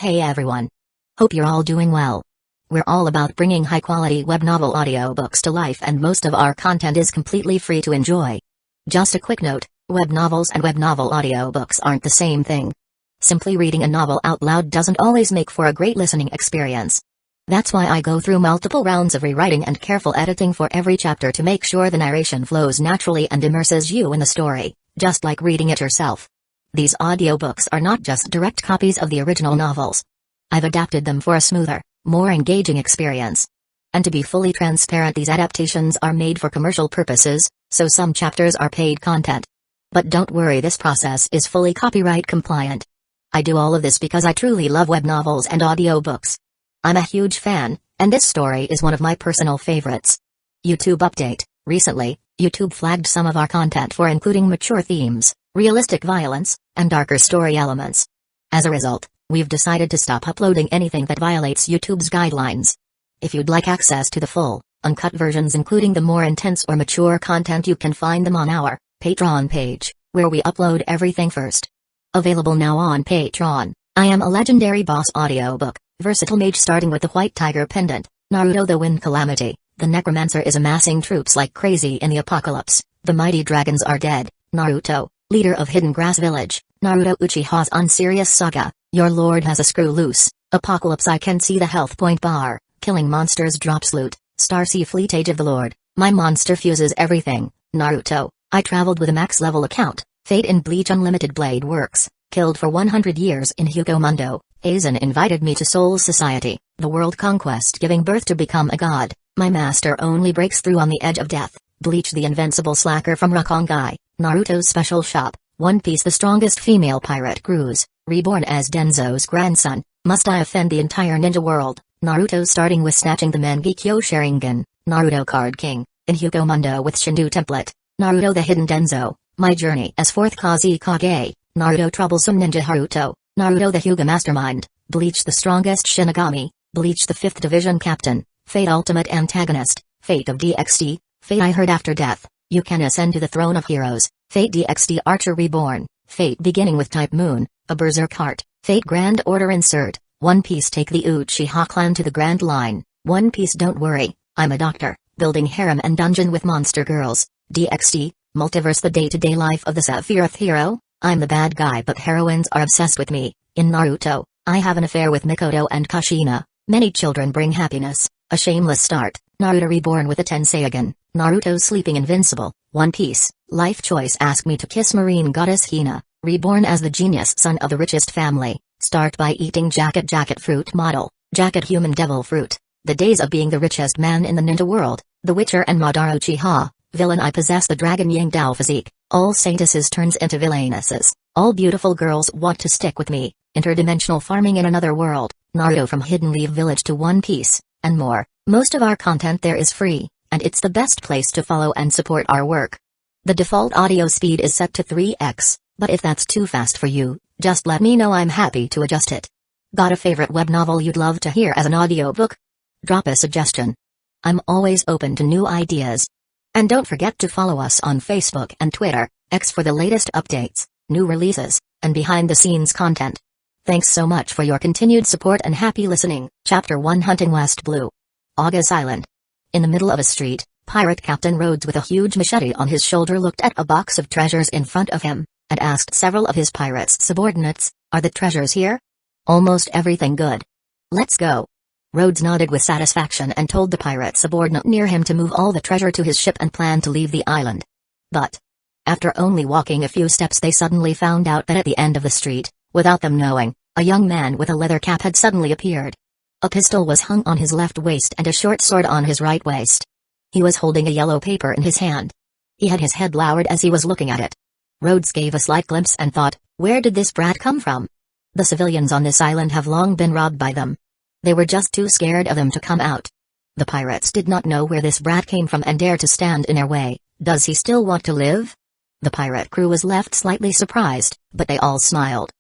Hey everyone. Hope you're all doing well. We're all about bringing high-quality web novel audiobooks to life, and most of our content is completely free to enjoy. Just a quick note, web novels and web novel audiobooks aren't the same thing. Simply reading a novel out loud doesn't always make for a great listening experience. That's why I go through multiple rounds of rewriting and careful editing for every chapter to make sure the narration flows naturally and immerses you in the story, just like reading it yourself. These audiobooks are not just direct copies of the original novels. I've adapted them for a smoother, more engaging experience. And to be fully transparent, these adaptations are made for commercial purposes, so some chapters are paid content. But don't worry, this process is fully copyright compliant. I do all of this because I truly love web novels and audiobooks. I'm a huge fan, and this story is one of my personal favorites. YouTube update: recently, YouTube flagged some of our content for including mature themes, realistic violence, and darker story elements. As a result, we've decided to stop uploading anything that violates YouTube's guidelines. If you'd like access to the full, uncut versions including the more intense or mature content, you can find them on our Patreon page, where we upload everything first. Available now on Patreon: I Am a Legendary Boss audiobook, Versatile Mage starting with the White Tiger Pendant, Naruto the Wind Calamity, the Necromancer is amassing troops like crazy in the apocalypse, the mighty dragons are dead, Naruto, leader of Hidden Grass Village, Naruto Uchiha's Unserious Saga, your lord has a screw loose, Apocalypse I can see the health point bar, killing monsters drops loot, Starsea Fleet Age of the Lord, my monster fuses everything, Naruto, I traveled with a max level account, Fate in Bleach Unlimited Blade Works, killed for 100 years in Hueco Mundo, Aizen invited me to Soul Society, the world conquest giving birth to become a god, my master only breaks through on the edge of death, Bleach the Invincible Slacker from Rukongai, Naruto's Special Shop, One Piece the strongest female pirate crews, Reborn as Danzō's grandson, must I offend the entire ninja world, Naruto starting with snatching the Mangekyo Sharingan, Naruto Card King, in Hueco Mundo with Shindu template, Naruto the Hidden Danzō, my journey as 4th Kusagakure, Naruto Troublesome Ninja Haruto, Naruto the Hyuga Mastermind, Bleach the strongest Shinigami, Bleach the 5th Division Captain, Fate Ultimate Antagonist, Fate of DXD, Fate I Heard After Death, you can ascend to the throne of heroes, Fate DXD Archer Reborn, Fate beginning with Type Moon, a Berserk Heart, Fate Grand Order Insert, One Piece take the Uchiha clan to the Grand Line, One Piece don't worry, I'm a doctor, building harem and dungeon with monster girls, DXD, Multiverse the day-to-day life of the Sephiroth hero, I'm the bad guy but heroines are obsessed with me, in Naruto, I have an affair with Mikoto and Kushina, many children bring happiness, a shameless start, Naruto Reborn with a Tenseigan, Naruto sleeping Invincible, One Piece, life choice ask me to kiss marine goddess Hina, reborn as the genius son of the richest family, start by eating jacket fruit model, jacket human devil fruit, the days of being the richest man in the ninja world, the Witcher and Madara Uchiha, villain I possess the dragon Yang Dao physique, all saintesses turns into villainesses, all beautiful girls want to stick with me, interdimensional farming in another world, Naruto from Hidden Leaf Village to One Piece, and more. Most of our content there is free, and it's the best place to follow and support our work. The default audio speed is set to 3x, but if that's too fast for you, just let me know, I'm happy to adjust it. Got a favorite web novel you'd love to hear as an audiobook? Drop a suggestion. I'm always open to new ideas. And don't forget to follow us on Facebook and Twitter, X for the latest updates, new releases, and behind-the-scenes content. Thanks so much for your continued support and happy listening. Chapter 1 Hunting West Blue. August Island. In the middle of a street, pirate Captain Rhodes with a huge machete on his shoulder looked at a box of treasures in front of him, and asked several of his pirates' subordinates, "Are the treasures here?" "Almost everything good." "Let's go." Rhodes nodded with satisfaction and told the pirate subordinate near him to move all the treasure to his ship and plan to leave the island. But after only walking a few steps, they suddenly found out that at the end of the street, without them knowing, a young man with a leather cap had suddenly appeared. A pistol was hung on his left waist and a short sword on his right waist. He was holding a yellow paper in his hand. He had his head lowered as he was looking at it. Rhodes gave a slight glimpse and thought, where did this brat come from? The civilians on this island have long been robbed by them. They were just too scared of them to come out. The pirates did not know where this brat came from and dared to stand in their way. Does he still want to live? The pirate crew was left slightly surprised, but they all smiled.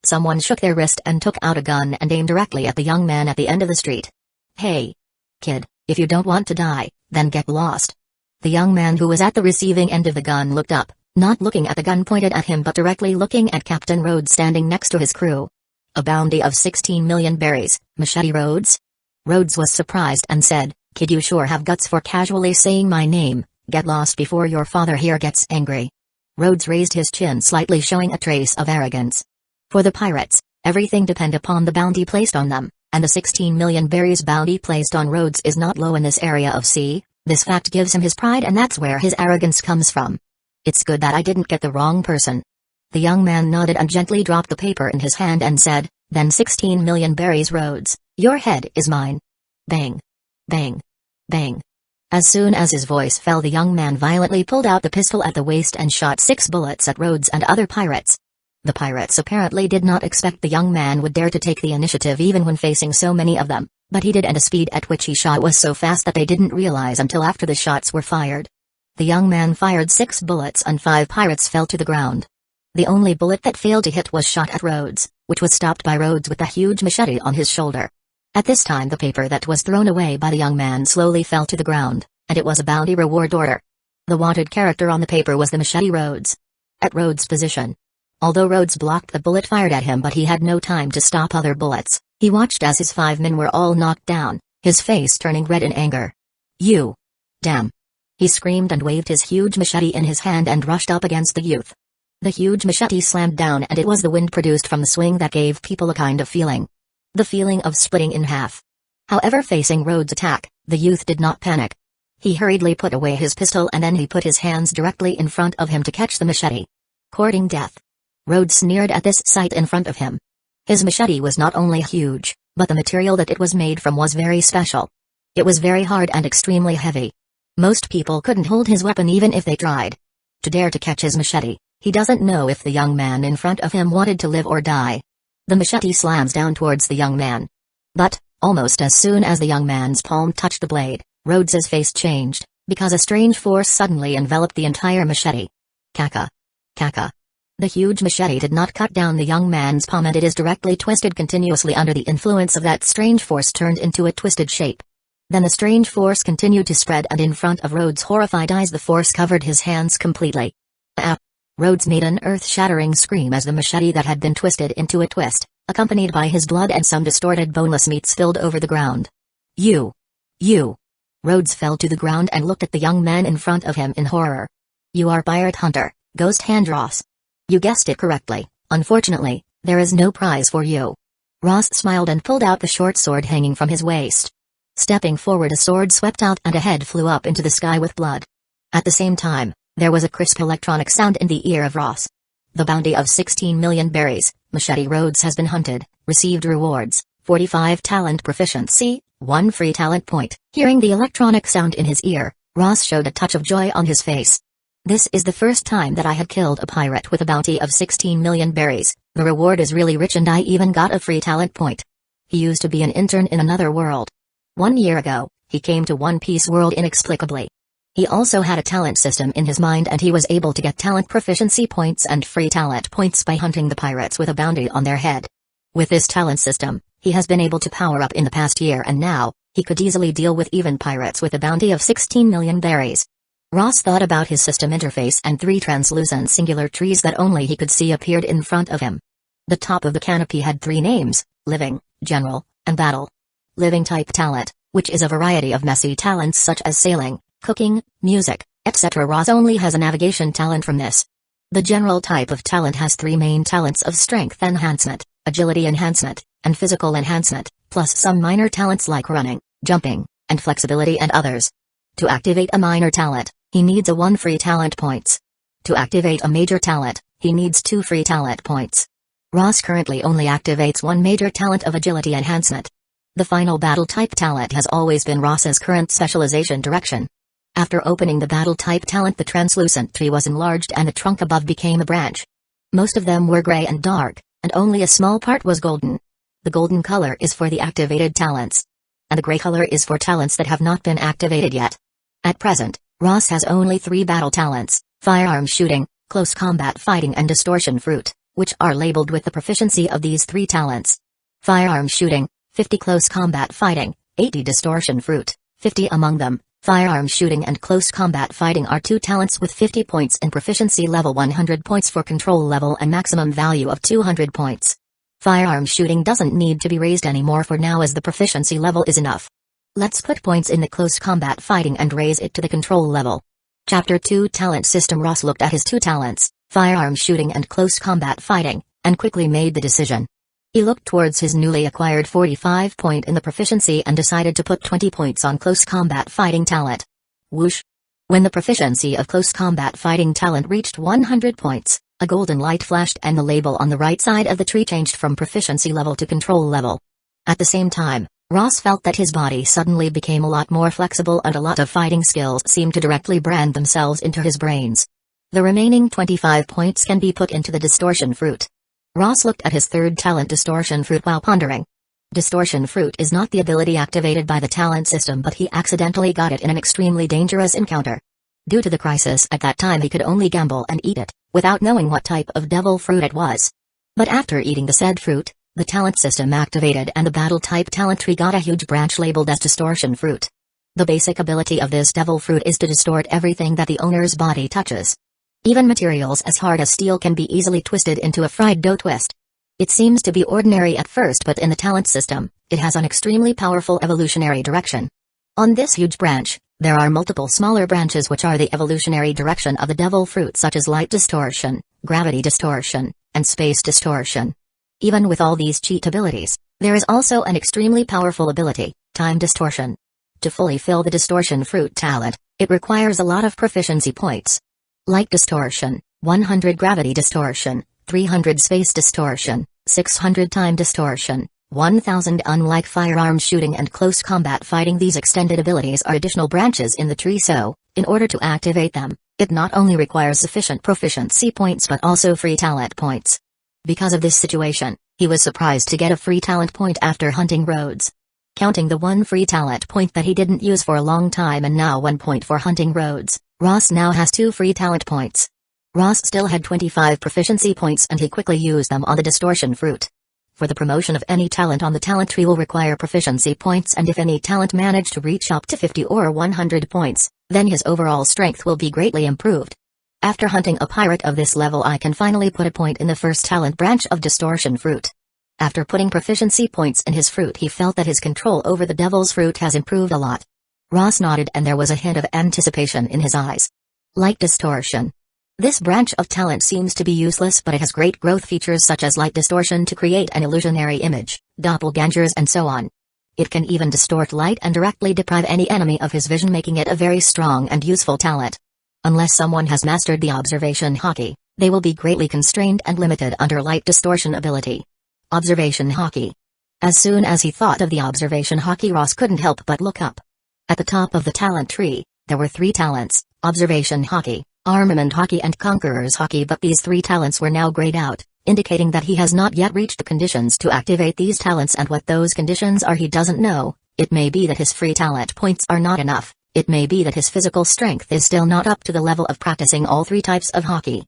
Someone shook their wrist and took out a gun and aimed directly at the young man at the end of the street. "Hey, kid, if you don't want to die, then get lost." The young man who was at the receiving end of the gun looked up, not looking at the gun pointed at him but directly looking at Captain Rhodes standing next to his crew. A bounty of 16 million berries, Machete Rhodes? Rhodes was surprised and said, "Kid, you sure have guts for casually saying my name. Get lost before your father here gets angry." Rhodes raised his chin slightly, showing a trace of arrogance. For the pirates, everything depend upon the bounty placed on them, and the 16 million berries bounty placed on Rhodes is not low in this area of sea. This fact gives him his pride, and that's where his arrogance comes from. "It's good that I didn't get the wrong person." The young man nodded and gently dropped the paper in his hand and said, "Then 16 million berries, Rhodes, your head is mine." Bang! Bang! Bang! As soon as his voice fell, the young man violently pulled out the pistol at the waist and shot 6 bullets at Rhodes and other pirates. The pirates apparently did not expect the young man would dare to take the initiative even when facing so many of them, but he did, and the speed at which he shot was so fast that they didn't realize until after the shots were fired. The young man fired 6 bullets and 5 pirates fell to the ground. The only bullet that failed to hit was shot at Rhodes, which was stopped by Rhodes with a huge machete on his shoulder. At this time the paper that was thrown away by the young man slowly fell to the ground, and it was a bounty reward order. The wanted character on the paper was the Machete Rhodes. At Rhodes' position. Although Rhodes blocked the bullet fired at him, but he had no time to stop other bullets. He watched as his 5 men were all knocked down, his face turning red in anger. "You! Damn!" He screamed and waved his huge machete in his hand and rushed up against the youth. The huge machete slammed down, and it was the wind produced from the swing that gave people a kind of feeling. The feeling of splitting in half. However, facing Rhodes' attack, the youth did not panic. He hurriedly put away his pistol and then he put his hands directly in front of him to catch the machete. Courting death. Rhodes sneered at this sight in front of him. His machete was not only huge, but the material that it was made from was very special. It was very hard and extremely heavy. Most people couldn't hold his weapon even if they tried. To dare to catch his machete, he doesn't know if the young man in front of him wanted to live or die. The machete slams down towards the young man. But, almost as soon as the young man's palm touched the blade, Rhodes's face changed, because a strange force suddenly enveloped the entire machete. Kaka. Kaka. The huge machete did not cut down the young man's palm, and it is directly twisted continuously under the influence of that strange force, turned into a twisted shape. Then the strange force continued to spread, and in front of Rhodes' horrified eyes the force covered his hands completely. Ah! Rhodes made an earth-shattering scream as the machete that had been twisted into a twist, accompanied by his blood and some distorted boneless meat, spilled over the ground. You! Rhodes fell to the ground and looked at the young man in front of him in horror. "You are pirate hunter, Ghost Hand Ross. You guessed it correctly. Unfortunately, there is no prize for you." Ross smiled and pulled out the short sword hanging from his waist. Stepping forward, a sword swept out and a head flew up into the sky with blood. At the same time, there was a crisp electronic sound in the ear of Ross. The bounty of 16 million berries, Machete Rhodes has been hunted, received rewards, 45 talent proficiency, 1 free talent point. Hearing the electronic sound in his ear, Ross showed a touch of joy on his face. "This is the first time that I had killed a pirate with a bounty of 16 million berries. The reward is really rich, and I even got a free talent point." He used to be an intern in another world. 1 year ago, he came to One Piece world inexplicably. He also had a talent system in his mind, and he was able to get talent proficiency points and free talent points by hunting the pirates with a bounty on their head. With this talent system, he has been able to power up in the past year, and now, he could easily deal with even pirates with a bounty of 16 million berries. Ross thought about his system interface, and 3 translucent singular trees that only he could see appeared in front of him. The top of the canopy had 3 names: Living, General, and Battle. Living type talent, which is a variety of messy talents such as sailing, cooking, music, etc. Ross only has a navigation talent from this. The general type of talent has 3 main talents of strength enhancement, agility enhancement, and physical enhancement, plus some minor talents like running, jumping, and flexibility and others. To activate a minor talent, he needs a 1 free talent points. To activate a major talent, he needs 2 free talent points. Ross currently only activates 1 major talent of agility enhancement. The final battle type talent has always been Ross's current specialization direction. After opening the battle type talent, the translucent tree was enlarged and the trunk above became a branch. Most of them were gray and dark, and only a small part was golden. The golden color is for the activated talents, and the gray color is for talents that have not been activated yet. At present, Ross has only 3 battle talents: firearm shooting, close combat fighting, and distortion fruit, which are labeled with the proficiency of these 3 talents. Firearm shooting, 50 close combat fighting, 80 distortion fruit, 50 among them. Firearm shooting and close combat fighting are 2 talents with 50 points in proficiency level, 100 points for control level, and maximum value of 200 points. Firearm shooting doesn't need to be raised anymore for now as the proficiency level is enough. Let's put points in the close combat fighting and raise it to the control level. Chapter 2 Talent System. Ross looked at his two talents, firearm shooting and close combat fighting, and quickly made the decision. He looked towards his newly acquired 45 point in the proficiency and decided to put 20 points on close combat fighting talent. Whoosh! When the proficiency of close combat fighting talent reached 100 points, a golden light flashed and the label on the right side of the tree changed from proficiency level to control level. At the same time, Ross felt that his body suddenly became a lot more flexible and a lot of fighting skills seemed to directly brand themselves into his brains. The remaining 25 points can be put into the distortion fruit. Ross looked at his third talent, distortion fruit, while pondering. Distortion fruit is not the ability activated by the talent system, but he accidentally got it in an extremely dangerous encounter. Due to the crisis at that time, he could only gamble and eat it, without knowing what type of devil fruit it was. But after eating the said fruit, the talent system activated and the battle type talent tree got a huge branch labeled as distortion fruit. The basic ability of this devil fruit is to distort everything that the owner's body touches. Even materials as hard as steel can be easily twisted into a fried dough twist. It seems to be ordinary at first, but in the talent system, it has an extremely powerful evolutionary direction. On this huge branch, there are multiple smaller branches which are the evolutionary direction of the devil fruit, such as light distortion, gravity distortion, and space distortion. Even with all these cheat abilities, there is also an extremely powerful ability, time distortion. To fully fill the distortion fruit talent, it requires a lot of proficiency points. Light distortion, 100 gravity distortion, 300 space distortion, 600 time distortion, 1000. Unlike firearm shooting and close combat fighting, these extended abilities are additional branches in the tree, so, in order to activate them, it not only requires sufficient proficiency points but also free talent points. Because of this situation, he was surprised to get a free talent point after hunting roads. Counting the one free talent point that he didn't use for a long time and now 1 point for hunting roads, Ross now has 2 free talent points. Ross still had 25 proficiency points and he quickly used them on the distortion fruit. For the promotion of any talent on the talent tree will require proficiency points, and if any talent managed to reach up to 50 or 100 points, then his overall strength will be greatly improved. After hunting a pirate of this level, I can finally put a point in the first talent branch of distortion fruit. After putting proficiency points in his fruit, he felt that his control over the devil's fruit has improved a lot. Ross nodded and there was a hint of anticipation in his eyes. Light distortion. This branch of talent seems to be useless, but it has great growth features such as light distortion to create an illusionary image, doppelgangers and so on. It can even distort light and directly deprive any enemy of his vision, making it a very strong and useful talent. Unless someone has mastered the observation haki, they will be greatly constrained and limited under light distortion ability. Observation haki. As soon as he thought of the observation haki, Ross couldn't help but look up. At the top of the talent tree, there were 3 talents, observation haki, armament haki and conqueror's haki, but these 3 talents were now grayed out, indicating that he has not yet reached the conditions to activate these talents, and what those conditions are he doesn't know. It may be that his free talent points are not enough, it may be that his physical strength is still not up to the level of practicing all 3 types of haki.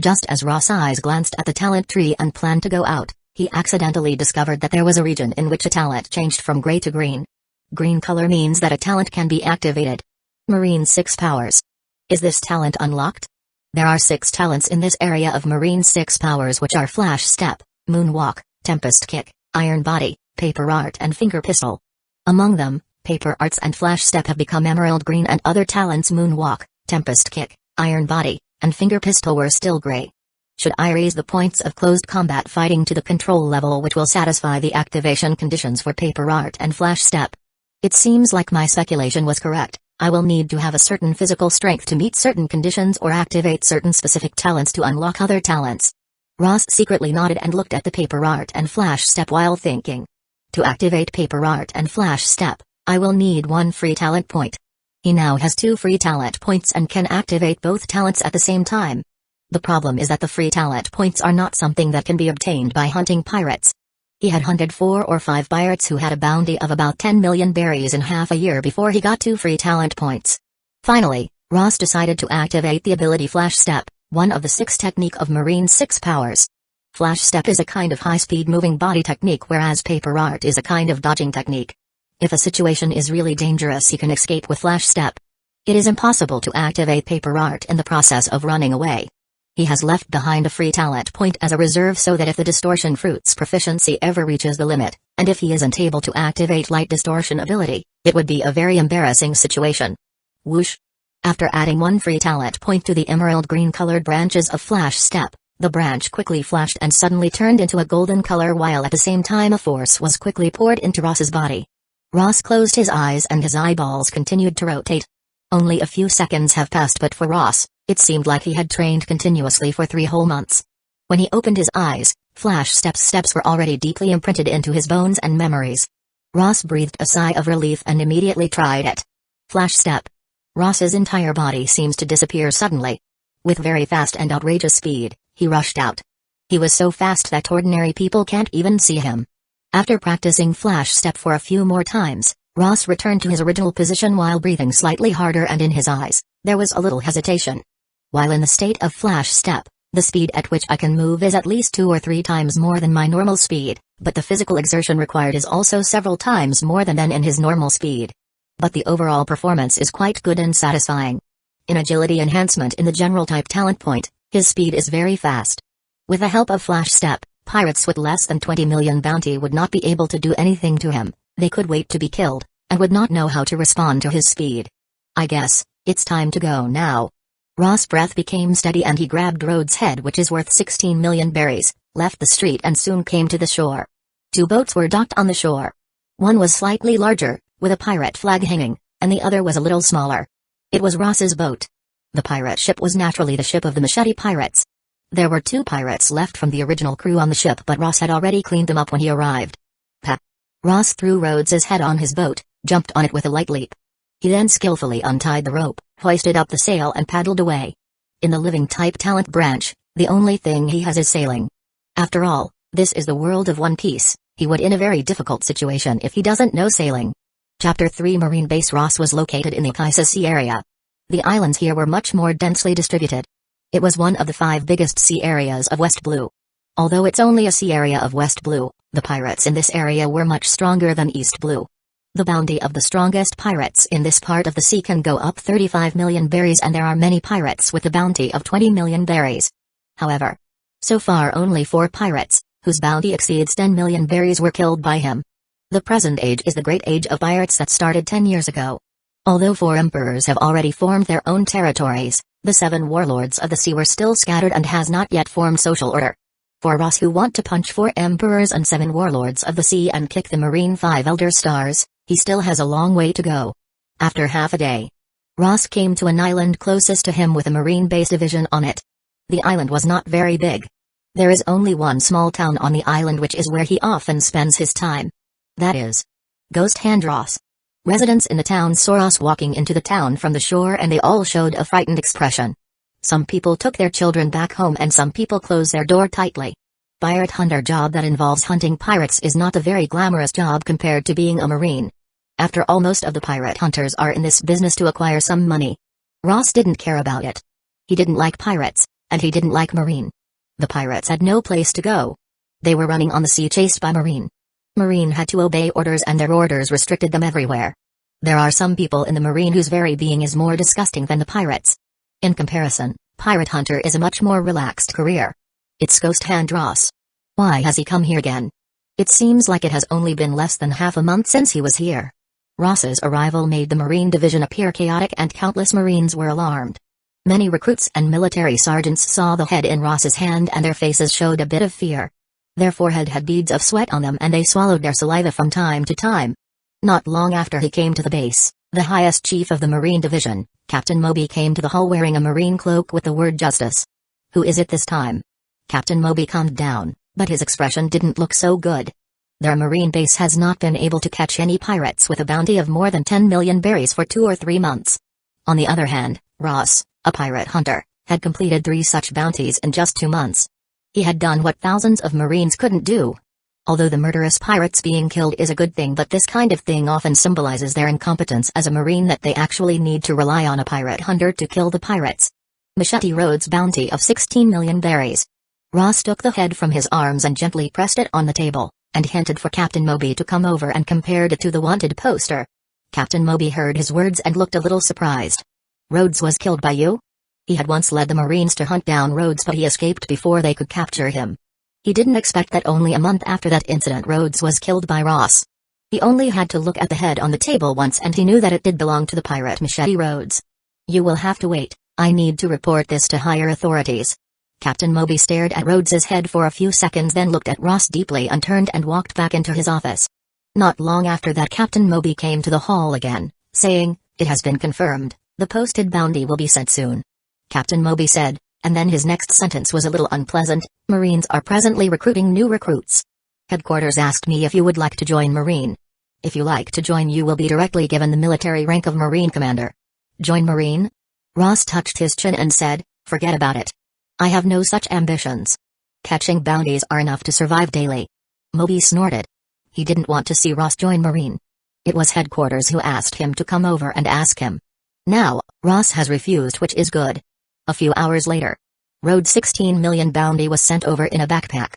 Just as Ross' eyes glanced at the talent tree and planned to go out, he accidentally discovered that there was a region in which a talent changed from gray to green. Green color means that a talent can be activated. Marine 6 powers. Is this talent unlocked? There are 6 talents in this area of Marine 6 powers, which are Flash Step, Moonwalk, Tempest Kick, Iron Body, Paper Art and Finger Pistol. Among them, Paper Arts and Flash Step have become emerald green, and other talents Moonwalk, Tempest Kick, Iron Body, and Finger Pistol were still gray. Should I raise the points of closed combat fighting to the control level, which will satisfy the activation conditions for Paper Art and Flash Step? It seems like my speculation was correct. I will need to have a certain physical strength to meet certain conditions or activate certain specific talents to unlock other talents. Ross secretly nodded and looked at the Paper Art and Flash Step while thinking. To activate Paper Art and Flash Step, I will need 1 free talent point. He now has 2 free talent points and can activate both talents at the same time. The problem is that the free talent points are not something that can be obtained by hunting pirates. He had hunted 4 or 5 pirates who had a bounty of about 10 million berries in half a year before he got 2 free talent points. Finally, Ross decided to activate the ability Flash Step, one of the 6 technique of Marine 6 powers. Flash Step is a kind of high-speed moving body technique, whereas Paper Art is a kind of dodging technique. If a situation is really dangerous, he can escape with Flash Step. It is impossible to activate Paper Art in the process of running away. He has left behind a free talent point as a reserve so that if the distortion fruit's proficiency ever reaches the limit, and if he isn't able to activate light distortion ability, it would be a very embarrassing situation. Whoosh! After adding one free talent point to the emerald green-colored branches of Flash Step, the branch quickly flashed and suddenly turned into a golden color while at the same time a force was quickly poured into Ross's body. Ross closed his eyes and his eyeballs continued to rotate. Only a few seconds have passed, but for Ross, it seemed like he had trained continuously for 3 whole months. When he opened his eyes, Flash Step's steps were already deeply imprinted into his bones and memories. Ross breathed a sigh of relief and immediately tried it. Flash Step. Ross's entire body seems to disappear suddenly. With very fast and outrageous speed, he rushed out. He was so fast that ordinary people can't even see him. After practicing Flash Step for a few more times, Ross returned to his original position while breathing slightly harder, and in his eyes, there was a little hesitation. While in the state of Flash Step, the speed at which I can move is at least 2 or 3 times more than my normal speed, but the physical exertion required is also several times more than in his normal speed. But the overall performance is quite good and satisfying. In agility enhancement in the general type talent point, his speed is very fast. With the help of Flash Step, pirates with less than 20 million bounty would not be able to do anything to him. They could wait to be killed, and would not know how to respond to his speed. I guess, it's time to go now. Ross' breath became steady and he grabbed Rhodes' head, which is worth 16 million berries, left the street and soon came to the shore. 2 boats were docked on the shore. One was slightly larger, with a pirate flag hanging, and the other was a little smaller. It was Ross's boat. The pirate ship was naturally the ship of the Machete Pirates. There were 2 pirates left from the original crew on the ship, but Ross had already cleaned them up when he arrived. Pa! Ross threw Rhodes' head on his boat, jumped on it with a light leap. He then skillfully untied the rope, hoisted up the sail and paddled away. In the living type talent branch, the only thing he has is sailing. After all, this is the world of One Piece. He would in a very difficult situation if he doesn't know sailing. Chapter 3 Marine Base. Ross was located in the Kaisa Sea area. The islands here were much more densely distributed. It was one of the 5 biggest sea areas of West Blue. Although it's only a sea area of West Blue, the pirates in this area were much stronger than East Blue. The bounty of the strongest pirates in this part of the sea can go up 35 million berries, and there are many pirates with a bounty of 20 million berries. However, so far only 4 pirates, whose bounty exceeds 10 million berries, were killed by him. The present age is the great age of pirates that started 10 years ago. Although 4 emperors have already formed their own territories, the 7 warlords of the sea were still scattered and has not yet formed social order. For Ross, who want to punch 4 emperors and 7 warlords of the sea and kick the marine 5 elder stars, he still has a long way to go. After half a day, Ross came to an island closest to him with a marine base division on it. The island was not very big. There is only one small town on the island, which is where he often spends his time. That is Ghost Hand Ross. Residents in the town saw Ross walking into the town from the shore, and they all showed a frightened expression. Some people took their children back home and some people closed their door tightly. Pirate hunter job that involves hunting pirates is not a very glamorous job compared to being a marine. After all, most of the pirate hunters are in this business to acquire some money. Ross didn't care about it. He didn't like pirates, and he didn't like marine. The pirates had no place to go. They were running on the sea chased by marine. Marine had to obey orders, and their orders restricted them everywhere. There are some people in the marine whose very being is more disgusting than the pirates. In comparison, pirate hunter is a much more relaxed career. It's Ghost Hand Ross. Why has he come here again? It seems like it has only been less than half a month since he was here. Ross's arrival made the Marine Division appear chaotic, and countless Marines were alarmed. Many recruits and military sergeants saw the head in Ross's hand, and their faces showed a bit of fear. Their forehead had beads of sweat on them, and they swallowed their saliva from time to time. Not long after he came to the base, the highest chief of the Marine Division, Captain Moby, came to the hall wearing a marine cloak with the word Justice. Who is it this time? Captain Moby calmed down, but his expression didn't look so good. Their marine base has not been able to catch any pirates with a bounty of more than 10 million berries for 2 or 3 months. On the other hand, Ross, a pirate hunter, had completed 3 such bounties in just 2 months. He had done what thousands of marines couldn't do. Although the murderous pirates being killed is a good thing, but this kind of thing often symbolizes their incompetence as a marine, that they actually need to rely on a pirate hunter to kill the pirates. Machete Rhodes' bounty of 16 million berries. Ross took the head from his arms and gently pressed it on the table, and hinted for Captain Moby to come over and compared it to the wanted poster. Captain Moby heard his words and looked a little surprised. Rhodes was killed by you? He had once led the Marines to hunt down Rhodes, but he escaped before they could capture him. He didn't expect that only a month after that incident Rhodes was killed by Ross. He only had to look at the head on the table once and he knew that it did belong to the pirate Machete Rhodes. "You will have to wait, I need to report this to higher authorities." Captain Moby stared at Rhodes's head for a few seconds, then looked at Ross deeply and turned and walked back into his office. Not long after that, Captain Moby came to the hall again, saying, "It has been confirmed, the posted bounty will be sent soon." Captain Moby said, and then his next sentence was a little unpleasant, "Marines are presently recruiting new recruits. Headquarters asked me if you would like to join Marine. If you like to join, you will be directly given the military rank of Marine Commander." "Join Marine?" Ross touched his chin and said, "Forget about it. I have no such ambitions. Catching bounties are enough to survive daily." Moby snorted. He didn't want to see Ross join Marine. It was headquarters who asked him to come over and ask him. Now, Ross has refused, which is good. A few hours later, Rhodes' 16 million bounty was sent over in a backpack.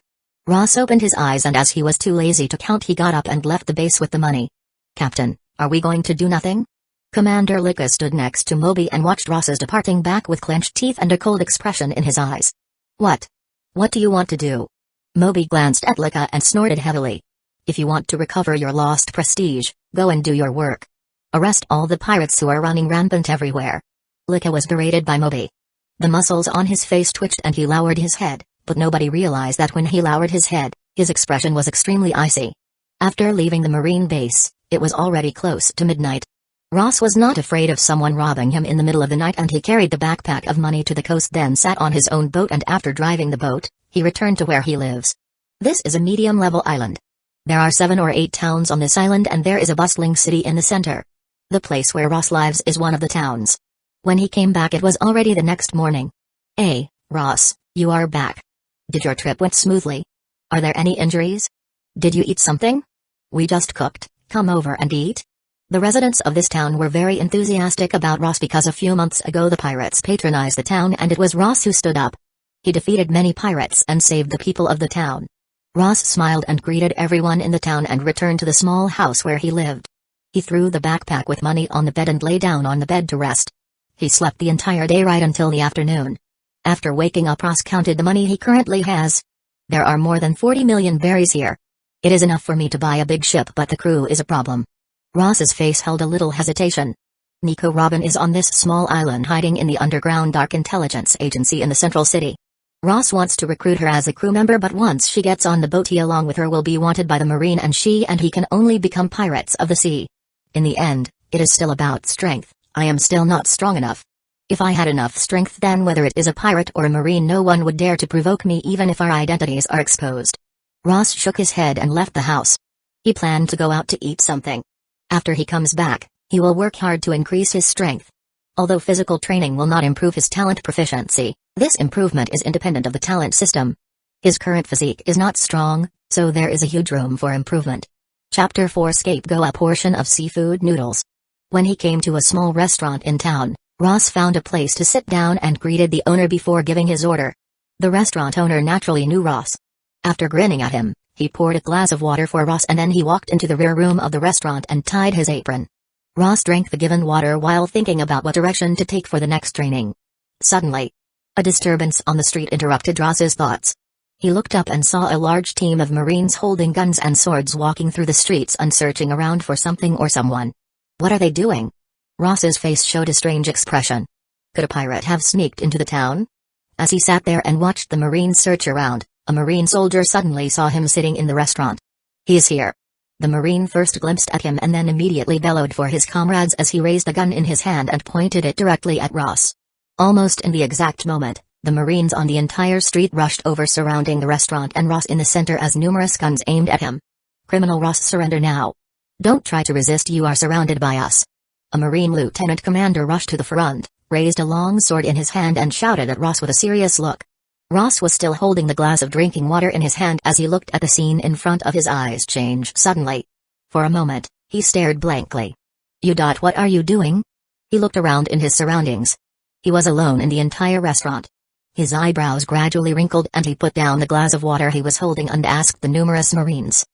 Ross opened his eyes, and as he was too lazy to count, he got up and left the base with the money. "Captain, are we going to do nothing?" Commander Licca stood next to Moby and watched Ross's departing back with clenched teeth and a cold expression in his eyes. "What? What do you want to do?" Moby glanced at Licca and snorted heavily. "If you want to recover your lost prestige, go and do your work. Arrest all the pirates who are running rampant everywhere." Licca was berated by Moby. The muscles on his face twitched and he lowered his head, but nobody realized that when he lowered his head, his expression was extremely icy. After leaving the Marine base, it was already close to midnight. Ross was not afraid of someone robbing him in the middle of the night, and he carried the backpack of money to the coast, then sat on his own boat, and after driving the boat, he returned to where he lives. This is a medium-level island. There are 7 or 8 towns on this island, and there is a bustling city in the center. The place where Ross lives is one of the towns. When he came back, it was already the next morning. "Hey, Ross, you are back. Did your trip went smoothly? Are there any injuries? Did you eat something? We just cooked, come over and eat." The residents of this town were very enthusiastic about Ross because a few months ago the pirates patronized the town, and it was Ross who stood up. He defeated many pirates and saved the people of the town. Ross smiled and greeted everyone in the town and returned to the small house where he lived. He threw the backpack with money on the bed and lay down on the bed to rest. He slept the entire day right until the afternoon. After waking up, Ross counted the money he currently has. "There are more than 40 million berries here. It is enough for me to buy a big ship, but the crew is a problem." Ross's face held a little hesitation. Nico Robin is on this small island hiding in the underground dark intelligence agency in the central city. Ross wants to recruit her as a crew member, but once she gets on the boat, he along with her will be wanted by the Marine, and she and he can only become pirates of the sea. In the end, it is still about strength. I am still not strong enough. If I had enough strength, then whether it is a pirate or a Marine, no one would dare to provoke me, even if our identities are exposed. Ross shook his head and left the house. He planned to go out to eat something. After he comes back, he will work hard to increase his strength. Although physical training will not improve his talent proficiency, this improvement is independent of the talent system. His current physique is not strong, so there is a huge room for improvement. Chapter 4: Scapegoat. A portion of seafood noodles. When he came to a small restaurant in town, Ross found a place to sit down and greeted the owner before giving his order. The restaurant owner naturally knew Ross. After grinning at him, he poured a glass of water for Ross, and then he walked into the rear room of the restaurant and tied his apron. Ross drank the given water while thinking about what direction to take for the next training. Suddenly, a disturbance on the street interrupted Ross's thoughts. He looked up and saw a large team of Marines holding guns and swords walking through the streets and searching around for something or someone. What are they doing? Ross's face showed a strange expression. Could a pirate have sneaked into the town? As he sat there and watched the Marines search around, a Marine soldier suddenly saw him sitting in the restaurant. "He is here." The Marine first glimpsed at him and then immediately bellowed for his comrades as he raised the gun in his hand and pointed it directly at Ross. Almost in the exact moment, the Marines on the entire street rushed over, surrounding the restaurant and Ross in the center as numerous guns aimed at him. "Criminal Ross, surrender now. Don't try to resist, you are surrounded by us." A Marine lieutenant commander rushed to the front, raised a long sword in his hand and shouted at Ross with a serious look. Ross was still holding the glass of drinking water in his hand as he looked at the scene in front of his. Eyes changed suddenly. For a moment, he stared blankly. What are you doing?" He looked around in his surroundings. He was alone in the entire restaurant. His eyebrows gradually wrinkled and he put down the glass of water he was holding and asked the numerous Marines.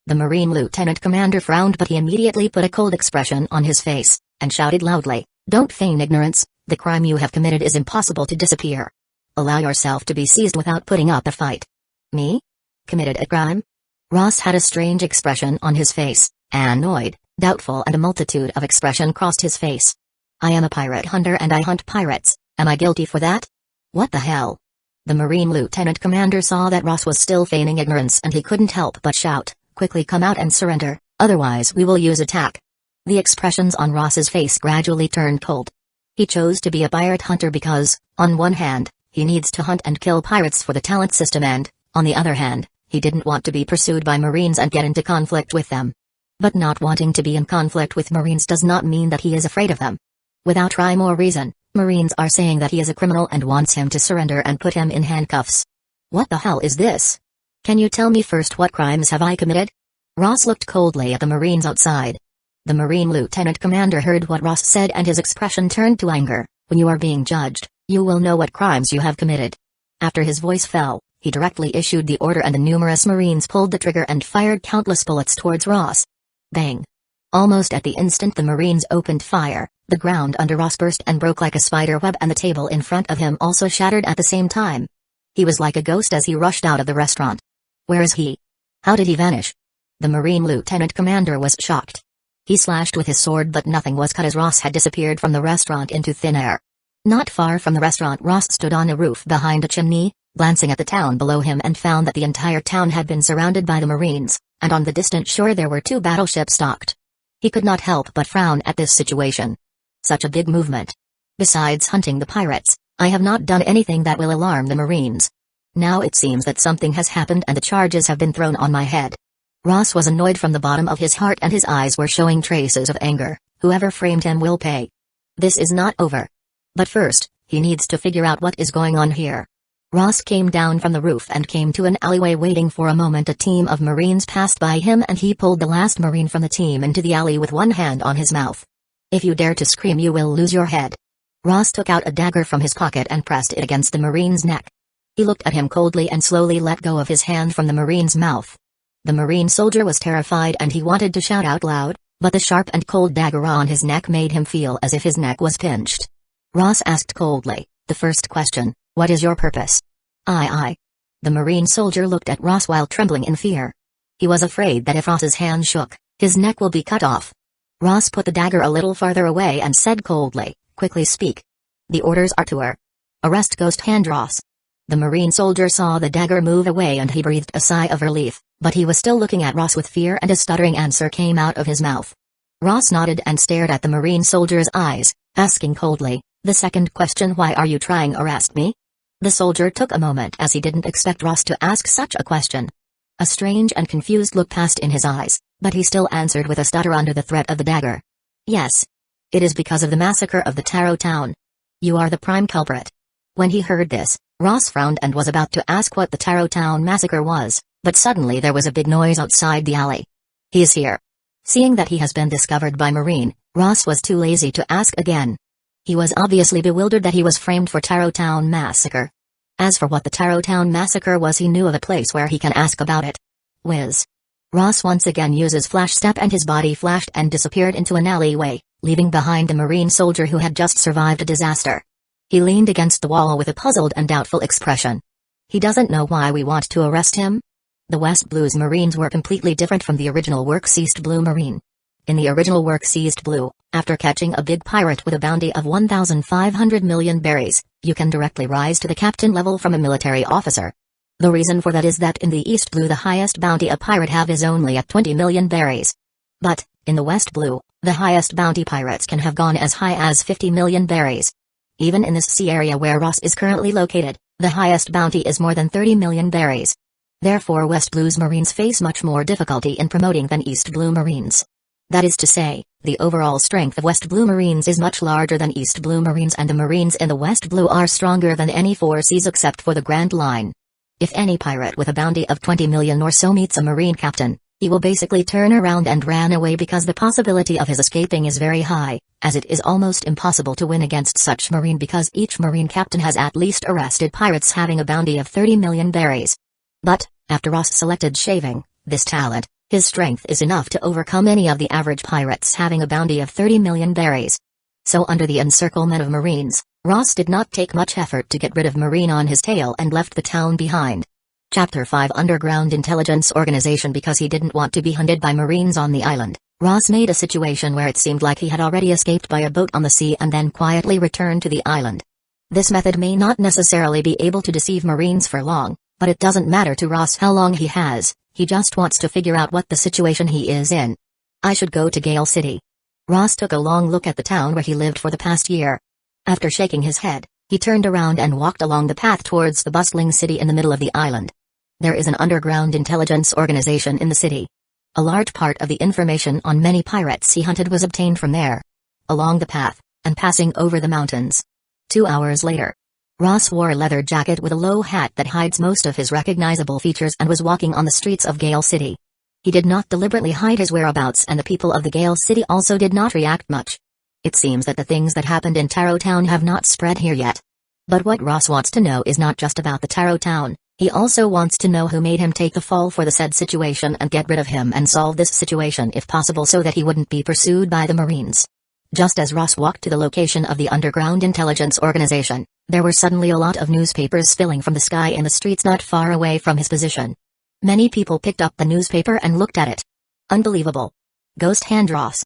The Marine lieutenant commander frowned, but he immediately put a cold expression on his face, and shouted loudly, "Don't feign ignorance, The crime you have committed is impossible to disappear. Allow yourself to be seized without putting up a fight. Me? Committed a crime? Ross had a strange expression on his face, annoyed, doubtful, and a multitude of expression crossed his face. I am a pirate hunter and I hunt pirates. Am I guilty for that? What the hell? The Marine Lieutenant Commander saw that Ross was still feigning ignorance and he couldn't help but shout, quickly come out and surrender, otherwise we will use attack. The expressions on Ross's face gradually turned cold. He chose to be a pirate hunter because, on one hand, he needs to hunt and kill pirates for the talent system and, on the other hand, he didn't want to be pursued by Marines and get into conflict with them. But not wanting to be in conflict with Marines does not mean that he is afraid of them. Without rhyme or reason, Marines are saying that he is a criminal and wants him to surrender and put him in handcuffs. What the hell is this? Can you tell me first what crimes have I committed? Ross looked coldly at the Marines outside. The Marine Lieutenant Commander heard what Ross said and his expression turned to anger. When you are being judged, you will know what crimes you have committed. After his voice fell, he directly issued the order and the numerous Marines pulled the trigger and fired countless bullets towards Ross. Bang! Almost at the instant the Marines opened fire, the ground under Ross burst and broke like a spider web and the table in front of him also shattered at the same time. He was like a ghost as he rushed out of the restaurant. Where is he? How did he vanish? The Marine Lieutenant Commander was shocked. He slashed with his sword but nothing was cut as Ross had disappeared from the restaurant into thin air. Not far from the restaurant Ross stood on a roof behind a chimney, glancing at the town below him and found that the entire town had been surrounded by the Marines, and on the distant shore there were 2 battleships docked. He could not help but frown at this situation. Such a big movement. Besides hunting the pirates, I have not done anything that will alarm the Marines. Now it seems that something has happened and the charges have been thrown on my head. Ross was annoyed from the bottom of his heart and his eyes were showing traces of anger. Whoever framed him will pay. This is not over. But first, he needs to figure out what is going on here. Ross came down from the roof and came to an alleyway. Waiting for a moment a team of Marines passed by him and he pulled the last Marine from the team into the alley with one hand on his mouth. If you dare to scream you will lose your head. Ross took out a dagger from his pocket and pressed it against the Marine's neck. He looked at him coldly and slowly let go of his hand from the Marine's mouth. The Marine soldier was terrified and he wanted to shout out loud, but the sharp and cold dagger on his neck made him feel as if his neck was pinched. Ross asked coldly, the first question, what is your purpose? I. The Marine soldier looked at Ross while trembling in fear. He was afraid that if Ross's hand shook, his neck will be cut off. Ross put the dagger a little farther away and said coldly, quickly speak. The orders are to arrest Ghost Hand Ross. The Marine soldier saw the dagger move away and he breathed a sigh of relief, but he was still looking at Ross with fear and a stuttering answer came out of his mouth. Ross nodded and stared at the Marine soldier's eyes, asking coldly, the second question, why are you trying to arrest me? The soldier took a moment as he didn't expect Ross to ask such a question. A strange and confused look passed in his eyes, but he still answered with a stutter under the threat of the dagger. Yes. It is because of the massacre of the Taro town. You are the prime culprit. When he heard this, Ross frowned and was about to ask what the Taro town massacre was, but suddenly there was a big noise outside the alley. He is here. Seeing that he has been discovered by Marine, Ross was too lazy to ask again. He was obviously bewildered that he was framed for Taro Town massacre. As for what the Taro Town massacre was, he knew of a place where he can ask about it. Whiz. Ross once again uses flash step and his body flashed and disappeared into an alleyway, leaving behind the Marine soldier who had just survived a disaster. He leaned against the wall with a puzzled and doubtful expression. He doesn't know why we want to arrest him? The West Blue's Marines were completely different from the original Works East Blue Marine. In the original Works East Blue, after catching a big pirate with a bounty of 1,500 million berries, you can directly rise to the captain level from a military officer. The reason for that is that in the East Blue the highest bounty a pirate have is only at 20 million berries. But, in the West Blue, the highest bounty pirates can have gone as high as 50 million berries. Even in this sea area where Ross is currently located, the highest bounty is more than 30 million berries. Therefore West Blue's Marines face much more difficulty in promoting than East Blue Marines. That is to say, the overall strength of West Blue Marines is much larger than East Blue Marines and the Marines in the West Blue are stronger than any forces except for the Grand Line. If any pirate with a bounty of 20 million or so meets a Marine captain, he will basically turn around and run away because the possibility of his escaping is very high, as it is almost impossible to win against such Marine because each Marine captain has at least arrested pirates having a bounty of 30 million berries. But, after Ross selected shaving, this talent, his strength is enough to overcome any of the average pirates having a bounty of 30 million berries. So under the encirclement of Marines, Ross did not take much effort to get rid of Marine on his tail and left the town behind. Chapter 5 Underground Intelligence Organization. Because he didn't want to be hunted by Marines on the island, Ross made a situation where it seemed like he had already escaped by a boat on the sea and then quietly returned to the island. This method may not necessarily be able to deceive Marines for long, but it doesn't matter to Ross how long he has, he just wants to figure out what the situation he is in. I should go to Gale City. Ross took a long look at the town where he lived for the past year. After shaking his head, he turned around and walked along the path towards the bustling city in the middle of the island. There is an underground intelligence organization in the city. A large part of the information on many pirates he hunted was obtained from there. Along the path, and passing over the mountains. 2 hours later, Ross wore a leather jacket with a low hat that hides most of his recognizable features and was walking on the streets of Gale City. He did not deliberately hide his whereabouts, and the people of the Gale City also did not react much. It seems that the things that happened in Taro Town have not spread here yet. But what Ross wants to know is not just about the Taro Town, he also wants to know who made him take the fall for the said situation and get rid of him and solve this situation if possible so that he wouldn't be pursued by the Marines. Just as Ross walked to the location of the Underground Intelligence Organization, there were suddenly a lot of newspapers spilling from the sky in the streets not far away from his position. Many people picked up the newspaper and looked at it. Unbelievable. Ghost Hand Ross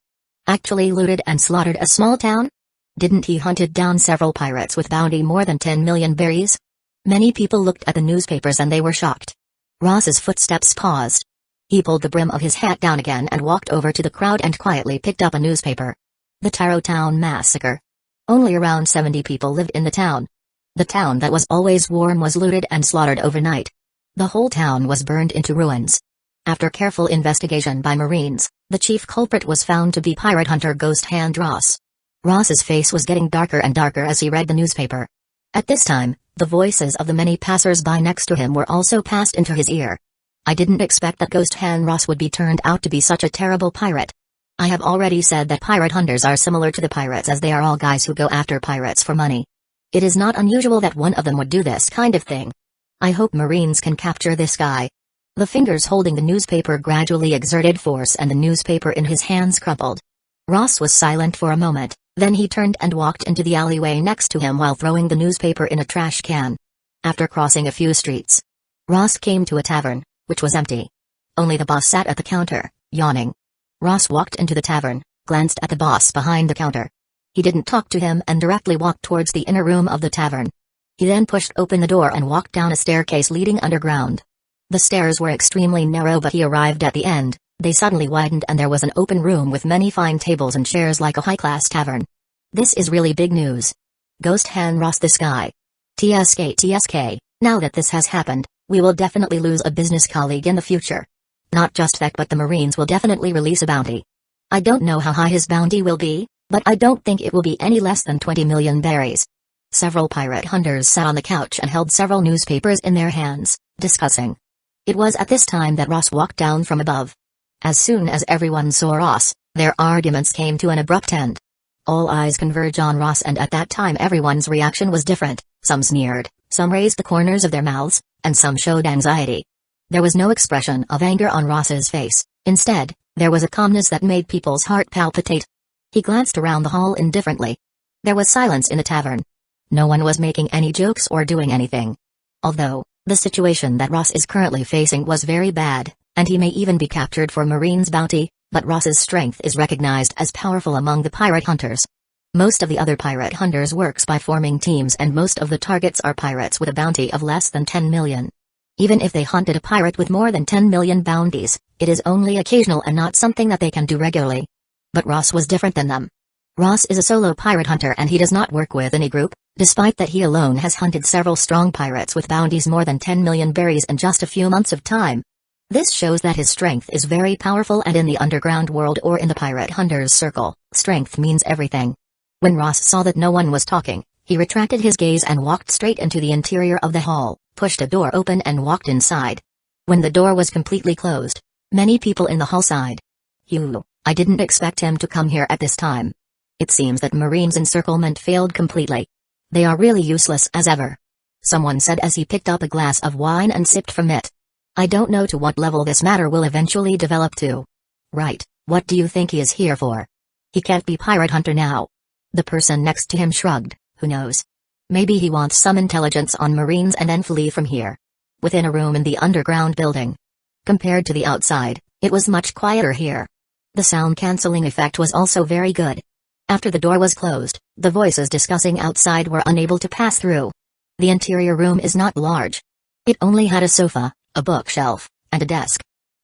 actually looted and slaughtered a small town? Didn't he hunted down several pirates with bounty more than 10 million berries? Many people looked at the newspapers and they were shocked. Ross's footsteps paused. He pulled the brim of his hat down again and walked over to the crowd and quietly picked up a newspaper. The Taro Town Massacre. Only around 70 people lived in the town. The town that was always warm was looted and slaughtered overnight. The whole town was burned into ruins. After careful investigation by Marines, the chief culprit was found to be pirate hunter Ghost Hand Ross. Ross's face was getting darker and darker as he read the newspaper. At this time, the voices of the many passers-by next to him were also passed into his ear. I didn't expect that Ghost Hand Ross would be turned out to be such a terrible pirate. I have already said that pirate hunters are similar to the pirates as they are all guys who go after pirates for money. It is not unusual that one of them would do this kind of thing. I hope Marines can capture this guy. The fingers holding the newspaper gradually exerted force and the newspaper in his hands crumpled. Ross was silent for a moment, then he turned and walked into the alleyway next to him while throwing the newspaper in a trash can. After crossing a few streets, Ross came to a tavern, which was empty. Only the boss sat at the counter, yawning. Ross walked into the tavern, glanced at the boss behind the counter. He didn't talk to him and directly walked towards the inner room of the tavern. He then pushed open the door and walked down a staircase leading underground. The stairs were extremely narrow, but he arrived at the end. They suddenly widened and there was an open room with many fine tables and chairs like a high-class tavern. This is really big news. Ghost Hand Ross, this guy. TSK, now that this has happened, we will definitely lose a business colleague in the future. Not just that, but the Marines will definitely release a bounty. I don't know how high his bounty will be, but I don't think it will be any less than 20 million berries. Several pirate hunters sat on the couch and held several newspapers in their hands, discussing. It was at this time that Ross walked down from above. As soon as everyone saw Ross, their arguments came to an abrupt end. All eyes converged on Ross, and at that time everyone's reaction was different. Some sneered, some raised the corners of their mouths, and some showed anxiety. There was no expression of anger on Ross's face. Instead, there was a calmness that made people's heart palpitate. He glanced around the hall indifferently. There was silence in the tavern. No one was making any jokes or doing anything. Although, the situation that Ross is currently facing was very bad, and he may even be captured for Marine's bounty, but Ross's strength is recognized as powerful among the pirate hunters. Most of the other pirate hunters works by forming teams, and most of the targets are pirates with a bounty of less than 10 million. Even if they hunted a pirate with more than 10 million bounties, it is only occasional and not something that they can do regularly. But Ross was different than them. Ross is a solo pirate hunter and he does not work with any group, despite that he alone has hunted several strong pirates with bounties more than 10 million berries in just a few months of time. This shows that his strength is very powerful, and in the underground world or in the pirate hunters' circle, strength means everything. When Ross saw that no one was talking, he retracted his gaze and walked straight into the interior of the hall, pushed a door open and walked inside. When the door was completely closed, many people in the hall sighed. I didn't expect him to come here at this time. It seems that Marine's encirclement failed completely. They are really useless as ever. Someone said as he picked up a glass of wine and sipped from it. I don't know to what level this matter will eventually develop to. Right, what do you think he is here for? He can't be pirate hunter now. The person next to him shrugged. Who knows? Maybe he wants some intelligence on Marines and then flee from here. Within a room in the underground building. Compared to the outside, it was much quieter here. The sound-canceling effect was also very good. After the door was closed, the voices discussing outside were unable to pass through. The interior room is not large. It only had a sofa, a bookshelf, and a desk.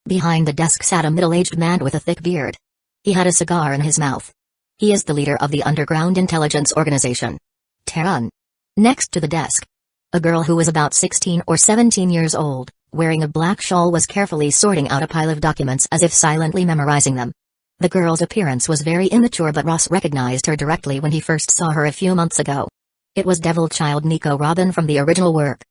Behind the desk sat a middle-aged man with a thick beard. He had a cigar in his mouth. He is the leader of the underground intelligence organization. Terun. Next to the desk, a girl who was about 16 or 17 years old, wearing a black shawl, was carefully sorting out a pile of documents as if silently memorizing them. The girl's appearance was very immature, but Ross recognized her directly when he first saw her a few months ago. It was Devil Child Nico Robin from the original work.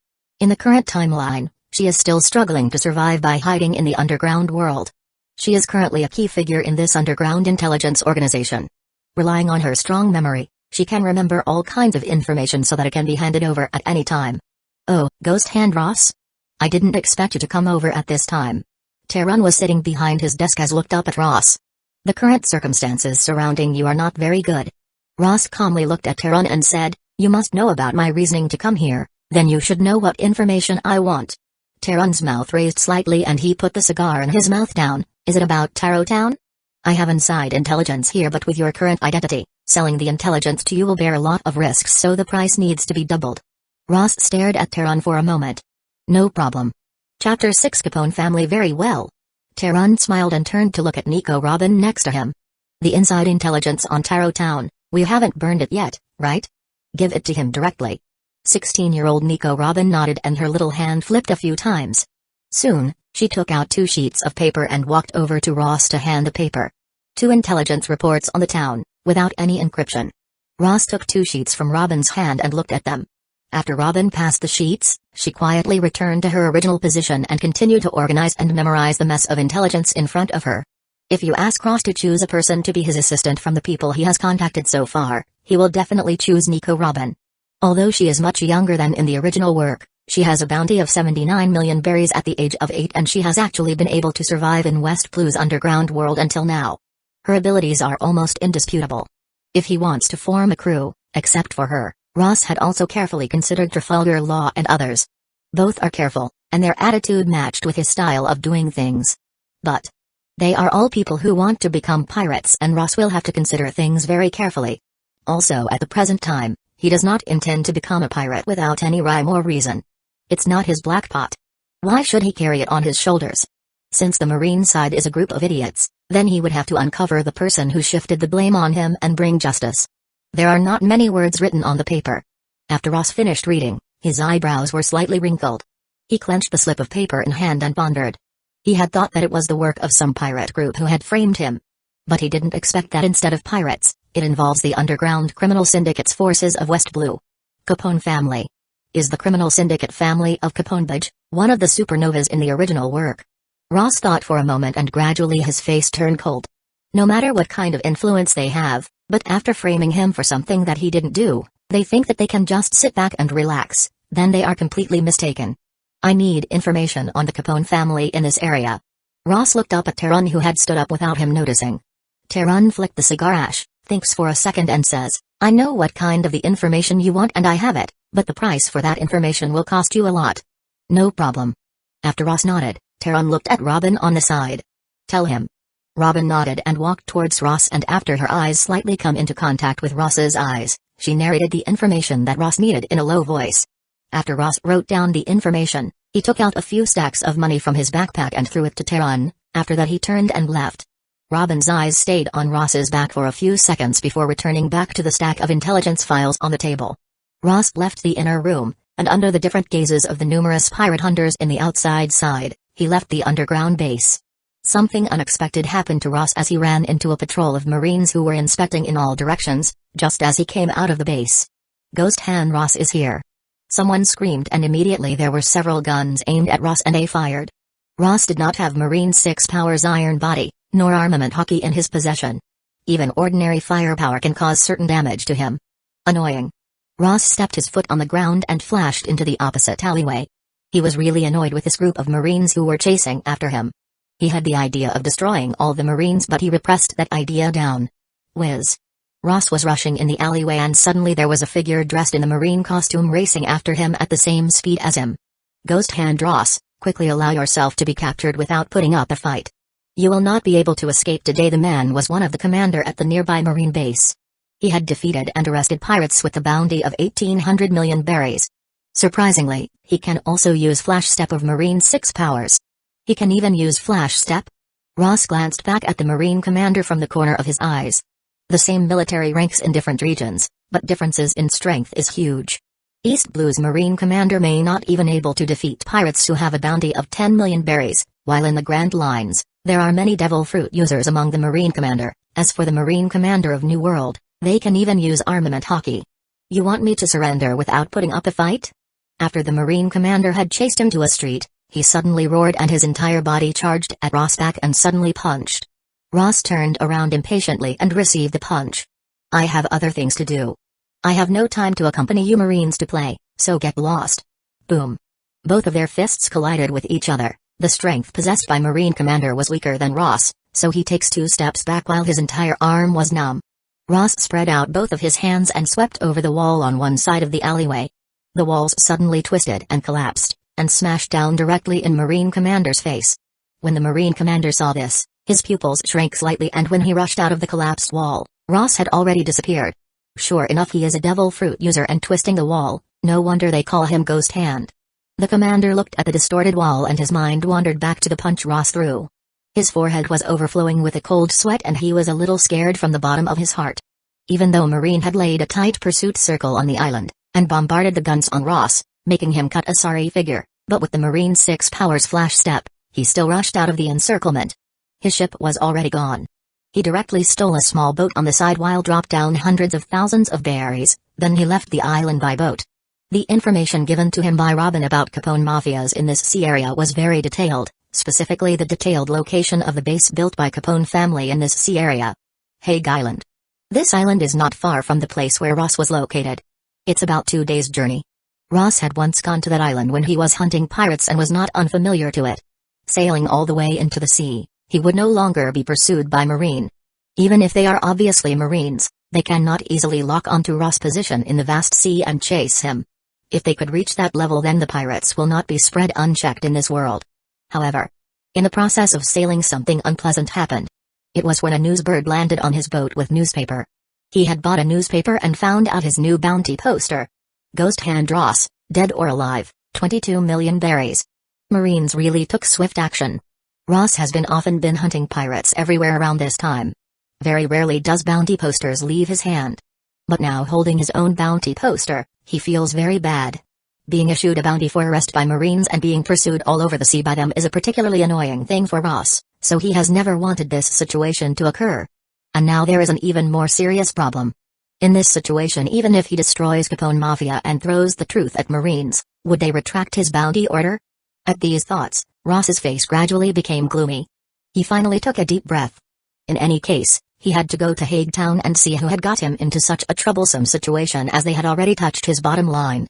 In the current timeline, she is still struggling to survive by hiding in the underground world. She is currently a key figure in this underground intelligence organization. Relying on her strong memory, she can remember all kinds of information so that it can be handed over at any time. Oh, Ghost Hand Ross? I didn't expect you to come over at this time. Terun was sitting behind his desk as looked up at Ross. The current circumstances surrounding you are not very good. Ross calmly looked at Terun and said, you must know about my reasoning to come here, then you should know what information I want. Terun's mouth raised slightly and he put the cigar in his mouth down. Is it about Taro Town? I have inside intelligence here, but with your current identity, selling the intelligence to you will bear a lot of risks, so the price needs to be doubled. Ross stared at Terun for a moment. No problem. Chapter 6 Capone family. Very well. Terun smiled and turned to look at Nico Robin next to him. The inside intelligence on Taro Town, we haven't burned it yet, right? Give it to him directly. 16-year-old Nico Robin nodded and her little hand flipped a few times. Soon, she took out 2 sheets of paper and walked over to Ross to hand the paper. 2 intelligence reports on the town, without any encryption. Ross took 2 sheets from Robin's hand and looked at them. After Robin passed the sheets, she quietly returned to her original position and continued to organize and memorize the mess of intelligence in front of her. If you ask Ross to choose a person to be his assistant from the people he has contacted so far, he will definitely choose Nico Robin. Although she is much younger than in the original work, she has a bounty of 79 million berries at the age of 8, and she has actually been able to survive in West Blue's underground world until now. Her abilities are almost indisputable. If he wants to form a crew, except for her, Ross had also carefully considered Trafalgar Law and others. Both are careful, and their attitude matched with his style of doing things. But they are all people who want to become pirates, and Ross will have to consider things very carefully. Also, at the present time, he does not intend to become a pirate without any rhyme or reason. It's not his black pot. Why should he carry it on his shoulders? Since the Marine side is a group of idiots, then he would have to uncover the person who shifted the blame on him and bring justice. There are not many words written on the paper. After Ross finished reading, his eyebrows were slightly wrinkled. He clenched the slip of paper in hand and pondered. He had thought that it was the work of some pirate group who had framed him. But he didn't expect that instead of pirates, it involves the underground criminal syndicate's forces of West Blue. Capone family. Is the criminal syndicate family of Capone Mage, one of the supernovas in the original work? Ross thought for a moment and gradually his face turned cold. No matter what kind of influence they have, but after framing him for something that he didn't do, they think that they can just sit back and relax, then they are completely mistaken. I need information on the Capone family in this area. Ross looked up at Terun, who had stood up without him noticing. Terun flicked the cigar ash, thinks for a second and says, I know what kind of the information you want and I have it, but the price for that information will cost you a lot. No problem. After Ross nodded, Terun looked at Robin on the side. Tell him. Robin nodded and walked towards Ross, and after her eyes slightly come into contact with Ross's eyes, she narrated the information that Ross needed in a low voice. After Ross wrote down the information, he took out a few stacks of money from his backpack and threw it to Terun. After that he turned and left. Robin's eyes stayed on Ross's back for a few seconds before returning back to the stack of intelligence files on the table. Ross left the inner room, and under the different gazes of the numerous pirate hunters in the outside side, he left the underground base. Something unexpected happened to Ross as he ran into a patrol of Marines who were inspecting in all directions, just as he came out of the base. Ghost Hand Ross is here. Someone screamed, and immediately there were several guns aimed at Ross and they fired. Ross did not have Marine 6 Power's iron body, nor armament hockey in his possession. Even ordinary firepower can cause certain damage to him. Annoying. Ross stepped his foot on the ground and flashed into the opposite alleyway. He was really annoyed with this group of Marines who were chasing after him. He had the idea of destroying all the Marines, but he repressed that idea down. Whiz. Ross was rushing in the alleyway and suddenly there was a figure dressed in the marine costume racing after him at the same speed as him. Ghost Hand Ross, quickly allow yourself to be captured without putting up a fight. You will not be able to escape today. The man was one of the commander at the nearby marine base. He had defeated and arrested pirates with the bounty of 1,800 million berries. Surprisingly, he can also use Flash Step of Marine 6 powers. He can even use Flash Step. Ross glanced back at the marine commander from the corner of his eyes. The same military ranks in different regions, but differences in strength is huge. East Blue's marine commander may not even able to defeat pirates who have a bounty of 10 million berries, while in the Grand Lines, there are many devil fruit users among the marine commander. As for the marine commander of New World, they can even use armament hockey. You want me to surrender without putting up a fight? After the marine commander had chased him to a street, he suddenly roared and his entire body charged at Ross back and suddenly punched. Ross turned around impatiently and received the punch. I have other things to do. I have no time to accompany you Marines to play, so get lost. Boom. Both of their fists collided with each other. The strength possessed by Marine Commander was weaker than Ross, so he takes 2 steps back while his entire arm was numb. Ross spread out both of his hands and swept over the wall on one side of the alleyway. The walls suddenly twisted and collapsed, and smashed down directly in Marine Commander's face. When the Marine Commander saw this, his pupils shrank slightly and when he rushed out of the collapsed wall, Ross had already disappeared. Sure enough, he is a devil fruit user and twisting the wall, no wonder they call him Ghost Hand. The commander looked at the distorted wall and his mind wandered back to the punch Ross threw. His forehead was overflowing with a cold sweat and he was a little scared from the bottom of his heart. Even though Marine had laid a tight pursuit circle on the island, and bombarded the guns on Ross, making him cut a sorry figure, but with the Marine 6 powers Flash Step, he still rushed out of the encirclement. His ship was already gone. He directly stole a small boat on the side while dropped down hundreds of thousands of berries, then he left the island by boat. The information given to him by Robin about Capone mafias in this sea area was very detailed, specifically the detailed location of the base built by Capone family in this sea area. Hague Island. This island is not far from the place where Ross was located. It's about 2 days' journey. Ross had once gone to that island when he was hunting pirates and was not unfamiliar to it. Sailing all the way into the sea, he would no longer be pursued by Marine. Even if they are obviously Marines, they cannot easily lock onto Ross' position in the vast sea and chase him. If they could reach that level, then the pirates will not be spread unchecked in this world. However, in the process of sailing something unpleasant happened. It was when a newsbird landed on his boat with newspaper. He had bought a newspaper and found out his new bounty poster. Ghost Hand Ross, dead or alive, 22 million berries. Marines really took swift action. Ross has often been hunting pirates everywhere around this time. Very rarely does bounty posters leave his hand. But now holding his own bounty poster, he feels very bad. Being issued a bounty for arrest by Marines and being pursued all over the sea by them is a particularly annoying thing for Ross, so he has never wanted this situation to occur. And now there is an even more serious problem. In this situation, even if he destroys Capone Mafia and throws the truth at Marines, would they retract his bounty order? At these thoughts, Ross's face gradually became gloomy. He finally took a deep breath. In any case, he had to go to Hague Town and see who had got him into such a troublesome situation, as they had already touched his bottom line.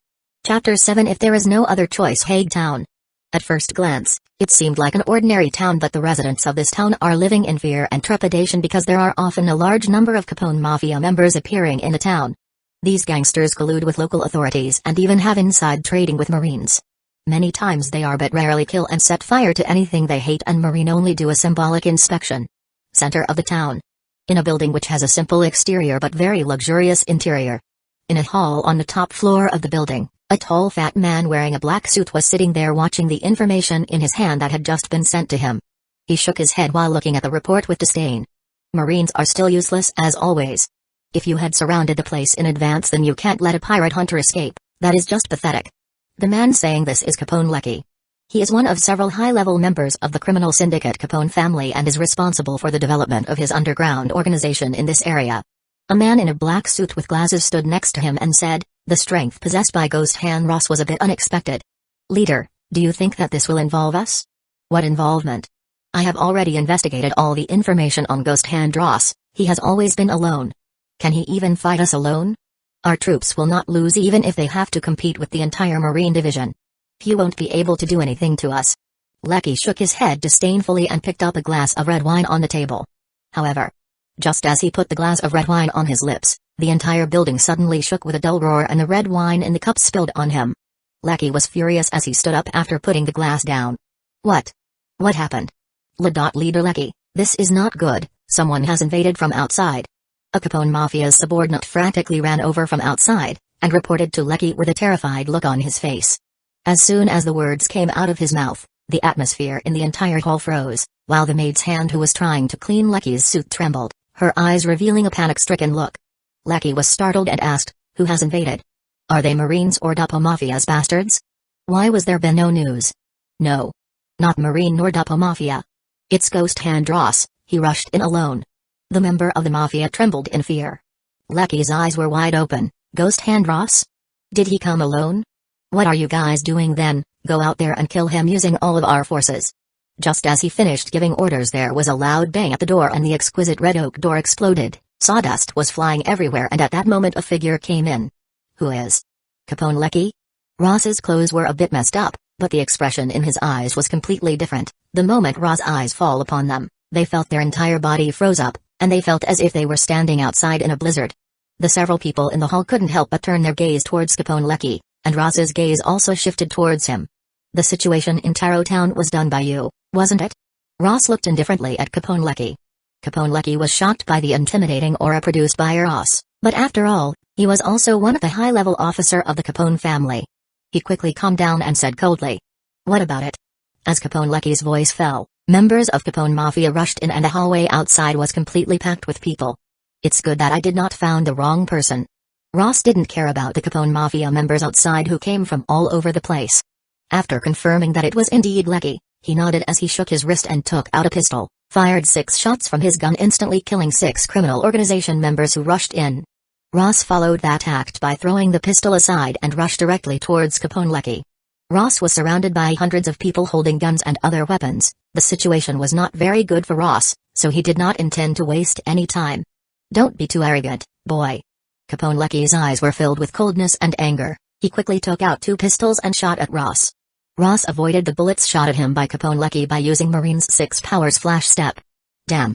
Chapter 7. If there is no other choice. Hague Town. At first glance, it seemed like an ordinary town, but the residents of this town are living in fear and trepidation because there are often a large number of Capone Mafia members appearing in the town. These gangsters collude with local authorities and even have inside trading with Marines. Many times they are but rarely kill and set fire to anything they hate, and Marine only do a symbolic inspection. Center of the town. In a building which has a simple exterior but very luxurious interior. In a hall on the top floor of the building, a tall fat man wearing a black suit was sitting there watching the information in his hand that had just been sent to him. He shook his head while looking at the report with disdain. Marines are still useless as always. If you had surrounded the place in advance, then you can't let a pirate hunter escape. That is just pathetic. The man saying this is Capone Lecky. He is one of several high-level members of the criminal syndicate Capone family and is responsible for the development of his underground organization in this area. A man in a black suit with glasses stood next to him and said, "The strength possessed by Ghost Hand Ross was a bit unexpected. Leader, do you think that this will involve us?" "What involvement?" "I have already investigated all the information on Ghost Hand Ross. He has always been alone. Can he even fight us alone? Our troops will not lose even if they have to compete with the entire Marine Division. He won't be able to do anything to us." Lecky shook his head disdainfully and picked up a glass of red wine on the table. "However, Just as he put the glass of red wine on his lips, the entire building suddenly shook with a dull roar and the red wine in the cup spilled on him. Lecky was furious as he stood up after putting the glass down. What? What happened? Leader Lecky, this is not good, someone has invaded from outside. A Capone Mafia's subordinate frantically ran over from outside, and reported to Lecky with a terrified look on his face. As soon as the words came out of his mouth, the atmosphere in the entire hall froze, while the maid's hand who was trying to clean Lecky's suit trembled, her eyes revealing a panic-stricken look. Lecky was startled and asked, "Who has invaded? Are they Marines or Duppo Mafia's bastards? Why was there been no news?" "No. Not Marine nor Duppo Mafia. It's Ghost Hand Ross, he rushed in alone." The member of the Mafia trembled in fear. Lecky's eyes were wide open. Ghost Hand Ross? Did he come alone? "What are you guys doing then? Go out there and kill him using all of our forces." Just as he finished giving orders, there was a loud bang at the door and the exquisite red oak door exploded. Sawdust was flying everywhere, and at that moment a figure came in. "Who is Capone Lecky?" Ross's clothes were a bit messed up, but the expression in his eyes was completely different. The moment Ross's eyes fall upon them, they felt their entire body froze up, and they felt as if they were standing outside in a blizzard. The several people in the hall couldn't help but turn their gaze towards Capone Lecky, and Ross's gaze also shifted towards him. "The situation in Taro Town was done by you, wasn't it?" Ross looked indifferently at Capone Lecky. Capone Lecky was shocked by the intimidating aura produced by Ross, but after all, he was also one of the high-level officer of the Capone family. He quickly calmed down and said coldly, "What about it?" As Capone Lecky's voice fell, members of Capone Mafia rushed in and the hallway outside was completely packed with people. "It's good that I did not found the wrong person." Ross didn't care about the Capone Mafia members outside who came from all over the place. After confirming that it was indeed Lecky, he nodded as he shook his wrist and took out a pistol, fired 6 shots from his gun, instantly killing 6 criminal organization members who rushed in. Ross followed that act by throwing the pistol aside and rushed directly towards Capone Lecky. Ross was surrounded by hundreds of people holding guns and other weapons. The situation was not very good for Ross, so he did not intend to waste any time. "Don't be too arrogant, boy." Capone Lecky's eyes were filled with coldness and anger. He quickly took out 2 pistols and shot at Ross. Ross avoided the bullets shot at him by Capone Lecky by using Marine's 6 powers flash step. Damn.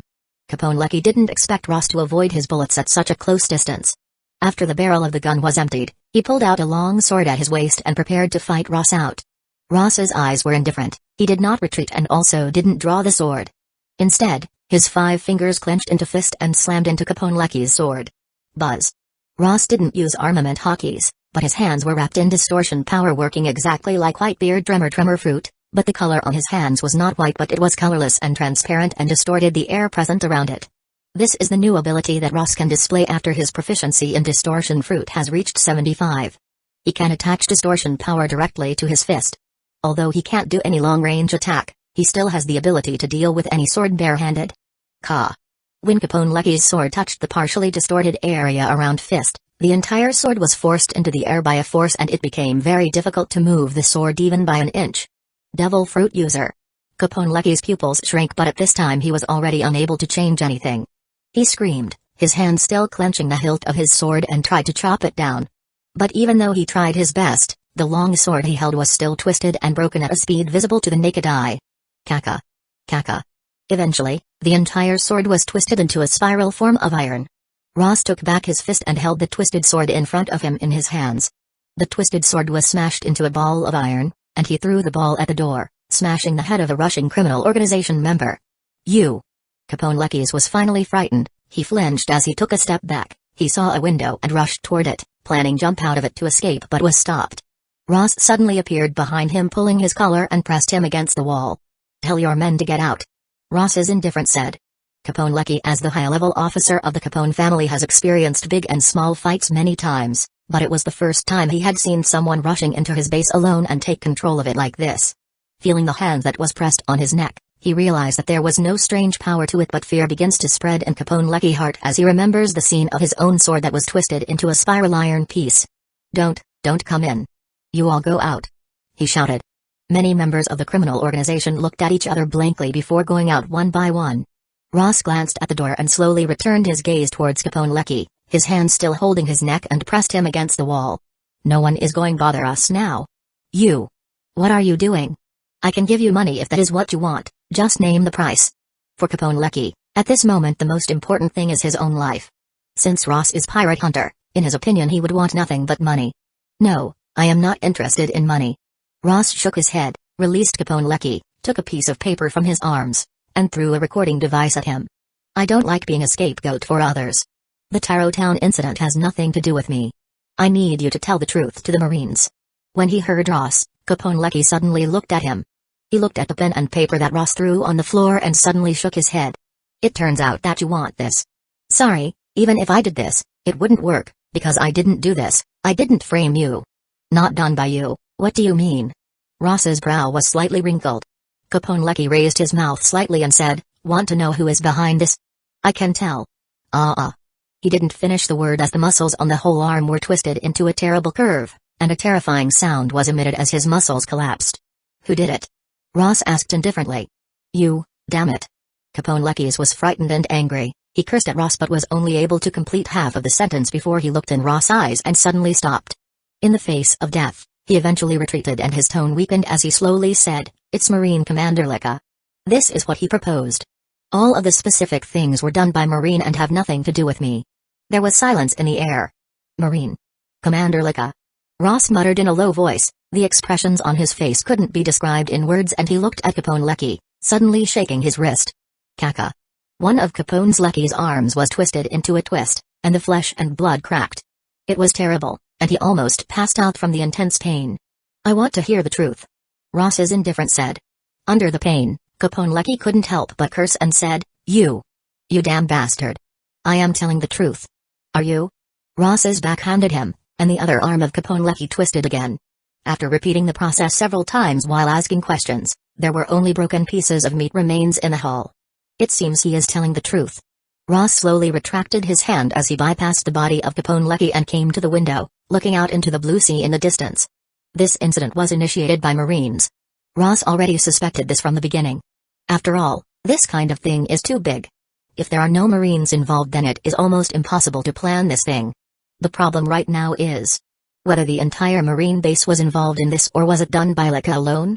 Capone Lecky didn't expect Ross to avoid his bullets at such a close distance. After the barrel of the gun was emptied, he pulled out a long sword at his waist and prepared to fight Ross out. Ross's eyes were indifferent. He did not retreat and also didn't draw the sword. Instead, his 5 fingers clenched into fist and slammed into Capone Lecky's sword. Buzz. Ross didn't use armament hotkeys, but his hands were wrapped in distortion power, working exactly like Whitebeard tremor fruit, but the color on his hands was not white, but it was colorless and transparent and distorted the air present around it. This is the new ability that Ross can display after his proficiency in distortion fruit has reached 75. He can attach distortion power directly to his fist. Although he can't do any long-range attack, he still has the ability to deal with any sword barehanded. Ka. When Capone Lecky's sword touched the partially distorted area around fist, the entire sword was forced into the air by a force and it became very difficult to move the sword even by an inch. Devil fruit user. Capone Lecky's pupils shrank, but at this time he was already unable to change anything. He screamed, his hand still clenching the hilt of his sword, and tried to chop it down. But even though he tried his best, the long sword he held was still twisted and broken at a speed visible to the naked eye. Kaka. Kaka. Eventually, the entire sword was twisted into a spiral form of iron. Ross took back his fist and held the twisted sword in front of him in his hands. The twisted sword was smashed into a ball of iron, and he threw the ball at the door, smashing the head of a rushing criminal organization member. "You!" Capone Lecky's was finally frightened. He flinched as he took a step back. He saw a window and rushed toward it, planning jump out of it to escape, but was stopped. Ross suddenly appeared behind him, pulling his collar and pressed him against the wall. "Tell your men to get out," Ross's indifference said. Capone Lecky, as the high-level officer of the Capone family, has experienced big and small fights many times, but it was the first time he had seen someone rushing into his base alone and take control of it like this. Feeling the hand that was pressed on his neck, he realized that there was no strange power to it, but fear begins to spread in Capone Lecky's heart as he remembers the scene of his own sword that was twisted into a spiral iron piece. Don't come in. You all go out," he shouted. Many members of the criminal organization looked at each other blankly before going out one by one. Ross glanced at the door and slowly returned his gaze towards Capone Lecky, his hand still holding his neck, and pressed him against the wall. "No one is going to bother us now." "You. What are you doing?" "I can give you money if that is what you want, just name the price." For Capone Lecky, At this moment the most important thing is his own life. Since Ross is pirate hunter, in his opinion he would want nothing but money. No, I am not interested in money. Ross shook his head, released Capone, took a piece of paper from his arms, and threw a recording device at him. I don't like being a scapegoat for others. The Taro Town incident has nothing to do with me. I need you to tell the truth to the Marines. When he heard Ross, Capone suddenly looked at him. He looked at the pen and paper that Ross threw on the floor and suddenly shook his head. It turns out that you want this. Sorry, even if I did this, it wouldn't work, because I didn't do this, I didn't frame you. Not done by you, what do you mean? Ross's brow was slightly wrinkled. Capone raised his mouth slightly and said, want to know who is behind this? I can tell. He didn't finish the word as the muscles on the whole arm were twisted into a terrible curve, and a terrifying sound was emitted as his muscles collapsed. Who did it? Ross asked indifferently. You, damn it. Capone was frightened and angry. He cursed at Ross but was only able to complete half of the sentence before he looked in Ross' eyes and suddenly stopped. In the face of death, he eventually retreated and his tone weakened as he slowly said, it's Marine Commander Licca. This is what he proposed. All of the specific things were done by Marine and have nothing to do with me. There was silence in the air. Marine Commander Licca. Ross muttered in a low voice, the expressions on his face couldn't be described in words and he looked at Capone, suddenly shaking his wrist. Kaka. One of Capone's arms was twisted into a twist, and the flesh and blood cracked. It was terrible, and he almost passed out from the intense pain. I want to hear the truth. Ross's indifference said. Under the pain, Capone couldn't help but curse and said, You damn bastard. I am telling the truth. Are you? Ross's backhanded him, and the other arm of Capone twisted again. After repeating the process several times while asking questions, there were only broken pieces of meat remains in the hull. It seems he is telling the truth. Ross slowly retracted his hand as he bypassed the body of Capone and came to the window, looking out into the blue sea in the distance. This incident was initiated by Marines. Ross already suspected this from the beginning. After all, this kind of thing is too big. If there are no Marines involved then it is almost impossible to plan this thing. The problem right now is whether the entire Marine base was involved in this or was it done by Licca alone?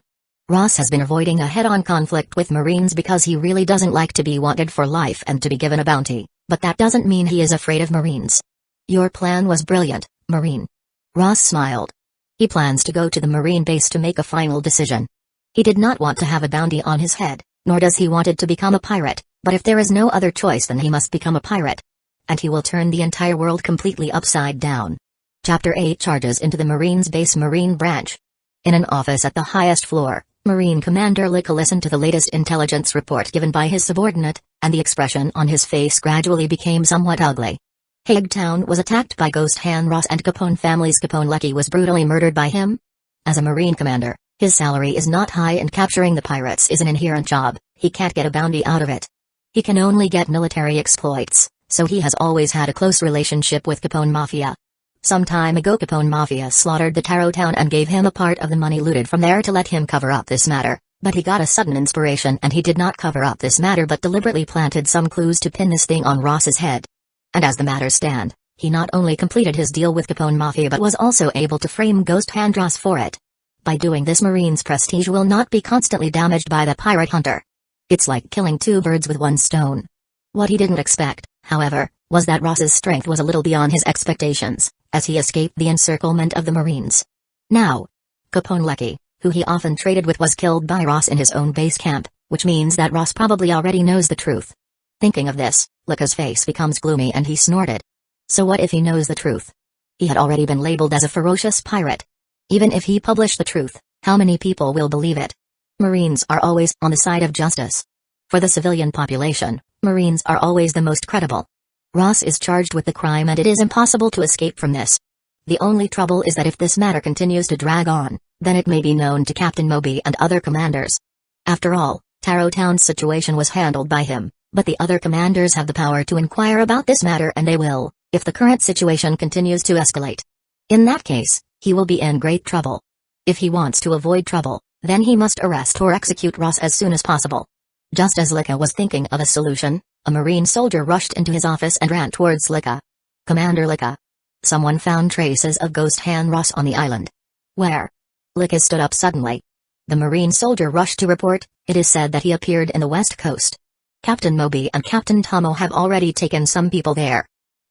Ross has been avoiding a head-on conflict with Marines because he really doesn't like to be wanted for life and to be given a bounty, but that doesn't mean he is afraid of Marines. Your plan was brilliant, Marine. Ross smiled. He plans to go to the Marine base to make a final decision. He did not want to have a bounty on his head, nor does he wanted to become a pirate, but if there is no other choice then he must become a pirate. And he will turn the entire world completely upside down. Chapter 8 Charges into the Marines base Marine branch. In an office at the highest floor, Marine Commander Licca listened to the latest intelligence report given by his subordinate, and the expression on his face gradually became somewhat ugly. Hague Town was attacked by Ghost Hand Ross and Capone families. Capone was brutally murdered by him. As a Marine commander, his salary is not high and capturing the pirates is an inherent job, he can't get a bounty out of it. He can only get military exploits, so he has always had a close relationship with Capone Mafia. Some time ago Capone Mafia slaughtered the Taro Town and gave him a part of the money looted from there to let him cover up this matter, but he got a sudden inspiration and he did not cover up this matter but deliberately planted some clues to pin this thing on Ross's head. And as the matters stand, he not only completed his deal with Capone Mafia but was also able to frame Ghost Hand Ross for it. By doing this Marine's prestige will not be constantly damaged by the pirate hunter. It's like killing two birds with one stone. What he didn't expect, however, was that Ross's strength was a little beyond his expectations, as he escaped the encirclement of the Marines. Now, Capone, who he often traded with, was killed by Ross in his own base camp, which means that Ross probably already knows the truth. Thinking of this, Licca's face becomes gloomy and he snorted. So what if he knows the truth? He had already been labeled as a ferocious pirate. Even if he published the truth, how many people will believe it? Marines are always on the side of justice. For the civilian population, Marines are always the most credible. Ross is charged with the crime and it is impossible to escape from this. The only trouble is that if this matter continues to drag on, then it may be known to Captain Moby and other commanders. After all, Taro Town's situation was handled by him, but the other commanders have the power to inquire about this matter and they will, if the current situation continues to escalate. In that case, he will be in great trouble. If he wants to avoid trouble, then he must arrest or execute Ross as soon as possible. Just as Licca was thinking of a solution, a Marine soldier rushed into his office and ran towards Licca. Commander Licca. Someone found traces of Ghost Hand Ross on the island. Where? Licca stood up suddenly. The Marine soldier rushed to report, it is said that he appeared in the west coast. Captain Moby and Captain Tomo have already taken some people there.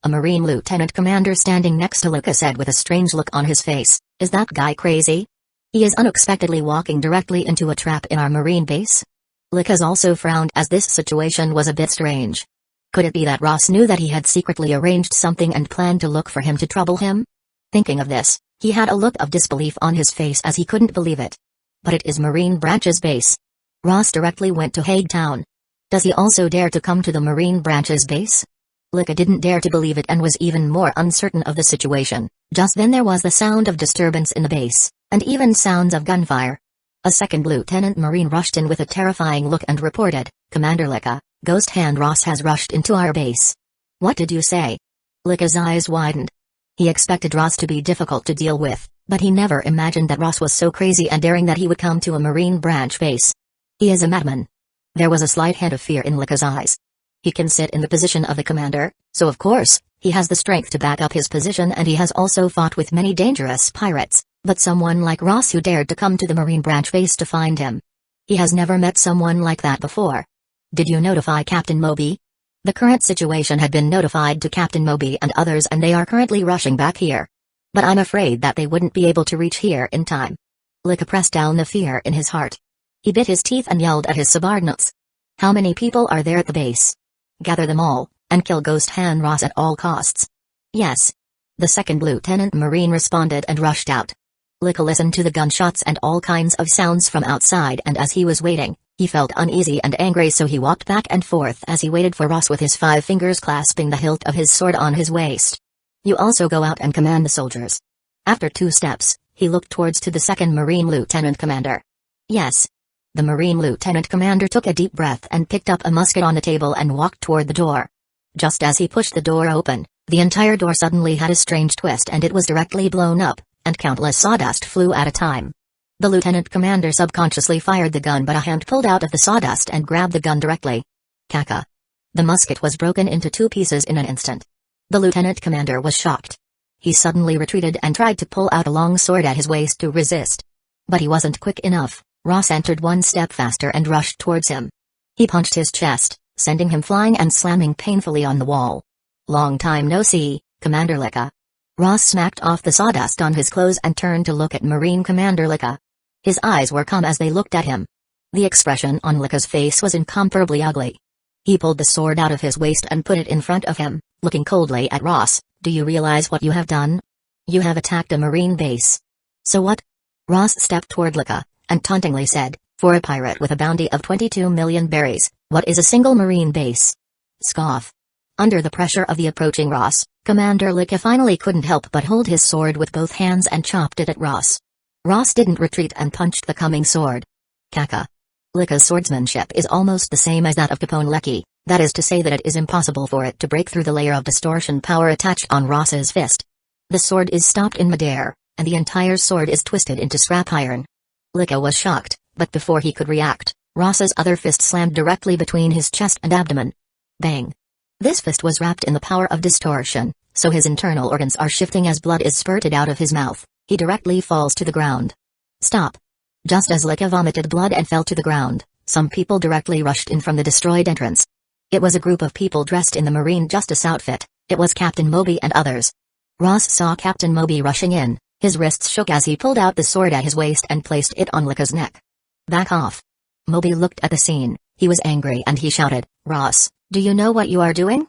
A Marine Lieutenant Commander standing next to Luca said with a strange look on his face, "Is that guy crazy? He is unexpectedly walking directly into a trap in our Marine base?" Luca's also frowned as this situation was a bit strange. Could it be that Ross knew that he had secretly arranged something and planned to look for him to trouble him? Thinking of this, he had a look of disbelief on his face as he couldn't believe it. But it is Marine Branch's base. Ross directly went to Hague Town. Does he also dare to come to the Marine Branch's base? Luca didn't dare to believe it and was even more uncertain of the situation. Just then there was the sound of disturbance in the base, and even sounds of gunfire. A second Lieutenant Marine rushed in with a terrifying look and reported, "Commander Luca, Ghost Hand Ross has rushed into our base." "What did you say?" Luca's eyes widened. He expected Ross to be difficult to deal with, but he never imagined that Ross was so crazy and daring that he would come to a Marine Branch base. He is a madman. There was a slight hint of fear in Luca's eyes. He can sit in the position of the commander, so of course, he has the strength to back up his position and he has also fought with many dangerous pirates, but someone like Ross who dared to come to the Marine Branch base to find him. He has never met someone like that before. "Did you notify Captain Moby?" The current situation had been notified to Captain Moby and others and they are currently rushing back here. But I'm afraid that they wouldn't be able to reach here in time. Luca pressed down the fear in his heart. He bit his teeth and yelled at his subordinates. "How many people are there at the base? Gather them all, and kill Ghost Hand Ross at all costs." "Yes." The second Lieutenant Marine responded and rushed out. Luca listened to the gunshots and all kinds of sounds from outside and as he was waiting, he felt uneasy and angry so he walked back and forth as he waited for Ross with his 5 fingers clasping the hilt of his sword on his waist. "You also go out and command the soldiers." After 2 steps, he looked towards to the second Marine Lieutenant Commander. "Yes." The Marine Lieutenant Commander took a deep breath and picked up a musket on the table and walked toward the door. Just as he pushed the door open, the entire door suddenly had a strange twist and it was directly blown up, and countless sawdust flew at a time. The Lieutenant Commander subconsciously fired the gun but a hand pulled out of the sawdust and grabbed the gun directly. Kaka. The musket was broken into 2 pieces in an instant. The Lieutenant Commander was shocked. He suddenly retreated and tried to pull out a long sword at his waist to resist. But he wasn't quick enough. Ross entered 1 step faster and rushed towards him. He punched his chest, sending him flying and slamming painfully on the wall. "Long time no see, Commander Luca." Ross smacked off the sawdust on his clothes and turned to look at Marine Commander Luca. His eyes were calm as they looked at him. The expression on Luca's face was incomparably ugly. He pulled the sword out of his waist and put it in front of him, looking coldly at Ross. "Do you realize what you have done? You have attacked a Marine base." "So what?" Ross stepped toward Luca and tauntingly said, "For a pirate with a bounty of 22 million berries, what is a single Marine base?" Scoff. Under the pressure of the approaching Ross, Commander Luca finally couldn't help but hold his sword with both hands and chopped it at Ross. Ross didn't retreat and punched the coming sword. Kaka. Luca's swordsmanship is almost the same as that of Capone Lecky, that is to say that it is impossible for it to break through the layer of distortion power attached on Ross's fist. The sword is stopped in midair, and the entire sword is twisted into scrap iron. Luca was shocked, but before he could react, Ross's other fist slammed directly between his chest and abdomen. Bang! This fist was wrapped in the power of distortion, so his internal organs are shifting as blood is spurted out of his mouth. He directly falls to the ground. Stop! Just as Luca vomited blood and fell to the ground, some people directly rushed in from the destroyed entrance. It was a group of people dressed in the Marine Justice outfit. It was Captain Moby and others. Ross saw Captain Moby rushing in. His wrists shook as he pulled out the sword at his waist and placed it on Luca's neck. "Back off." Moby looked at the scene. He was angry and he shouted, "Ross, do you know what you are doing?"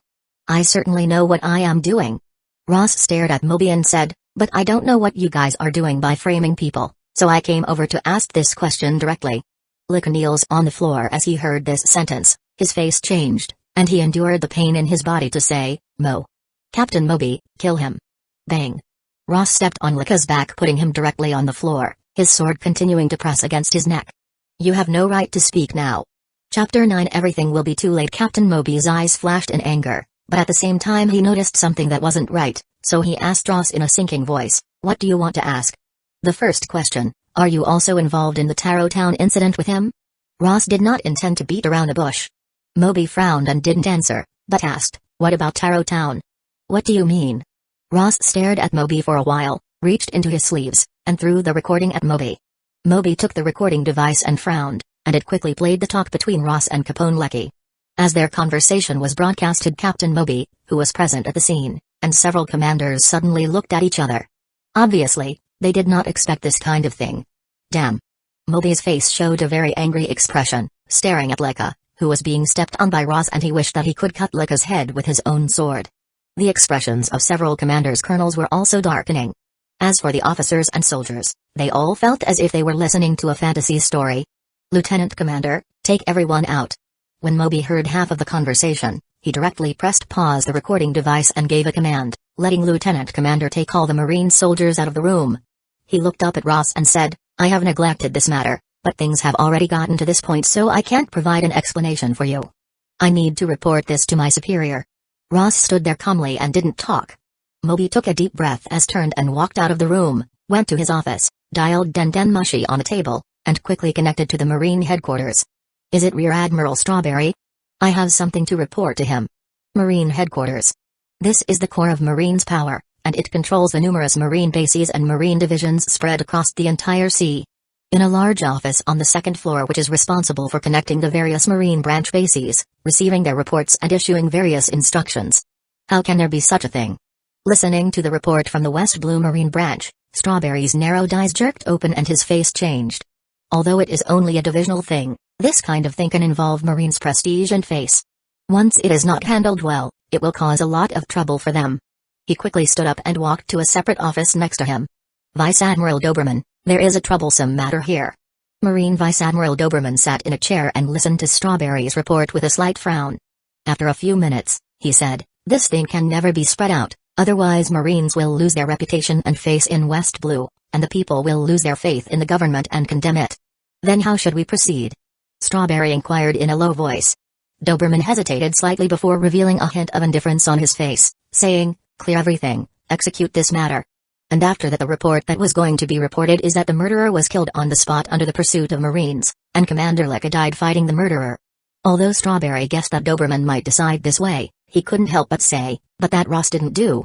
"I certainly know what I am doing." Ross stared at Moby and said, "But I don't know what you guys are doing by framing people, so I came over to ask this question directly." Luca kneels on the floor as he heard this sentence. His face changed, and he endured the pain in his body to say, "Mo. Captain Moby, kill him." Bang. Ross stepped on Luca's back, putting him directly on the floor, his sword continuing to press against his neck. "You have no right to speak now." Chapter 9. Everything will be too late. Captain Moby's eyes flashed in anger, but at the same time he noticed something that wasn't right, so he asked Ross in a sinking voice, "What do you want to ask?" The first question, "Are you also involved in the Taro Town incident with him?" Ross did not intend to beat around the bush. Moby frowned and didn't answer, but asked, "What about Taro Town?" "What do you mean?" Ross stared at Moby for a while, reached into his sleeves, and threw the recording at Moby. Moby took the recording device and frowned, and it quickly played the talk between Ross and Capone Lecky. As their conversation was broadcasted, Captain Moby, who was present at the scene, and several commanders suddenly looked at each other. Obviously, they did not expect this kind of thing. Damn. Moby's face showed a very angry expression, staring at Lecca, who was being stepped on by Ross, and he wished that he could cut Lecca's head with his own sword. The expressions of several commanders' colonels were also darkening. As for the officers and soldiers, they all felt as if they were listening to a fantasy story. Lieutenant Commander, take everyone out. When Moby heard half of the conversation, he directly pressed pause the recording device and gave a command, letting Lieutenant Commander take all the Marine soldiers out of the room. He looked up at Ross and said, I have neglected this matter, but things have already gotten to this point, so I can't provide an explanation for you. I need to report this to my superior. Ross stood there calmly and didn't talk. Moby took a deep breath as turned and walked out of the room, went to his office, dialed Den Mushi on a table, and quickly connected to the Marine headquarters. Is it Rear Admiral Strawberry? I have something to report to him. Marine headquarters. This is the core of Marine's power, and it controls the numerous Marine bases and Marine divisions spread across the entire sea. In a large office on the second floor, which is responsible for connecting the various Marine branch bases, receiving their reports and issuing various instructions. How can there be such a thing? Listening to the report from the West Blue Marine branch, Strawberry's narrowed eyes jerked open and his face changed. Although it is only a divisional thing, this kind of thing can involve Marine's prestige and face. Once it is not handled well, it will cause a lot of trouble for them. He quickly stood up and walked to a separate office next to him. Vice Admiral Doberman, there is a troublesome matter here. Marine Vice Admiral Doberman sat in a chair and listened to Strawberry's report with a slight frown. After a few minutes, he said, this thing can never be spread out, otherwise Marines will lose their reputation and face in West Blue, and the people will lose their faith in the government and condemn it. Then how should we proceed? Strawberry inquired in a low voice. Doberman hesitated slightly before revealing a hint of indifference on his face, saying, clear everything, execute this matter. And after that, the report that was going to be reported is that the murderer was killed on the spot under the pursuit of Marines, and Commander Lecca died fighting the murderer. Although Strawberry guessed that Doberman might decide this way, he couldn't help but say, but that Ross didn't do.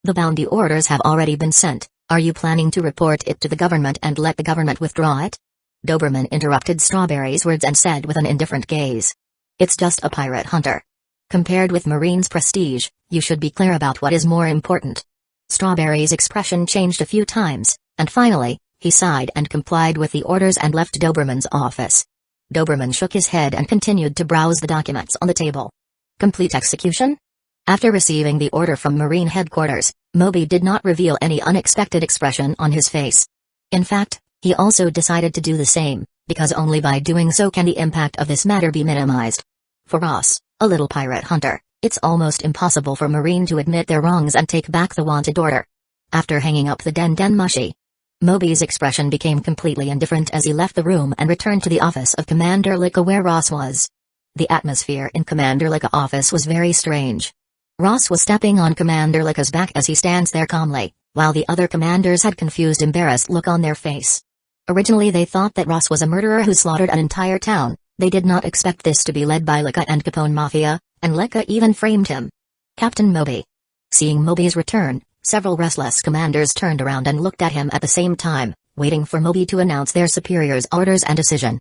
The bounty orders have already been sent, are you planning to report it to the government and let the government withdraw it? Doberman interrupted Strawberry's words and said with an indifferent gaze. It's just a pirate hunter. Compared with Marine's prestige, you should be clear about what is more important. Strawberry's expression changed a few times, and finally, he sighed and complied with the orders and left Doberman's office. Doberman shook his head and continued to browse the documents on the table. Complete execution? After receiving the order from Marine headquarters, Moby did not reveal any unexpected expression on his face. In fact, he also decided to do the same, because only by doing so can the impact of this matter be minimized. For Ross, a little pirate hunter, it's almost impossible for Marine to admit their wrongs and take back the wanted order. After hanging up the Den Mushi, Moby's expression became completely indifferent as he left the room and returned to the office of Commander Lecca where Ross was. The atmosphere in Commander Lecca's office was very strange. Ross was stepping on Commander Lecca's back as he stands there calmly, while the other commanders had confused, embarrassed look on their face. Originally they thought that Ross was a murderer who slaughtered an entire town. They did not expect this to be led by Lecca and Capone Mafia, and Lecca even framed him. Captain Moby. Seeing Moby's return, several restless commanders turned around and looked at him at the same time, waiting for Moby to announce their superior's orders and decision.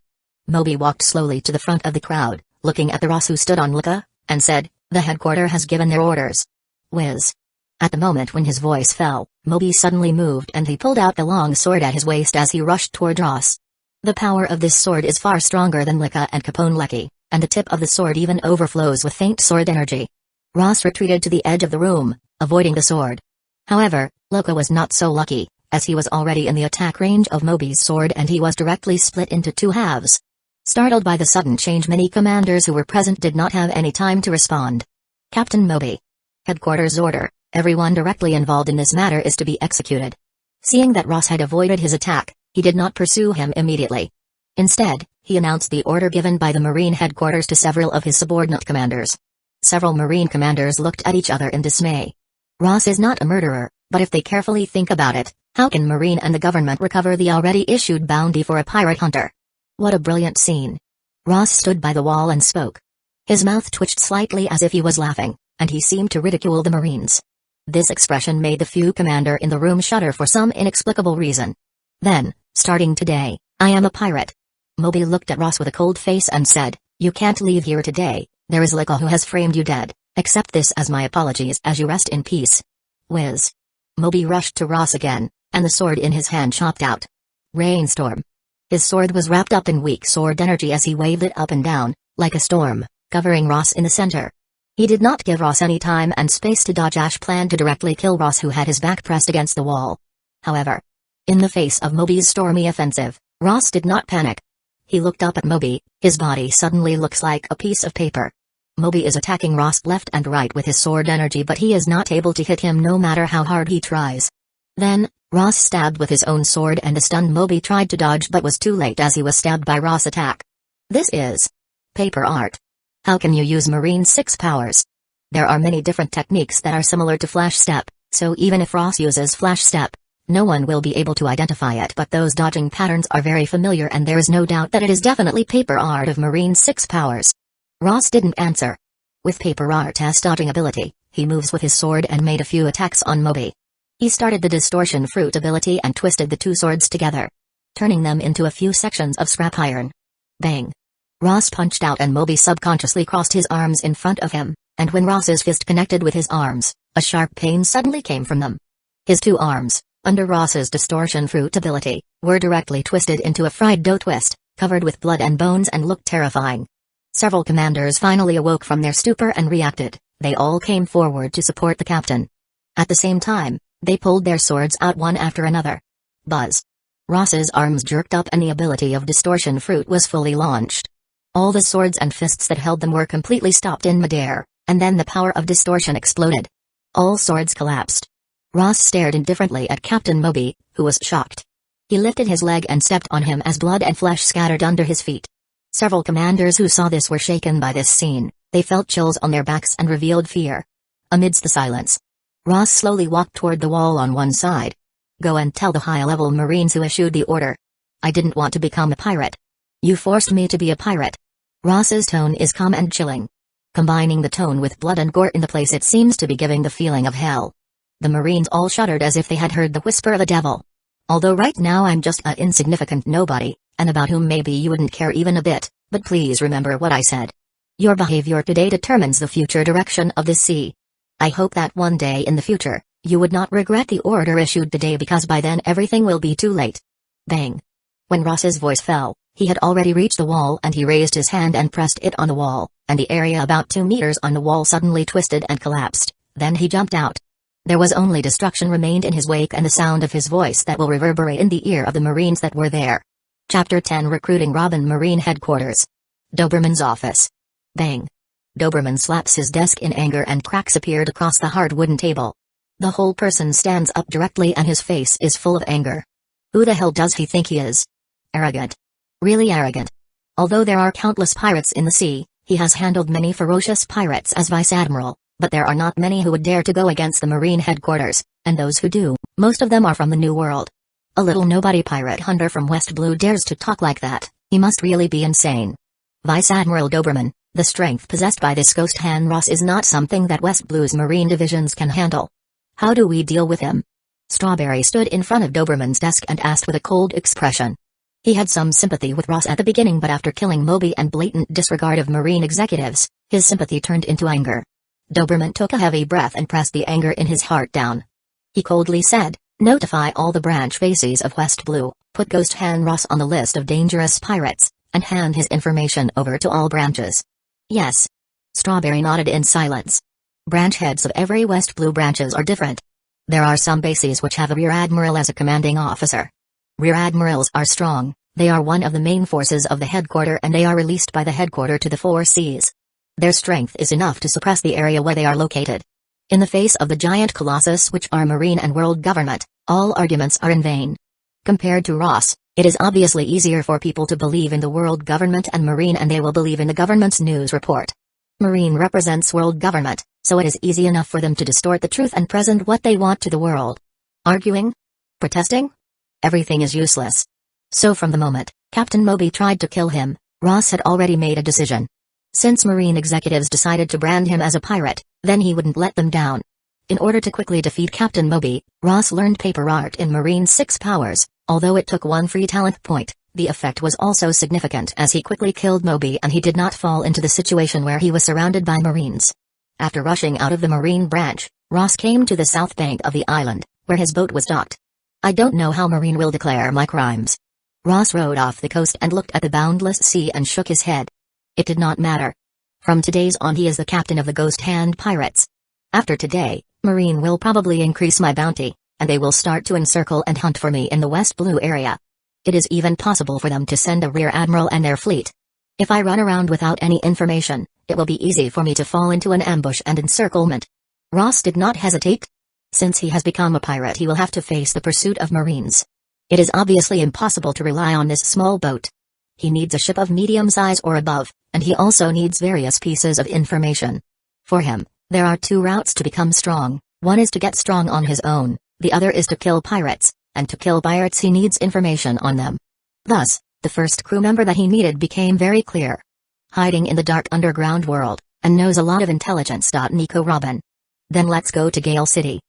Moby walked slowly to the front of the crowd, looking at the Ross who stood on Lecca, and said, the headquarter has given their orders. Whiz. At the moment when his voice fell, Moby suddenly moved and he pulled out the long sword at his waist as he rushed toward Ross. The power of this sword is far stronger than Lecca and Capone Lecca, and the tip of the sword even overflows with faint sword energy. Ross retreated to the edge of the room, avoiding the sword. However, Lecca was not so lucky, as he was already in the attack range of Moby's sword and he was directly split into two halves. Startled by the sudden change, many commanders who were present did not have any time to respond. Captain Moby. Headquarters order, everyone directly involved in this matter is to be executed. Seeing that Ross had avoided his attack, he did not pursue him immediately. Instead, he announced the order given by the Marine headquarters to several of his subordinate commanders. Several Marine commanders looked at each other in dismay. Ross is not a murderer, but if they carefully think about it, how can Marine and the government recover the already issued bounty for a pirate hunter? What a brilliant scene. Ross stood by the wall and spoke. His mouth twitched slightly as if he was laughing, and he seemed to ridicule the Marines. This expression made the few commander in the room shudder for some inexplicable reason. Then, starting today, I am a pirate. Moby looked at Ross with a cold face and said, you can't leave here today, There is Liko who has framed you dead. Accept this as my apologies as you rest in peace. Whiz. Moby rushed to Ross again, and the sword in his hand chopped out. Rainstorm. His sword was wrapped up in weak sword energy as he waved it up and down, like a storm, covering Ross in the center. He did not give Ross any time and space to dodge. Ash planned to directly kill Ross, who had his back pressed against the wall. However, in the face of Moby's stormy offensive, Ross did not panic. He looked up at Moby. His body suddenly looks like a piece of paper. Moby is attacking Ross left and right with his sword energy, but he is not able to hit him no matter how hard he tries. Then, Ross stabbed with his own sword and the stunned Moby tried to dodge but was too late as he was stabbed by Ross' attack. This is paper art. How can you use Marine 6 powers? There are many different techniques that are similar to Flash Step, so even if Ross uses Flash Step, no one will be able to identify it, but those dodging patterns are very familiar and there is no doubt that it is definitely paper art of Marine 6 powers. Ross didn't answer. With paper art's dodging ability, he moves with his sword and made a few attacks on Moby. He started the distortion fruit ability and twisted the two swords together, turning them into a few sections of scrap iron. Bang! Ross punched out and Moby subconsciously crossed his arms in front of him, and when Ross's fist connected with his arms, a sharp pain suddenly came from them. His two arms, under Ross's distortion fruit ability, were directly twisted into a fried dough twist, covered with blood and bones and looked terrifying. Several commanders finally awoke from their stupor and reacted. They all came forward to support the captain. At the same time, they pulled their swords out one after another. Buzz. Ross's arms jerked up and the ability of distortion fruit was fully launched. All the swords and fists that held them were completely stopped in midair, and then the power of distortion exploded. All swords collapsed. Ross stared indifferently at Captain Moby, who was shocked. He lifted his leg and stepped on him as blood and flesh scattered under his feet. Several commanders who saw this were shaken by this scene. They felt chills on their backs and revealed fear. Amidst the silence, Ross slowly walked toward the wall on one side. Go and tell the high-level Marines who issued the order. I didn't want to become a pirate. You forced me to be a pirate. Ross's tone is calm and chilling. Combining the tone with blood and gore in the place, it seems to be giving the feeling of hell. The Marines all shuddered as if they had heard the whisper of a devil. Although right now I'm just an insignificant nobody, and about whom maybe you wouldn't care even a bit, but please remember what I said. Your behavior today determines the future direction of this sea. I hope that one day in the future, you would not regret the order issued today, because by then everything will be too late. Bang. When Ross's voice fell, he had already reached the wall and he raised his hand and pressed it on the wall, and the area about 2 meters on the wall suddenly twisted and collapsed. Then he jumped out. There was only destruction remained in his wake and the sound of his voice that will reverberate in the ear of the Marines that were there. Chapter 10 Recruiting Robin Marine Headquarters. Doberman's office. Bang. Doberman slaps his desk in anger and cracks appeared across the hard wooden table. The whole person stands up directly and his face is full of anger. Who the hell does he think he is? Arrogant. Really arrogant. Although there are countless pirates in the sea, he has handled many ferocious pirates as Vice Admiral, but there are not many who would dare to go against the Marine headquarters, and those who do, most of them are from the New World. A little nobody pirate hunter from West Blue dares to talk like that. He must really be insane. Vice Admiral Doberman, the strength possessed by this ghost hand Ross is not something that West Blue's Marine divisions can handle. How do we deal with him? Strawberry stood in front of Doberman's desk and asked with a cold expression. He had some sympathy with Ross at the beginning, but after killing Moby and blatant disregard of Marine executives, his sympathy turned into anger. Doberman took a heavy breath and pressed the anger in his heart down. He coldly said, "Notify all the branch bases of West Blue, put Ghost Hand Ross on the list of dangerous pirates, and hand his information over to all branches." Yes. Strawberry nodded in silence. Branch heads of every West Blue branches are different. There are some bases which have a Rear Admiral as a commanding officer. Rear Admirals are strong, they are one of the main forces of the headquarter and they are released by the headquarter to the 4 seas. Their strength is enough to suppress the area where they are located. In the face of the giant colossus which are Marine and world government, all arguments are in vain. Compared to Ross, it is obviously easier for people to believe in the world government and Marine, and they will believe in the government's news report. Marine represents world government, so it is easy enough for them to distort the truth and present what they want to the world. Arguing? Protesting? Everything is useless. So from the moment Captain Moby tried to kill him, Ross had already made a decision. Since Marine executives decided to brand him as a pirate, then he wouldn't let them down. In order to quickly defeat Captain Moby, Ross learned paper art in Marine 6 powers, although it took 1 free talent point, The effect was also significant as he quickly killed Moby and he did not fall into the situation where he was surrounded by Marines. After rushing out of the Marine branch, Ross came to the south bank of the island, where his boat was docked. I don't know how Marine will declare my crimes. Ross rowed off the coast and looked at the boundless sea and shook his head. It did not matter. From today's on he is the captain of the Ghost Hand Pirates. After today, Marine will probably increase my bounty, and they will start to encircle and hunt for me in the West Blue area. It is even possible for them to send a rear admiral and their fleet. If I run around without any information, it will be easy for me to fall into an ambush and encirclement. Ross did not hesitate. Since he has become a pirate he will have to face the pursuit of Marines. It is obviously impossible to rely on this small boat. He needs a ship of medium size or above, and he also needs various pieces of information. For him, there are two routes to become strong. One is to get strong on his own, the other is to kill pirates, and to kill pirates he needs information on them. Thus, the first crew member that he needed became very clear. Hiding in the dark underground world, and knows a lot of intelligence. Nico Robin. Then let's go to Gale City.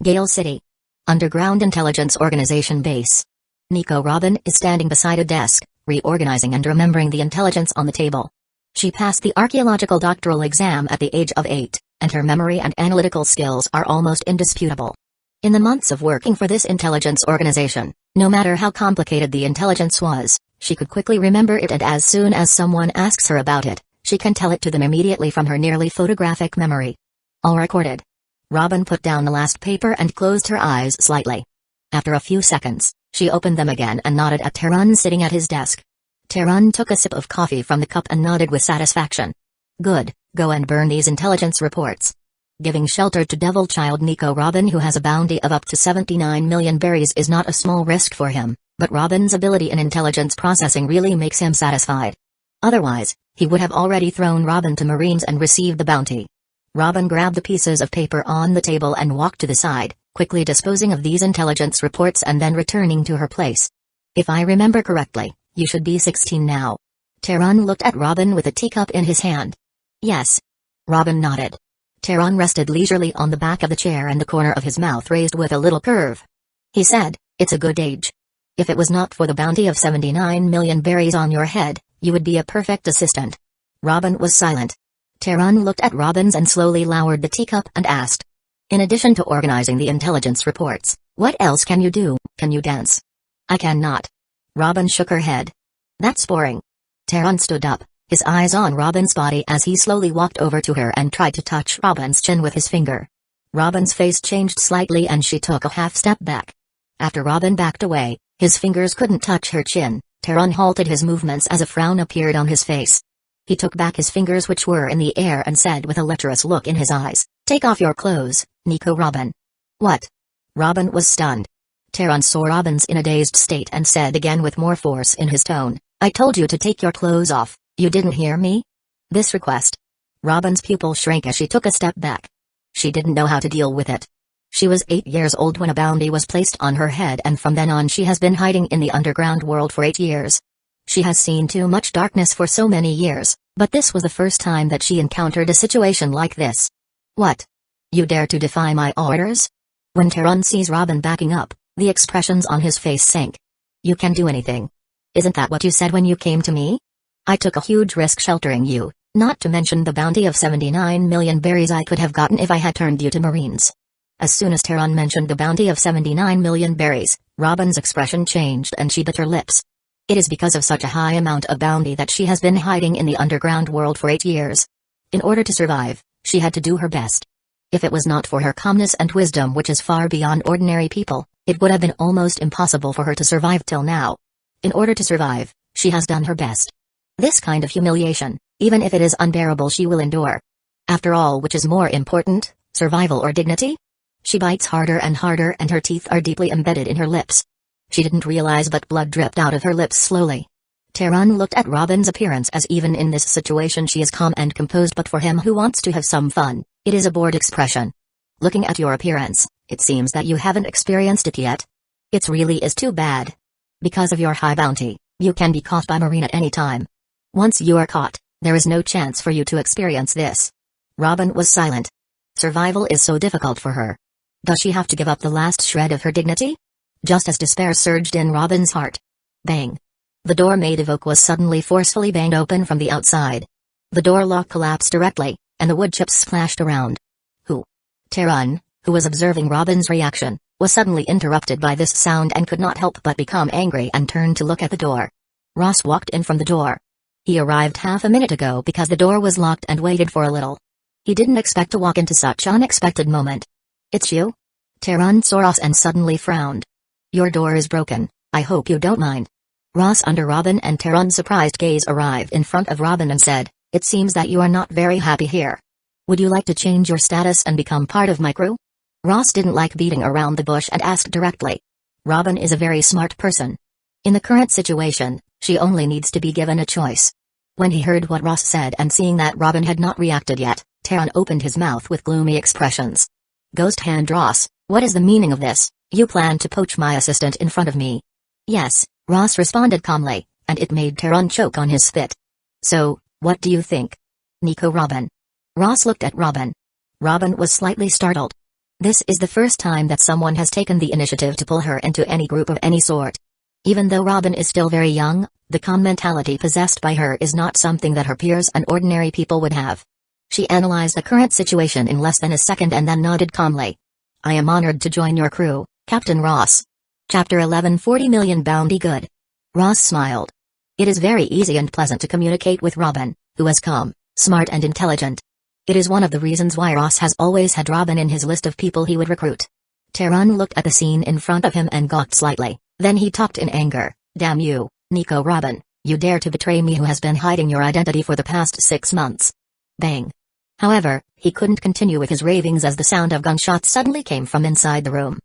Gale City. Underground Intelligence Organization Base. Nico Robin is standing beside a desk, reorganizing and remembering the intelligence on the table. She passed the archaeological doctoral exam at the age of 8, and her memory and analytical skills are almost indisputable. In the months of working for this intelligence organization, no matter how complicated the intelligence was, she could quickly remember it, and as soon as someone asks her about it, she can tell it to them immediately from her nearly photographic memory. All recorded. Robin put down the last paper and closed her eyes slightly. After a few seconds, she opened them again and nodded at Terun sitting at his desk. Terun took a sip of coffee from the cup and nodded with satisfaction. Good, go and burn these intelligence reports. Giving shelter to Devil Child Nico Robin, who has a bounty of up to 79 million berries, is not a small risk for him, but Robin's ability in intelligence processing really makes him satisfied. Otherwise, he would have already thrown Robin to Marines and received the bounty. Robin grabbed the pieces of paper on the table and walked to the side, quickly disposing of these intelligence reports and then returning to her place. If I remember correctly, you should be 16 now. Terun looked at Robin with a teacup in his hand. Yes. Robin nodded. Terun rested leisurely on the back of the chair and the corner of his mouth raised with a little curve. He said, "It's a good age. If it was not for the bounty of 79 million berries on your head, you would be a perfect assistant." Robin was silent. Terun looked at Robin's and slowly lowered the teacup and asked, "In addition to organizing the intelligence reports, what else can you do? Can you dance?" "I cannot." Robin shook her head. "That's boring." Terun stood up, his eyes on Robin's body as he slowly walked over to her and tried to touch Robin's chin with his finger. Robin's face changed slightly and she took a half step back. After Robin backed away, his fingers couldn't touch her chin. Terun halted his movements as a frown appeared on his face. He took back his fingers, which were in the air, and said with a lecherous look in his eyes, "Take off your clothes, Nico Robin." "What?" Robin was stunned. Terun saw Robin's in a dazed state and said again with more force in his tone, "I told you to take your clothes off, you didn't hear me?" This request. Robin's pupil shrank as she took a step back. She didn't know how to deal with it. She was 8 years old when a bounty was placed on her head, and from then on she has been hiding in the underground world for 8 years. She has seen too much darkness for so many years, but this was the first time that she encountered a situation like this. "What? You dare to defy my orders?" When Terun sees Robin backing up, the expressions on his face sank. "You can do anything. Isn't that what you said when you came to me? I took a huge risk sheltering you, not to mention the bounty of 79 million berries I could have gotten if I had turned you to Marines." As soon as Terun mentioned the bounty of 79 million berries, Robin's expression changed and she bit her lips. It is because of such a high amount of bounty that she has been hiding in the underground world for 8 years. In order to survive, she had to do her best. If it was not for her calmness and wisdom, which is far beyond ordinary people, it would have been almost impossible for her to survive till now. In order to survive, she has done her best. This kind of humiliation, even if it is unbearable, she will endure. After all, which is more important, survival or dignity? She bites harder and harder and her teeth are deeply embedded in her lips. She didn't realize, but blood dripped out of her lips slowly. Terun looked at Robin's appearance, as even in this situation she is calm and composed, but for him who wants to have some fun, it is a bored expression. "Looking at your appearance, it seems that you haven't experienced it yet. It really is too bad. Because of your high bounty, you can be caught by Marine at any time. Once you are caught, there is no chance for you to experience this." Robin was silent. Survival is so difficult for her. Does she have to give up the last shred of her dignity? Just as despair surged in Robin's heart. Bang! The door made of oak was suddenly forcefully banged open from the outside. The door lock collapsed directly, and the wood chips splashed around. Who? Terun, who was observing Robin's reaction, was suddenly interrupted by this sound and could not help but become angry and turned to look at the door. Ross walked in from the door. He arrived half a minute ago because the door was locked and waited for a little. He didn't expect to walk into such an unexpected moment. "It's you?" Terun saw Ross and suddenly frowned. "Your door is broken, I hope you don't mind." Ross under Robin and Terun's surprised gaze arrived in front of Robin and said, "It seems that you are not very happy here. Would you like to change your status and become part of my crew?" Ross didn't like beating around the bush and asked directly. Robin is a very smart person. In the current situation, she only needs to be given a choice. When he heard what Ross said and seeing that Robin had not reacted yet, Terun opened his mouth with gloomy expressions. "Ghost Hand Ross, what is the meaning of this? You plan to poach my assistant in front of me?" "Yes," Ross responded calmly, and it made Terun choke on his spit. "So, what do you think?" "Nico Robin." Ross looked at Robin. Robin was slightly startled. This is the first time that someone has taken the initiative to pull her into any group of any sort. Even though Robin is still very young, the calm mentality possessed by her is not something that her peers and ordinary people would have. She analyzed the current situation in less than a second and then nodded calmly. "I am honored to join your crew, Captain Ross." Chapter 11 40 Million Bounty Good. Ross smiled. It is very easy and pleasant to communicate with Robin, who is calm, smart and intelligent. It is one of the reasons why Ross has always had Robin in his list of people he would recruit. Terun looked at the scene in front of him and gawked slightly, then he talked in anger, "Damn you, Nico Robin, you dare to betray me who has been hiding your identity for the past 6 months." Bang. However, he couldn't continue with his ravings as the sound of gunshots suddenly came from inside the room.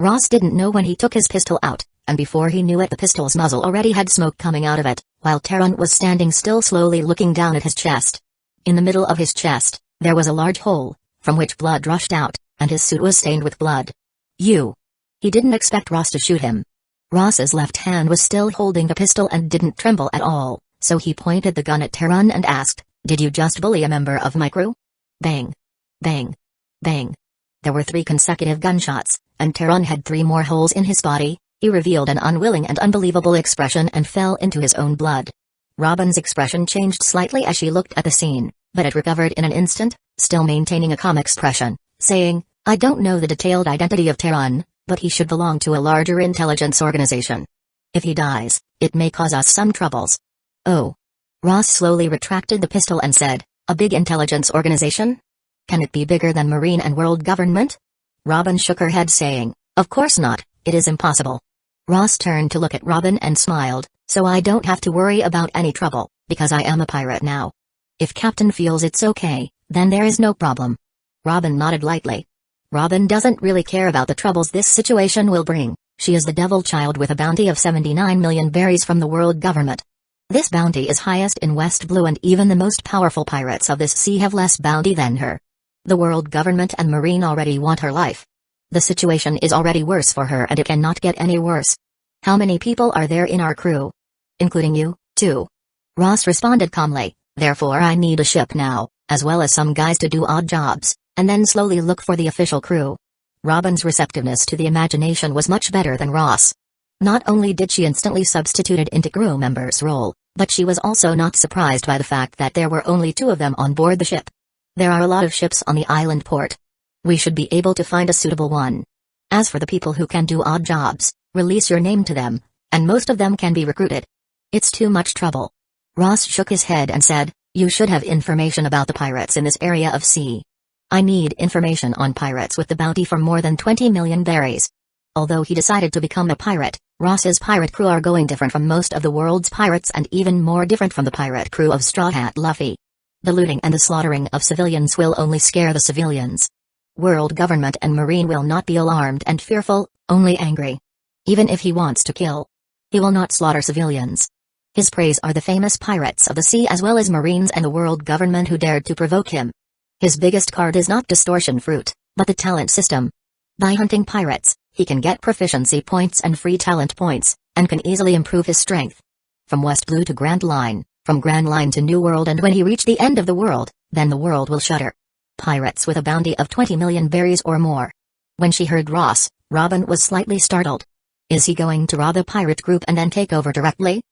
Ross didn't know when he took his pistol out, and before he knew it the pistol's muzzle already had smoke coming out of it, while Terun was standing still slowly looking down at his chest. In the middle of his chest, there was a large hole, from which blood rushed out, and his suit was stained with blood. "You!" He didn't expect Ross to shoot him. Ross's left hand was still holding the pistol and didn't tremble at all, so he pointed the gun at Terun and asked, "Did you just bully a member of my crew?" Bang. Bang. Bang. There were 3 consecutive gunshots, and Terun had 3 more holes in his body. He revealed an unwilling and unbelievable expression and fell into his own blood. Robin's expression changed slightly as she looked at the scene, but it recovered in an instant, still maintaining a calm expression, saying, "I don't know the detailed identity of Terun, but he should belong to a larger intelligence organization. If he dies, it may cause us some troubles." "Oh." Ross slowly retracted the pistol and said, "A big intelligence organization? Can it be bigger than Marine and World Government?" Robin shook her head saying, "Of course not, it is impossible." Ross turned to look at Robin and smiled, "So I don't have to worry about any trouble, because I am a pirate now. If Captain feels it's okay, then there is no problem." Robin nodded lightly. Robin doesn't really care about the troubles this situation will bring. She is the devil child with a bounty of 79 million berries from the world government. This bounty is highest in West Blue and even the most powerful pirates of this sea have less bounty than her. The world government and Marine already want her life. The situation is already worse for her and it cannot get any worse. "How many people are there in our crew?" "Including you, too." Ross responded calmly, "Therefore I need a ship now, as well as some guys to do odd jobs, and then slowly look for the official crew." Robin's receptiveness to the imagination was much better than Ross. Not only did she instantly substituted into crew member's role, but she was also not surprised by the fact that there were only 2 of them on board the ship. There are a lot of ships on the island port. We should be able to find a suitable one. As for the people who can do odd jobs, release your name to them, and most of them can be recruited. It's too much trouble. Ross shook his head and said, "You should have information about the pirates in this area of sea. I need information on pirates with the bounty for more than 20 million berries." Although he decided to become a pirate, Ross's pirate crew are going different from most of the world's pirates and even more different from the pirate crew of Straw Hat Luffy. The looting and the slaughtering of civilians will only scare the civilians. World government and Marine will not be alarmed and fearful, only angry. Even if he wants to kill, he will not slaughter civilians. His prey are the famous pirates of the sea as well as Marines and the world government who dared to provoke him. His biggest card is not distortion fruit, but the talent system. By hunting pirates, he can get proficiency points and free talent points, and can easily improve his strength. From West Blue to Grand Line, from Grand Line to New World, and when he reach the end of the world, then the world will shudder. Pirates with a bounty of 20 million berries or more. When she heard Ross, Robin was slightly startled. Is he going to rob a pirate group and then take over directly?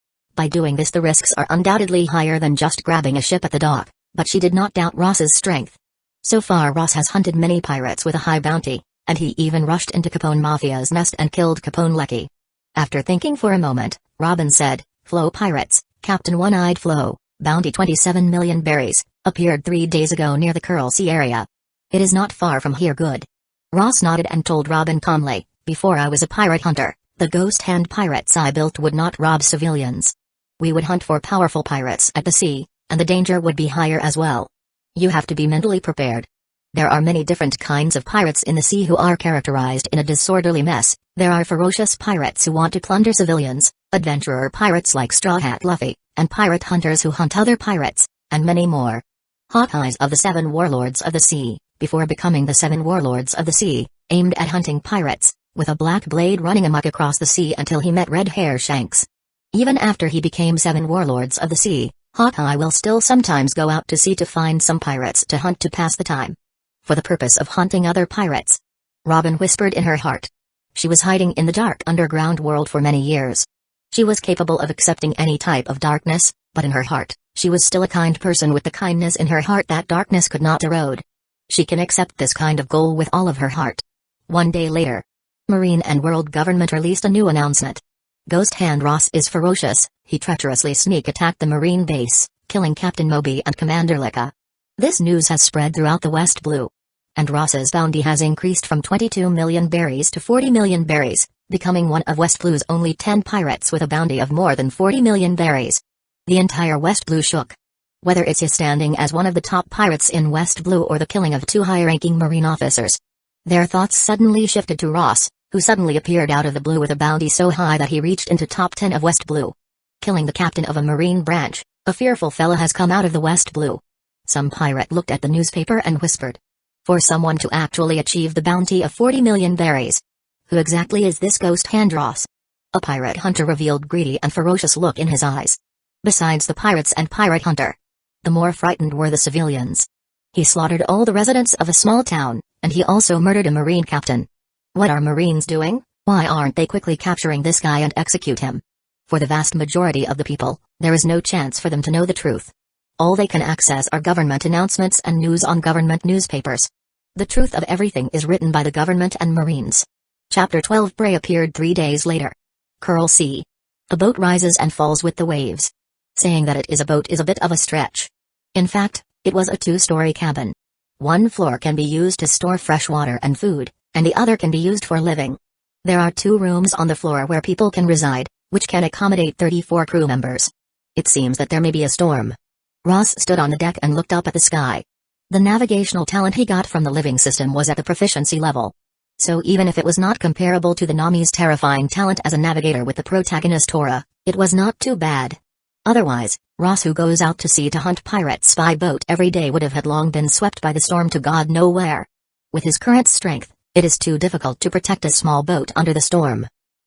By doing this the risks are undoubtedly higher than just grabbing a ship at the dock, but she did not doubt Ross's strength. So far Ross has hunted many pirates with a high bounty, and he even rushed into Capone Mafia's nest and killed Capone Lecky. After thinking for a moment, Robin said, "Flo Pirates, Captain One-Eyed Flo, bounty 27 million berries, appeared 3 days ago near the Coral Sea area. It is not far from here, good." Ross nodded and told Robin calmly, "Before I was a pirate hunter, the ghost hand pirates I built would not rob civilians. We would hunt for powerful pirates at the sea, and the danger would be higher as well. You have to be mentally prepared. There are many different kinds of pirates in the sea who are characterized in a disorderly mess. There are ferocious pirates who want to plunder civilians, adventurer pirates like Straw Hat Luffy, and pirate hunters who hunt other pirates, and many more. Hawkeyes of the 7 Warlords of the Sea, before becoming the 7 Warlords of the Sea, aimed at hunting pirates, with a black blade running amok across the sea until he met Red Hair Shanks. Even after he became 7 Warlords of the Sea, Hawkeye will still sometimes go out to sea to find some pirates to hunt to pass the time. For the purpose of hunting other pirates. Robin whispered in her heart. She was hiding in the dark underground world for many years. She was capable of accepting any type of darkness, but in her heart, she was still a kind person with the kindness in her heart that darkness could not erode. She can accept this kind of goal with all of her heart. One day later, Marine and World Government released a new announcement. Ghost Hand Ross is ferocious. He treacherously sneak attacked the Marine base, killing Captain Moby and Commander Lecca. This news has spread throughout the West Blue. And Ross's bounty has increased from 22 million berries to 40 million berries, becoming one of West Blue's only 10 pirates with a bounty of more than 40 million berries. The entire West Blue shook. Whether it's his standing as one of the top pirates in West Blue or the killing of 2 high-ranking Marine officers. Their thoughts suddenly shifted to Ross, who suddenly appeared out of the blue with a bounty so high that he reached into top 10 of West Blue. Killing the captain of a Marine branch, a fearful fella has come out of the West Blue. Some pirate looked at the newspaper and whispered. For someone to actually achieve the bounty of 40 million berries. Who exactly is this Ghost Hand Ross? A pirate hunter revealed greedy and ferocious look in his eyes. Besides the pirates and pirate hunter, the more frightened were the civilians. He slaughtered all the residents of a small town, and he also murdered a Marine captain. What are Marines doing? Why aren't they quickly capturing this guy and execute him? For the vast majority of the people, there is no chance for them to know the truth. All they can access are government announcements and news on government newspapers. The truth of everything is written by the government and Marines. Chapter 12 Prey appeared 3 days later. Coral Sea. A boat rises and falls with the waves. Saying that it is a boat is a bit of a stretch. In fact, it was a 2-story cabin. One floor can be used to store fresh water and food, and the other can be used for living. There are 2 rooms on the floor where people can reside, which can accommodate 34 crew members. It seems that there may be a storm. Ross stood on the deck and looked up at the sky. The navigational talent he got from the living system was at the proficiency level. So even if it was not comparable to the Nami's terrifying talent as a navigator with the protagonist Tora, it was not too bad. Otherwise, Ross, who goes out to sea to hunt pirates by boat every day, would have had long been swept by the storm to God nowhere. With his current strength, it is too difficult to protect a small boat under the storm.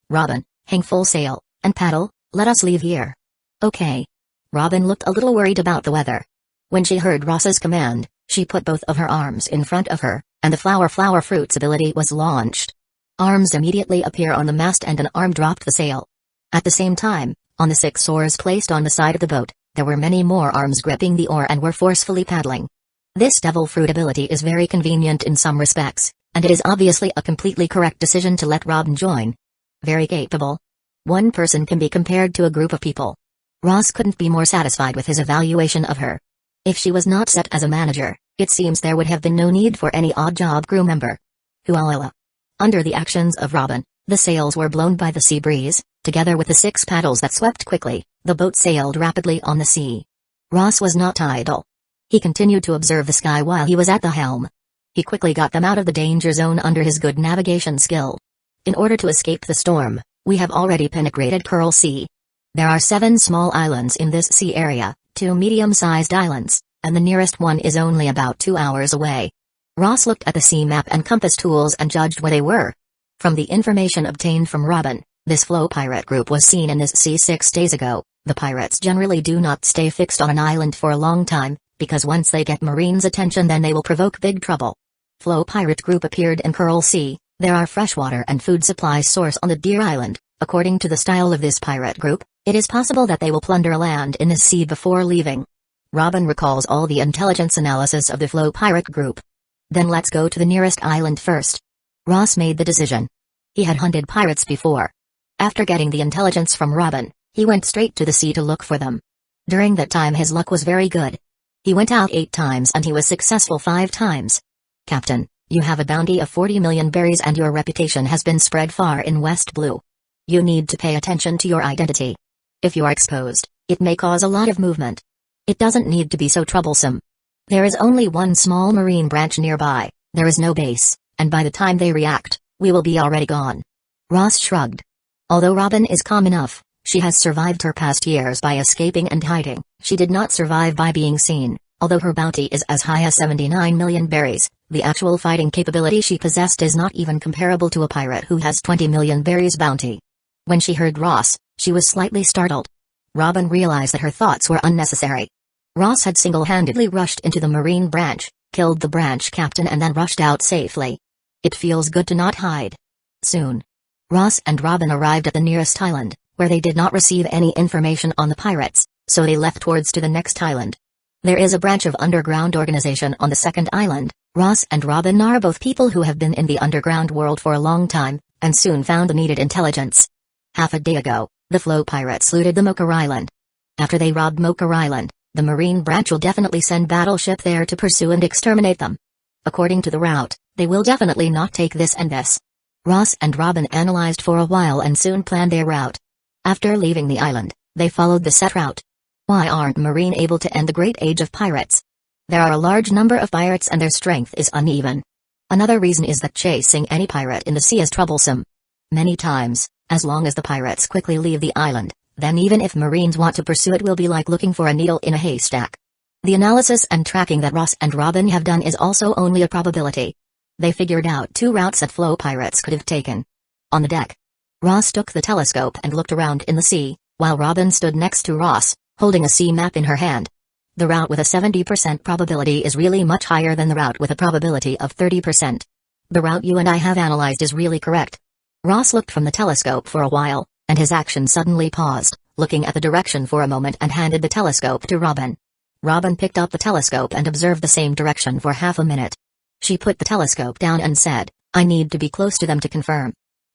Robin, hang full sail, and paddle, let us leave here. Okay. Robin looked a little worried about the weather. When she heard Ross's command, she put both of her arms in front of her, and the flower fruits ability was launched. Arms immediately appear on the mast and an arm dropped the sail. At the same time, on the 6 oars placed on the side of the boat, there were many more arms gripping the oar and were forcefully paddling. This devil fruit ability is very convenient in some respects, and it is obviously a completely correct decision to let Robin join. Very capable. One person can be compared to a group of people. Ross couldn't be more satisfied with his evaluation of her. If she was not set as a manager, it seems there would have been no need for any odd-job crew member. Hualala. Under the actions of Robin, the sails were blown by the sea breeze, together with the 6 paddles that swept quickly, the boat sailed rapidly on the sea. Ross was not idle. He continued to observe the sky while he was at the helm. He quickly got them out of the danger zone under his good navigation skill. In order to escape the storm, we have already penetrated Coral Sea. There are 7 small islands in this sea area, 2 medium-sized islands, and the nearest one is only about 2 hours away. Ross looked at the sea map and compass tools and judged where they were. From the information obtained from Robin, this Flo pirate group was seen in this sea 6 days ago. The pirates generally do not stay fixed on an island for a long time, because once they get Marines' attention then they will provoke big trouble. Flo pirate group appeared in Coral Sea. There are freshwater and food supply source on the Deer Island. According to the style of this pirate group, It is possible that they will plunder land in the sea before leaving. Robin recalls all the intelligence analysis of the Flow pirate group. Then let's go to the nearest island first. Ross made the decision. He had hunted pirates before. After getting the intelligence from Robin, he went straight to the sea to look for them. During that time his luck was very good. He went out 8 times and he was successful 5 times. Captain, you have a bounty of 40 million berries and your reputation has been spread far in West Blue. You need to pay attention to your identity. If you are exposed, it may cause a lot of movement. It doesn't need to be so troublesome. There is only one small marine branch nearby, there is no base, and by the time they react, we will be already gone. Ross shrugged. Although Robin is calm enough, she has survived her past years by escaping and hiding. She did not survive by being seen. Although her bounty is as high as 79 million berries, the actual fighting capability she possessed is not even comparable to a pirate who has 20 million berries bounty. When she heard Ross, she was slightly startled. Robin realized that her thoughts were unnecessary. Ross had single-handedly rushed into the marine branch, killed the branch captain and then rushed out safely. It feels good to not hide. Soon, Ross and Robin arrived at the nearest island, where they did not receive any information on the pirates, so they left towards to the next island. There is a branch of underground organization on the second island. Ross and Robin are both people who have been in the underground world for a long time, and soon found the needed intelligence. Half a day ago, the Flow pirates looted the Mocha Island. After they robbed Mocha Island, the marine branch will definitely send battleship there to pursue and exterminate them. According to the route, they will definitely not take this and this. Ross and Robin analyzed for a while and soon planned their route. After leaving the island, they followed the set route. Why aren't Marine able to end the great age of pirates? There are a large number of pirates and their strength is uneven. Another reason is that chasing any pirate in the sea is troublesome. Many times, as long as the pirates quickly leave the island, then even if Marines want to pursue it will be like looking for a needle in a haystack. The analysis and tracking that Ross and Robin have done is also only a probability. They figured out 2 routes that Flow pirates could have taken. On the deck, Ross took the telescope and looked around in the sea, while Robin stood next to Ross, holding a sea map in her hand. The route with a 70% probability is really much higher than the route with a probability of 30%. The route you and I have analyzed is really correct. Ross looked from the telescope for a while, and his action suddenly paused, looking at the direction for a moment and handed the telescope to Robin. Robin picked up the telescope and observed the same direction for half a minute. She put the telescope down and said, "I need to be close to them to confirm."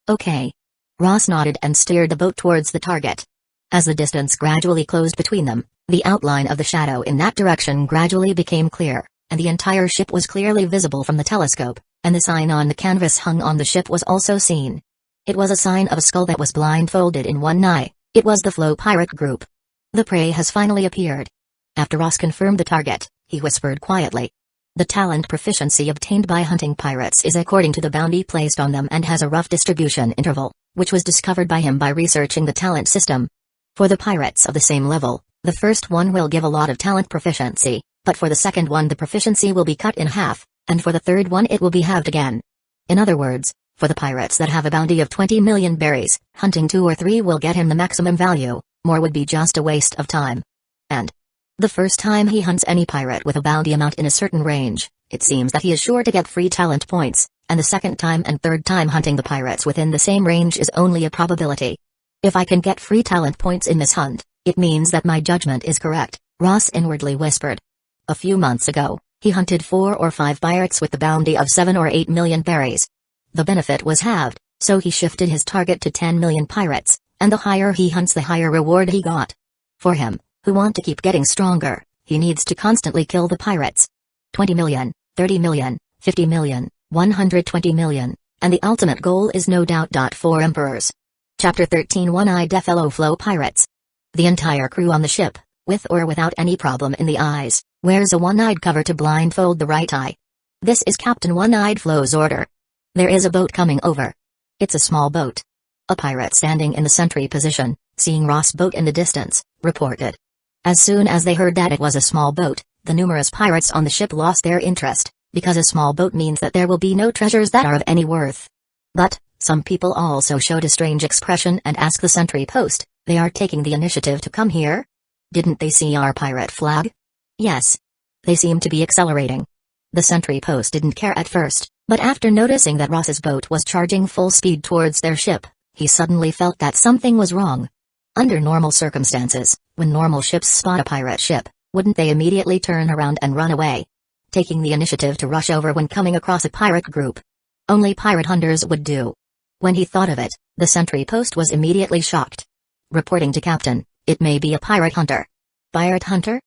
"Okay." Ross nodded and steered the boat towards the target. As the distance gradually closed between them, the outline of the shadow in that direction gradually became clear, and the entire ship was clearly visible from the telescope, and the sign on the canvas hung on the ship was also seen. It was a sign of a skull that was blindfolded in one eye. It was the Flow pirate group. The prey has finally appeared. After Ross confirmed the target, he whispered quietly. The talent proficiency obtained by hunting pirates is according to the bounty placed on them and has a rough distribution interval, which was discovered by him by researching the talent system. For the pirates of the same level, the first one will give a lot of talent proficiency, but for the second one the proficiency will be cut in half, and for the third one it will be halved again. In other words, for the pirates that have a bounty of 20 million berries, hunting 2 or 3 will get him the maximum value, more would be just a waste of time. And the first time he hunts any pirate with a bounty amount in a certain range, it seems that he is sure to get free talent points, and the second time and third time hunting the pirates within the same range is only a probability. If I can get free talent points in this hunt, it means that my judgment is correct, Ross inwardly whispered. A few months ago, he hunted 4 or 5 pirates with the bounty of 7 or 8 million berries. The benefit was halved, so he shifted his target to 10 million pirates, and the higher he hunts the higher reward he got. For him, who want to keep getting stronger, he needs to constantly kill the pirates. 20 million, 30 million, 50 million, 120 million, and the ultimate goal is no doubt. 4 Emperors. Chapter 13 One-Eyed Fellow Flow Pirates. The entire crew on the ship, with or without any problem in the eyes, wears a one-eyed cover to blindfold the right eye. This is Captain One-Eyed Flow's order. There is a boat coming over. It's a small boat. A pirate standing in the sentry position, seeing Ross' boat in the distance, reported. As soon as they heard that it was a small boat, the numerous pirates on the ship lost their interest, because a small boat means that there will be no treasures that are of any worth. But some people also showed a strange expression and asked the sentry post, "They are taking the initiative to come here? Didn't they see our pirate flag?" "Yes. They seem to be accelerating." The sentry post didn't care at first, but after noticing that Ross's boat was charging full speed towards their ship, he suddenly felt that something was wrong. Under normal circumstances, when normal ships spot a pirate ship, wouldn't they immediately turn around and run away? Taking the initiative to rush over when coming across a pirate group. Only pirate hunters would do. When he thought of it, the sentry post was immediately shocked. Reporting to Captain, it may be a pirate hunter. Pirate hunter?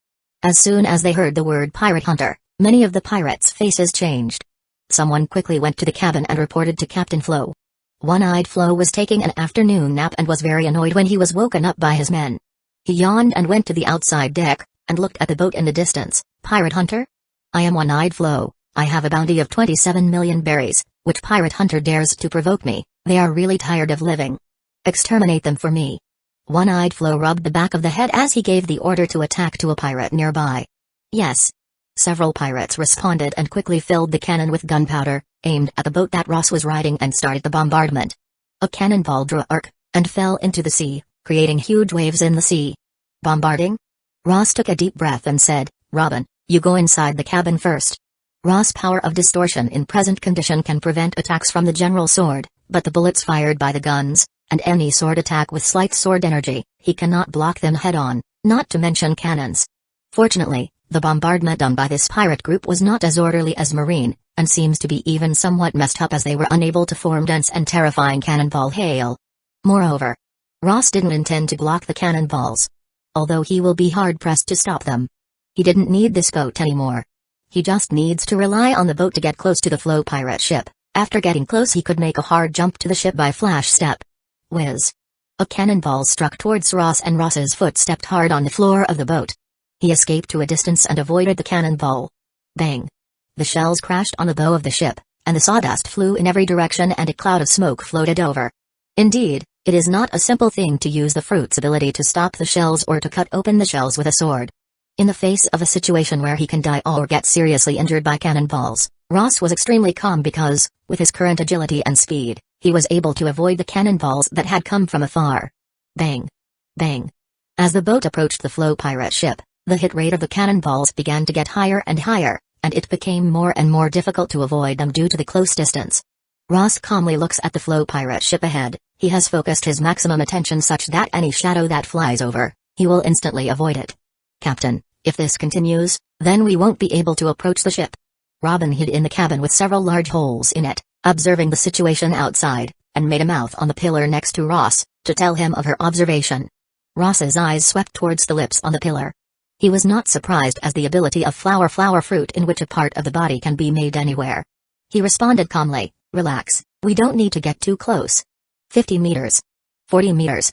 As soon as they heard the word pirate hunter, many of the pirates' faces changed. Someone quickly went to the cabin and reported to Captain Flo. One-eyed Flo was taking an afternoon nap and was very annoyed when he was woken up by his men. He yawned and went to the outside deck, and looked at the boat in the distance. Pirate hunter? I am One-eyed Flo. I have a bounty of 27 million berries. Which pirate hunter dares to provoke me? They are really tired of living. Exterminate them for me. One-eyed Flo rubbed the back of the head as he gave the order to attack to a pirate nearby. Yes. Several pirates responded and quickly filled the cannon with gunpowder, aimed at the boat that Ross was riding and started the bombardment. A cannonball drew arc, and fell into the sea, creating huge waves in the sea. Bombarding? Ross took a deep breath and said, Robin, you go inside the cabin first. Ross' power of distortion in present condition can prevent attacks from the general sword, but the bullets fired by the guns, and any sword attack with slight sword energy, he cannot block them head-on, not to mention cannons. Fortunately, the bombardment done by this pirate group was not as orderly as marine, and seems to be even somewhat messed up as they were unable to form dense and terrifying cannonball hail. Moreover, Ross didn't intend to block the cannonballs. Although he will be hard-pressed to stop them. He didn't need this boat anymore. He just needs to rely on the boat to get close to the Flo pirate ship. After getting close he could make a hard jump to the ship by flash step. Whiz. A cannonball struck towards Ross and Ross's foot stepped hard on the floor of the boat. He escaped to a distance and avoided the cannonball. Bang. The shells crashed on the bow of the ship, and the sawdust flew in every direction and a cloud of smoke floated over. Indeed, it is not a simple thing to use the fruit's ability to stop the shells or to cut open the shells with a sword. In the face of a situation where he can die or get seriously injured by cannonballs, Ross was extremely calm because, with his current agility and speed, he was able to avoid the cannonballs that had come from afar. Bang. Bang. As the boat approached the Flo pirate ship, the hit rate of the cannonballs began to get higher and higher, and it became more and more difficult to avoid them due to the close distance. Ross calmly looks at the Flo pirate ship ahead. He has focused his maximum attention such that any shadow that flies over, he will instantly avoid it. Captain, if this continues, then we won't be able to approach the ship. Robin hid in the cabin with several large holes in it, observing the situation outside, and made a mouth on the pillar next to Ross, to tell him of her observation. Ross's eyes swept towards the lips on the pillar. He was not surprised as the ability of flower fruit in which a part of the body can be made anywhere. He responded calmly, relax, we don't need to get too close. 50 meters. 40 meters.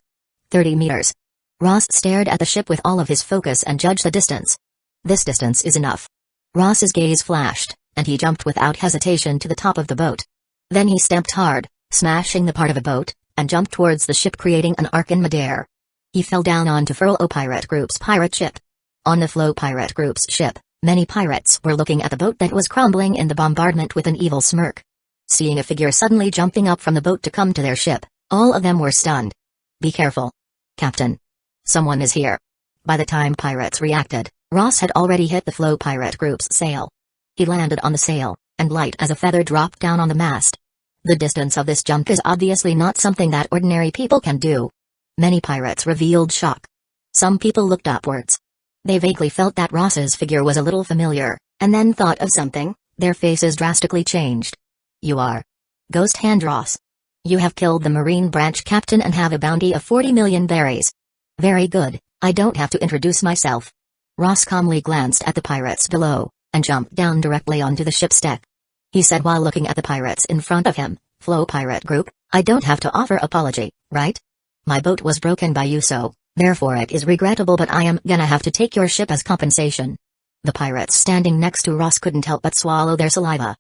30 meters. Ross stared at the ship with all of his focus and judged the distance. This distance is enough. Ross's gaze flashed, and he jumped without hesitation to the top of the boat. Then he stamped hard, smashing the part of a boat, and jumped towards the ship creating an arc in midair. He fell down onto Flo pirate group's pirate ship. On the Flo pirate group's ship, many pirates were looking at the boat that was crumbling in the bombardment with an evil smirk. Seeing a figure suddenly jumping up from the boat to come to their ship, all of them were stunned. Be careful. Captain. Someone is here. By the time pirates reacted, Ross had already hit the Flo pirate group's sail. He landed on the sail, and light as a feather dropped down on the mast. The distance of this jump is obviously not something that ordinary people can do. Many pirates revealed shock. Some people looked upwards. They vaguely felt that Ross's figure was a little familiar, and then thought of something. Their faces drastically changed. You are Ghost Hand Ross. You have killed the Marine branch captain and have a bounty of 40 million berries. Very good, I don't have to introduce myself. Ross calmly glanced at the pirates below, and jumped down directly onto the ship's deck. He said while looking at the pirates in front of him, Flo pirate group, I don't have to offer apology, right? My boat was broken by you so, therefore it is regrettable but I am gonna have to take your ship as compensation. The pirates standing next to Ross couldn't help but swallow their saliva.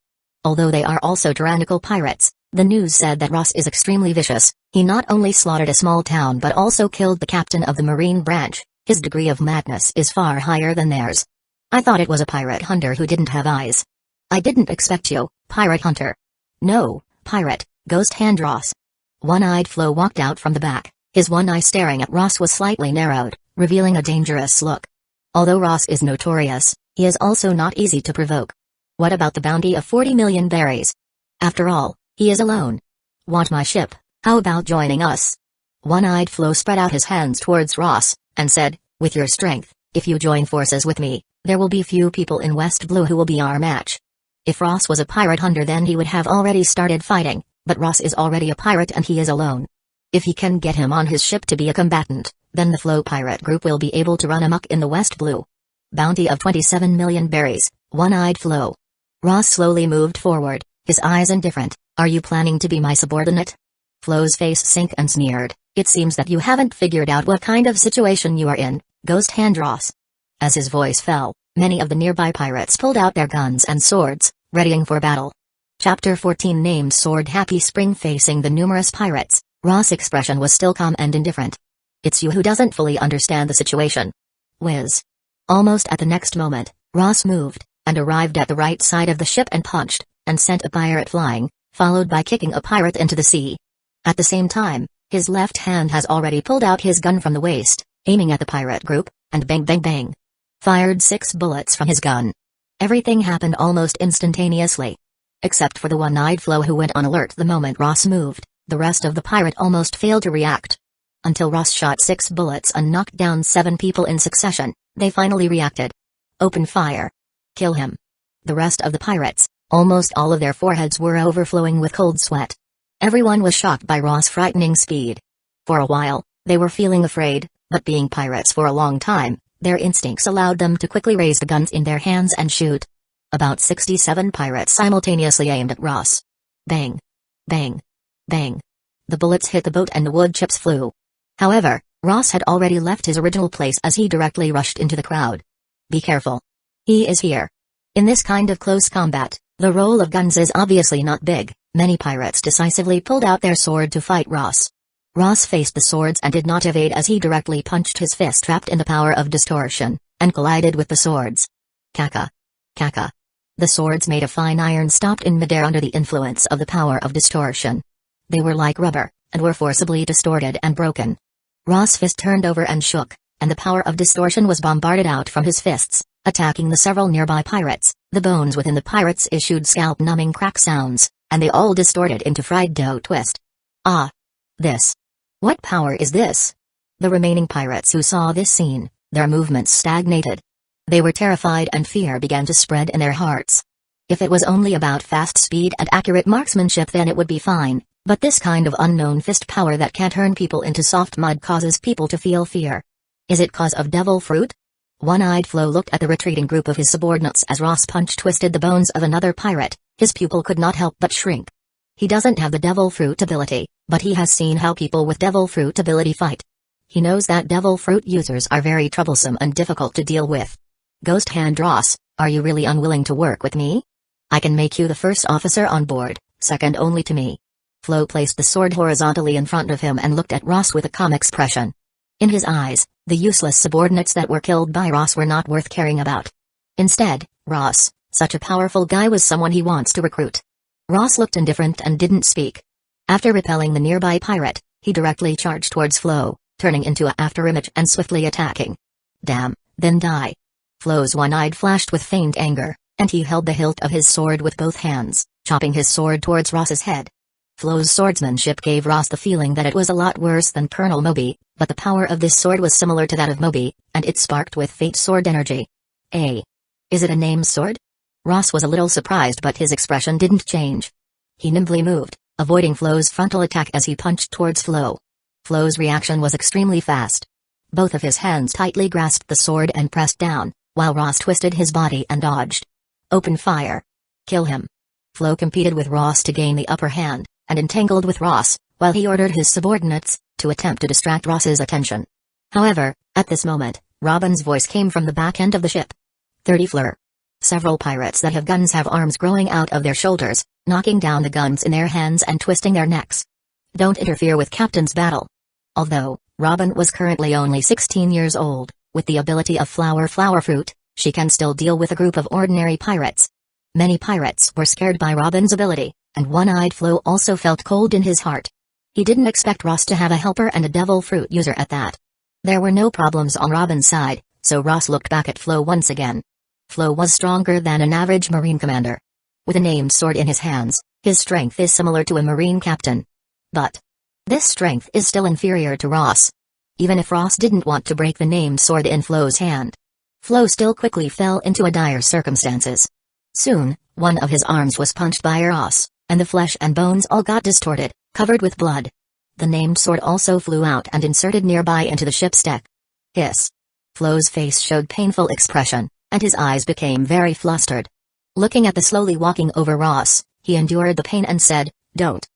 Although they are also tyrannical pirates, the news said that Ross is extremely vicious. He not only slaughtered a small town but also killed the captain of the Marine branch. His degree of madness is far higher than theirs. I thought it was a pirate hunter who didn't have eyes. I didn't expect you, pirate hunter. No, pirate, Ghost Hand Ross. One-eyed Flo walked out from the back. His one eye staring at Ross was slightly narrowed, revealing a dangerous look. Although Ross is notorious, he is also not easy to provoke. What about the bounty of 40 million berries? After all, he is alone. Want my ship? How about joining us? One-eyed Flo spread out his hands towards Ross, and said, "With your strength, if you join forces with me, there will be few people in West Blue who will be our match." If Ross was a pirate hunter, then he would have already started fighting, but Ross is already a pirate and he is alone. If he can get him on his ship to be a combatant, then the Flo pirate group will be able to run amok in the West Blue. Bounty of 27 million berries, One-eyed Flo. Ross slowly moved forward, his eyes indifferent. "Are you planning to be my subordinate?" Flo's face sank and sneered. "It seems that you haven't figured out what kind of situation you are in, Ghost Hand Ross." As his voice fell, many of the nearby pirates pulled out their guns and swords, readying for battle. Chapter 14 named Sword. Happy Spring. Facing the numerous pirates, Ross' expression was still calm and indifferent. "It's you who doesn't fully understand the situation." Whiz. Almost at the next moment, Ross moved, and arrived at the right side of the ship and punched, and sent a pirate flying, followed by kicking a pirate into the sea. At the same time, his left hand has already pulled out his gun from the waist, aiming at the pirate group, and bang bang bang. Fired 6 bullets from his gun. Everything happened almost instantaneously. Except for the One-eyed Flo, who went on alert the moment Ross moved, the rest of the pirate almost failed to react. Until Ross shot 6 bullets and knocked down 7 people in succession, they finally reacted. "Open fire. Kill him." The rest of the pirates, almost all of their foreheads were overflowing with cold sweat. Everyone was shocked by Ross' frightening speed. For a while, they were feeling afraid, but being pirates for a long time, their instincts allowed them to quickly raise the guns in their hands and shoot. About 67 pirates simultaneously aimed at Ross. Bang. Bang. Bang. The bullets hit the boat and the wood chips flew. However, Ross had already left his original place as he directly rushed into the crowd. "Be careful. He is here." In this kind of close combat, the role of guns is obviously not big. Many pirates decisively pulled out their sword to fight Ross. Ross faced the swords and did not evade as he directly punched his fist trapped in the power of distortion, and collided with the swords. Kaka. Kaka. The swords made of fine iron stopped in midair under the influence of the power of distortion. They were like rubber, and were forcibly distorted and broken. Ross' fist turned over and shook, and the power of distortion was bombarded out from his fists, attacking the several nearby pirates. The bones within the pirates issued scalp-numbing crack sounds, and they all distorted into fried dough twist. "Ah! This! What power is this?" The remaining pirates who saw this scene, their movements stagnated. They were terrified and fear began to spread in their hearts. If it was only about fast speed and accurate marksmanship, then it would be fine, but this kind of unknown fist power that can turn people into soft mud causes people to feel fear. Is it cause of devil fruit? One-eyed Flo looked at the retreating group of his subordinates as Ross punch twisted the bones of another pirate. His pupil could not help but shrink. He doesn't have the devil fruit ability, but he has seen how people with devil fruit ability fight. He knows that devil fruit users are very troublesome and difficult to deal with. "Ghost Hand Ross, are you really unwilling to work with me? I can make you the first officer on board, second only to me." Flo placed the sword horizontally in front of him and looked at Ross with a calm expression. In his eyes, the useless subordinates that were killed by Ross were not worth caring about. Instead, Ross, such a powerful guy, was someone he wants to recruit. Ross looked indifferent and didn't speak. After repelling the nearby pirate, he directly charged towards Flo, turning into a afterimage and swiftly attacking. "Damn, then die." Flo's one-eyed flashed with faint anger, and he held the hilt of his sword with both hands, chopping his sword towards Ross's head. Flo's swordsmanship gave Ross the feeling that it was a lot worse than Colonel Moby, but the power of this sword was similar to that of Moby, and it sparked with fate sword energy. Is it a name sword? Ross was a little surprised, but his expression didn't change. He nimbly moved, avoiding Flo's frontal attack as he punched towards Flo. Flo's reaction was extremely fast. Both of his hands tightly grasped the sword and pressed down, while Ross twisted his body and dodged. "Open fire. Kill him." Flo competed with Ross to gain the upper hand, and entangled with Ross, while he ordered his subordinates to attempt to distract Ross's attention. However, at this moment, Robin's voice came from the back end of the ship. 30 fleur. Several pirates that have guns have arms growing out of their shoulders, knocking down the guns in their hands and twisting their necks. Don't interfere with Captain's battle. Although Robin was currently only 16 years old, with the ability of flower fruit, she can still deal with a group of ordinary pirates. Many pirates were scared by Robin's ability, and One-eyed Flo also felt cold in his heart. He didn't expect Ross to have a helper and a devil fruit user at that. There were no problems on Robin's side, so Ross looked back at Flo once again. Flo was stronger than an average marine commander. With a named sword in his hands, his strength is similar to a marine captain. But This strength is still inferior to Ross. Even if Ross didn't want to break the named sword in Flo's hand, Flo still quickly fell into a dire circumstances. Soon, one of his arms was punched by Ross, and the flesh and bones all got distorted, covered with blood. The named sword also flew out and inserted nearby into the ship's deck. Hiss. Flo's face showed painful expression, and his eyes became very flustered. Looking at the slowly walking over Ross, he endured the pain and said, Don't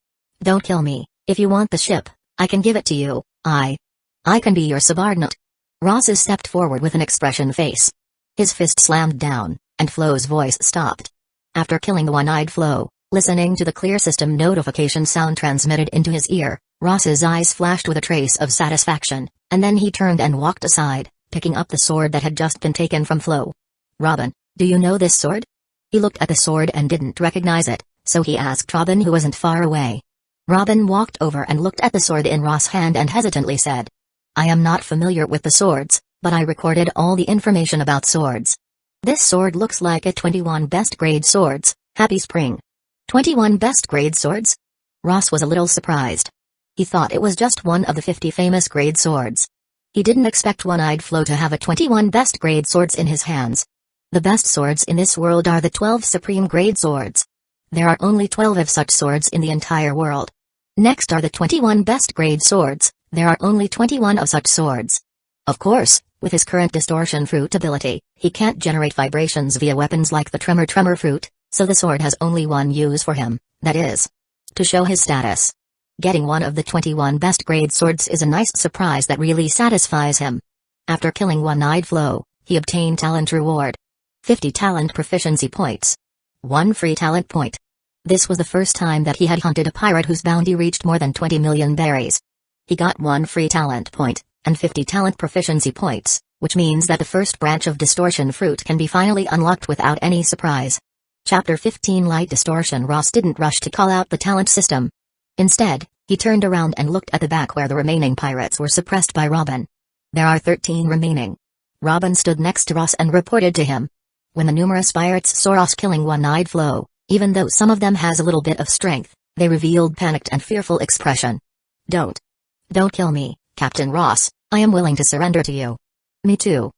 kill me. If you want the ship, I can give it to you. I can be your subordinate." Ross stepped forward with an expression face. His fist slammed down, and Flo's voice stopped. After killing the one-eyed Flo, listening to the clear system notification sound transmitted into his ear, Ross's eyes flashed with a trace of satisfaction, and then he turned and walked aside, picking up the sword that had just been taken from Flo. "Robin, do you know this sword?" He looked at the sword and didn't recognize it, so he asked Robin, who wasn't far away. Robin walked over and looked at the sword in Ross' hand and hesitantly said, "I am not familiar with the swords, but I recorded all the information about swords. This sword looks like a 21 best grade swords. Happy Spring." 21 best grade swords? Ross was a little surprised. He thought it was just one of the 50 famous grade swords. He didn't expect one-eyed Flo to have a 21 best grade swords in his hands. The best swords in this world are the 12 supreme grade swords. There are only 12 of such swords in the entire world. Next are the 21 best grade swords. There are only 21 of such swords. Of course, with his current distortion fruit ability, he can't generate vibrations via weapons like the tremor fruit, so the sword has only one use for him, that is, to show his status. Getting one of the 21 best grade swords is a nice surprise that really satisfies him. After killing one-eyed Flo, he obtained talent reward. 50 talent proficiency points. 1 free talent point. This was the first time that he had hunted a pirate whose bounty reached more than 20 million berries. He got 1 free talent point, and 50 talent proficiency points, which means that the first branch of distortion fruit can be finally unlocked without any surprise. Chapter 15 Light Distortion. Ross didn't rush to call out the talent system. Instead, he turned around and looked at the back where the remaining pirates were suppressed by Robin. There are 13 remaining. Robin stood next to Ross and reported to him. When the numerous pirates saw Ross killing one-eyed Flo, even though some of them has a little bit of strength, they revealed panicked and fearful expression. Don't kill me, Captain Ross, I am willing to surrender to you." Me too.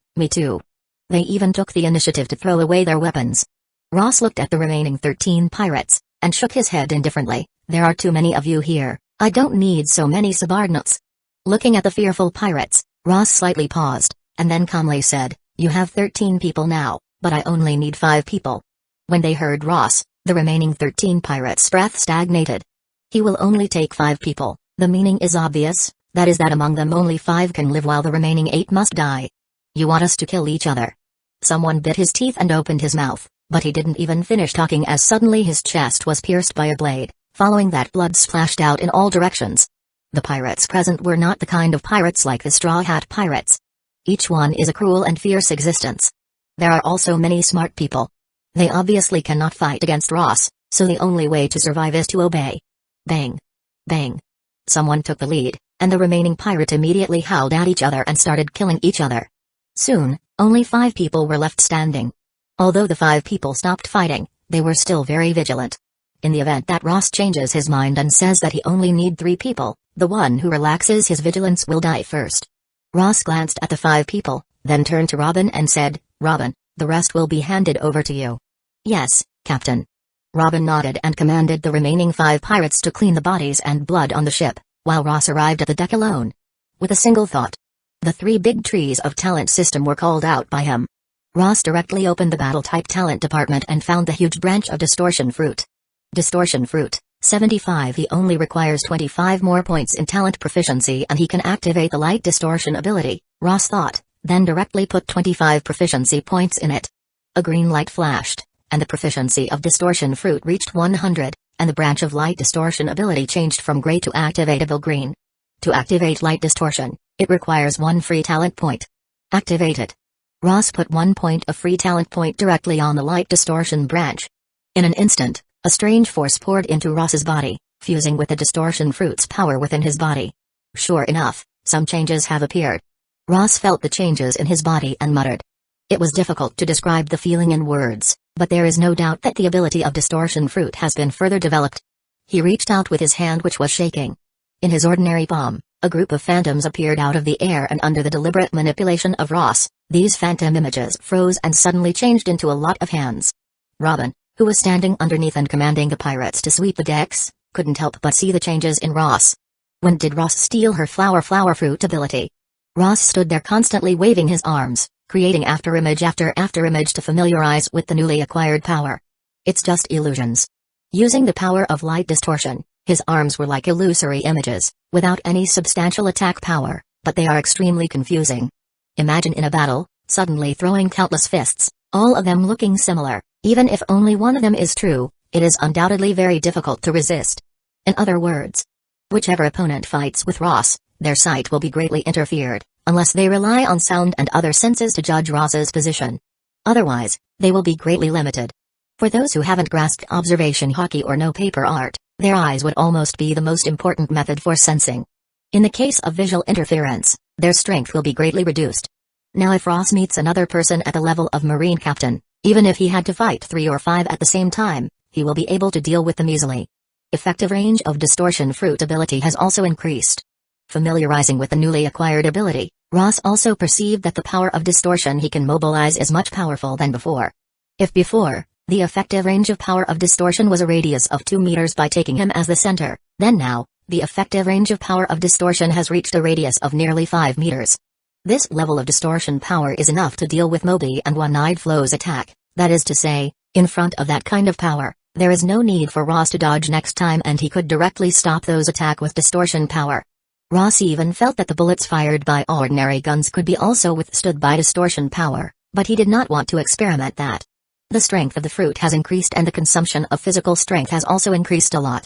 They even took the initiative to throw away their weapons. Ross looked at the remaining 13 pirates, and shook his head indifferently. "There are too many of you here, I don't need so many subordinates." Looking at the fearful pirates, Ross slightly paused, and then calmly said, "You have 13 people now, but I only need 5 people." When they heard Ross, the remaining 13 pirates' breath stagnated. He will only take 5 people, the meaning is obvious, that is that among them only 5 can live while the remaining 8 must die. "You want us to kill each other?" Someone bit his teeth and opened his mouth, but he didn't even finish talking as suddenly his chest was pierced by a blade. Following that, blood splashed out in all directions. The pirates present were not the kind of pirates like the Straw Hat Pirates. Each one is a cruel and fierce existence. There are also many smart people. They obviously cannot fight against Ross, so the only way to survive is to obey. Bang! Bang! Someone took the lead, and the remaining pirate immediately howled at each other and started killing each other. Soon, only 5 people were left standing. Although the 5 people stopped fighting, they were still very vigilant. In the event that Ross changes his mind and says that he only need 3 people, the one who relaxes his vigilance will die first. Ross glanced at the 5 people, then turned to Robin and said, "Robin, the rest will be handed over to you." "Yes, Captain." Robin nodded and commanded the remaining 5 pirates to clean the bodies and blood on the ship, while Ross arrived at the deck alone. With a single thought, the 3 big trees of talent system were called out by him. Ross directly opened the battle-type talent department and found the huge branch of distortion fruit. Distortion fruit, 75. He only requires 25 more points in talent proficiency and he can activate the light distortion ability, Ross thought, then directly put 25 proficiency points in it. A green light flashed, and the proficiency of distortion fruit reached 100, and the branch of light distortion ability changed from gray to activatable green. To activate light distortion, it requires 1 free talent point. Activate it. Ross put 1 point of free talent point directly on the light distortion branch. In an instant, a strange force poured into Ross's body, fusing with the distortion fruit's power within his body. Sure enough, some changes have appeared. Ross felt the changes in his body and muttered. It was difficult to describe the feeling in words, but there is no doubt that the ability of distortion fruit has been further developed. He reached out with his hand which was shaking. In his ordinary palm, a group of phantoms appeared out of the air, and under the deliberate manipulation of Ross, these phantom images froze and suddenly changed into a lot of hands. Robin, who was standing underneath and commanding the pirates to sweep the decks, couldn't help but see the changes in Ross. When did Ross steal her flower fruit ability? Ross stood there constantly waving his arms, creating after image to familiarize with the newly acquired power. It's just illusions. Using the power of light distortion, his arms were like illusory images, without any substantial attack power, but they are extremely confusing. Imagine in a battle, suddenly throwing countless fists, all of them looking similar. Even if only one of them is true, it is undoubtedly very difficult to resist. In other words, whichever opponent fights with Ross, their sight will be greatly interfered, unless they rely on sound and other senses to judge Ross's position. Otherwise, they will be greatly limited. For those who haven't grasped observation hockey or no paper art, their eyes would almost be the most important method for sensing. In the case of visual interference, their strength will be greatly reduced. Now if Ross meets another person at the level of Marine Captain, even if he had to fight 3 or 5 at the same time, he will be able to deal with them easily. Effective range of distortion fruit ability has also increased. Familiarizing with the newly acquired ability, Ross also perceived that the power of distortion he can mobilize is much powerful than before. If before, the effective range of power of distortion was a radius of 2 meters by taking him as the center, then now, the effective range of power of distortion has reached a radius of nearly 5 meters. This level of distortion power is enough to deal with Moby and One-Eyed Flow's attack, that is to say, in front of that kind of power, there is no need for Ross to dodge next time, and he could directly stop those attack with distortion power. Ross even felt that the bullets fired by ordinary guns could be also withstood by distortion power, but he did not want to experiment that. The strength of the fruit has increased and the consumption of physical strength has also increased a lot.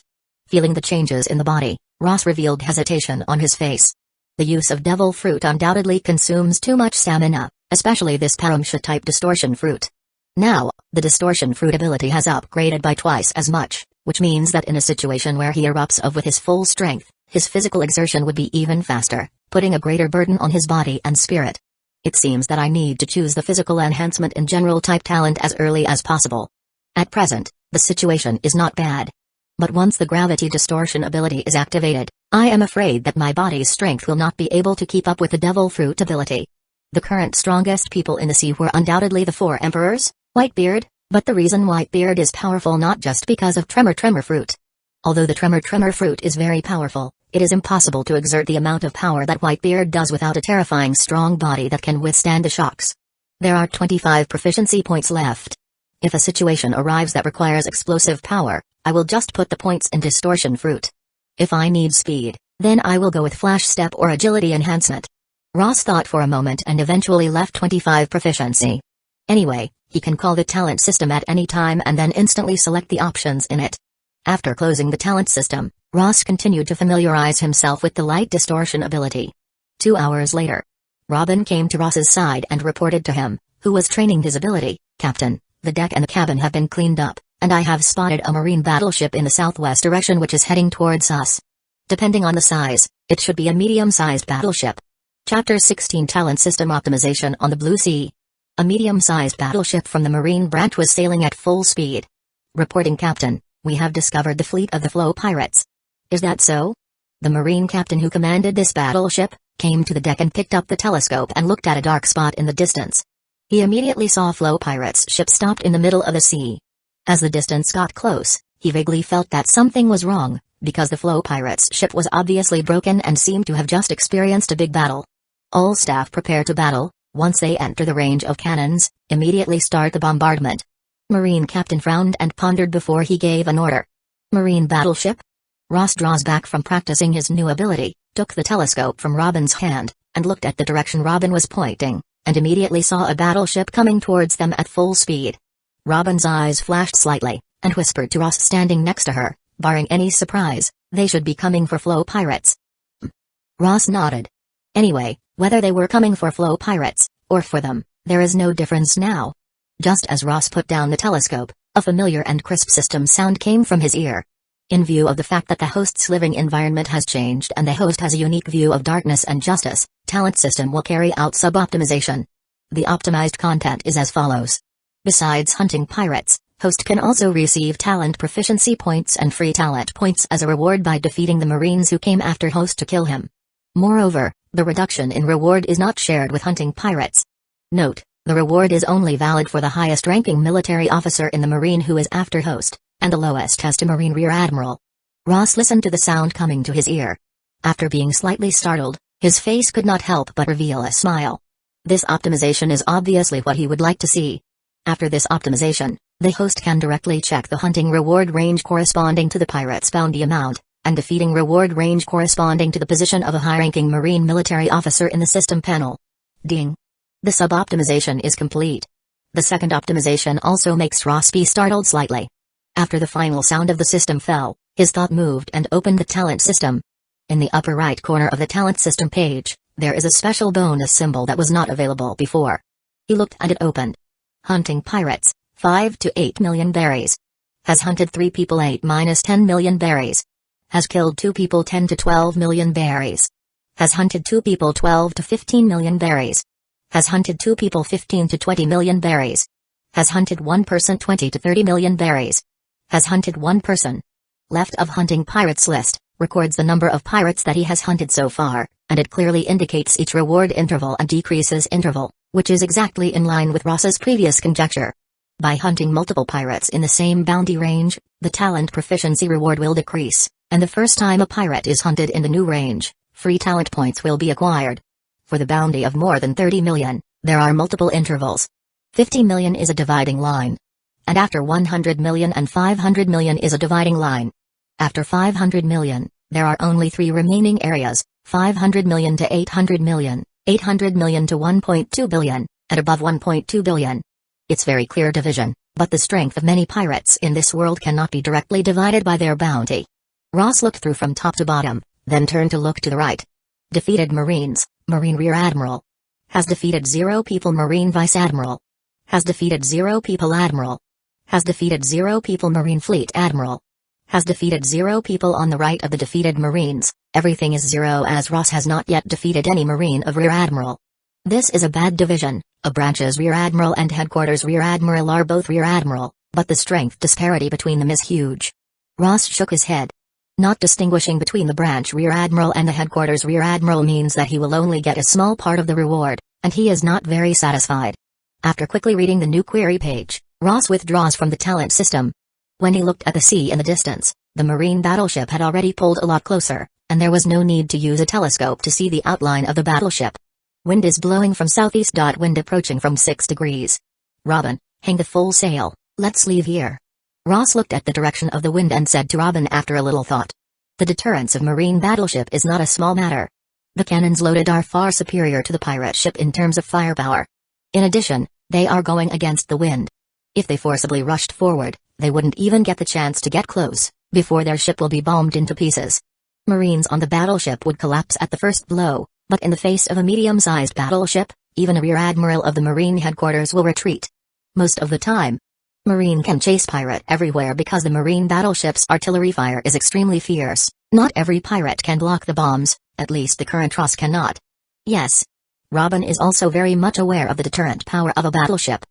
Feeling the changes in the body, Ross revealed hesitation on his face. The use of devil fruit undoubtedly consumes too much stamina, especially this Paramsha-type distortion fruit. Now, the distortion fruit ability has upgraded by twice as much, which means that in a situation where he erupts with his full strength, his physical exertion would be even faster, putting a greater burden on his body and spirit. It seems that I need to choose the physical enhancement in general type talent as early as possible. At present, the situation is not bad. But once the gravity distortion ability is activated, I am afraid that my body's strength will not be able to keep up with the devil fruit ability. The current strongest people in the sea were undoubtedly the 4 emperors, Whitebeard, but the reason Whitebeard is powerful not just because of tremor fruit. Although the tremor fruit is very powerful, it is impossible to exert the amount of power that Whitebeard does without a terrifying strong body that can withstand the shocks. There are 25 proficiency points left. If a situation arrives that requires explosive power, I will just put the points in distortion fruit. If I need speed, then I will go with flash step or agility enhancement. Ross thought for a moment and eventually left 25 proficiency. Anyway, he can call the talent system at any time and then instantly select the options in it. After closing the talent system, Ross continued to familiarize himself with the light distortion ability. 2 hours later, Robin came to Ross's side and reported to him, who was training his ability, "Captain, the deck and the cabin have been cleaned up, and I have spotted a marine battleship in the southwest direction which is heading towards us. Depending on the size, it should be a medium-sized battleship." Chapter 16 Talent System Optimization on the Blue Sea. A medium-sized battleship from the Marine branch was sailing at full speed. Reporting, "Captain, we have discovered the fleet of the Flow pirates." "Is that so?" The Marine captain who commanded this battleship came to the deck and picked up the telescope and looked at a dark spot in the distance. He immediately saw Flow pirates' ship stopped in the middle of the sea. As the distance got close, he vaguely felt that something was wrong, because the Flow pirates' ship was obviously broken and seemed to have just experienced a big battle. "All staff prepare to battle. Once they enter the range of cannons, immediately start the bombardment." Marine captain frowned and pondered before he gave an order. "Marine battleship?" Ross draws back from practicing his new ability, took the telescope from Robin's hand, and looked at the direction Robin was pointing, and immediately saw a battleship coming towards them at full speed. Robin's eyes flashed slightly, and whispered to Ross standing next to her, "Barring any surprise, they should be coming for Flow pirates." Ross nodded. Anyway, whether they were coming for Flow pirates, or for them, there is no difference now. Just as Ross put down the telescope, a familiar and crisp system sound came from his ear. In view of the fact that the host's living environment has changed and the host has a unique view of darkness and justice, talent system will carry out sub-optimization. The optimized content is as follows. Besides hunting pirates, Host can also receive talent proficiency points and free talent points as a reward by defeating the Marines who came after Host to kill him. Moreover, the reduction in reward is not shared with hunting pirates. Note, the reward is only valid for the highest-ranking military officer in the Marine who is after Host, and the lowest has to Marine Rear Admiral. Ross listened to the sound coming to his ear. After being slightly startled, his face could not help but reveal a smile. This optimization is obviously what he would like to see. After this optimization, the host can directly check the hunting reward range corresponding to the pirate's bounty amount, and defeating reward range corresponding to the position of a high-ranking Marine military officer in the system panel. Ding. The sub-optimization is complete. The second optimization also makes Ross be startled slightly. After the final sound of the system fell, his thought moved and opened the talent system. In the upper right corner of the talent system page, there is a special bonus symbol that was not available before. He looked and it opened. Hunting pirates, 5 to 8 million berries. Has hunted 3 people 8-10 million berries. Has killed 2 people 10 to 12 million berries. Has hunted 2 people 12 to 15 million berries. Has hunted 2 people 15 to 20 million berries. Has hunted 1 person 20 to 30 million berries. Has hunted 1 person. Left of hunting pirates list, records the number of pirates that he has hunted so far, and it clearly indicates each reward interval and decreases interval, which is exactly in line with Ross's previous conjecture. By hunting multiple pirates in the same bounty range, the talent proficiency reward will decrease, and the first time a pirate is hunted in the new range, free talent points will be acquired. For the bounty of more than 30 million, there are multiple intervals. 50 million is a dividing line. And after 100 million and 500 million is a dividing line. After 500 million, there are only 3 remaining areas, 500 million to 800 million, 800 million to 1.2 billion, and above 1.2 billion. It's very clear division, but the strength of many pirates in this world cannot be directly divided by their bounty. Ross looked through from top to bottom, then turned to look to the right. Defeated Marines, Marine Rear Admiral. Has defeated 0 people Marine Vice Admiral. Has defeated 0 people Admiral. Has defeated 0 people Marine Fleet Admiral. Has defeated 0 people on the right of the defeated Marines. Everything is 0 as Ross has not yet defeated any Marine of Rear Admiral. This is a bad division. A branch's Rear Admiral and Headquarters Rear Admiral are both Rear Admiral, but the strength disparity between them is huge. Ross shook his head. Not distinguishing between the branch Rear Admiral and the Headquarters Rear Admiral means that he will only get a small part of the reward, and he is not very satisfied. After quickly reading the new query page, Ross withdraws from the talent system. When he looked at the sea in the distance, the Marine battleship had already pulled a lot closer, and there was no need to use a telescope to see the outline of the battleship. Wind is blowing from southeast. Wind approaching from 6 degrees. Robin, hang the full sail, let's leave here. Ross looked at the direction of the wind and said to Robin after a little thought. The deterrence of Marine battleship is not a small matter. The cannons loaded are far superior to the pirate ship in terms of firepower. In addition, they are going against the wind. If they forcibly rushed forward, they wouldn't even get the chance to get close, before their ship will be bombed into pieces. Marines on the battleship would collapse at the first blow, but in the face of a medium-sized battleship, even a Rear Admiral of the Marine Headquarters will retreat. Most of the time, Marine can chase pirate everywhere because the Marine battleship's artillery fire is extremely fierce. Not every pirate can block the bombs, at least the current Ross cannot. Yes. Robin is also very much aware of the deterrent power of a battleship.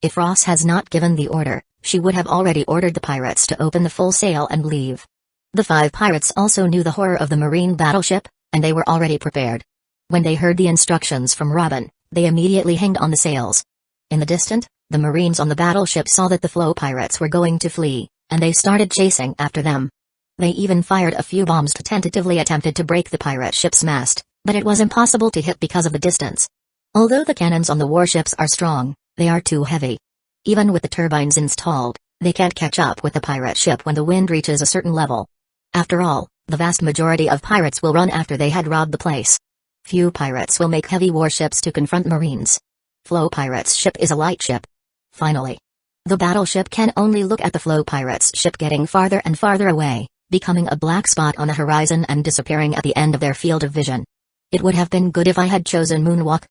If Ross has not given the order, she would have already ordered the pirates to open the full sail and leave. The 5 pirates also knew the horror of the Marine battleship, and they were already prepared. When they heard the instructions from Robin, they immediately hanged on the sails. In the distance, the Marines on the battleship saw that the flow pirates were going to flee, and they started chasing after them. They even fired a few bombs to tentatively attempted to break the pirate ship's mast, but it was impossible to hit because of the distance. Although the cannons on the warships are strong, they are too heavy. Even with the turbines installed, they can't catch up with the pirate ship when the wind reaches a certain level. After all, the vast majority of pirates will run after they had robbed the place. Few pirates will make heavy warships to confront Marines. Flow pirates' ship is a light ship. Finally, the battleship can only look at the flow pirates' ship getting farther and farther away, becoming a black spot on the horizon and disappearing at the end of their field of vision. It would have been good if I had chosen moonwalk.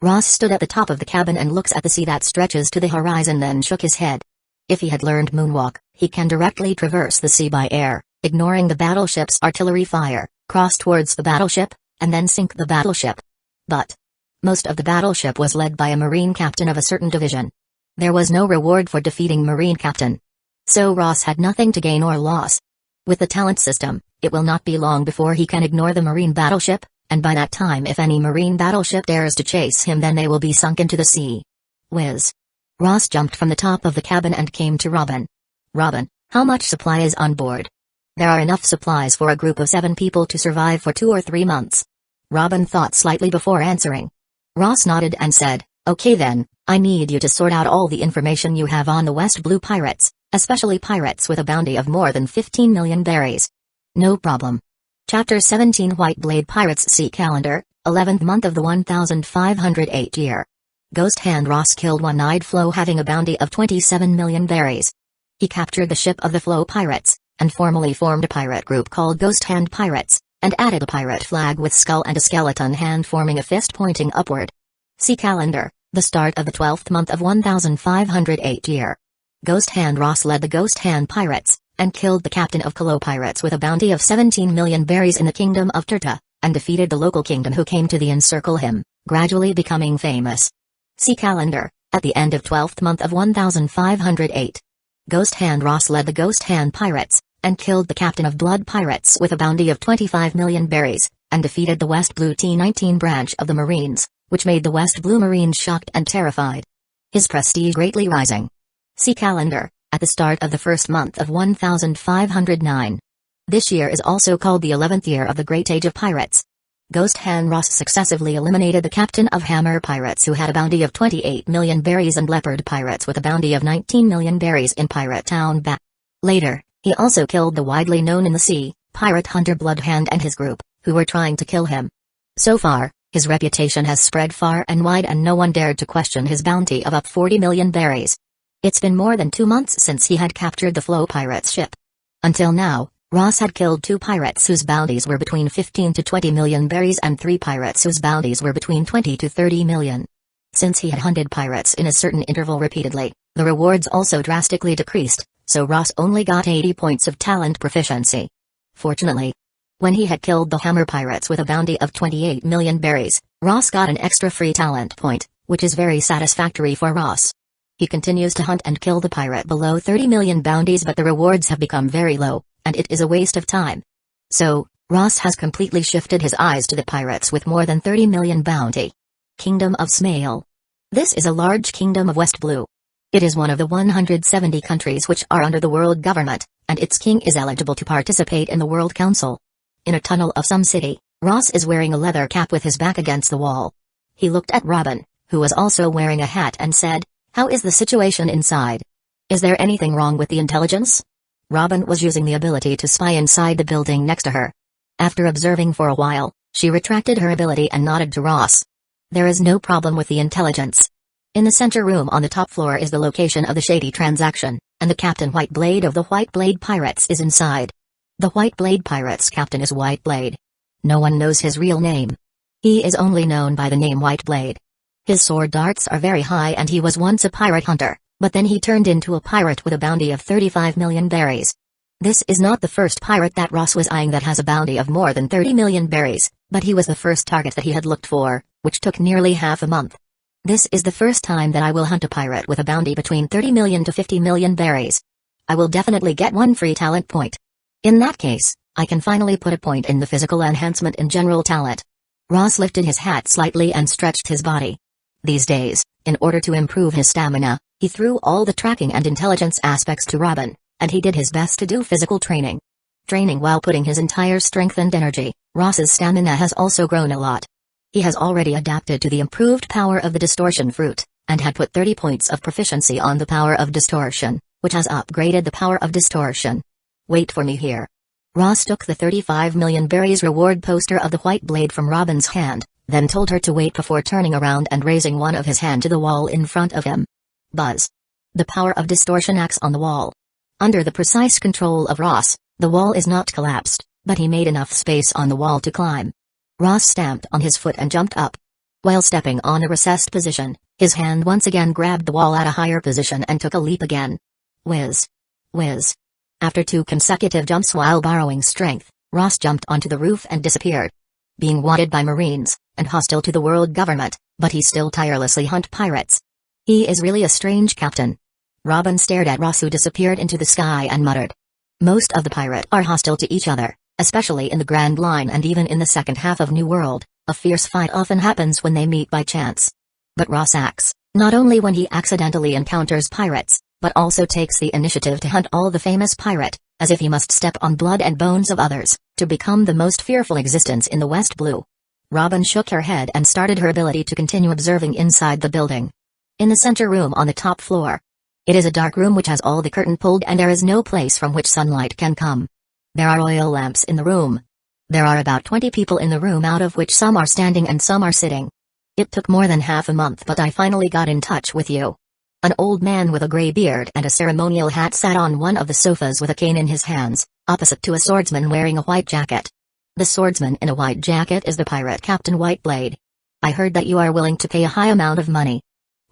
Ross stood at the top of the cabin and looks at the sea that stretches to the horizon, then shook his head. If he had learned moonwalk, he can directly traverse the sea by air, ignoring the battleship's artillery fire, cross towards the battleship, and then sink the battleship. But most of the battleship was led by a Marine captain of a certain division. There was no reward for defeating Marine captain, So Ross had nothing to gain or loss. With the talent system, it will not be long before he can ignore the marine battleship, and by that time if any marine battleship dares to chase him then they will be sunk into the sea. Whiz. Ross jumped from the top of the cabin and came to Robin. Robin, how much supply is on board? There are enough supplies for a group of 7 people to survive for 2 or 3 months. Robin thought slightly before answering. Ross nodded and said, okay then, I need you to sort out all the information you have on the West Blue pirates, especially pirates with a bounty of more than 15 million berries. No problem. Chapter 17 White Blade Pirates Sea Calendar, 11th month of the 1508 year. Ghost Hand Ross killed One-Eyed Flo having a bounty of 27 million berries. He captured the ship of the Flo pirates, and formally formed a pirate group called Ghost Hand Pirates, and added a pirate flag with skull and a skeleton hand forming a fist pointing upward. Sea Calendar, the start of the 12th month of 1508 year. Ghost Hand Ross led the Ghost Hand Pirates, and killed the captain of Kalo Pirates with a bounty of 17 million berries in the kingdom of Turta, and defeated the local kingdom who came to encircle him, gradually becoming famous. Sea Calendar, at the end of 12th month of 1508. Ghost Hand Ross led the Ghost Hand Pirates, and killed the captain of Blood Pirates with a bounty of 25 million berries, and defeated the West Blue T-19 branch of the Marines, which made the West Blue Marines shocked and terrified. His prestige greatly rising. Sea Calendar, at the start of the first month of 1509. This year is also called the 11th year of the Great Age of Pirates. Ghost Hand Ross successively eliminated the captain of Hammer Pirates who had a bounty of 28 million berries and Leopard Pirates with a bounty of 19 million berries in Pirate Town Ba. Later, he also killed the widely known in the sea, pirate hunter Bloodhand and his group, who were trying to kill him. So far, his reputation has spread far and wide and no one dared to question his bounty of up 40 million berries. It's been more than 2 months since he had captured the Flo Pirates ship. Until now, Ross had killed 2 pirates whose bounties were between 15 to 20 million berries and 3 pirates whose bounties were between 20 to 30 million. Since he had hunted pirates in a certain interval repeatedly, the rewards also drastically decreased, so Ross only got 80 points of talent proficiency. Fortunately, when he had killed the Hammer Pirates with a bounty of 28 million berries, Ross got an extra free talent point, which is very satisfactory for Ross. He continues to hunt and kill the pirate below 30 million bounties but the rewards have become very low, and it is a waste of time. So, Ross has completely shifted his eyes to the pirates with more than 30 million bounty. Kingdom of Smale. This is a large kingdom of West Blue. It is one of the 170 countries which are under the world government, and its king is eligible to participate in the World Council. In a tunnel of some city, Ross is wearing a leather cap with his back against the wall. He looked at Robin, who was also wearing a hat and said, "How is the situation inside? Is there anything wrong with the intelligence?" Robin was using the ability to spy inside the building next to her. After observing for a while, she retracted her ability and nodded to Ross. There is no problem with the intelligence. In the center room on the top floor is the location of the shady transaction, and the Captain White Blade of the White Blade Pirates is inside. The White Blade Pirates captain is White Blade. No one knows his real name. He is only known by the name White Blade. His sword darts are very high and he was once a pirate hunter, but then he turned into a pirate with a bounty of 35 million berries. This is not the first pirate that Ross was eyeing that has a bounty of more than 30 million berries, but he was the first target that he had looked for, which took nearly half a month. This is the first time that I will hunt a pirate with a bounty between 30 million to 50 million berries. I will definitely get 1 free talent point. In that case, I can finally put a point in the physical enhancement in general talent. Ross lifted his hat slightly and stretched his body. These days, in order to improve his stamina, he threw all the tracking and intelligence aspects to Robin, and he did his best to do physical training. Training while putting his entire strength and energy, Ross's stamina has also grown a lot. He has already adapted to the improved power of the distortion fruit, and had put 30 points of proficiency on the power of distortion, which has upgraded the power of distortion. Wait for me here. Ross took the 35 million berries reward poster of the White Blade from Robin's hand, then told her to wait before turning around and raising one of his hand to the wall in front of him. Buzz. The power of distortion acts on the wall. Under the precise control of Ross, the wall is not collapsed, but he made enough space on the wall to climb. Ross stamped on his foot and jumped up. While stepping on a recessed position, his hand once again grabbed the wall at a higher position and took a leap again. Whiz. Whiz. After 2 consecutive jumps while borrowing strength, Ross jumped onto the roof and disappeared. Being wanted by Marines, and hostile to the world government, but he still tirelessly hunt pirates. He is really a strange captain. Robin stared at Ross, who disappeared into the sky, and muttered. Most of the pirates are hostile to each other, especially in the Grand Line and even in the second half of New World. A fierce fight often happens when they meet by chance. But Ross acts, not only when he accidentally encounters pirates, but also takes the initiative to hunt all the famous pirate, as if he must step on blood and bones of others, to become the most fearful existence in the West Blue. Robin shook her head and started her ability to continue observing inside the building. In the center room on the top floor. It is a dark room which has all the curtain pulled and there is no place from which sunlight can come. There are oil lamps in the room. There are about 20 people in the room, out of which some are standing and some are sitting. It took more than half a month, but I finally got in touch with you. An old man with a gray beard and a ceremonial hat sat on one of the sofas with a cane in his hands, opposite to a swordsman wearing a white jacket. The swordsman in a white jacket is the pirate Captain Whiteblade. I heard that you are willing to pay a high amount of money.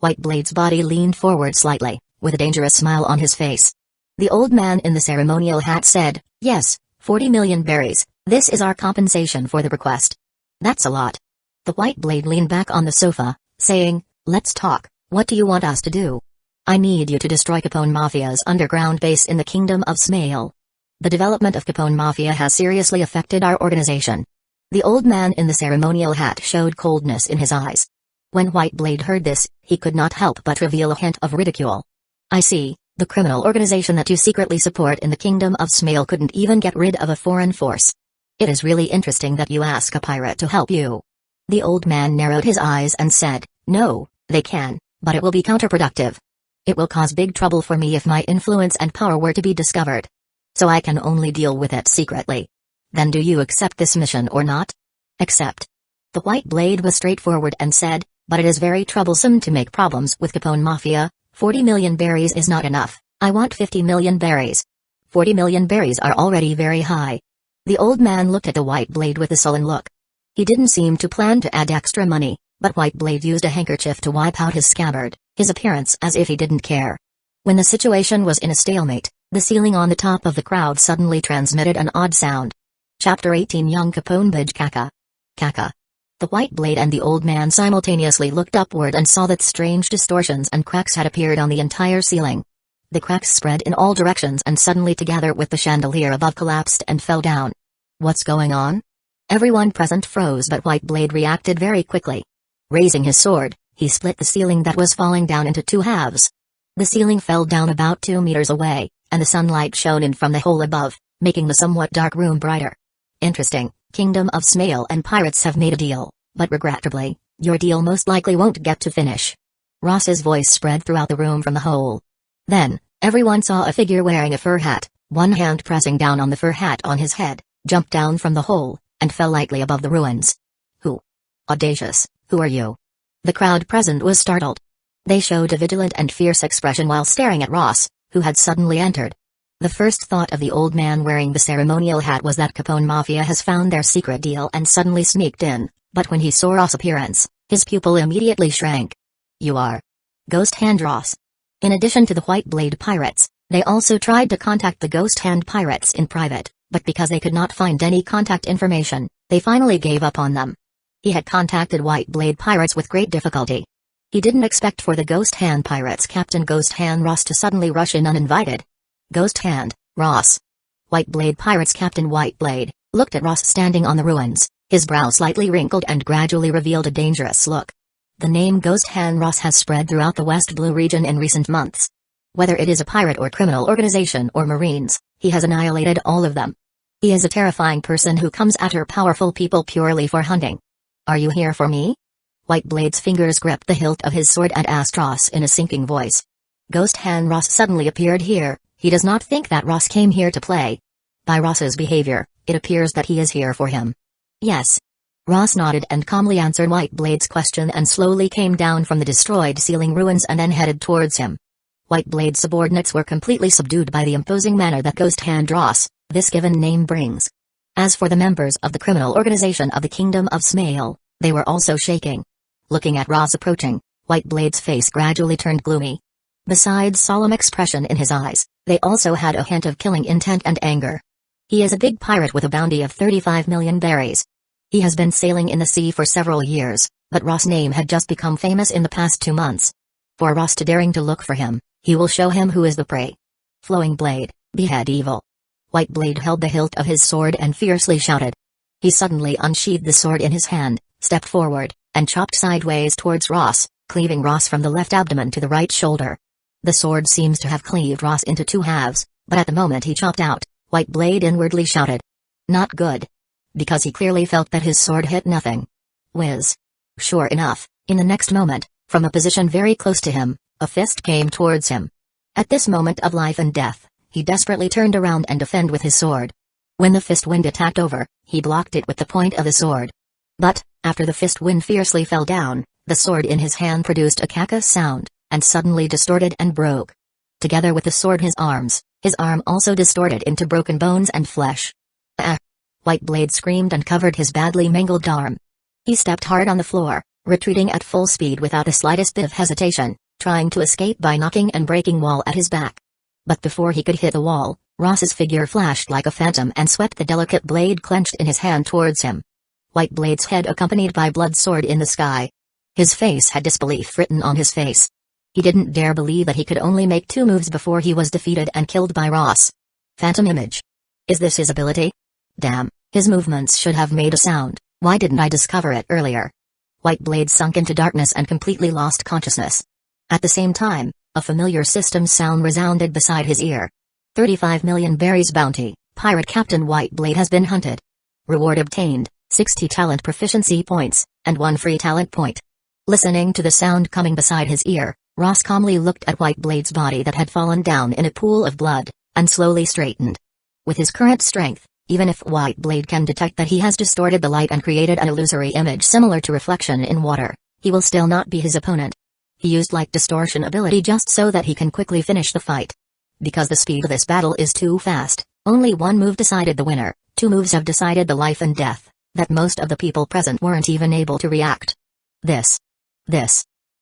Whiteblade's body leaned forward slightly, with a dangerous smile on his face. The old man in the ceremonial hat said, "Yes, 40 million berries, this is our compensation for the request." "That's a lot." The Whiteblade leaned back on the sofa, saying, "Let's talk, what do you want us to do?" "I need you to destroy Capone Mafia's underground base in the Kingdom of Smale. The development of Capone Mafia has seriously affected our organization." The old man in the ceremonial hat showed coldness in his eyes. When Whiteblade heard this, he could not help but reveal a hint of ridicule. "I see, the criminal organization that you secretly support in the Kingdom of Smale couldn't even get rid of a foreign force. It is really interesting that you ask a pirate to help you." The old man narrowed his eyes and said, "No, they can, but it will be counterproductive. It will cause big trouble for me if my influence and power were to be discovered. So I can only deal with it secretly." "Then do you accept this mission or not?" "Accept." The Whiteblade was straightforward and said, "But it is very troublesome to make problems with Capone Mafia. 40 million berries is not enough, I want 50 million berries. 40 million berries are already very high." The old man looked at the Whiteblade with a sullen look. He didn't seem to plan to add extra money, but Whiteblade used a handkerchief to wipe out his scabbard, his appearance as if he didn't care. When the situation was in a stalemate, the ceiling on the top of the crowd suddenly transmitted an odd sound. Chapter 18 Young Capone Bridge Kaka. Kaka. The Whiteblade and the old man simultaneously looked upward and saw that strange distortions and cracks had appeared on the entire ceiling. The cracks spread in all directions and suddenly together with the chandelier above collapsed and fell down. "What's going on?" Everyone present froze, but Whiteblade reacted very quickly. Raising his sword, he split the ceiling that was falling down into two halves. The ceiling fell down about 2 meters away, and the sunlight shone in from the hole above, making the somewhat dark room brighter. "Interesting, Kingdom of Smale and pirates have made a deal, but regrettably, your deal most likely won't get to finish." Ross's voice spread throughout the room from the hole. Then, everyone saw a figure wearing a fur hat, one hand pressing down on the fur hat on his head, jump down from the hole, and fell lightly above the ruins. "Who? Audacious, who are you?" The crowd present was startled. They showed a vigilant and fierce expression while staring at Ross, who had suddenly entered. The first thought of the old man wearing the ceremonial hat was that Capone Mafia has found their secret deal and suddenly sneaked in, but when he saw Ross' appearance, his pupil immediately shrank. "You are Ghost Hand Ross." In addition to the Whiteblade pirates, they also tried to contact the Ghost Hand pirates in private, but because they could not find any contact information, they finally gave up on them. He had contacted Whiteblade pirates with great difficulty. He didn't expect for the Ghost Hand pirates Captain Ghost Hand Ross to suddenly rush in uninvited. "Ghost Hand, Ross." Whiteblade pirates Captain Whiteblade looked at Ross standing on the ruins, his brow slightly wrinkled and gradually revealed a dangerous look. The name Ghost Hand Ross has spread throughout the West Blue region in recent months. Whether it is a pirate or criminal organization or marines, he has annihilated all of them. He is a terrifying person who comes after powerful people purely for hunting. "Are you here for me?" Whiteblade's fingers gripped the hilt of his sword and asked Ross in a sinking voice. Ghost Hand Ross suddenly appeared here. He does not think that Ross came here to play. By Ross's behavior, it appears that he is here for him. "Yes." Ross nodded and calmly answered Whiteblade's question and slowly came down from the destroyed ceiling ruins and then headed towards him. Whiteblade's subordinates were completely subdued by the imposing manner that Ghost Hand Ross, this given name, brings. As for the members of the criminal organization of the Kingdom of Smale, they were also shaking. Looking at Ross approaching, Whiteblade's face gradually turned gloomy. Besides solemn expression in his eyes, they also had a hint of killing intent and anger. He is a big pirate with a bounty of 35 million berries. He has been sailing in the sea for several years, but Ross' name had just become famous in the past 2 months. For Ross to daring to look for him, He will show him who is the prey. Flowing blade, behead evil. White Blade held the hilt of his sword and fiercely shouted. He suddenly unsheathed the sword in his hand, stepped forward, and chopped sideways towards Ross, cleaving Ross from the left abdomen to the right shoulder. The sword seems to have cleaved Ross into two halves, but at the moment he chopped out, White Blade inwardly shouted. Not good. Because he clearly felt that his sword hit nothing. Whiz. Sure enough, in the next moment, from a position very close to him, a fist came towards him. At this moment of life and death, he desperately turned around and defended with his sword. When the fist wind attacked over, he blocked it with the point of the sword. But, after the fist wind fiercely fell down, the sword in his hand produced a caca sound, and suddenly distorted and broke. Together with the sword his arm also distorted into broken bones and flesh. Ah! White Blade screamed and covered his badly mangled arm. He stepped hard on the floor, retreating at full speed without the slightest bit of hesitation, trying to escape by knocking and breaking wall at his back. But before he could hit the wall, Ross's figure flashed like a phantom and swept the delicate blade clenched in his hand towards him. White Blade's head accompanied by blood soared in the sky. His face had disbelief written on his face. He didn't dare believe that he could only make 2 moves before he was defeated and killed by Ross. Phantom image. Is this his ability? Damn, his movements should have made a sound. Why didn't I discover it earlier? White Blade sunk into darkness and completely lost consciousness. At the same time, a familiar system sound resounded beside his ear. 35 million berries bounty, Pirate Captain White Blade has been hunted. Reward obtained, 60 talent proficiency points, and 1 free talent point. Listening to the sound coming beside his ear, Ross calmly looked at White Blade's body that had fallen down in a pool of blood, and slowly straightened. With his current strength, even if White Blade can detect that he has distorted the light and created an illusory image similar to reflection in water, he will still not be his opponent. He used light distortion ability just so that he can quickly finish the fight. Because the speed of this battle is too fast, only 1 move decided the winner, 2 moves have decided the life and death, that most of the people present weren't even able to react. This.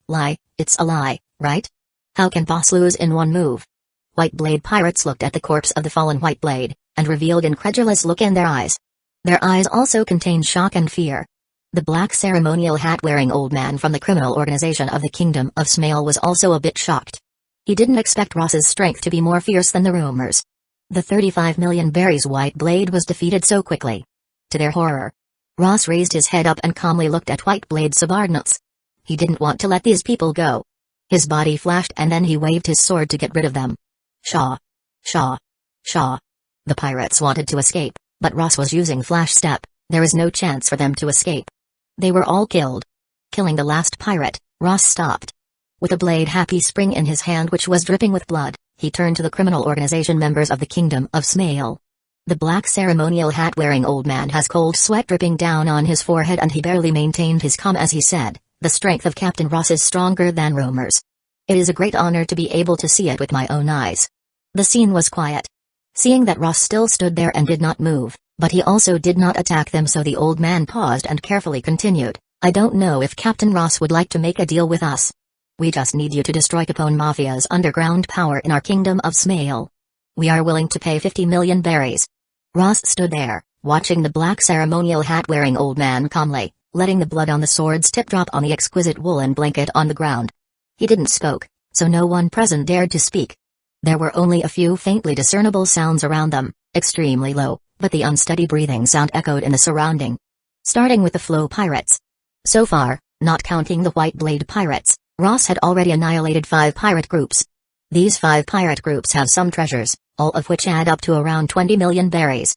Lie, it's a lie, right? How can boss lose in 1 move? White Blade pirates looked at the corpse of the fallen White Blade, and revealed incredulous look in their eyes. Their eyes also contained shock and fear. The black ceremonial hat-wearing old man from the criminal organization of the Kingdom of Smale was also a bit shocked. He didn't expect Ross's strength to be more fierce than the rumors. The 35 million berries White Blade was defeated so quickly. To their horror, Ross raised his head up and calmly looked at White Blade's subordinates. He didn't want to let these people go. His body flashed and then he waved his sword to get rid of them. Shaw. Shaw. Shaw. The pirates wanted to escape, but Ross was using flash step. There is no chance for them to escape. They were all killed. Killing the last pirate, Ross stopped. With a blade-happy spring in his hand which was dripping with blood, he turned to the criminal organization members of the Kingdom of Smale. The black ceremonial hat-wearing old man has cold sweat dripping down on his forehead and he barely maintained his calm as he said, "The strength of Captain Ross is stronger than rumors. It is a great honor to be able to see it with my own eyes." The scene was quiet. Seeing that Ross still stood there and did not move, but he also did not attack them, so the old man paused and carefully continued, "I don't know if Captain Ross would like to make a deal with us. We just need you to destroy Capone Mafia's underground power in our Kingdom of Smale. We are willing to pay 50 million berries." Ross stood there, watching the black ceremonial hat-wearing old man calmly, letting the blood on the sword's tip drop on the exquisite woolen blanket on the ground. He didn't spoke, so no one present dared to speak. There were only a few faintly discernible sounds around them, extremely low, but the unsteady breathing sound echoed in the surrounding. Starting with the Flow Pirates. So far, not counting the White Blade Pirates, Ross had already annihilated 5 pirate groups. These 5 pirate groups have some treasures, all of which add up to around 20 million berries.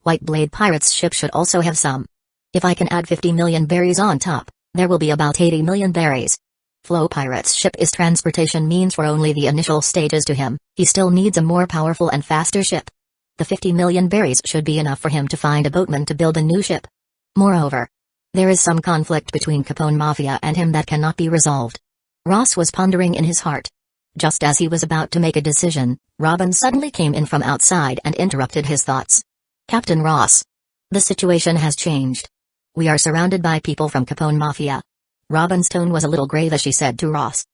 White Blade Pirates' ship should also have some. If I can add 50 million berries on top, there will be about 80 million berries. Flow Pirate's ship is transportation means for only the initial stages to him. He still needs a more powerful and faster ship. The 50 million berries should be enough for him to find a boatman to build a new ship. Moreover, there is some conflict between Capone Mafia and him that cannot be resolved. Ross was pondering in his heart. Just as he was about to make a decision, Robin suddenly came in from outside and interrupted his thoughts. "Captain Ross. The situation has changed. We are surrounded by people from Capone Mafia." Robin's tone was a little grave as she said to Ross.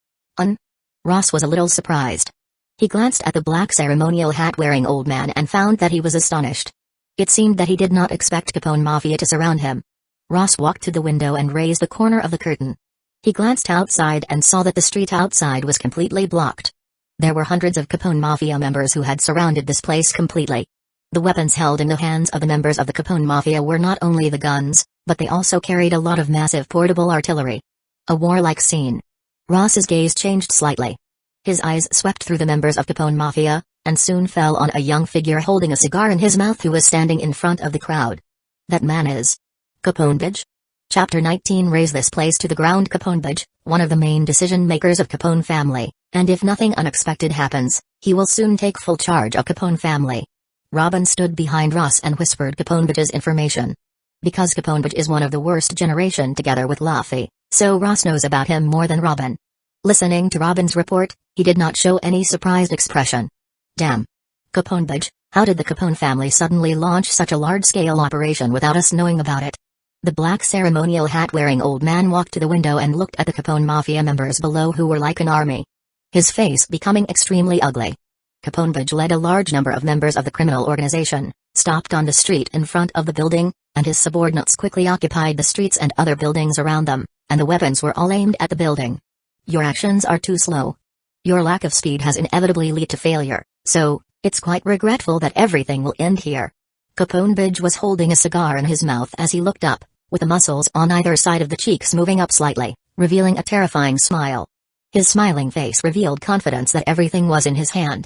Ross was a little surprised. He glanced at the black ceremonial hat-wearing old man and found that he was astonished. It seemed that he did not expect Capone Mafia to surround him. Ross walked to the window and raised the corner of the curtain. He glanced outside and saw that the street outside was completely blocked. There were hundreds of Capone Mafia members who had surrounded this place completely. The weapons held in the hands of the members of the Capone Mafia were not only the guns, but they also carried a lot of massive portable artillery. A warlike scene. Ross's gaze changed slightly. His eyes swept through the members of Capone Mafia, and soon fell on a young figure holding a cigar in his mouth who was standing in front of the crowd. That man is Capone Mage? Chapter 19 Raise this place to the ground. Capone Mage, one of the main decision-makers of Capone family, and if nothing unexpected happens, he will soon take full charge of Capone family. Robin stood behind Ross and whispered Capone Mage's information. Because Capone Mage is one of the worst generation together with Luffy, so Ross knows about him more than Robin. Listening to Robin's report, he did not show any surprised expression. Damn. Capone Mage, how did the Capone family suddenly launch such a large-scale operation without us knowing about it? The black ceremonial hat-wearing old man walked to the window and looked at the Capone Mafia members below who were like an army. His face becoming extremely ugly. Capone Mage led a large number of members of the criminal organization, stopped on the street in front of the building, and his subordinates quickly occupied the streets and other buildings around them, and the weapons were all aimed at the building. Your actions are too slow. Your lack of speed has inevitably led to failure, so it's quite regretful that everything will end here. Capone Mage was holding a cigar in his mouth as he looked up, with the muscles on either side of the cheeks moving up slightly, revealing a terrifying smile. His smiling face revealed confidence that everything was in his hand.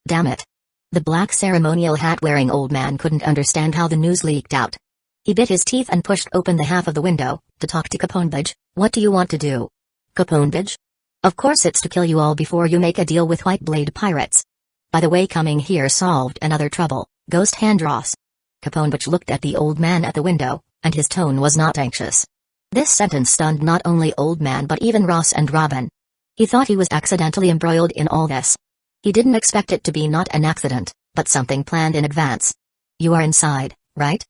Damn it. The black ceremonial hat-wearing old man couldn't understand how the news leaked out. He bit his teeth and pushed open the half of the window, to talk to Capone Mage. What do you want to do? Capone Mage? Of course it's to kill you all before you make a deal with White Blade pirates. By the way, coming here solved another trouble, Ghost Hand Ross. Capone Mage looked at the old man at the window, and his tone was not anxious. This sentence stunned not only old man but even Ross and Robin. He thought he was accidentally embroiled in all this. He didn't expect it to be not an accident, but something planned in advance. You are inside, right?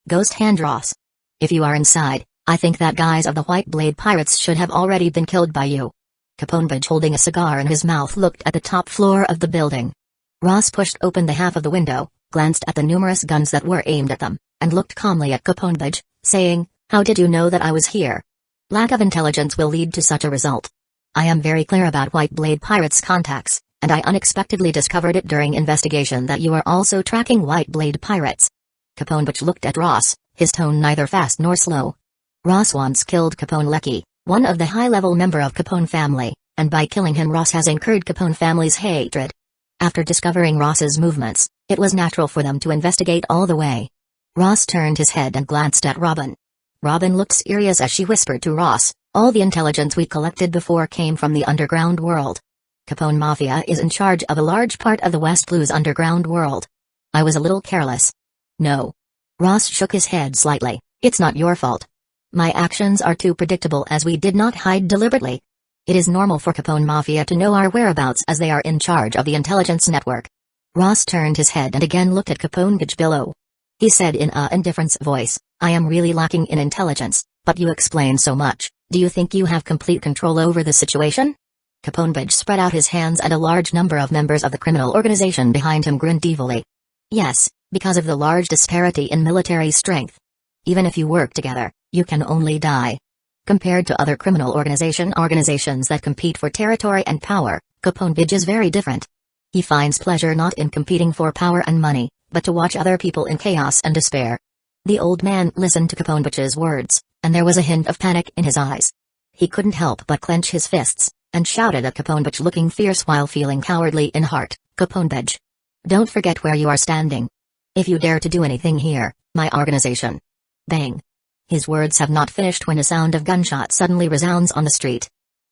Ghost Hand Ross. If you are inside, I think that guys of the White Blade pirates should have already been killed by you. Capone Mage holding a cigar in his mouth looked at the top floor of the building. Ross pushed open the half of the window, glanced at the numerous guns that were aimed at them, and looked calmly at Capone Mage, saying, How did you know that I was here? Lack of intelligence will lead to such a result. I am very clear about White Blade pirates' contacts, and I unexpectedly discovered it during investigation that you are also tracking White Blade pirates. Capone Mage looked at Ross, his tone neither fast nor slow. Ross once killed Capone Lecky, one of the high-level member of Capone family, and by killing him Ross has incurred Capone family's hatred. After discovering Ross's movements, it was natural for them to investigate all the way. Ross turned his head and glanced at Robin. Robin looked serious as she whispered to Ross, All the intelligence we collected before came from the underground world. Capone Mafia is in charge of a large part of the West Blue's underground world. I was a little careless. No. Ross shook his head slightly. It's not your fault. My actions are too predictable as we did not hide deliberately. It is normal for Capone Mafia to know our whereabouts as they are in charge of the intelligence network. Ross turned his head and again looked at Capone Mage below. He said in an indifferent voice, I am really lacking in intelligence, but you explain so much. Do you think you have complete control over the situation? Capone Mage spread out his hands and a large number of members of the criminal organization behind him grinned evilly. Yes, because of the large disparity in military strength. Even if you work together, you can only die. Compared to other criminal organizations that compete for territory and power, Capone Mage is very different. He finds pleasure not in competing for power and money, but to watch other people in chaos and despair. The old man listened to Capone Mage's words, and there was a hint of panic in his eyes. He couldn't help but clench his fists, and shouted at Capone Mage looking fierce while feeling cowardly in heart, Capone Mage. Don't forget where you are standing. If you dare to do anything here, my organization. Bang. His words have not finished when a sound of gunshot suddenly resounds on the street.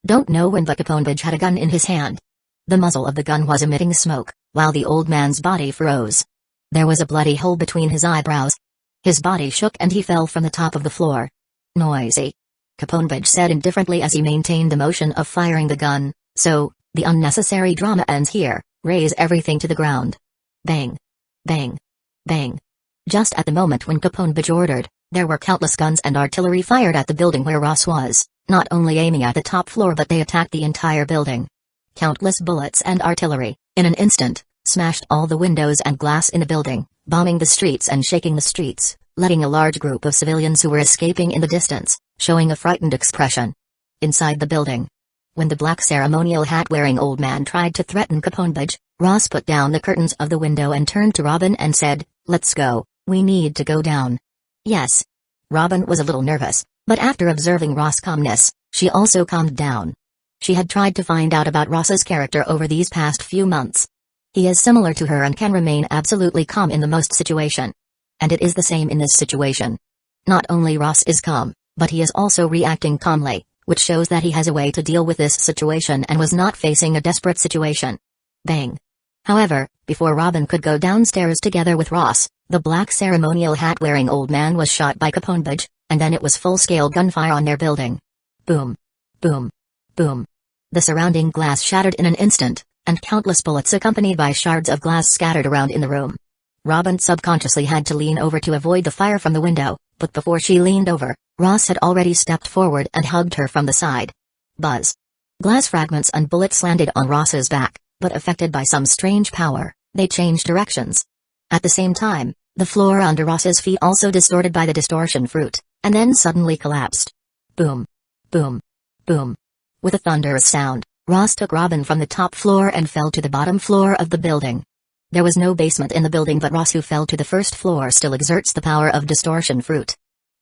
Don't know when but Capone Mage had a gun in his hand. The muzzle of the gun was emitting smoke, while the old man's body froze. There was a bloody hole between his eyebrows. His body shook and he fell from the top of the floor. Noisy. Capone Mage said indifferently as he maintained the motion of firing the gun, so, the unnecessary drama ends here, raise everything to the ground. Bang. Bang. Bang. Just at the moment when Capone Mage ordered, there were countless guns and artillery fired at the building where Ross was, not only aiming at the top floor but they attacked the entire building. Countless bullets and artillery, in an instant, smashed all the windows and glass in the building, bombing the streets and shaking the streets, letting a large group of civilians who were escaping in the distance, showing a frightened expression. Inside the building. When the black ceremonial hat-wearing old man tried to threaten Caponbage, Ross put down the curtains of the window and turned to Robin and said, "Let's go, we need to go down." Yes. Robin was a little nervous, but after observing Ross' calmness, she also calmed down. She had tried to find out about Ross's character over these past few months. He is similar to her and can remain absolutely calm in the most situation. And it is the same in this situation. Not only Ross is calm, but he is also reacting calmly, which shows that he has a way to deal with this situation and was not facing a desperate situation. Bang. However, before Robin could go downstairs together with Ross, the black ceremonial hat-wearing old man was shot by Caponbage, and then it was full-scale gunfire on their building. Boom. Boom. Boom. The surrounding glass shattered in an instant, and countless bullets accompanied by shards of glass scattered around in the room. Robin subconsciously had to lean over to avoid the fire from the window, but before she leaned over, Ross had already stepped forward and hugged her from the side. Buzz. Glass fragments and bullets landed on Ross's back, but affected by some strange power, they changed directions. At the same time, the floor under Ross's feet also distorted by the distortion fruit, and then suddenly collapsed. Boom. Boom. Boom. With a thunderous sound, Ross took Robin from the top floor and fell to the bottom floor of the building. There was no basement in the building, but Ross, who fell to the first floor, still exerts the power of distortion fruit.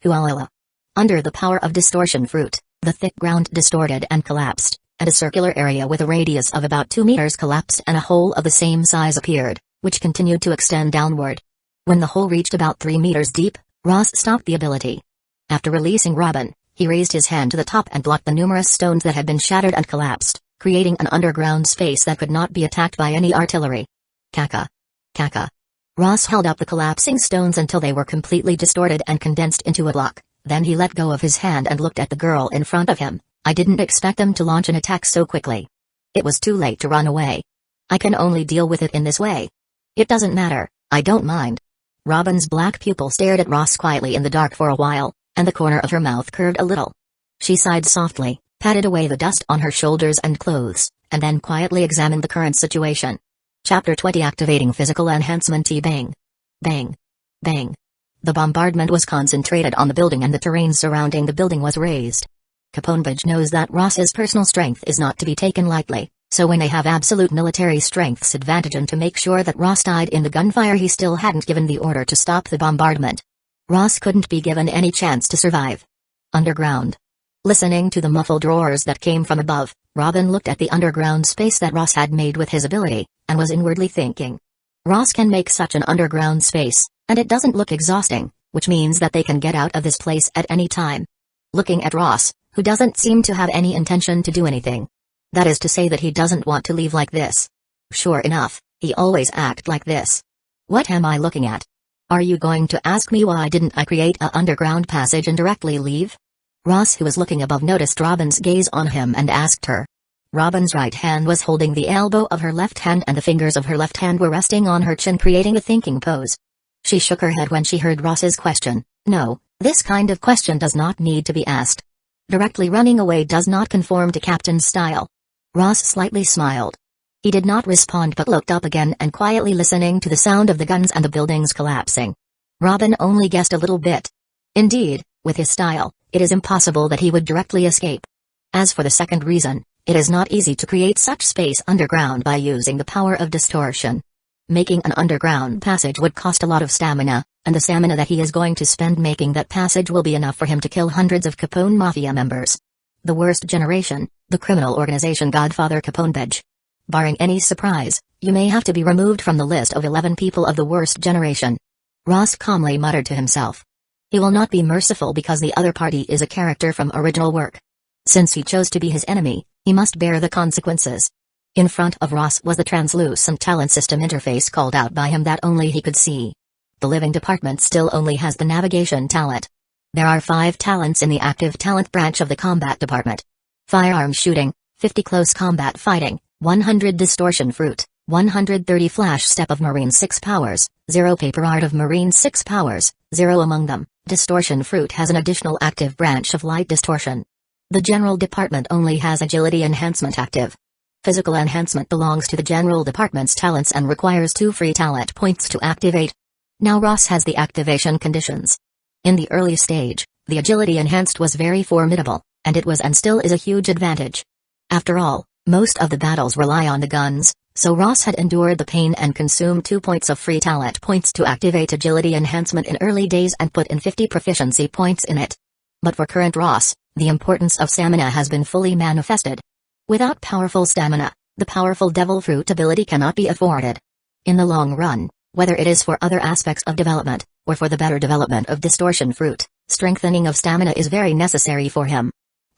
Hualala. Under the power of distortion fruit, the thick ground distorted and collapsed, and a circular area with a radius of about 2 meters collapsed and a hole of the same size appeared, which continued to extend downward. When the hole reached about 3 meters deep, Ross stopped the ability. After releasing Robin, he raised his hand to the top and blocked the numerous stones that had been shattered and collapsed, creating an underground space that could not be attacked by any artillery. Kaka. Kaka. Ross held up the collapsing stones until they were completely distorted and condensed into a block, then he let go of his hand and looked at the girl in front of him. "I didn't expect them to launch an attack so quickly. It was too late to run away. I can only deal with it in this way. It doesn't matter, I don't mind." Robin's black pupil stared at Ross quietly in the dark for a while, and the corner of her mouth curved a little. She sighed softly, patted away the dust on her shoulders and clothes, and then quietly examined the current situation. Chapter 20 Activating Physical Enhancement. Bang. Bang. Bang. The bombardment was concentrated on the building and the terrain surrounding the building was raised. Caponbage knows that Ross's personal strength is not to be taken lightly, so when they have absolute military strength's advantage and to make sure that Ross died in the gunfire, he still hadn't given the order to stop the bombardment. Ross couldn't be given any chance to survive. Underground. Listening to the muffled roars that came from above, Robin looked at the underground space that Ross had made with his ability, and was inwardly thinking. Ross can make such an underground space, and it doesn't look exhausting, which means that they can get out of this place at any time. Looking at Ross, who doesn't seem to have any intention to do anything. That is to say that he doesn't want to leave like this. Sure enough, he always acted like this. What am I looking at? Are you going to ask me why didn't I create a underground passage and directly leave? Ross, who was looking above, noticed Robin's gaze on him and asked her. Robin's right hand was holding the elbow of her left hand and the fingers of her left hand were resting on her chin, creating a thinking pose. She shook her head when she heard Ross's question. No, this kind of question does not need to be asked. Directly running away does not conform to Captain's style. Ross slightly smiled. He did not respond but looked up again and quietly listening to the sound of the guns and the buildings collapsing. Robin only guessed a little bit. Indeed, with his style, it is impossible that he would directly escape. As for the second reason, it is not easy to create such space underground by using the power of distortion. Making an underground passage would cost a lot of stamina, and the stamina that he is going to spend making that passage will be enough for him to kill hundreds of Capone Mafia members. The worst generation, the criminal organization Godfather Caponbage. Barring any surprise, you may have to be removed from the list of 11 people of the worst generation. Ross calmly muttered to himself. He will not be merciful because the other party is a character from original work. Since he chose to be his enemy, he must bear the consequences. In front of Ross was the translucent talent system interface called out by him that only he could see. The living department still only has the navigation talent. There are 5 talents in the active talent branch of the combat department. Firearm shooting, 50 close combat fighting, 100 distortion fruit, 130 flash step of marine 6 powers, 0 paper art of marine 6 powers, 0 among them. Distortion fruit has an additional active branch of light distortion. The general department only has agility enhancement active. Physical enhancement belongs to the general department's talents and requires 2 free talent points to activate. Now Ross has the activation conditions. In the early stage, the agility enhanced was very formidable, and it was and still is a huge advantage. After all, most of the battles rely on the guns, so Ross had endured the pain and consumed 2 points of free talent points to activate agility enhancement in early days and put in 50 proficiency points in it. But for current Ross, the importance of stamina has been fully manifested. Without powerful stamina, the powerful devil fruit ability cannot be afforded. In the long run, whether it is for other aspects of development, or for the better development of distortion fruit, strengthening of stamina is very necessary for him.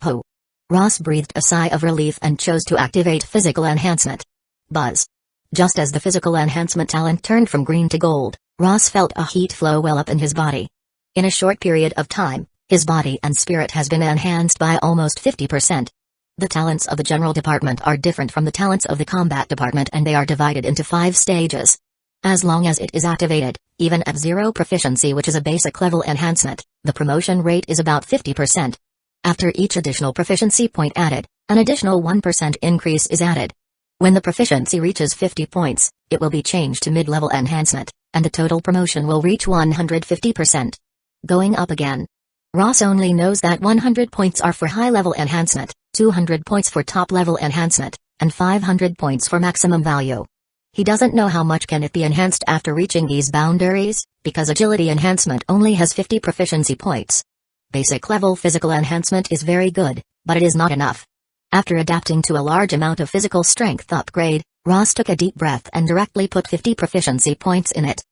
Ho! Ross breathed a sigh of relief and chose to activate physical enhancement. Buzz. Just as the physical enhancement talent turned from green to gold, Ross felt a heat flow well up in his body. In a short period of time, his body and spirit has been enhanced by almost 50%. The talents of the general department are different from the talents of the combat department, and they are divided into 5 stages. As long as it is activated, even at 0 proficiency, which is a basic level enhancement, the promotion rate is about 50%. After each additional proficiency point added, an additional 1% increase is added. When the proficiency reaches 50 points, it will be changed to mid-level enhancement, and the total promotion will reach 150%. Going up again. Ross only knows that 100 points are for high-level enhancement, 200 points for top-level enhancement, and 500 points for maximum value. He doesn't know how much can it be enhanced after reaching these boundaries, because agility enhancement only has 50 proficiency points. Basic level physical enhancement is very good, but it is not enough. After adapting to a large amount of physical strength upgrade, Ross took a deep breath and directly put 50 proficiency points in it.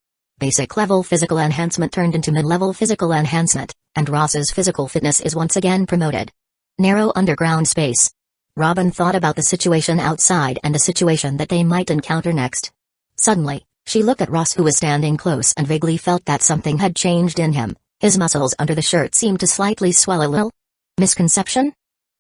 Basic level physical enhancement turned into mid-level physical enhancement, and Ross's physical fitness is once again promoted. Narrow underground space. Robin thought about the situation outside and the situation that they might encounter next. Suddenly, she looked at Ross, who was standing close, and vaguely felt that something had changed in him. His muscles under the shirt seemed to slightly swell a little. Misconception?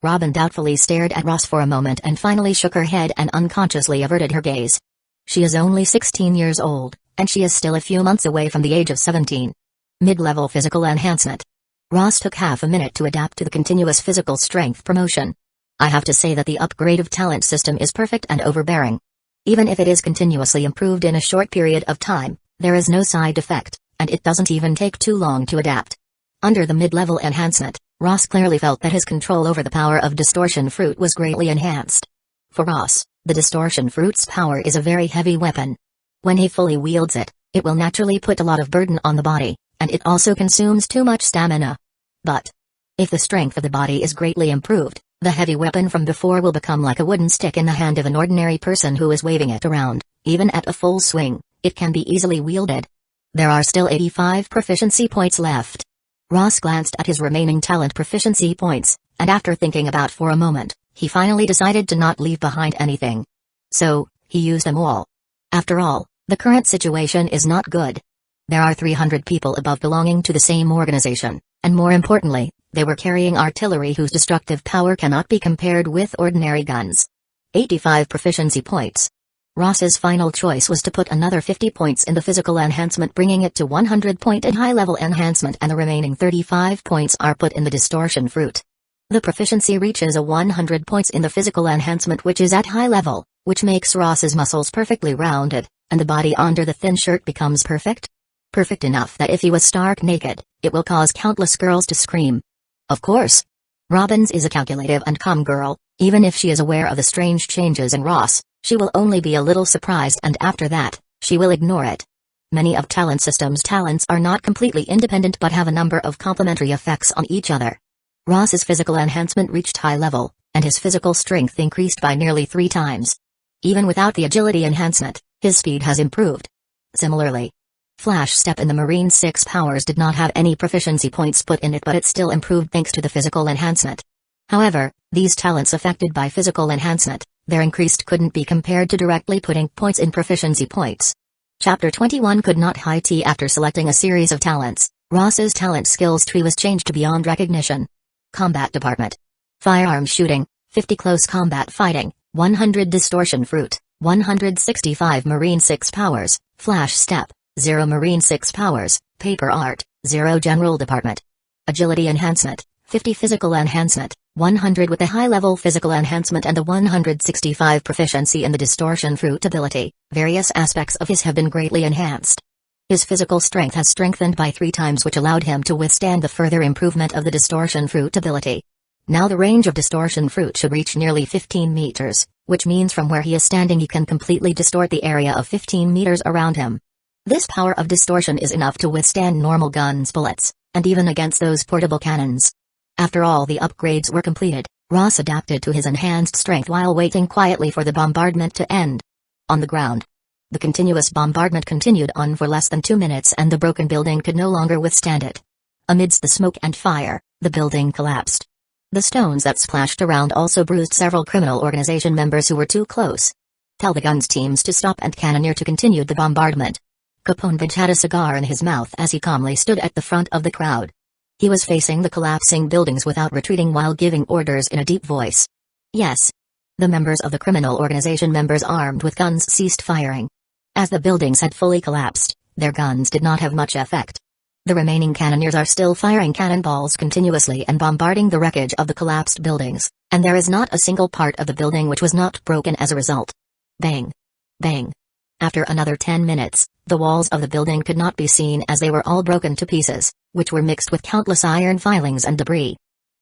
Robin doubtfully stared at Ross for a moment and finally shook her head and unconsciously averted her gaze. She is only 16 years old, and she is still a few months away from the age of 17. Mid-level physical enhancement. Ross took half a minute to adapt to the continuous physical strength promotion. I have to say that the upgrade of talent system is perfect and overbearing. Even if it is continuously improved in a short period of time, there is no side effect, and it doesn't even take too long to adapt. Under the mid-level enhancement, Ross clearly felt that his control over the power of distortion fruit was greatly enhanced. For Ross, the distortion fruit's power is a very heavy weapon. When he fully wields it, it will naturally put a lot of burden on the body, and it also consumes too much stamina. But if the strength of the body is greatly improved, the heavy weapon from before will become like a wooden stick in the hand of an ordinary person who is waving it around. Even at a full swing, it can be easily wielded. There are still 85 proficiency points left. Ross glanced at his remaining talent proficiency points, and after thinking about for a moment, he finally decided to not leave behind anything. So, he used them all. After all, the current situation is not good. There are 300 people above belonging to the same organization, and more importantly, they were carrying artillery whose destructive power cannot be compared with ordinary guns. 85 proficiency points. Ross's final choice was to put another 50 points in the physical enhancement, bringing it to 100 point in high-level enhancement, and the remaining 35 points are put in the distortion fruit. The proficiency reaches a 100 points in the physical enhancement, which is at high level, which makes Ross's muscles perfectly rounded, and the body under the thin shirt becomes perfect. Perfect enough that if he was stark naked, it will cause countless girls to scream. Of course. Robins is a calculative and calm girl. Even if she is aware of the strange changes in Ross, she will only be a little surprised, and after that, she will ignore it. Many of Talent System's talents are not completely independent but have a number of complementary effects on each other. Ross's physical enhancement reached high level, and his physical strength increased by nearly 3 times. Even without the agility enhancement, his speed has improved. Similarly, Flash Step in the Marine 6 powers did not have any proficiency points put in it, but it still improved thanks to the physical enhancement. However, these talents affected by physical enhancement, their increased couldn't be compared to directly putting points in proficiency points. Chapter 21 could not high tea. After selecting a series of talents, Ross's talent skills tree was changed to beyond recognition. Combat Department. Firearms shooting, 50 close combat fighting, 100 distortion fruit, 165 Marine 6 powers, Flash Step, 0 Marine 6 powers, Paper Art, 0 General Department. Agility enhancement, 50 physical enhancement, 100 with the high-level physical enhancement and the 165 proficiency in the distortion fruit ability. Various aspects of his have been greatly enhanced. His physical strength has strengthened by 3 times, which allowed him to withstand the further improvement of the distortion fruit ability. Now the range of distortion fruit should reach nearly 15 meters, which means from where he is standing he can completely distort the area of 15 meters around him. This power of distortion is enough to withstand normal guns' bullets, and even against those portable cannons. After all the upgrades were completed, Ross adapted to his enhanced strength while waiting quietly for the bombardment to end. On the ground, the continuous bombardment continued on for less than 2 minutes and the broken building could no longer withstand it. Amidst the smoke and fire, the building collapsed. The stones that splashed around also bruised several criminal organization members who were too close. Tell the guns teams to stop and cannoneer to continue the bombardment. Caponebridge had a cigar in his mouth as he calmly stood at the front of the crowd. He was facing the collapsing buildings without retreating while giving orders in a deep voice. Yes. The members of the criminal organization members armed with guns ceased firing. As the buildings had fully collapsed, their guns did not have much effect. The remaining cannoneers are still firing cannonballs continuously and bombarding the wreckage of the collapsed buildings, and there is not a single part of the building which was not broken as a result. Bang! Bang! After another 10 minutes, the walls of the building could not be seen as they were all broken to pieces, which were mixed with countless iron filings and debris.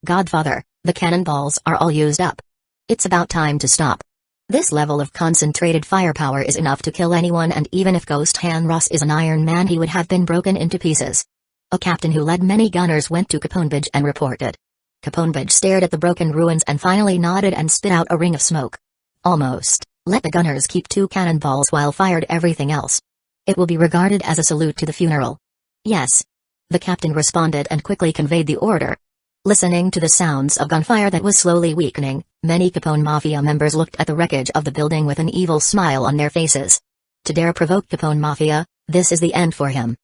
Godfather, the cannonballs are all used up. It's about time to stop. This level of concentrated firepower is enough to kill anyone, and even if Ghost Hand Ross is an Iron Man he would have been broken into pieces. A captain who led many gunners went to Caponebridge and reported. Caponebridge stared at the broken ruins and finally nodded and spit out a ring of smoke. Almost. Let the gunners keep 2 cannonballs while fired everything else. It will be regarded as a salute to the funeral. Yes. The captain responded and quickly conveyed the order. Listening to the sounds of gunfire that was slowly weakening, many Capone Mafia members looked at the wreckage of the building with an evil smile on their faces. To dare provoke Capone Mafia, this is the end for him.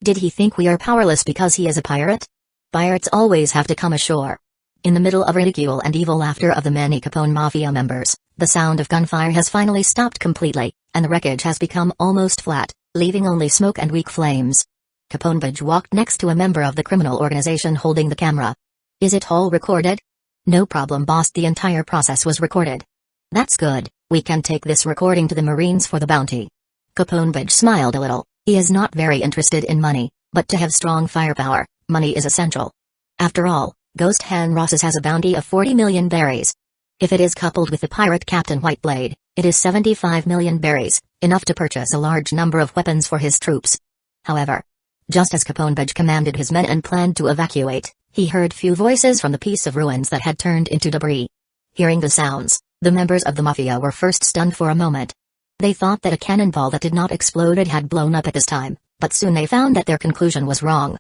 Did he think we are powerless because he is a pirate? Pirates always have to come ashore. In the middle of ridicule and evil laughter of the many Capone Mafia members, the sound of gunfire has finally stopped completely, and the wreckage has become almost flat, leaving only smoke and weak flames. Caponebridge walked next to a member of the criminal organization holding the camera. Is it all recorded? No problem, boss, the entire process was recorded. That's good, we can take this recording to the Marines for the bounty. Caponebridge smiled a little. He is not very interested in money, but to have strong firepower, money is essential. After all, Ghost Hand Ross has a bounty of 40 million berries. If it is coupled with the pirate Captain Whiteblade, it is 75 million berries, enough to purchase a large number of weapons for his troops. However, just as Caponebridge commanded his men and planned to evacuate, he heard few voices from the piece of ruins that had turned into debris. Hearing the sounds, the members of the Mafia were first stunned for a moment. They thought that a cannonball that did not explode had blown up at this time, but soon they found that their conclusion was wrong.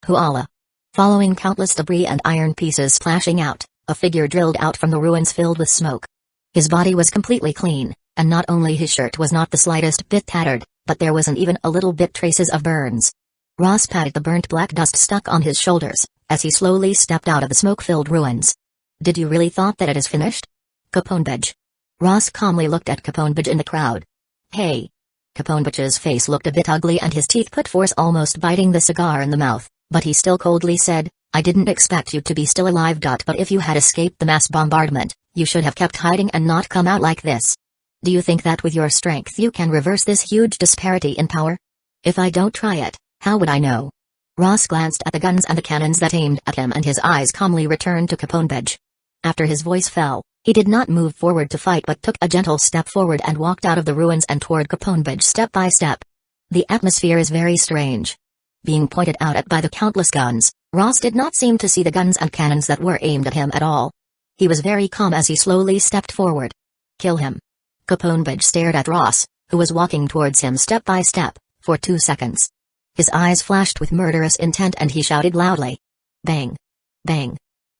Huala. Following countless debris and iron pieces splashing out, a figure drilled out from the ruins filled with smoke. His body was completely clean, and not only his shirt was not the slightest bit tattered, but there wasn't even a little bit traces of burns. Ross patted the burnt black dust stuck on his shoulders, as he slowly stepped out of the smoke-filled ruins. Did you really thought that it is finished? Caponebridge. Ross calmly looked at Caponebridge in the crowd. Hey. Caponebridge's face looked a bit ugly and his teeth put force, almost biting the cigar in the mouth, but he still coldly said, I didn't expect you to be still alive. But if you had escaped the mass bombardment, you should have kept hiding and not come out like this. Do you think that with your strength you can reverse this huge disparity in power? If I don't try it, how would I know? Ross glanced at the guns and the cannons that aimed at him and his eyes calmly returned to Caponebridge. After his voice fell, he did not move forward to fight but took a gentle step forward and walked out of the ruins and toward Caponebridge step by step. The atmosphere is very strange. Being pointed out at by the countless guns, Ross did not seem to see the guns and cannons that were aimed at him at all. He was very calm as he slowly stepped forward. Kill him. Caponebridge stared at Ross, who was walking towards him step by step, for 2 seconds. His eyes flashed with murderous intent and he shouted loudly. Bang! Bang!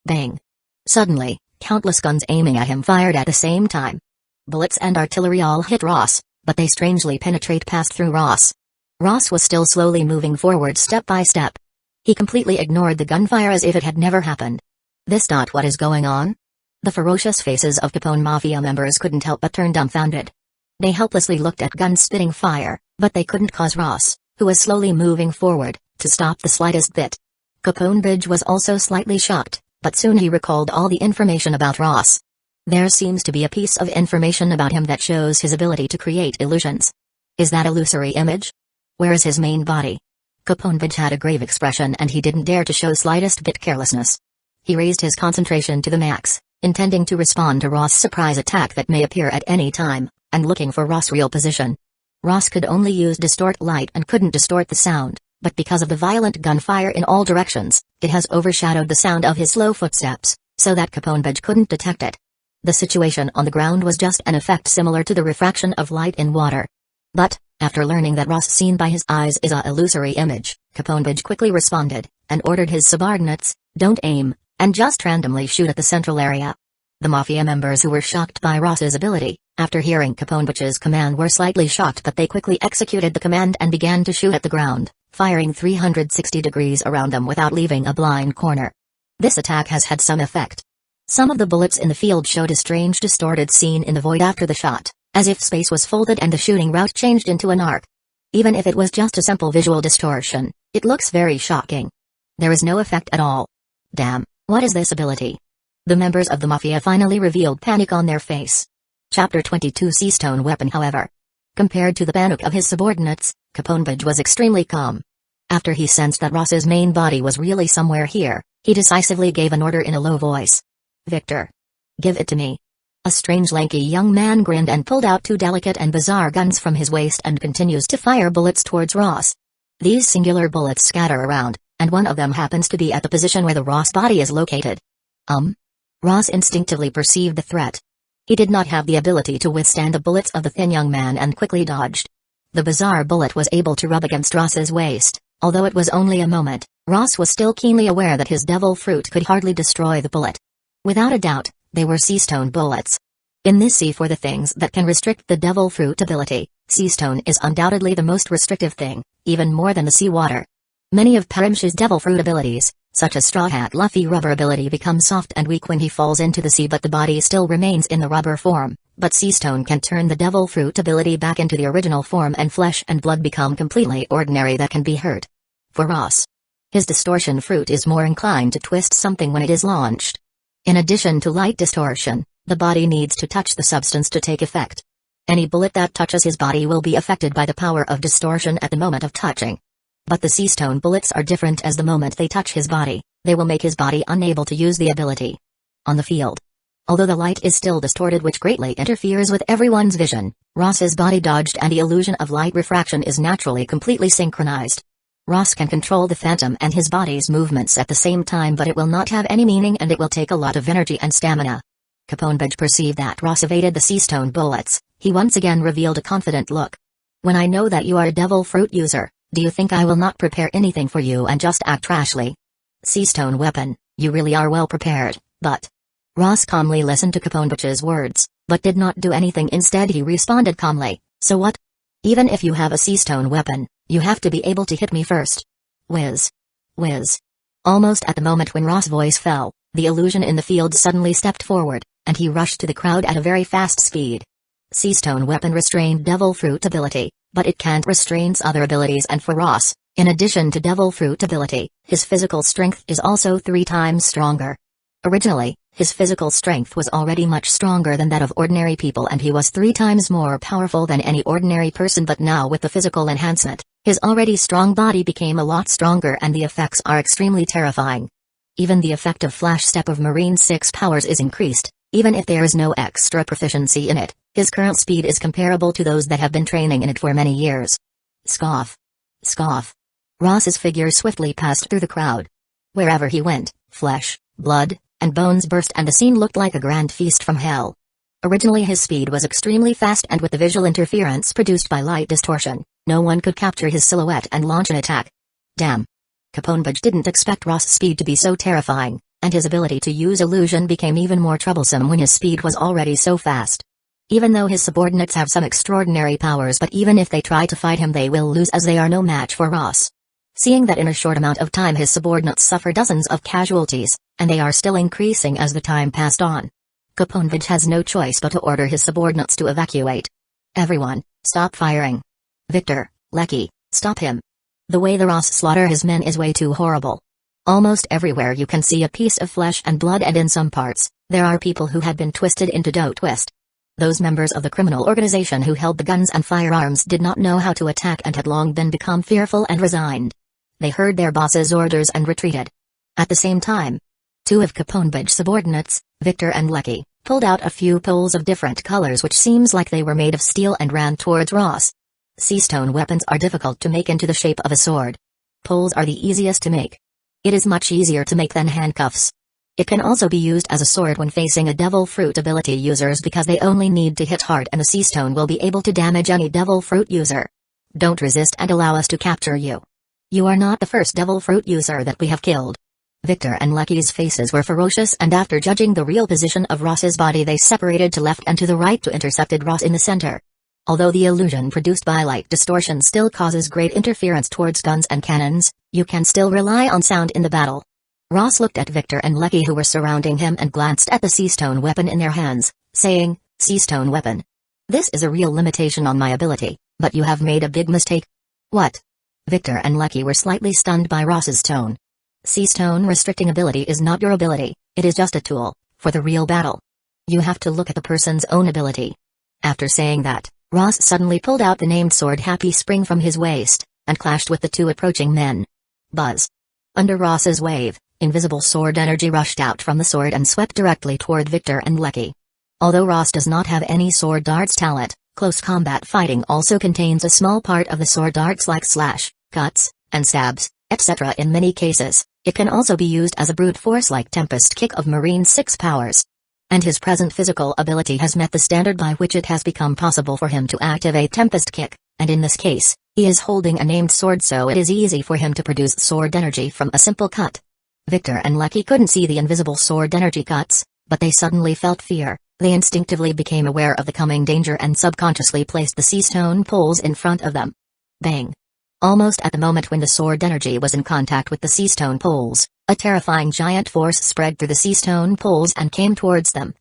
Bang! Suddenly, countless guns aiming at him fired at the same time. Bullets and artillery all hit Ross, but they strangely passed through Ross. Ross was still slowly moving forward step by step. He completely ignored the gunfire as if it had never happened. What is going on? The ferocious faces of Capone Mafia members couldn't help but turn dumbfounded. They helplessly looked at guns spitting fire, but they couldn't cause Ross, who was slowly moving forward, to stop the slightest bit. Caponebridge was also slightly shocked, but soon he recalled all the information about Ross. There seems to be a piece of information about him that shows his ability to create illusions. Is that illusory image? Where is his main body? Caponebridge had a grave expression and he didn't dare to show slightest bit carelessness. He raised his concentration to the max, intending to respond to Ross' surprise attack that may appear at any time, and looking for Ross' real position. Ross could only use distort light and couldn't distort the sound, but because of the violent gunfire in all directions, it has overshadowed the sound of his slow footsteps, so that Caponbage couldn't detect it. The situation on the ground was just an effect similar to the refraction of light in water. But, after learning that Ross seen by his eyes is a illusory image, Caponbage quickly responded, and ordered his subordinates, "Don't aim, and just randomly shoot at the central area." The Mafia members who were shocked by Ross's ability, after hearing Caponbage's command were slightly shocked, but they quickly executed the command and began to shoot at the ground, firing 360 degrees around them without leaving a blind corner. This attack has had some effect. Some of the bullets in the field showed a strange distorted scene in the void after the shot, as if space was folded and the shooting route changed into an arc. Even if it was just a simple visual distortion, it looks very shocking. There is no effect at all. Damn, what is this ability? The members of the Mafia finally revealed panic on their face. Chapter 22 Seastone Weapon. However, compared to the panic of his subordinates, Caponbage was extremely calm. After he sensed that Ross's main body was really somewhere here, he decisively gave an order in a low voice. "Victor. Give it to me." A strange lanky young man grinned and pulled out two delicate and bizarre guns from his waist and continues to fire bullets towards Ross. These singular bullets scatter around, and one of them happens to be at the position where the Ross body is located. Ross instinctively perceived the threat. He did not have the ability to withstand the bullets of the thin young man and quickly dodged. The bizarre bullet was able to rub against Ross's waist. Although it was only a moment, Ross was still keenly aware that his devil fruit could hardly destroy the bullet. Without a doubt, they were seastone bullets. In this sea for the things that can restrict the devil fruit ability, seastone is undoubtedly the most restrictive thing, even more than the seawater. Many of Parimsh's devil fruit abilities, such as Straw Hat Luffy rubber ability, become soft and weak when he falls into the sea, but the body still remains in the rubber form. But seastone can turn the devil fruit ability back into the original form and flesh and blood become completely ordinary that can be hurt. For Ross, his distortion fruit is more inclined to twist something when it is launched. In addition to light distortion, the body needs to touch the substance to take effect. Any bullet that touches his body will be affected by the power of distortion at the moment of touching. But the seastone bullets are different. As the moment they touch his body, they will make his body unable to use the ability. On the field, although the light is still distorted, which greatly interferes with everyone's vision, Ross's body dodged and the illusion of light refraction is naturally completely synchronized. Ross can control the phantom and his body's movements at the same time, but it will not have any meaning and it will take a lot of energy and stamina. Caponbage perceived that Ross evaded the seastone bullets. He once again revealed a confident look. "When I know that you are a devil fruit user, do you think I will not prepare anything for you and just act rashly?" "Seastone weapon, you really are well prepared, but..." Ross calmly listened to Caponbage's words, but did not do anything. Instead he responded calmly, "So what? Even if you have a seastone weapon, you have to be able to hit me first." Whiz. Whiz. Almost at the moment when Ross' voice fell, the illusion in the field suddenly stepped forward, and he rushed to the crowd at a very fast speed. Seastone weapon restrained devil fruit ability, but it can't restrain other abilities, and for Ross, in addition to devil fruit ability, his physical strength is also 3 times stronger. Originally, his physical strength was already much stronger than that of ordinary people and he was 3 times more powerful than any ordinary person, but now with the physical enhancement, his already strong body became a lot stronger and the effects are extremely terrifying. Even the effect of Flash Step of Marine 6 powers is increased, even if there is no extra proficiency in it. His current speed is comparable to those that have been training in it for many years. Scoff. Scoff. Ross's figure swiftly passed through the crowd. Wherever he went, flesh, blood, and bones burst and the scene looked like a grand feast from hell. Originally his speed was extremely fast, and with the visual interference produced by light distortion, no one could capture his silhouette and launch an attack. Damn. Caponbage didn't expect Ross' speed to be so terrifying, and his ability to use illusion became even more troublesome when his speed was already so fast. Even though his subordinates have some extraordinary powers, but even if they try to fight him they will lose as they are no match for Ross. Seeing that in a short amount of time his subordinates suffer dozens of casualties, and they are still increasing as the time passed on, Caponbage has no choice but to order his subordinates to evacuate. "Everyone, stop firing. Victor, Lecky, stop him. The way the Ross slaughter his men is way too horrible. Almost everywhere you can see a piece of flesh and blood, and in some parts, there are people who had been twisted into dough twist." Those members of the criminal organization who held the guns and firearms did not know how to attack and had long been become fearful and resigned. They heard their boss's orders and retreated. At the same time, Two of Caponbage's subordinates, Victor and Lecky, pulled out a few poles of different colors which seems like they were made of steel and ran towards Ross. Seastone weapons are difficult to make into the shape of a sword. Poles are the easiest to make. It is much easier to make than handcuffs. It can also be used as a sword when facing a Devil Fruit ability users because they only need to hit hard and the Seastone will be able to damage any Devil Fruit user. Don't resist and allow us to capture you. You are not the first Devil Fruit user that we have killed. Victor and Lecky's faces were ferocious and after judging the real position of Ross's body they separated to left and to the right to intercepted Ross in the center. Although the illusion produced by light distortion still causes great interference towards guns and cannons, you can still rely on sound in the battle. Ross looked at Victor and Lecky who were surrounding him and glanced at the Seastone weapon in their hands, saying, "Seastone weapon. This is a real limitation on my ability, but you have made a big mistake." "What?" Victor and Lecky were slightly stunned by Ross's tone. Seastone restricting ability is not your ability, it is just a tool, for the real battle. You have to look at the person's own ability. After saying that, Ross suddenly pulled out the named sword Happy Spring from his waist, and clashed with the two approaching men. Buzz. Under Ross's wave, invisible sword energy rushed out from the sword and swept directly toward Victor and Lecky. Although Ross does not have any sword darts talent, close combat fighting also contains a small part of the sword darts like slash, cuts, and stabs, etc. In many cases, it can also be used as a brute force like Tempest Kick of Marine 6 powers. And his present physical ability has met the standard by which it has become possible for him to activate Tempest Kick, and in this case, he is holding a named sword so it is easy for him to produce sword energy from a simple cut. Victor and Lecky couldn't see the invisible sword energy cuts, but they suddenly felt fear. They instinctively became aware of the coming danger and subconsciously placed the Seastone poles in front of them. Bang! Almost at the moment when the sword energy was in contact with the Seastone poles, a terrifying giant force spread through the Seastone poles and came towards them.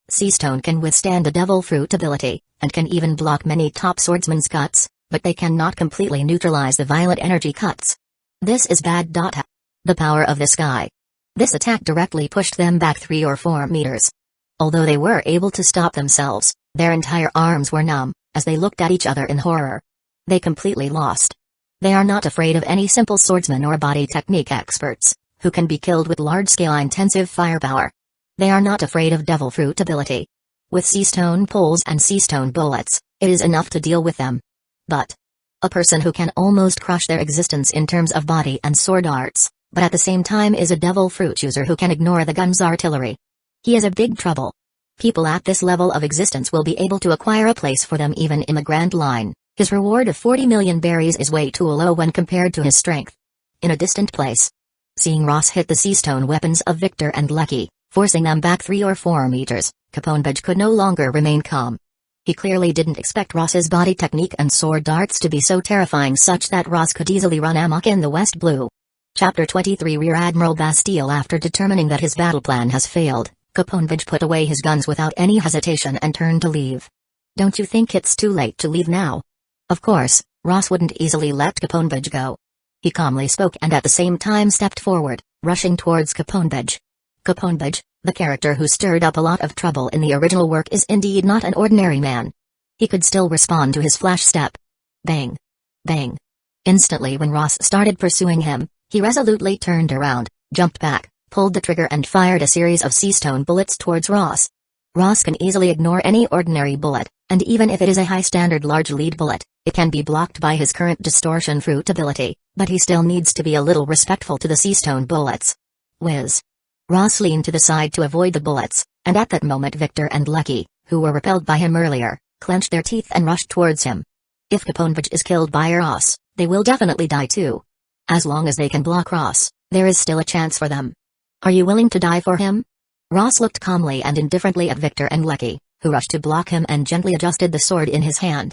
Seastone can withstand the Devil Fruit ability, and can even block many top swordsmen's cuts, but they cannot completely neutralize the violet energy cuts. This is bad. The power of this guy. This attack directly pushed them back 3 or 4 meters. Although they were able to stop themselves, their entire arms were numb, as they looked at each other in horror. They completely lost. They are not afraid of any simple swordsman or body technique experts, who can be killed with large-scale intensive firepower. They are not afraid of Devil Fruit ability. With Seastone poles and Seastone bullets, it is enough to deal with them. But a person who can almost crush their existence in terms of body and sword arts, but at the same time is a Devil Fruit user who can ignore the gun's artillery. He is a big trouble. People at this level of existence will be able to acquire a place for them even in the Grand Line. His reward of 40 million berries is way too low when compared to his strength. In a distant place. Seeing Ross hit the Seastone weapons of Victor and Lecky, forcing them back 3 or 4 meters, Caponbage could no longer remain calm. He clearly didn't expect Ross's body technique and sword darts to be so terrifying such that Ross could easily run amok in the West Blue. Chapter 23 Rear Admiral Bastille. After determining that his battle plan has failed, Caponbage put away his guns without any hesitation and turned to leave. "Don't you think it's too late to leave now?" Of course, Ross wouldn't easily let Caponbage go. He calmly spoke and at the same time stepped forward, rushing towards Caponbage. Caponbage, the character who stirred up a lot of trouble in the original work, is indeed not an ordinary man. He could still respond to his flash step. Bang! Bang! Instantly when Ross started pursuing him, he resolutely turned around, jumped back, pulled the trigger and fired a series of Seastone bullets towards Ross. Ross can easily ignore any ordinary bullet, and even if it is a high-standard large lead bullet, it can be blocked by his current Distortion Fruit ability, but he still needs to be a little respectful to the Seastone bullets. Whiz! Ross leaned to the side to avoid the bullets, and at that moment Victor and Lecky, who were repelled by him earlier, clenched their teeth and rushed towards him. If Caponbage is killed by Ross, they will definitely die too. As long as they can block Ross, there is still a chance for them. "Are you willing to die for him?" Ross looked calmly and indifferently at Victor and Lecky, who rushed to block him and gently adjusted the sword in his hand.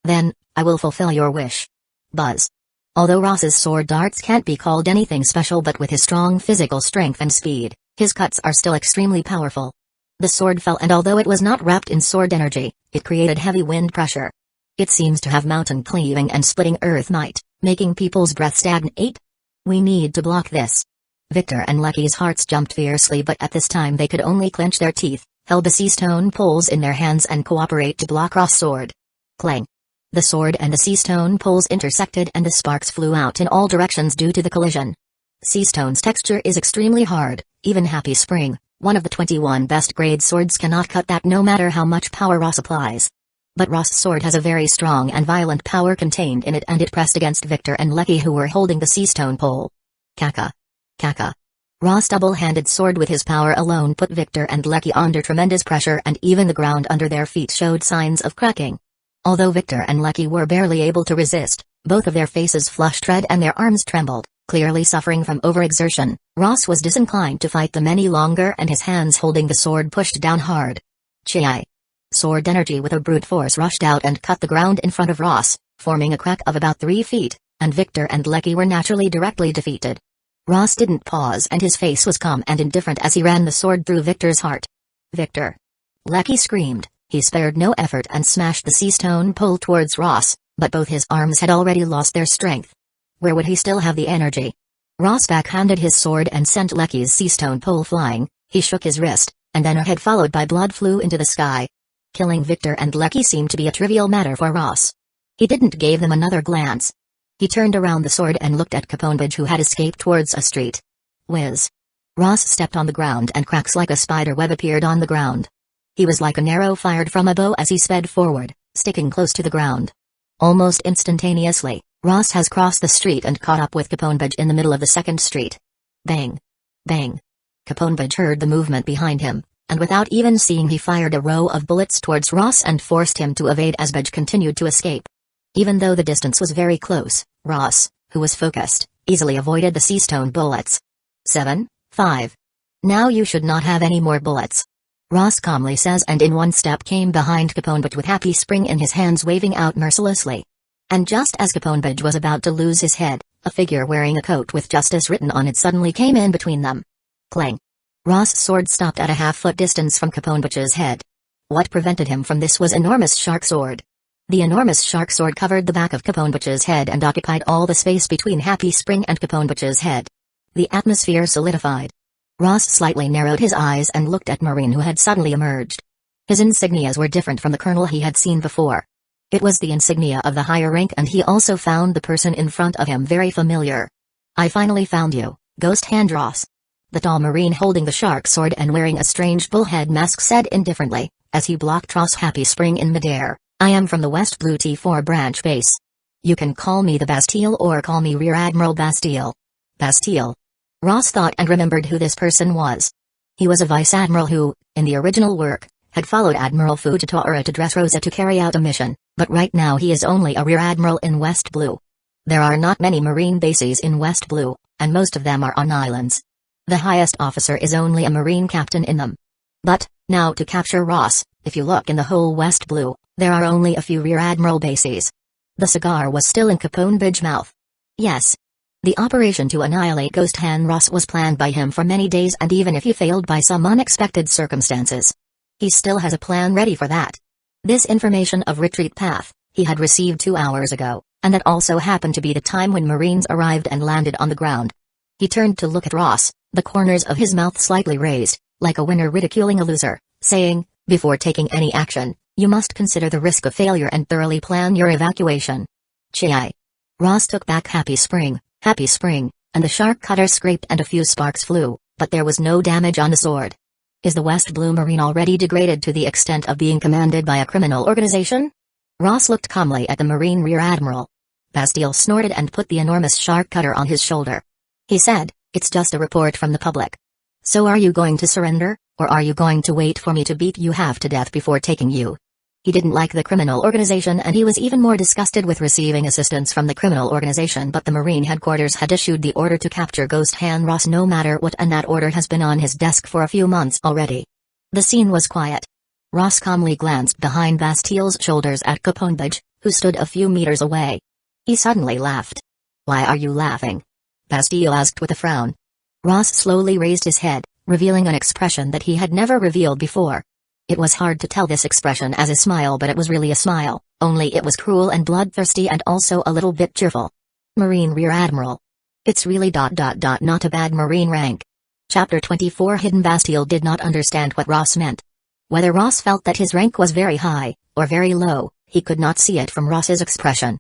"Then, I will fulfill your wish." Buzz. Although Ross's sword darts can't be called anything special, but with his strong physical strength and speed, his cuts are still extremely powerful. The sword fell, and although it was not wrapped in sword energy, it created heavy wind pressure. It seems to have mountain cleaving and splitting earth might, making people's breath stagnate. "We need to block this." Victor and Lecky's hearts jumped fiercely, but at this time they could only clench their teeth, held the Seastone poles in their hands and cooperate to block Ross' sword. Clang! The sword and the Seastone poles intersected and the sparks flew out in all directions due to the collision. Sea stone's texture is extremely hard, even Happy Spring, one of the 21 best grade swords, cannot cut that no matter how much power Ross applies. But Ross' sword has a very strong and violent power contained in it, and it pressed against Victor and Lecky, who were holding the sea stone pole. Kaka. Kaka. Ross' double-handed sword with his power alone put Victor and Lecky under tremendous pressure, and even the ground under their feet showed signs of cracking. Although Victor and Lecky were barely able to resist, both of their faces flushed red and their arms trembled, clearly suffering from overexertion. Ross was disinclined to fight them any longer, and his hands holding the sword pushed down hard. Chi. Sword energy with a brute force rushed out and cut the ground in front of Ross, forming a crack of about 3 feet, and Victor and Lecky were naturally directly defeated. Ross didn't pause, and his face was calm and indifferent as he ran the sword through Victor's heart. Victor! Lecky screamed. He spared no effort and smashed the sea stone pole towards Ross, but both his arms had already lost their strength. Where would he still have the energy? Ross backhanded his sword and sent Lecky's sea stone pole flying. He shook his wrist, and then a head followed by blood flew into the sky. Killing Victor and Lecky seemed to be a trivial matter for Ross. He didn't give them another glance. He turned around the sword and looked at Caponbage, who had escaped towards a street. Whiz. Ross stepped on the ground and cracks like a spider web appeared on the ground. He was like an arrow fired from a bow as he sped forward, sticking close to the ground. Almost instantaneously, Ross has crossed the street and caught up with Caponbage in the middle of the second street. Bang! Bang! Caponbage heard the movement behind him, and without even seeing, he fired a row of bullets towards Ross and forced him to evade as Bage continued to escape. Even though the distance was very close, Ross, who was focused, easily avoided the sea stone bullets. 7, 5. Now you should not have any more bullets. Ross calmly says, and in one step came behind Caponbage with Happy Spring in his hands waving out mercilessly. And just as Caponbage was about to lose his head, a figure wearing a coat with justice written on it suddenly came in between them. Clang! Ross' sword stopped at a half-foot distance from Caponbage's head. What prevented him from this was enormous shark sword. The enormous shark sword covered the back of Caponbage's head and occupied all the space between Happy Spring and Caponbage's head. The atmosphere solidified. Ross slightly narrowed his eyes and looked at Marine, who had suddenly emerged. His insignias were different from the colonel he had seen before. It was the insignia of the higher rank, and he also found the person in front of him very familiar. I finally found you, Ghost Hand Ross. The tall Marine holding the shark sword and wearing a strange bullhead mask said indifferently, as he blocked Ross' Happy Spring in midair. I am from the West Blue T4 branch base. You can call me the Bastille or call me Rear Admiral Bastille. Bastille. Ross thought and remembered who this person was. He was a vice admiral who, in the original work, had followed Admiral Fujitora to Dressrosa to carry out a mission, but right now he is only a Rear Admiral in West Blue. There are not many Marine bases in West Blue, and most of them are on islands. The highest officer is only a Marine captain in them. But, now to capture Ross, if you look in the whole West Blue, there are only a few Rear Admiral bases. The cigar was still in Caponbage's mouth. Yes. The operation to annihilate Ghost Hand Ross was planned by him for many days, and even if he failed by some unexpected circumstances, he still has a plan ready for that. This information of retreat path, he had received 2 hours ago, and that also happened to be the time when Marines arrived and landed on the ground. He turned to look at Ross, the corners of his mouth slightly raised, like a winner ridiculing a loser, saying, before taking any action, you must consider the risk of failure and thoroughly plan your evacuation. Chi. Ross took back Happy Spring, and the shark cutter scraped and a few sparks flew, but there was no damage on the sword. Is the West Blue Marine already degraded to the extent of being commanded by a criminal organization? Ross looked calmly at the Marine Rear Admiral. Bastille snorted and put the enormous shark cutter on his shoulder. He said, it's just a report from the public. So are you going to surrender, or are you going to wait for me to beat you half to death before taking you? He didn't like the criminal organization, and he was even more disgusted with receiving assistance from the criminal organization, but the Marine headquarters had issued the order to capture Ghost Hand Ross no matter what, and that order has been on his desk for a few months already. The scene was quiet. Ross calmly glanced behind Bastille's shoulders at Caponbage, who stood a few meters away. He suddenly laughed. Why are you laughing? Bastille asked with a frown. Ross slowly raised his head, revealing an expression that he had never revealed before. It was hard to tell this expression as a smile, but it was really a smile, only it was cruel and bloodthirsty and also a little bit cheerful. Marine Rear Admiral. It's really ... not a bad Marine rank. Chapter 24 Hidden. Bastille did not understand what Ross meant. Whether Ross felt that his rank was very high, or very low, he could not see it from Ross's expression.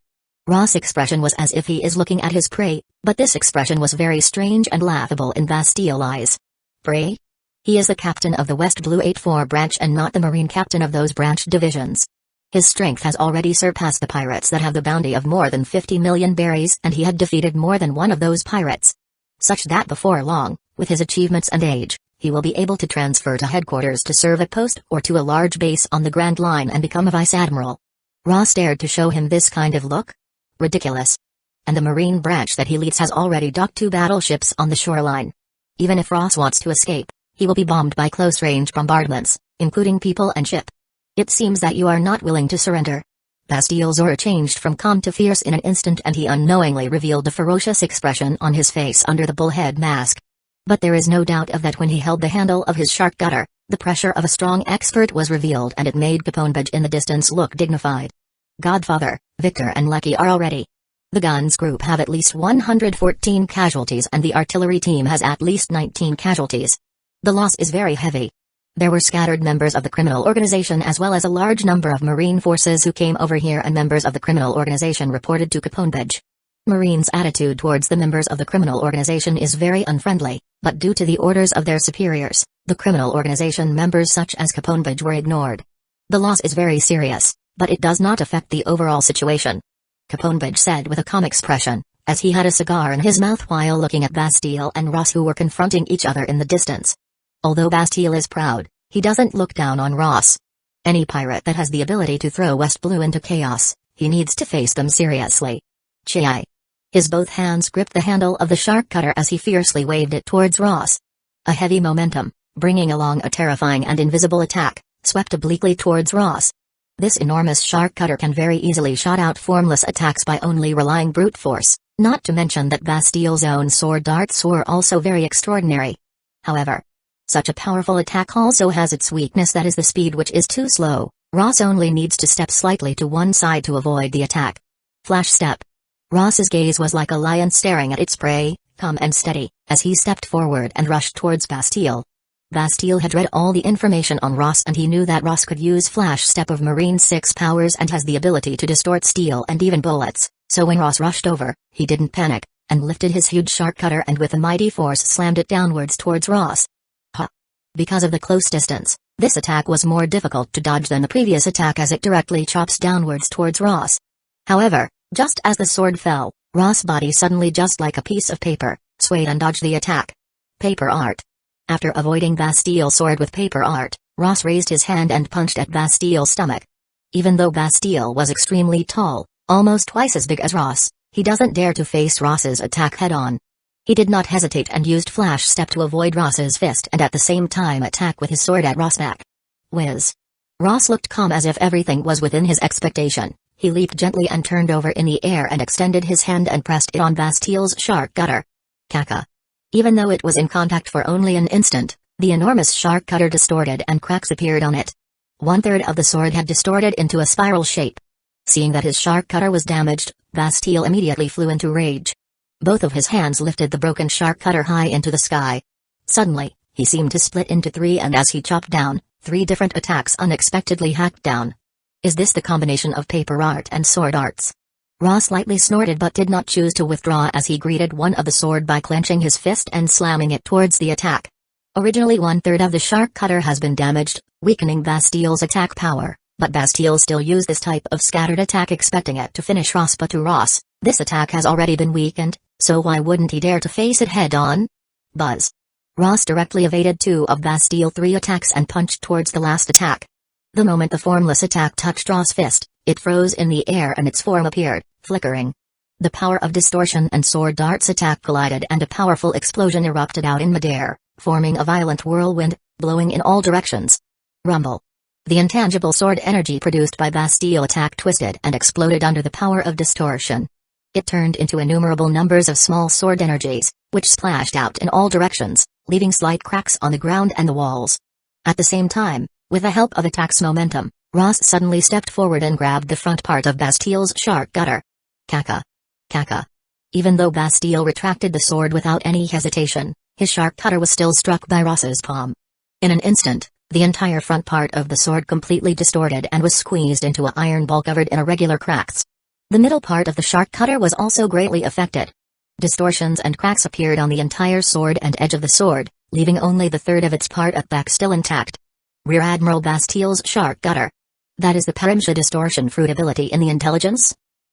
Ross' expression was as if he is looking at his prey, but this expression was very strange and laughable in Bastille's eyes. Prey? He is the captain of the West Blue 84 branch and not the Marine captain of those branch divisions. His strength has already surpassed the pirates that have the bounty of more than 50 million berries, and he had defeated more than one of those pirates. Such that before long, with his achievements and age, he will be able to transfer to headquarters to serve a post or to a large base on the Grand Line and become a vice admiral. Ross dared to show him this kind of look? Ridiculous. And the Marine branch that he leads has already docked 2 battleships on the shoreline. Even if Ross wants to escape, he will be bombed by close-range bombardments, including people and ship. It seems that you are not willing to surrender. Bastille's aura changed from calm to fierce in an instant, and he unknowingly revealed a ferocious expression on his face under the bullhead mask. But there is no doubt of that when he held the handle of his shark cutter, the pressure of a strong expert was revealed, and it made Caponebridge in the distance look dignified. Godfather, Victor and Lecky are all ready. The guns group have at least 114 casualties and the artillery team has at least 19 casualties. The loss is very heavy. There were scattered members of the criminal organization as well as a large number of Marine forces who came over here, and members of the criminal organization reported to Caponebridge. Marines' attitude towards the members of the criminal organization is very unfriendly, but due to the orders of their superiors, the criminal organization members such as Caponebridge were ignored. The loss is very serious, but it does not affect the overall situation. Caponebridge said with a calm expression, as he had a cigar in his mouth while looking at Bastille and Ross, who were confronting each other in the distance. Although Bastille is proud, he doesn't look down on Ross. Any pirate that has the ability to throw West Blue into chaos, he needs to face them seriously. Chai. His both hands gripped the handle of the shark cutter as he fiercely waved it towards Ross. A heavy momentum, bringing along a terrifying and invisible attack, swept obliquely towards Ross. This enormous shark cutter can very easily shot out formless attacks by only relying brute force, not to mention that Bastille's own sword darts were also very extraordinary. However, such a powerful attack also has its weakness, that is the speed, which is too slow. Ross only needs to step slightly to one side to avoid the attack. Flash step. Ross's gaze was like a lion staring at its prey, calm and steady, as he stepped forward and rushed towards Bastille. Bastille had read all the information on Ross, and he knew that Ross could use Flash Step of Marine 6 powers and has the ability to distort steel and even bullets, so when Ross rushed over, he didn't panic, and lifted his huge shark cutter and with a mighty force slammed it downwards towards Ross. Because of the close distance, this attack was more difficult to dodge than the previous attack, as it directly chops downwards towards Ross. However, just as the sword fell, Ross' body suddenly, just like a piece of paper, swayed and dodged the attack. Paper art. After avoiding Bastille's sword with paper art, Ross raised his hand and punched at Bastille's stomach. Even though Bastille was extremely tall, almost twice as big as Ross, he doesn't dare to face Ross's attack head-on. He did not hesitate and used Flash Step to avoid Ross's fist and at the same time attack with his sword at Ross' back. Whiz. Ross looked calm as if everything was within his expectation. He leaped gently and turned over in the air and extended his hand and pressed it on Bastille's shark cutter. Caca. Even though it was in contact for only an instant, the enormous shark cutter distorted and cracks appeared on it. 1/3 of the sword had distorted into a spiral shape. Seeing that his shark cutter was damaged, Bastille immediately flew into rage. Both of his hands lifted the broken shark cutter high into the sky. Suddenly, he seemed to split into 3, and as he chopped down, 3 different attacks unexpectedly hacked down. Is this the combination of paper art and sword arts? Ross lightly snorted but did not choose to withdraw as he greeted one of the sword by clenching his fist and slamming it towards the attack. Originally 1/3 of the shark cutter has been damaged, weakening Bastille's attack power, but Bastille still used this type of scattered attack expecting it to finish Ross, but to Ross, this attack has already been weakened, so why wouldn't he dare to face it head-on? Buzz. Ross directly evaded 2 of Bastille's 3 attacks and punched towards the last attack. The moment the formless attack touched Ross' fist, it froze in the air and its form appeared, flickering. The power of distortion and sword darts attack collided and a powerful explosion erupted out in midair, forming a violent whirlwind, blowing in all directions. Rumble. The intangible sword energy produced by Bastille attack twisted and exploded under the power of distortion. It turned into innumerable numbers of small sword energies, which splashed out in all directions, leaving slight cracks on the ground and the walls. At the same time, with the help of attack's momentum, Ross suddenly stepped forward and grabbed the front part of Bastille's shark cutter. Caca. Caca. Even though Bastille retracted the sword without any hesitation, his shark cutter was still struck by Ross's palm. In an instant, the entire front part of the sword completely distorted and was squeezed into an iron ball covered in irregular cracks. The middle part of the shark cutter was also greatly affected. Distortions and cracks appeared on the entire sword and edge of the sword, leaving only the third of its part at back still intact. Rear Admiral Bastile's shark cutter. That is the Parimsha distortion fruit ability in the intelligence?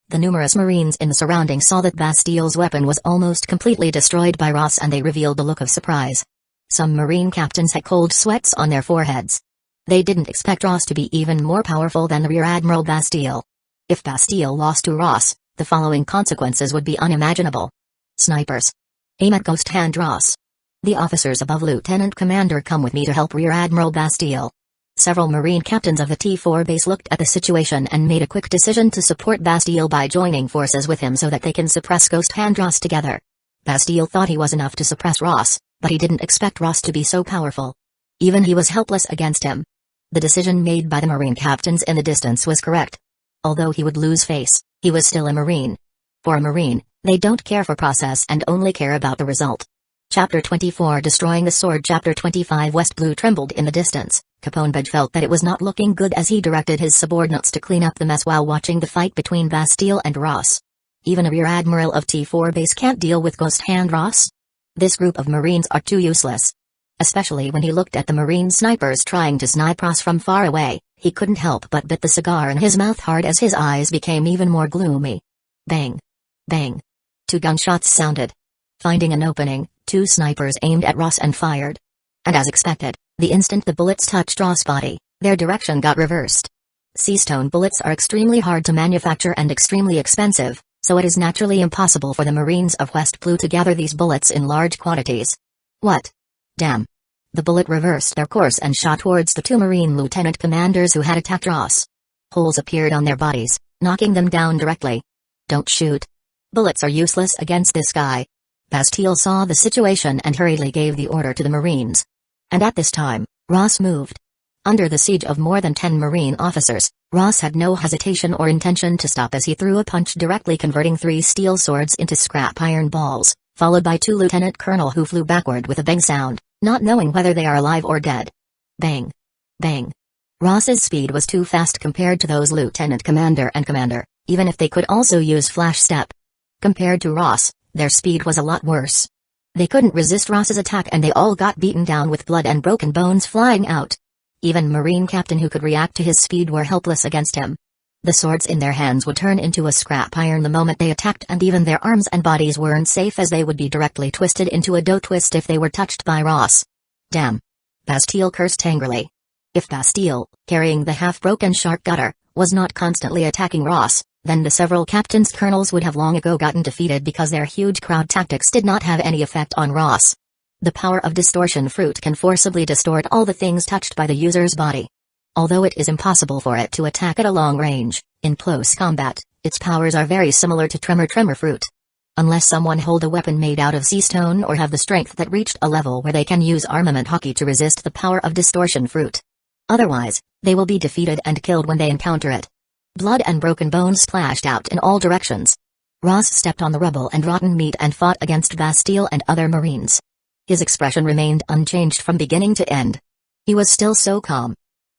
The numerous Marines in the surroundings saw that Bastile's weapon was almost completely destroyed by Ross, and they revealed a look of surprise. Some Marine captains had cold sweats on their foreheads. They didn't expect Ross to be even more powerful than the Rear Admiral Bastile. If Bastile lost to Ross, the following consequences would be unimaginable. Snipers. Aim at Ghost Hand Ross. The officers above Lieutenant Commander, come with me to help Rear Admiral Bastile. Several Marine captains of the T4 base looked at the situation and made a quick decision to support Bastile by joining forces with him so that they can suppress Ghost Hand Ross together. Bastile thought he was enough to suppress Ross, but he didn't expect Ross to be so powerful. Even he was helpless against him. The decision made by the Marine captains in the distance was correct. Although he would lose face, he was still a Marine. For a Marine, they don't care for process and only care about the result. Chapter 24 Destroying the Sword. Chapter 25 West Blue trembled in the distance. Caponbej felt that it was not looking good as he directed his subordinates to clean up the mess while watching the fight between Bastile and Ross. Even a Rear Admiral of T4 base can't deal with Ghost Hand Ross? This group of Marines are too useless. Especially when he looked at the Marine snipers trying to snipe Ross from far away, he couldn't help but bit the cigar in his mouth hard as his eyes became even more gloomy. Bang! Bang! 2 gunshots sounded. Finding an opening, 2 snipers aimed at Ross and fired. And as expected, the instant the bullets touched Ross' body, their direction got reversed. Seastone bullets are extremely hard to manufacture and extremely expensive, so it is naturally impossible for the Marines of West Blue to gather these bullets in large quantities. What? Damn. The bullet reversed their course and shot towards the 2 Marine lieutenant commanders who had attacked Ross. Holes appeared on their bodies, knocking them down directly. Don't shoot. Bullets are useless against this guy. Bastile saw the situation and hurriedly gave the order to the Marines. And at this time, Ross moved. Under the siege of more than 10 Marine officers, Ross had no hesitation or intention to stop as he threw a punch directly converting 3 steel swords into scrap iron balls, followed by 2 lieutenant colonel who flew backward with a bang sound, not knowing whether they are alive or dead. Bang! Bang! Ross's speed was too fast compared to those lieutenant commander and commander, even if they could also use flash step. Compared to Ross, their speed was a lot worse. They couldn't resist Ross's attack and they all got beaten down with blood and broken bones flying out. Even Marine captain who could react to his speed were helpless against him. The swords in their hands would turn into a scrap iron the moment they attacked, and even their arms and bodies weren't safe as they would be directly twisted into a dough twist if they were touched by Ross. Damn! Bastile cursed angrily. If Bastile, carrying the half-broken shark cutter, was not constantly attacking Ross, then the several captains' colonels would have long ago gotten defeated because their huge crowd tactics did not have any effect on Ross. The power of distortion fruit can forcibly distort all the things touched by the user's body. Although it is impossible for it to attack at a long range, in close combat, its powers are very similar to tremor fruit. Unless someone hold a weapon made out of sea stone or have the strength that reached a level where they can use armament hockey to resist the power of distortion fruit. Otherwise, they will be defeated and killed when they encounter it. Blood and broken bones splashed out in all directions. Ross stepped on the rubble and rotten meat and fought against Bastile and other Marines. His expression remained unchanged from beginning to end. He was still so calm.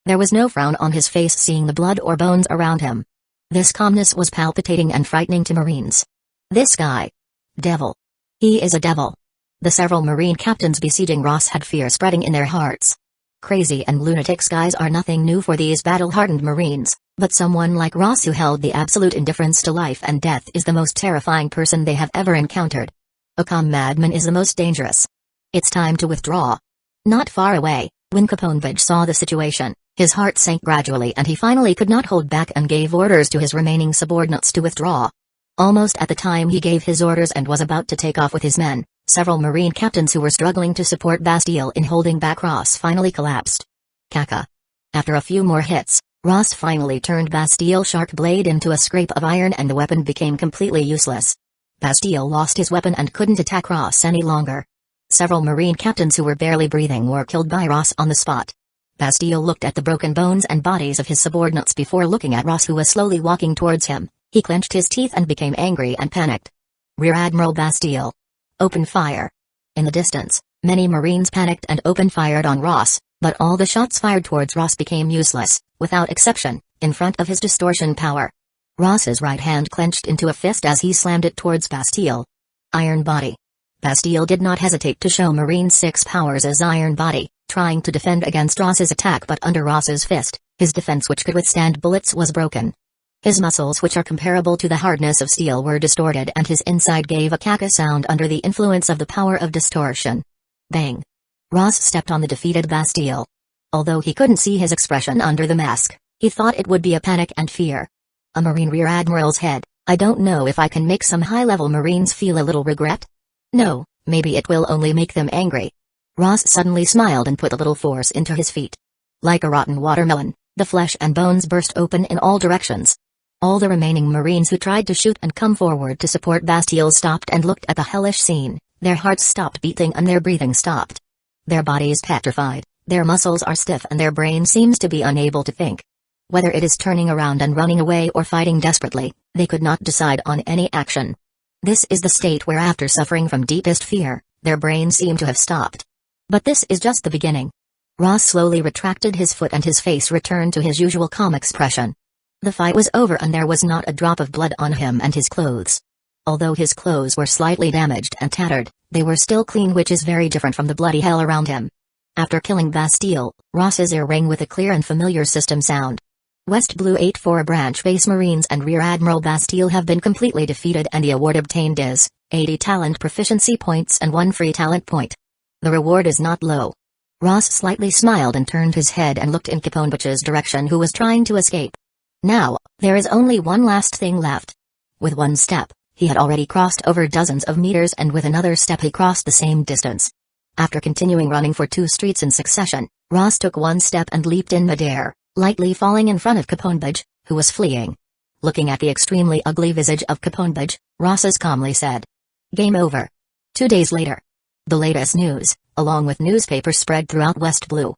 There was no frown on his face seeing the blood or bones around him. This calmness was palpitating and frightening to Marines. This guy. Devil. He is a devil. The several Marine captains besieging Ross had fear spreading in their hearts. Crazy and lunatic skies are nothing new for these battle-hardened Marines, but someone like Ross who held the absolute indifference to life and death is the most terrifying person they have ever encountered. A calm madman is the most dangerous. It's time to withdraw. Not far away, when Caponbej saw the situation, his heart sank gradually and he finally could not hold back and gave orders to his remaining subordinates to withdraw. Almost at the time he gave his orders and was about to take off with his men, several Marine captains who were struggling to support Bastile in holding back Ross finally collapsed. Caca. After a few more hits, Ross finally turned Bastile's sharp blade into a scrape of iron and the weapon became completely useless. Bastile lost his weapon and couldn't attack Ross any longer. Several Marine captains who were barely breathing were killed by Ross on the spot. Bastile looked at the broken bones and bodies of his subordinates before looking at Ross who was slowly walking towards him. He clenched his teeth and became angry and panicked. Rear Admiral Bastile. Open fire. In the distance, many Marines panicked and opened fire on Ross, but all the shots fired towards Ross became useless, without exception, in front of his distortion power. Ross's right hand clenched into a fist as he slammed it towards Bastille. Iron Body. Bastille did not hesitate to show Marine 6 powers as Iron Body, trying to defend against Ross's attack, but under Ross's fist, his defense which could withstand bullets was broken. His muscles, which are comparable to the hardness of steel, were distorted and his inside gave a caca sound under the influence of the power of distortion. Bang! Ross stepped on the defeated Bastille. Although he couldn't see his expression under the mask, he thought it would be a panic and fear. A Marine Rear Admiral's head. I don't know if I can make some high-level Marines feel a little regret? No, maybe it will only make them angry. Ross suddenly smiled and put a little force into his feet. Like a rotten watermelon, the flesh and bones burst open in all directions. All the remaining Marines who tried to shoot and come forward to support Bastille stopped and looked at the hellish scene. Their hearts stopped beating and their breathing stopped. Their bodies petrified, their muscles are stiff and their brain seems to be unable to think. Whether it is turning around and running away or fighting desperately, they could not decide on any action. This is the state where, after suffering from deepest fear, their brains seem to have stopped. But this is just the beginning. Ross slowly retracted his foot and his face returned to his usual calm expression. The fight was over and there was not a drop of blood on him and his clothes. Although his clothes were slightly damaged and tattered, they were still clean, which is very different from the bloody hell around him. After killing Bastille, Ross's ear rang with a clear and familiar system sound. West Blue 8-4 Branch Base Marines and Rear Admiral Bastille have been completely defeated and the award obtained is 80 talent proficiency points and 1 free talent point. The reward is not low. Ross slightly smiled and turned his head and looked in Capone's direction, who was trying to escape. Now, there is only one last thing left. With one step, he had already crossed over dozens of meters and with another step he crossed the same distance. After continuing running for 2 streets in succession, Ross took one step and leaped in midair, lightly falling in front of Capone, who was fleeing. Looking at the extremely ugly visage of Capone, Ross calmly said, "Game over." 2 days later. The latest news, along with newspapers spread throughout West Blue.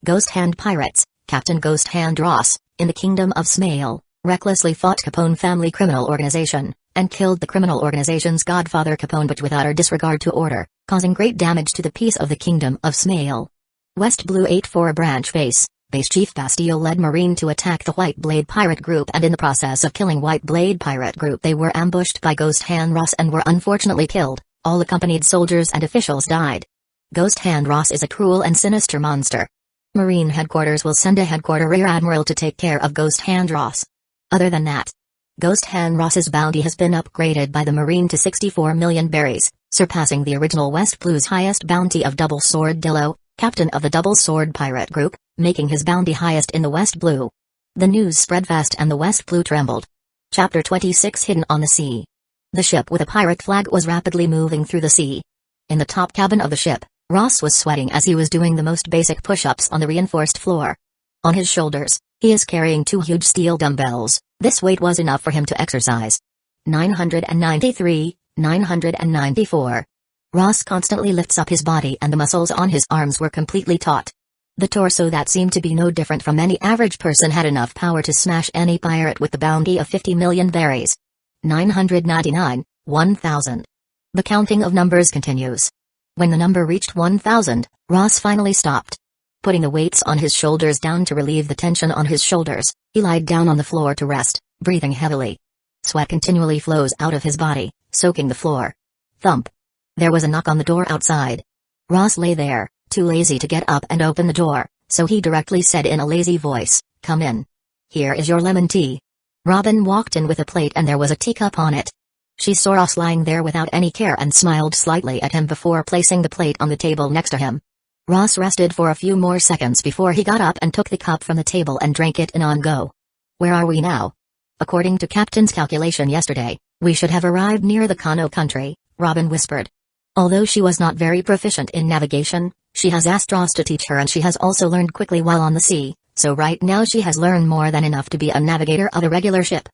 Ghost Hand Pirates, Captain Ghost Hand Ross, in the Kingdom of Smale, recklessly fought Capone family criminal organization, and killed the criminal organization's godfather Capone without or disregard to order, causing great damage to the peace of the Kingdom of Smale. West Blue 8-4 Branch Base Chief Bastille led Marine to attack the White Blade Pirate Group, and in the process of killing White Blade Pirate Group they were ambushed by Ghost Hand Ross and were unfortunately killed. All accompanied soldiers and officials died. Ghost Hand Ross is a cruel and sinister monster. Marine Headquarters will send a Headquarter Rear Admiral to take care of Ghost Hand Ross. Other than that, Ghost Hand Ross's bounty has been upgraded by the Marine to 64 million berries, surpassing the original West Blue's highest bounty of Double Sword Dillo, captain of the Double Sword Pirate Group, making his bounty highest in the West Blue. The news spread fast and the West Blue trembled. Chapter 26 Hidden on the Sea. The ship with a pirate flag was rapidly moving through the sea. In the top cabin of the ship, Ross was sweating as he was doing the most basic push-ups on the reinforced floor. On his shoulders, he is carrying 2 huge steel dumbbells. This weight was enough for him to exercise. 993, 994. Ross constantly lifts up his body and the muscles on his arms were completely taut. The torso that seemed to be no different from any average person had enough power to smash any pirate with the bounty of 50 million berries. 999, 1000. The counting of numbers continues. When the number reached 1000, Ross finally stopped. Putting the weights on his shoulders down to relieve the tension on his shoulders, he lied down on the floor to rest, breathing heavily. Sweat continually flows out of his body, soaking the floor. Thump. There was a knock on the door outside. Ross lay there, too lazy to get up and open the door, so he directly said in a lazy voice, "Come in. Here is your lemon tea." Robin walked in with a plate and there was a teacup on it. She saw Ross lying there without any care and smiled slightly at him before placing the plate on the table next to him. Ross rested for a few more seconds before he got up and took the cup from the table and drank it in one go. "Where are we now?" "According to Captain's calculation yesterday, we should have arrived near the Kano country," Robin whispered. Although she was not very proficient in navigation, she has asked Ross to teach her and she has also learned quickly while on the sea, so right now she has learned more than enough to be a navigator of a regular ship.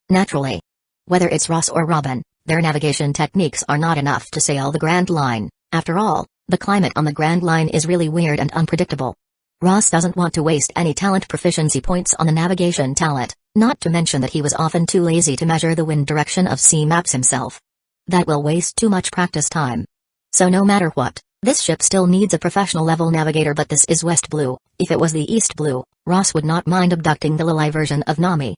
Naturally. Whether it's Ross or Robin, their navigation techniques are not enough to sail the Grand Line. After all, the climate on the Grand Line is really weird and unpredictable. Ross doesn't want to waste any talent proficiency points on the navigation talent, not to mention that he was often too lazy to measure the wind direction of sea maps himself. That will waste too much practice time. So no matter what, this ship still needs a professional level navigator, but this is West Blue. If it was the East Blue, Ross would not mind abducting the Lilai version of Nami.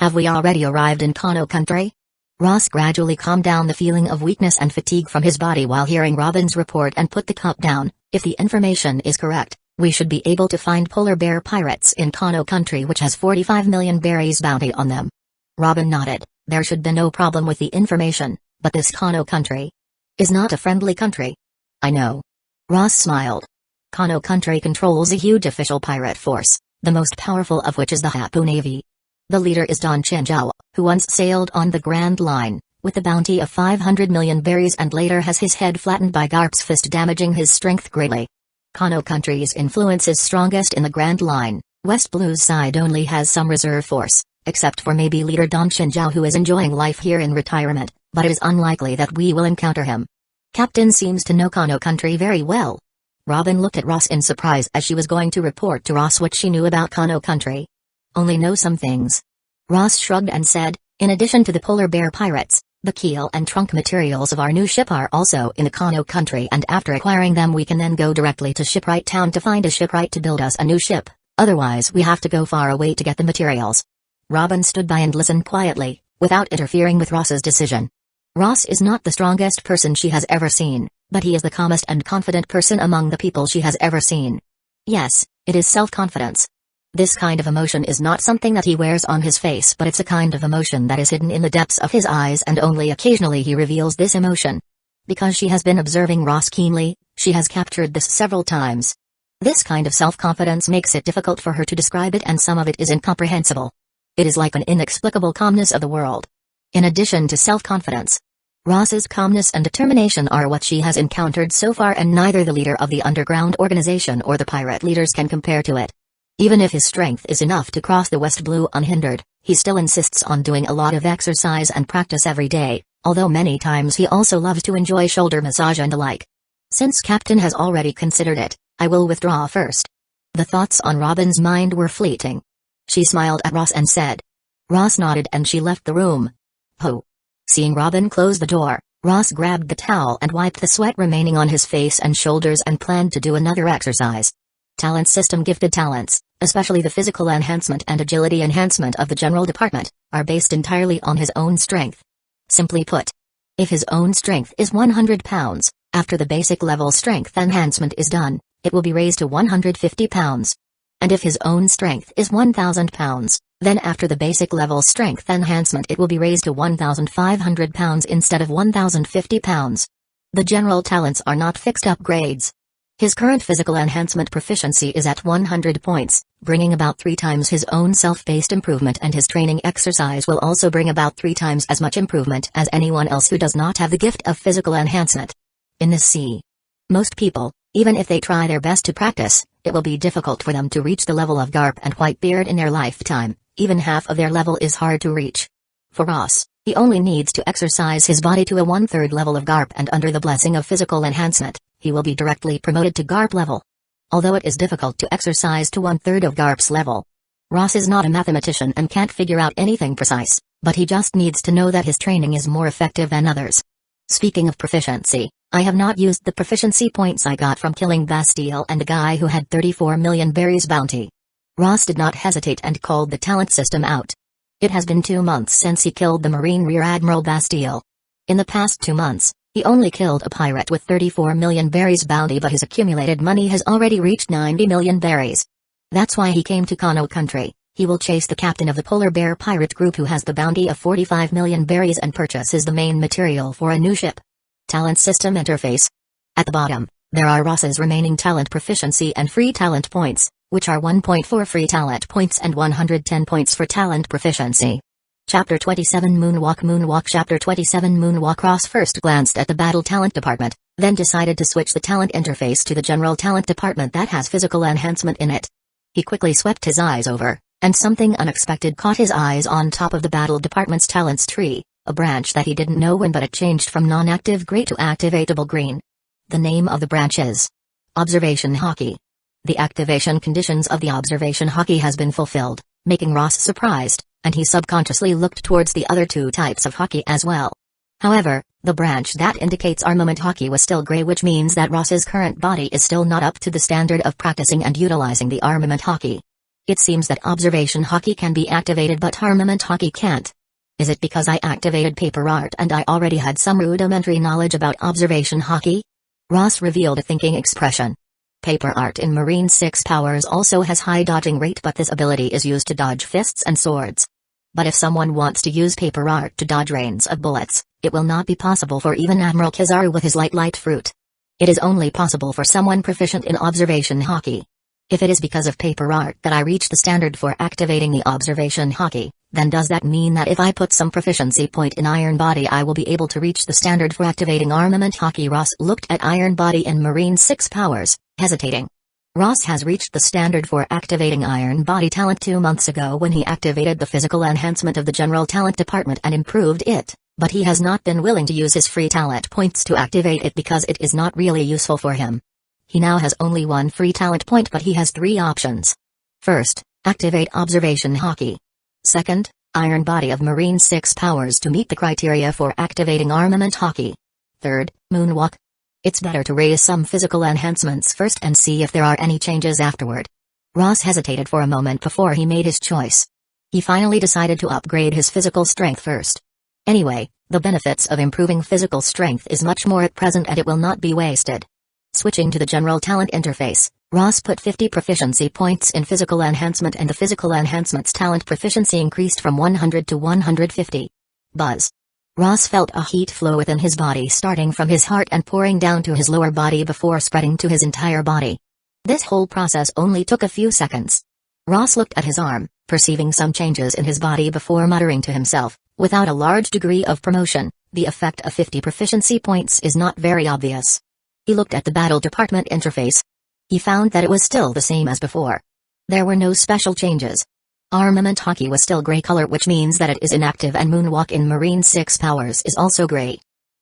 Have we already arrived in Kano country? Ross gradually calmed down the feeling of weakness and fatigue from his body while hearing Robin's report and put the cup down. If the information is correct, we should be able to find polar bear pirates in Kano country, which has 45 million berries bounty on them. Robin nodded. There should be no problem with the information, but this Kano country is not a friendly country. I know. Ross smiled. Kano country controls a huge official pirate force, the most powerful of which is the Hapu Navy. The leader is Don Chinzhou, who once sailed on the Grand Line, with a bounty of 500 million berries and later has his head flattened by Garp's fist, damaging his strength greatly. Kano country's influence is strongest in the Grand Line. West Blue's side only has some reserve force, except for maybe leader Don Chinzhou, who is enjoying life here in retirement, but it is unlikely that we will encounter him. Captain seems to know Kano country very well. Robin looked at Ross in surprise as she was going to report to Ross what she knew about Kano country. Only know some things. Ross shrugged and said, in addition to the polar bear pirates, the keel and trunk materials of our new ship are also in the Kano country, and after acquiring them we can then go directly to Shipwright Town to find a shipwright to build us a new ship, otherwise we have to go far away to get the materials. Robin stood by and listened quietly, without interfering with Ross's decision. Ross is not the strongest person she has ever seen, but he is the calmest and confident person among the people she has ever seen. Yes, it is self-confidence. This kind of emotion is not something that he wears on his face, but it's a kind of emotion that is hidden in the depths of his eyes, and only occasionally he reveals this emotion. Because she has been observing Ross keenly, she has captured this several times. This kind of self-confidence makes it difficult for her to describe it, and some of it is incomprehensible. It is like an inexplicable calmness of the world. In addition to self-confidence, Ross's calmness and determination are what she has encountered so far, and neither the leader of the underground organization or the pirate leaders can compare to it. Even if his strength is enough to cross the West Blue unhindered, he still insists on doing a lot of exercise and practice every day, although many times he also loves to enjoy shoulder massage and the like. Since Captain has already considered it, I will withdraw first. The thoughts on Robin's mind were fleeting. She smiled at Ross and said. Ross nodded and she left the room. Oh. Seeing Robin close the door, Ross grabbed the towel and wiped the sweat remaining on his face and shoulders and planned to do another exercise. Talent system. Gifted talents, especially the physical enhancement and agility enhancement of the general department, are based entirely on his own strength. Simply put, if his own strength is 100 pounds, after the basic level strength enhancement is done, it will be raised to 150 pounds. And if his own strength is 1,000 pounds, then after the basic level strength enhancement it will be raised to 1,500 pounds instead of 1,050 pounds. The general talents are not fixed upgrades. His current physical enhancement proficiency is at 100 points, bringing about 3 times his own self-based improvement, and his training exercise will also bring about 3 times as much improvement as anyone else who does not have the gift of physical enhancement. In this sea, most people, even if they try their best to practice, it will be difficult for them to reach the level of Garp and Whitebeard in their lifetime. Even half of their level is hard to reach. For Ross, he only needs to exercise his body to a 1/3 level of Garp, and under the blessing of physical enhancement, he will be directly promoted to Garp level. Although it is difficult to exercise to 1/3 of Garp's level. Ross is not a mathematician and can't figure out anything precise, but he just needs to know that his training is more effective than others. Speaking of proficiency, I have not used the proficiency points I got from killing Bastille and the guy who had 34 million berries bounty. Ross did not hesitate and called the talent system out. It has been 2 months since he killed the Marine Rear Admiral Bastille. In the past 2 months, he only killed a pirate with 34 million berries bounty, but his accumulated money has already reached 90 million berries. That's why he came to Kano country. He will chase the captain of the polar bear pirate group who has the bounty of 45 million berries and purchases the main material for a new ship. Talent system interface. At the bottom, there are Ross's remaining talent proficiency and free talent points, which are 1.4 free talent points and 110 points for talent proficiency. Chapter 27 Moonwalk. Chapter 27 Moonwalk. Ross first glanced at the battle talent department, then decided to switch the talent interface to the general talent department that has physical enhancement in it. He quickly swept his eyes over, and something unexpected caught his eyes on top of the battle department's talents tree, a branch that he didn't know when, but it changed from non-active gray to activatable green. The name of the branch is Observation Hockey. The activation conditions of the observation hockey has been fulfilled, making Ross surprised, and he subconsciously looked towards the other 2 types of hockey as well. However, the branch that indicates armament hockey was still gray, which means that Ross's current body is still not up to the standard of practicing and utilizing the armament hockey. It seems that observation hockey can be activated but armament hockey can't. Is it because I activated paper art and I already had some rudimentary knowledge about observation hockey? Ross revealed a thinking expression. Paper art in Marine 6 powers also has high dodging rate, but this ability is used to dodge fists and swords. But if someone wants to use paper art to dodge rains of bullets, it will not be possible for even Admiral Kizaru with his light fruit. It is only possible for someone proficient in observation hockey. If it is because of paper art that I reached the standard for activating the observation hockey, then does that mean that if I put some proficiency point in Iron Body I will be able to reach the standard for activating armament hockey? Ross looked at Iron Body in Marine 6 powers, hesitating. Ross has reached the standard for activating Iron Body talent 2 months ago when he activated the physical enhancement of the General Talent Department and improved it, but he has not been willing to use his free talent points to activate it because it is not really useful for him. He now has only 1 free talent point, but he has 3 options. First, activate observation hockey. Second, Iron Body of Marine 6 powers to meet the criteria for activating armament hockey. Third, moonwalk. It's better to raise some physical enhancements first and see if there are any changes afterward. Ross hesitated for a moment before he made his choice. He finally decided to upgrade his physical strength first. Anyway, the benefits of improving physical strength is much more at present and it will not be wasted. Switching to the general talent interface, Ross put 50 proficiency points in physical enhancement and the physical enhancement's talent proficiency increased from 100 to 150. Buzz. Ross felt a heat flow within his body starting from his heart and pouring down to his lower body before spreading to his entire body. This whole process only took a few seconds. Ross looked at his arm, perceiving some changes in his body before muttering to himself, without a large degree of promotion, the effect of 50 proficiency points is not very obvious. He looked at the battle department interface. He found that it was still the same as before. There were no special changes. Armament hockey was still gray color, which means that it is inactive, and moonwalk in Marine 6 powers is also gray.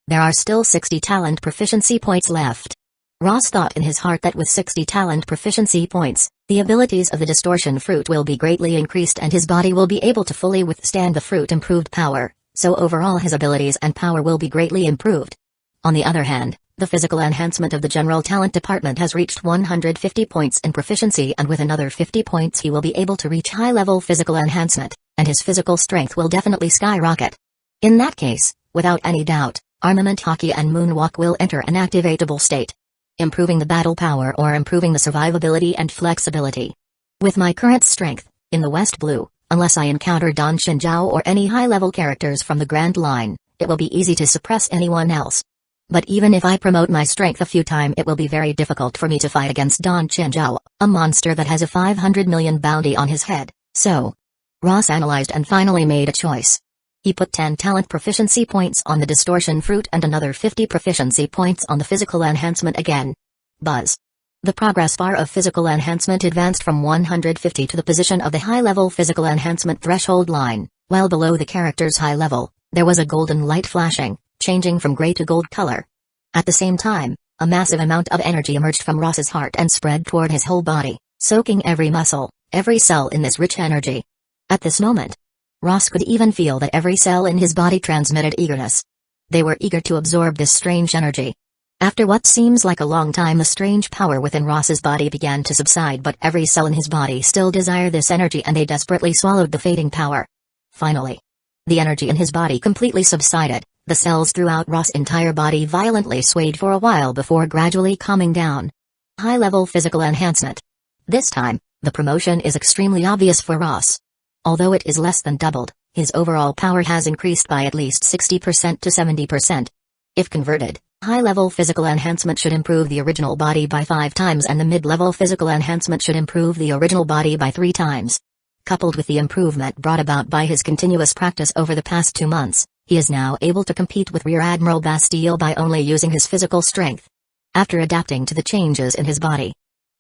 There are still 60 talent proficiency points left. Ross thought in his heart that with 60 talent proficiency points, the abilities of the distortion fruit will be greatly increased and his body will be able to fully withstand the fruit improved power, so overall his abilities and power will be greatly improved. On the other hand, the physical enhancement of the General Talent Department has reached 150 points in proficiency, and with another 50 points he will be able to reach high-level physical enhancement, and his physical strength will definitely skyrocket. In that case, without any doubt, armament hockey and moonwalk will enter an activatable state. Improving the battle power or improving the survivability and flexibility. With my current strength, in the West Blue, unless I encounter Don Shinjao or any high-level characters from the Grand Line, it will be easy to suppress anyone else. But even if I promote my strength a few times, it will be very difficult for me to fight against Don Shinjao, a monster that has a 500 million bounty on his head, so... Ross analyzed and finally made a choice. He put 10 talent proficiency points on the distortion fruit and another 50 proficiency points on the physical enhancement again. Buzz. The progress bar of physical enhancement advanced from 150 to the position of the high-level physical enhancement threshold line, while below the character's high level, there was a golden light flashing, changing from gray to gold color. At the same time, a massive amount of energy emerged from Ross's heart and spread toward his whole body, soaking every muscle, every cell in this rich energy. At this moment, Ross could even feel that every cell in his body transmitted eagerness. They were eager to absorb this strange energy. After what seems like a long time, the strange power within Ross's body began to subside, but every cell in his body still desired this energy and they desperately swallowed the fading power. Finally, the energy in his body completely subsided. The cells throughout Ross's entire body violently swayed for a while before gradually calming down. High-level physical enhancement. This time, the promotion is extremely obvious for Ross. Although it is less than doubled, his overall power has increased by at least 60% to 70%. If converted, high-level physical enhancement should improve the original body by 5 times and the mid-level physical enhancement should improve the original body by 3 times. Coupled with the improvement brought about by his continuous practice over the past 2 months, he is now able to compete with Rear Admiral Bastille by only using his physical strength. After adapting to the changes in his body,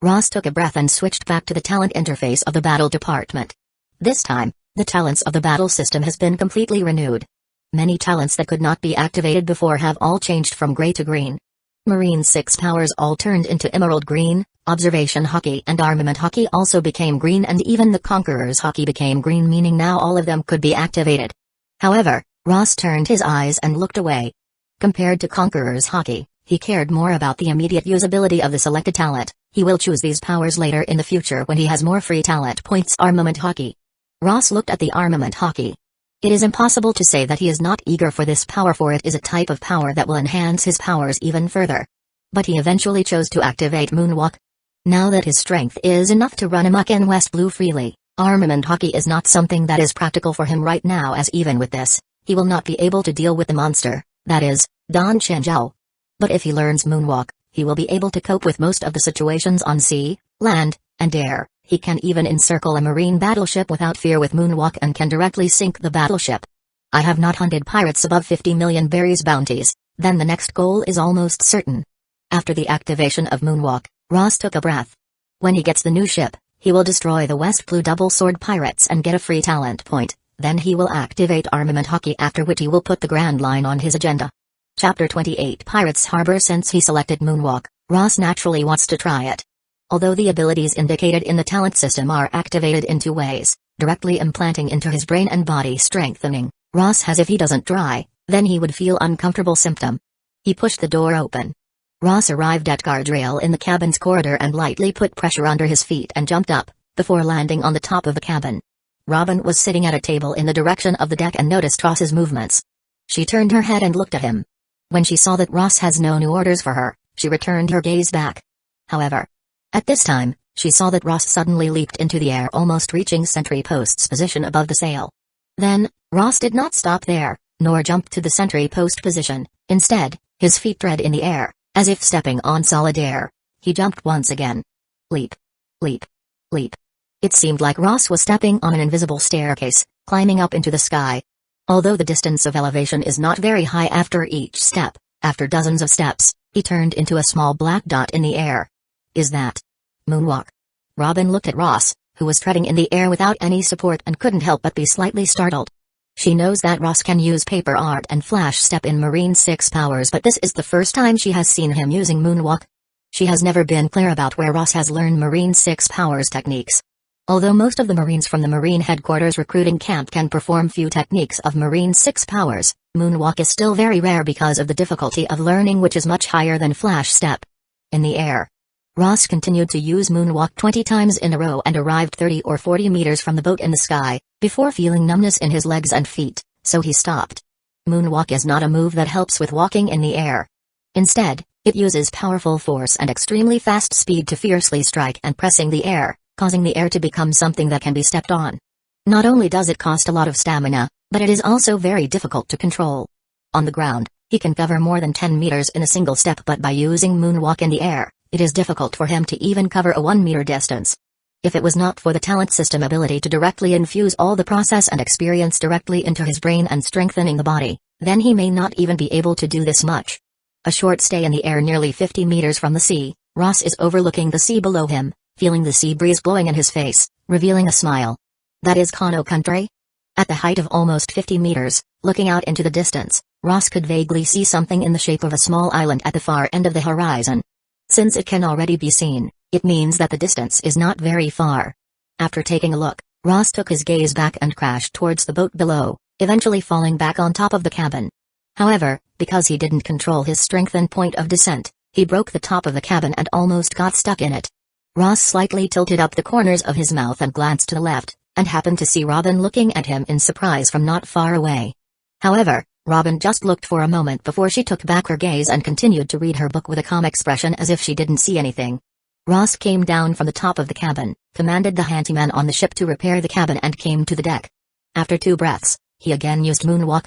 Ross took a breath and switched back to the talent interface of the battle department. This time, the talents of the battle system has been completely renewed. Many talents that could not be activated before have all changed from gray to green. Marine 6 powers all turned into emerald green, observation hockey and armament hockey also became green, and even the Conqueror's hockey became green, meaning now all of them could be activated. However, Ross turned his eyes and looked away. Compared to Conqueror's hockey, he cared more about the immediate usability of the selected talent, He will choose these powers later in the future when he has more free talent points. Armament hockey. Ross looked at the armament hockey. It is impossible to say that he is not eager for this power, for it is a type of power that will enhance his powers even further. But he eventually chose to activate Moonwalk. Now that his strength is enough to run amok in West Blue freely, armament hockey is not something that is practical for him right now, as even with this, he will not be able to deal with the monster, that is, Dan Chenjiao. But if he learns Moonwalk, he will be able to cope with most of the situations on sea, land, and air. He can even encircle a marine battleship without fear with Moonwalk and can directly sink the battleship. I have not hunted pirates above 50 million berries bounties, then the next goal is almost certain. After the activation of Moonwalk, Ross took a breath. When he gets the new ship, he will destroy the West Blue Double Sword pirates and get a free talent point, then he will activate armament hockey, after which he will put the Grand Line on his agenda. Chapter 28 Pirates Harbor. Since he selected Moonwalk, Ross naturally wants to try it. Although the abilities indicated in the talent system are activated in two ways, directly implanting into his brain and body strengthening, Ross has if he doesn't try, then he would feel uncomfortable symptom. He pushed the door open. Ross arrived at guardrail in the cabin's corridor and lightly put pressure under his feet and jumped up, before landing on the top of the cabin. Robin was sitting at a table in the direction of the deck and noticed Ross's movements. She turned her head and looked at him. When she saw that Ross has no new orders for her, she returned her gaze back. However, at this time, she saw that Ross suddenly leaped into the air, almost reaching sentry post's position above the sail. Then, Ross did not stop there, nor jump to the sentry post position. Instead, his feet tread in the air, as if stepping on solid air. He jumped once again. Leap. Leap. Leap. It seemed like Ross was stepping on an invisible staircase, climbing up into the sky. Although the distance of elevation is not very high after each step, after dozens of steps, he turned into a small black dot in the air. Is that Moonwalk? Robin looked at Ross, who was treading in the air without any support, and couldn't help but be slightly startled. She knows that Ross can use paper art and flash step in Marine 6 powers, but this is the first time she has seen him using Moonwalk. She has never been clear about where Ross has learned Marine 6 powers techniques. Although most of the Marines from the Marine Headquarters recruiting camp can perform few techniques of Marine 6 powers, Moonwalk is still very rare because of the difficulty of learning, which is much higher than flash step. In the air, Ross continued to use Moonwalk 20 times in a row and arrived 30 or 40 meters from the boat in the sky, before feeling numbness in his legs and feet, so he stopped. Moonwalk is not a move that helps with walking in the air. Instead, it uses powerful force and extremely fast speed to fiercely strike and pressing the air, causing the air to become something that can be stepped on. Not only does it cost a lot of stamina, but it is also very difficult to control. On the ground, he can cover more than 10 meters in a single step, but by using Moonwalk in the air, it is difficult for him to even cover a 1 meter distance. If it was not for the talent system ability to directly infuse all the process and experience directly into his brain and strengthening the body, then he may not even be able to do this much. A short stay in the air nearly 50 meters from the sea, Ross is overlooking the sea below him, feeling the sea breeze blowing in his face, revealing a smile. That is Kano country? At the height of almost 50 meters, looking out into the distance, Ross could vaguely see something in the shape of a small island at the far end of the horizon. Since it can already be seen, it means that the distance is not very far. After taking a look, Ross took his gaze back and crashed towards the boat below, eventually falling back on top of the cabin. However, because he didn't control his strength and point of descent, he broke the top of the cabin and almost got stuck in it. Ross slightly tilted up the corners of his mouth and glanced to the left, and happened to see Robin looking at him in surprise from not far away. However, Robin just looked for a moment before she took back her gaze and continued to read her book with a calm expression as if she didn't see anything. Ross came down from the top of the cabin, commanded the handyman on the ship to repair the cabin and came to the deck. After 2 breaths, he again used Moonwalk.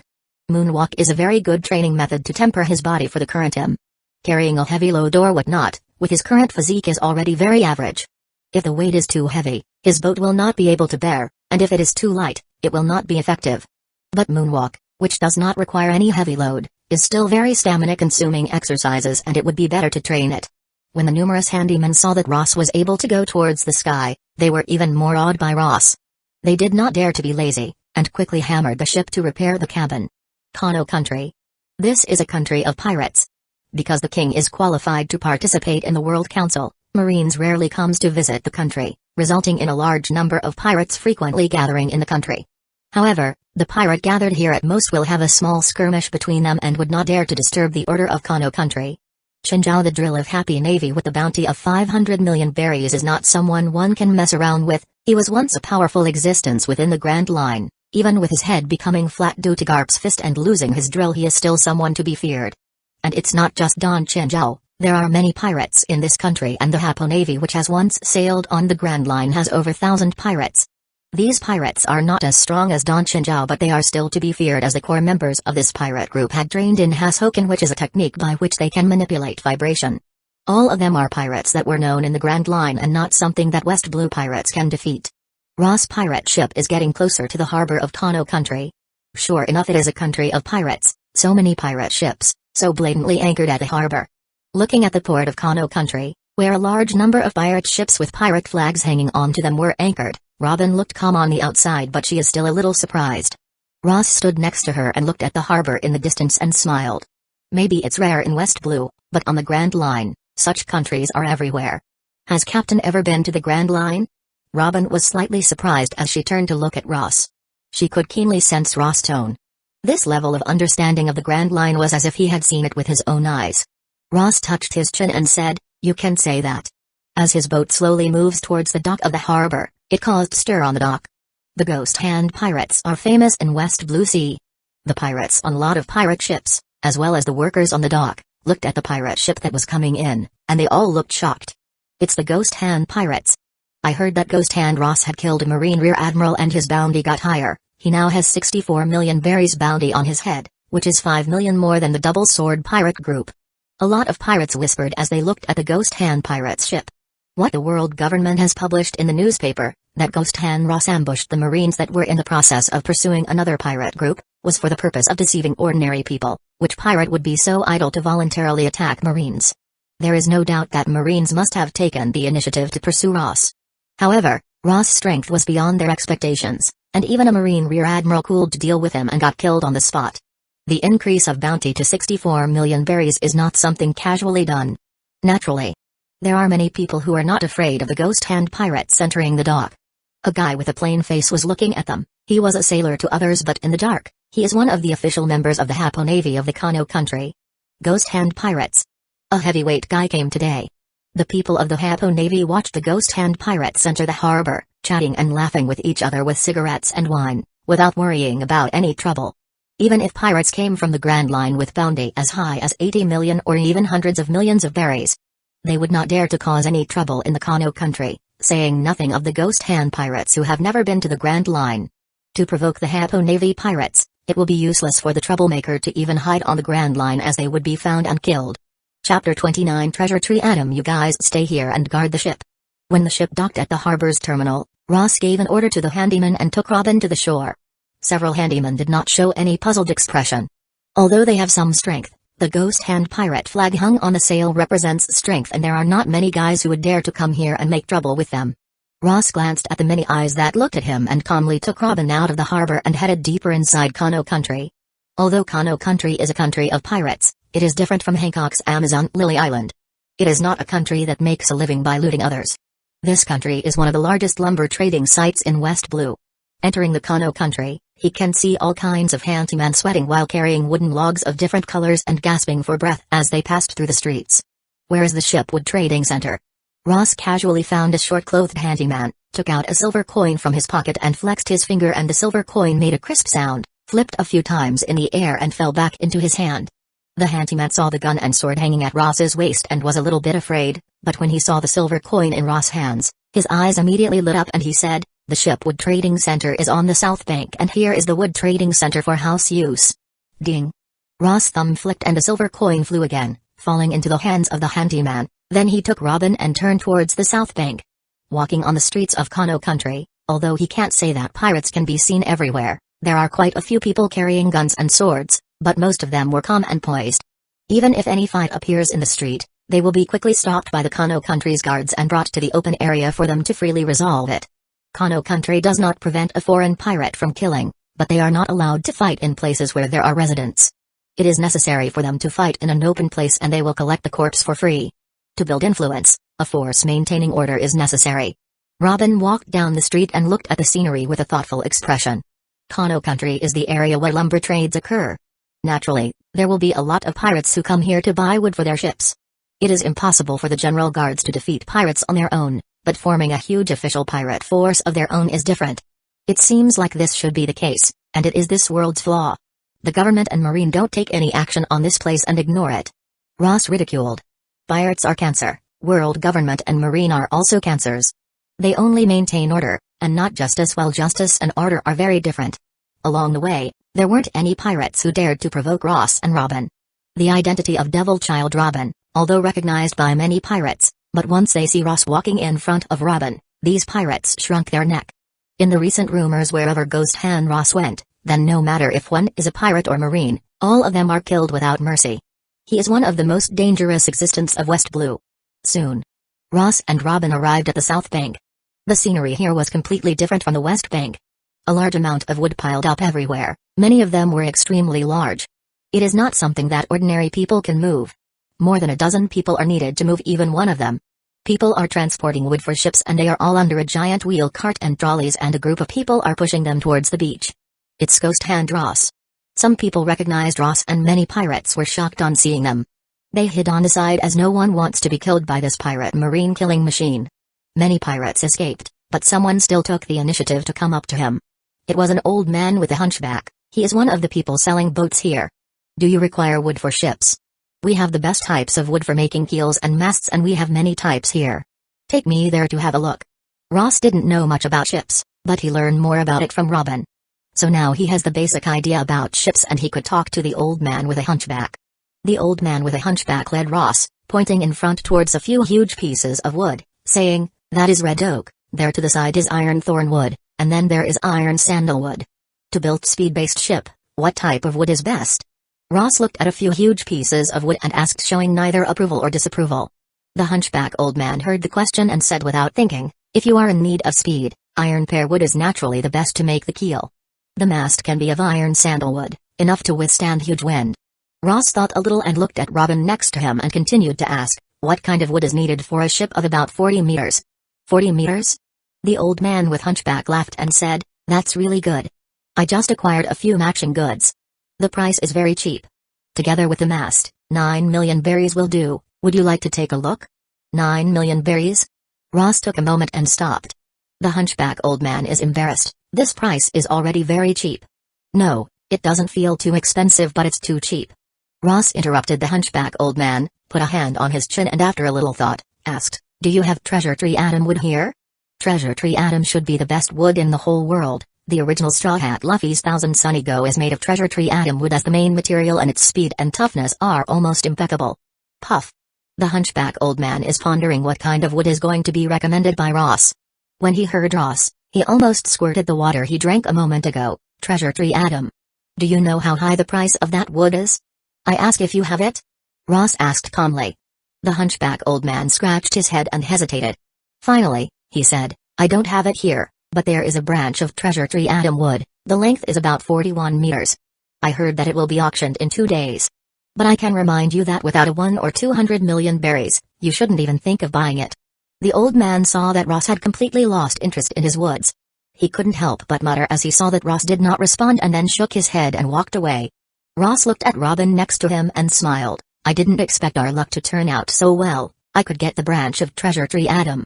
Moonwalk is a very good training method to temper his body for the current him. Carrying a heavy load or whatnot, with his current physique is already very average. If the weight is too heavy, his boat will not be able to bear, and if it is too light, it will not be effective. But Moonwalk, which does not require any heavy load, is still very stamina-consuming exercises, and it would be better to train it. When the numerous handymen saw that Ross was able to go towards the sky, they were even more awed by Ross. They did not dare to be lazy, and quickly hammered the ship to repair the cabin. Kano country. This is a country of pirates. Because the king is qualified to participate in the World Council, Marines rarely comes to visit the country, resulting in a large number of pirates frequently gathering in the country. However, the pirate gathered here at most will have a small skirmish between them and would not dare to disturb the order of Kano country. Chinjiao, the drill of Happy Navy with the bounty of 500 million berries, is not someone one can mess around with. He was once a powerful existence within the Grand Line. Even with his head becoming flat due to Garp's fist and losing his drill, he is still someone to be feared. And it's not just Don Chinjiao. There are many pirates in this country, and the Hapo Navy, which has once sailed on the Grand Line, has over 1,000 pirates. These pirates are not as strong as Don Chinjiao, but they are still to be feared, as the core members of this pirate group had trained in Hashoken, which is a technique by which they can manipulate vibration. All of them are pirates that were known in the Grand Line and not something that West Blue pirates can defeat. Ross' pirate ship is getting closer to the harbor of Kano country. Sure enough, it is a country of pirates, so many pirate ships, so blatantly anchored at the harbor. Looking at the port of Kano country, where a large number of pirate ships with pirate flags hanging onto them were anchored, Robin looked calm on the outside, but she is still a little surprised. Ross stood next to her and looked at the harbor in the distance and smiled. Maybe it's rare in West Blue, but on the Grand Line, such countries are everywhere. Has Captain ever been to the Grand Line? Robin was slightly surprised as she turned to look at Ross. She could keenly sense Ross' tone. This level of understanding of the Grand Line was as if he had seen it with his own eyes. Ross touched his chin and said, "You can say that." As his boat slowly moves towards the dock of the harbor, it caused stir on the dock. The Ghost Hand pirates are famous in West Blue Sea. The pirates on a lot of pirate ships, as well as the workers on the dock, looked at the pirate ship that was coming in, and they all looked shocked. It's the Ghost Hand pirates. I heard that Ghost Hand Ross had killed a Marine Rear Admiral and his bounty got higher. He now has 64 million berries bounty on his head, which is 5 million more than the Double Sword pirate group. A lot of pirates whispered as they looked at the Ghost Hand pirate's ship. What the world government has published in the newspaper, that Ghost Hand Ross ambushed the Marines that were in the process of pursuing another pirate group, was for the purpose of deceiving ordinary people. Which pirate would be so idle to voluntarily attack Marines? There is no doubt that Marines must have taken the initiative to pursue Ross. However, Ross' strength was beyond their expectations, and even a Marine Rear Admiral cooled to deal with him and got killed on the spot. The increase of bounty to 64 million berries is not something casually done. Naturally, there are many people who are not afraid of the Ghost Hand pirates entering the dock. A guy with a plain face was looking at them. He was a sailor to others, but in the dark, he is one of the official members of the Hapo Navy of the Kano country. Ghost Hand pirates. A heavyweight guy came today. The people of the Hapo Navy watched the Ghost Hand pirates enter the harbor, chatting and laughing with each other with cigarettes and wine, without worrying about any trouble. Even if pirates came from the Grand Line with bounty as high as 80 million or even hundreds of millions of berries, they would not dare to cause any trouble in the Kano country, saying nothing of the Ghost Hand pirates who have never been to the Grand Line. To provoke the Hapo Navy pirates, it will be useless for the troublemaker to even hide on the Grand Line, as they would be found and killed. Chapter 29 Treasure Tree. Adam, you guys stay here and guard the ship. When the ship docked at the harbor's terminal, Ross gave an order to the handyman and took Robin to the shore. Several handymen did not show any puzzled expression. Although they have some strength, the Ghost Hand pirate flag hung on the sail represents strength, and there are not many guys who would dare to come here and make trouble with them. Ross glanced at the many eyes that looked at him and calmly took Robin out of the harbor and headed deeper inside Kano country. Although Kano country is a country of pirates, it is different from Hancock's Amazon Lily Island. It is not a country that makes a living by looting others. This country is one of the largest lumber trading sites in West Blue. Entering the Kano country, he can see all kinds of handymen sweating while carrying wooden logs of different colors and gasping for breath as they passed through the streets. Where is the Shipwood Trading Center? Ross casually found a short-clothed handyman, took out a silver coin from his pocket and flexed his finger, and the silver coin made a crisp sound, flipped a few times in the air and fell back into his hand. The handyman saw the gun and sword hanging at Ross's waist and was a little bit afraid, but when he saw the silver coin in Ross's hands, his eyes immediately lit up and he said, "The Shipwood Trading Center is on the south bank, and here is the wood trading center for house use." Ding! Ross' thumb flicked and the silver coin flew again, falling into the hands of the handyman. Then he took Robin and turned towards the south bank. Walking on the streets of Kano country, although he can't say that pirates can be seen everywhere, there are quite a few people carrying guns and swords, but most of them were calm and poised. Even if any fight appears in the street, they will be quickly stopped by the Kano country's guards and brought to the open area for them to freely resolve it. Kano country does not prevent a foreign pirate from killing, but they are not allowed to fight in places where there are residents. It is necessary for them to fight in an open place, and they will collect the corpse for free. To build influence, a force maintaining order is necessary. Robin walked down the street and looked at the scenery with a thoughtful expression. Kano country is the area where lumber trades occur. Naturally, there will be a lot of pirates who come here to buy wood for their ships. It is impossible for the general guards to defeat pirates on their own, but forming a huge official pirate force of their own is different. It seems like this should be the case, and it is this world's flaw. The government and marine don't take any action on this place and ignore it. Ross ridiculed. Pirates are cancer, world government and marine are also cancers. They only maintain order, and not justice, while justice and order are very different. Along the way, there weren't any pirates who dared to provoke Ross and Robin. The identity of Devil Child Robin, although recognized by many pirates, but once they see Ross walking in front of Robin, these pirates shrunk their neck. In the recent rumors, wherever Ghost Hand Ross went, then no matter if one is a pirate or marine, all of them are killed without mercy. He is one of the most dangerous existence of West Blue. Soon, Ross and Robin arrived at the South Bank. The scenery here was completely different from the West Bank. A large amount of wood piled up everywhere, many of them were extremely large. It is not something that ordinary people can move. More than a dozen people are needed to move even one of them. People are transporting wood for ships, and they are all under a giant wheel cart and trolleys, and a group of people are pushing them towards the beach. It's Ghost Hand Ross. Some people recognized Ross, and many pirates were shocked on seeing them. They hid on the side as no one wants to be killed by this pirate marine killing machine. Many pirates escaped, but someone still took the initiative to come up to him. It was an old man with a hunchback. He is one of the people selling boats here. Do you require wood for ships? We have the best types of wood for making keels and masts, and we have many types here. Take me there to have a look. Ross didn't know much about ships, but he learned more about it from Robin. So now he has the basic idea about ships, and he could talk to the old man with a hunchback. The old man with a hunchback led Ross, pointing in front towards a few huge pieces of wood, saying, "That is red oak, there to the side is iron thorn wood, and then there is iron sandalwood. To build speed-based ship, what type of wood is best?" Ross looked at a few huge pieces of wood and asked, showing neither approval or disapproval. The hunchback old man heard the question and said without thinking, "If you are in need of speed, iron pear wood is naturally the best to make the keel. The mast can be of iron sandalwood, enough to withstand huge wind." Ross thought a little and looked at Robin next to him and continued to ask, "What kind of wood is needed for a ship of about 40 meters? 40 meters? The old man with hunchback laughed and said, "That's really good. I just acquired a few matching goods. The price is very cheap. Together with the mast, 9 million berries will do. Would you like to take a look?" 9 million berries? Ross took a moment and stopped. The hunchback old man is embarrassed. This price is already very cheap. "No, it doesn't feel too expensive, but it's too cheap." Ross interrupted the hunchback old man, put a hand on his chin, and after a little thought, asked, "Do you have treasure tree atom wood here?" Treasure tree atom should be the best wood in the whole world. The original Straw Hat Luffy's Thousand Sun Ego is made of treasure tree atom wood as the main material, and its speed and toughness are almost impeccable. Puff. The hunchback old man is pondering what kind of wood is going to be recommended by Ross. When he heard Ross, he almost squirted the water he drank a moment ago. Treasure tree atom. "Do you know how high the price of that wood is?" "I ask if you have it?" Ross asked calmly. The hunchback old man scratched his head and hesitated. Finally, he said, "I don't have it here, but there is a branch of treasure tree atom wood. The length is about 41 meters. I heard that it will be auctioned in 2 days. But I can remind you that without a 1 or 200 million berries, you shouldn't even think of buying it." The old man saw that Ross had completely lost interest in his woods. He couldn't help but mutter as he saw that Ross did not respond, and then shook his head and walked away. Ross looked at Robin next to him and smiled. "I didn't expect our luck to turn out so well. I could get the branch of treasure tree atom.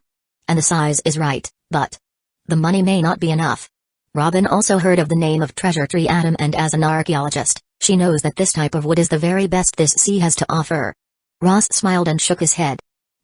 And the size is right, but the money may not be enough." Robin also heard of the name of treasure tree atom, and as an archaeologist, she knows that this type of wood is the very best this sea has to offer. Ross smiled and shook his head.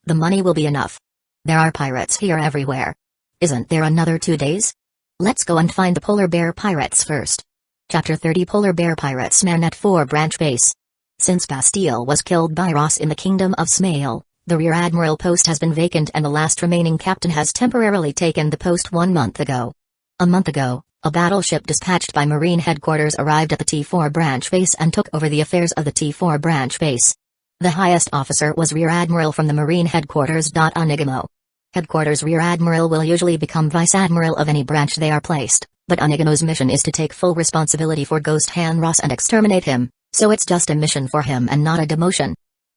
"The money will be enough. There are pirates here everywhere. Isn't there another 2 days? Let's go and find the polar bear pirates first." Chapter 30 Polar Bear Pirates Man at 4 Branch Base. Since Bastille was killed by Ross in the Kingdom of Smale, the Rear Admiral post has been vacant, and the last remaining captain has temporarily taken the post 1 month ago. A month ago, a battleship dispatched by Marine Headquarters arrived at the T4 Branch Base and took over the affairs of the T4 Branch Base. The highest officer was Rear Admiral from the Marine Headquarters. Onigamo. Headquarters Rear Admiral will usually become Vice Admiral of any branch they are placed, but Onigamo's mission is to take full responsibility for Ghost Hand Ross and exterminate him, so it's just a mission for him and not a demotion.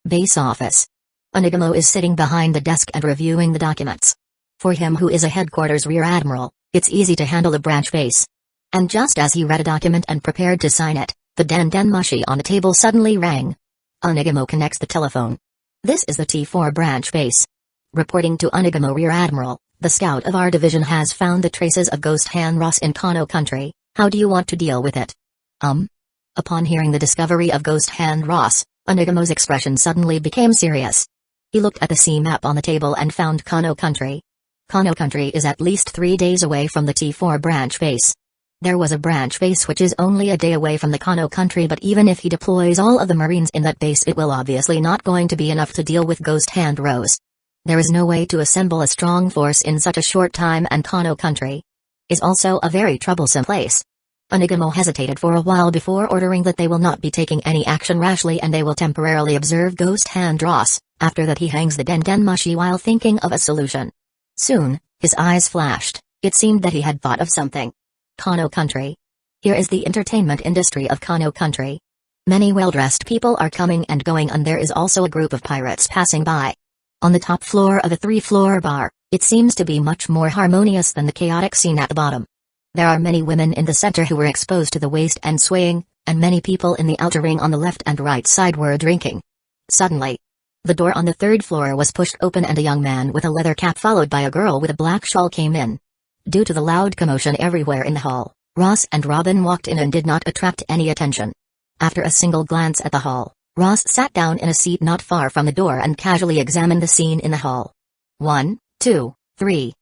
Base Office. Onigamo is sitting behind the desk and reviewing the documents. For him, who is a Headquarters Rear Admiral, it's easy to handle a branch base. And just as he read a document and prepared to sign it, the den mushi on the table suddenly rang. Onigamo connects the telephone. This is the T4 branch base. Reporting to Unigamo Rear Admiral, the scout of our division has found the traces of Ghost Hand Ross in Kano country. How do you want to deal with it? Upon hearing the discovery of Ghost Hand Ross, Unigamo's expression suddenly became serious. He looked at the sea map on the table and found Kano country. Kano country is at least 3 days away from the T4 branch base. There was a branch base which is only a day away from the Kano country, but even if he deploys all of the marines in that base, it will obviously not going to be enough to deal with Ghost Hand Ross. There is no way to assemble a strong force in such a short time, and Kano country is also a very troublesome place. Unigamo hesitated for a while before ordering that they will not be taking any action rashly and they will temporarily observe Ghost Hand Ross. After that he hangs the Den Mushi while thinking of a solution. Soon, his eyes flashed. It seemed that he had thought of something. Kano country. Here is the entertainment industry of Kano country. Many well-dressed people are coming and going, and there is also a group of pirates passing by. On the top floor of a 3-floor bar, it seems to be much more harmonious than the chaotic scene at the bottom. There are many women in the center who were exposed to the waist and swaying, and many people in the outer ring on the left and right side were drinking. Suddenly, the door on the 3rd floor was pushed open and a young man with a leather cap followed by a girl with a black shawl came in. Due to the loud commotion everywhere in the hall, Ross and Robin walked in and did not attract any attention. After a single glance at the hall, Ross sat down in a seat not far from the door and casually examined the scene in the hall. 1, 2, 3.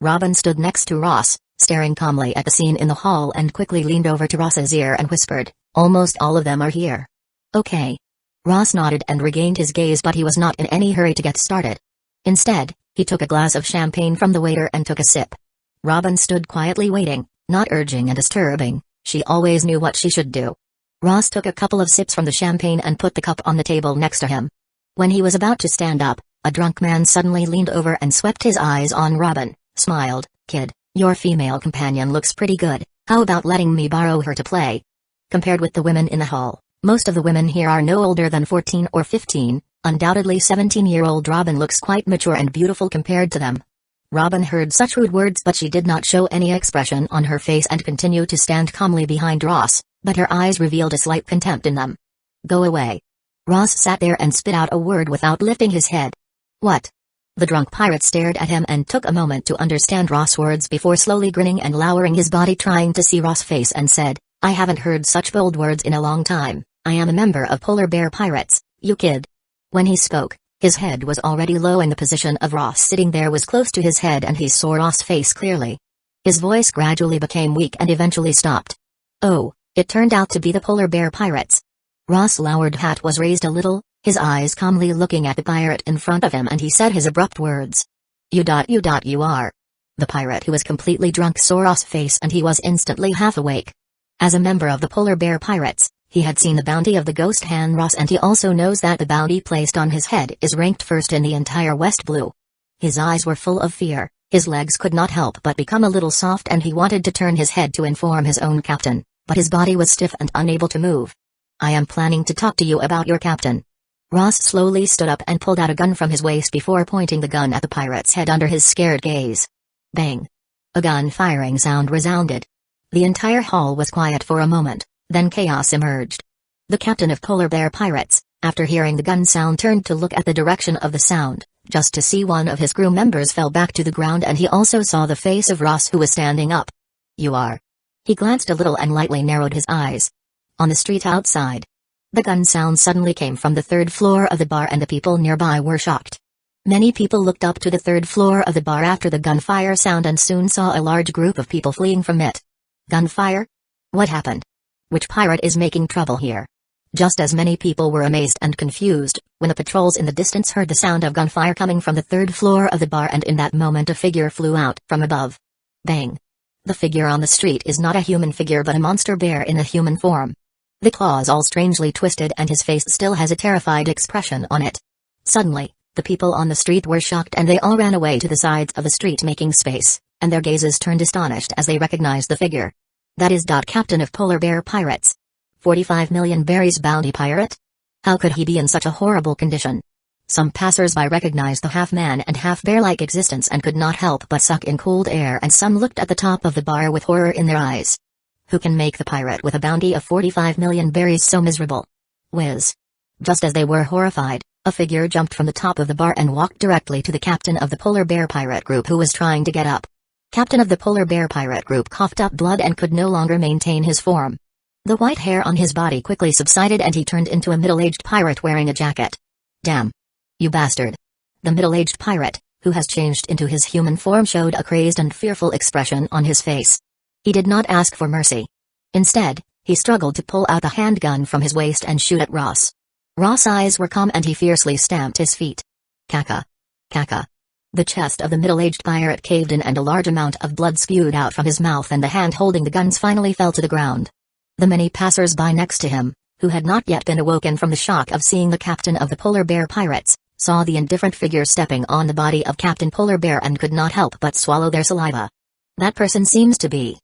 Robin stood next to Ross, staring calmly at the scene in the hall, and quickly leaned over to Ross's ear and whispered, "Almost all of them are here." "Okay." Ross nodded and regained his gaze, but he was not in any hurry to get started. Instead, he took a glass of champagne from the waiter and took a sip. Robin stood quietly waiting, not urging and disturbing. She always knew what she should do. Ross took a couple of sips from the champagne and put the cup on the table next to him. When he was about to stand up, a drunk man suddenly leaned over and swept his eyes on Robin, smiled. "Kid, your female companion looks pretty good. How about letting me borrow her to play?" Compared with the women in the hall, most of the women here are no older than 14 or 15, undoubtedly 17-year-old Robin looks quite mature and beautiful compared to them. Robin heard such rude words, but she did not show any expression on her face and continued to stand calmly behind Ross, but her eyes revealed a slight contempt in them. "Go away." Ross sat there and spit out a word without lifting his head. "What?" The drunk pirate stared at him and took a moment to understand Ross' words before slowly grinning and lowering his body trying to see Ross' face and said, "I haven't heard such bold words in a long time. I am a member of Polar Bear Pirates, you kid." When he spoke, his head was already low and the position of Ross sitting there was close to his head and he saw Ross' face clearly. His voice gradually became weak and eventually stopped. "Oh, it turned out to be the Polar Bear Pirates." Ross' lowered hat was raised a little, his eyes calmly looking at the pirate in front of him, and he said his abrupt words. You are." The pirate, who was completely drunk, saw Ross' face and he was instantly half awake. As a member of the Polar Bear Pirates, he had seen the bounty of the Ghost Hand Ross, and he also knows that the bounty placed on his head is ranked first in the entire West Blue. His eyes were full of fear, his legs could not help but become a little soft, and he wanted to turn his head to inform his own captain, but his body was stiff and unable to move. "I am planning to talk to you about your captain." Ross slowly stood up and pulled out a gun from his waist before pointing the gun at the pirate's head under his scared gaze. Bang! A gun firing sound resounded. The entire hall was quiet for a moment, then chaos emerged. The captain of Polar Bear Pirates, after hearing the gun sound, turned to look at the direction of the sound, just to see one of his crew members fell back to the ground, and he also saw the face of Ross, who was standing up. "You are." He glanced a little and lightly narrowed his eyes. On the street outside, the gun sound suddenly came from the 3rd floor of the bar, and the people nearby were shocked. Many people looked up to the 3rd floor of the bar after the gunfire sound and soon saw a large group of people fleeing from it. Gunfire? What happened? Which pirate is making trouble here? Just as many people were amazed and confused, when the patrols in the distance heard the sound of gunfire coming from the 3rd floor of the bar, and in that moment a figure flew out from above. Bang! The figure on the street is not a human figure but a monster bear in a human form. The claws all strangely twisted and his face still has a terrified expression on it. Suddenly, the people on the street were shocked and they all ran away to the sides of the street making space, and their gazes turned astonished as they recognized the figure. That is Captain of Polar Bear Pirates. 45 million berries bounty pirate? How could he be in such a horrible condition? Some passers-by recognized the half-man and half-bear-like existence and could not help but suck in cold air, and some looked at the top of the bar with horror in their eyes. Who can make the pirate with a bounty of 45 million berries so miserable? Whiz. Just as they were horrified, A figure jumped from the top of the bar and walked directly to the captain of the polar bear pirate group, who was trying to get up. Captain of the polar bear pirate group coughed up blood and could no longer maintain his form. The white hair on his body quickly subsided and he turned into a middle-aged pirate wearing a jacket. "Damn! You bastard!" The middle-aged pirate, who has changed into his human form, showed a crazed and fearful expression on his face. He did not ask for mercy. Instead, he struggled to pull out a handgun from his waist and shoot at Ross. Ross' eyes were calm and he fiercely stamped his feet. Kaka. Kaka. The chest of the middle-aged pirate caved in and a large amount of blood spewed out from his mouth, and the hand holding the guns finally fell to the ground. The many passers-by next to him, who had not yet been awoken from the shock of seeing the captain of the polar bear pirates, saw the indifferent figure stepping on the body of Captain Polar Bear and could not help but swallow their saliva. That person seems to be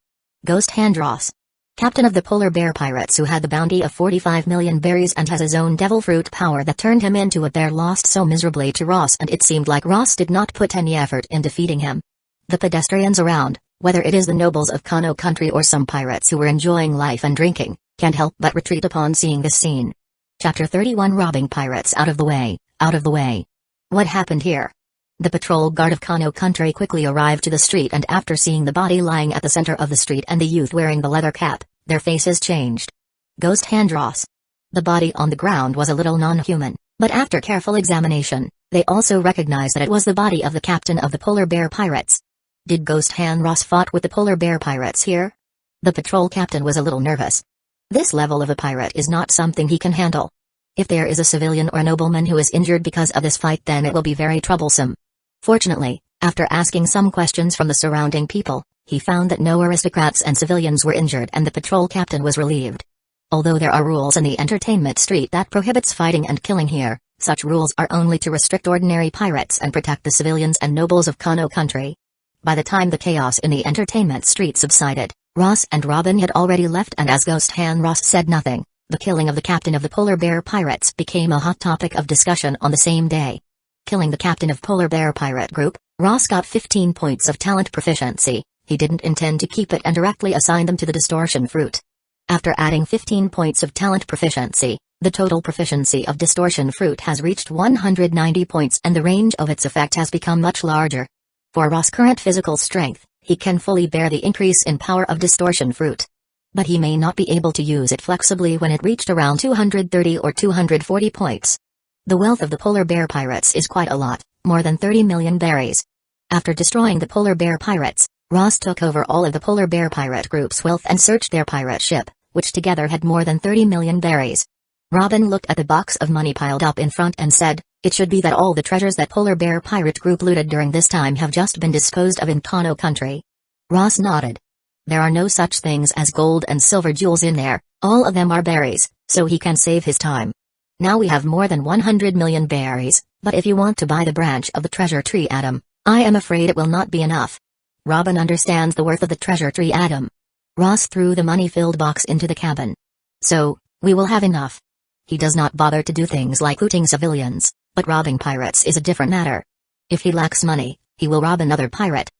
Ghost Hand Ross, captain of the polar bear pirates, who had the bounty of 45 million berries and has his own devil fruit power that turned him into a bear, lost so miserably to Ross, and it seemed like Ross did not put any effort in defeating him. The pedestrians around, whether it is the nobles of Kano country or some pirates who were enjoying life and drinking, can't help but retreat upon seeing this scene. Chapter 31 Robbing Pirates. Out of the way, out of the way. What happened here? The patrol guard of Kano country quickly arrived to the street, and after seeing the body lying at the center of the street and the youth wearing the leather cap, their faces changed. Ghost Hand Ross. The body on the ground was a little non-human, but after careful examination, they also recognized that it was the body of the captain of the polar bear pirates. Did Ghost Hand Ross fought with the polar bear pirates here? The patrol captain was a little nervous. This level of a pirate is not something he can handle. If there is a civilian or a nobleman who is injured because of this fight, then it will be very troublesome. Fortunately, after asking some questions from the surrounding people, he found that no aristocrats and civilians were injured, and the patrol captain was relieved. Although there are rules in the entertainment street that prohibits fighting and killing here, such rules are only to restrict ordinary pirates and protect the civilians and nobles of Kano country. By the time the chaos in the entertainment street subsided, Ross and Robin had already left, and as Ghost Hand Ross said nothing, the killing of the captain of the polar bear pirates became a hot topic of discussion on the same day. Killing the captain of polar bear pirate group, Ross got 15 points of talent proficiency. He didn't intend to keep it and directly assigned them to the distortion fruit. After adding 15 points of talent proficiency, the total proficiency of distortion fruit has reached 190 points, and the range of its effect has become much larger. For Ross' current physical strength, he can fully bear the increase in power of distortion fruit. But he may not be able to use it flexibly when it reached around 230 or 240 points. The wealth of the polar bear pirates is quite a lot, more than 30 million berries. After destroying the polar bear pirates, Ross took over all of the polar bear pirate group's wealth and searched their pirate ship, which together had more than 30 million berries. Robin looked at the box of money piled up in front and said, "It should be that all the treasures that polar bear pirate group looted during this time have just been disposed of in Kano country." Ross nodded. "There are no such things as gold and silver jewels in there, all of them are berries, so he can save his time. Now we have more than 100 million berries, but if you want to buy the branch of the treasure tree Adam, I am afraid it will not be enough." Robin understands the worth of the treasure tree Adam. Ross threw the money-filled box into the cabin. "So, we will have enough." He does not bother to do things like looting civilians, but robbing pirates is a different matter. If he lacks money, he will rob another pirate.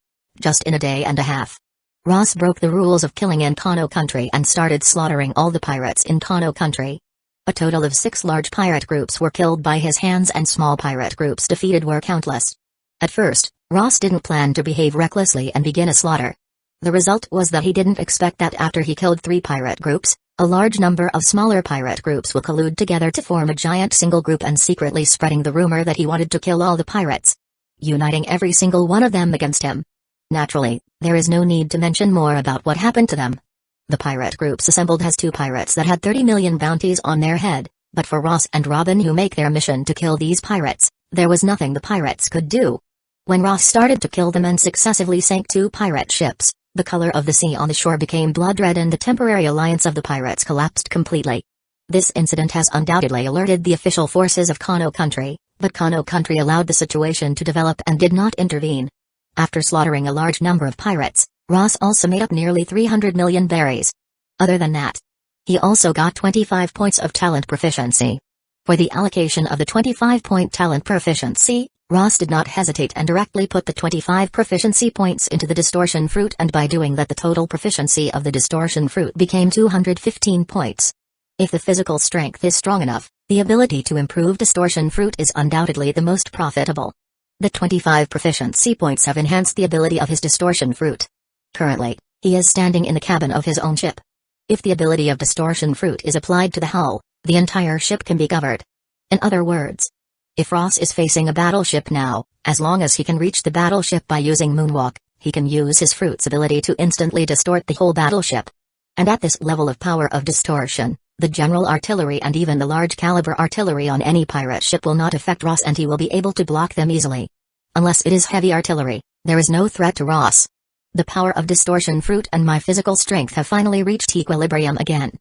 Just in a day and a half, Ross broke the rules of killing in Kano country and started slaughtering all the pirates in Kano country. A total of 6 large pirate groups were killed by his hands, and small pirate groups defeated were countless. At first, Ross didn't plan to behave recklessly and begin a slaughter. The result was that he didn't expect that after he killed 3 pirate groups, a large number of smaller pirate groups will collude together to form a giant single group and secretly spreading the rumor that he wanted to kill all the pirates, uniting every single one of them against him. Naturally, there is no need to mention more about what happened to them. The pirate groups assembled as 2 pirates that had 30 million bounties on their head, but for Ross and Robin, who make their mission to kill these pirates, there was nothing the pirates could do. When Ross started to kill them and successively sank 2 pirate ships, the color of the sea on the shore became blood red and the temporary alliance of the pirates collapsed completely. This incident has undoubtedly alerted the official forces of Kano country, but Kano country allowed the situation to develop and did not intervene. After slaughtering a large number of pirates, Ross also made up nearly 300 million berries. Other than that, he also got 25 points of talent proficiency. For the allocation of the 25-point talent proficiency, Ross did not hesitate and directly put the 25 proficiency points into the distortion fruit, and by doing that the total proficiency of the distortion fruit became 215 points. If the physical strength is strong enough, the ability to improve distortion fruit is undoubtedly the most profitable. The 25 proficiency points have enhanced the ability of his distortion fruit. Currently, he is standing in the cabin of his own ship. If the ability of distortion fruit is applied to the hull, the entire ship can be covered. In other words, if Ross is facing a battleship now, as long as he can reach the battleship by using moonwalk, he can use his fruit's ability to instantly distort the whole battleship. And at this level of power of distortion, the general artillery and even the large caliber artillery on any pirate ship will not affect Ross, and he will be able to block them easily. Unless it is heavy artillery, there is no threat to Ross. The power of distortion fruit and my physical strength have finally reached equilibrium again.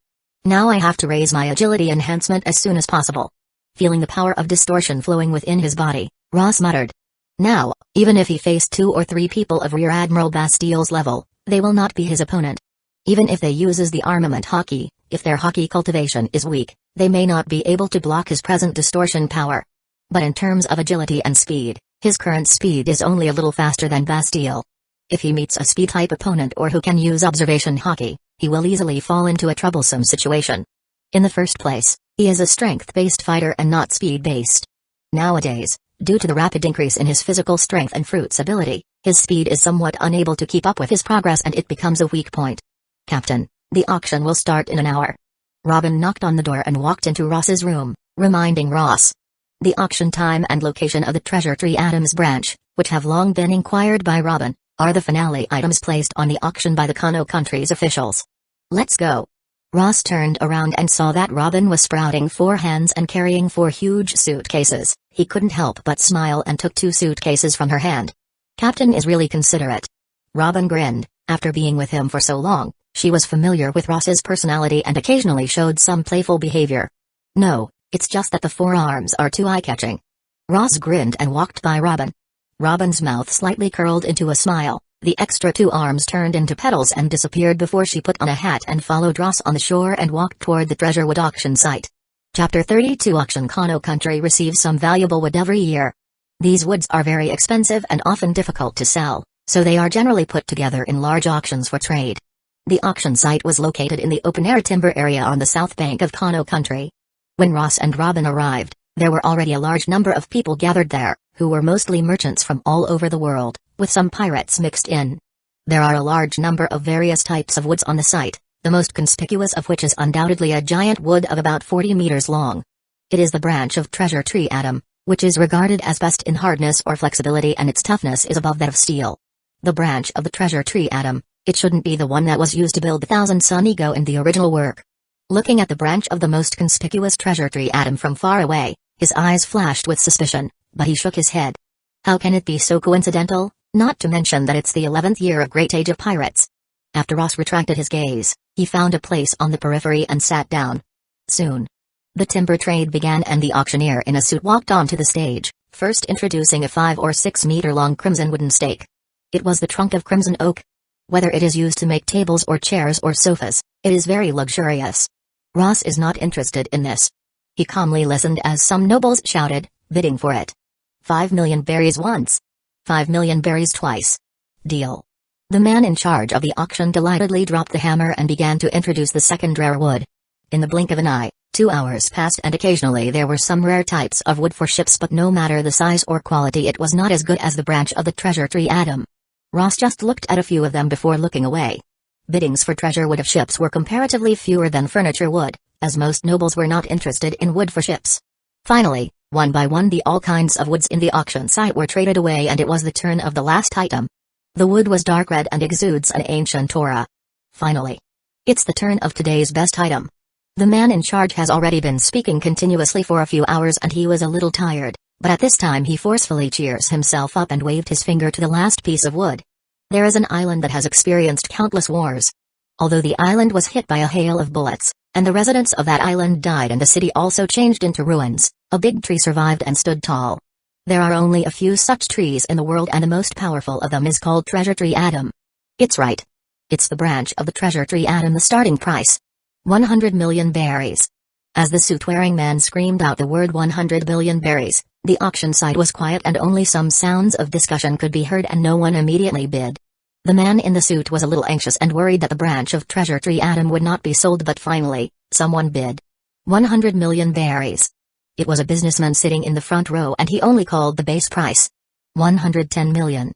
Now I have to raise my agility enhancement as soon as possible. Feeling the power of distortion flowing within his body, Ross muttered. Now, even if he faced 2 or 3 people of Rear Admiral Bastile's level, they will not be his opponent. Even if they uses the armament hockey, if their hockey cultivation is weak, they may not be able to block his present distortion power. But in terms of agility and speed, his current speed is only a little faster than Bastile. If he meets a speed-type opponent or who can use observation hockey, he will easily fall into a troublesome situation. In the first place, he is a strength-based fighter and not speed-based. Nowadays, due to the rapid increase in his physical strength and fruit's ability, his speed is somewhat unable to keep up with his progress and it becomes a weak point. Captain, the auction will start in an hour. Robin knocked on the door and walked into Ross's room, reminding Ross. The auction time and location of the Treasure Tree Adams branch, which have long been inquired by Robin, are the finale items placed on the auction by the Kano country's officials. Let's go. Ross turned around and saw that Robin was sprouting 4 hands and carrying 4 huge suitcases. He couldn't help but smile and took 2 suitcases from her hand. Captain is really considerate. Robin grinned. After being with him for so long, she was familiar with Ross's personality and occasionally showed some playful behavior. No, it's just that the 4 arms are too eye-catching. Ross grinned and walked by Robin. Robin's mouth slightly curled into a smile. The extra 2 arms turned into petals and disappeared before she put on a hat and followed Ross on the shore and walked toward the Treasurewood auction site. Chapter 32 Auction Kano country receives some valuable wood every year. These woods are very expensive and often difficult to sell, so they are generally put together in large auctions for trade. The auction site was located in the open-air timber area on the south bank of Kano country. When Ross and Robin arrived, there were already a large number of people gathered there, who were mostly merchants from all over the world, with some pirates mixed in. There are a large number of various types of woods on the site, the most conspicuous of which is undoubtedly a giant wood of about 40 meters long. It is the branch of Treasure Tree Adam, which is regarded as best in hardness or flexibility, and its toughness is above that of steel. The branch of the Treasure Tree Adam, it shouldn't be the one that was used to build the Thousand Sun Ego in the original work. Looking at the branch of the most conspicuous Treasure Tree Adam from far away, his eyes flashed with suspicion, but he shook his head. How can it be so coincidental, not to mention that it's the 11th year of Great Age of Pirates? After Ross retracted his gaze, he found a place on the periphery and sat down. Soon, the timber trade began and the auctioneer in a suit walked onto the stage, first introducing a 5 or 6 meter long crimson wooden stake. It was the trunk of crimson oak. Whether it is used to make tables or chairs or sofas, it is very luxurious. Ross is not interested in this. He calmly listened as some nobles shouted, bidding for it. 5 million berries once. 5 million berries twice. Deal. The man in charge of the auction delightedly dropped the hammer and began to introduce the second rare wood. In the blink of an eye, 2 hours passed and occasionally there were some rare types of wood for ships, but no matter the size or quality it was not as good as the branch of the Treasure Tree Adam. Ross just looked at a few of them before looking away. Biddings for treasure wood of ships were comparatively fewer than furniture wood, as most nobles were not interested in wood for ships. Finally, one by one all kinds of woods in the auction site were traded away and it was the turn of the last item. The wood was dark red and exudes an ancient aura. Finally, it's the turn of today's best item. The man in charge has already been speaking continuously for a few hours and he was a little tired, but at this time he forcefully cheers himself up and waved his finger to the last piece of wood. There is an island that has experienced countless wars. Although the island was hit by a hail of bullets, and the residents of that island died and the city also changed into ruins, a big tree survived and stood tall. There are only a few such trees in the world and the most powerful of them is called Treasure Tree Adam. It's right. It's the branch of the Treasure Tree Adam. The starting price. 100 million berries. As the suit-wearing man screamed out the word 100 billion berries, the auction site was quiet and only some sounds of discussion could be heard and no one immediately bid. The man in the suit was a little anxious and worried that the branch of Treasure Tree Adam would not be sold, but finally, someone bid. 100 million berries. It was a businessman sitting in the front row and he only called the base price. 110 million.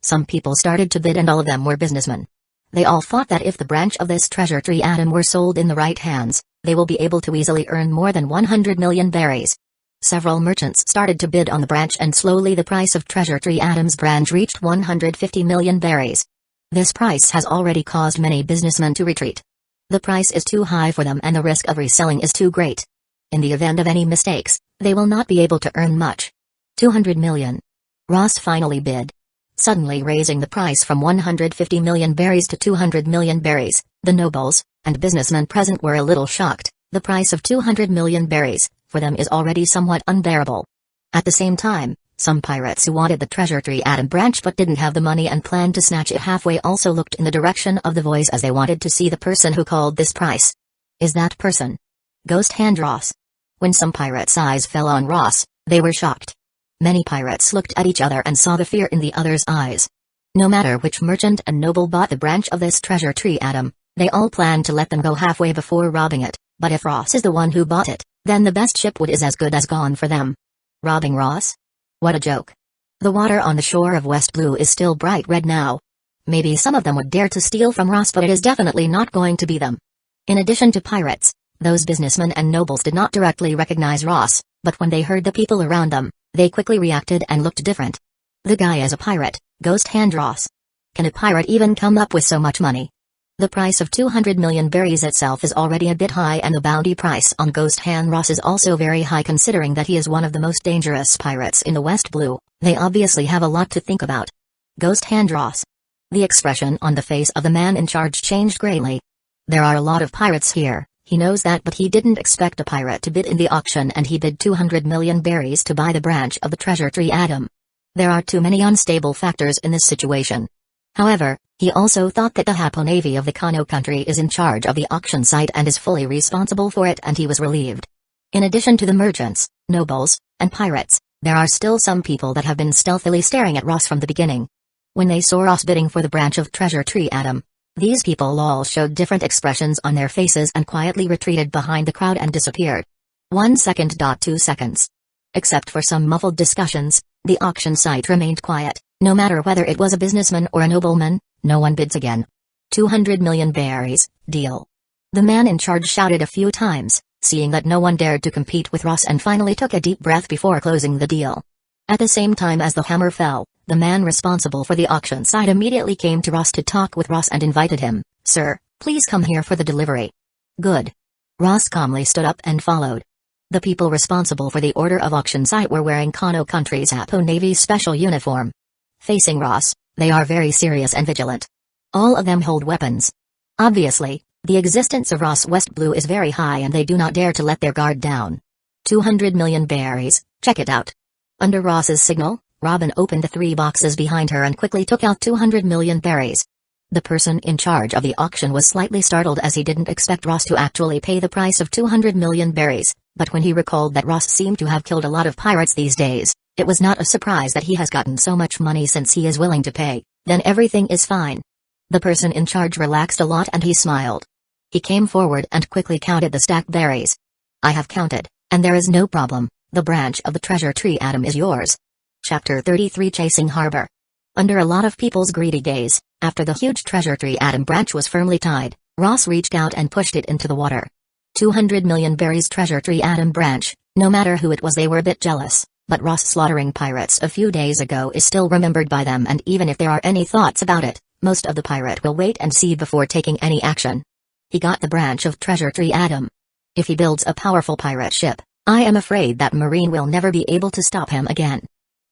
Some people started to bid and all of them were businessmen. They all thought that if the branch of this treasure tree atom were sold in the right hands, they will be able to easily earn more than 100 million berries. Several merchants started to bid on the branch and slowly the price of treasure tree atom's branch reached 150 million berries. This price has already caused many businessmen to retreat. The price is too high for them and the risk of reselling is too great. In the event of any mistakes, they will not be able to earn much. 200 million. Ross finally bid. Suddenly raising the price from 150 million berries to 200 million berries, the nobles and businessmen present were a little shocked. The price of 200 million berries, for them is already somewhat unbearable. At the same time, some pirates who wanted the treasure tree atom branch but didn't have the money and planned to snatch it halfway also looked in the direction of the voice as they wanted to see the person who called this price. Is that person Ghost Hand Ross? When some pirates' eyes fell on Ross, they were shocked. Many pirates looked at each other and saw the fear in the others' eyes. No matter which merchant and noble bought the branch of this treasure tree atom, they all planned to let them go halfway before robbing it, but if Ross is the one who bought it, then the best shipwood is as good as gone for them. Robbing Ross? What a joke. The water on the shore of West Blue is still bright red now. Maybe some of them would dare to steal from Ross, but it is definitely not going to be them. In addition to pirates, those businessmen and nobles did not directly recognize Ross, but when they heard the people around them, they quickly reacted and looked different. The guy is a pirate, Ghost Hand Ross. Can a pirate even come up with so much money? The price of 200 million berries itself is already a bit high and the bounty price on Ghost Hand Ross is also very high considering that he is one of the most dangerous pirates in the West Blue. They obviously have a lot to think about. Ghost Hand Ross. The expression on the face of the man in charge changed greatly. There are a lot of pirates here, he knows that, but he didn't expect a pirate to bid in the auction and he bid 200 million berries to buy the branch of the treasure tree atom. There are too many unstable factors in this situation. However, he also thought that the Happo Navy of the Kano country is in charge of the auction site and is fully responsible for it, and he was relieved. In addition to the merchants, nobles, and pirates, there are still some people that have been stealthily staring at Ross from the beginning. When they saw Ross bidding for the branch of treasure tree atom, these people all showed different expressions on their faces and quietly retreated behind the crowd and disappeared. 1 second. 2 seconds. Except for some muffled discussions, the auction site remained quiet. No matter whether it was a businessman or a nobleman, no one bids again. 200 million berries, deal. The man in charge shouted a few times, seeing that no one dared to compete with Ross, and finally took a deep breath before closing the deal. At the same time as the hammer fell, the man responsible for the auction site immediately came to Ross to talk with Ross and invited him. Sir, please come here for the delivery. Good. Ross calmly stood up and followed. The people responsible for the order of auction site were wearing Kano country's Happo Navy's special uniform. Facing Ross, they are very serious and vigilant. All of them hold weapons. Obviously, the existence of Ross West Blue is very high and they do not dare to let their guard down. 200 million berries, check it out. Under Ross's signal, Robin opened the 3 boxes behind her and quickly took out 200 million berries. The person in charge of the auction was slightly startled as he didn't expect Ross to actually pay the price of 200 million berries, but when he recalled that Ross seemed to have killed a lot of pirates these days, it was not a surprise that he has gotten so much money since he is willing to pay. Then everything is fine. The person in charge relaxed a lot and he smiled. He came forward and quickly counted the stacked berries. I have counted, and there is no problem. The branch of the treasure tree atom is yours. Chapter 33 Chasing Harbor. Under a lot of people's greedy gaze, after the huge treasure tree atom branch was firmly tied, Ross reached out and pushed it into the water. 200 million berries treasure tree atom branch. No matter who it was, they were a bit jealous. But Ross slaughtering pirates a few days ago is still remembered by them, and even if there are any thoughts about it, most of the pirate will wait and see before taking any action. He got the branch of treasure tree atom. If he builds a powerful pirate ship, I am afraid that Marine will never be able to stop him again.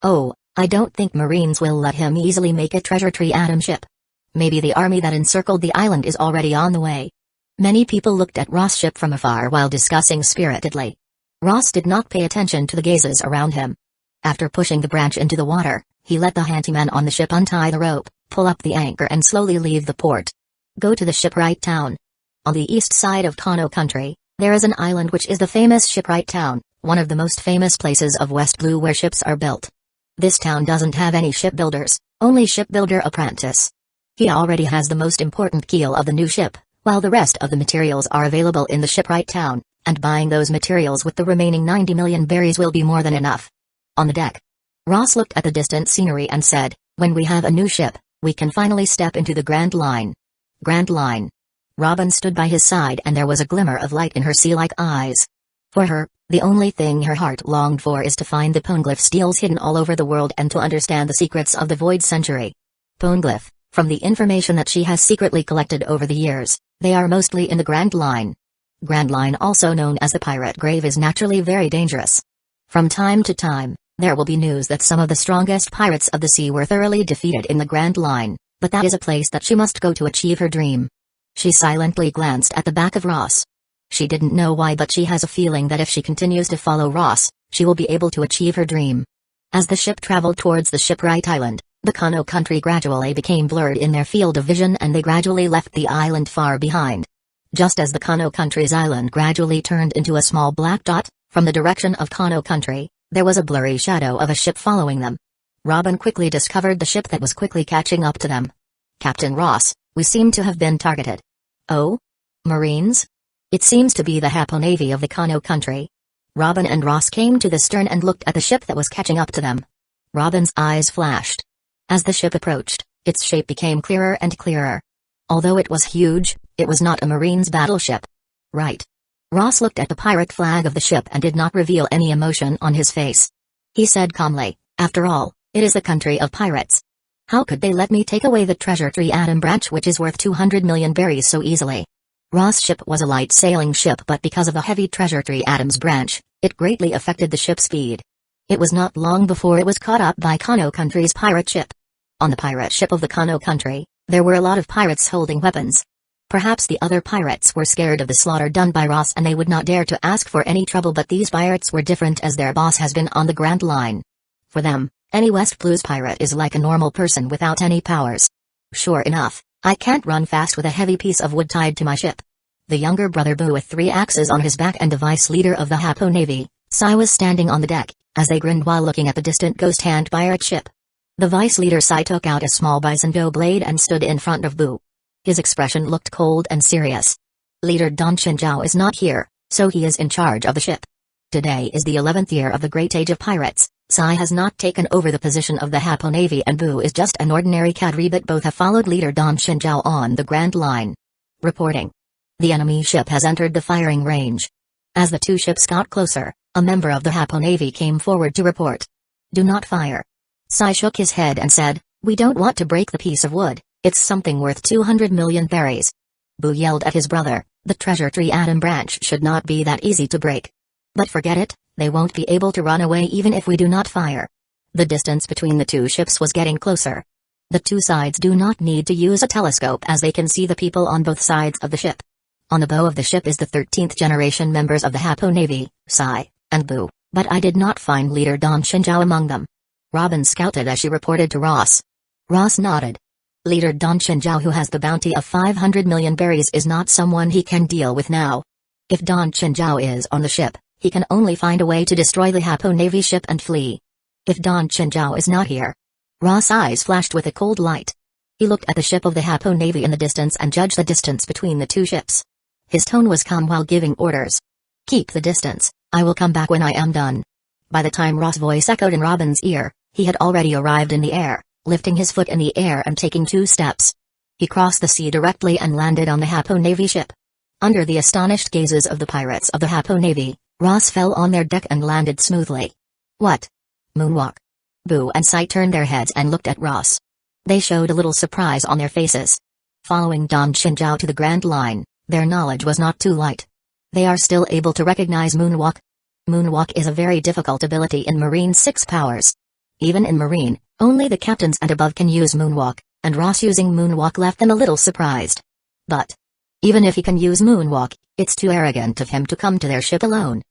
Oh, I don't think Marines will let him easily make a treasure tree atom ship. Maybe the army that encircled the island is already on the way. Many people looked at Ross' ship from afar while discussing spiritedly. Ross did not pay attention to the gazes around him. After pushing the branch into the water, he let the handyman on the ship untie the rope, pull up the anchor and slowly leave the port. Go to the shipwright town. On the east side of Kano country, there is an island which is the famous shipwright town, one of the most famous places of West Blue where ships are built. This town doesn't have any shipbuilders, only shipbuilder apprentice. He already has the most important keel of the new ship, while the rest of the materials are available in the shipwright town, and buying those materials with the remaining 90 million berries will be more than enough. On the deck, Ross looked at the distant scenery and said, "When we have a new ship, we can finally step into the Grand Line." Grand Line. Robin stood by his side and there was a glimmer of light in her sea-like eyes. For her, the only thing her heart longed for is to find the poneglyph steels hidden all over the world and to understand the secrets of the Void Century. Poneglyph, from the information that she has secretly collected over the years, they are mostly in the Grand Line. Grand Line, also known as the Pirate Grave, is naturally very dangerous. From time to time, there will be news that some of the strongest pirates of the sea were thoroughly defeated in the Grand Line, but that is a place that she must go to achieve her dream. She silently glanced at the back of Ross. She didn't know why, but she has a feeling that if she continues to follow Ross, she will be able to achieve her dream. As the ship traveled towards the shipwright island, the Kano country gradually became blurred in their field of vision and they gradually left the island far behind. Just as the Kano country's island gradually turned into a small black dot, from the direction of Kano country, there was a blurry shadow of a ship following them. Robin quickly discovered the ship that was quickly catching up to them. "Captain Ross, we seem to have been targeted." "Oh? Marines? It seems to be the Happo Navy of the Kano country." Robin and Ross came to the stern and looked at the ship that was catching up to them. Robin's eyes flashed. As the ship approached, its shape became clearer and clearer. Although it was huge, it was not a Marine's battleship. "Right." Ross looked at the pirate flag of the ship and did not reveal any emotion on his face. He said calmly, "After all, it is the country of pirates. How could they let me take away the treasure tree atom branch which is worth 200 million berries so easily?" Ross' ship was a light sailing ship, but because of the heavy treasure tree atoms branch, it greatly affected the ship's speed. It was not long before it was caught up by Kano country's pirate ship. On the pirate ship of the Kano country, there were a lot of pirates holding weapons. Perhaps the other pirates were scared of the slaughter done by Ross and they would not dare to ask for any trouble, but these pirates were different as their boss has been on the Grand Line. For them, any West Blues pirate is like a normal person without any powers. "Sure enough, I can't run fast with a heavy piece of wood tied to my ship." The younger brother Boo, with 3 axes on his back, and the vice leader of the Happo Navy, Sai, was standing on the deck, as they grinned while looking at the distant ghost hand pirate ship. The vice leader Sai took out a small Bisondo blade and stood in front of Boo. His expression looked cold and serious. "Leader Don Shinjao is not here, so he is in charge of the ship. Today is the 11th year of the Great Age of Pirates. Sai has not taken over the position of the Happo Navy and Boo is just an ordinary cadre, but both have followed Leader Don Shinjao on the Grand Line." Reporting. "The enemy ship has entered the firing range." As the two ships got closer, a member of the Happo Navy came forward to report. "Do not fire." Sai shook his head and said, "We don't want to break the piece of wood, it's something worth 200 million berries." Boo yelled at his brother, "The treasure tree atom branch should not be that easy to break." "But forget it, they won't be able to run away even if we do not fire." The distance between the two ships was getting closer. The two sides do not need to use a telescope as they can see the people on both sides of the ship. On the bow of the ship is the 13th generation members of the Happo Navy, Sai, and Boo, but I did not find Leader Don Shinjao among them. Robin scouted as she reported to Ross. Ross nodded. Leader Don Shinjao, who has the bounty of 500 million berries, is not someone he can deal with now. If Don Shinjao is on the ship, he can only find a way to destroy the Happo Navy ship and flee. If Don Shinjao is not here. Ross' eyes flashed with a cold light. He looked at the ship of the Happo Navy in the distance and judged the distance between the two ships. His tone was calm while giving orders. "Keep the distance, I will come back when I am done." By the time Ross' voice echoed in Robin's ear, he had already arrived in the air, lifting his foot in the air and taking 2 steps. He crossed the sea directly and landed on the Happo Navy ship. Under the astonished gazes of the pirates of the Happo Navy, Ross fell on their deck and landed smoothly. "What? Moonwalk?" Boo and Sai turned their heads and looked at Ross. They showed a little surprise on their faces. Following Don Shinjao to the Grand Line, their knowledge was not too light. They are still able to recognize Moonwalk. Moonwalk is a very difficult ability in Marine 6 powers. Even in Marine, only the captains and above can use Moonwalk, and Ross using Moonwalk left them a little surprised. But even if he can use Moonwalk, it's too arrogant of him to come to their ship alone.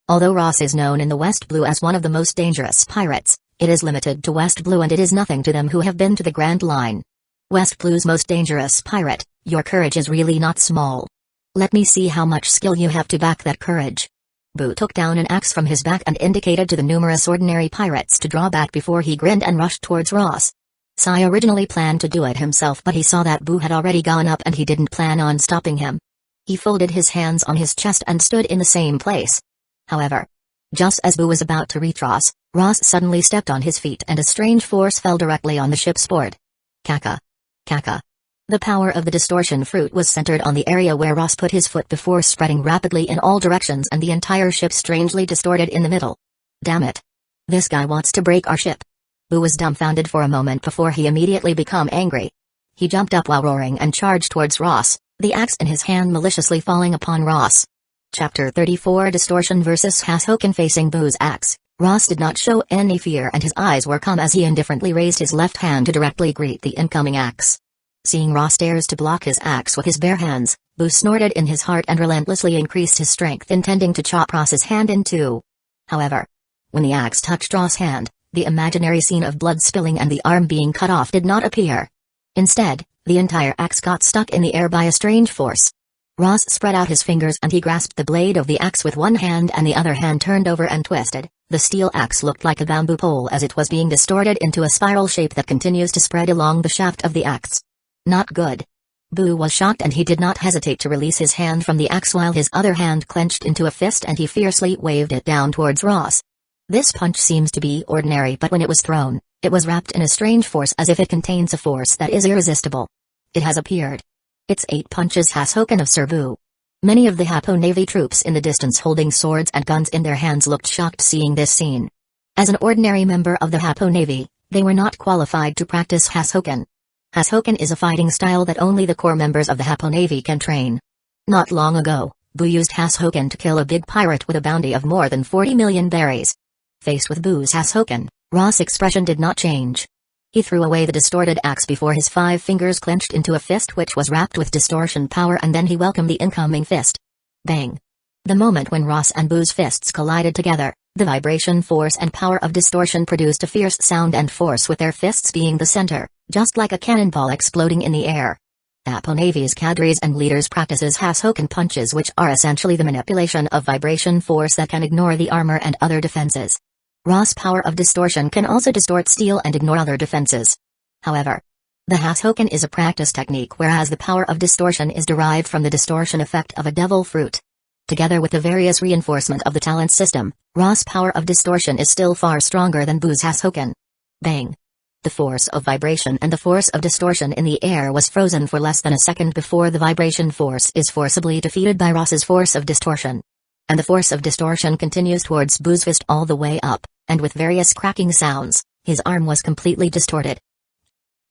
Although Ross is known in the West Blue as one of the most dangerous pirates, it is limited to West Blue and it is nothing to them who have been to the Grand Line. West Blue's most dangerous pirate, your courage is really not small. Let me see how much skill you have to back that courage. Boo took down an axe from his back and indicated to the numerous ordinary pirates to draw back before he grinned and rushed towards Ross. Sai originally planned to do it himself, but he saw that Boo had already gone up and he didn't plan on stopping him. He folded his hands on his chest and stood in the same place. However, just as Boo was about to reach Ross suddenly stepped on his feet and a strange force fell directly on the ship's board. Kaka. Kaka. The power of the distortion fruit was centered on the area where Ross put his foot before spreading rapidly in all directions and the entire ship strangely distorted in the middle. Damn it. This guy wants to break our ship. Boo was dumbfounded for a moment before he immediately became angry. He jumped up while roaring and charged towards Ross, the axe in his hand maliciously falling upon Ross. Chapter 34 Distortion vs. Hashoken. Facing Boo's axe, Ross did not show any fear and his eyes were calm as he indifferently raised his left hand to directly greet the incoming axe. Seeing Ross dares to block his axe with his bare hands, Boo snorted in his heart and relentlessly increased his strength, intending to chop Ross's hand in two. However, when the axe touched Ross' hand, the imaginary scene of blood spilling and the arm being cut off did not appear. Instead, the entire axe got stuck in the air by a strange force. Ross spread out his fingers and he grasped the blade of the axe with one hand and the other hand turned over and twisted. The steel axe looked like a bamboo pole as it was being distorted into a spiral shape that continues to spread along the shaft of the axe. Not good. Boo was shocked and he did not hesitate to release his hand from the axe while his other hand clenched into a fist and he fiercely waved it down towards Ross. This punch seems to be ordinary, but when it was thrown, it was wrapped in a strange force as if it contains a force that is irresistible. It has appeared. It's 8 punches Hashoken of Sir Boo. Many of the Happo Navy troops in the distance holding swords and guns in their hands looked shocked seeing this scene. As an ordinary member of the Happo Navy, they were not qualified to practice Hashoken. Hashoken is a fighting style that only the core members of the Happo Navy can train. Not long ago, Boo used Hashoken to kill a big pirate with a bounty of more than 40 million berries. Faced with Boo's Hashoken, Ross' expression did not change. He threw away the distorted axe before his 5 fingers clenched into a fist which was wrapped with distortion power and then he welcomed the incoming fist. Bang! The moment when Ross and Boo's fists collided together, the vibration force and power of distortion produced a fierce sound and force with their fists being the center, just like a cannonball exploding in the air. Happo Navy's cadres and leaders practices Hashoken punches which are essentially the manipulation of vibration force that can ignore the armor and other defenses. Ross' power of distortion can also distort steel and ignore other defenses. However, the Hashoken is a practice technique whereas the power of distortion is derived from the distortion effect of a devil fruit. Together with the various reinforcement of the talent system, Ross' power of distortion is still far stronger than Boo's Hashoken. Bang! The force of vibration and the force of distortion in the air was frozen for less than a second before the vibration force is forcibly defeated by Ross's force of distortion. And the force of distortion continues towards Boo's fist all the way up, and with various cracking sounds, his arm was completely distorted.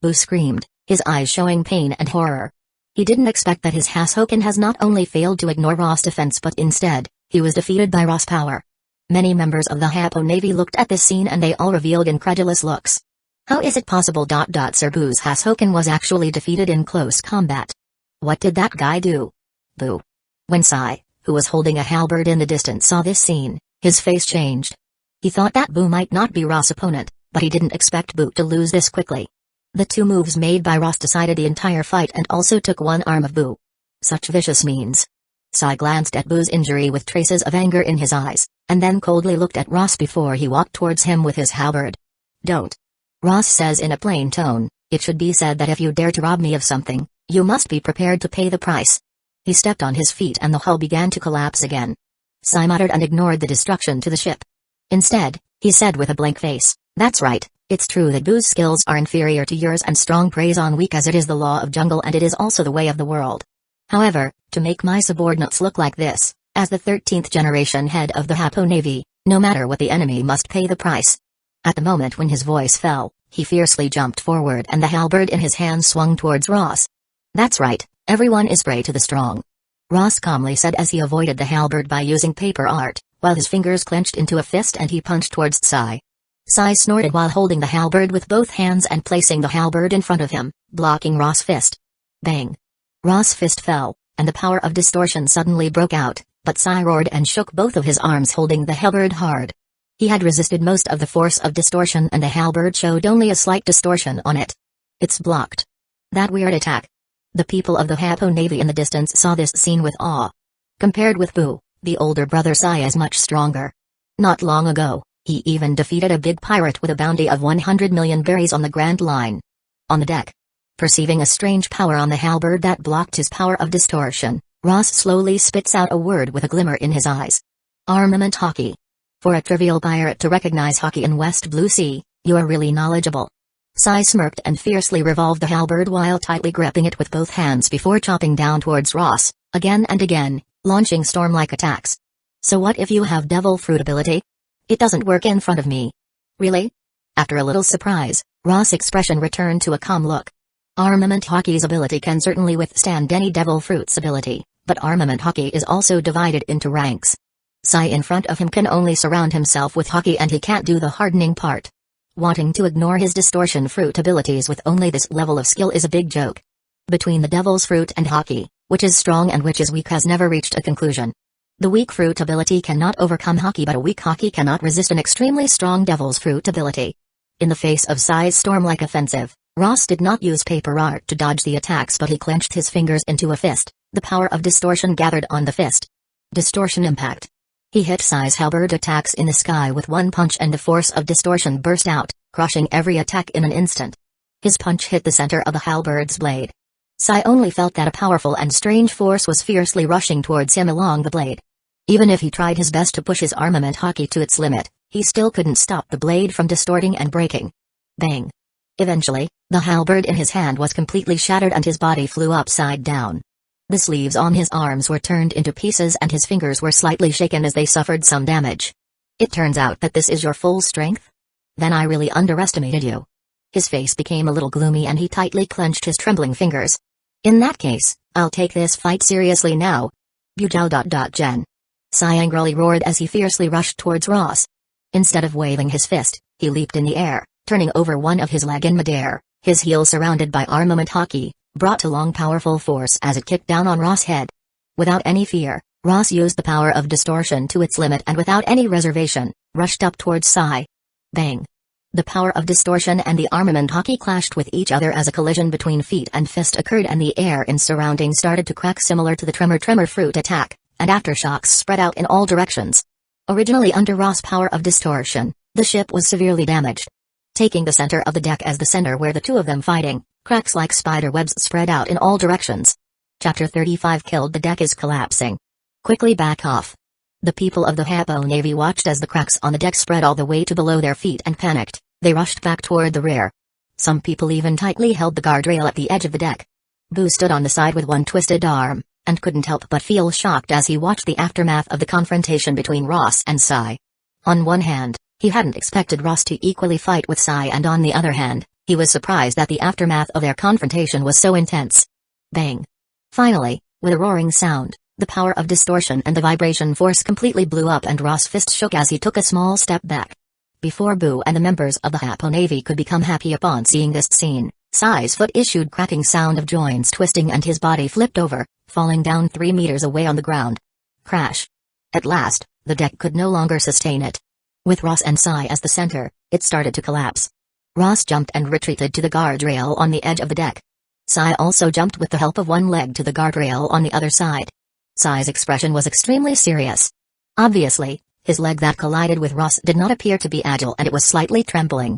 Boo screamed, his eyes showing pain and horror. He didn't expect that his Hashoken has not only failed to ignore Ross' defense but instead, he was defeated by Ross' power. Many members of the Happo Navy looked at this scene and they all revealed incredulous looks. How is it possible? Sir Boo's Hashoken was actually defeated in close combat. What did that guy do? Boo. When Sai, who was holding a halberd in the distance, saw this scene, his face changed. He thought that Boo might not be Ross' opponent, but he didn't expect Boo to lose this quickly. The 2 moves made by Ross decided the entire fight and also took one arm of Boo. Such vicious means. Sai glanced at Boo's injury with traces of anger in his eyes, and then coldly looked at Ross before he walked towards him with his halberd. Don't. Ross says in a plain tone, it should be said that if you dare to rob me of something, you must be prepared to pay the price. He stepped on his feet and the hull began to collapse again. Sai muttered and ignored the destruction to the ship. Instead, he said with a blank face, that's right, it's true that Boo's skills are inferior to yours and strong preys on weak as it is the law of jungle and it is also the way of the world. However, to make my subordinates look like this, as the 13th generation head of the Happo Navy, no matter what the enemy must pay the price. At the moment when his voice fell, he fiercely jumped forward and the halberd in his hand swung towards Ross. That's right, everyone is prey to the strong. Ross calmly said as he avoided the halberd by using paper art, while his fingers clenched into a fist and he punched towards Sai. Sai snorted while holding the halberd with both hands and placing the halberd in front of him, blocking Ross' fist. Bang! Ross' fist fell, and the power of distortion suddenly broke out, but Sai roared and shook both of his arms holding the halberd hard. He had resisted most of the force of distortion and the halberd showed only a slight distortion on it. It's blocked. That weird attack. The people of the Happo Navy in the distance saw this scene with awe. Compared with Boo, the older brother Sai is much stronger. Not long ago, he even defeated a big pirate with a bounty of 100 million berries on the Grand Line. On the deck, perceiving a strange power on the halberd that blocked his power of distortion, Ross slowly spits out a word with a glimmer in his eyes. Armament hockey. For a trivial pirate to recognize hockey in West Blue Sea, you are really knowledgeable. Sai smirked and fiercely revolved the halberd while tightly gripping it with both hands before chopping down towards Ross, again and again, launching storm-like attacks. So what if you have devil fruit ability? It doesn't work in front of me. Really? After a little surprise, Ross' expression returned to a calm look. Armament hockey's ability can certainly withstand any devil fruit's ability, but armament hockey is also divided into ranks. Sai in front of him can only surround himself with hockey and he can't do the hardening part. Wanting to ignore his distortion fruit abilities with only this level of skill is a big joke. Between the devil's fruit and hockey, which is strong and which is weak has never reached a conclusion. The weak fruit ability cannot overcome hockey, but a weak hockey cannot resist an extremely strong devil's fruit ability. In the face of Sai's storm-like offensive, Ross did not use paper art to dodge the attacks, but he clenched his fingers into a fist. The power of distortion gathered on the fist. Distortion impact. He hit Sai's halberd attacks in the sky with one punch and the force of distortion burst out, crushing every attack in an instant. His punch hit the center of the halberd's blade. Sai only felt that a powerful and strange force was fiercely rushing towards him along the blade. Even if he tried his best to push his armament hockey to its limit, he still couldn't stop the blade from distorting and breaking. Bang! Eventually, the halberd in his hand was completely shattered and his body flew upside down. The sleeves on his arms were turned into pieces and his fingers were slightly shaken as they suffered some damage. It turns out that this is your full strength? Then I really underestimated you. His face became a little gloomy and he tightly clenched his trembling fingers. In that case, I'll take this fight seriously now. Bujao. Sai angrily roared as he fiercely rushed towards Ross. Instead of waving his fist, he leaped in the air, turning over one of his leg in midair, his heel surrounded by armament hockey, brought along powerful force as it kicked down on Ross' head. Without any fear, Ross used the power of distortion to its limit and without any reservation, rushed up towards Sai. Bang! The power of distortion and the armament hockey clashed with each other as a collision between feet and fist occurred and the air in surrounding started to crack similar to the tremor fruit attack, and aftershocks spread out in all directions. Originally under Ross' power of distortion, the ship was severely damaged. Taking the center of the deck as the center where the two of them fighting, cracks like spider webs spread out in all directions. Chapter 35 Killed. The deck is collapsing. Quickly back off. The people of the Hueco Navy watched as the cracks on the deck spread all the way to below their feet and panicked. They rushed back toward the rear. Some people even tightly held the guardrail at the edge of the deck. Boo stood on the side with one twisted arm, and couldn't help but feel shocked as he watched the aftermath of the confrontation between Ross and Sai. On one hand, he hadn't expected Ross to equally fight with Sai, and on the other hand, he was surprised that the aftermath of their confrontation was so intense. Bang! Finally, with a roaring sound, the power of distortion and the vibration force completely blew up and Ross' fist shook as he took a small step back. Before Boo and the members of the Hueco Navy could become happy upon seeing this scene, Sai's foot issued cracking sound of joints twisting and his body flipped over, falling down 3 meters away on the ground. Crash! At last, the deck could no longer sustain it. With Ross and Sai as the center, it started to collapse. Ross jumped and retreated to the guardrail on the edge of the deck. Sai also jumped with the help of one leg to the guardrail on the other side. Sai's expression was extremely serious. Obviously, his leg that collided with Ross did not appear to be agile and it was slightly trembling.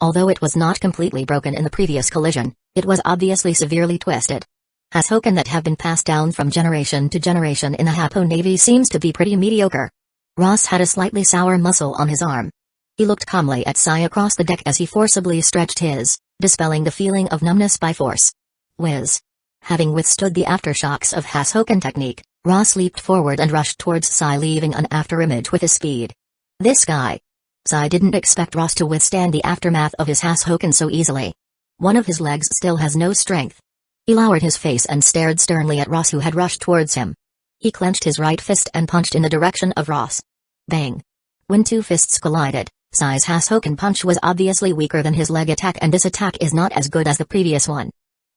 Although it was not completely broken in the previous collision, it was obviously severely twisted. Hashoken that have been passed down from generation to generation in the Hueco Navy seems to be pretty mediocre. Ross had a slightly sour muscle on his arm. He looked calmly at Sai across the deck as he forcibly stretched his, dispelling the feeling of numbness by force. Whiz. Having withstood the aftershocks of Hashoken technique, Ross leaped forward and rushed towards Sai, leaving an afterimage with his speed. This guy. Sai didn't expect Ross to withstand the aftermath of his Hashoken so easily. One of his legs still has no strength. He lowered his face and stared sternly at Ross, who had rushed towards him. He clenched his right fist and punched in the direction of Ross. Bang! When two fists collided, Sai's Hashoken punch was obviously weaker than his leg attack, and this attack is not as good as the previous one.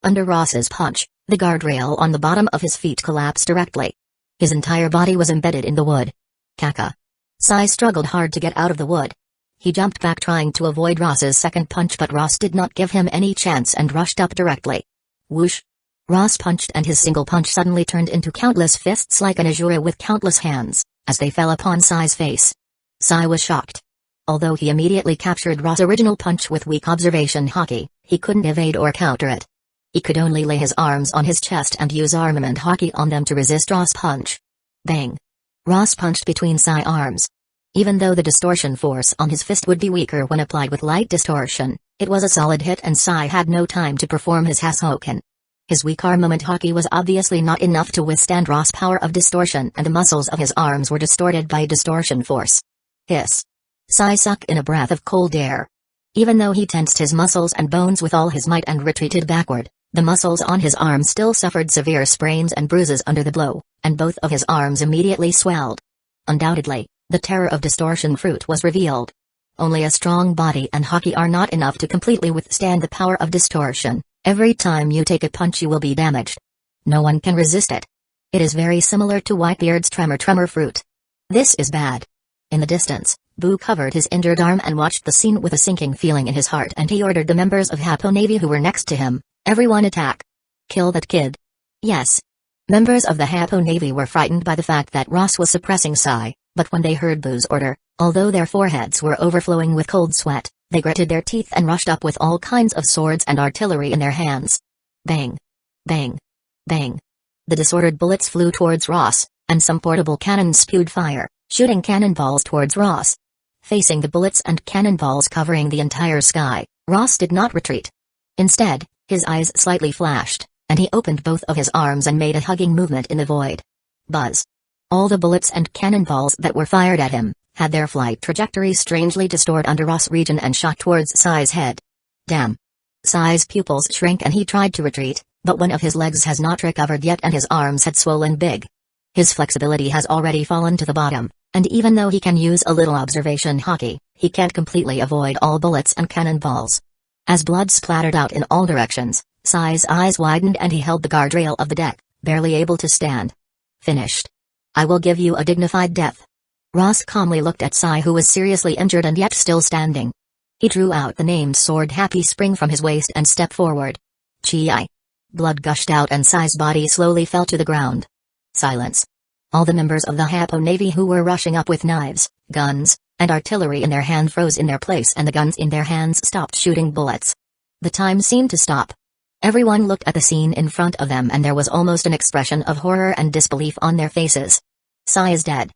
Under Ross's punch, the guardrail on the bottom of his feet collapsed directly. His entire body was embedded in the wood. Kaka. Sai struggled hard to get out of the wood. He jumped back trying to avoid Ross's second punch, but Ross did not give him any chance and rushed up directly. Whoosh! Ross punched and his single punch suddenly turned into countless fists like an azure with countless hands, as they fell upon Sai's face. Sai was shocked. Although he immediately captured Ross' original punch with weak observation hockey, he couldn't evade or counter it. He could only lay his arms on his chest and use armament hockey on them to resist Ross' punch. Bang! Ross punched between Sai arms. Even though the distortion force on his fist would be weaker when applied with light distortion, it was a solid hit and Sai had no time to perform his Hasouken. His weak armament hockey was obviously not enough to withstand Ross' power of distortion, and the muscles of his arms were distorted by distortion force. Hiss! Sai sucked in a breath of cold air. Even though he tensed his muscles and bones with all his might and retreated backward, the muscles on his arms still suffered severe sprains and bruises under the blow, and both of his arms immediately swelled. Undoubtedly, the terror of distortion fruit was revealed. Only a strong body and hockey are not enough to completely withstand the power of distortion. Every time you take a punch you will be damaged. No one can resist it. It is very similar to Whitebeard's tremor fruit. This is bad. In the distance, Boo covered his injured arm and watched the scene with a sinking feeling in his heart, and he ordered the members of Hapo Navy who were next to him, "Everyone attack. Kill that kid." Yes. Members of the Hapo Navy were frightened by the fact that Ross was suppressing Sai, but when they heard Boo's order, although their foreheads were overflowing with cold sweat, they gritted their teeth and rushed up with all kinds of swords and artillery in their hands. Bang! Bang! Bang! The disordered bullets flew towards Ross, and some portable cannons spewed fire, shooting cannonballs towards Ross. Facing the bullets and cannonballs covering the entire sky, Ross did not retreat. Instead, his eyes slightly flashed, and he opened both of his arms and made a hugging movement in the void. Buzz! All the bullets and cannonballs that were fired at him had their flight trajectories strangely distorted under Ross' region and shot towards Sai's head. Damn! Sai's pupils shrank and he tried to retreat, but one of his legs has not recovered yet and his arms had swollen big. His flexibility has already fallen to the bottom, and even though he can use a little observation hockey, he can't completely avoid all bullets and cannonballs. As blood splattered out in all directions, Sai's eyes widened and he held the guardrail of the deck, barely able to stand. Finished. I will give you a dignified death. Ross calmly looked at Sai, who was seriously injured and yet still standing. He drew out the named sword Happy Spring from his waist and stepped forward. Chi! Blood gushed out and Sai's body slowly fell to the ground. Silence. All the members of the Hapo Navy who were rushing up with knives, guns, and artillery in their hand froze in their place and the guns in their hands stopped shooting bullets. The time seemed to stop. Everyone looked at the scene in front of them and there was almost an expression of horror and disbelief on their faces. Sai is dead.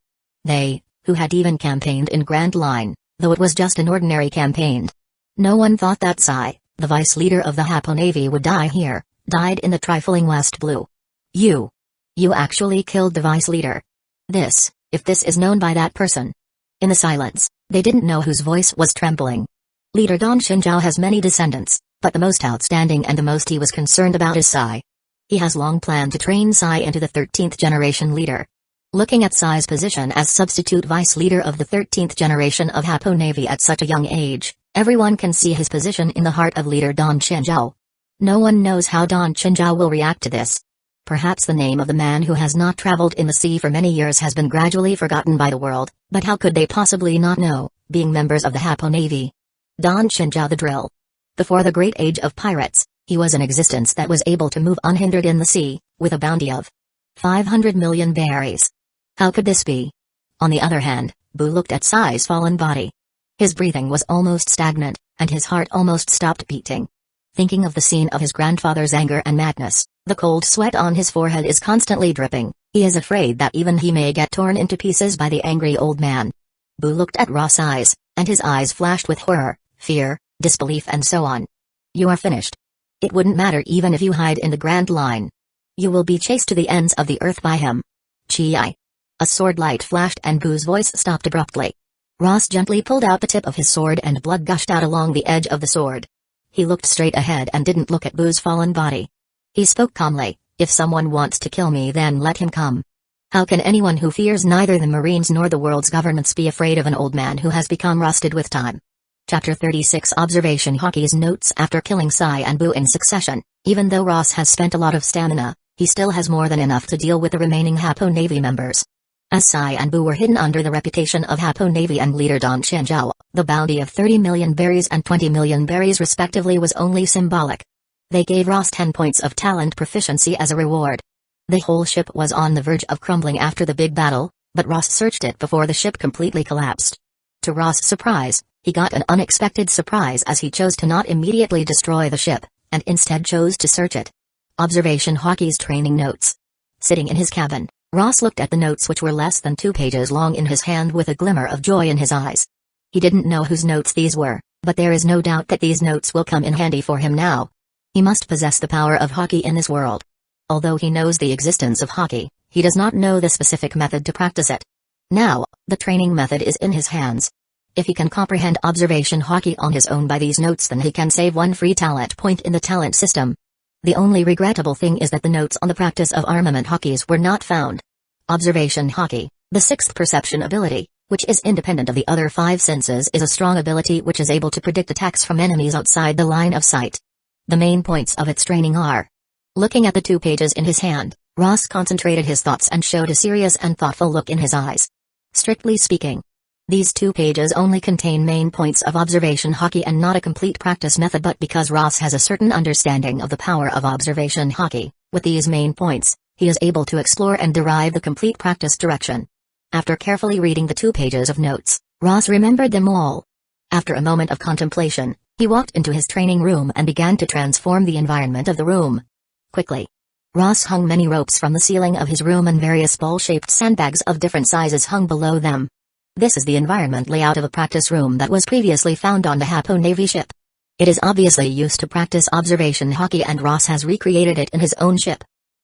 They, who had even campaigned in Grand Line, though it was just an ordinary campaign. No one thought that Sai, the vice leader of the Hapo Navy, would die here, died in the trifling West Blue. You actually killed the vice leader. This, if this is known by that person. In the silence, they didn't know whose voice was trembling. Leader Don Shinjao has many descendants, but the most outstanding and the most he was concerned about is Sai. He has long planned to train Sai into the 13th generation leader. Looking at Sai's position as substitute vice leader of the 13th generation of Hapo Navy at such a young age, everyone can see his position in the heart of leader Don Shinjao. No one knows how Don Shinjao will react to this. Perhaps the name of the man who has not traveled in the sea for many years has been gradually forgotten by the world, but how could they possibly not know, being members of the Hapo Navy? Don Shinjao the Drill. Before the great age of pirates, he was an existence that was able to move unhindered in the sea, with a bounty of 500 million berries. How could this be? On the other hand, Boo looked at Sai's fallen body. His breathing was almost stagnant, and his heart almost stopped beating. Thinking of the scene of his grandfather's anger and madness, the cold sweat on his forehead is constantly dripping. He is afraid that even he may get torn into pieces by the angry old man. Boo looked at Ross' eyes, and his eyes flashed with horror, fear, disbelief and so on. You are finished. It wouldn't matter even if you hide in the Grand Line. You will be chased to the ends of the earth by him. Chi. A sword light flashed and Boo's voice stopped abruptly. Ross gently pulled out the tip of his sword and blood gushed out along the edge of the sword. He looked straight ahead and didn't look at Boo's fallen body. He spoke calmly, "If someone wants to kill me then let him come. How can anyone who fears neither the Marines nor the world's governments be afraid of an old man who has become rusted with time?" Chapter 36 Observation Hockey's notes. After killing Sai and Boo in succession, even though Ross has spent a lot of stamina, he still has more than enough to deal with the remaining Hapo Navy members. As Sai and Boo were hidden under the reputation of Hapo Navy and leader Don Shinjao, the bounty of 30 million berries and 20 million berries respectively was only symbolic. They gave Ross 10 points of talent proficiency as a reward. The whole ship was on the verge of crumbling after the big battle, but Ross searched it before the ship completely collapsed. To Ross' surprise, he got an unexpected surprise as he chose to not immediately destroy the ship, and instead chose to search it. Observation Hockey's training notes. Sitting in his cabin, Ross looked at the notes which were less than 2 pages long in his hand with a glimmer of joy in his eyes. He didn't know whose notes these were, but there is no doubt that these notes will come in handy for him now. He must possess the power of Hockey in this world. Although he knows the existence of Hockey, he does not know the specific method to practice it. Now, the training method is in his hands. If he can comprehend Observation Hockey on his own by these notes, then he can save 1 free talent point in the talent system. The only regrettable thing is that the notes on the practice of armament hockeys were not found. Observation Hockey, the 6th perception ability, which is independent of the other 5 senses, is a strong ability which is able to predict attacks from enemies outside the line of sight. The main points of its training are: looking at the 2 pages in his hand, Ross concentrated his thoughts and showed a serious and thoughtful look in his eyes. Strictly speaking, these 2 pages only contain main points of Observation Hockey and not a complete practice method, but because Ross has a certain understanding of the power of Observation Hockey, with these main points, he is able to explore and derive the complete practice direction. After carefully reading the 2 pages of notes, Ross remembered them all. After a moment of contemplation, he walked into his training room and began to transform the environment of the room. Quickly, Ross hung many ropes from the ceiling of his room, and various ball-shaped sandbags of different sizes hung below them. This is the environment layout of a practice room that was previously found on the Hueco Navy ship. It is obviously used to practice Observation Hockey, and Ross has recreated it in his own ship.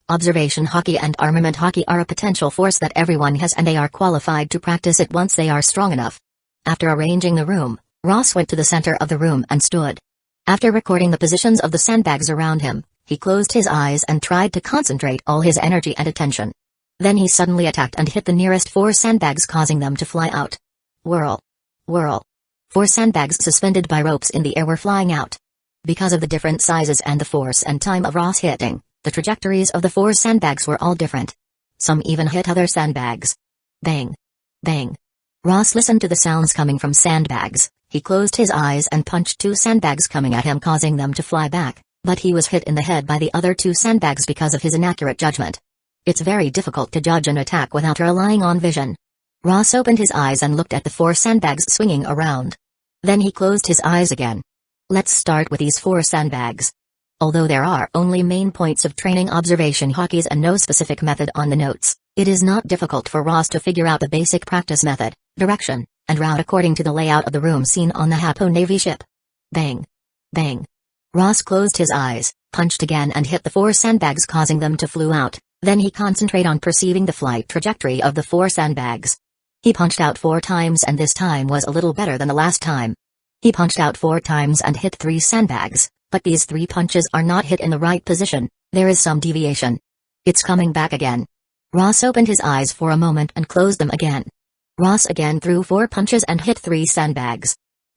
Observation Hockey and Armament Hockey are a potential force that everyone has, and they are qualified to practice it once they are strong enough. After arranging the room, Ross went to the center of the room and stood. After recording the positions of the sandbags around him, he closed his eyes and tried to concentrate all his energy and attention. Then he suddenly attacked and hit the nearest 4 sandbags, causing them to fly out. Whirl. Whirl. 4 sandbags suspended by ropes in the air were flying out. Because of the different sizes and the force and time of Ross hitting, the trajectories of the 4 sandbags were all different. Some even hit other sandbags. Bang. Bang. Ross listened to the sounds coming from sandbags. He closed his eyes and punched 2 sandbags coming at him, causing them to fly back, but he was hit in the head by the other 2 sandbags because of his inaccurate judgment. It's very difficult to judge an attack without relying on vision. Ross opened his eyes and looked at the 4 sandbags swinging around. Then he closed his eyes again. Let's start with these 4 sandbags. Although there are only main points of training Observation Hockeys and no specific method on the notes, it is not difficult for Ross to figure out the basic practice method, direction, and route according to the layout of the room seen on the Hueco Navy ship. Bang. Bang. Ross closed his eyes, punched again and hit the 4 sandbags, causing them to flew out. Then he concentrated on perceiving the flight trajectory of the 4 sandbags. He punched out 4 times, and this time was a little better than the last time. He punched out 4 times and hit 3 sandbags, but these 3 punches are not hit in the right position. There is some deviation. It's coming back again. Ross opened his eyes for a moment and closed them again. Ross again threw 4 punches and hit 3 sandbags.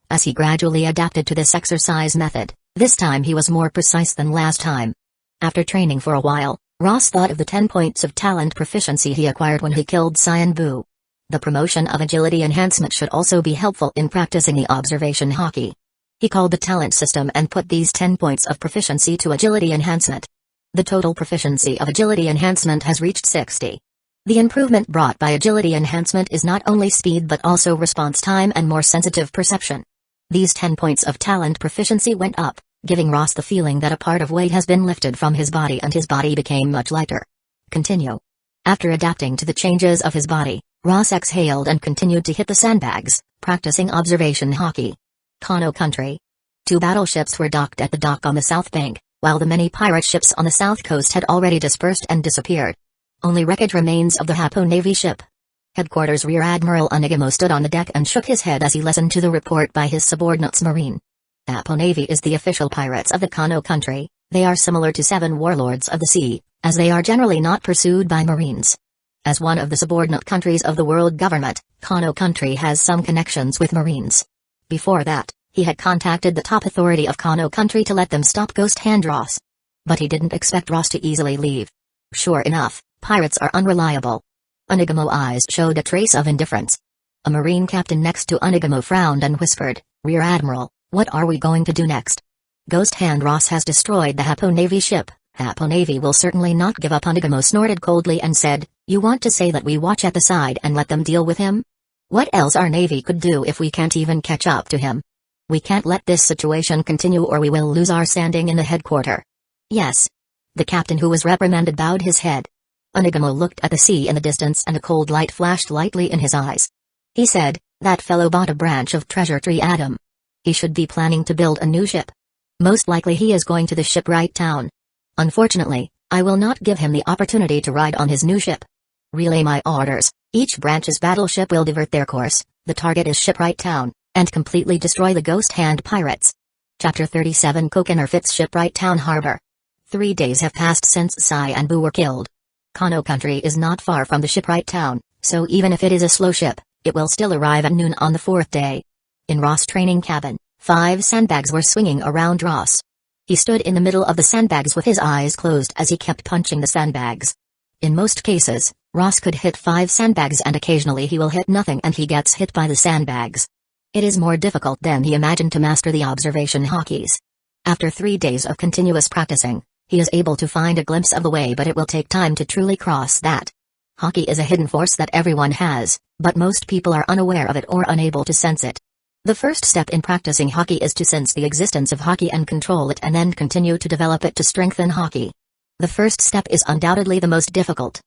As he gradually adapted to this exercise method, this time he was more precise than last time. After training for a while, Ross thought of the 10 points of talent proficiency he acquired when he killed Cyan Bu. The promotion of agility enhancement should also be helpful in practicing the Observation Hockey. He called the talent system and put these 10 points of proficiency to agility enhancement. The total proficiency of agility enhancement has reached 60. The improvement brought by agility enhancement is not only speed but also response time and more sensitive perception. These 10 points of talent proficiency went up, giving Ross the feeling that a part of weight has been lifted from his body and his body became much lighter. Continue. After adapting to the changes of his body, Ross exhaled and continued to hit the sandbags, practicing Observation Hockey. Kano Country. 2 battleships were docked at the dock on the south bank, while the many pirate ships on the south coast had already dispersed and disappeared. Only wreckage remains of the Hueco Navy ship. Headquarters Rear Admiral Unigamo stood on the deck and shook his head as he listened to the report by his subordinates Marine. Hueco Navy is the official pirates of the Kano Country. They are similar to 7 warlords of the sea, as they are generally not pursued by Marines. As one of the subordinate countries of the world government, Kano Country has some connections with Marines. Before that, he had contacted the top authority of Kano Country to let them stop Ghost Hand Ross. But he didn't expect Ross to easily leave. Sure enough, pirates are unreliable. Unigamo's eyes showed a trace of indifference. A Marine captain next to Unigamo frowned and whispered, "Rear Admiral, what are we going to do next? Ghost Hand Ross has destroyed the Hueco Navy ship. Hueco Navy will certainly not give up." Unigamo snorted coldly and said, "You want to say that we watch at the side and let them deal with him? What else our Navy could do if we can't even catch up to him? We can't let this situation continue or we will lose our standing in the headquarter. Yes. The captain who was reprimanded bowed his head. Onigamo looked at the sea in the distance and a cold light flashed lightly in his eyes. He said, that fellow bought a branch of treasure tree Adam. He should be planning to build a new ship. Most likely he is going to the shipwright town. Unfortunately, I will not give him the opportunity to ride on his new ship. Relay my orders, each branch's battleship will divert their course, the target is shipwright town, and completely destroy the ghost hand pirates. Chapter 37 Kokonerfit's shipwright town harbor. 3 days have passed since Sai and Bu were killed. Kano country is not far from the shipwright town, so even if it is a slow ship, it will still arrive at noon on the 4th day. In Ross' training cabin, 5 sandbags were swinging around Ross. He stood in the middle of the sandbags with his eyes closed as he kept punching the sandbags. In most cases, Ross could hit 5 sandbags and occasionally he will hit nothing and he gets hit by the sandbags. It is more difficult than he imagined to master the observation hokis. After 3 days of continuous practicing, he is able to find a glimpse of the way, but it will take time to truly cross that. Hockey is a hidden force that everyone has, but most people are unaware of it or unable to sense it. The first step in practicing hockey is to sense the existence of hockey and control it and then continue to develop it to strengthen hockey. The first step is undoubtedly the most difficult.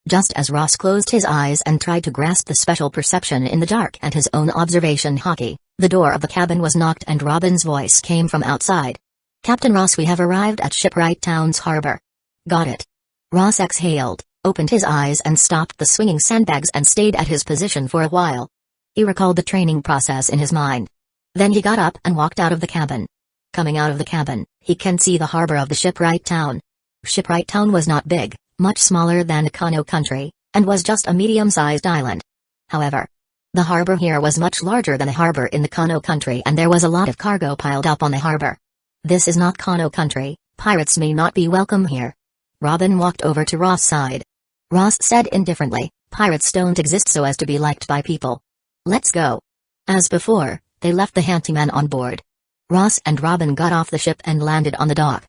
Just as Ross closed his eyes and tried to grasp the special perception in the dark and his own observation hockey, the door of the cabin was knocked and Robin's voice came from outside. Captain Ross, we have arrived at shipwright town's harbor. Got it. Ross exhaled, opened his eyes and stopped the swinging sandbags and stayed at his position for a while. He recalled the training process in his mind. Then he got up and walked out of the cabin. Coming out of the cabin, he can see the harbor of the shipwright town. Shipwright town was not big, much smaller than the Kano country, and was just a medium-sized island. However, the harbor here was much larger than the harbor in the Kano country and there was a lot of cargo piled up on the harbor. This is not Kano country, pirates may not be welcome here. Robin walked over to Ross' side. Ross said indifferently, pirates don't exist so as to be liked by people. Let's go. As before, they left the handyman on board. Ross and Robin got off the ship and landed on the dock.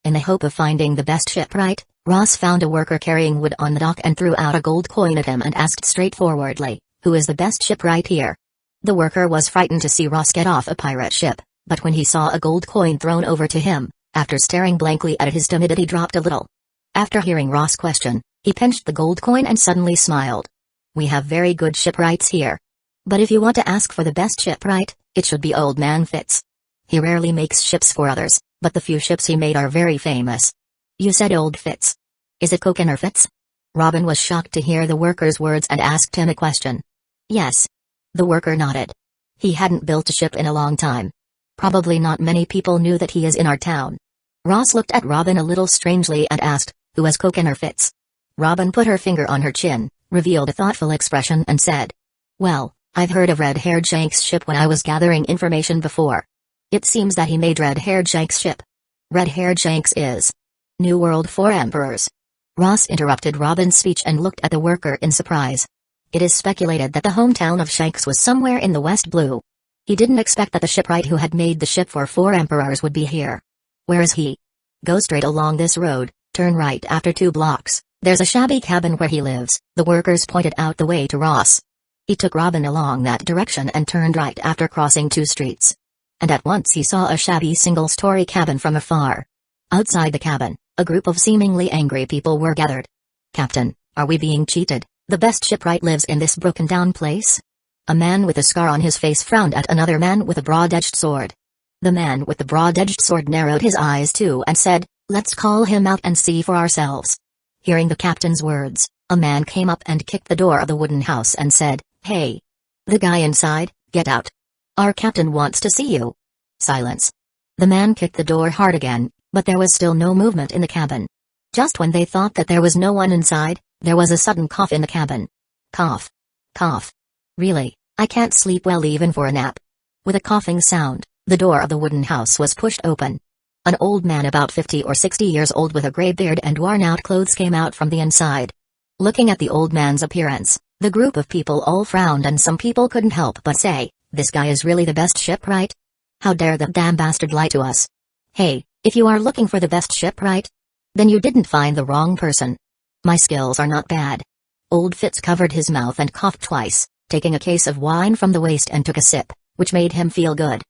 In the hope of finding the best shipwright, Ross found a worker carrying wood on the dock and threw out a gold coin at him and asked straightforwardly, who is the best shipwright here? The worker was frightened to see Ross get off a pirate ship, but when he saw a gold coin thrown over to him, after staring blankly at it his timidity dropped a little. After hearing Ross' question, he pinched the gold coin and suddenly smiled. We have very good shipwrights here. But if you want to ask for the best shipwright, it should be Old Man Fitz. He rarely makes ships for others, but the few ships he made are very famous. You said Old Fitz. Is it Kokonerfitz? Robin was shocked to hear the worker's words and asked him a question. Yes. The worker nodded. He hadn't built a ship in a long time. Probably not many people knew that he is in our town. Ross looked at Robin a little strangely and asked, who is Kokonerfitz? Robin put her finger on her chin, revealed a thoughtful expression and said, well, I've heard of Red-Haired Shank's ship when I was gathering information before. It seems that he made Red-Haired Shank's ship. Red-Haired Shank's is New World for Emperors. Ross interrupted Robin's speech and looked at the worker in surprise. It is speculated that the hometown of Shanks was somewhere in the West Blue. He didn't expect that the shipwright who had made the ship for 4 emperors would be here. Where is he? Go straight along this road, turn right after 2 blocks, there's a shabby cabin where he lives, the workers pointed out the way to Ross. He took Robin along that direction and turned right after crossing 2 streets. And at once he saw a shabby single-story cabin from afar. Outside the cabin, a group of seemingly angry people were gathered. Captain, are we being cheated? The best shipwright lives in this broken-down place? A man with a scar on his face frowned at another man with a broad-edged sword. The man with the broad-edged sword narrowed his eyes too and said, let's call him out and see for ourselves. Hearing the captain's words, a man came up and kicked the door of the wooden house and said, hey. The guy inside, get out. Our captain wants to see you. Silence. The man kicked the door hard again, but there was still no movement in the cabin. Just when they thought that there was no one inside, there was a sudden cough in the cabin. Cough. Cough. Really, I can't sleep well even for a nap. With a coughing sound, the door of the wooden house was pushed open. An old man about 50 or 60 years old with a gray beard and worn-out clothes came out from the inside. Looking at the old man's appearance, the group of people all frowned and some people couldn't help but say, this guy is really the best shipwright? How dare that damn bastard lie to us? Hey, if you are looking for the best shipwright, then you didn't find the wrong person. My skills are not bad. Old Fitz covered his mouth and coughed twice, taking a case of wine from the waist and took a sip, which made him feel good.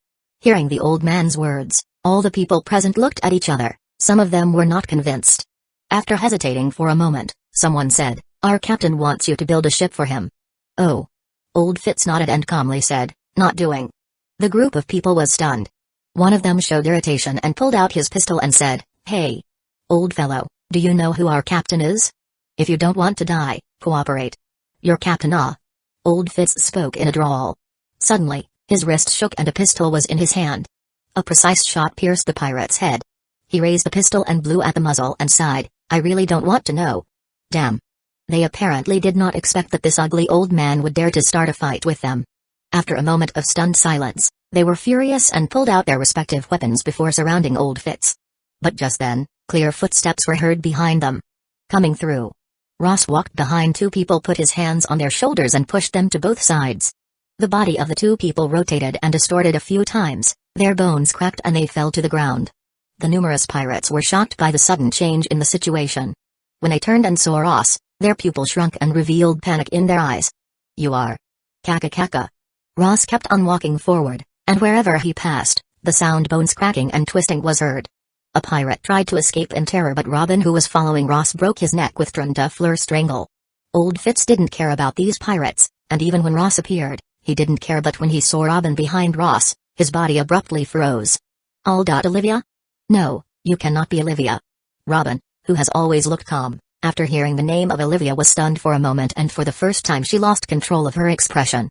Hearing the old man's words, all the people present looked at each other. Some of them were not convinced. After hesitating for a moment, someone said, "Our captain wants you to build a ship for him." "Oh." Old Fitz nodded and calmly said, "Not doing." The group of people was stunned. One of them showed irritation and pulled out his pistol and said, "Hey, old fellow, do you know who our captain is? If you don't want to die, cooperate." "Your captain, ah?" Old Fitz spoke in a drawl. Suddenly, his wrist shook and a pistol was in his hand. A precise shot pierced the pirate's head. He raised the pistol and blew at the muzzle and sighed, "I really don't want to know." Damn. They apparently did not expect that this ugly old man would dare to start a fight with them. After a moment of stunned silence, they were furious and pulled out their respective weapons before surrounding Old Fitz. But just then, clear footsteps were heard behind them. Coming through. Ross walked behind two people, put his hands on their shoulders and pushed them to both sides. The body of the two people rotated and distorted a few times, their bones cracked and they fell to the ground. The numerous pirates were shocked by the sudden change in the situation. When they turned and saw Ross, their pupils shrunk and revealed panic in their eyes. "You are Kaka." Ross kept on walking forward, and wherever he passed, the sound bones cracking and twisting was heard. A pirate tried to escape in terror, but Robin, who was following Ross, broke his neck with Trentafleur strangle. Old Fitz didn't care about these pirates, and even when Ross appeared, he didn't care, but when he saw Robin behind Ross, his body abruptly froze. "Olivia? No, you cannot be Olivia." Robin, who has always looked calm, after hearing the name of Olivia was stunned for a moment, and for the first time she lost control of her expression.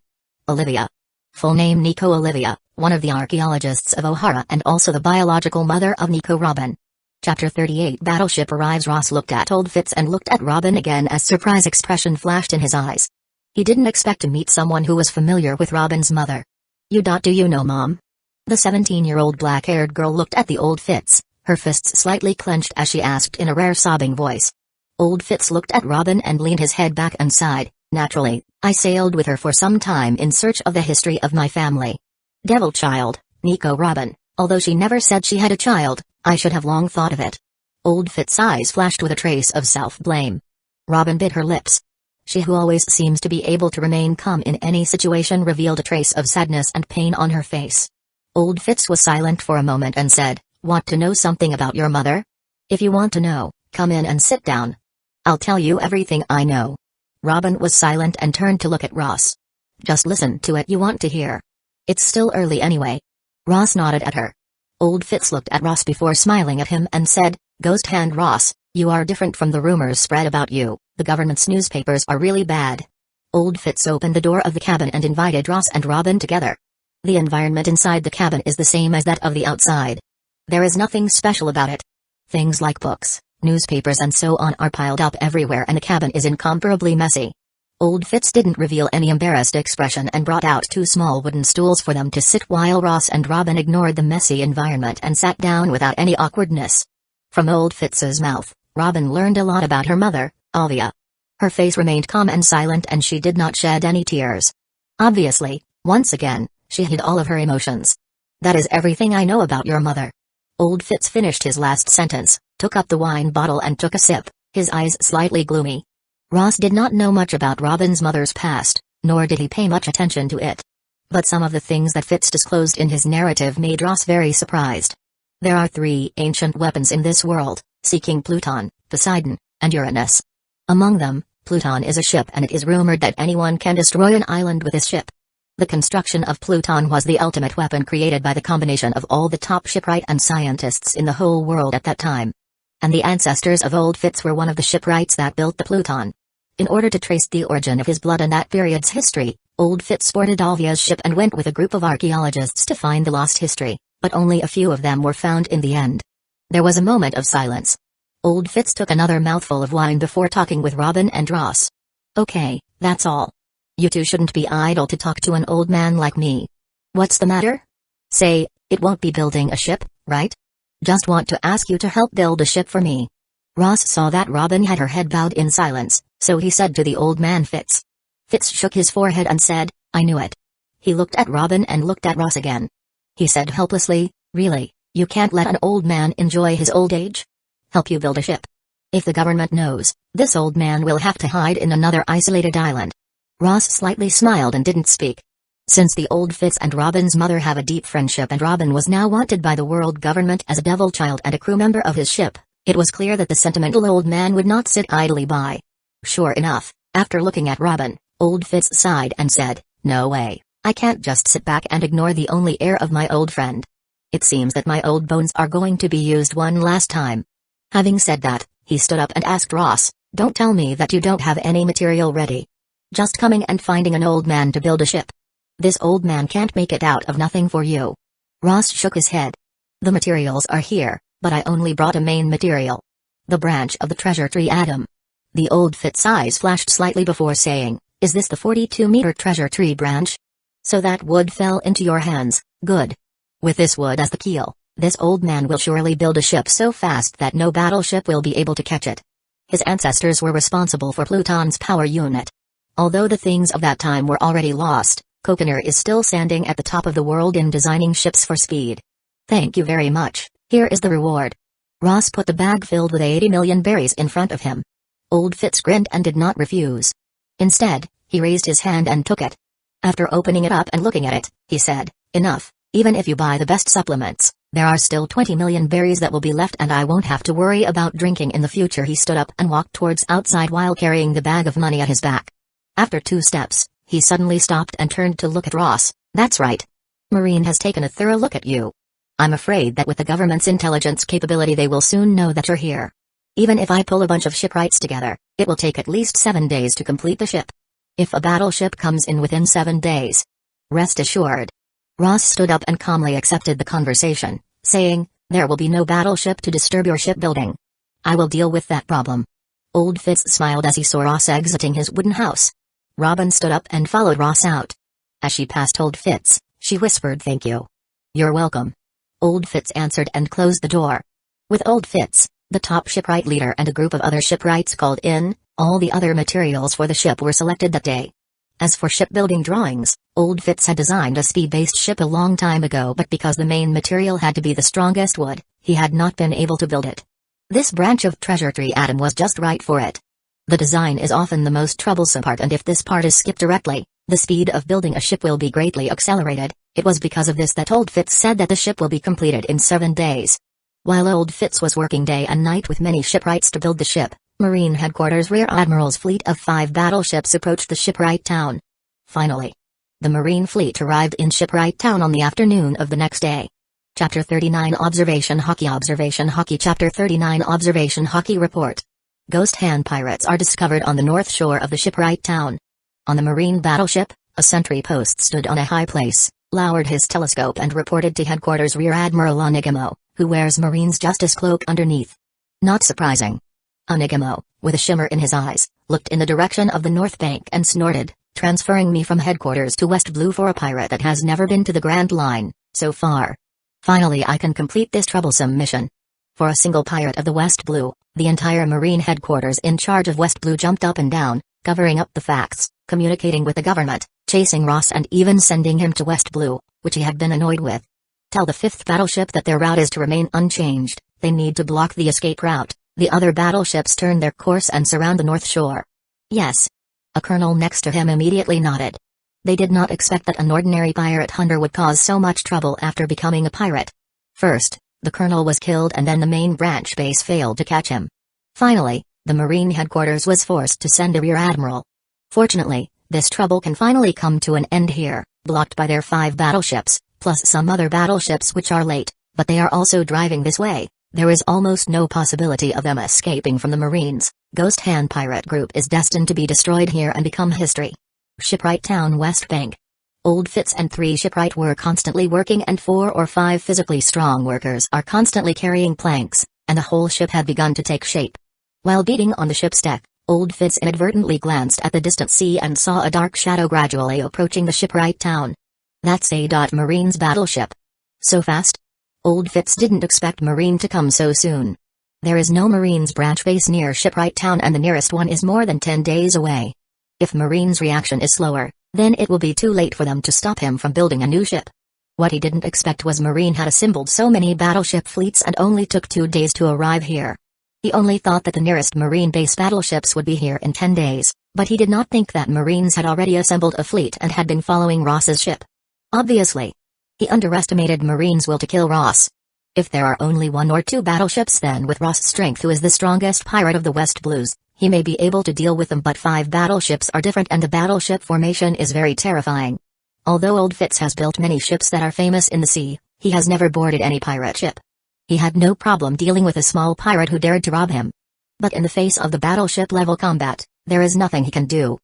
Olivia. Full name Nico Olivia, one of the archaeologists of O'Hara and also the biological mother of Nico Robin. Chapter 38 Battleship arrives. Ross looked at Old Fitz and looked at Robin again as surprise expression flashed in his eyes. He didn't expect to meet someone who was familiar with Robin's mother. Do you know Mom?" The 17-year-old black-haired girl looked at the Old Fitz, her fists slightly clenched as she asked in a rare sobbing voice. Old Fitz looked at Robin and leaned his head back and sighed. "Naturally, I sailed with her for some time in search of the history of my family. Devil child, Nico Robin, although she never said she had a child, I should have long thought of it." Old Fitz's eyes flashed with a trace of self-blame. Robin bit her lips. She, who always seems to be able to remain calm in any situation, revealed a trace of sadness and pain on her face. Old Fitz was silent for a moment and said, "Want to know something about your mother? If you want to know, come in and sit down. I'll tell you everything I know." Robin was silent and turned to look at Ross. "Just listen to it you want to hear. It's still early anyway." Ross nodded at her. Old Fitz looked at Ross before smiling at him and said, "Ghost Hand Ross, you are different from the rumors spread about you. The government's newspapers are really bad." Old Fitz opened the door of the cabin and invited Ross and Robin together. The environment inside the cabin is the same as that of the outside. There is nothing special about it. Things like books, newspapers and so on are piled up everywhere, and the cabin is incomparably messy. Old Fitz didn't reveal any embarrassed expression and brought out two small wooden stools for them to sit while Ross and Robin ignored the messy environment and sat down without any awkwardness. From Old Fitz's mouth, Robin learned a lot about her mother, Olivia. Her face remained calm and silent, and she did not shed any tears. Obviously, once again, she hid all of her emotions. "That is everything I know about your mother." Old Fitz finished his last sentence, took up the wine bottle and took a sip, his eyes slightly gloomy. Ross did not know much about Robin's mother's past, nor did he pay much attention to it. But some of the things that Fitz disclosed in his narrative made Ross very surprised. There are 3 ancient weapons in this world, seeking Pluton, Poseidon, and Uranus. Among them, Pluton is a ship, and it is rumored that anyone can destroy an island with his ship. The construction of Pluton was the ultimate weapon created by the combination of all the top shipwright and scientists in the whole world at that time. And the ancestors of Old Fitz were one of the shipwrights that built the Pluton. In order to trace the origin of his blood and that period's history, Old Fitz boarded Olivia's ship and went with a group of archaeologists to find the lost history, but only a few of them were found in the end. There was a moment of silence. Old Fitz took another mouthful of wine before talking with Robin and Ross. "Okay, that's all. You two shouldn't be idle to talk to an old man like me. What's the matter? Say, it won't be building a ship, right? Just want to ask you to help build a ship for me." Ross saw that Robin had her head bowed in silence, so he said to the old man Fitz. Fitz shook his forehead and said, "I knew it." He looked at Robin and looked at Ross again. He said helplessly, "Really, you can't let an old man enjoy his old age? Help you build a ship? If the government knows, this old man will have to hide in another isolated island." Ross slightly smiled and didn't speak. Since the old Fitz and Robin's mother have a deep friendship and Robin was now wanted by the world government as a devil child and a crew member of his ship, it was clear that the sentimental old man would not sit idly by. Sure enough, after looking at Robin, old Fitz sighed and said, "No way, I can't just sit back and ignore the only heir of my old friend. It seems that my old bones are going to be used one last time." Having said that, he stood up and asked Ross, "Don't tell me that you don't have any material ready. Just coming and finding an old man to build a ship. This old man can't make it out of nothing for you." Ross shook his head. "The materials are here, but I only brought a main material. The branch of the treasure tree Adam." The old Fitz's eyes flashed slightly before saying, "Is this the 42-meter treasure tree branch? So that wood fell into your hands, good. With this wood as the keel, this old man will surely build a ship so fast that no battleship will be able to catch it. His ancestors were responsible for Pluton's power unit. Although the things of that time were already lost, Kokoner is still standing at the top of the world in designing ships for speed. Thank you very much, here is the reward." Ross put the bag filled with 80 million berries in front of him. Old Fitz grinned and did not refuse. Instead, he raised his hand and took it. After opening it up and looking at it, he said, "Enough, even if you buy the best supplements, there are still 20 million berries that will be left and I won't have to worry about drinking in the future." He stood up and walked towards outside while carrying the bag of money at his back. After 2 steps, he suddenly stopped and turned to look at Ross. "That's right. Marine has taken a thorough look at you. I'm afraid that with the government's intelligence capability they will soon know that you're here. Even if I pull a bunch of shipwrights together, it will take at least 7 days to complete the ship. If a battleship comes in within 7 days, rest assured." Ross stood up and calmly accepted the conversation, saying, "There will be no battleship to disturb your shipbuilding. I will deal with that problem." Old Fitz smiled as he saw Ross exiting his wooden house. Robin stood up and followed Ross out. As she passed Old Fitz, she whispered, "Thank you." "You're welcome." Old Fitz answered and closed the door. With Old Fitz, the top shipwright leader and a group of other shipwrights called in, all the other materials for the ship were selected that day. As for shipbuilding drawings, Old Fitz had designed a speed-based ship a long time ago, but because the main material had to be the strongest wood, he had not been able to build it. This branch of treasure tree Adam was just right for it. The design is often the most troublesome part, and if this part is skipped directly, the speed of building a ship will be greatly accelerated. It was because of this that Old Fitz said that the ship will be completed in 7 days. While Old Fitz was working day and night with many shipwrights to build the ship, Marine Headquarters Rear Admiral's fleet of 5 battleships approached the shipwright town. Finally, the Marine fleet arrived in shipwright town on the afternoon of the next day. Chapter 39 Observation Hockey Chapter 39 Observation Hockey Report. Ghost hand pirates are discovered on the north shore of the shipwright town. On the Marine battleship, a sentry post stood on a high place, lowered his telescope and reported to Headquarters Rear Admiral Onigamo, who wears Marine's Justice cloak underneath. Not surprising. Onigamo, with a shimmer in his eyes, looked in the direction of the north bank and snorted, "Transferring me from Headquarters to West Blue for a pirate that has never been to the Grand Line, so far. Finally I can complete this troublesome mission." For a single pirate of the West Blue, the entire Marine Headquarters in charge of West Blue jumped up and down, covering up the facts, communicating with the government, chasing Ross and even sending him to West Blue, which he had been annoyed with. Tell the 5th battleship that their route is to remain unchanged, they need to block the escape route. The other battleships turn their course and surround the north shore. Yes. A colonel next to him immediately nodded. They did not expect that an ordinary pirate hunter would cause so much trouble after becoming a pirate. First, the colonel was killed and then the main branch base failed to catch him. Finally, the Marine Headquarters was forced to send a rear admiral. Fortunately, this trouble can finally come to an end here, blocked by their 5 battleships, plus some other battleships which are late, but they are also driving this way. There is almost no possibility of them escaping from the Marines. Ghost Hand Pirate Group is destined to be destroyed here and become history. Shipwright Town West Bank. Old Fitz and 3 shipwright were constantly working and 4 or 5 physically strong workers are constantly carrying planks, and the whole ship had begun to take shape. While beating on the ship's deck, Old Fitz inadvertently glanced at the distant sea and saw a dark shadow gradually approaching the shipwright town. That's a Marine's battleship. So fast? Old Fitz didn't expect Marine to come so soon. There is no Marine's branch base near shipwright town and the nearest one is more than 10 days away. If Marine's reaction is slower, then it will be too late for them to stop him from building a new ship. What he didn't expect was Marine had assembled so many battleship fleets and only took 2 days to arrive here. He only thought that the nearest marine base battleships would be here in 10 days, but he did not think that Marines had already assembled a fleet and had been following Ross's ship. Obviously, he underestimated Marines' will to kill Ross. If there are only 1 or 2 battleships, then with Ross' strength, who is the strongest pirate of the West Blues, he may be able to deal with them, but 5 battleships are different and the battleship formation is very terrifying. Although Old Fitz has built many ships that are famous in the sea, he has never boarded any pirate ship. He had no problem dealing with a small pirate who dared to rob him. But in the face of the battleship-level combat, there is nothing he can do.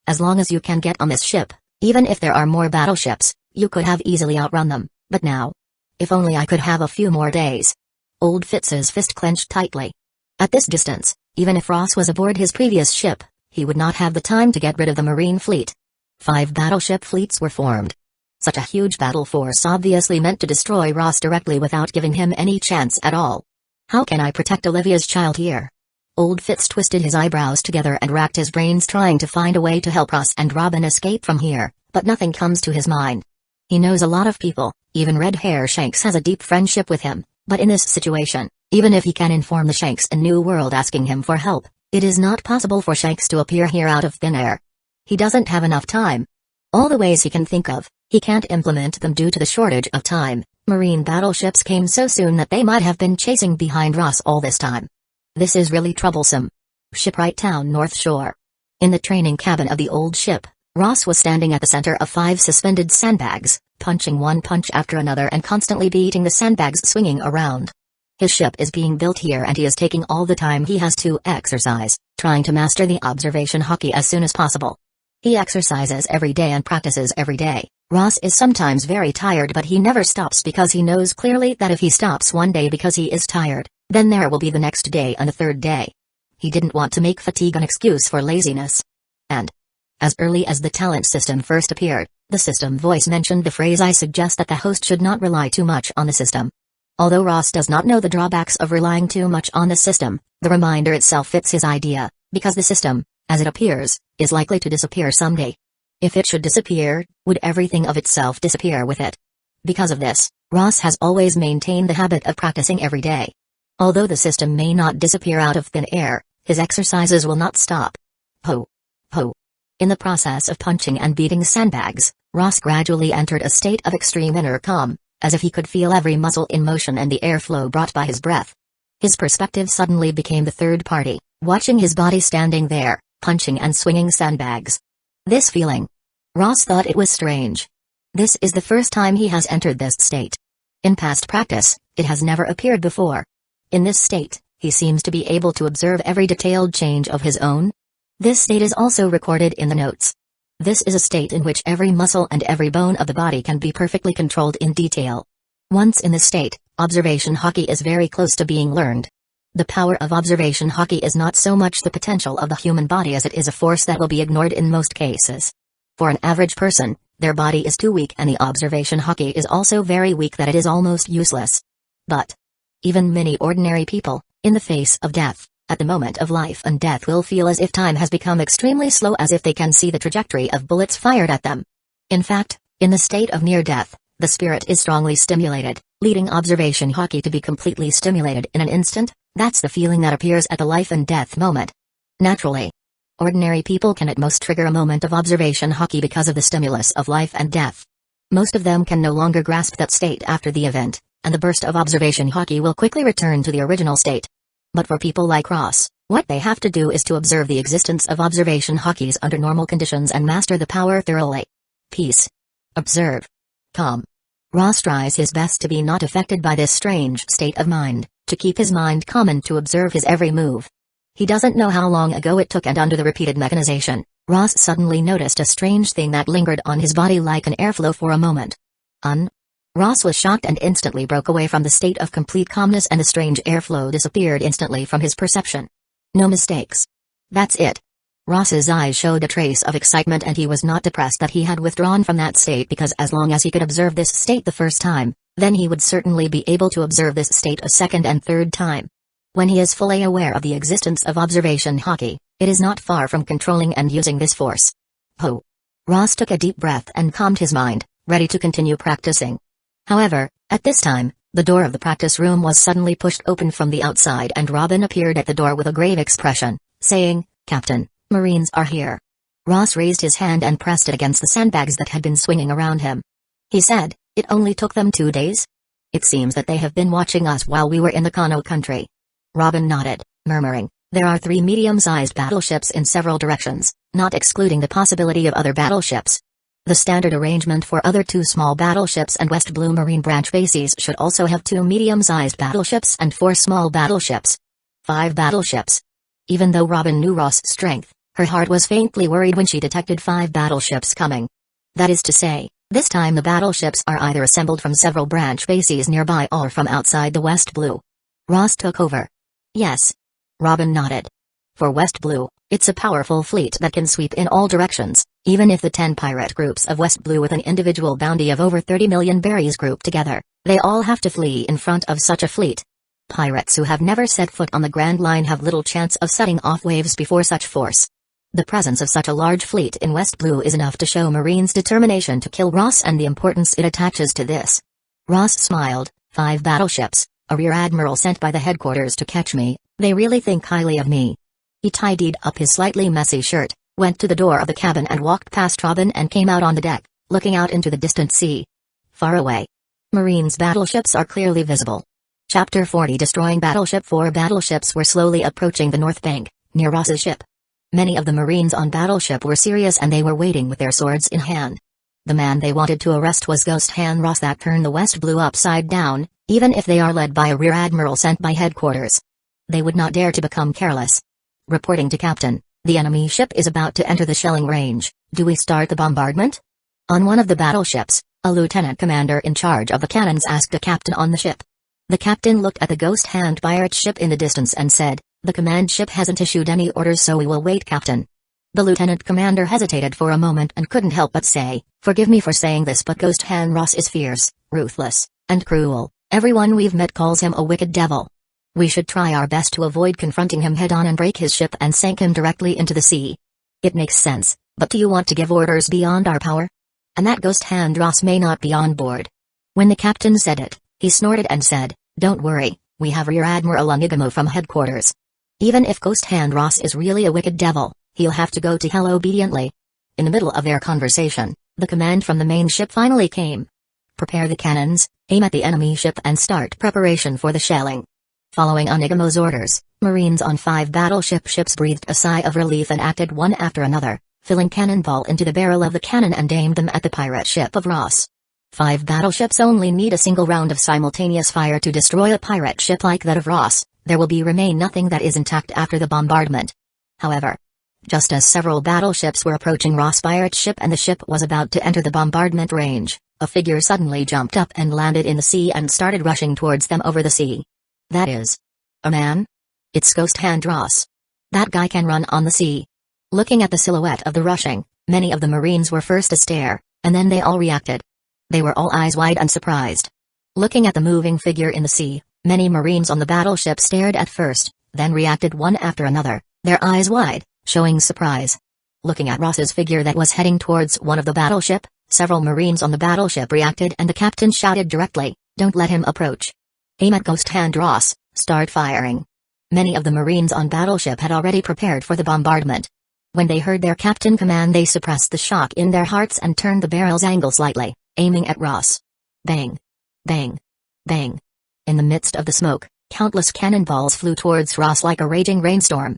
As long as you can get on this ship, even if there are more battleships, you could have easily outrun them, but now? If only I could have a few more days. Old Fitz's fist clenched tightly. At this distance, even if Ross was aboard his previous ship, he would not have the time to get rid of the marine fleet. 5 battleship fleets were formed. Such a huge battle force obviously meant to destroy Ross directly without giving him any chance at all. How can I protect Olivia's child here? Old Fitz twisted his eyebrows together and racked his brains trying to find a way to help Ross and Robin escape from here, but nothing comes to his mind. He knows a lot of people, even Red Hair Shanks has a deep friendship with him, but in this situation, even if he can inform the Shanks in New World asking him for help, it is not possible for Shanks to appear here out of thin air. He doesn't have enough time. All the ways he can think of, he can't implement them due to the shortage of time. Marine battleships came so soon that they might have been chasing behind Ross all this time. This is really troublesome. Shipwright Town North Shore. In the training cabin of the old ship, Ross was standing at the center of 5 suspended sandbags, punching one punch after another and constantly beating the sandbags swinging around. His ship is being built here and he is taking all the time he has to exercise, trying to master the observation hockey as soon as possible. He exercises every day and practices every day. Ross is sometimes very tired, but he never stops because he knows clearly that if he stops one day because he is tired, then there will be the next day and a third day. He didn't want to make fatigue an excuse for laziness. And as early as the talent system first appeared, the system voice mentioned the phrase, "I suggest that the host should not rely too much on the system." Although Ross does not know the drawbacks of relying too much on the system, the reminder itself fits his idea, because the system, as it appears, is likely to disappear someday. If it should disappear, would everything of itself disappear with it? Because of this, Ross has always maintained the habit of practicing every day. Although the system may not disappear out of thin air, his exercises will not stop. Po. Po. In the process of punching and beating sandbags, Ross gradually entered a state of extreme inner calm, as if he could feel every muscle in motion and the airflow brought by his breath. His perspective suddenly became the third party, watching his body standing there, punching and swinging sandbags. This feeling. Ross thought it was strange. This is the first time he has entered this state. In past practice, it has never appeared before. In this state, he seems to be able to observe every detailed change of his own. This state is also recorded in the notes. This is a state in which every muscle and every bone of the body can be perfectly controlled in detail. Once in this state, observation hockey is very close to being learned. The power of observation hockey is not so much the potential of the human body as it is a force that will be ignored in most cases. For an average person, their body is too weak and the observation hockey is also very weak that it is almost useless. But even many ordinary people, in the face of death, at the moment of life and death, will feel as if time has become extremely slow, as if they can see the trajectory of bullets fired at them. In fact, in the state of near death, the spirit is strongly stimulated, leading observation hockey to be completely stimulated in an instant. That's the feeling that appears at the life and death moment. Naturally, ordinary people can at most trigger a moment of observation hockey because of the stimulus of life and death. Most of them can no longer grasp that state after the event, and the burst of observation hockey will quickly return to the original state. But for people like Ross, what they have to do is to observe the existence of observation hockeys under normal conditions and master the power thoroughly. Peace. Observe. Calm. Ross tries his best to be not affected by this strange state of mind, to keep his mind calm and to observe his every move. He doesn't know how long ago it took, and under the repeated mechanization, Ross suddenly noticed a strange thing that lingered on his body like an airflow for a moment. Ross was shocked and instantly broke away from the state of complete calmness, and the strange airflow disappeared instantly from his perception. No mistakes. That's it. Ross's eyes showed a trace of excitement, and he was not depressed that he had withdrawn from that state, because as long as he could observe this state the first time, then he would certainly be able to observe this state a second and third time. When he is fully aware of the existence of observation hockey, it is not far from controlling and using this force. Po. Ross took a deep breath and calmed his mind, ready to continue practicing. However, at this time, The door of the practice room was suddenly pushed open from the outside and Robin appeared at the door with a grave expression, saying, "Captain, Marines are here." Ross raised his hand and pressed it against the sandbags that had been swinging around him. He said, "It only took them 2 days? It seems that they have been watching us while we were in the Kano country." Robin nodded, murmuring, "There are 3 medium-sized battleships in several directions, not excluding the possibility of other battleships. The standard arrangement for other 2 small battleships and West Blue Marine branch bases should also have 2 medium-sized battleships and 4 small battleships. 5 battleships." Even though Robin knew Ross' strength, her heart was faintly worried when she detected 5 battleships coming. That is to say, this time the battleships are either assembled from several branch bases nearby or from outside the West Blue. Ross took over. "Yes." Robin nodded. "For West Blue, it's a powerful fleet that can sweep in all directions, even if the 10 pirate groups of West Blue with an individual bounty of over 30 million berries group together, they all have to flee in front of such a fleet. Pirates who have never set foot on the Grand Line have little chance of setting off waves before such force. The presence of such a large fleet in West Blue is enough to show Marines' determination to kill Ross and the importance it attaches to this." Ross smiled. 5 battleships, a rear admiral sent by the headquarters to catch me, they really think highly of me." He tidied up his slightly messy shirt, went to the door of the cabin and walked past Robin and came out on the deck, looking out into the distant sea. Far away, Marines' battleships are clearly visible. Chapter 40 Destroying Battleship 4 battleships were slowly approaching the north bank, near Ross's ship. Many of the Marines on battleship were serious and they were waiting with their swords in hand. The man they wanted to arrest was Ghost Hand Ross that turned the West Blue upside down, even if they are led by a rear admiral sent by headquarters. They would not dare to become careless. Reporting to Captain, "The enemy ship is about to enter the shelling range, do we start the bombardment?" On one of the battleships, a lieutenant commander in charge of the cannons asked a captain on the ship. The captain looked at the Ghost Hand pirate ship in the distance and said, "The command ship hasn't issued any orders, so we will wait, Captain." The lieutenant commander hesitated for a moment and couldn't help but say, "Forgive me for saying this, but Ghost Hand Ross is fierce, ruthless, and cruel. Everyone we've met calls him a wicked devil. We should try our best to avoid confronting him head-on and break his ship and sink him directly into the sea." "It makes sense, but do you want to give orders beyond our power? And that Ghost Hand Ross may not be on board." When the captain said it, he snorted and said, "Don't worry, we have Rear Admiral Onigamo from headquarters. Even if Ghost Hand Ross is really a wicked devil, he'll have to go to hell obediently." In the middle of their conversation, the command from the main ship finally came. "Prepare the cannons, aim at the enemy ship and start preparation for the shelling." Following Onigamo's orders, Marines on 5 battleship ships breathed a sigh of relief and acted one after another, filling cannonball into the barrel of the cannon and aimed them at the pirate ship of Ross. 5 battleships only need a single round of simultaneous fire to destroy a pirate ship like that of Ross. There will remain nothing that is intact after the bombardment. However, just as several battleships were approaching Ross' pirate ship and the ship was about to enter the bombardment range, a figure suddenly jumped up and landed in the sea and started rushing towards them over the sea. That is a man? It's Ghost Hand Ross. That guy can run on the sea. Looking at the silhouette of the rushing, many of the Marines were first to stare, and then they all reacted. They were all eyes wide and surprised. Looking at the moving figure in the sea, many Marines on the battleship stared at first, then reacted one after another, their eyes wide, showing surprise. Looking at Ross's figure that was heading towards one of the battleship, several Marines on the battleship reacted and the captain shouted directly, "Don't let him approach. Aim at Ghost Hand Ross, start firing." Many of the Marines on battleship had already prepared for the bombardment. When they heard their captain command, they suppressed the shock in their hearts and turned the barrel's angle slightly, aiming at Ross. Bang! Bang! Bang! In the midst of the smoke, countless cannonballs flew towards Ross like a raging rainstorm.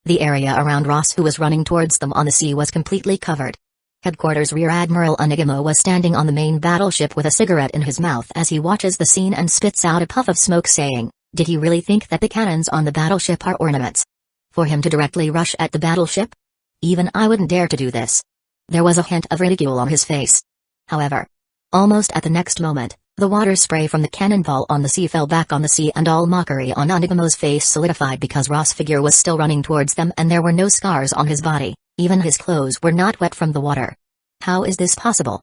The area around Ross, who was running towards them on the sea, was completely covered. Headquarters Rear Admiral Onigamo was standing on the main battleship with a cigarette in his mouth as he watches the scene and spits out a puff of smoke, saying, "Did he really think that the cannons on the battleship are ornaments? For him to directly rush at the battleship? Even I wouldn't dare to do this." There was a hint of ridicule on his face. However, almost at the next moment, the water spray from the cannonball on the sea fell back on the sea and all mockery on Onigamo's face solidified because Ross' figure was still running towards them and there were no scars on his body, even his clothes were not wet from the water. How is this possible?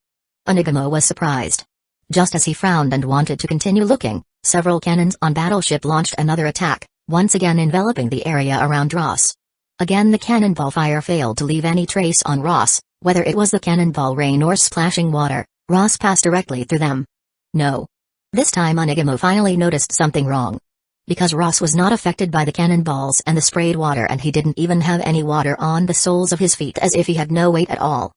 Onigamo was surprised. Just as he frowned and wanted to continue looking, several cannons on battleship launched another attack, once again enveloping the area around Ross. Again the cannonball fire failed to leave any trace on Ross, whether it was the cannonball rain or splashing water. Ross passed directly through them. No. This time Onigamo finally noticed something wrong. Because Ross was not affected by the cannonballs and the sprayed water, and he didn't even have any water on the soles of his feet, as if he had no weight at all.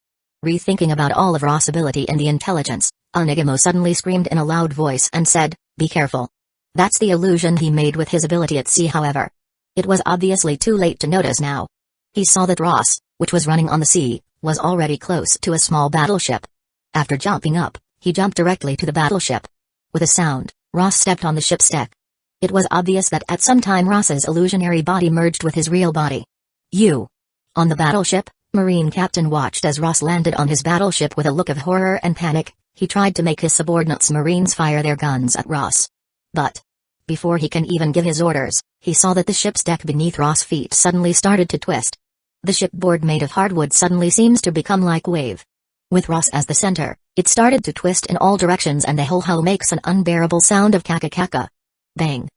Rethinking about all of Ross' ability and the intelligence, Onigamo suddenly screamed in a loud voice and said, "Be careful." That's the illusion he made with his ability at sea, however. It was obviously too late to notice now. He saw that Ross, which was running on the sea, was already close to a small battleship. After jumping up, he jumped directly to the battleship. With a sound, Ross stepped on the ship's deck. It was obvious that at some time Ross's illusionary body merged with his real body. On the battleship, Marine Captain watched as Ross landed on his battleship with a look of horror and panic. He tried to make his subordinates Marines fire their guns at Ross. But before he can even give his orders, he saw that the ship's deck beneath Ross' feet suddenly started to twist. The shipboard made of hardwood suddenly seems to become like wave. With Ross as the center, it started to twist in all directions, and the whole hull makes an unbearable sound of kaka-kaka. Bang!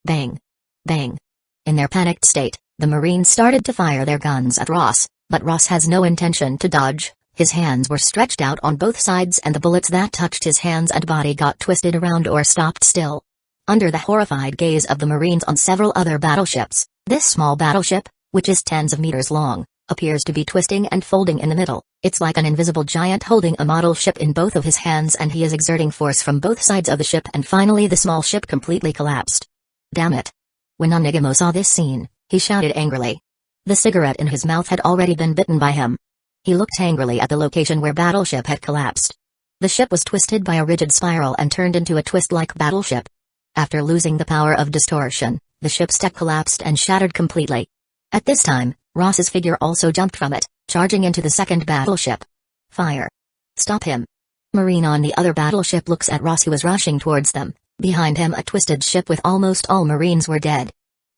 Bang! Bang! In their panicked state, the Marines started to fire their guns at Ross, but Ross has no intention to dodge. His hands were stretched out on both sides, and the bullets that touched his hands and body got twisted around or stopped still. Under the horrified gaze of the Marines on several other battleships, this small battleship, which is tens of meters long, appears to be twisting and folding in the middle. It's like an invisible giant holding a model ship in both of his hands, and he is exerting force from both sides of the ship, and finally the small ship completely collapsed. Damn it! When Onigamo saw this scene, he shouted angrily. The cigarette in his mouth had already been bitten by him. He looked angrily at the location where battleship had collapsed. The ship was twisted by a rigid spiral and turned into a twist-like battleship. After losing the power of distortion, the ship's deck collapsed and shattered completely. At this time, Ross's figure also jumped from it, charging into the second battleship. Fire! Stop him! Marine on the other battleship looks at Ross, who was rushing towards them. Behind him a twisted ship with almost all Marines were dead.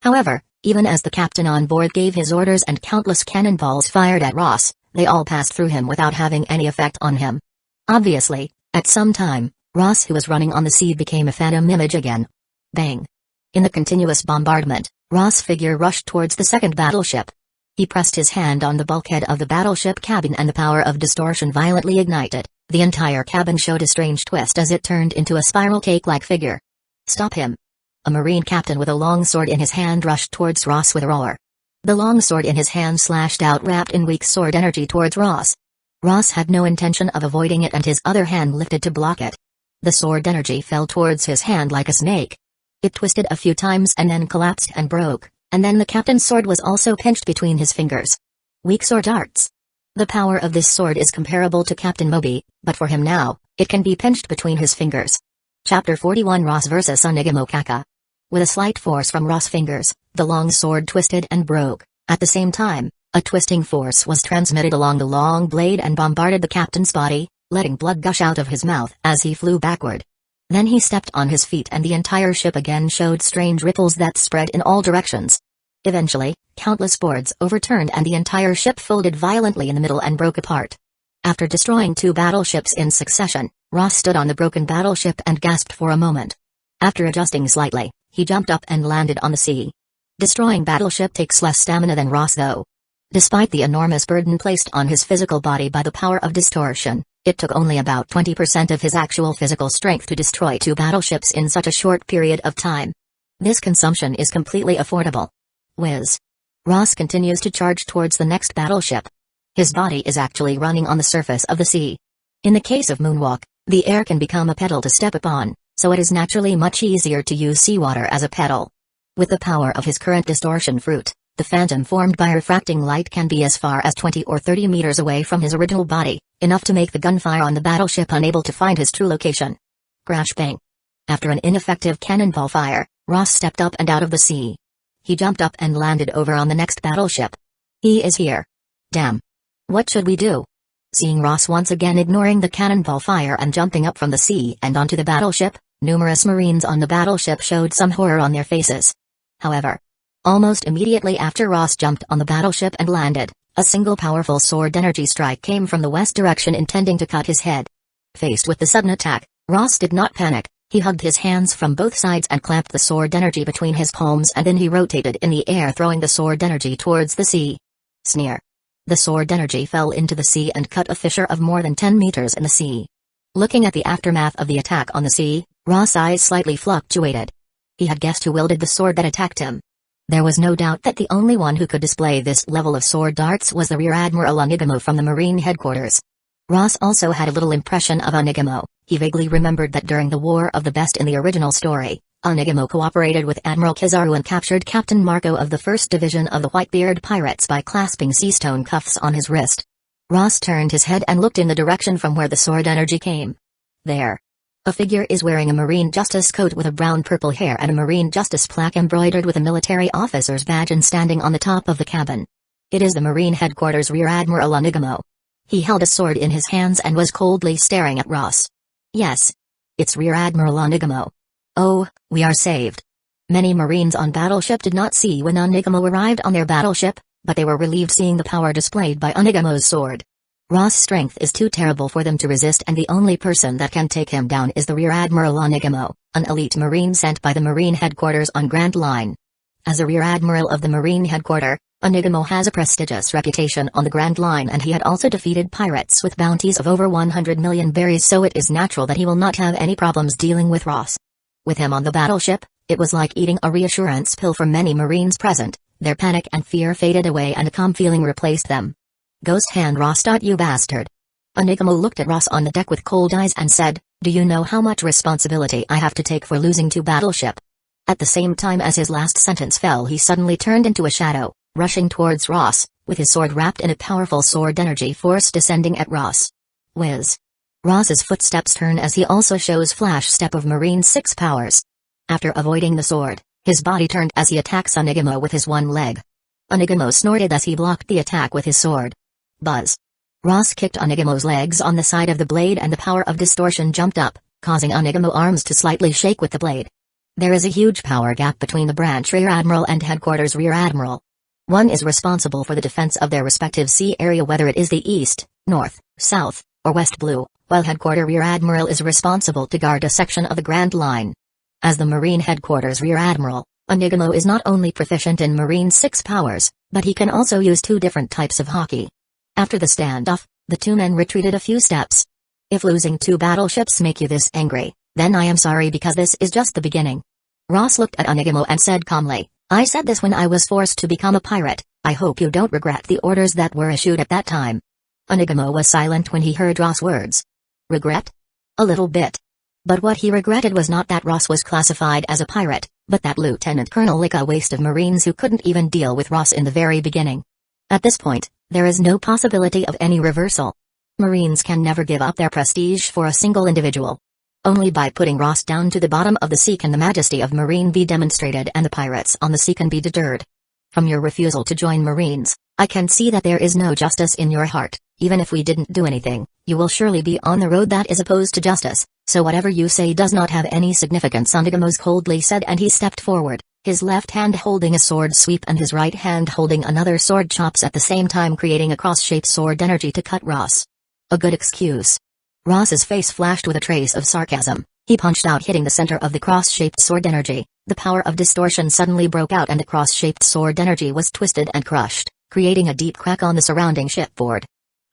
However, even as the captain on board gave his orders and countless cannonballs fired at Ross, they all passed through him without having any effect on him. Obviously, at some time, Ross, who was running on the sea, became a phantom image again. Bang! In the continuous bombardment, Ross' figure rushed towards the second battleship. He pressed his hand on the bulkhead of the battleship cabin, and the power of distortion violently ignited. The entire cabin showed a strange twist as it turned into a spiral cake-like figure. Stop him! A Marine captain with a long sword in his hand rushed towards Ross with a roar. The long sword in his hand slashed out, wrapped in weak sword energy, towards Ross. Ross had no intention of avoiding it, and his other hand lifted to block it. The sword energy fell towards his hand like a snake. It twisted a few times and then collapsed and broke, and then the captain's sword was also pinched between his fingers. Weak sword arts. The power of this sword is comparable to Captain Moby, but for him now, it can be pinched between his fingers. Chapter 41: Ross vs. Onigamo Kaka. With a slight force from Ross' fingers, the long sword twisted and broke. At the same time, a twisting force was transmitted along the long blade and bombarded the captain's body, letting blood gush out of his mouth as he flew backward. Then he stepped on his feet, and the entire ship again showed strange ripples that spread in all directions. Eventually, countless boards overturned and the entire ship folded violently in the middle and broke apart. After destroying two battleships in succession, Ross stood on the broken battleship and gasped for a moment. After adjusting slightly, he jumped up and landed on the sea. Destroying battleship takes less stamina than Ross, though. Despite the enormous burden placed on his physical body by the power of distortion, it took only about 20% of his actual physical strength to destroy two battleships in such a short period of time. This consumption is completely affordable. Whiz. Ross continues to charge towards the next battleship. His body is actually running on the surface of the sea. In the case of moonwalk, the air can become a pedal to step upon, so it is naturally much easier to use seawater as a pedal. With the power of his current distortion fruit, the phantom formed by refracting light can be as far as 20 or 30 meters away from his original body, enough to make the gunfire on the battleship unable to find his true location. Crash bang. After an ineffective cannonball fire, Ross stepped up and out of the sea. He jumped up and landed over on the next battleship. He is here. Damn. What should we do? Seeing Ross once again ignoring the cannonball fire and jumping up from the sea and onto the battleship, numerous Marines on the battleship showed some horror on their faces. However, almost immediately after Ross jumped on the battleship and landed, a single powerful sword energy strike came from the west direction, intending to cut his head. Faced with the sudden attack, Ross did not panic. He hugged his hands from both sides and clamped the sword energy between his palms, and then he rotated in the air, throwing the sword energy towards the sea. Sneer. The sword energy fell into the sea and cut a fissure of more than 10 meters in the sea. Looking at the aftermath of the attack on the sea, Ross' eyes slightly fluctuated. He had guessed who wielded the sword that attacked him. There was no doubt that the only one who could display this level of sword darts was the Rear Admiral Onigamo from the Marine headquarters. Ross also had a little impression of Onigamo. He vaguely remembered that during the War of the Best in the original story, Onigamo cooperated with Admiral Kizaru and captured Captain Marco of the 1st Division of the Whitebeard Pirates by clasping seastone cuffs on his wrist. Ross turned his head and looked in the direction from where the sword energy came. There. A figure is wearing a Marine Justice coat with a brown-purple hair and a Marine Justice plaque embroidered with a military officer's badge and standing on the top of the cabin. It is the Marine headquarters Rear Admiral Onigamo. He held a sword in his hands and was coldly staring at Ross. Yes. It's Rear Admiral Onigamo. Oh, we are saved. Many Marines on battleship did not see when Onigamo arrived on their battleship, but they were relieved seeing the power displayed by Onigamo's sword. Ross' strength is too terrible for them to resist, and the only person that can take him down is the Rear Admiral Onigamo, an elite Marine sent by the Marine headquarters on Grand Line. As a Rear Admiral of the Marine headquarters, Onigamo has a prestigious reputation on the Grand Line, and he had also defeated pirates with bounties of over 100 million berries, so it is natural that he will not have any problems dealing with Ross. With him on the battleship, it was like eating a reassurance pill for many Marines present. Their panic and fear faded away and a calm feeling replaced them. Ghost hand Ross. You bastard. Onigamo looked at Ross on the deck with cold eyes and said, do you know how much responsibility I have to take for losing to battleship? At the same time as his last sentence fell, he suddenly turned into a shadow, rushing towards Ross, with his sword wrapped in a powerful sword energy force descending at Ross. Whiz. Ross's footsteps turn as he also shows flash step of Marine 6 powers. After avoiding the sword, his body turned as he attacks Onigamo with his one leg. Onigamo snorted as he blocked the attack with his sword. Buzz. Ross kicked Onigamo's legs on the side of the blade and the power of distortion jumped up, causing Onigamo arms to slightly shake with the blade. There is a huge power gap between the branch Rear Admiral and Headquarters Rear Admiral. One is responsible for the defense of their respective sea area, whether it is the East, North, South, or West Blue, while Headquarters Rear Admiral is responsible to guard a section of the Grand Line. As the Marine Headquarters Rear Admiral, Onigamo is not only proficient in Marine 6 powers, but he can also use 2 different types of hockey. After the standoff, the 2 men retreated a few steps. If losing 2 battleships make you this angry, then I am sorry, because this is just the beginning. Ross looked at Onigamo and said calmly, I said this when I was forced to become a pirate. I hope you don't regret the orders that were issued at that time. Onigamo was silent when he heard Ross' words. Regret? A little bit. But what he regretted was not that Ross was classified as a pirate, but that Lieutenant Colonel Lick a waste of Marines who couldn't even deal with Ross in the very beginning. At this point, there is no possibility of any reversal. Marines can never give up their prestige for a single individual. Only by putting Ross down to the bottom of the sea can the majesty of Marine be demonstrated and the pirates on the sea can be deterred. From your refusal to join Marines, I can see that there is no justice in your heart. Even if we didn't do anything, you will surely be on the road that is opposed to justice, so whatever you say does not have any significance, Onigamo coldly said, and he stepped forward, his left hand holding a sword sweep and his right hand holding another sword chops at the same time, creating a cross-shaped sword energy to cut Ross. A good excuse. Ross's face flashed with a trace of sarcasm. He punched out, hitting the center of the cross-shaped sword energy. The power of distortion suddenly broke out and the cross-shaped sword energy was twisted and crushed, creating a deep crack on the surrounding shipboard.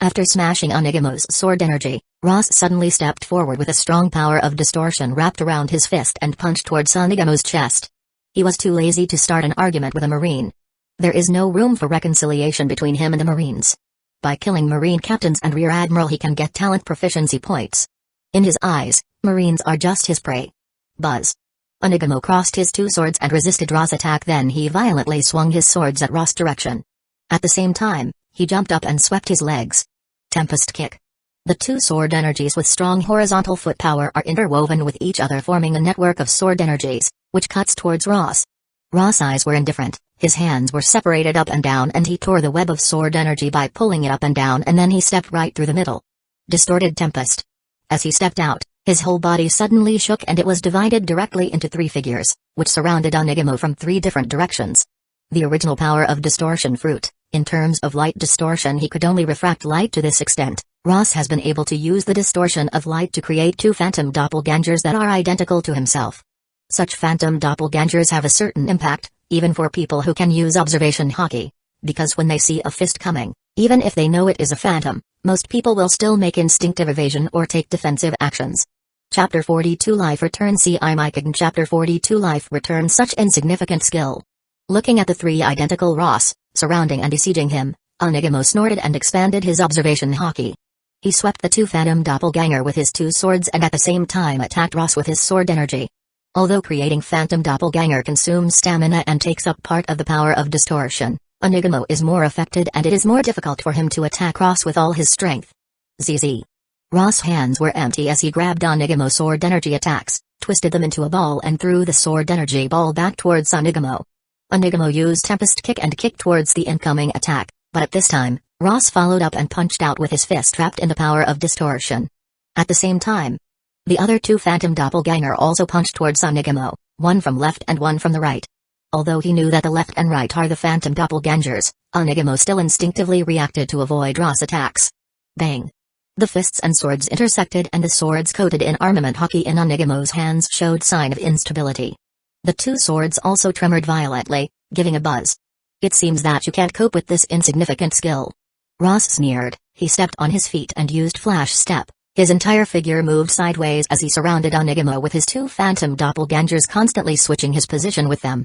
After smashing Onigamo's sword energy, Ross suddenly stepped forward with a strong power of distortion wrapped around his fist and punched towards Onigamo's chest. He was too lazy to start an argument with a Marine. There is no room for reconciliation between him and the Marines. By killing Marine captains and Rear Admiral, he can get talent proficiency points. In his eyes, Marines are just his prey. Buzz. Onigamo crossed his 2 swords and resisted Ross' attack, then he violently swung his swords at Ross' direction. At the same time, he jumped up and swept his legs. Tempest kick. The 2 sword energies with strong horizontal foot power are interwoven with each other, forming a network of sword energies, which cuts towards Ross. Ross' eyes were indifferent, his hands were separated up and down, and he tore the web of sword energy by pulling it up and down, and then he stepped right through the middle. Distorted Tempest. As he stepped out, his whole body suddenly shook and it was divided directly into 3 figures, which surrounded Onigamo from 3 different directions. The original power of distortion fruit. In terms of light distortion, he could only refract light to this extent. Ross has been able to use the distortion of light to create 2 phantom doppelgangers that are identical to himself. Such phantom doppelgangers have a certain impact, even for people who can use observation hockey. Because when they see a fist coming, even if they know it is a phantom, most people will still make instinctive evasion or take defensive actions. Chapter 42 Life Return See Imaikigen Chapter 42 Life Return Such insignificant skill. Looking at the three identical Ross, surrounding and besieging him, Onigamo snorted and expanded his observation haki. He swept the two phantom doppelganger with his two swords and at the same time attacked Ross with his sword energy. Although creating phantom doppelganger consumes stamina and takes up part of the power of distortion, Onigamo is more affected and it is more difficult for him to attack Ross with all his strength. ZZ. Ross' hands were empty as he grabbed Onigamo's sword energy attacks, twisted them into a ball and threw the sword energy ball back towards Onigamo. Onigamo used Tempest Kick and kicked towards the incoming attack, but at this time, Ross followed up and punched out with his fist trapped in the power of distortion. At the same time, the other two phantom doppelganger also punched towards Onigamo, one from left and one from the right. Although he knew that the left and right are the phantom doppelgangers, Onigamo still instinctively reacted to avoid Ross' attacks. Bang! The fists and swords intersected and the swords coated in armament haki in Onigamo's hands showed sign of instability. The two swords also tremored violently, giving a buzz. It seems that you can't cope with this insignificant skill. Ross sneered. He stepped on his feet and used flash step. His entire figure moved sideways as he surrounded Onigamo with his two phantom doppelgangers constantly switching his position with them.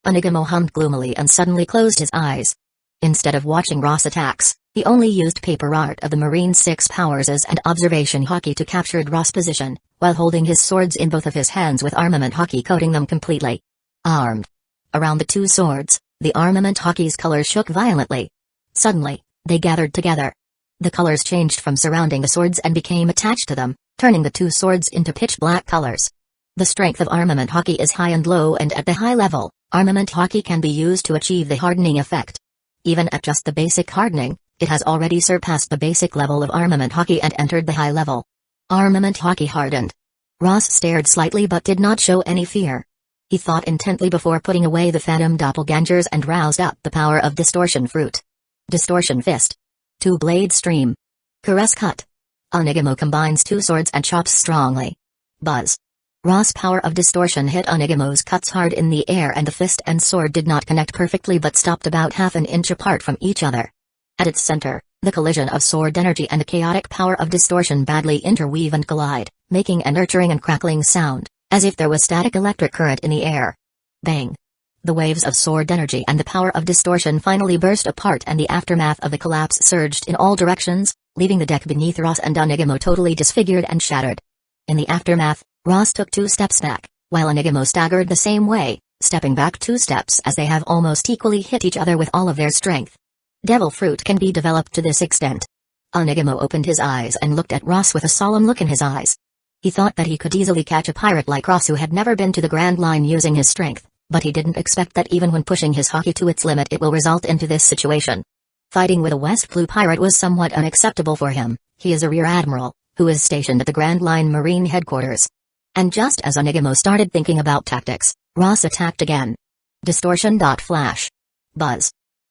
Onigamo hummed gloomily and suddenly closed his eyes. Instead of watching Ross attacks, he only used paper art of the Marine 6 powers and observation haki to capture Ross' position, while holding his swords in both of his hands with armament haki coating them completely. Armed. Around the two swords, the armament haki's colors shook violently. Suddenly, they gathered together. The colors changed from surrounding the swords and became attached to them, turning the two swords into pitch black colors. The strength of armament haki is high and low, and at the high level, armament haki can be used to achieve the hardening effect. Even at just the basic hardening, it has already surpassed the basic level of armament haki and entered the high level. Armament haki hardened. Ross stared slightly but did not show any fear. He thought intently before putting away the phantom doppelgangers and roused up the power of distortion fruit. Distortion fist. Two-blade stream. Caress cut. Onigamo combines two swords and chops strongly. Buzz. Ross' power of distortion hit Onigamo's cuts hard in the air and the fist and sword did not connect perfectly but stopped about half an inch apart from each other. At its center, the collision of sword energy and the chaotic power of distortion badly interweave and collide, making a nurturing and crackling sound, as if there was static electric current in the air. Bang! The waves of sword energy and the power of distortion finally burst apart and the aftermath of the collapse surged in all directions, leaving the deck beneath Ross and Onigamo totally disfigured and shattered. In the aftermath, Ross took 2 steps back, while Onigamo staggered the same way, stepping back 2 steps as they have almost equally hit each other with all of their strength. Devil fruit can be developed to this extent. Onigamo opened his eyes and looked at Ross with a solemn look in his eyes. He thought that he could easily catch a pirate like Ross who had never been to the Grand Line using his strength, but he didn't expect that even when pushing his haki to its limit it will result into this situation. Fighting with a West Blue pirate was somewhat unacceptable for him. He is a rear admiral, who is stationed at the Grand Line Marine headquarters. And just as Onigamo started thinking about tactics, Ross attacked again. Distortion. Flash. Buzz.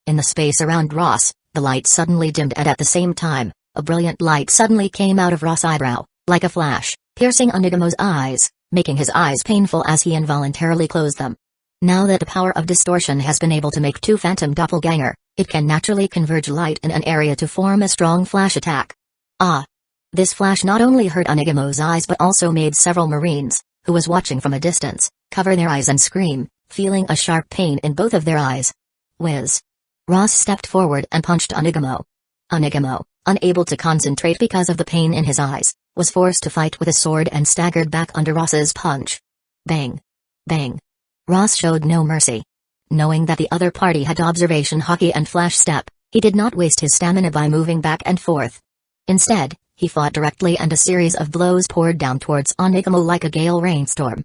In the space around Ross, the light suddenly dimmed and at the same time, a brilliant light suddenly came out of Ross' eyebrow, like a flash, piercing Onigamo's eyes, making his eyes painful as he involuntarily closed them. Now that the power of distortion has been able to make 2 phantom doppelganger, it can naturally converge light in an area to form a strong flash attack. Ah! This flash not only hurt Onigamo's eyes but also made several Marines, who was watching from a distance, cover their eyes and scream, feeling a sharp pain in both of their eyes. Whiz! Ross stepped forward and punched Onigamo. Onigamo, unable to concentrate because of the pain in his eyes, was forced to fight with a sword and staggered back under Ross's punch. Bang! Bang! Ross showed no mercy. Knowing that the other party had observation haki and flash step, he did not waste his stamina by moving back and forth. Instead, he fought directly and a series of blows poured down towards Onigamo like a gale rainstorm.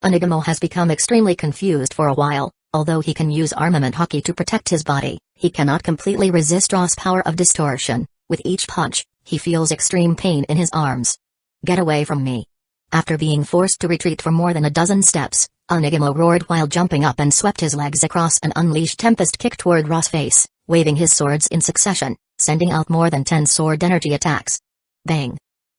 Onigamo has become extremely confused for a while. Although he can use armament haki to protect his body, he cannot completely resist Ross' power of distortion. With each punch, he feels extreme pain in his arms. Get away from me. After being forced to retreat for more than a dozen steps, Onigamo roared while jumping up and swept his legs across and unleashed Tempest Kick toward Ross' face, waving his swords in succession, sending out more than 10 sword energy attacks. Bang!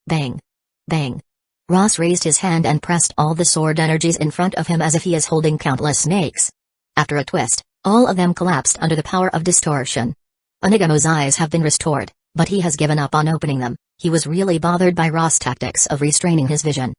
Bang! Bang! Ross raised his hand and pressed all the sword energies in front of him as if he is holding countless snakes. After a twist, all of them collapsed under the power of distortion. Onigamo's eyes have been restored, but he has given up on opening them. He was really bothered by Ross' tactics of restraining his vision.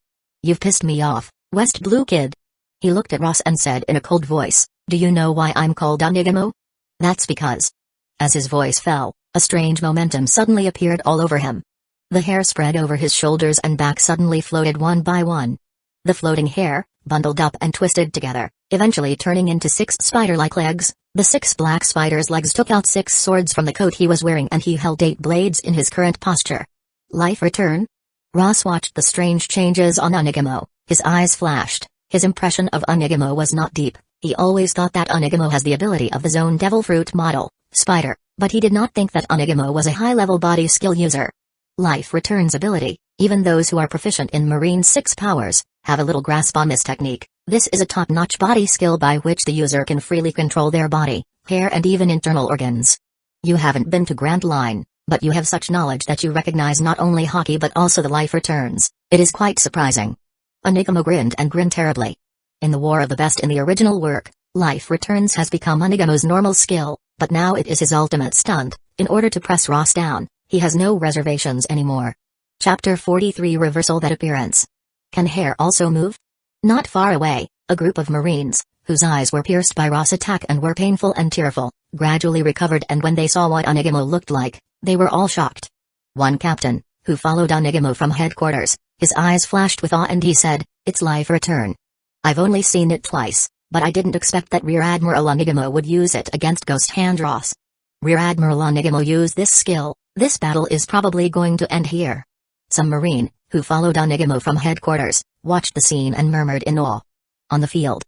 You've pissed me off, West Blue Kid. He looked at Ross and said in a cold voice, do you know why I'm called Onigamo? That's because. As his voice fell, a strange momentum suddenly appeared all over him. The hair spread over his shoulders and back suddenly floated one by one. The floating hair, bundled up and twisted together, eventually turning into 6 spider-like legs. The 6 black spider's legs took out 6 swords from the coat he was wearing and he held 8 blades in his current posture. Life return? Ross watched the strange changes on Onigamo. His eyes flashed. His impression of Onigamo was not deep. He always thought that Onigamo has the ability of the Zone Devil Fruit model, Spider, but he did not think that Onigamo was a high-level body skill user. Life returns ability. Even those who are proficient in Marine 6 powers have a little grasp on this technique. This is a top-notch body skill by which the user can freely control their body, hair and even internal organs. You haven't been to Grand Line, but you have such knowledge that you recognize not only hockey but also the life returns. It is quite surprising. Onigamo grinned and grinned terribly. In the War of the Best in the original work, life returns has become Onigamo's normal skill, but now it is his ultimate stunt. In order to press Ross down, he has no reservations anymore. Chapter 43 Reversal That Appearance. Can hair also move? Not far away, a group of Marines, whose eyes were pierced by Ross' attack and were painful and tearful, gradually recovered, and when they saw what Onigamo looked like, they were all shocked. One captain, who followed Onigamo from headquarters, his eyes flashed with awe and he said, it's life return. I've only seen it twice, but I didn't expect that Rear Admiral Onigamo would use it against Ghost Hand Ross. Rear Admiral Onigamo used this skill. This battle is probably going to end here. Some Marine, who followed Onigamo from headquarters, watched the scene and murmured in awe. On the field,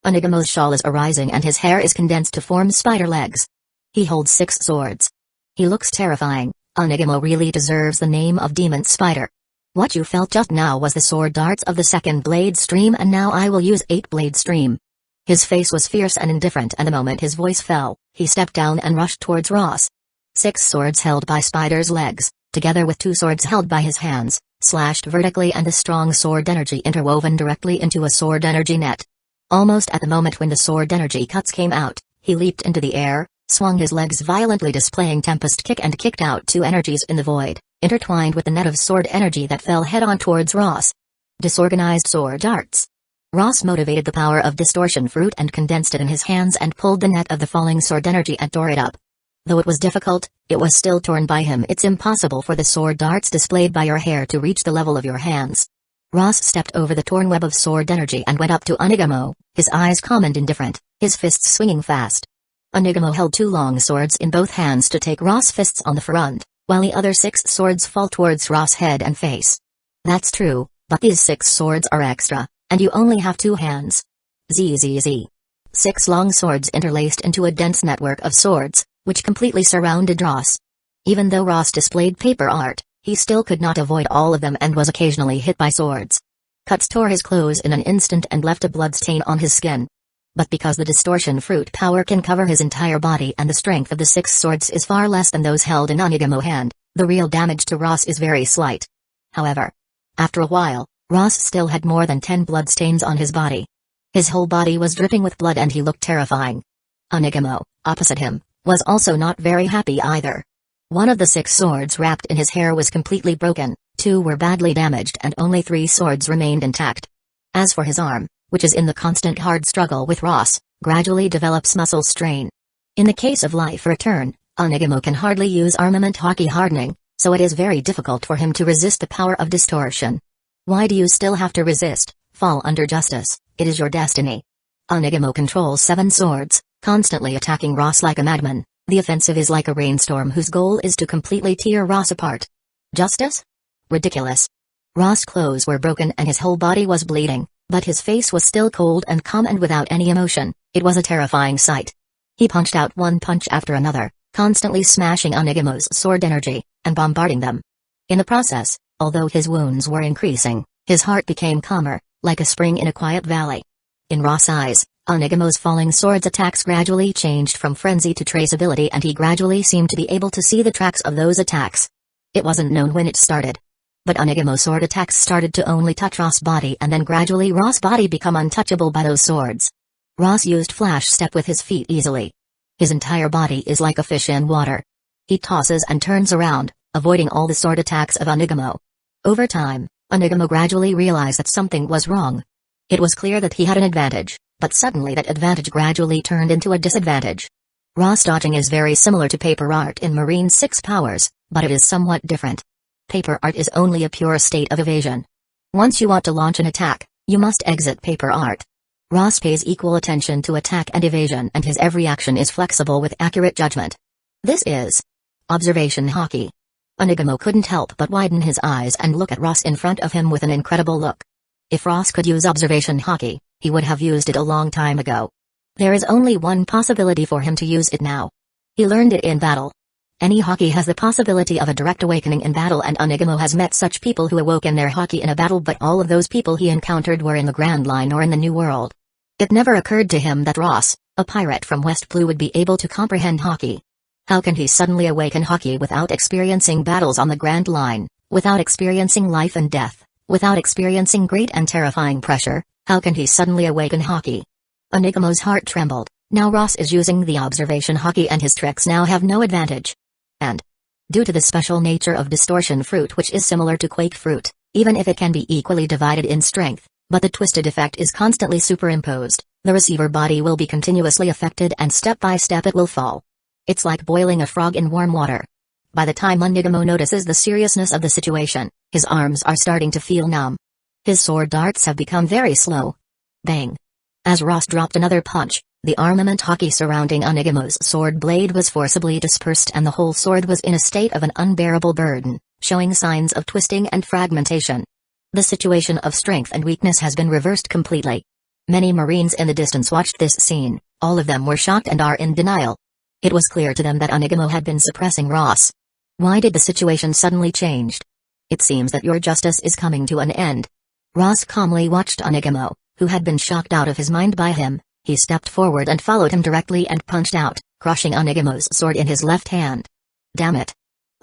Onigamo's shawl is arising and his hair is condensed to form spider legs. He holds 6 swords. He looks terrifying. Onigamo really deserves the name of Demon Spider. What you felt just now was the sword darts of the 2nd blade stream, and now I will use 8 blade stream. His face was fierce and indifferent, and the moment his voice fell, he stepped down and rushed towards Ross. 6 swords held by Spider's legs, together with 2 swords held by his hands, slashed vertically, and the strong sword energy interwoven directly into a sword energy net. Almost at the moment when the sword energy cuts came out, he leaped into the air, swung his legs violently, displaying Tempest Kick, and kicked out 2 energies in the void, intertwined with the net of sword energy that fell head-on towards Ross. Disorganized sword darts. Ross motivated the power of Distortion Fruit and condensed it in his hands and pulled the net of the falling sword energy and tore it up. Though it was difficult, it was still torn by him. It's impossible for the sword darts displayed by your hair to reach the level of your hands. Ross stepped over the torn web of sword energy and went up to Onigamo, his eyes calm and indifferent, his fists swinging fast. Onigamo held 2 long swords in both hands to take Ross' fists on the front, while the other 6 swords fall towards Ross' head and face. That's true, but these 6 swords are extra, and you only have 2 hands. Zzz. 6 long swords interlaced into a dense network of swords, which completely surrounded Ross. Even though Ross displayed paper art, he still could not avoid all of them and was occasionally hit by swords. Cuts tore his clothes in an instant and left a blood stain on his skin. But because the Distortion Fruit power can cover his entire body and the strength of the 6 swords is far less than those held in Onigamo's hand, the real damage to Ross is very slight. However, after a while, Ross still had more than 10 blood stains on his body. His whole body was dripping with blood and he looked terrifying. Onigamo, opposite him, was also not very happy either. One of the 6 swords wrapped in his hair was completely broken, 2 were badly damaged, and only 3 swords remained intact. As for his arm, which is in the constant hard struggle with Ross, gradually develops muscle strain. In the case of life return, Onigamo can hardly use armament hockey hardening, so it is very difficult for him to resist the power of distortion. Why do you still have to resist? Fall under justice, it is your destiny. Onigamo controls 7 swords, constantly attacking Ross like a madman. The offensive is like a rainstorm whose goal is to completely tear Ross apart. Justice? Ridiculous. Ross' clothes were broken and his whole body was bleeding, but his face was still cold and calm and without any emotion. It was a terrifying sight. He punched out one punch after another, constantly smashing Onigamo's sword energy, and bombarding them. In the process, although his wounds were increasing, his heart became calmer, like a spring in a quiet valley. In Ross' eyes, Onigamo's falling sword's attacks gradually changed from frenzy to traceability, and he gradually seemed to be able to see the tracks of those attacks. It wasn't known when it started. But Onigamo's sword attacks started to only touch Ross' body, and then gradually Ross' body become untouchable by those swords. Ross used flash step with his feet easily. His entire body is like a fish in water. He tosses and turns around, avoiding all the sword attacks of Onigamo. Over time, Onigamo gradually realized that something was wrong. It was clear that he had an advantage, but suddenly that advantage gradually turned into a disadvantage. Ross dodging is very similar to paper art in Marine 6 powers, but it is somewhat different. Paper art is only a pure state of evasion. Once you want to launch an attack, you must exit paper art. Ross pays equal attention to attack and evasion, and his every action is flexible with accurate judgment. This is observation hockey. Onigamo couldn't help but widen his eyes and look at Ross in front of him with an incredible look. If Ross could use observation hockey, he would have used it a long time ago. There is only one possibility for him to use it now. He learned it in battle. Any hockey has the possibility of a direct awakening in battle, and Onigamo has met such people who awoke in their hockey in a battle, but all of those people he encountered were in the Grand Line or in the New World. It never occurred to him that Ross, a pirate from West Blue, would be able to comprehend hockey. How can he suddenly awaken hockey without experiencing battles on the Grand Line, without experiencing life and death, without experiencing great and terrifying pressure? How can he suddenly awaken hockey? Onigamo's heart trembled. Now Ross is using the observation hockey and his tricks now have no advantage. And due to the special nature of distortion fruit, which is similar to quake fruit, even if it can be equally divided in strength, but the twisted effect is constantly superimposed, the receiver body will be continuously affected and step by step it will fall. It's like boiling a frog in warm water. By the time Onigamo notices the seriousness of the situation, his arms are starting to feel numb. His sword darts have become very slow. Bang! As Ross dropped another punch, the armament hockey surrounding Onigamo's sword blade was forcibly dispersed and the whole sword was in a state of an unbearable burden, showing signs of twisting and fragmentation. The situation of strength and weakness has been reversed completely. Many Marines in the distance watched this scene. All of them were shocked and are in denial. It was clear to them that Onigamo had been suppressing Ross. Why did the situation suddenly change? It seems that your justice is coming to an end. Ross calmly watched Onigamo, who had been shocked out of his mind by him. He stepped forward and followed him directly and punched out, crushing Onigamo's sword in his left hand. Damn it!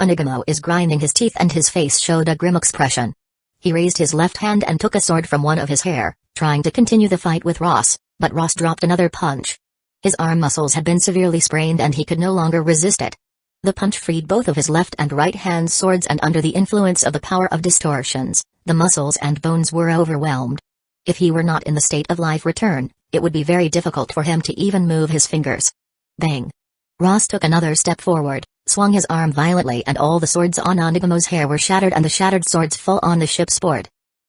Onigamo is grinding his teeth and his face showed a grim expression. He raised his left hand and took a sword from one of his hair, trying to continue the fight with Ross, but Ross dropped another punch. His arm muscles had been severely sprained and he could no longer resist it. The punch freed both of his left and right hand swords, and under the influence of the power of distortions, the muscles and bones were overwhelmed. If he were not in the state of life return, it would be very difficult for him to even move his fingers. Bang! Ross took another step forward, swung his arm violently, and all the swords on Onigamo's hair were shattered and the shattered swords fell on the ship's board.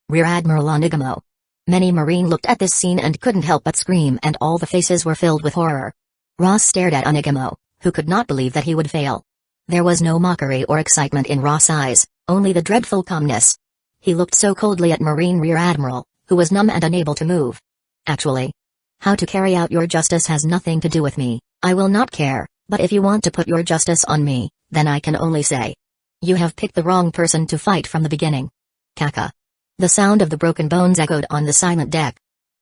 Rear Admiral Onigamo. Many Marine looked at this scene and couldn't help but scream, and all the faces were filled with horror. Ross stared at Onigamo, who could not believe that he would fail. There was no mockery or excitement in Ross' eyes, only the dreadful calmness. He looked so coldly at Marine Rear Admiral, who was numb and unable to move. Actually, how to carry out your justice has nothing to do with me. I will not care, but if you want to put your justice on me, then I can only say, you have picked the wrong person to fight from the beginning. Kaka. The sound of the broken bones echoed on the silent deck.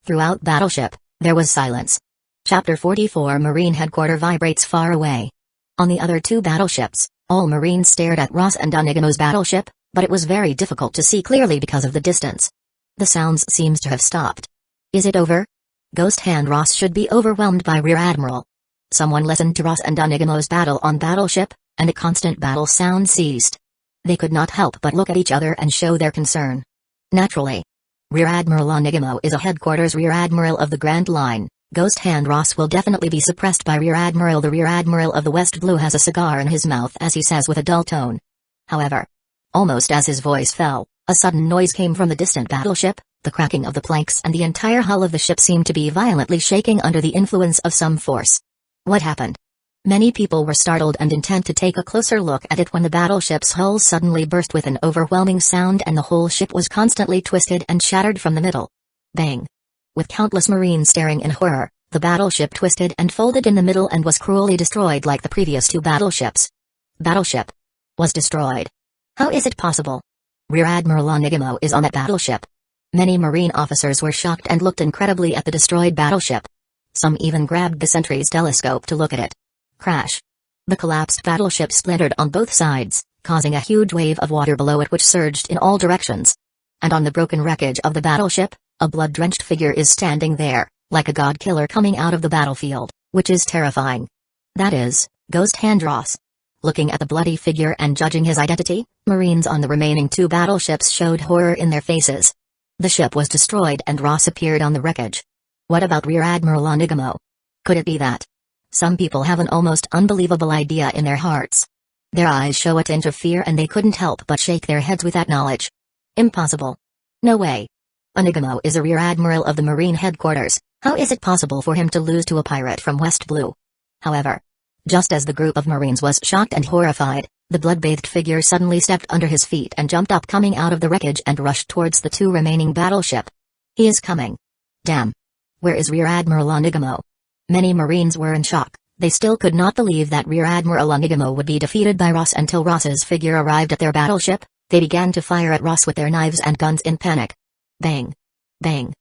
Throughout Battleship, there was silence. Chapter 44 Marine Headquarters vibrates far away. On the other two battleships, all Marines stared at Ross and Onigamo's battleship, but it was very difficult to see clearly because of the distance. The sounds seems to have stopped. Is it over? Ghost Hand Ross should be overwhelmed by Rear Admiral. Someone listened to Ross and Onigamo's battle on battleship, and a constant battle sound ceased. They could not help but look at each other and show their concern. Naturally. Rear Admiral Onigamo is a headquarters Rear Admiral of the Grand Line. Ghost Hand Ross will definitely be suppressed by Rear Admiral. The Rear Admiral of the West Blue has a cigar in his mouth as he says with a dull tone. However, almost as his voice fell, a sudden noise came from the distant battleship. The cracking of the planks and the entire hull of the ship seemed to be violently shaking under the influence of some force. What happened? Many people were startled and intent to take a closer look at it when the battleship's hull suddenly burst with an overwhelming sound and the whole ship was constantly twisted and shattered from the middle. Bang! With countless Marines staring in horror, the battleship twisted and folded in the middle and was cruelly destroyed like the previous two battleships. Battleship was destroyed. How is it possible? Rear Admiral Onigamo is on that battleship. Many Marine officers were shocked and looked incredibly at the destroyed battleship. Some even grabbed the sentry's telescope to look at it. Crash. The collapsed battleship splintered on both sides, causing a huge wave of water below it which surged in all directions. And on the broken wreckage of the battleship, a blood-drenched figure is standing there, like a god-killer coming out of the battlefield, which is terrifying. That is, Ghost Hand Ross. Looking at the bloody figure and judging his identity, Marines on the remaining 2 battleships showed horror in their faces. The ship was destroyed and Ross appeared on the wreckage. What about Rear Admiral Onigamo? Could it be that? Some people have an almost unbelievable idea in their hearts. Their eyes show a tinge of fear and they couldn't help but shake their heads with that knowledge. Impossible. No way. Onigamo is a Rear Admiral of the Marine headquarters. How is it possible for him to lose to a pirate from West Blue? However, just as the group of Marines was shocked and horrified, the blood-bathed figure suddenly stepped under his feet and jumped up coming out of the wreckage and rushed towards the 2 remaining battleship. He is coming. Damn. Where is Rear Admiral Onigamo? Many Marines were in shock. They still could not believe that Rear Admiral Onigamo would be defeated by Ross until Ross's figure arrived at their battleship. They began to fire at Ross with their knives and guns in panic. Bang. Bang.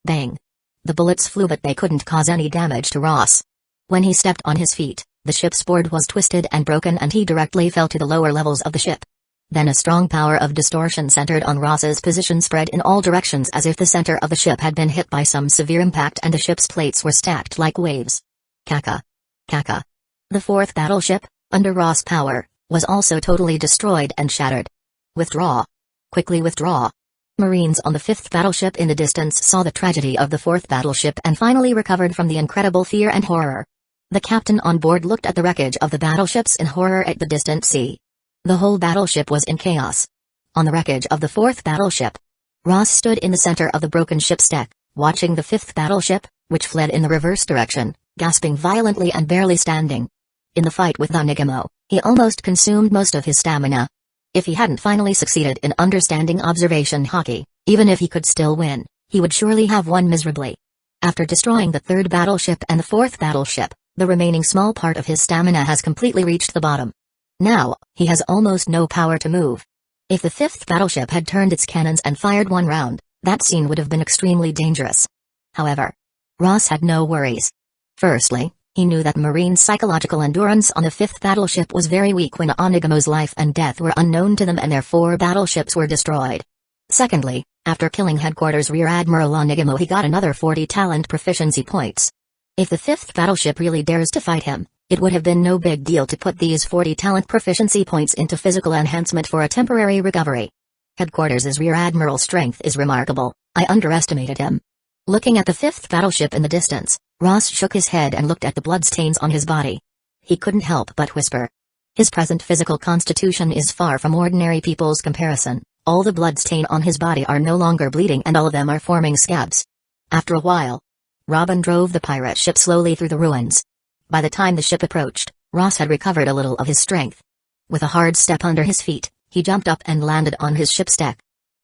Bang. The bullets flew but they couldn't cause any damage to Ross. When he stepped on his feet, the ship's board was twisted and broken and he directly fell to the lower levels of the ship. Then a strong power of distortion centered on Ross's position spread in all directions as if the center of the ship had been hit by some severe impact and the ship's plates were stacked like waves. Kaka. Kaka. The 4th battleship, under Ross' power, was also totally destroyed and shattered. Withdraw. Quickly withdraw. Marines on the 5th battleship in the distance saw the tragedy of the 4th battleship and finally recovered from the incredible fear and horror. The captain on board looked at the wreckage of the battleships in horror at the distant sea. The whole battleship was in chaos. On the wreckage of the 4th battleship, Ross stood in the center of the broken ship's deck, watching the 5th battleship, which fled in the reverse direction, gasping violently and barely standing. In the fight with Onigamo, he almost consumed most of his stamina. If he hadn't finally succeeded in understanding observation hockey, even if he could still win, he would surely have won miserably. After destroying the 3rd battleship and the 4th battleship, the remaining small part of his stamina has completely reached the bottom. Now, he has almost no power to move. If the 5th battleship had turned its cannons and fired 1 round, that scene would have been extremely dangerous. However, Ross had no worries. Firstly, he knew that Marines' psychological endurance on the 5th battleship was very weak when Onigamo's life and death were unknown to them and their 4 battleships were destroyed. Secondly, after killing Headquarters Rear Admiral Onigamo he got another 40 talent proficiency points. If the 5th battleship really dares to fight him, it would have been no big deal to put these 40 talent proficiency points into physical enhancement for a temporary recovery. Headquarters' Rear Admiral's strength is remarkable. I underestimated him. Looking at the 5th battleship in the distance, Ross shook his head and looked at the bloodstains on his body. He couldn't help but whisper. His present physical constitution is far from ordinary people's comparison. All the bloodstain on his body are no longer bleeding and all of them are forming scabs. After a while, Robin drove the pirate ship slowly through the ruins. By the time the ship approached, Ross had recovered a little of his strength. With a hard step under his feet, he jumped up and landed on his ship's deck.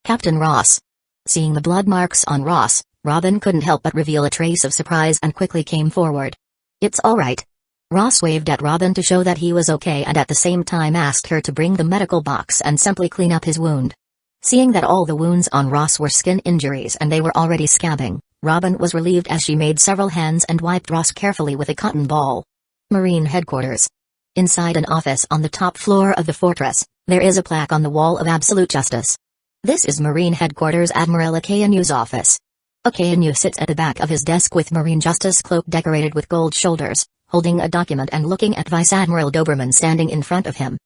Captain Ross. Seeing the blood marks on Ross, Robin couldn't help but reveal a trace of surprise and quickly came forward. It's all right. Ross waved at Robin to show that he was okay and at the same time asked her to bring the medical box and simply clean up his wound. Seeing that all the wounds on Ross were skin injuries and they were already scabbing, Robin was relieved as she made several hands and wiped Ross carefully with a cotton ball. Marine Headquarters. Inside an office on the top floor of the fortress, there is a plaque on the wall of absolute justice. This is Marine Headquarters Admiral Akayanu's office. Akayanu sits at the back of his desk with Marine Justice cloak decorated with gold shoulders, holding a document and looking at Vice Admiral Doberman standing in front of him.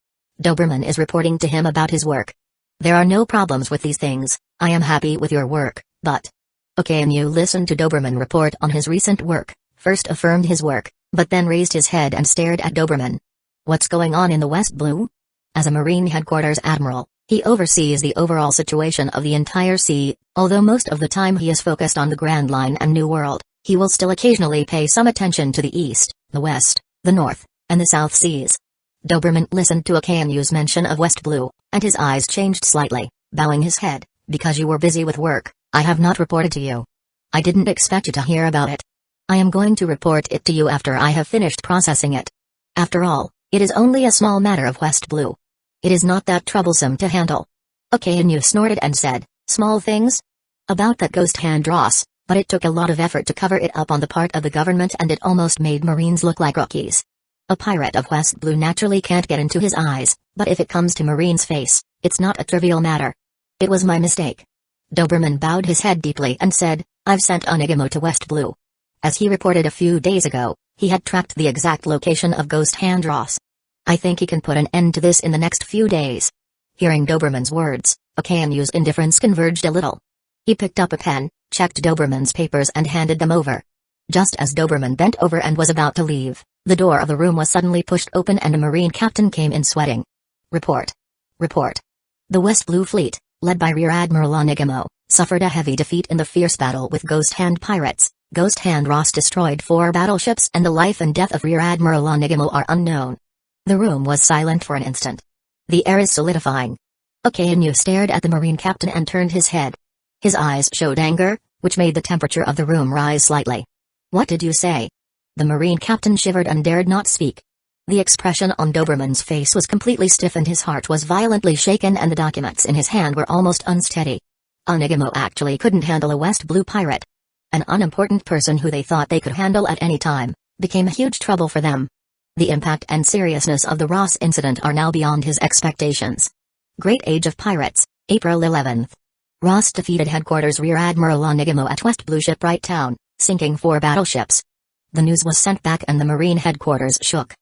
Doberman is reporting to him about his work. There are no problems with these things. I am happy with your work, but... Akayanu listened to Doberman report on his recent work, first affirmed his work, but then raised his head and stared at Doberman. What's going on in the West Blue? As a Marine Headquarters Admiral, he oversees the overall situation of the entire sea. Although most of the time he is focused on the Grand Line and New World, he will still occasionally pay some attention to the East, the West, the North, and the South Seas. Doberman listened to Akayanu's mention of West Blue, and his eyes changed slightly, bowing his head. Because you were busy with work, I have not reported to you. I didn't expect you to hear about it. I am going to report it to you after I have finished processing it. After all, it is only a small matter of West Blue. It is not that troublesome to handle. Akayanu snorted and said, small things? About that ghost hand Ross, but it took a lot of effort to cover it up on the part of the government and it almost made Marines look like rookies. A pirate of West Blue naturally can't get into his eyes, but if it comes to Marine's face, it's not a trivial matter. It was my mistake. Doberman bowed his head deeply and said, I've sent Onigamo to West Blue. As he reported a few days ago, he had tracked the exact location of Ghost Hand Ross. I think he can put an end to this in the next few days." Hearing Doberman's words, Akanu's indifference converged a little. He picked up a pen, checked Doberman's papers and handed them over. Just as Doberman bent over and was about to leave, the door of the room was suddenly pushed open and a Marine captain came in sweating. "Report. Report. The West Blue Fleet, led by Rear Admiral Onigamo, suffered a heavy defeat in the fierce battle with Ghost Hand pirates. Ghost Hand Ross destroyed 4 battleships and the life and death of Rear Admiral Onigamo are unknown." The room was silent for an instant. "The air is solidifying." Akainu stared at the Marine captain and turned his head. His eyes showed anger, which made the temperature of the room rise slightly. "What did you say?" The Marine captain shivered and dared not speak. The expression on Doberman's face was completely stiff and his heart was violently shaken and the documents in his hand were almost unsteady. Onigamo actually couldn't handle a West Blue pirate. An unimportant person who they thought they could handle at any time, became huge trouble for them. The impact and seriousness of the Ross incident are now beyond his expectations. Great Age of Pirates, April 11th. Ross defeated Headquarters Rear Admiral Onigamo at West Blue Shipwright Town, sinking 4 battleships. The news was sent back and the Marine Headquarters shook.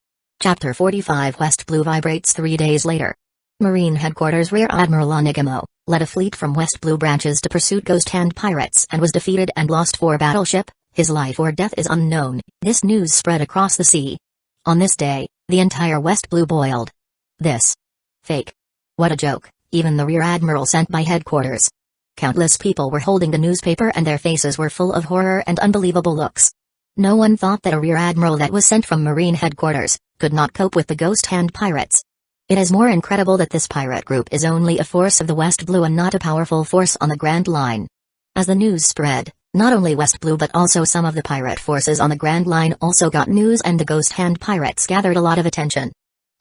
Chapter 45 West Blue vibrates 3 days later. Marine Headquarters Rear Admiral Onigamo led a fleet from West Blue branches to pursue Ghost Hand pirates and was defeated and lost 4 battleship. His life or death is unknown. This news spread across the sea. On this day, the entire West Blue boiled. This. Fake. What a joke, even the Rear Admiral sent by Headquarters. Countless people were holding the newspaper and their faces were full of horror and unbelievable looks. No one thought that a Rear Admiral that was sent from Marine Headquarters could not cope with the Ghost Hand pirates. It is more incredible that this pirate group is only a force of the West Blue and not a powerful force on the Grand Line. As the news spread, not only West Blue but also some of the pirate forces on the Grand Line also got news and the Ghost Hand pirates gathered a lot of attention.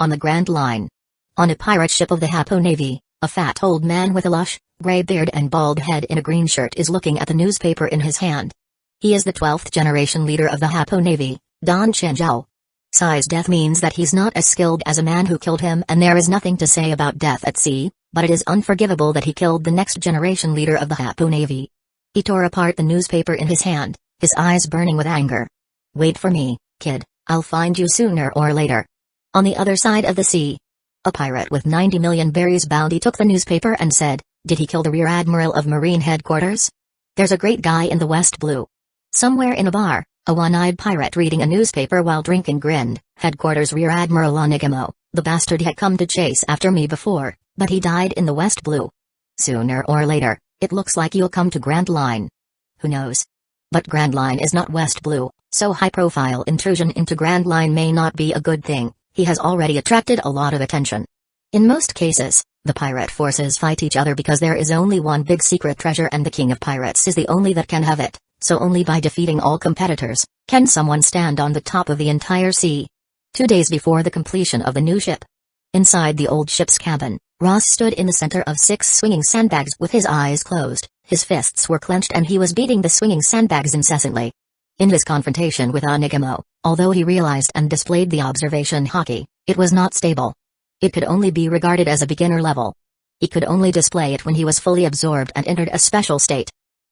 On the Grand Line. On a pirate ship of the Hapo Navy, a fat old man with a lush, gray beard and bald head in a green shirt is looking at the newspaper in his hand. He is the 12th generation leader of the Hapo Navy, Don Chenjiao. Sai's death means that he's not as skilled as a man who killed him and there is nothing to say about death at sea, but it is unforgivable that he killed the next generation leader of the Hapo Navy. He tore apart the newspaper in his hand, his eyes burning with anger. "Wait for me, kid, I'll find you sooner or later." On the other side of the sea, a pirate with 90 million berries bounty took the newspaper and said, "Did he kill the Rear Admiral of Marine Headquarters?" There's a great guy in the West Blue. Somewhere in a bar, a one-eyed pirate reading a newspaper while drinking grinned. "Headquarters Rear Admiral Onigamo, the bastard had come to chase after me before, but he died in the West Blue. Sooner or later, it looks like you'll come to Grand Line. Who knows? But Grand Line is not West Blue, so high-profile intrusion into Grand Line may not be a good thing. He has already attracted a lot of attention." In most cases, the pirate forces fight each other because there is only one big secret treasure and the king of pirates is the only that can have it, so only by defeating all competitors, can someone stand on the top of the entire sea. 2 days before the completion of the new ship. Inside the old ship's cabin, Ross stood in the center of 6 swinging sandbags with his eyes closed, his fists were clenched and he was beating the swinging sandbags incessantly. In his confrontation with Onigamo, although he realized and displayed the observation haki, it was not stable. It could only be regarded as a beginner level. He could only display it when he was fully absorbed and entered a special state.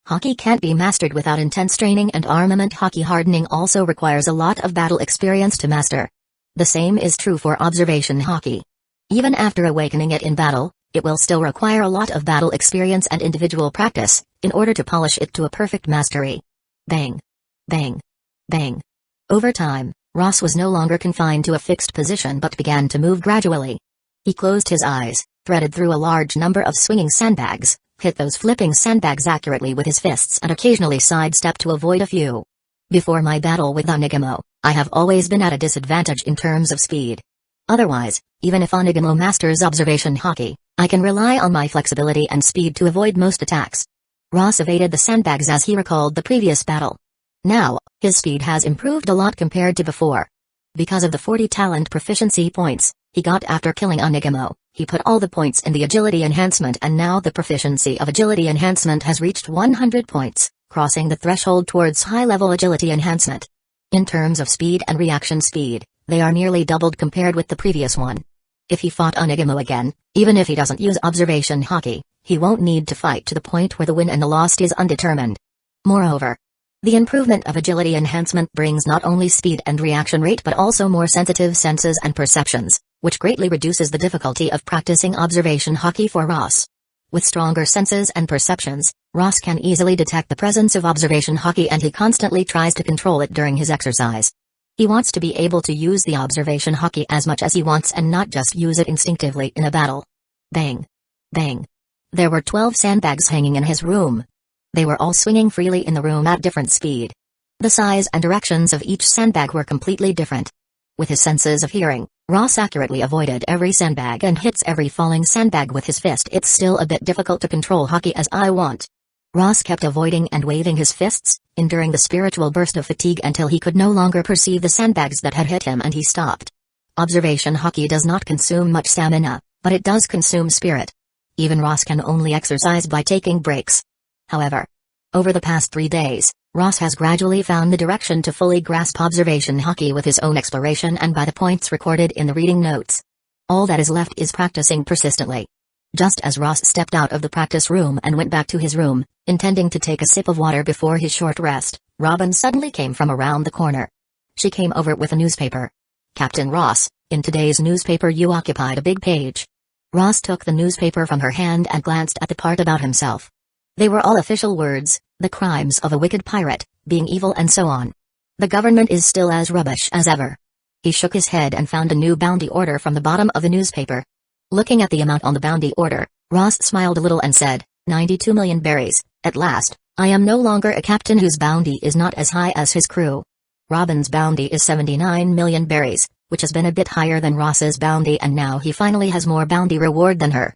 Haki can't be mastered without intense training and armament. Haki hardening also requires a lot of battle experience to master. The same is true for observation haki. Even after awakening it in battle, it will still require a lot of battle experience and individual practice, in order to polish it to a perfect mastery. Bang. Bang. Bang. Over time, Ross was no longer confined to a fixed position but began to move gradually. He closed his eyes, threaded through a large number of swinging sandbags, hit those flipping sandbags accurately with his fists and occasionally sidestepped to avoid a few. Before my battle with Onigamo, I have always been at a disadvantage in terms of speed. Otherwise, even if Onigamo masters observation haki, I can rely on my flexibility and speed to avoid most attacks. Ross evaded the sandbags as he recalled the previous battle. Now, his speed has improved a lot compared to before. Because of the 40 talent proficiency points he got after killing Onigamo, he put all the points in the agility enhancement and now the proficiency of agility enhancement has reached 100 points, crossing the threshold towards high-level agility enhancement. In terms of speed and reaction speed, they are nearly doubled compared with the previous one. If he fought Onigamo again, even if he doesn't use observation haki, he won't need to fight to the point where the win and the loss is undetermined. Moreover, the improvement of agility enhancement brings not only speed and reaction rate but also more sensitive senses and perceptions. which greatly reduces the difficulty of practicing observation hockey for Ross. With stronger senses and perceptions, Ross can easily detect the presence of observation hockey, and he constantly tries to control it during his exercise. He wants to be able to use the observation hockey as much as he wants and not just use it instinctively in a battle. Bang! Bang! There were 12 sandbags hanging in his room. They were all swinging freely in the room at different speed. The size and directions of each sandbag were completely different. With his senses of hearing, Ross accurately avoided every sandbag and hits every falling sandbag with his fist. It's still a bit difficult to control hockey as I want. Ross kept avoiding and waving his fists, enduring the spiritual burst of fatigue until he could no longer perceive the sandbags that had hit him, and he stopped. Observation hockey does not consume much stamina, but it does consume spirit. Even Ross can only exercise by taking breaks. However, over the past 3 days, Ross has gradually found the direction to fully grasp observation hockey with his own exploration and by the points recorded in the reading notes. All that is left is practicing persistently. Just as Ross stepped out of the practice room and went back to his room, intending to take a sip of water before his short rest, Robin suddenly came from around the corner. She came over with a newspaper. "Captain Ross, in today's newspaper you occupied a big page." Ross took the newspaper from her hand and glanced at the part about himself. They were all official words: the crimes of a wicked pirate, being evil and so on. The government is still as rubbish as ever. He shook his head and found a new bounty order from the bottom of the newspaper. Looking at the amount on the bounty order, Ross smiled a little and said, 92 million berries, at last, I am no longer a captain whose bounty is not as high as his crew. Robin's bounty is 79 million berries, which has been a bit higher than Ross's bounty, and now he finally has more bounty reward than her.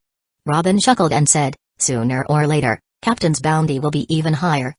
Robin chuckled and said, sooner or later, Captain's bounty will be even higher.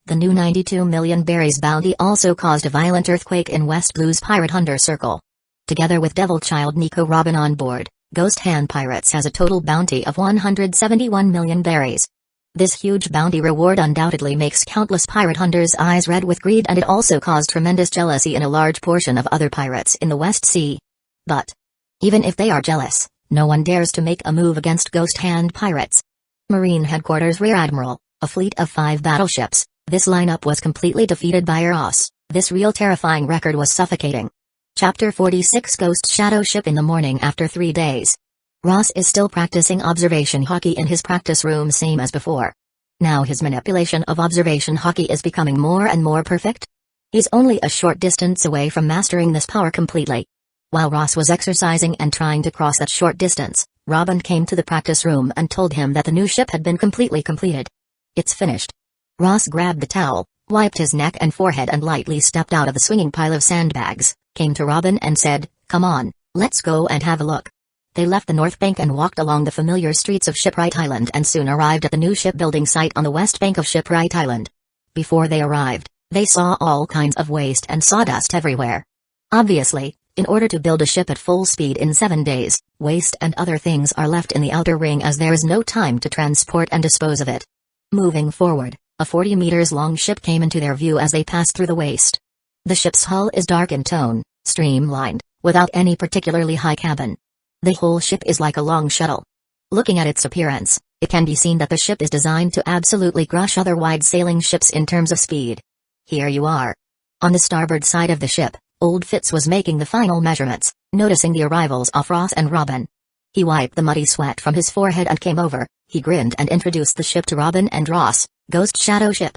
The new 92 million berries bounty also caused a violent earthquake in West Blue's pirate hunter circle. Together with Devil Child Nico Robin on board, Ghost Hand Pirates has a total bounty of 171 million berries. This huge bounty reward undoubtedly makes countless pirate hunters' eyes red with greed, and it also caused tremendous jealousy in a large portion of other pirates in the West Sea. But even if they are jealous, no one dares to make a move against Ghost Hand Pirates. Marine Headquarters Rear Admiral, a fleet of 5 battleships, this lineup was completely defeated by Ross. This real terrifying record was suffocating. Chapter 46 Ghost Shadow Ship. In the morning after 3 days, Ross is still practicing observation hockey in his practice room, same as before. Now his manipulation of observation hockey is becoming more and more perfect. He's only a short distance away from mastering this power completely. While Ross was exercising and trying to cross that short distance, Robin came to the practice room and told him that the new ship had been completely completed. It's finished. Ross grabbed the towel, wiped his neck and forehead and lightly stepped out of the swinging pile of sandbags, came to Robin and said, come on, let's go and have a look. They left the north bank and walked along the familiar streets of Shipwright Island and soon arrived at the new shipbuilding site on the west bank of Shipwright Island. Before they arrived, they saw all kinds of waste and sawdust everywhere. Obviously, in order to build a ship at full speed in 7 days, waste and other things are left in the outer ring as there is no time to transport and dispose of it. Moving forward, a 40 meters long ship came into their view as they passed through the waste. The ship's hull is dark in tone, streamlined, without any particularly high cabin. The whole ship is like a long shuttle. Looking at its appearance, it can be seen that the ship is designed to absolutely crush other wide-sailing ships in terms of speed. Here you are. On the starboard side of the ship, Old Fitz was making the final measurements, noticing the arrivals of Ross and Robin. He wiped the muddy sweat from his forehead and came over. He grinned and introduced the ship to Robin and Ross, Ghost Shadow Ship.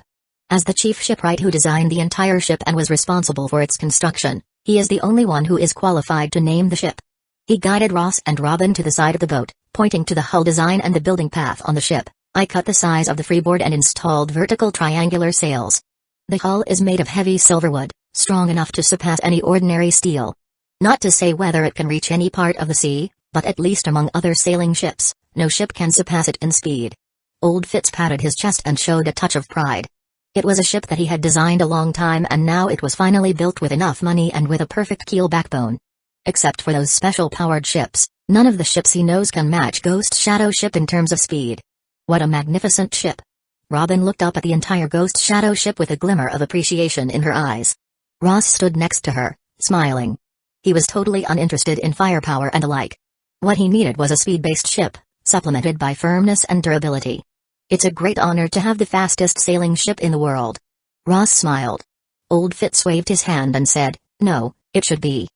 As the chief shipwright who designed the entire ship and was responsible for its construction, he is the only one who is qualified to name the ship. He guided Ross and Robin to the side of the boat, pointing to the hull design and the building path on the ship. I cut the size of the freeboard and installed vertical triangular sails. The hull is made of heavy silverwood, strong enough to surpass any ordinary steel. Not to say whether it can reach any part of the sea, but at least among other sailing ships, no ship can surpass it in speed. Old Fitz patted his chest and showed a touch of pride. It was a ship that he had designed a long time, and now it was finally built with enough money and with a perfect keel backbone. Except for those special-powered ships, none of the ships he knows can match Ghost Shadow Ship in terms of speed. What a magnificent ship! Robin looked up at the entire Ghost Shadow Ship with a glimmer of appreciation in her eyes. Ross stood next to her, smiling. He was totally uninterested in firepower and the like. What he needed was a speed-based ship, supplemented by firmness and durability. It's a great honor to have the fastest sailing ship in the world. Ross smiled. Old Fitz waved his hand and said, no, it should be.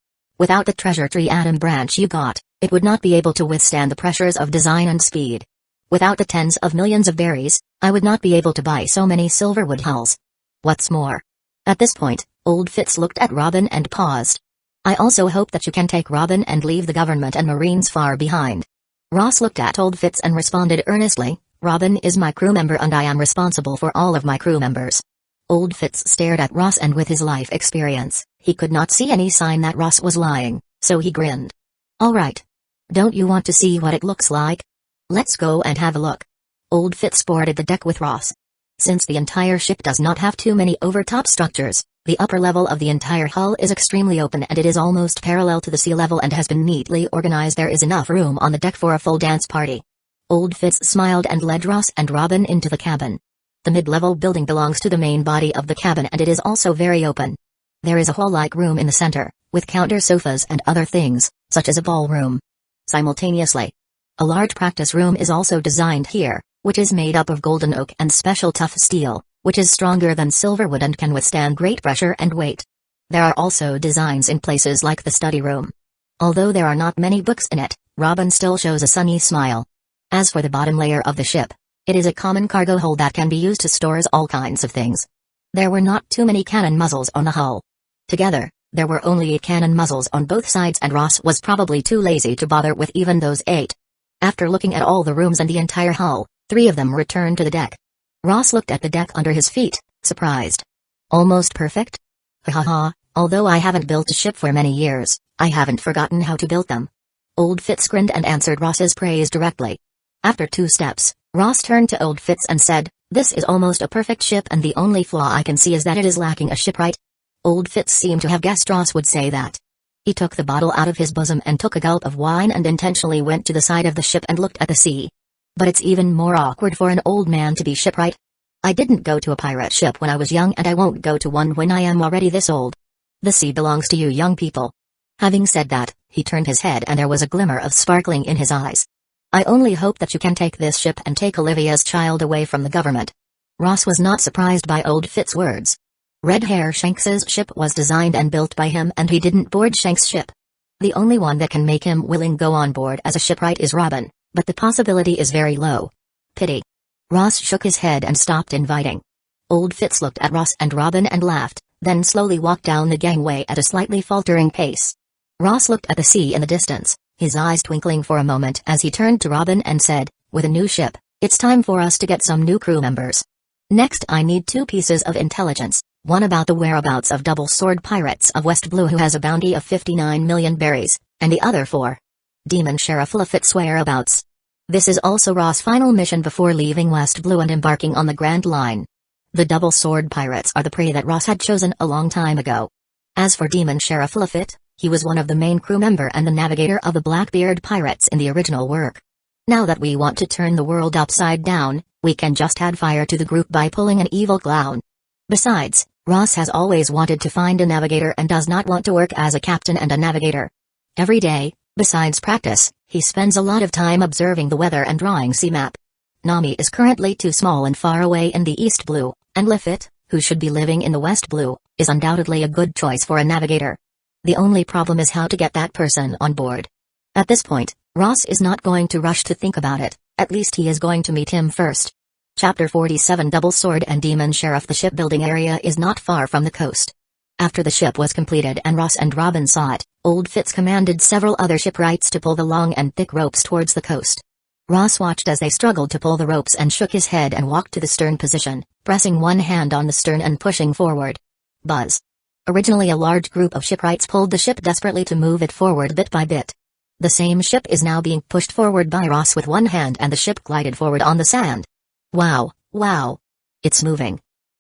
Without the treasure tree atom branch you got, it would not be able to withstand the pressures of design and speed. Without the tens of millions of berries, I would not be able to buy so many silverwood hulls. What's more. At this point, Old Fitz looked at Robin and paused. I also hope that you can take Robin and leave the government and Marines far behind. Ross looked at Old Fitz and responded earnestly, Robin is my crew member and I am responsible for all of my crew members. Old Fitz stared at Ross and with his life experience, he could not see any sign that Ross was lying, so he grinned. Alright. Don't you want to see what it looks like? Let's go and have a look. Old Fitz boarded the deck with Ross. Since the entire ship does not have too many overtop structures, the upper level of the entire hull is extremely open and it is almost parallel to the sea level and has been neatly organized. There is enough room on the deck for a full dance party. Old Fitz smiled and led Ross and Robin into the cabin. The mid-level building belongs to the main body of the cabin and it is also very open. There is a hall-like room in the center, with counter sofas and other things, such as a ballroom. Simultaneously, a large practice room is also designed here, which is made up of golden oak and special tough steel, which is stronger than silverwood and can withstand great pressure and weight. There are also designs in places like the study room. Although there are not many books in it, Robin still shows a sunny smile. As for the bottom layer of the ship, it is a common cargo hold that can be used to store all kinds of things. There were not too many cannon muzzles on the hull. Together, there were only 8 cannon muzzles on both sides and Ross was probably too lazy to bother with even those 8. After looking at all the rooms and the entire hull, 3 of them returned to the deck. Ross looked at the deck under his feet, surprised. Almost perfect? Haha, although I haven't built a ship for many years, I haven't forgotten how to build them. Old Fitz grinned and answered Ross's praise directly. After 2 steps, Ross turned to Old Fitz and said, this is almost a perfect ship and the only flaw I can see is that it is lacking a shipwright. Old Fitz seemed to have guessed Ross would say that. He took the bottle out of his bosom and took a gulp of wine and intentionally went to the side of the ship and looked at the sea. But it's even more awkward for an old man to be shipwright. I didn't go to a pirate ship when I was young and I won't go to one when I am already this old. The sea belongs to you young people. Having said that, he turned his head and there was a glimmer of sparkling in his eyes. I only hope that you can take this ship and take Olivia's child away from the government. Ross was not surprised by Old Fitz's words. Red Hair Shanks's ship was designed and built by him and he didn't board Shanks' ship. The only one that can make him willing go on board as a shipwright is Robin, but the possibility is very low. Pity. Ross shook his head and stopped inviting. Old Fitz looked at Ross and Robin and laughed, then slowly walked down the gangway at a slightly faltering pace. Ross looked at the sea in the distance, his eyes twinkling for a moment as he turned to Robin and said, with a new ship, it's time for us to get some new crew members. Next I need 2 pieces of intelligence, one about the whereabouts of Double Sword Pirates of West Blue who has a bounty of 59 million berries, and the other for Demon Sheriff Lafitt's whereabouts. This is also Ross' final mission before leaving West Blue and embarking on the Grand Line. The Double Sword Pirates are the prey that Ross had chosen a long time ago. As for Demon Sheriff Lafitte, he was one of the main crew member and the navigator of the Blackbeard Pirates in the original work. Now that we want to turn the world upside down, we can just add fire to the group by pulling an evil clown. Besides, Ross has always wanted to find a navigator and does not want to work as a captain and a navigator. Every day, besides practice, he spends a lot of time observing the weather and drawing sea map. Nami is currently too small and far away in the East Blue, and Lafitte, who should be living in the West Blue, is undoubtedly a good choice for a navigator. The only problem is how to get that person on board. At this point, Ross is not going to rush to think about it, at least he is going to meet him first. Chapter 47 Double Sword and Demon Sheriff. The shipbuilding area is not far from the coast. After the ship was completed and Ross and Robin saw it, Old Fitz commanded several other shipwrights to pull the long and thick ropes towards the coast. Ross watched as they struggled to pull the ropes and shook his head and walked to the stern position, pressing one hand on the stern and pushing forward. Buzz. Originally a large group of shipwrights pulled the ship desperately to move it forward bit by bit. The same ship is now being pushed forward by Ross with one hand and the ship glided forward on the sand. Wow, wow. It's moving.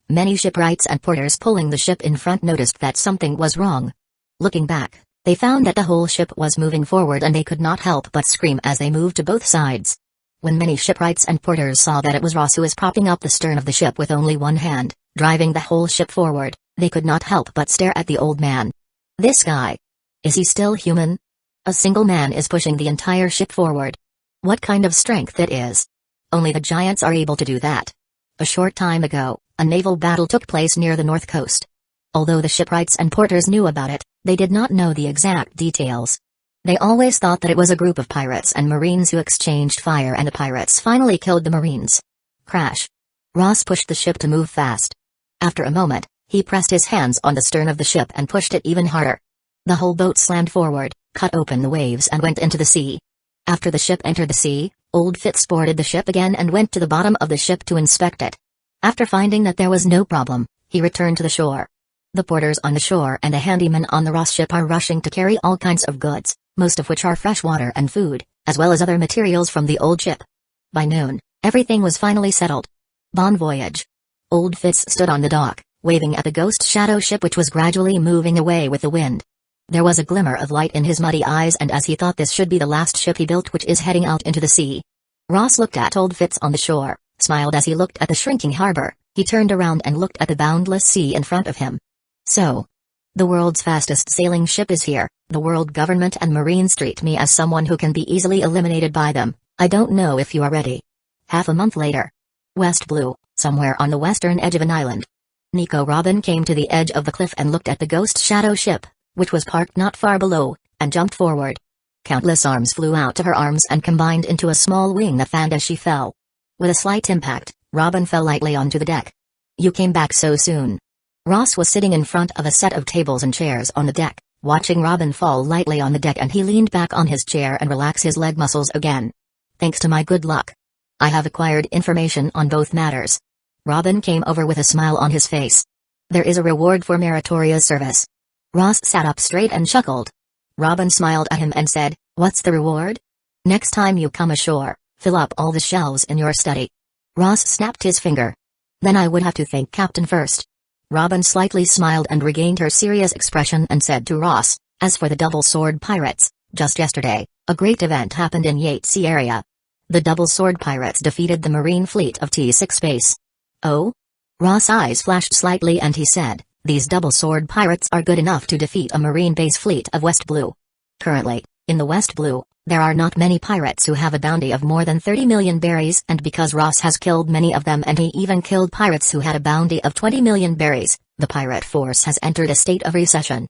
Many shipwrights and porters pulling the ship in front noticed that something was wrong. Looking back, they found that the whole ship was moving forward and they could not help but scream as they moved to both sides. When many shipwrights and porters saw that it was Ross who was propping up the stern of the ship with only one hand, driving the whole ship forward, they could not help but stare at the old man. This guy. Is he still human? A single man is pushing the entire ship forward. What kind of strength it is? Only the giants are able to do that. A short time ago, a naval battle took place near the north coast. Although the shipwrights and porters knew about it, They did not know the exact details. They always thought that it was a group of pirates and marines who exchanged fire, and the pirates finally killed the marines. Crash. Ross pushed the ship to move fast. After a moment, he pressed his hands on the stern of the ship and pushed it even harder. The whole boat slammed forward, cut open the waves and went into the sea. After the ship entered the sea, Old Fitz boarded the ship again and went to the bottom of the ship to inspect it. After finding that there was no problem, he returned to the shore. The porters on the shore and the handymen on the Ross ship are rushing to carry all kinds of goods, most of which are fresh water and food, as well as other materials from the old ship. By noon, everything was finally settled. Bon voyage. Old Fitz stood on the dock, waving at the ghost shadow ship which was gradually moving away with the wind. There was a glimmer of light in his muddy eyes, and as he thought this should be the last ship he built which is heading out into the sea. Ross looked at Old Fitz on the shore, smiled as he looked at the shrinking harbor. He turned around and looked at the boundless sea in front of him. So, the world's fastest sailing ship is here. The world government and marines treat me as someone who can be easily eliminated by them. I don't know if you are ready. Half a month later. West Blue, somewhere on the western edge of an island. Nico Robin came to the edge of the cliff and looked at the ghost shadow ship, which was parked not far below, and jumped forward. Countless arms flew out to her arms and combined into a small wing that fanned as she fell. With a slight impact, Robin fell lightly onto the deck. You came back so soon. Ross was sitting in front of a set of tables and chairs on the deck, watching Robin fall lightly on the deck, and he leaned back on his chair and relaxed his leg muscles again. Thanks to my good luck, I have acquired information on both matters. Robin came over with a smile on his face. There is a reward for meritorious service. Ross sat up straight and chuckled. Robin smiled at him and said, "What's the reward?" "Next time you come ashore, fill up all the shelves in your study." Ross snapped his finger. "Then I would have to thank Captain first." Robin slightly smiled and regained her serious expression and said to Ross, "As for the Double Sword Pirates, just yesterday, a great event happened in Yatesea area. The Double Sword Pirates defeated the Marine fleet of T6 base." "Oh?" Ross' eyes flashed slightly and he said, "These Double Sword Pirates are good enough to defeat a Marine base fleet of West Blue. Currently, in the West Blue, there are not many pirates who have a bounty of more than 30 million berries, and because Ross has killed many of them and he even killed pirates who had a bounty of 20 million berries, the pirate force has entered a state of recession.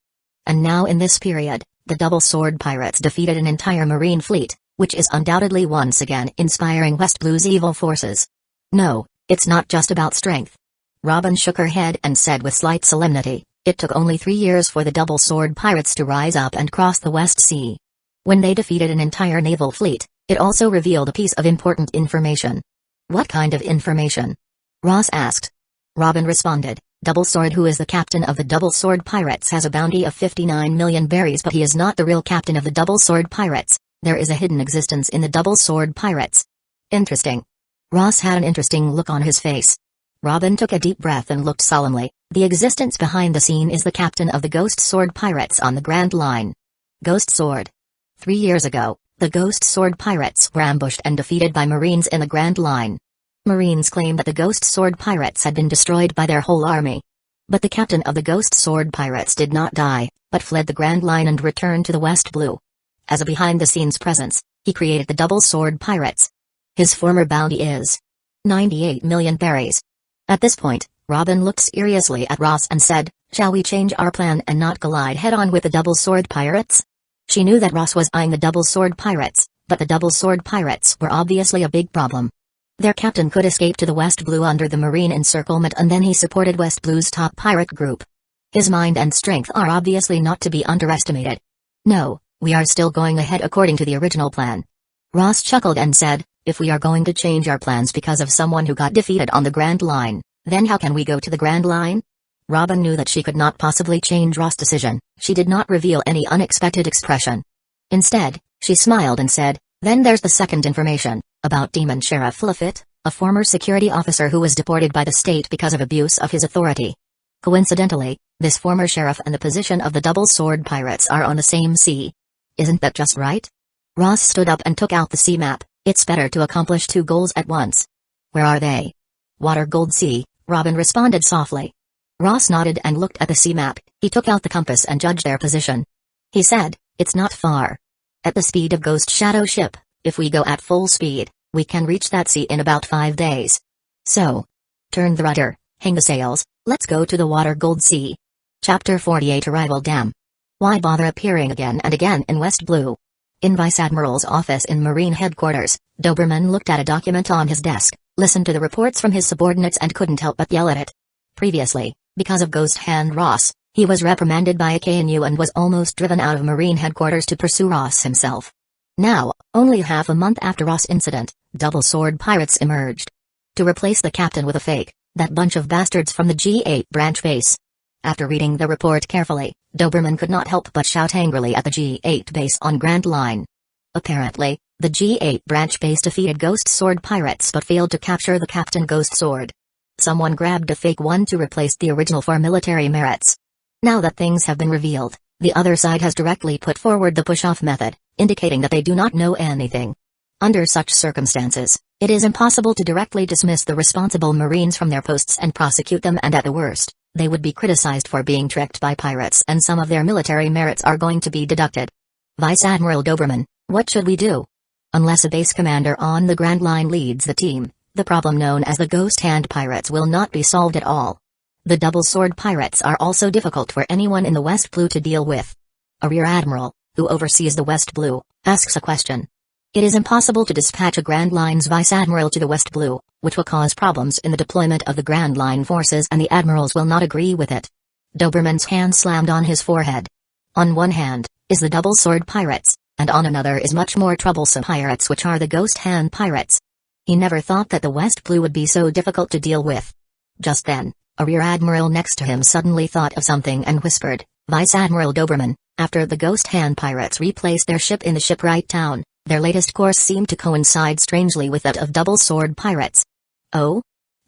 And now in this period, the Double Sword Pirates defeated an entire Marine fleet, which is undoubtedly once again inspiring West Blue's evil forces. No, it's not just about strength." Robin shook her head and said with slight solemnity, "It took only 3 years for the Double Sword Pirates to rise up and cross the West Sea. When they defeated an entire naval fleet, it also revealed a piece of important information." "What kind of information?" Ross asked. Robin responded, "Double Sword, who is the captain of the Double Sword Pirates, has a bounty of 59 million berries, but he is not the real captain of the Double Sword Pirates. There is a hidden existence in the Double Sword Pirates." "Interesting." Ross had an interesting look on his face. Robin took a deep breath and looked solemnly. "The existence behind the scene is the captain of the Ghost Sword Pirates on the Grand Line." "Ghost Sword?" 3 years ago, the Ghost Sword Pirates were ambushed and defeated by Marines in the Grand Line. Marines claim that the Ghost Sword Pirates had been destroyed by their whole army. But the captain of the Ghost Sword Pirates did not die, but fled the Grand Line and returned to the West Blue. As a behind-the-scenes presence, he created the Double Sword Pirates. His former bounty is 98 million berries. At this point, Robin looked seriously at Ross and said, "Shall we change our plan and not collide head-on with the Double Sword Pirates?" She knew that Ross was eyeing the Double Sword Pirates, but the Double Sword Pirates were obviously a big problem. Their captain could escape to the West Blue under the Marine encirclement, and then he supported West Blue's top pirate group. His mind and strength are obviously not to be underestimated. "No, we are still going ahead according to the original plan." Ross chuckled and said, "If we are going to change our plans because of someone who got defeated on the Grand Line, then how can we go to the Grand Line?" Robin knew that she could not possibly change Ross' decision. She did not reveal any unexpected expression. Instead, she smiled and said, "Then there's the second information, about Demon Sheriff Lafitte, a former security officer who was deported by the state because of abuse of his authority. Coincidentally, this former sheriff and the position of the Double Sword Pirates are on the same sea. Isn't that just right?" Ross stood up and took out the sea map. "It's better to accomplish 2 goals at once." "Where are they?" "Water Gold Sea," Robin responded softly. Ross nodded and looked at the sea map. He took out the compass and judged their position. He said, "It's not far. At the speed of Ghost Shadow ship, if we go at full speed, we can reach that sea in about 5 days. So, turn the rudder, hang the sails, let's go to the Water Gold Sea." Chapter 48 Arrival Dam. Why bother appearing again and again in West Blue? In Vice Admiral's office in Marine Headquarters, Doberman looked at a document on his desk, listened to the reports from his subordinates and couldn't help but yell at it. Previously, because of Ghost Hand Ross, he was reprimanded by a KNU and was almost driven out of Marine Headquarters to pursue Ross himself. Now, only half a month after Ross' incident, Double Sword Pirates emerged. To replace the captain with a fake, that bunch of bastards from the G8 branch base. After reading the report carefully, Doberman could not help but shout angrily at the G8 base on Grand Line. Apparently, the G8 branch base defeated Ghost Sword Pirates but failed to capture the Captain Ghost Sword. Someone grabbed a fake one to replace the original for military merits. Now that things have been revealed, the other side has directly put forward the push-off method, indicating that they do not know anything. Under such circumstances, it is impossible to directly dismiss the responsible Marines from their posts and prosecute them, and at the worst, they would be criticized for being tricked by pirates and some of their military merits are going to be deducted. Vice Admiral Doberman, what should we do? Unless a base commander on the Grand Line leads the team, the problem known as the Ghost Hand Pirates will not be solved at all. The Double Sword Pirates are also difficult for anyone in the West Blue to deal with. A Rear Admiral, who oversees the West Blue, asks a question. It is impossible to dispatch a Grand Line's Vice Admiral to the West Blue, which will cause problems in the deployment of the Grand Line forces, and the admirals will not agree with it. Doberman's hand slammed on his forehead. On one hand, is the Double Sword Pirates, and on another is much more troublesome pirates, which are the Ghost Hand Pirates. He never thought that the West Blue would be so difficult to deal with. Just then, a Rear Admiral next to him suddenly thought of something and whispered, Vice Admiral Doberman, after the Ghost Hand Pirates replaced their ship in the shipwright town, their latest course seemed to coincide strangely with that of Double Sword Pirates. Oh?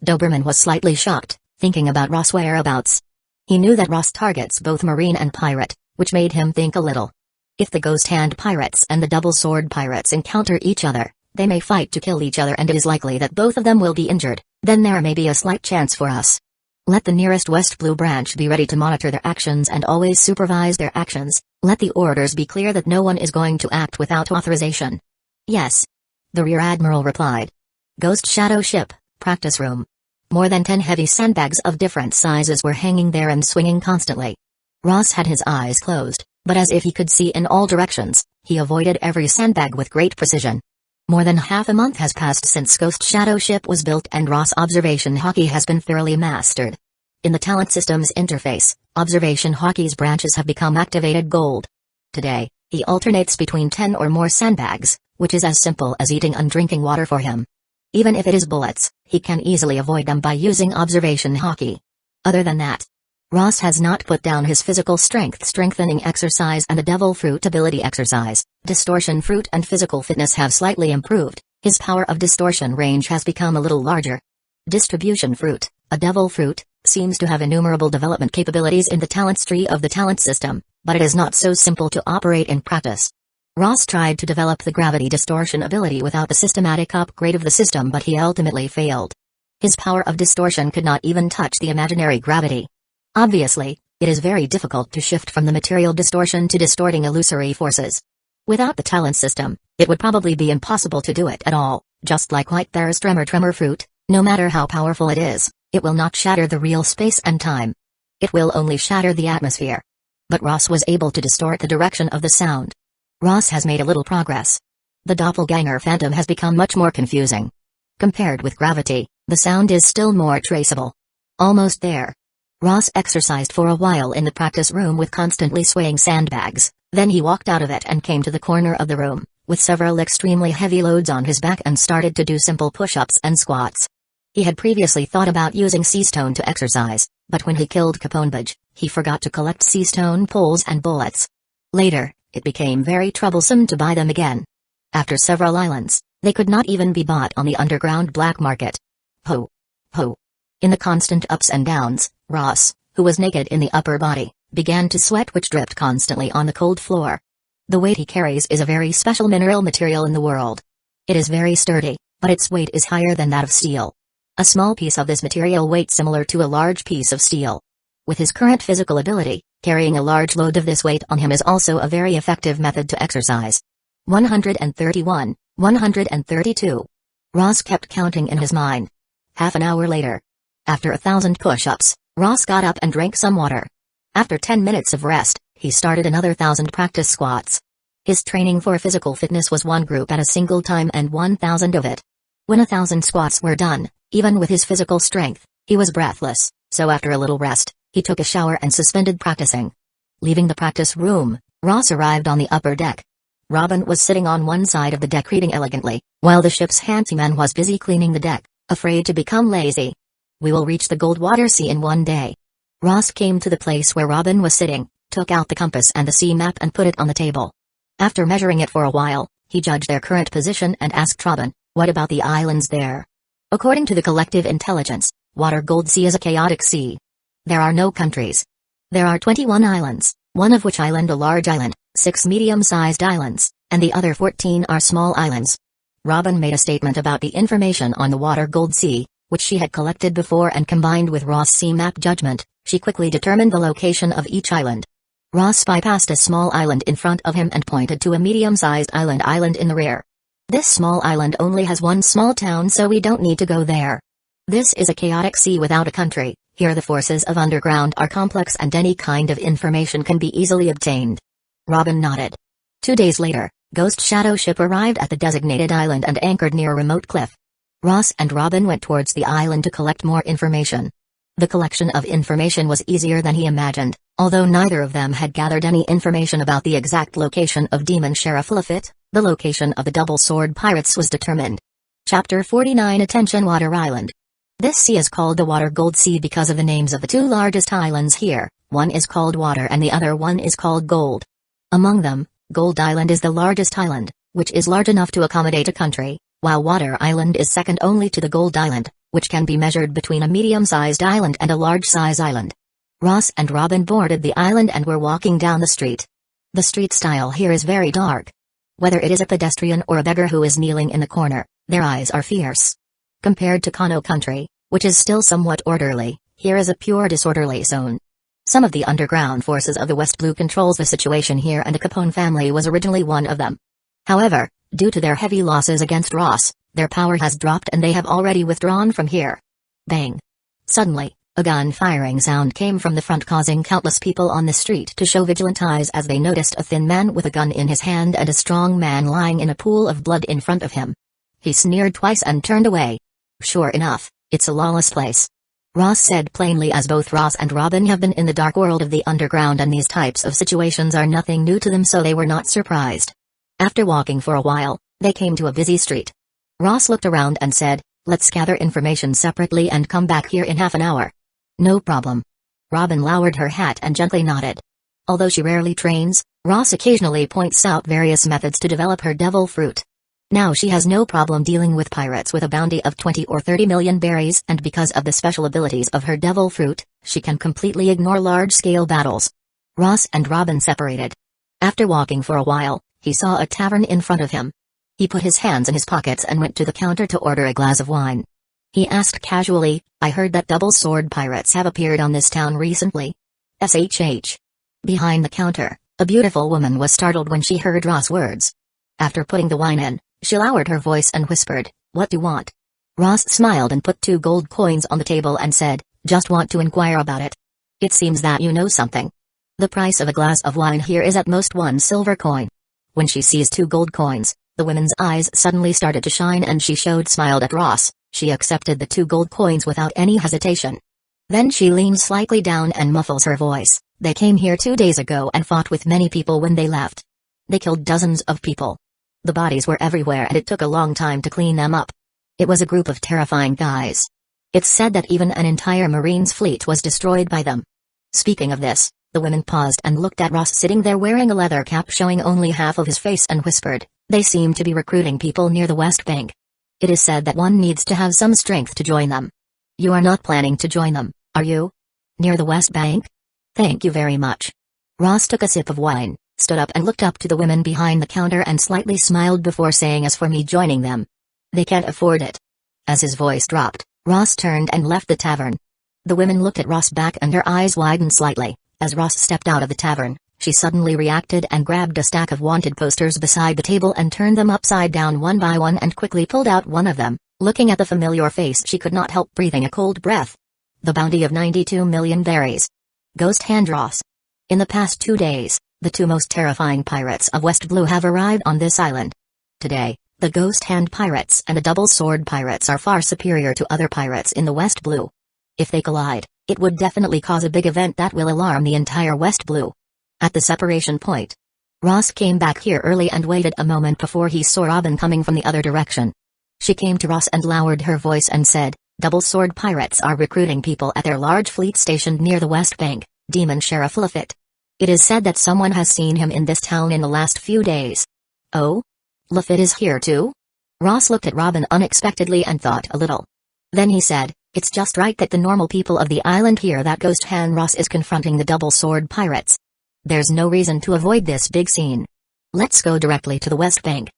Doberman was slightly shocked, thinking about Ross' whereabouts. He knew that Ross targets both Marine and Pirate, which made him think a little. If the Ghost Hand Pirates and the Double Sword Pirates encounter each other, they may fight to kill each other, and it is likely that both of them will be injured. Then there may be a slight chance for us. Let the nearest West Blue branch be ready to monitor their actions and always supervise their actions. Let the orders be clear that no one is going to act without authorization. Yes. The Rear Admiral replied. Ghost Shadow Ship, Practice Room. More than 10 heavy sandbags of different sizes were hanging there and swinging constantly. Ross had his eyes closed, but as if he could see in all directions, he avoided every sandbag with great precision. More than half a month has passed since Ghost Shadow Ship was built, and Ross' observation hockey has been thoroughly mastered. In the Talent Systems interface, observation hockey's branches have become activated gold. Today, he alternates between 10 or more sandbags, which is as simple as eating and drinking water for him. Even if it is bullets, he can easily avoid them by using observation hockey. Other than that, Ross has not put down his physical strength strengthening exercise and the Devil Fruit ability exercise. Distortion Fruit and physical fitness have slightly improved. His power of distortion range has become a little larger. Distribution Fruit, a Devil Fruit, seems to have innumerable development capabilities in the talents tree of the talent system, but it is not so simple to operate in practice. Ross tried to develop the gravity distortion ability without the systematic upgrade of the system, but he ultimately failed. His power of distortion could not even touch the imaginary gravity. Obviously, it is very difficult to shift from the material distortion to distorting illusory forces. Without the talent system, it would probably be impossible to do it at all. Just like White Bear's Tremor Fruit, no matter how powerful it is, it will not shatter the real space and time. It will only shatter the atmosphere. But Ross was able to distort the direction of the sound. Ross has made a little progress. The doppelganger phantom has become much more confusing. Compared with gravity, the sound is still more traceable. Almost there. Ross exercised for a while in the practice room with constantly swaying sandbags, then he walked out of it and came to the corner of the room, with several extremely heavy loads on his back, and started to do simple push-ups and squats. He had previously thought about using sea stone to exercise, but when he killed Caponebridge, he forgot to collect sea stone poles and bullets. Later, it became very troublesome to buy them again. After several islands, they could not even be bought on the underground black market. Ho! Ho! In the constant ups and downs, Ross, who was naked in the upper body, began to sweat, which dripped constantly on the cold floor. The weight he carries is a very special mineral material in the world. It is very sturdy, but its weight is higher than that of steel. A small piece of this material weighs similar to a large piece of steel. With his current physical ability, carrying a large load of this weight on him is also a very effective method to exercise. 131, 132. Ross kept counting in his mind. Half an hour later. After 1,000 push-ups, Ross got up and drank some water. After 10 minutes of rest, he started another 1,000 practice squats. His training for physical fitness was one group at a single time and 1,000 of it. When 1,000 squats were done, even with his physical strength, he was breathless, so after a little rest, he took a shower and suspended practicing. Leaving the practice room, Ross arrived on the upper deck. Robin was sitting on one side of the deck reading elegantly, while the ship's handyman was busy cleaning the deck, afraid to become lazy. "We will reach the Goldwater Sea in one day." Ross came to the place where Robin was sitting, took out the compass and the sea map and put it on the table. After measuring it for a while, he judged their current position and asked Robin, "What about the islands there?" According to the collective intelligence, Water Gold Sea is a chaotic sea. There are no countries. There are 21 islands, one of which island a large island, 6 medium-sized islands, and the other 14 are small islands. Robin made a statement about the information on the Water Gold Sea, which she had collected before, and combined with Ross' sea map judgment, she quickly determined the location of each island. Ross bypassed a small island in front of him and pointed to a medium-sized island in the rear. "This small island only has one small town, so we don't need to go there. This is a chaotic sea without a country. Here the forces of underground are complex and any kind of information can be easily obtained." Robin nodded. 2 days later, Ghost Shadow ship arrived at the designated island and anchored near a remote cliff. Ross and Robin went towards the island to collect more information. The collection of information was easier than he imagined, although neither of them had gathered any information about the exact location of Demon Sheriff Lafitte. The location of the Double Sword Pirates was determined. Chapter 49 Attention Water Island. This sea is called the Water Gold Sea because of the names of the two largest islands here. One is called Water and the other one is called Gold. Among them, Gold Island is the largest island, which is large enough to accommodate a country, while Water Island is second only to the Gold Island, which can be measured between a medium-sized island and a large-size island. Ross and Robin boarded the island and were walking down the street. The street style here is very dark. Whether it is a pedestrian or a beggar who is kneeling in the corner, their eyes are fierce. Compared to Kano country, which is still somewhat orderly, here is a pure disorderly zone. Some of the underground forces of the West Blue controls the situation here, and the Capone family was originally one of them. However, due to their heavy losses against Ross, their power has dropped and they have already withdrawn from here. Bang! Suddenly, a gun firing sound came from the front, causing countless people on the street to show vigilant eyes as they noticed a thin man with a gun in his hand and a strong man lying in a pool of blood in front of him. He sneered twice and turned away. "Sure enough, it's a lawless place," Ross said plainly, as both Ross and Robin have been in the dark world of the underground and these types of situations are nothing new to them, so they were not surprised. After walking for a while, they came to a busy street. Ross looked around and said, "Let's gather information separately and come back here in half an hour." "No problem." Robin lowered her hat and gently nodded. Although she rarely trains, Ross occasionally points out various methods to develop her devil fruit. Now she has no problem dealing with pirates with a bounty of 20 or 30 million berries, and because of the special abilities of her devil fruit, she can completely ignore large-scale battles. Ross and Robin separated. After walking for a while, he saw a tavern in front of him. He put his hands in his pockets and went to the counter to order a glass of wine. He asked casually, "I heard that double sword pirates have appeared on this town recently?" "SHH." Behind the counter, a beautiful woman was startled when she heard Ross' words. After putting the wine in, she lowered her voice and whispered, "What do you want?" Ross smiled and put 2 gold coins on the table and said, "Just want to inquire about it. It seems that you know something. The price of a glass of wine here is at most 1 silver coin." When she sees 2 gold coins, the woman's eyes suddenly started to shine and she smiled at Ross. She accepted the 2 gold coins without any hesitation. Then she leans slightly down and muffles her voice. "They came here 2 days ago and fought with many people when they left. They killed dozens of people. The bodies were everywhere and it took a long time to clean them up. It was a group of terrifying guys. It's said that even an entire Marines fleet was destroyed by them." Speaking of this, the woman paused and looked at Ross sitting there wearing a leather cap showing only half of his face and whispered, "They seem to be recruiting people near the West Bank. It is said that one needs to have some strength to join them. You are not planning to join them, are you? Near the West Bank? Thank you very much." Ross took a sip of wine, stood up and looked up to the women behind the counter and slightly smiled before saying, "As for me joining them, they can't afford it." As his voice dropped, Ross turned and left the tavern. The women looked at Ross back and her eyes widened slightly. As Ross stepped out of the tavern, she suddenly reacted and grabbed a stack of wanted posters beside the table and turned them upside down one by one and quickly pulled out one of them. Looking at the familiar face, she could not help breathing a cold breath. The bounty of 92 million berries. Ghost hand Ross. In the past 2 days, the two most terrifying pirates of West Blue have arrived on this island. Today, the Ghost Hand Pirates and the Double Sword Pirates are far superior to other pirates in the West Blue. If they collide, it would definitely cause a big event that will alarm the entire West Blue. At the separation point, Ross came back here early and waited a moment before he saw Robin coming from the other direction. She came to Ross and lowered her voice and said, "Double Sword Pirates are recruiting people at their large fleet stationed near the West Bank, Demon Sheriff Lafitte. It is said that someone has seen him in this town in the last few days." "Oh? Lafitte is here too?" Ross looked at Robin unexpectedly and thought a little. Then he said, "It's just right that the normal people of the island hear that Ghost Hand Ross is confronting the Double Sword Pirates. There's no reason to avoid this big scene. Let's go directly to the West Bank."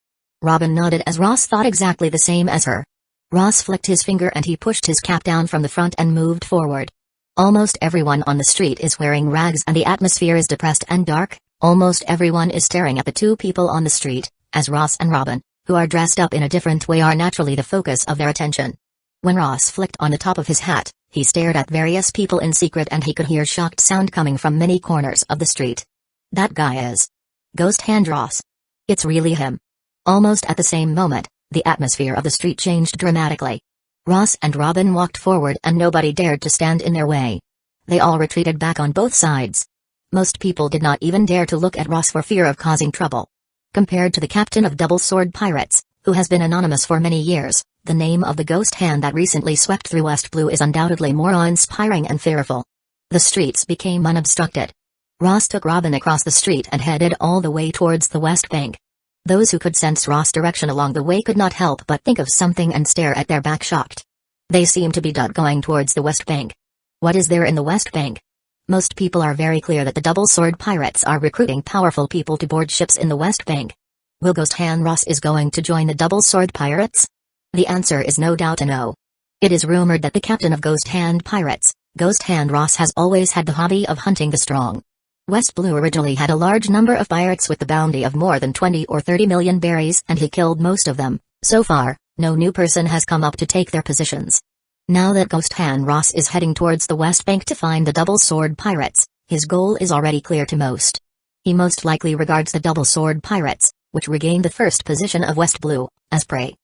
Robin nodded as Ross thought exactly the same as her. Ross flicked his finger and he pushed his cap down from the front and moved forward. Almost everyone on the street is wearing rags and the atmosphere is depressed and dark. Almost everyone is staring at the two people on the street, as Ross and Robin, who are dressed up in a different way, are naturally the focus of their attention. When Ross flicked on the top of his hat, he stared at various people in secret and he could hear shocked sound coming from many corners of the street. "That guy is Ghost Hand Ross. It's really him." Almost at the same moment, the atmosphere of the street changed dramatically. Ross and Robin walked forward and nobody dared to stand in their way. They all retreated back on both sides. Most people did not even dare to look at Ross for fear of causing trouble. Compared to the captain of Double Sword Pirates, who has been anonymous for many years, the name of the ghost hand that recently swept through West Blue is undoubtedly more awe-inspiring and fearful. The streets became unobstructed. Ross took Robin across the street and headed all the way towards the West Bank. Those who could sense Ross' direction along the way could not help but think of something and stare at their back shocked. They seemed to be going towards the West Bank. What is there in the West Bank? Most people are very clear that the Double Sword Pirates are recruiting powerful people to board ships in the West Bank. Will Ghost Hand Ross is going to join the Double Sword Pirates? The answer is no doubt a no. It is rumored that the captain of Ghost Hand Pirates, Ghost Hand Ross, has always had the hobby of hunting the strong. West Blue originally had a large number of pirates with the bounty of more than 20 or 30 million berries and he killed most of them. So far, no new person has come up to take their positions. Now that Ghost Hand Ross is heading towards the West Bank to find the Double Sword Pirates, his goal is already clear to most. He most likely regards the Double Sword Pirates, which regained the first position of West Blue, as prey.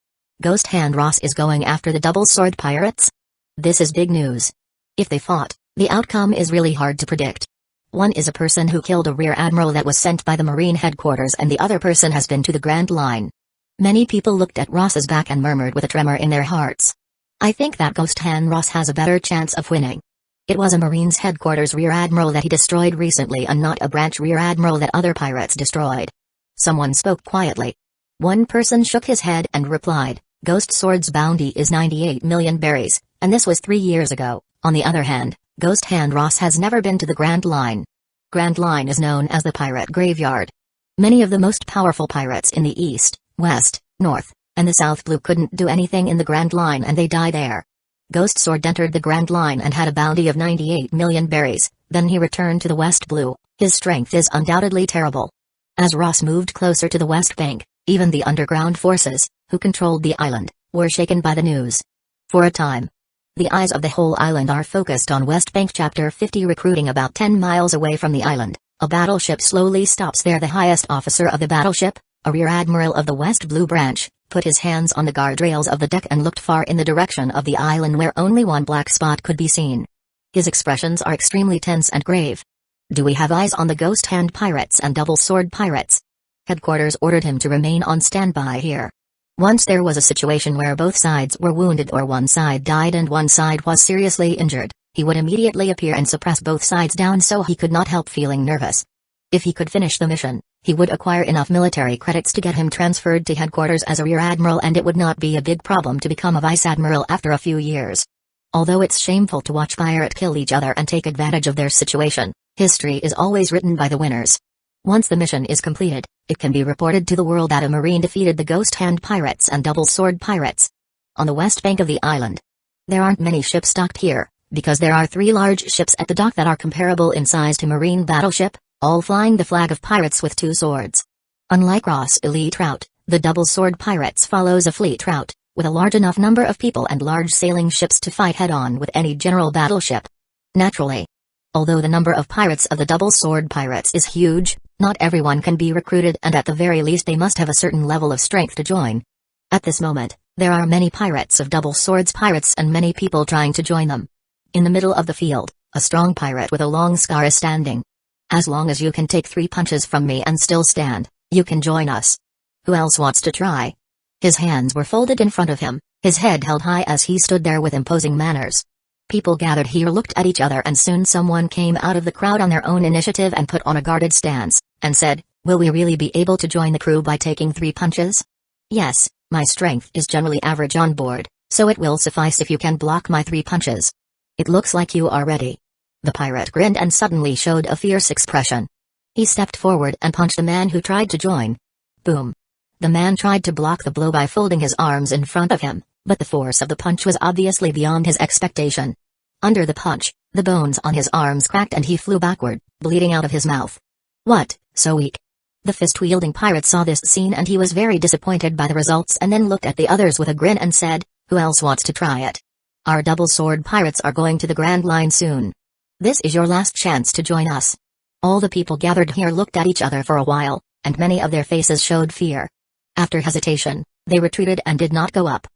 Ghost Hand Ross is going after the Double Sword Pirates? This is big news. If they fought, the outcome is really hard to predict. One is a person who killed a rear admiral that was sent by the Marine headquarters and the other person has been to the Grand Line. Many people looked at Ross's back and murmured with a tremor in their hearts. "I think that Ghost Hand Ross has a better chance of winning. It was a Marines headquarters rear admiral that he destroyed recently and not a branch rear admiral that other pirates destroyed." Someone spoke quietly. One person shook his head and replied, "Ghost Sword's bounty is 98 million berries, and this was 3 years ago." On the other hand, Ghost Hand Ross has never been to the Grand Line. Grand Line is known as the Pirate Graveyard. Many of the most powerful pirates in the East, West, North, and the South Blue couldn't do anything in the Grand Line and they died there. Ghost Sword entered the Grand Line and had a bounty of 98 million berries, then he returned to the West Blue. His strength is undoubtedly terrible. As Ross moved closer to the West Bank, even the underground forces, who controlled the island, were shaken by the news. For a time, the eyes of the whole island are focused on West Bank. Chapter 50. Recruiting. About 10 miles away from the island, a battleship slowly stops there. The highest officer of the battleship, a rear admiral of the West Blue branch, put his hands on the guardrails of the deck and looked far in the direction of the island where only one black spot could be seen. His expressions are extremely tense and grave. "Do we have eyes on the Ghost Hand Pirates and Double Sword Pirates?" Headquarters ordered him to remain on standby here. Once there was a situation where both sides were wounded or one side died and one side was seriously injured, he would immediately appear and suppress both sides down so he could not help feeling nervous. If he could finish the mission, he would acquire enough military credits to get him transferred to headquarters as a rear admiral and it would not be a big problem to become a vice admiral after a few years. Although it's shameful to watch pirates kill each other and take advantage of their situation, history is always written by the winners. Once the mission is completed, it can be reported to the world that a Marine defeated the Ghost Hand Pirates and Double Sword Pirates. On the west bank of the island, there aren't many ships docked here, because there are 3 large ships at the dock that are comparable in size to Marine battleship, all flying the flag of pirates with 2 swords. Unlike Ross' elite route, the Double Sword Pirates follows a fleet route, with a large enough number of people and large sailing ships to fight head-on with any general battleship. Naturally, Although the number of pirates of the Double Sword Pirates is huge, not everyone can be recruited, and at the very least they must have a certain level of strength to join. At this moment, there are many pirates of Double Swords Pirates and many people trying to join them. In the middle of the field, a strong pirate with a long scar is standing. As long as you can take 3 punches from me and still stand, you can join us. Who else wants to try? His hands were folded in front of him, his head held high as he stood there with imposing manners. People gathered here looked at each other, and soon someone came out of the crowd on their own initiative and put on a guarded stance, and said, "Will we really be able to join the crew by taking 3 punches? Yes, my strength is generally average on board, so it will suffice if you can block my 3 punches. It looks like you are ready." The pirate grinned and suddenly showed a fierce expression. He stepped forward and punched the man who tried to join. Boom. The man tried to block the blow by folding his arms in front of him, but the force of the punch was obviously beyond his expectation. Under the punch, the bones on his arms cracked and he flew backward, bleeding out of his mouth. What, so weak? The fist-wielding pirate saw this scene and he was very disappointed by the results, and then looked at the others with a grin and said, "Who else wants to try it? Our Double Sword Pirates are going to the Grand Line soon. This is your last chance to join us." All the people gathered here looked at each other for a while, and many of their faces showed fear. After hesitation, they retreated and did not go up.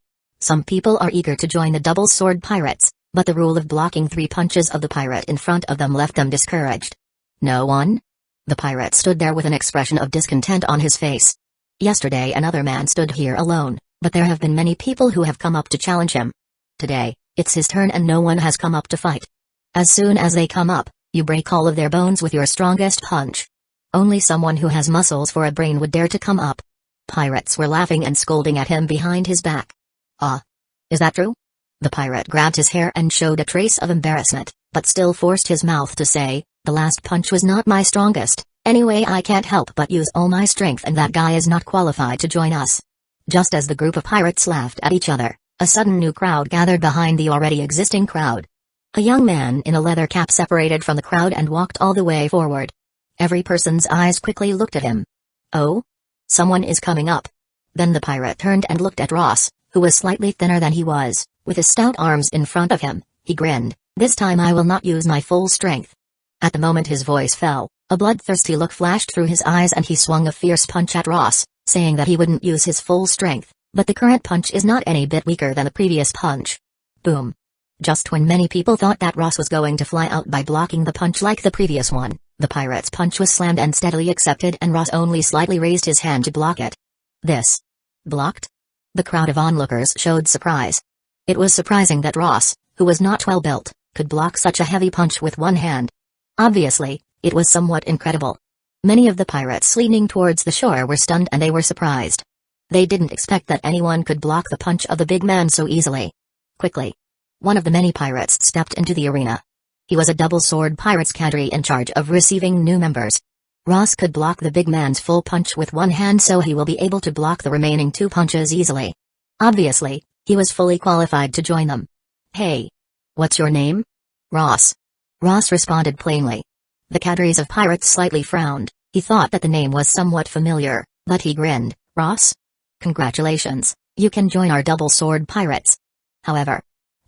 Some people are eager to join the Double Sword Pirates, but the rule of blocking 3 punches of the pirate in front of them left them discouraged. No one? The pirate stood there with an expression of discontent on his face. Yesterday another man stood here alone, but there have been many people who have come up to challenge him. Today, it's his turn and no one has come up to fight. As soon as they come up, you break all of their bones with your strongest punch. Only someone who has muscles for a brain would dare to come up. Pirates were laughing and scolding at him behind his back. Ah. Is that true? The pirate grabbed his hair and showed a trace of embarrassment, but still forced his mouth to say, "The last punch was not my strongest, anyway I can't help but use all my strength, and that guy is not qualified to join us." Just as the group of pirates laughed at each other, a sudden new crowd gathered behind the already existing crowd. A young man in a leather cap separated from the crowd and walked all the way forward. Every person's eyes quickly looked at him. Oh? Someone is coming up. Then the pirate turned and looked at Ross, who was slightly thinner than he was, with his stout arms in front of him. He grinned, "This time I will not use my full strength." At the moment his voice fell, a bloodthirsty look flashed through his eyes and he swung a fierce punch at Ross, saying that he wouldn't use his full strength, but the current punch is not any bit weaker than the previous punch. Boom. Just when many people thought that Ross was going to fly out by blocking the punch like the previous one, the pirate's punch was slammed and steadily accepted, and Ross only slightly raised his hand to block it. This. Blocked? The crowd of onlookers showed surprise. It was surprising that Ross, who was not well built, could block such a heavy punch with one hand. Obviously, it was somewhat incredible. Many of the pirates leaning towards the shore were stunned and they were surprised. They didn't expect that anyone could block the punch of the big man so easily. Quickly, one of the many pirates stepped into the arena. He was a Double Sword Pirates cadre in charge of receiving new members. Ross could block the big man's full punch with one hand, so he will be able to block the remaining 2 punches easily. Obviously, he was fully qualified to join them. "Hey. What's your name?" "Ross." Ross responded plainly. The cadres of pirates slightly frowned. He thought that the name was somewhat familiar, but he grinned. "Ross? Congratulations, you can join our Double Sword Pirates." However,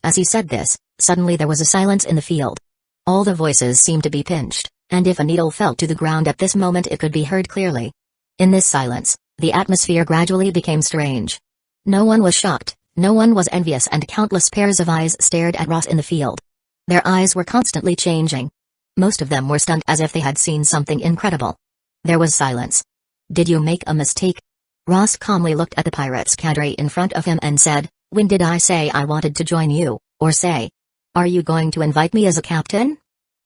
as he said this, suddenly there was a silence in the field. All the voices seemed to be pinched, and if a needle fell to the ground at this moment it could be heard clearly. In this silence, the atmosphere gradually became strange. No one was shocked, no one was envious, and countless pairs of eyes stared at Ross in the field. Their eyes were constantly changing. Most of them were stunned as if they had seen something incredible. There was silence. "Did you make a mistake?" Ross calmly looked at the pirate's cadre in front of him and said, "When did I say I wanted to join you, or say, are you going to invite me as a captain?"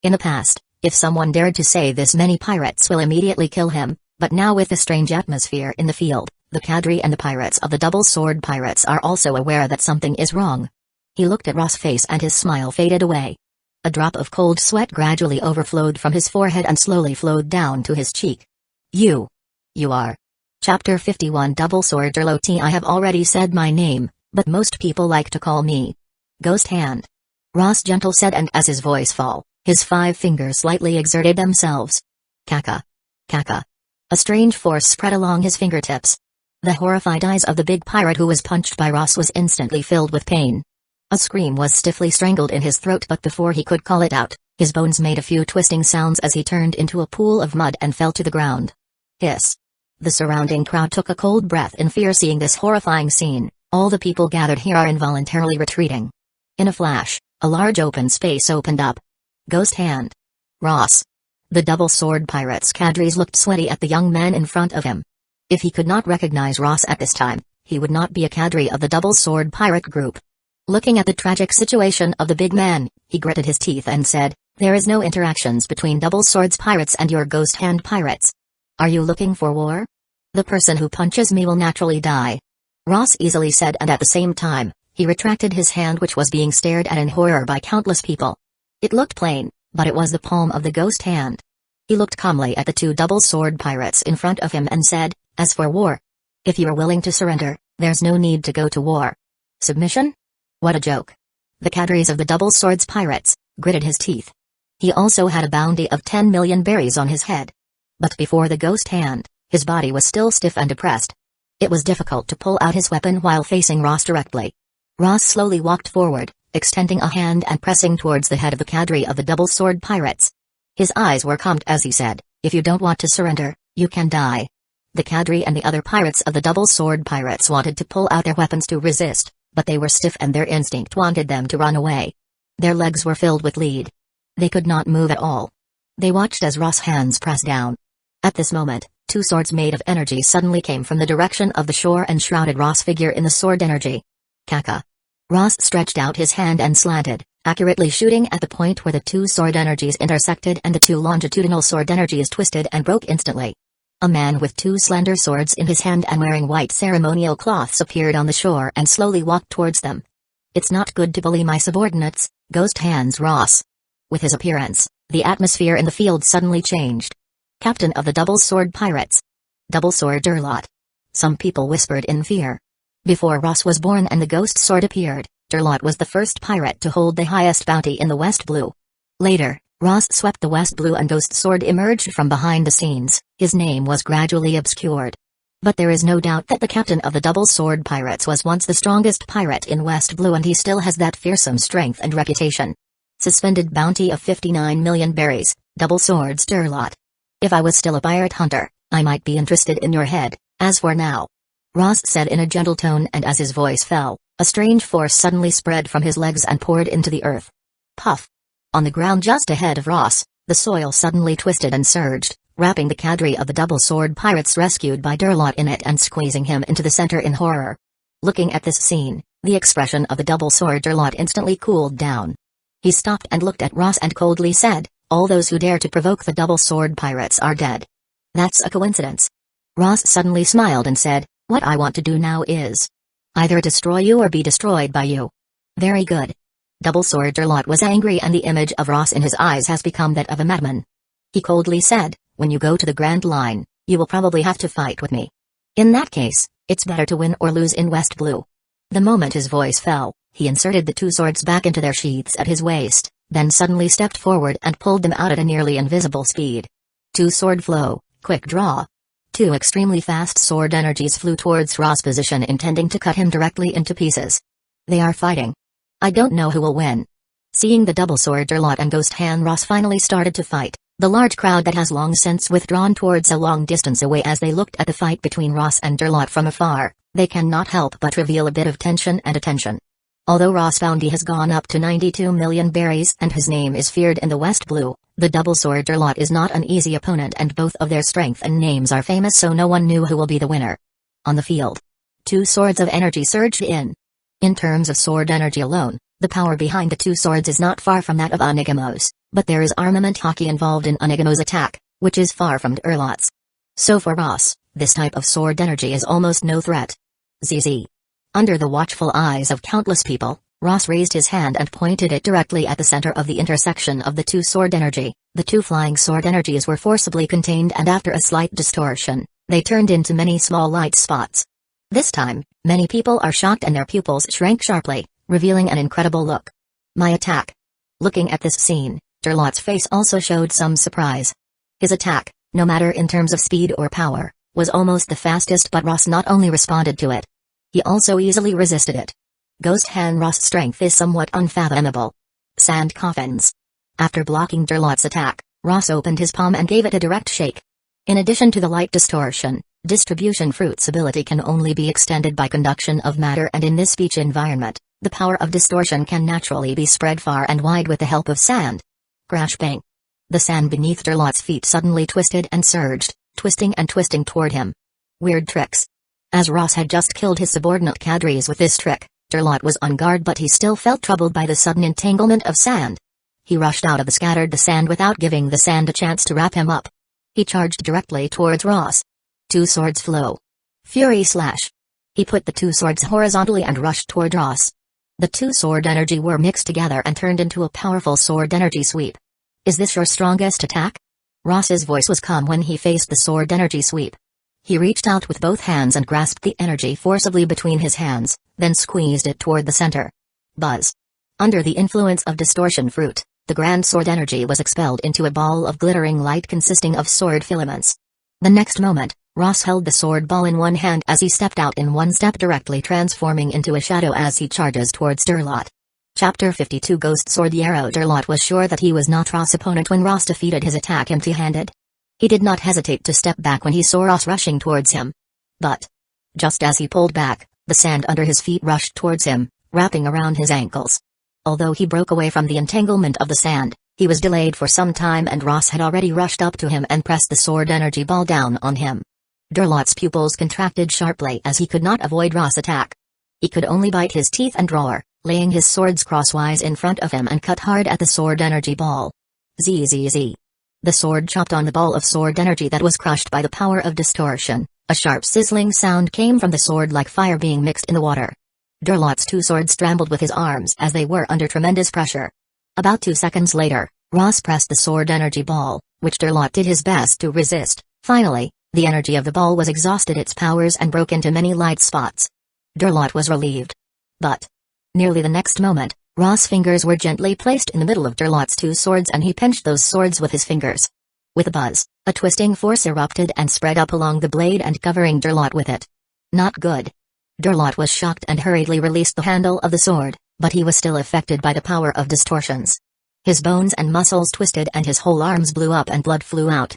In the past, if someone dared to say this, many pirates will immediately kill him, but now with the strange atmosphere in the field, the cadre and the pirates of the Double Sword Pirates are also aware that something is wrong. He looked at Ross' face and his smile faded away. A drop of cold sweat gradually overflowed from his forehead and slowly flowed down to his cheek. You are. Chapter 51 Double Sword Loti. I have already said my name, but most people like to call me Ghost Hand. Ross gentle said, and as his voice fell, his 5 fingers slightly exerted themselves. Kaka. Kaka. A strange force spread along his fingertips. The horrified eyes of the big pirate who was punched by Ross was instantly filled with pain. A scream was stiffly strangled in his throat, but before he could call it out, His bones made a few twisting sounds as he turned into a pool of mud and fell to the ground. Hiss. The surrounding crowd took a cold breath in fear seeing this horrifying scene. All the people gathered here are involuntarily retreating. In a flash, a large open space opened up. Ghost hand. Ross. The double-sword pirate's cadres looked sweaty at the young man in front of him. If he could not recognize Ross at this time, he would not be a cadre of the double-sword pirate group. Looking at the tragic situation of the big man, he gritted his teeth and said, "There is no interactions between double-swords pirates and your ghost hand pirates. Are you looking for war? The person who punches me will naturally die." Ross easily said, and at the same time, he retracted his hand which was being stared at in horror by countless people. It looked plain, but it was the palm of the ghost hand. He looked calmly at the two double-sword pirates in front of him and said, "As for war, if you are willing to surrender, there's no need to go to war. Submission? What a joke." The cadres of the double-swords pirates gritted his teeth. He also had a bounty of 10 million berries on his head. But before the ghost hand, his body was still stiff and depressed. It was difficult to pull out his weapon while facing Ross directly. Ross slowly walked forward, extending a hand and pressing towards the head of the cadre of the double-sword pirates. His eyes were calmed as he said, "If you don't want to surrender, you can die." The cadre and the other pirates of the double-sword pirates wanted to pull out their weapons to resist, but they were stiff and their instinct wanted them to run away. Their legs were filled with lead. They could not move at all. They watched as Ross' hands pressed down. At this moment, two swords made of energy suddenly came from the direction of the shore and shrouded Ross' figure in the sword energy. Kaka. Ross stretched out his hand and slanted, accurately shooting at the point where the two sword energies intersected and the two longitudinal sword energies twisted and broke instantly. A man with two slender swords in his hand and wearing white ceremonial cloths appeared on the shore and slowly walked towards them. "It's not good to bully my subordinates, Ghost Hands Ross." With his appearance, the atmosphere in the field suddenly changed. Captain of the double-sword pirates. Double-sword Durlot. Some people whispered in fear. Before Ross was born and the ghost sword appeared, Durlot was the first pirate to hold the highest bounty in the West Blue. Later, Ross swept the West Blue and Ghost Sword emerged from behind the scenes. His name was gradually obscured. But there is no doubt that the captain of the double-sword pirates was once the strongest pirate in West Blue and he still has that fearsome strength and reputation. Suspended bounty of 59 million berries, double swords Durlot. If I was still a pirate hunter, I might be interested in your head, as for now. Ross said in a gentle tone, and as his voice fell, a strange force suddenly spread from his legs and poured into the earth. Puff. On the ground just ahead of Ross, the soil suddenly twisted and surged, wrapping the cadre of the double-sword pirates rescued by Durlot in it and squeezing him into the center in horror. Looking at this scene, the expression of the double-sword Durlot instantly cooled down. He stopped and looked at Ross and coldly said, "All those who dare to provoke the double-sword pirates are dead." "That's a coincidence." Ross suddenly smiled and said, "What I want to do now is either destroy you or be destroyed by you." "Very good." Double-sword Durlot was angry and the image of Ross in his eyes has become that of a madman. He coldly said, "When you go to the Grand Line, you will probably have to fight with me. In that case, it's better to win or lose in West Blue." The moment his voice fell, he inserted the two swords back into their sheaths at his waist, then suddenly stepped forward and pulled them out at a nearly invisible speed. Two-sword flow, quick draw. Two extremely fast sword energies flew towards Ross' position intending to cut him directly into pieces. They are fighting. I don't know who will win. Seeing the double-sword Durlot and Ghost Hand Ross finally started to fight, the large crowd that has long since withdrawn towards a long distance away as they looked at the fight between Ross and Durlot from afar, they cannot help but reveal a bit of tension and attention. Although Ross' bounty has gone up to 92 million berries and his name is feared in the West Blue, the double-sword Durlot is not an easy opponent and both of their strength and names are famous, so no one knew who will be the winner. On the field, two swords of energy surged in. In terms of sword energy alone, the power behind the two swords is not far from that of Onigamos, but there is armament hockey involved in Onigamos' attack, which is far from Durlot's. So for Ross, this type of sword energy is almost no threat. ZZ. Under the watchful eyes of countless people, Ross raised his hand and pointed it directly at the center of the intersection of the two sword energy. The two flying sword energies were forcibly contained and after a slight distortion, they turned into many small light spots. This time, many people are shocked and their pupils shrank sharply, revealing an incredible look. My attack. Looking at this scene, Durlot's face also showed some surprise. His attack, no matter in terms of speed or power, was almost the fastest, but Ross not only responded to it, he also easily resisted it. Ghost Hand Ross' strength is somewhat unfathomable. Sand coffins. After blocking Durlot's attack, Ross opened his palm and gave it a direct shake. In addition to the light distortion, distribution fruit's ability can only be extended by conduction of matter, and in this speech environment, the power of distortion can naturally be spread far and wide with the help of sand. Crash bang! The sand beneath Durlot's feet suddenly twisted and surged, twisting and twisting toward him. Weird tricks. As Ross had just killed his subordinate cadres with this trick, Durlot was on guard, but he still felt troubled by the sudden entanglement of sand. He rushed out of the scattered sand without giving the sand a chance to wrap him up. He charged directly towards Ross. Two swords flow. Fury slash. He put the two swords horizontally and rushed toward Ross. The two sword energy were mixed together and turned into a powerful sword energy sweep. Is this your strongest attack? Ross's voice was calm when he faced the sword energy sweep. He reached out with both hands and grasped the energy forcibly between his hands, then squeezed it toward the center. Buzz. Under the influence of distortion fruit, the grand sword energy was expelled into a ball of glittering light consisting of sword filaments. The next moment, Ross held the sword ball in one hand as he stepped out in one step, directly transforming into a shadow as he charges towards Durlot. Chapter 52 Ghost Sword Yarrow. Durlot was sure that he was not Ross' opponent when Ross defeated his attack empty-handed. He did not hesitate to step back when he saw Ross rushing towards him. But just as he pulled back, the sand under his feet rushed towards him, wrapping around his ankles. Although he broke away from the entanglement of the sand, he was delayed for some time, and Ross had already rushed up to him and pressed the sword energy ball down on him. Durlot's pupils contracted sharply as he could not avoid Ross' attack. He could only bite his teeth and roar, laying his swords crosswise in front of him and cut hard at the sword energy ball. Zzz. The sword chopped on the ball of sword energy that was crushed by the power of distortion. A sharp sizzling sound came from the sword like fire being mixed in the water. Durlot's two swords scrambled with his arms as they were under tremendous pressure. About 2 seconds later, Ross pressed the sword energy ball, which Durlot did his best to resist. Finally, the energy of the ball was exhausted its powers and broke into many light spots. Durlot was relieved. But nearly the next moment, Ross' fingers were gently placed in the middle of Durlot's two swords and he pinched those swords with his fingers. With a buzz, a twisting force erupted and spread up along the blade and covering Durlot with it. Not good. Durlot was shocked and hurriedly released the handle of the sword, but he was still affected by the power of distortions. His bones and muscles twisted and his whole arms blew up and blood flew out.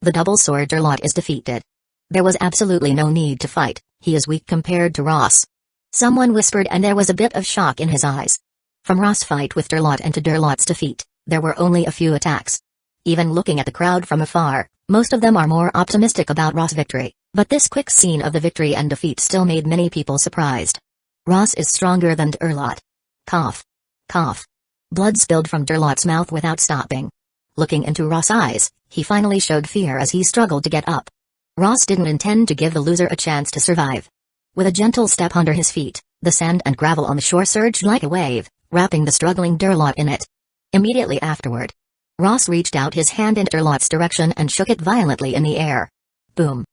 The double sword Durlot is defeated. There was absolutely no need to fight, he is weak compared to Ross. Someone whispered and there was a bit of shock in his eyes. From Ross' fight with Durlot and to Durlot's defeat, there were only a few attacks. Even looking at the crowd from afar, most of them are more optimistic about Ross' victory, but this quick scene of the victory and defeat still made many people surprised. Ross is stronger than Durlot. Cough. Cough. Blood spilled from Durlot's mouth without stopping. Looking into Ross' eyes, he finally showed fear as he struggled to get up. Ross didn't intend to give the loser a chance to survive. With a gentle step under his feet, the sand and gravel on the shore surged like a wave, wrapping the struggling Durlot in it. Immediately afterward, Ross reached out his hand in Durlot's direction and shook it violently in the air. Boom.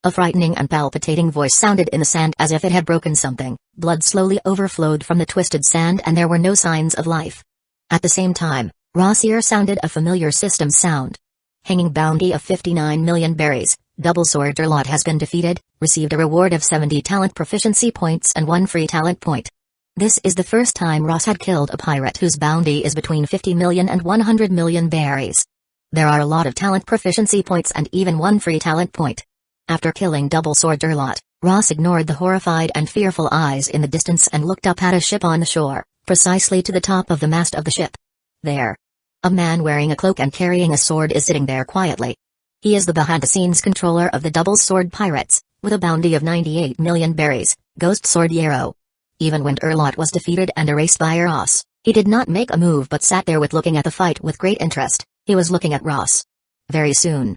A frightening and palpitating voice sounded in the sand as if it had broken something. Blood slowly overflowed from the twisted sand and there were no signs of life. At the same time, Ross' ear sounded a familiar system sound. Hanging bounty of 59 million berries. Double sword Durlot has been defeated, received a reward of 70 talent proficiency points and 1 free talent point. This is the first time Ross had killed a pirate whose bounty is between 50 million and 100 million berries. There are a lot of talent proficiency points and even 1 free talent point. After killing double sword Durlot, Ross ignored the horrified and fearful eyes in the distance and looked up at a ship on the shore, precisely to the top of the mast of the ship. There. A man wearing a cloak and carrying a sword is sitting there quietly. He is the behind-the-scenes controller of the double sword pirates, with a bounty of 98 million berries, Ghost Sword Yarrow. Even when Durlot was defeated and erased by Ross, he did not make a move but sat there looking at the fight with great interest. He was looking at Ross. Very soon,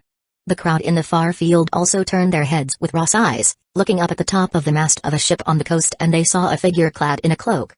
the crowd in the far field also turned their heads with Ross' eyes, looking up at the top of the mast of a ship on the coast, and they saw a figure clad in a cloak.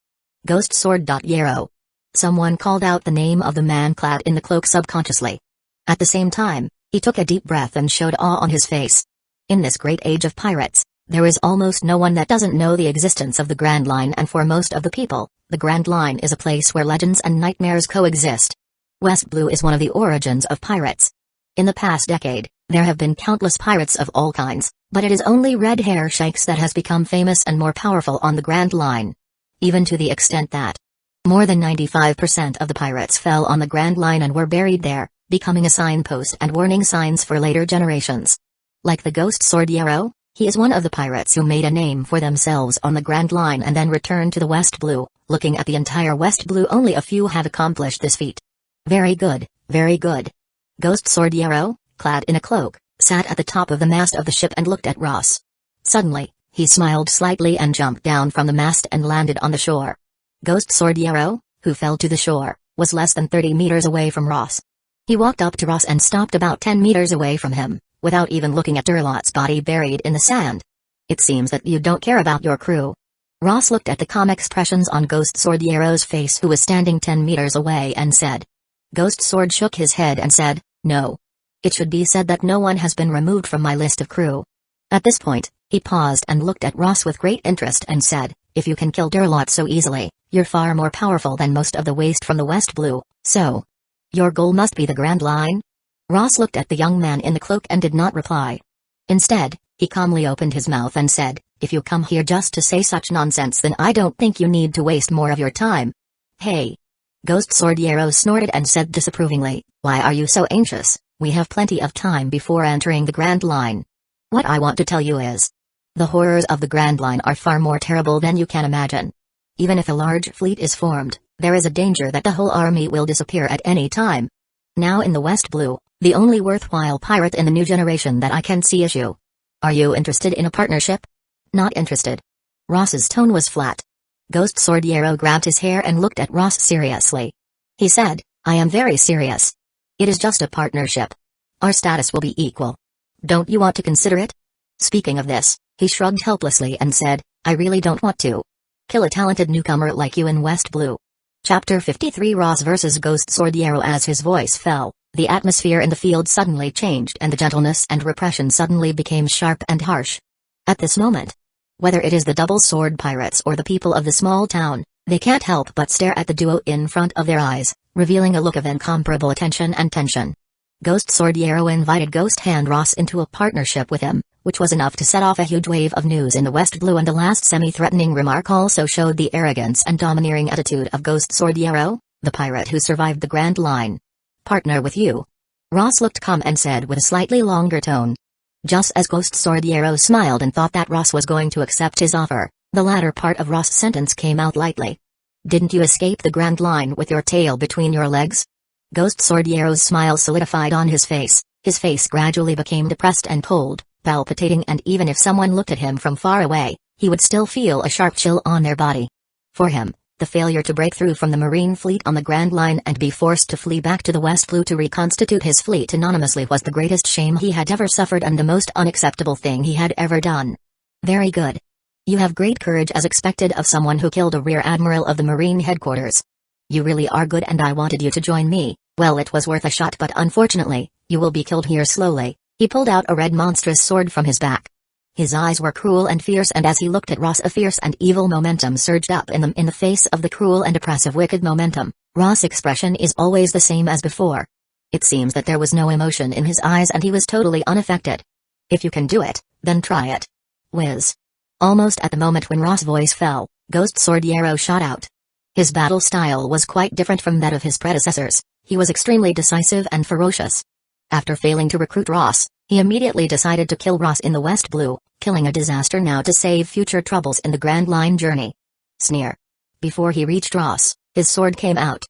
Ghost Sword Yarrow. Someone called out the name of the man clad in the cloak subconsciously. At the same time, he took a deep breath and showed awe on his face. In this great age of pirates, there is almost no one that doesn't know the existence of the Grand Line, and for most of the people, the Grand Line is a place where legends and nightmares coexist. West Blue is one of the origins of pirates. In the past decade, there have been countless pirates of all kinds, but it is only Red Hair Sheiks that has become famous and more powerful on the Grand Line. Even to the extent that More than 95% of the pirates fell on the Grand Line and were buried there, becoming a signpost and warning signs for later generations. Like the ghost sword Yarrow, he is one of the pirates who made a name for themselves on the Grand Line and then returned to the West Blue. Looking at the entire West Blue, only a few have accomplished this feat. Very good, very good. Ghost sword Yarrow, clad in a cloak, sat at the top of the mast of the ship and looked at Ross. Suddenly, he smiled slightly and jumped down from the mast and landed on the shore. Ghost sword Yarrow, who fell to the shore, was less than 30 meters away from Ross. He walked up to Ross and stopped about 10 meters away from him, without even looking at Durlot's body buried in the sand. It seems that you don't care about your crew. Ross looked at the calm expressions on Ghost sword Yarrow's face, who was standing 10 meters away, and said. Ghost sword shook his head and said, no. It should be said that no one has been removed from my list of crew. At this point, he paused and looked at Ross with great interest and said, if you can kill Durlot so easily, you're far more powerful than most of the waste from the West Blue, so. Your goal must be the Grand Line? Ross looked at the young man in the cloak and did not reply. Instead, he calmly opened his mouth and said, if you come here just to say such nonsense, then I don't think you need to waste more of your time. Hey. Ghost sword Yarrow snorted and said disapprovingly, why are you so anxious? We have plenty of time before entering the Grand Line. What I want to tell you is, the horrors of the Grand Line are far more terrible than you can imagine. Even if a large fleet is formed, there is a danger that the whole army will disappear at any time. Now in the West Blue, the only worthwhile pirate in the new generation that I can see is you. Are you interested in a partnership? Not interested. Ross's tone was flat. Ghost sword Yarrow grabbed his hair and looked at Ross seriously. He said, I am very serious. It is just a partnership. Our status will be equal. Don't you want to consider it? Speaking of this, he shrugged helplessly and said, I really don't want to kill a talented newcomer like you in West Blue. Chapter 53 Ross vs. Ghost sword Yarrow. As his voice fell, the atmosphere in the field suddenly changed and the gentleness and repression suddenly became sharp and harsh. At this moment, whether it is the double sword pirates or the people of the small town, they can't help but stare at the duo in front of their eyes, revealing a look of incomparable attention and tension. Ghost sword Yarrow invited Ghost Hand Ross into a partnership with him, which was enough to set off a huge wave of news in the West Blue, and the last semi-threatening remark also showed the arrogance and domineering attitude of Ghost sword Yarrow, the pirate who survived the Grand Line. Partner with you? Ross looked calm and said with a slightly longer tone. Just as Ghost sword Yarrow smiled and thought that Ross was going to accept his offer, the latter part of Ross' sentence came out lightly. Didn't you escape the Grand Line with your tail between your legs? Ghost sword Yarrow's smile solidified on his face gradually became depressed and cold, palpitating, and even if someone looked at him from far away, he would still feel a sharp chill on their body. For him, the failure to break through from the Marine fleet on the Grand Line and be forced to flee back to the West Blue to reconstitute his fleet anonymously was the greatest shame he had ever suffered and the most unacceptable thing he had ever done. Very good. You have great courage as expected of someone who killed a rear admiral of the Marine headquarters. You really are good, and I wanted you to join me. Well, it was worth a shot, but unfortunately, you will be killed here slowly. He pulled out a red monstrous sword from his back. His eyes were cruel and fierce, and as he looked at Ross, a fierce and evil momentum surged up in them. In the face of the cruel and oppressive wicked momentum, Ross' expression is always the same as before. It seems that there was no emotion in his eyes and he was totally unaffected. If you can do it, then try it. Whiz. Almost at the moment when Ross' voice fell, Ghost sword Yarrow shot out. His battle style was quite different from that of his predecessors. He was extremely decisive and ferocious. After failing to recruit Ross, he immediately decided to kill Ross in the West Blue, killing a disaster now to save future troubles in the Grand Line journey. Sneer. Before he reached Ross, his sword came out.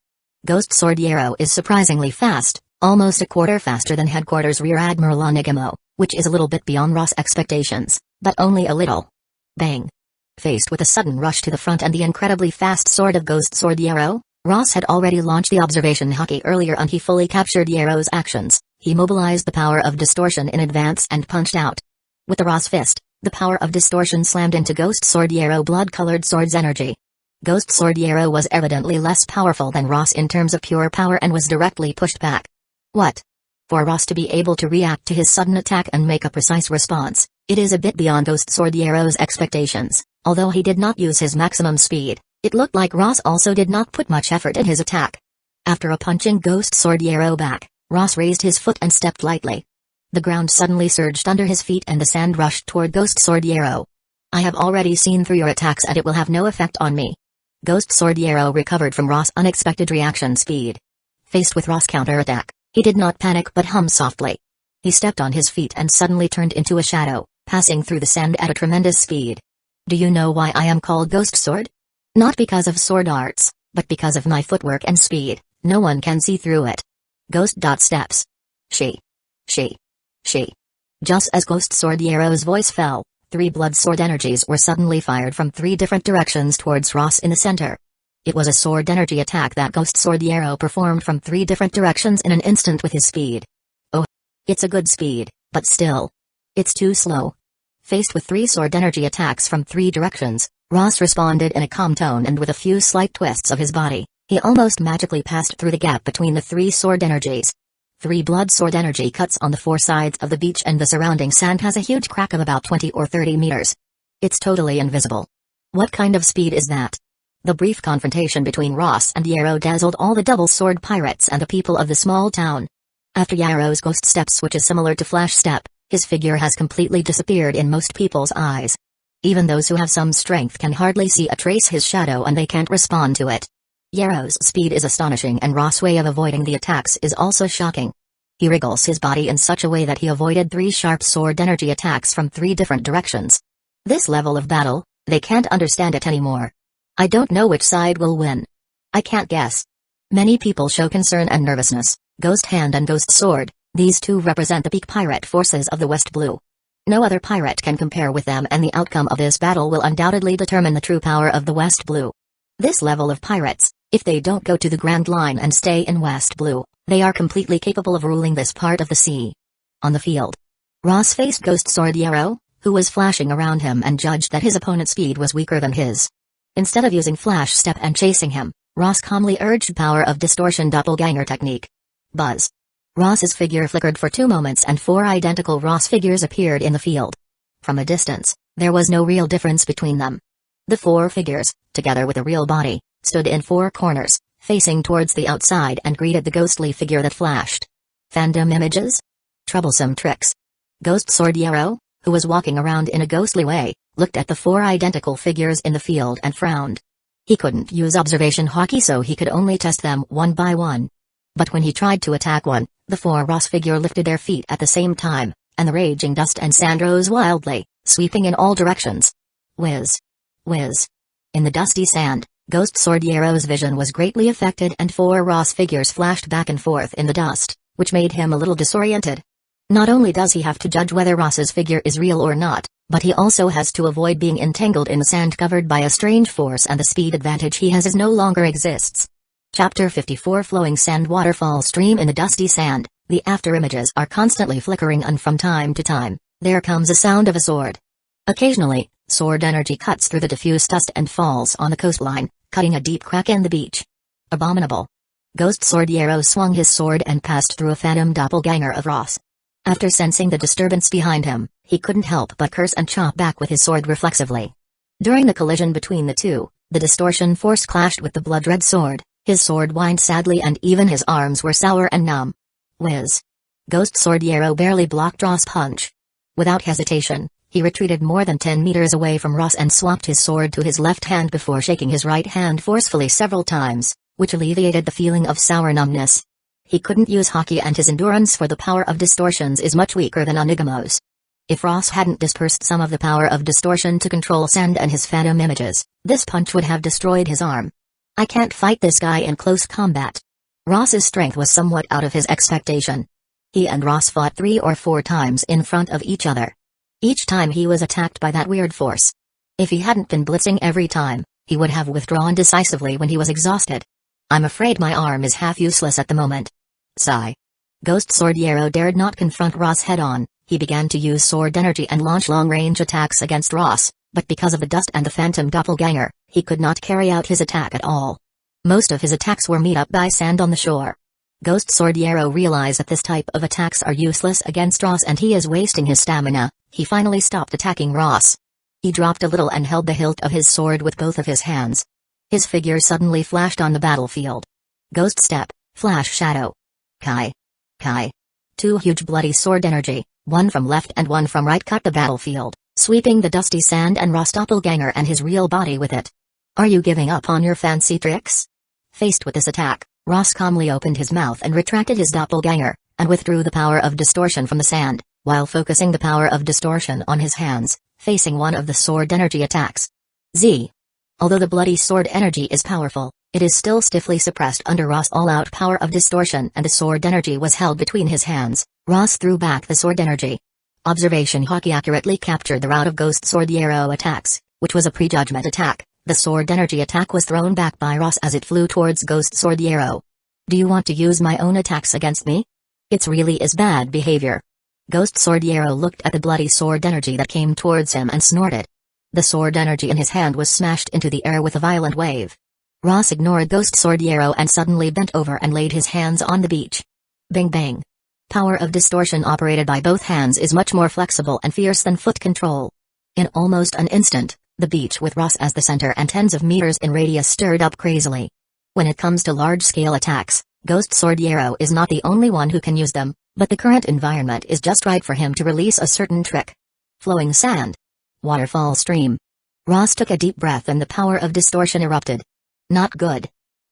Ghost sword Yarrow is surprisingly fast, almost a quarter faster than Headquarters Rear Admiral Onigamo, which is a little bit beyond Ross' expectations, but only a little. Bang. Faced with a sudden rush to the front and the incredibly fast sword of Ghost sword Yarrow, Ross had already launched the observation hockey earlier and he fully captured Yarrow's actions. He mobilized the power of distortion in advance and punched out. With the Ross fist, the power of distortion slammed into Ghost sword Yarrow blood-colored sword's energy. Ghost sword Yarrow was evidently less powerful than Ross in terms of pure power and was directly pushed back. What? For Ross to be able to react to his sudden attack and make a precise response, it is a bit beyond Ghost sword Yarrow's expectations. Although he did not use his maximum speed, it looked like Ross also did not put much effort in his attack. After punching Ghost sword Yarrow back, Ross raised his foot and stepped lightly. The ground suddenly surged under his feet and the sand rushed toward Ghost sword Yarrow. I have already seen through your attacks and it will have no effect on me. Ghost Sword Yarrow recovered from Ross' unexpected reaction speed. Faced with Ross' counterattack, he did not panic but hummed softly. He stepped on his feet and suddenly turned into a shadow, passing through the sand at a tremendous speed. Do you know why I am called Ghost Sword? Not because of sword arts, but because of my footwork and speed. No one can see through it. Ghost. Steps. She. Just as Ghost Sword Yarrow's voice fell, 3 blood sword energies were suddenly fired from 3 different directions towards Ross in the center. It was a sword energy attack that Ghost Sword Yarrow performed from 3 different directions in an instant with his speed. Oh, it's a good speed, but still, it's too slow. Faced with 3 sword energy attacks from 3 directions, Ross responded in a calm tone, and with a few slight twists of his body, he almost magically passed through the gap between the 3 sword energies. 3 blood sword energy cuts on the 4 sides of the beach, and the surrounding sand has a huge crack of about 20 or 30 meters. It's totally invisible. What kind of speed is that? The brief confrontation between Ross and Yarrow dazzled all the double sword pirates and the people of the small town. After Yarrow's ghost steps, which is similar to flash step, his figure has completely disappeared in most people's eyes. Even those who have some strength can hardly see a trace his shadow, and they can't respond to it. Yarrow's speed is astonishing, and Ross' way of avoiding the attacks is also shocking. He wriggles his body in such a way that he avoided 3 sharp sword energy attacks from 3 different directions. This level of battle, they can't understand it anymore. I don't know which side will win. I can't guess. Many people show concern and nervousness. Ghost Hand and Ghost Sword, these 2 represent the peak pirate forces of the West Blue. No other pirate can compare with them, and the outcome of this battle will undoubtedly determine the true power of the West Blue. This level of pirates, if they don't go to the Grand Line and stay in West Blue, they are completely capable of ruling this part of the sea. On the field, Ross faced Ghost Sword Yarrow, who was flashing around him, and judged that his opponent's speed was weaker than his. Instead of using flash step and chasing him, Ross calmly urged power of distortion doppelganger technique. Buzz. Ross's figure flickered for 2 moments, and 4 identical Ross figures appeared in the field. From a distance, there was no real difference between them. The 4 figures, together with a real body, stood in 4 corners, facing towards the outside, and greeted the ghostly figure that flashed. Phantom images? Troublesome tricks. Ghost Sword Yarrow, who was walking around in a ghostly way, looked at the 4 identical figures in the field and frowned. He couldn't use observation hockey, so he could only test them one by one. But when he tried to attack one, the 4 Ross figure lifted their feet at the same time, and the raging dust and sand rose wildly, sweeping in all directions. Whiz. Whiz. In the dusty sand, Ghost Sword Yarrow's vision was greatly affected, and 4 Ross figures flashed back and forth in the dust, which made him a little disoriented. Not only does he have to judge whether Ross's figure is real or not, but he also has to avoid being entangled in the sand covered by a strange force, and the speed advantage he has no longer exists. Chapter 54 Flowing Sand Waterfall Stream. In the dusty sand, the after images are constantly flickering, and from time to time, there comes a sound of a sword. Occasionally, sword energy cuts through the diffuse dust and falls on the coastline, cutting a deep crack in the beach. Abominable. Ghost Sword Yarrow swung his sword and passed through a phantom doppelganger of Ross. After sensing the disturbance behind him, he couldn't help but curse and chop back with his sword reflexively. During the collision between the 2, the distortion force clashed with the blood-red sword. His sword whined sadly, and even his arms were sour and numb. Whiz. Ghost Sword Yarrow barely blocked Ross' punch. Without hesitation, he retreated more than 10 meters away from Ross and swapped his sword to his left hand before shaking his right hand forcefully several times, which alleviated the feeling of sour numbness. He couldn't use hockey, and his endurance for the power of distortions is much weaker than Onigamo's. If Ross hadn't dispersed some of the power of distortion to control sand and his phantom images, this punch would have destroyed his arm. I can't fight this guy in close combat. Ross's strength was somewhat out of his expectation. He and Ross fought 3 or 4 times in front of each other. Each time he was attacked by that weird force. If he hadn't been blitzing every time, he would have withdrawn decisively when he was exhausted. I'm afraid my arm is half useless at the moment. Sigh. Ghost Sword Yarrow dared not confront Ross head-on. He began to use sword energy and launch long-range attacks against Ross, but because of the dust and the phantom doppelganger, he could not carry out his attack at all. Most of his attacks were met up by sand on the shore. Ghost Sword Yarrow realized that this type of attacks are useless against Ross, and he is wasting his stamina. He finally stopped attacking Ross. He dropped a little and held the hilt of his sword with both of his hands. His figure suddenly flashed on the battlefield. Ghost Step, Flash Shadow. Kai. 2 huge bloody sword energy, one from left and one from right, cut the battlefield, sweeping the dusty sand and Ross doppelganger and his real body with it. Are you giving up on your fancy tricks? Faced with this attack, Ross calmly opened his mouth and retracted his doppelganger, and withdrew the power of distortion from the sand, while focusing the power of distortion on his hands, facing one of the sword energy attacks. Z. Although the bloody sword energy is powerful, it is still stiffly suppressed under Ross' all-out power of distortion, and the sword energy was held between his hands. Ross threw back the sword energy. Observation Hockey accurately captured the route of Ghost Sword Arrow attacks, which was a prejudgment attack. The sword energy attack was thrown back by Ross as it flew towards Ghost Sword Arrow. Do you want to use my own attacks against me? It's really is bad behavior. Ghost Sword Arrow looked at the bloody sword energy that came towards him and snorted. The sword energy in his hand was smashed into the air with a violent wave. Ross ignored Ghost Sword Arrow and suddenly bent over and laid his hands on the beach. Bing bang. Power of distortion operated by both hands is much more flexible and fierce than foot control. In almost an instant, the beach with Ross as the center and tens of meters in radius stirred up crazily. When it comes to large-scale attacks, Ghost Sword Arrow is not the only one who can use them, but the current environment is just right for him to release a certain trick. Flowing sand. Waterfall stream. Ross took a deep breath and the power of distortion erupted. Not good.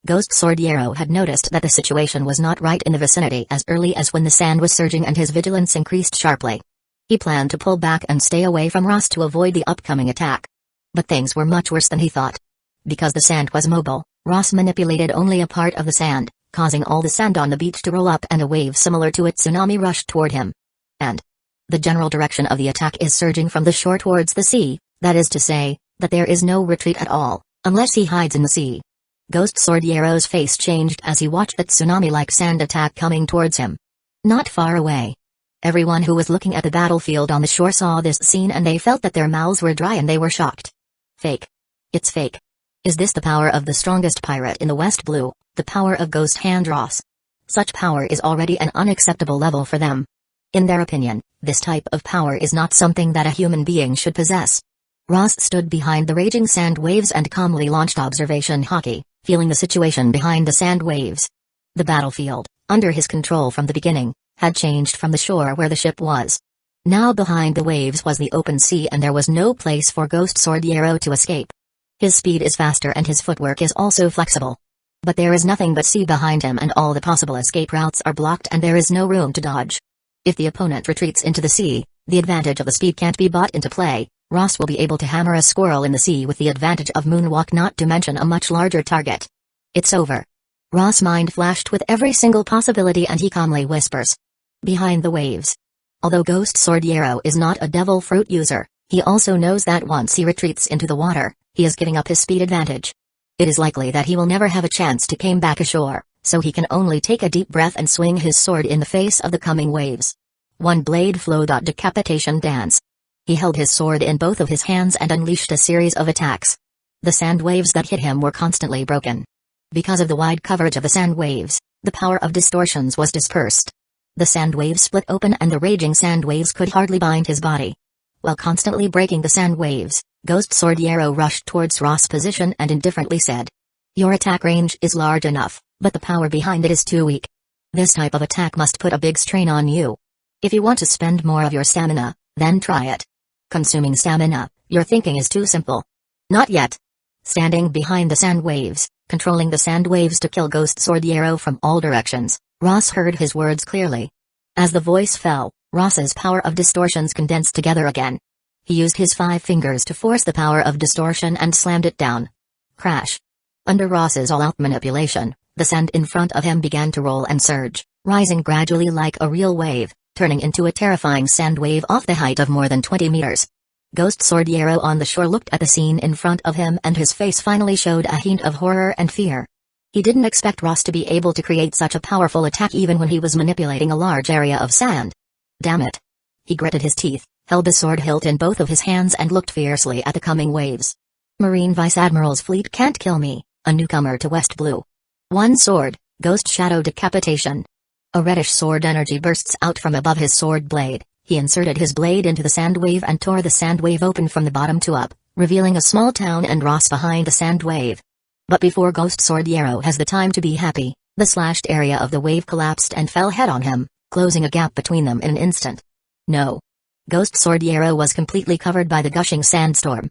Ghost Sword Arrow had noticed that the situation was not right in the vicinity as early as when the sand was surging, and his vigilance increased sharply. He planned to pull back and stay away from Ross to avoid the upcoming attack. But things were much worse than he thought. Because the sand was mobile, Ross manipulated only a part of the sand, causing all the sand on the beach to roll up, and a wave similar to a tsunami rushed toward him. And the general direction of the attack is surging from the shore towards the sea, that is to say, that there is no retreat at all, unless he hides in the sea. Ghost Sword Arrow's face changed as he watched that tsunami-like sand attack coming towards him. Not far away. Everyone who was looking at the battlefield on the shore saw this scene, and they felt that their mouths were dry and they were shocked. Fake. It's fake. Is this the power of the strongest pirate in the West Blue, the power of Ghost Hand Ross? Such power is already an unacceptable level for them. In their opinion, this type of power is not something that a human being should possess. Ross stood behind the raging sand waves and calmly launched observation hockey, feeling the situation behind the sand waves. The battlefield, under his control from the beginning, had changed from the shore where the ship was. Now behind the waves was the open sea, and there was no place for Ghost Sword Arrow to escape. His speed is faster and his footwork is also flexible. But there is nothing but sea behind him, and all the possible escape routes are blocked, and there is no room to dodge. If the opponent retreats into the sea, the advantage of the speed can't be brought into play. Ross will be able to hammer a squirrel in the sea with the advantage of moonwalk, not to mention a much larger target. It's over. Ross' mind flashed with every single possibility, and he calmly whispers. Behind the waves. Although Ghost Sword Arrow is not a devil fruit user, he also knows that once he retreats into the water, he is giving up his speed advantage. It is likely that he will never have a chance to come back ashore, so he can only take a deep breath and swing his sword in the face of the coming waves. One blade flow. Decapitation dance. He held his sword in both of his hands and unleashed a series of attacks. The sand waves that hit him were constantly broken. Because of the wide coverage of the sand waves, the power of distortions was dispersed. The sand waves split open and the raging sand waves could hardly bind his body. While constantly breaking the sand waves, Ghost Sword Arrow rushed towards Ross' position and indifferently said, "Your attack range is large enough, but the power behind it is too weak. This type of attack must put a big strain on you. If you want to spend more of your stamina, then try it. Consuming stamina, your thinking is too simple. Not yet." Standing behind the sand waves, controlling the sand waves to kill Ghost Sword Arrow from all directions, Ross heard his words clearly. As the voice fell, Ross's power of distortions condensed together again. He used his 5 fingers to force the power of distortion and slammed it down. Crash. Under Ross's all-out manipulation, the sand in front of him began to roll and surge, rising gradually like a real wave, turning into a terrifying sand wave off the height of more than 20 meters. Ghost Sword Arrow on the shore looked at the scene in front of him, and his face finally showed a hint of horror and fear. He didn't expect Ross to be able to create such a powerful attack even when he was manipulating a large area of sand. Damn it. He gritted his teeth, held the sword hilt in both of his hands and looked fiercely at the coming waves. Marine Vice Admiral's fleet can't kill me, a newcomer to West Blue. One sword, Ghost Shadow Decapitation. A reddish sword energy bursts out from above his sword blade. He inserted his blade into the sand wave and tore the sand wave open from the bottom to up, revealing a small town and Ross behind the sand wave. But before Ghost Sword Arrow has the time to be happy, the slashed area of the wave collapsed and fell head on him, closing a gap between them in an instant. No. Ghost Sword Arrow was completely covered by the gushing sandstorm.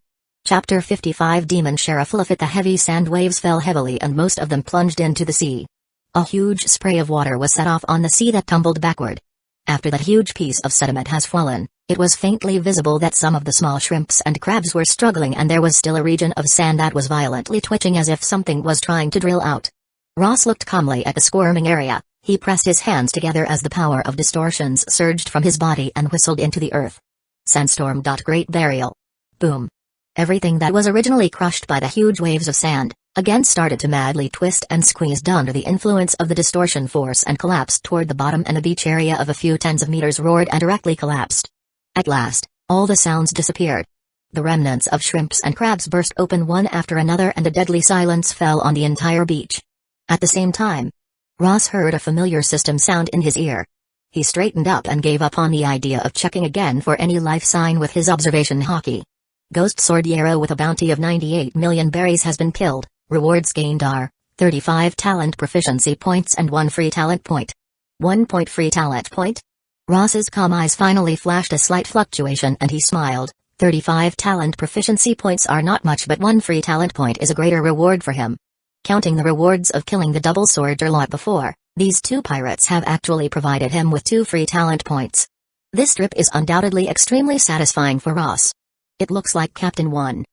Chapter 55 Demon Sheriff Lafit. The heavy sand waves fell heavily and most of them plunged into the sea. A huge spray of water was set off on the sea that tumbled backward. After that huge piece of sediment has fallen, it was faintly visible that some of the small shrimps and crabs were struggling and there was still a region of sand that was violently twitching as if something was trying to drill out. Ross looked calmly at the squirming area. He pressed his hands together as the power of distortions surged from his body and whistled into the earth. Sandstorm. Great burial. Boom. Everything that was originally crushed by the huge waves of sand, again started to madly twist and squeezed under the influence of the distortion force and collapsed toward the bottom, and a beach area of a few tens of meters roared and directly collapsed. At last, all the sounds disappeared. The remnants of shrimps and crabs burst open one after another and a deadly silence fell on the entire beach. At the same time, Ross heard a familiar system sound in his ear. He straightened up and gave up on the idea of checking again for any life sign with his observation hockey. Ghost Sword Yarrow with a bounty of 98 million berries has been killed. Rewards gained are 35 talent proficiency points and 1 free talent point. 1 point free talent point? Ross's calm eyes finally flashed a slight fluctuation and he smiled. 35 talent proficiency points are not much, but 1 free talent point is a greater reward for him. Counting the rewards of killing the double sworder lot before, these two pirates have actually provided him with 2 free talent points. This trip is undoubtedly extremely satisfying for Ross. It looks like Captain won.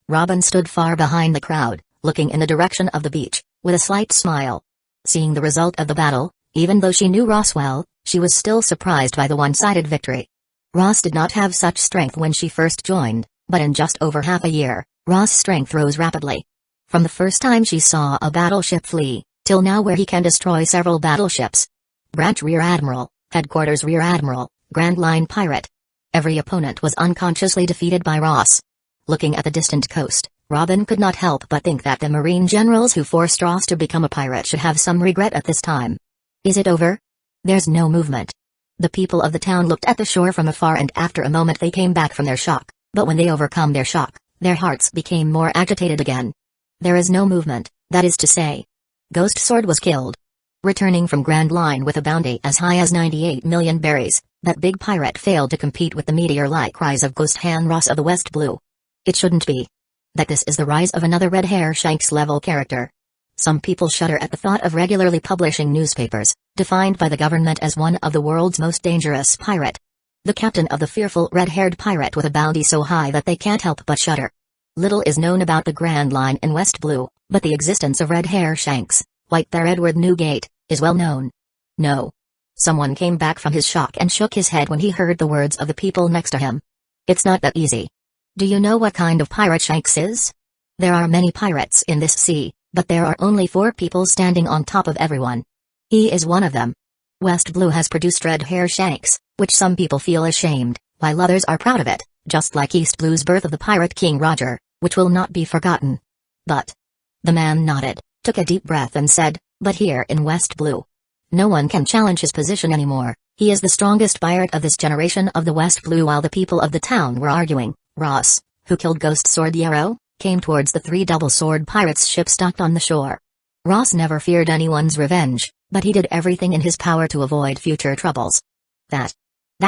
Robin stood far behind the crowd, looking in the direction of the beach, with a slight smile. Seeing the result of the battle, even though she knew Ross well, she was still surprised by the one-sided victory. Ross did not have such strength when she first joined, but in just over half a year, Ross' strength rose rapidly. From the first time she saw a battleship flee, till now where he can destroy several battleships. Branch Rear Admiral, Headquarters Rear Admiral, Grand Line Pirate. Every opponent was unconsciously defeated by Ross. Looking at the distant coast, Robin could not help but think that the marine generals who forced Ross to become a pirate should have some regret at this time. Is it over? There's no movement. The people of the town looked at the shore from afar and after a moment they came back from their shock, but when they overcome their shock, their hearts became more agitated again. There is no movement, that is to say. Ghost Sword was killed. Returning from Grand Line with a bounty as high as 98 million berries, that big pirate failed to compete with the meteor-like rise of Ghost Han Ross of the West Blue. It shouldn't be. That this is the rise of another Red Hair Shanks-level character. Some people shudder at the thought of regularly publishing newspapers, defined by the government as one of the world's most dangerous pirate. The captain of the fearful red-haired pirate with a bounty so high that they can't help but shudder. Little is known about the Grand Line in West Blue, but the existence of Red Hair Shanks, White Bear Edward Newgate, is well known. No. Someone came back from his shock and shook his head when he heard the words of the people next to him. It's not that easy. Do you know what kind of pirate Shanks is? There are many pirates in this sea, but there are only 4 people standing on top of everyone. He is one of them. West Blue has produced Red Hair Shanks, which some people feel ashamed, while others are proud of it, just like East Blue's birth of the Pirate King Roger, which will not be forgotten. But the man nodded, took a deep breath and said, but here in West Blue, no one can challenge his position anymore. He is the strongest pirate of this generation of the West Blue. While the people of the town were arguing, Ross, who killed Ghost Sword Yarrow, came towards the 3 double-sword pirates' ships docked on the shore. Ross never feared anyone's revenge, but he did everything in his power to avoid future troubles. That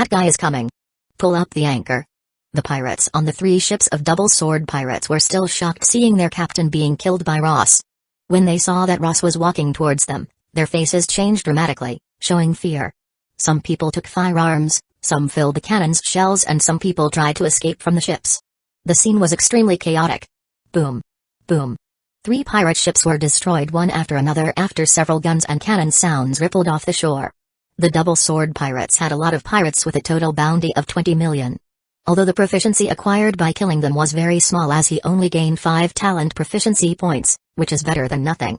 guy is coming. Pull up the anchor. The pirates on the 3 ships of double-sword pirates were still shocked seeing their captain being killed by Ross. When they saw that Ross was walking towards them, their faces changed dramatically, showing fear. Some people took firearms, some filled the cannons' shells, and some people tried to escape from the ships. The scene was extremely chaotic. Boom. Boom. 3 pirate ships were destroyed one after another after several guns and cannon sounds rippled off the shore. The double-sword pirates had a lot of pirates with a total bounty of 20 million. Although the proficiency acquired by killing them was very small, as he only gained 5 talent proficiency points, which is better than nothing.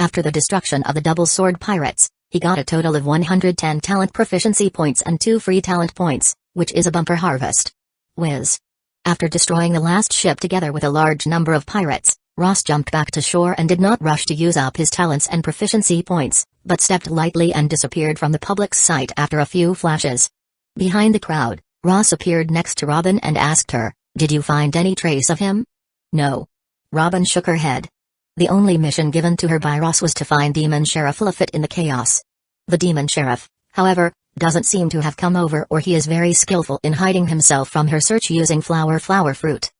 After the destruction of the double-sword pirates, he got a total of 110 talent proficiency points and 2 free talent points, which is a bumper harvest. Whiz. After destroying the last ship together with a large number of pirates, Ross jumped back to shore and did not rush to use up his talents and proficiency points, but stepped lightly and disappeared from the public's sight after a few flashes. Behind the crowd, Ross appeared next to Robin and asked her, "Did you find any trace of him?" "No." Robin shook her head. The only mission given to her by Ross was to find Demon Sheriff Lafit in the chaos. The Demon Sheriff, however, doesn't seem to have come over, or he is very skillful in hiding himself from her search using flower fruit.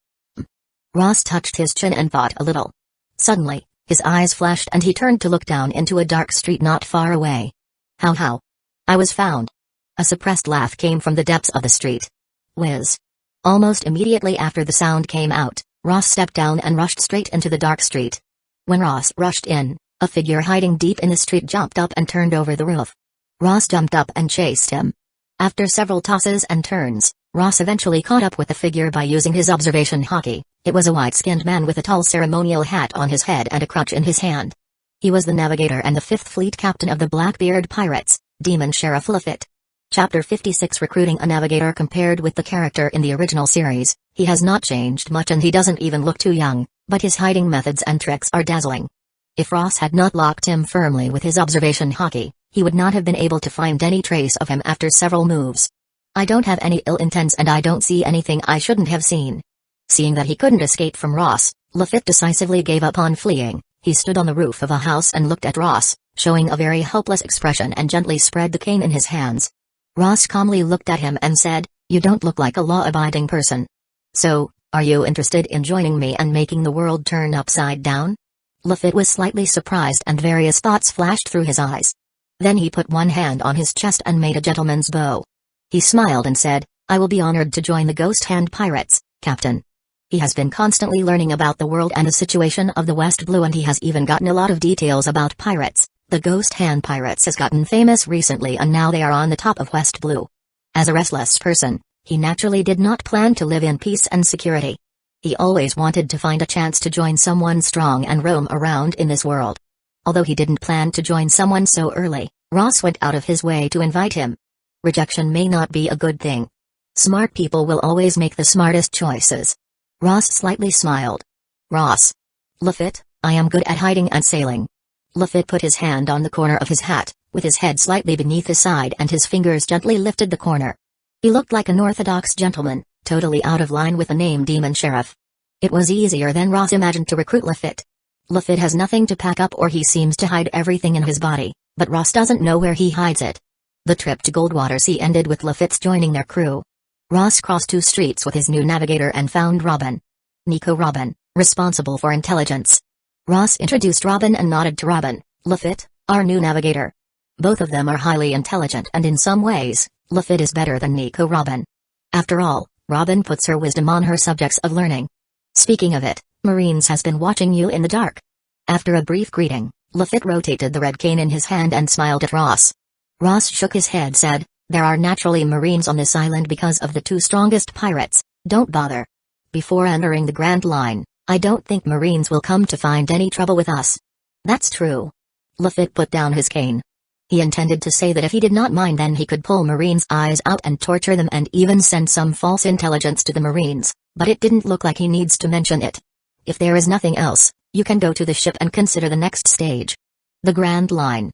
Ross touched his chin and thought a little. Suddenly, his eyes flashed and he turned to look down into a dark street not far away. How? I was found. A suppressed laugh came from the depths of the street. Whiz. Almost immediately after the sound came out, Ross stepped down and rushed straight into the dark street. When Ross rushed in, a figure hiding deep in the street jumped up and turned over the roof. Ross jumped up and chased him. After several tosses and turns, Ross eventually caught up with the figure by using his observation hockey. It was a white-skinned man with a tall ceremonial hat on his head and a crutch in his hand. He was the navigator and the 5th Fleet captain of the Blackbeard Pirates, Demon Sheriff Lafitte. Chapter 56 Recruiting a Navigator. Compared with the character in the original series, he has not changed much and he doesn't even look too young, but his hiding methods and tricks are dazzling. If Ross had not locked him firmly with his observation hockey, he would not have been able to find any trace of him after several moves. I don't have any ill intents and I don't see anything I shouldn't have seen. Seeing that he couldn't escape from Ross, Lafitte decisively gave up on fleeing. He stood on the roof of a house and looked at Ross, showing a very hopeless expression and gently spread the cane in his hands. Ross calmly looked at him and said, "You don't look like a law-abiding person. So, are you interested in joining me and making the world turn upside down?" Lafitte was slightly surprised and various thoughts flashed through his eyes. Then he put one hand on his chest and made a gentleman's bow. He smiled and said, "I will be honored to join the Ghost Hand Pirates, Captain." He has been constantly learning about the world and the situation of the West Blue and he has even gotten a lot of details about pirates. The Ghost Hand Pirates has gotten famous recently and now they are on the top of West Blue. As a restless person, he naturally did not plan to live in peace and security. He always wanted to find a chance to join someone strong and roam around in this world. Although he didn't plan to join someone so early, Ross went out of his way to invite him. Rejection may not be a good thing. Smart people will always make the smartest choices. Ross slightly smiled. "Ross." "Lafitte, I am good at hiding and sailing." Lafitte put his hand on the corner of his hat, with his head slightly beneath his side and his fingers gently lifted the corner. He looked like an orthodox gentleman, totally out of line with the name Demon Sheriff. It was easier than Ross imagined to recruit Lafitte. Lafitte has nothing to pack up or he seems to hide everything in his body, but Ross doesn't know where he hides it. The trip to Goldwater Sea ended with Lafitte's joining their crew. Ross crossed 2 streets with his new navigator and found Robin. Nico Robin, responsible for intelligence. Ross introduced Robin and nodded to Robin. "Lafitte, our new navigator." Both of them are highly intelligent and in some ways, Lafitte is better than Nico Robin. After all, Robin puts her wisdom on her subjects of learning. "Speaking of it, Marines has been watching you in the dark." After a brief greeting, Lafitte rotated the red cane in his hand and smiled at Ross. Ross shook his head said, "There are naturally Marines on this island because of the 2 strongest pirates, don't bother. Before entering the Grand Line, I don't think Marines will come to find any trouble with us." "That's true." Lafitte put down his cane. He intended to say that if he did not mind then he could pull Marines' eyes out and torture them and even send some false intelligence to the Marines, but it didn't look like he needs to mention it. "If there is nothing else, you can go to the ship and consider the next stage." "The Grand Line."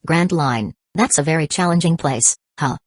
"Grand Line, that's a very challenging place, huh?"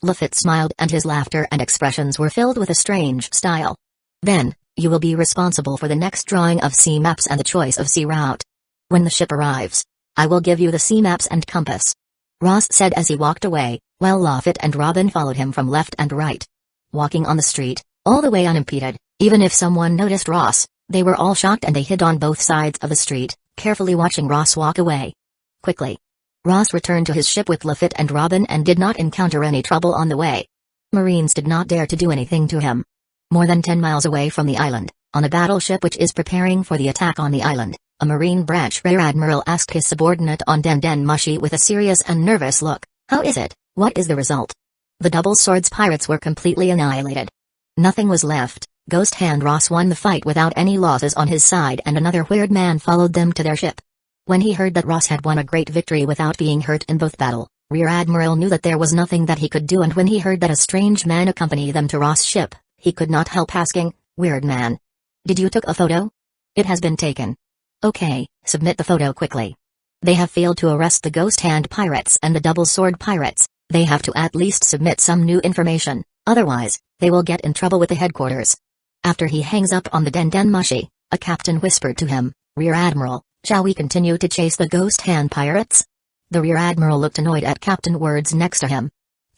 Lafitte smiled and his laughter and expressions were filled with a strange style. "Then, you will be responsible for the next drawing of sea maps and the choice of sea route. When the ship arrives, I will give you the sea maps and compass," Ross said as he walked away, while Lafitte and Robin followed him from left and right. Walking on the street, all the way unimpeded, even if someone noticed Ross, they were all shocked and they hid on both sides of the street, carefully watching Ross walk away. Quickly, Ross returned to his ship with Lafitte and Robin and did not encounter any trouble on the way. Marines did not dare to do anything to him. More than 10 miles away from the island, on a battleship which is preparing for the attack on the island, a Marine branch Rear Admiral asked his subordinate on Den Mushi with a serious and nervous look, "How is it? What is the result?" The Double Swords pirates were completely annihilated. Nothing was left. Ghost Hand Ross won the fight without any losses on his side and another weird man followed them to their ship. When he heard that Ross had won a great victory without being hurt in both battle, Rear Admiral knew that there was nothing that he could do and when he heard that a strange man accompanied them to Ross' ship, he could not help asking, "Weird man, did you took a photo?" "It has been taken." "Okay, submit the photo quickly." They have failed to arrest the Ghost Hand pirates and the Double Sword pirates, they have to at least submit some new information, otherwise, they will get in trouble with the headquarters. After he hangs up on the Den Mushi, a captain whispered to him, "Rear Admiral, shall we continue to chase the Ghost Hand pirates?" The Rear Admiral looked annoyed at Captain Words next to him.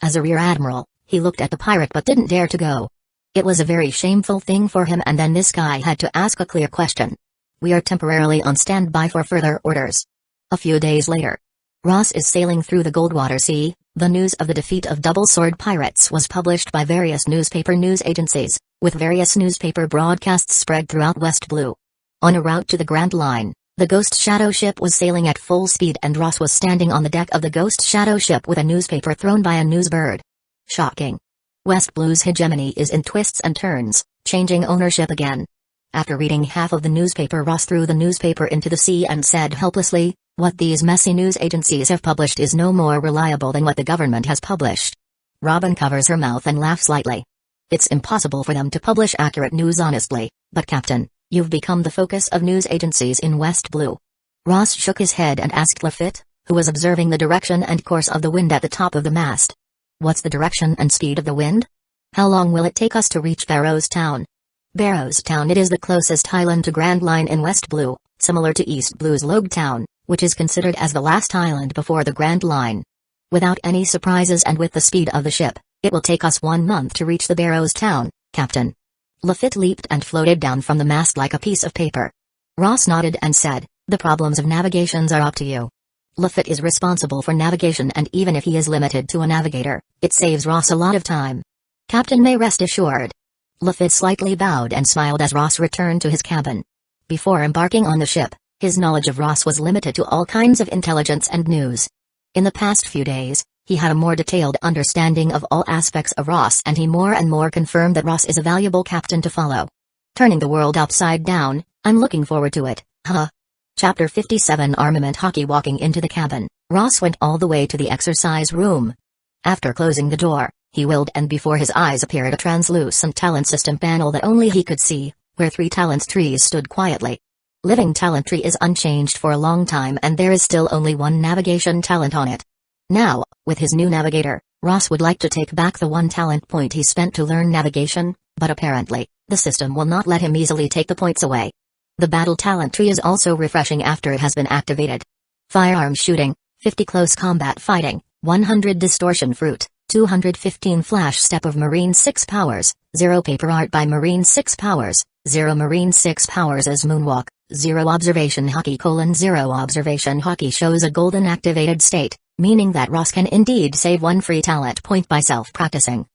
As a Rear Admiral, he looked at the pirate but didn't dare to go. It was a very shameful thing for him, and then this guy had to ask a clear question. We are temporarily on standby for further orders. A few days later, Ross is sailing through the Goldwater Sea. The news of the defeat of Double Sword pirates was published by various newspaper news agencies, with various newspaper broadcasts spread throughout West Blue. On a route to the Grand Line, the Ghost Shadow ship was sailing at full speed, and Ross was standing on the deck of the Ghost Shadow ship with a newspaper thrown by a newsbird. Shocking. West Blue's hegemony is in twists and turns, changing ownership again. After reading half of the newspaper, Ross threw the newspaper into the sea and said helplessly, "What these messy news agencies have published is no more reliable than what the government has published." Robin covers her mouth and laughs lightly. It's impossible for them to publish accurate news honestly, but Captain, you've become the focus of news agencies in West Blue. Ross shook his head and asked Lafitte, who was observing the direction and course of the wind at the top of the mast. What's the direction and speed of the wind? How long will it take us to reach Barrows Town? Barrows Town. It is the closest island to Grand Line in West Blue, similar to East Blue's Logue Town, which is considered as the last island before the Grand Line. Without any surprises and with the speed of the ship, it will take us 1 month to reach the Barrows Town, Captain. Lafitte leaped and floated down from the mast like a piece of paper. Ross nodded and said, "The problems of navigations are up to you." Lafitte is responsible for navigation, and even if he is limited to a navigator, it saves Ross a lot of time. Captain may rest assured. Lafitte slightly bowed and smiled as Ross returned to his cabin. Before embarking on the ship, his knowledge of Ross was limited to all kinds of intelligence and news. In the past few days, he had a more detailed understanding of all aspects of Ross, and he more and more confirmed that Ross is a valuable captain to follow. Turning the world upside down, I'm looking forward to it, huh? Chapter 57 Armament Hockey. Walking into the cabin, Ross went all the way to the exercise room. After closing the door, he willed, and before his eyes appeared a translucent talent system panel that only he could see, where 3 talent trees stood quietly. Living talent tree is unchanged for a long time, and there is still only 1 navigation talent on it. Now, with his new navigator, Ross would like to take back the 1 talent point he spent to learn navigation, but apparently, the system will not let him easily take the points away. The battle talent tree is also refreshing after it has been activated. Firearm shooting, 50 close combat fighting, 100 distortion fruit, 215 flash step of Marine 6 powers, 0 paper art by Marine 6 powers, 0 Marine 6 powers as moonwalk, 0 observation hockey: 0 observation hockey shows a golden activated state, meaning that Ross can indeed save 1 free talent point by self-practicing.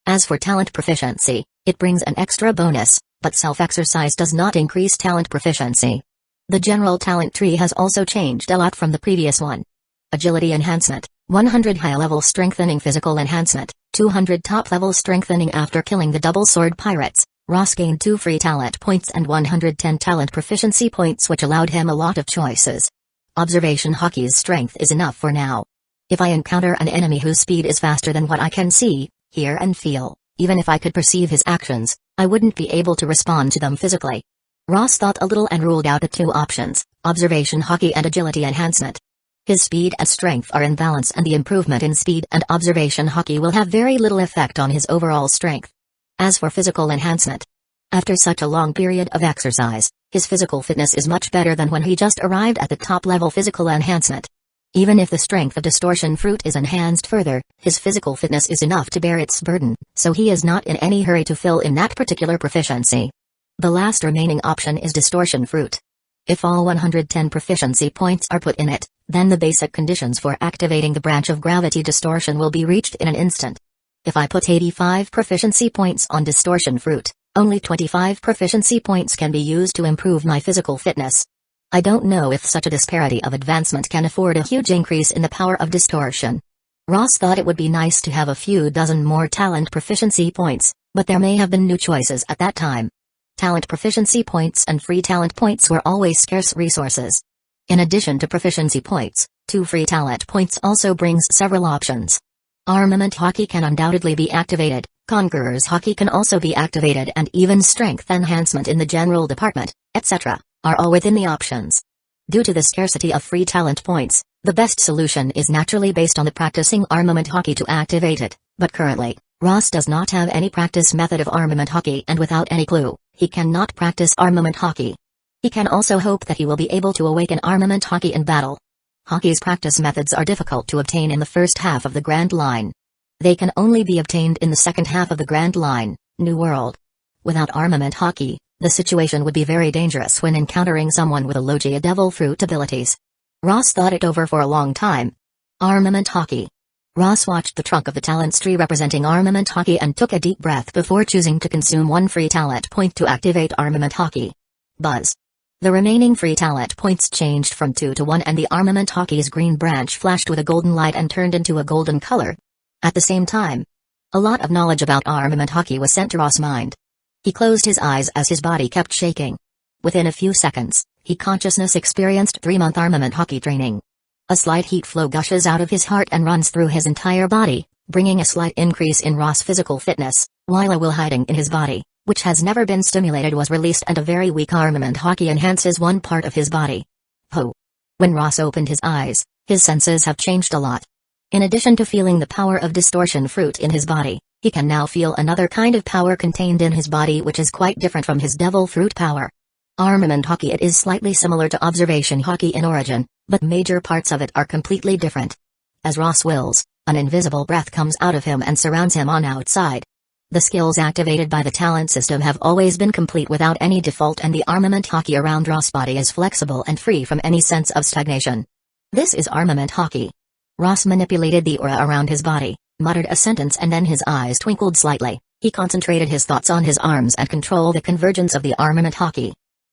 As for talent proficiency, it brings an extra bonus, but self-exercise does not increase talent proficiency. The general talent tree has also changed a lot from the previous one. Agility enhancement, 100 high-level strengthening. Physical enhancement, 200 top-level strengthening. After killing the double sword pirates, Ross gained 2 free talent points and 110 talent proficiency points, which allowed him a lot of choices. Observation hockey's strength is enough for now. If I encounter an enemy whose speed is faster than what I can see, hear and feel, even if I could perceive his actions, I wouldn't be able to respond to them physically. Ross thought a little and ruled out the 2 options, observation hockey and agility enhancement. His speed and strength are in balance, and the improvement in speed and observation hockey will have very little effect on his overall strength. As for physical enhancement, after such a long period of exercise, his physical fitness is much better than when he just arrived at the top-level physical enhancement. Even if the strength of distortion fruit is enhanced further, his physical fitness is enough to bear its burden, so he is not in any hurry to fill in that particular proficiency. The last remaining option is distortion fruit. If all 110 proficiency points are put in it, then the basic conditions for activating the branch of gravity distortion will be reached in an instant. If I put 85 proficiency points on distortion fruit, only 25 proficiency points can be used to improve my physical fitness. I don't know if such a disparity of advancement can afford a huge increase in the power of distortion. Ross thought it would be nice to have a few dozen more talent proficiency points, but there may have been new choices at that time. Talent proficiency points and free talent points were always scarce resources. In addition to proficiency points, 2 free talent points also brings several options. Armament hockey can undoubtedly be activated, Conqueror's hockey can also be activated, and even strength enhancement in the general department, etc., are all within the options. Due to the scarcity of free talent points, the best solution is naturally based on the practicing armament hockey to activate it, but currently, Ross does not have any practice method of armament hockey, and without any clue, he cannot practice armament hockey. He can also hope that he will be able to awaken armament hockey in battle. Hockey's practice methods are difficult to obtain in the first half of the Grand Line. They can only be obtained in the second half of the Grand Line, New World. Without armament haki, the situation would be very dangerous when encountering someone with a Logia Devil Fruit abilities. Ross thought it over for a long time. Armament haki. Ross watched the trunk of the talents tree representing armament haki and took a deep breath before choosing to consume one free talent point to activate armament haki. Buzz. The remaining free talent points changed from 2 to 1 and the armament haki's green branch flashed with a golden light and turned into a golden color. At the same time, a lot of knowledge about armament haki was sent to Ross' mind. He closed his eyes as his body kept shaking. Within a few seconds, he consciousness experienced 3-month armament haki training. A slight heat flow gushes out of his heart and runs through his entire body, bringing a slight increase in Ross' physical fitness, while a will hiding in his body, which has never been stimulated, was released and a very weak armament haki enhances one part of his body. Ho! When Ross opened his eyes, his senses have changed a lot. In addition to feeling the power of distortion fruit in his body, he can now feel another kind of power contained in his body which is quite different from his devil fruit power. Armament haki. It is slightly similar to observation haki in origin, but major parts of it are completely different. As Ross wills, an invisible breath comes out of him and surrounds him on outside. The skills activated by the talent system have always been complete without any default, and the armament haki around Ross' body is flexible and free from any sense of stagnation. This is armament haki. Ross manipulated the aura around his body, muttered a sentence, and then his eyes twinkled slightly. He concentrated his thoughts on his arms and controlled the convergence of the armament haki.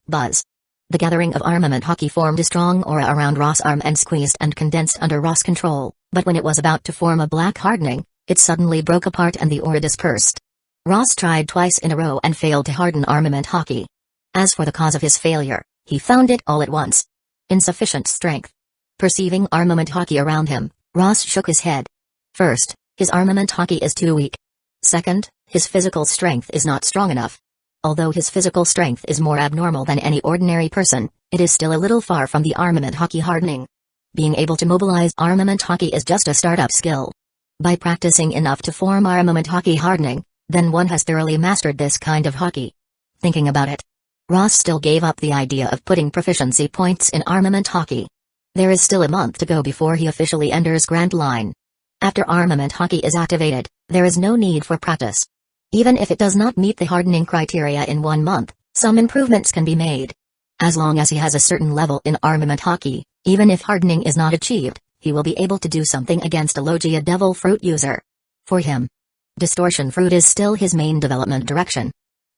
Buzz. The gathering of armament haki formed a strong aura around Ross' arm and squeezed and condensed under Ross' control, but when it was about to form a black hardening, it suddenly broke apart and the aura dispersed. Ross tried twice in a row and failed to harden armament haki. As for the cause of his failure, he found it all at once. Insufficient strength. Perceiving armament haki around him, Ross shook his head. First, his armament haki is too weak. Second, his physical strength is not strong enough. Although his physical strength is more abnormal than any ordinary person, it is still a little far from the armament haki hardening. Being able to mobilize armament haki is just a startup skill. By practicing enough to form armament haki hardening, then one has thoroughly mastered this kind of haki. Thinking about it, Ross still gave up the idea of putting proficiency points in armament haki. There is still a month to go before he officially enters Grand Line. After armament haki is activated, there is no need for practice. Even if it does not meet the hardening criteria in 1 month, some improvements can be made. As long as he has a certain level in armament haki, even if hardening is not achieved, he will be able to do something against a Logia Devil Fruit user. For him, distortion fruit is still his main development direction.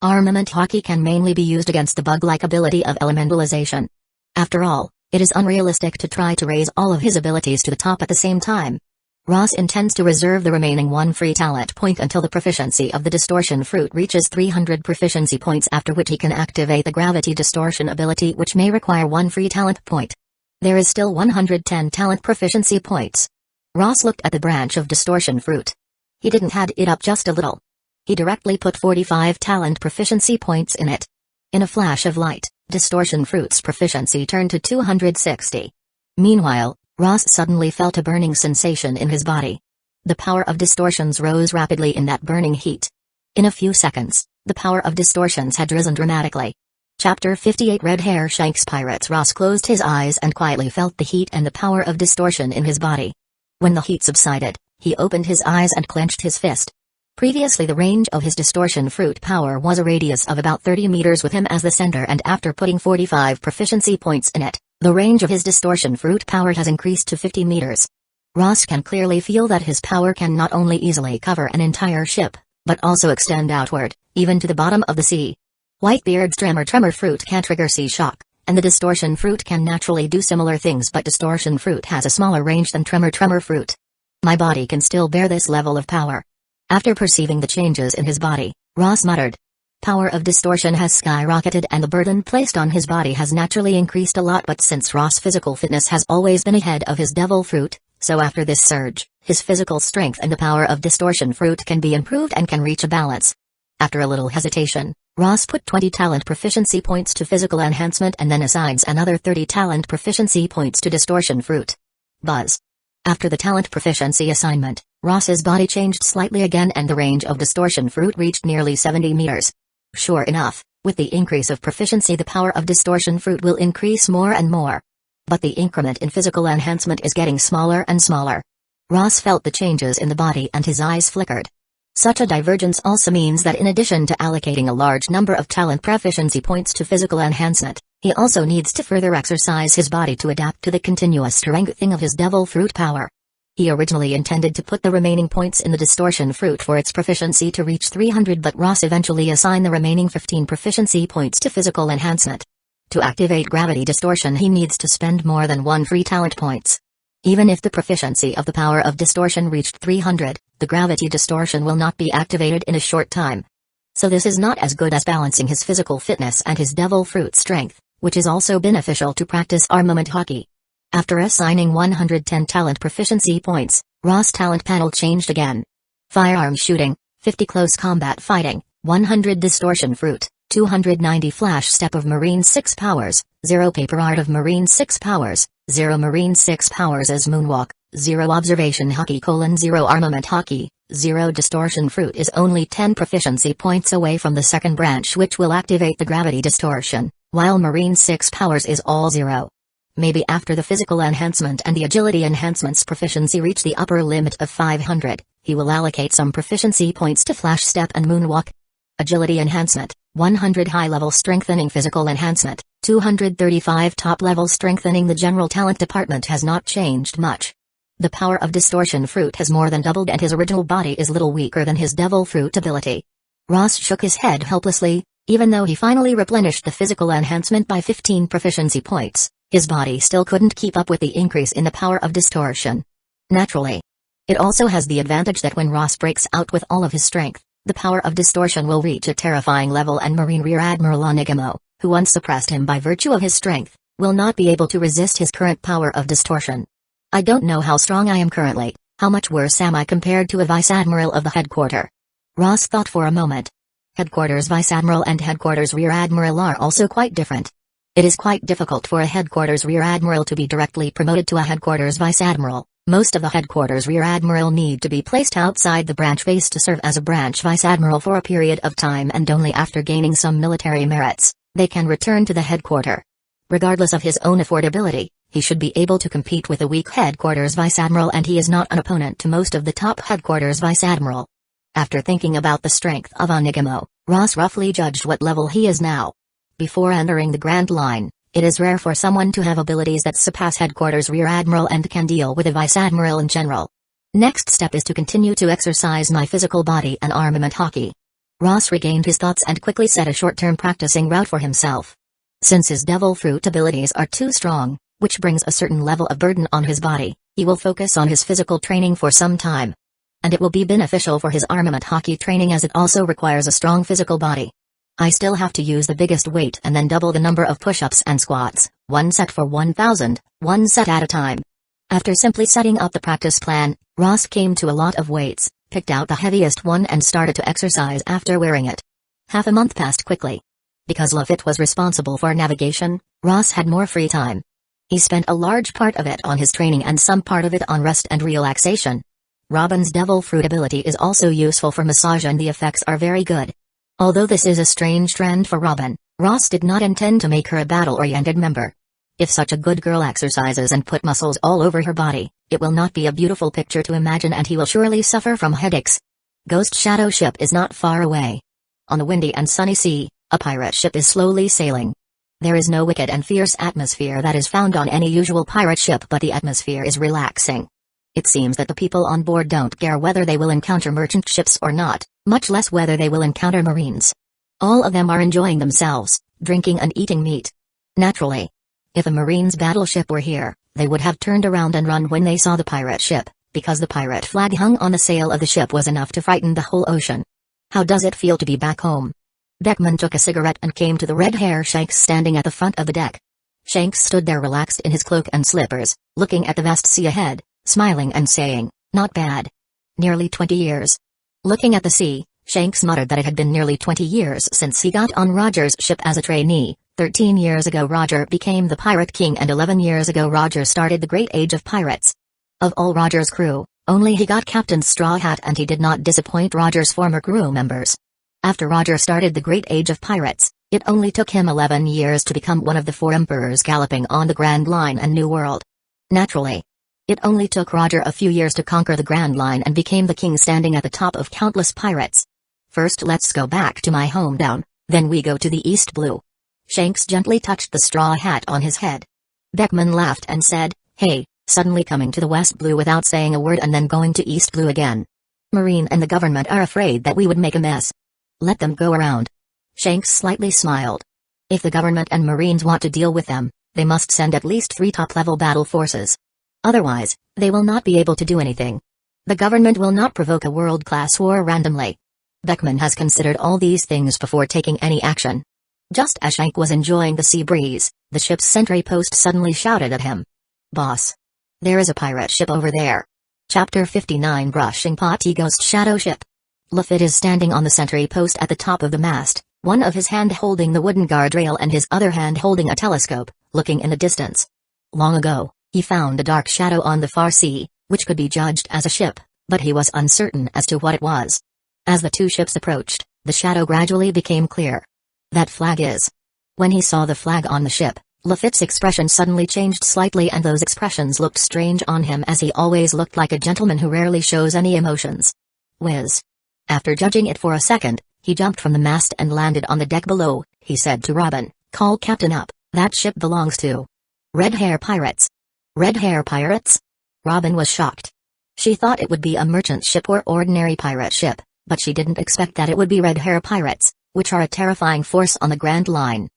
Armament haki can mainly be used against the bug-like ability of elementalization. After all, it is unrealistic to try to raise all of his abilities to the top at the same time. Ross intends to reserve the remaining 1 free talent point until the proficiency of the distortion fruit reaches 300 proficiency points, after which he can activate the gravity distortion ability, which may require 1 free talent point. There is still 110 talent proficiency points. Ross looked at the branch of distortion fruit. He didn't add it up just a little. He directly put 45 talent proficiency points in it. In a flash of light, distortion fruit's proficiency turned to 260. Meanwhile, Ross suddenly felt a burning sensation in his body. The power of distortions rose rapidly in that burning heat. In a few seconds, the power of distortions had risen dramatically. Chapter 58 Red Hair Shanks Pirates. Ross closed his eyes and quietly felt the heat and the power of distortion in his body. When the heat subsided, he opened his eyes and clenched his fist. Previously, the range of his distortion fruit power was a radius of about 30 meters with him as the center, and after putting 45 proficiency points in it, the range of his distortion fruit power has increased to 50 meters. Ross can clearly feel that his power can not only easily cover an entire ship, but also extend outward, even to the bottom of the sea. Whitebeard's tremor fruit can trigger sea shock, and the distortion fruit can naturally do similar things, but distortion fruit has a smaller range than tremor fruit. My body can still bear this level of power. After perceiving the changes in his body, Ross muttered. Power of distortion has skyrocketed and the burden placed on his body has naturally increased a lot, but since Ross' physical fitness has always been ahead of his devil fruit, so after this surge, his physical strength and the power of distortion fruit can be improved and can reach a balance. After a little hesitation, Ross put 20 talent proficiency points to physical enhancement and then assigns another 30 talent proficiency points to distortion fruit. Buzz. After the talent proficiency assignment, Ross's body changed slightly again and the range of distortion fruit reached nearly 70 meters. Sure enough, with the increase of proficiency the power of distortion fruit will increase more and more. But the increment in physical enhancement is getting smaller and smaller. Ross felt the changes in the body and his eyes flickered. Such a divergence also means that in addition to allocating a large number of talent proficiency points to physical enhancement, he also needs to further exercise his body to adapt to the continuous strengthening of his devil fruit power. He originally intended to put the remaining points in the distortion fruit for its proficiency to reach 300, but Ross eventually assigned the remaining 15 proficiency points to physical enhancement. To activate gravity distortion, he needs to spend more than 1 free talent points. Even if the proficiency of the power of distortion reached 300, the gravity distortion will not be activated in a short time. So this is not as good as balancing his physical fitness and his devil fruit strength, which is also beneficial to practice armament hockey. After assigning 110 talent proficiency points, Ross' talent panel changed again. Firearm shooting, 50 close combat fighting, 100 distortion fruit, 290 flash step of marine 6 powers, 0 paper art of marine 6 powers, 0 marine 6 powers as moonwalk, 0 observation hockey: 0 armament hockey, 0 distortion fruit is only 10 proficiency points away from the second branch, which will activate the gravity distortion, while marine 6 powers is all 0. Maybe after the physical enhancement and the agility enhancement's proficiency reach the upper limit of 500, he will allocate some proficiency points to flash step and moonwalk. Agility enhancement, 100 high-level strengthening. Physical enhancement, 235 top-level strengthening. The general talent department has not changed much. The power of distortion fruit has more than doubled and his original body is little weaker than his devil fruit ability. Ross shook his head helplessly. Even though he finally replenished the physical enhancement by 15 proficiency points, his body still couldn't keep up with the increase in the power of distortion. Naturally. It also has the advantage that when Ross breaks out with all of his strength, the power of distortion will reach a terrifying level, and Marine Rear Admiral Onigamo, who once suppressed him by virtue of his strength, will not be able to resist his current power of distortion. I don't know how strong I am currently. How much worse am I compared to a Vice Admiral of the Headquarter? Ross thought for a moment. Headquarters Vice Admiral and Headquarters Rear Admiral are also quite different. It is quite difficult for a Headquarters Rear Admiral to be directly promoted to a Headquarters Vice Admiral. Most of the Headquarters Rear Admiral need to be placed outside the branch base to serve as a branch Vice Admiral for a period of time, and only after gaining some military merits, they can return to the Headquarter. Regardless of his own affordability, he should be able to compete with a weak Headquarters Vice Admiral, and he is not an opponent to most of the top Headquarters Vice Admiral. After thinking about the strength of Onigamo, Ross roughly judged what level he is now. Before entering the Grand Line, it is rare for someone to have abilities that surpass Headquarters Rear Admiral and can deal with a Vice Admiral in general. Next step is to continue to exercise my physical body and armament hockey. Ross regained his thoughts and quickly set a short-term practicing route for himself. Since his devil fruit abilities are too strong, which brings a certain level of burden on his body, he will focus on his physical training for some time. And it will be beneficial for his armament hockey training, as it also requires a strong physical body. I still have to use the biggest weight and then double the number of push-ups and squats, 1 set for 1,000, 1 set at a time. After simply setting up the practice plan, Ross came to a lot of weights, picked out the heaviest one and started to exercise after wearing it. Half a month passed quickly. Because Lafitte was responsible for navigation, Ross had more free time. He spent a large part of it on his training and some part of it on rest and relaxation. Robin's devil fruit ability is also useful for massage, and the effects are very good. Although this is a strange trend for Robin, Ross did not intend to make her a battle-oriented member. If such a good girl exercises and put muscles all over her body, it will not be a beautiful picture to imagine, and he will surely suffer from headaches. Ghost Shadow ship is not far away. On the windy and sunny sea, a pirate ship is slowly sailing. There is no wicked and fierce atmosphere that is found on any usual pirate ship, but the atmosphere is relaxing. It seems that the people on board don't care whether they will encounter merchant ships or not, much less whether they will encounter marines. All of them are enjoying themselves, drinking and eating meat. Naturally. If a marine's battleship were here, they would have turned around and run when they saw the pirate ship, because the pirate flag hung on the sail of the ship was enough to frighten the whole ocean. How does it feel to be back home? Beckman took a cigarette and came to the red-hair Shanks standing at the front of the deck. Shanks stood there relaxed in his cloak and slippers, looking at the vast sea ahead, smiling and saying, "Not bad. Nearly 20 years." Looking at the sea, Shanks muttered that it had been nearly 20 years since he got on Roger's ship as a trainee. 13 years ago Roger became the Pirate King, and 11 years ago Roger started the Great Age of Pirates. Of all Roger's crew, only he got Captain's straw hat, and he did not disappoint Roger's former crew members. After Roger started the Great Age of Pirates, it only took him 11 years to become one of the 4 emperors galloping on the Grand Line and New World. Naturally. It only took Roger a few years to conquer the Grand Line and became the king standing at the top of countless pirates. First let's go back to my hometown, then we go to the East Blue. Shanks gently touched the straw hat on his head. Beckman laughed and said, "Hey, suddenly coming to the West Blue without saying a word and then going to East Blue again. Marine and the government are afraid that we would make a mess. Let them go around." Shanks slightly smiled. If the government and Marines want to deal with them, they must send at least 3 top-level battle forces. Otherwise, they will not be able to do anything. The government will not provoke a world-class war randomly. Beckman has considered all these things before taking any action. Just as Shank was enjoying the sea breeze, the ship's sentry post suddenly shouted at him. "Boss! There is a pirate ship over there." Chapter 59 Brushing Potty Ghost Shadow Ship. Lafitte is standing on the sentry post at the top of the mast, one of his hand holding the wooden guardrail and his other hand holding a telescope, looking in the distance. Long ago, he found a dark shadow on the far sea, which could be judged as a ship, but he was uncertain as to what it was. As the two ships approached, the shadow gradually became clear. "That flag is." When he saw the flag on the ship, Lafitte's expression suddenly changed slightly and those expressions looked strange on him as he always looked like a gentleman who rarely shows any emotions. "Whiz." After judging it for a second, he jumped from the mast and landed on the deck below. He said to Robin, "Call Captain up, that ship belongs to Red Hair Pirates." Red Hair Pirates? Robin was shocked. She thought it would be a merchant ship or ordinary pirate ship, but she didn't expect that it would be Red Hair Pirates, which are a terrifying force on the Grand Line.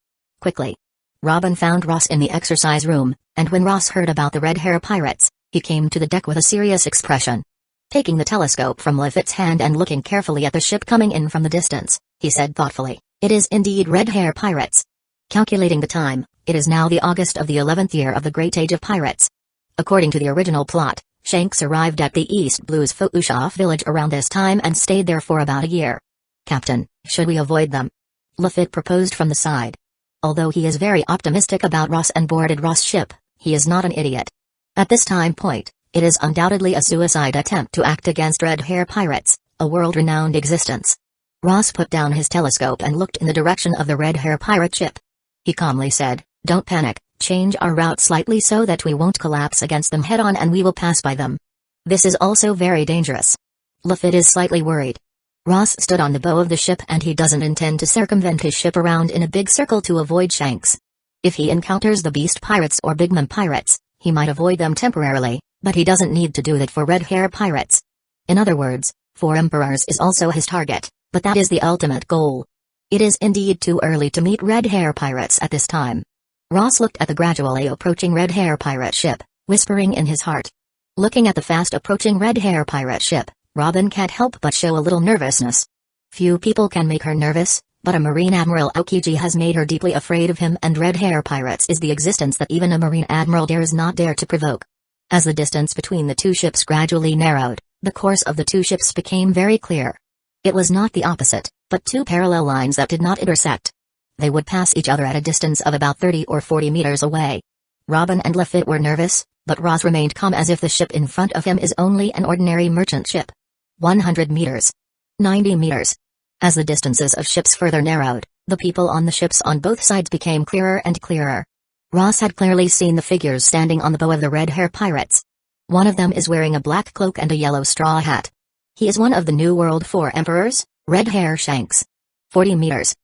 Quickly, Robin found Ross in the exercise room, and when Ross heard about the Red Hair Pirates, he came to the deck with a serious expression. Taking the telescope from Lafitte's hand and looking carefully at the ship coming in from the distance, he said thoughtfully, "It is indeed Red Hair Pirates." Calculating the time, it is now the August of the 11th year of the Great Age of Pirates. According to the original plot, Shanks arrived at the East Blue's Fuusha village around this time and stayed there for about a year. "Captain, should we avoid them?" Lafitte proposed from the side. Although he is very optimistic about Ross and boarded Ross' ship, he is not an idiot. At this time point, it is undoubtedly a suicide attempt to act against Red Hair Pirates, a world-renowned existence. Ross put down his telescope and looked in the direction of the Red Hair Pirate ship. He calmly said, "Don't panic, change our route slightly so that we won't collapse against them head-on and we will pass by them. This is also very dangerous." Lafitte is slightly worried. Ross stood on the bow of the ship and he doesn't intend to circumvent his ship around in a big circle to avoid Shanks. If he encounters the Beast Pirates or Big Mom Pirates, he might avoid them temporarily, but he doesn't need to do that for Red Hair Pirates. In other words, 4 Emperors is also his target, but that is the ultimate goal. It is indeed too early to meet Red Hair Pirates at this time. Ross looked at the gradually approaching Red Hair Pirate ship, whispering in his heart. Looking at the fast approaching Red Hair Pirate ship, Robin can't help but show a little nervousness. Few people can make her nervous, but a Marine Admiral Aokiji has made her deeply afraid of him, and Red Hair Pirates is the existence that even a Marine Admiral dares not dare to provoke. As the distance between the two ships gradually narrowed, the course of the two ships became very clear. It was not the opposite, but 2 parallel lines that did not intersect. They would pass each other at a distance of about 30 or 40 meters away. Robin and Lafitte were nervous, but Ross remained calm as if the ship in front of him is only an ordinary merchant ship. 100 meters. 90 meters. As the distances of ships further narrowed, the people on the ships on both sides became clearer and clearer. Ross had clearly seen the figures standing on the bow of the Red Hair Pirates. One of them is wearing a black cloak and a yellow straw hat. He is one of the New World 4 Emperors, Red Hair Shanks. 40 meters.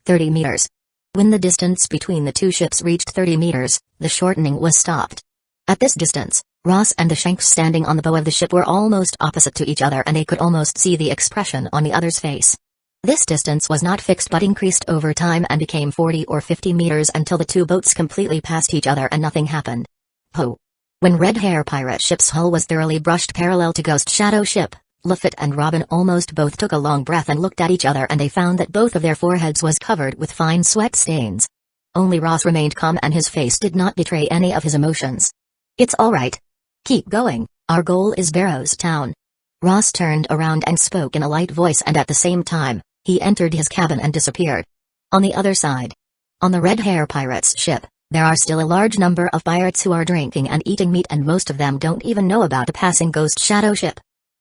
30 meters. When the distance between the two ships reached 30 meters, the shortening was stopped. At this distance, Ross and the Shanks standing on the bow of the ship were almost opposite to each other and they could almost see the expression on the other's face. This distance was not fixed but increased over time and became 40 or 50 meters until the two boats completely passed each other and nothing happened. Ho! When Red Hair Pirate ship's hull was thoroughly brushed parallel to Ghost Shadow ship, Lafitte and Robin almost both took a long breath and looked at each other and they found that both of their foreheads was covered with fine sweat stains. Only Ross remained calm and his face did not betray any of his emotions. "It's all right. Keep going, our goal is Barrow's Town." Ross turned around and spoke in a light voice and at the same time, he entered his cabin and disappeared. On the other side, on the Red Hair Pirates ship, there are still a large number of pirates who are drinking and eating meat and most of them don't even know about a passing Ghost Shadow ship.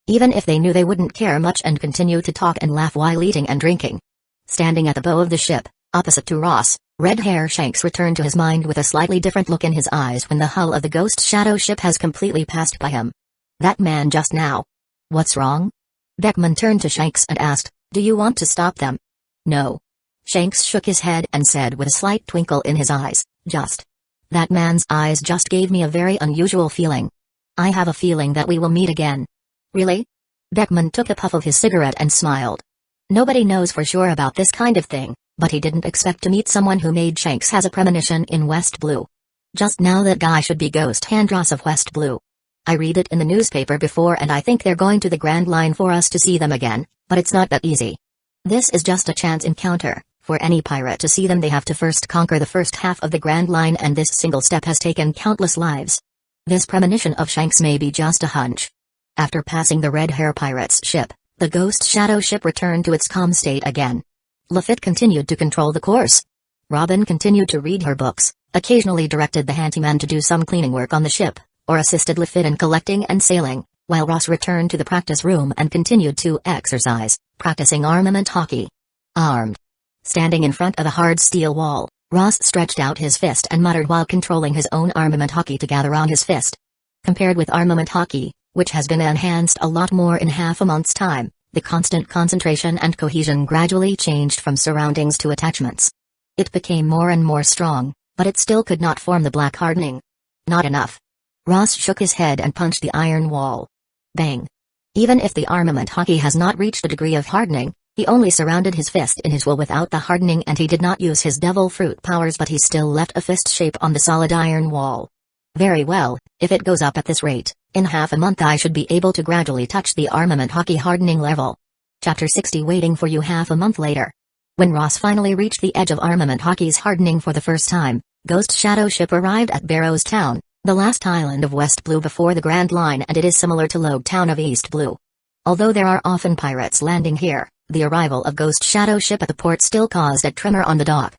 Even if they knew they wouldn't care much and continue to talk and laugh while eating and drinking. Standing at the bow of the ship, opposite to Ross, Red Hair Shanks returned to his mind with a slightly different look in his eyes when the hull of the Ghost Shadow ship has completely passed by him. That man just now. What's wrong? Beckman turned to Shanks and asked, do you want to stop them? No. Shanks shook his head and said with a slight twinkle in his eyes, just. That man's eyes just gave me a very unusual feeling. I have a feeling that we will meet again. Really? Beckman took a puff of his cigarette and smiled. Nobody knows for sure about this kind of thing, but he didn't expect to meet someone who made Shanks has a premonition in West Blue. Just now that guy should be Ghost Hand Ross of West Blue. I read it in the newspaper before and I think they're going to the Grand Line for us to see them again, but it's not that easy. This is just a chance encounter. For any pirate to see them they have to first conquer the first half of the Grand Line and this single step has taken countless lives. This premonition of Shanks may be just a hunch. After passing the Red Hair Pirate's ship, the Ghost Shadow ship returned to its calm state again. Lafitte continued to control the course. Robin continued to read her books, occasionally directed the handyman to do some cleaning work on the ship, or assisted Lafitte in collecting and sailing, while Ross returned to the practice room and continued to exercise, practicing armament hockey. Armed. Standing in front of a hard steel wall, Ross stretched out his fist and muttered while controlling his own armament hockey to gather on his fist. Compared with armament hockey, which has been enhanced a lot more in half a month's time, the constant concentration and cohesion gradually changed from surroundings to attachments. It became more and more strong, but it still could not form the black hardening. Not enough. Ross shook his head and punched the iron wall. Bang. Even if the armament hockey has not reached a degree of hardening, he only surrounded his fist in his will without the hardening and he did not use his devil fruit powers but he still left a fist shape on the solid iron wall. Very well, if it goes up at this rate, in half a month I should be able to gradually touch the armament hockey hardening level. Chapter 60 waiting for you half a month later. When Ross finally reached the edge of armament hockey's hardening for the first time, Ghost Shadow ship arrived at Barrows Town, the last island of West Blue before the Grand Line and it is similar to Logue Town of East Blue. Although there are often pirates landing here, the arrival of Ghost Shadow ship at the port still caused a tremor on the dock.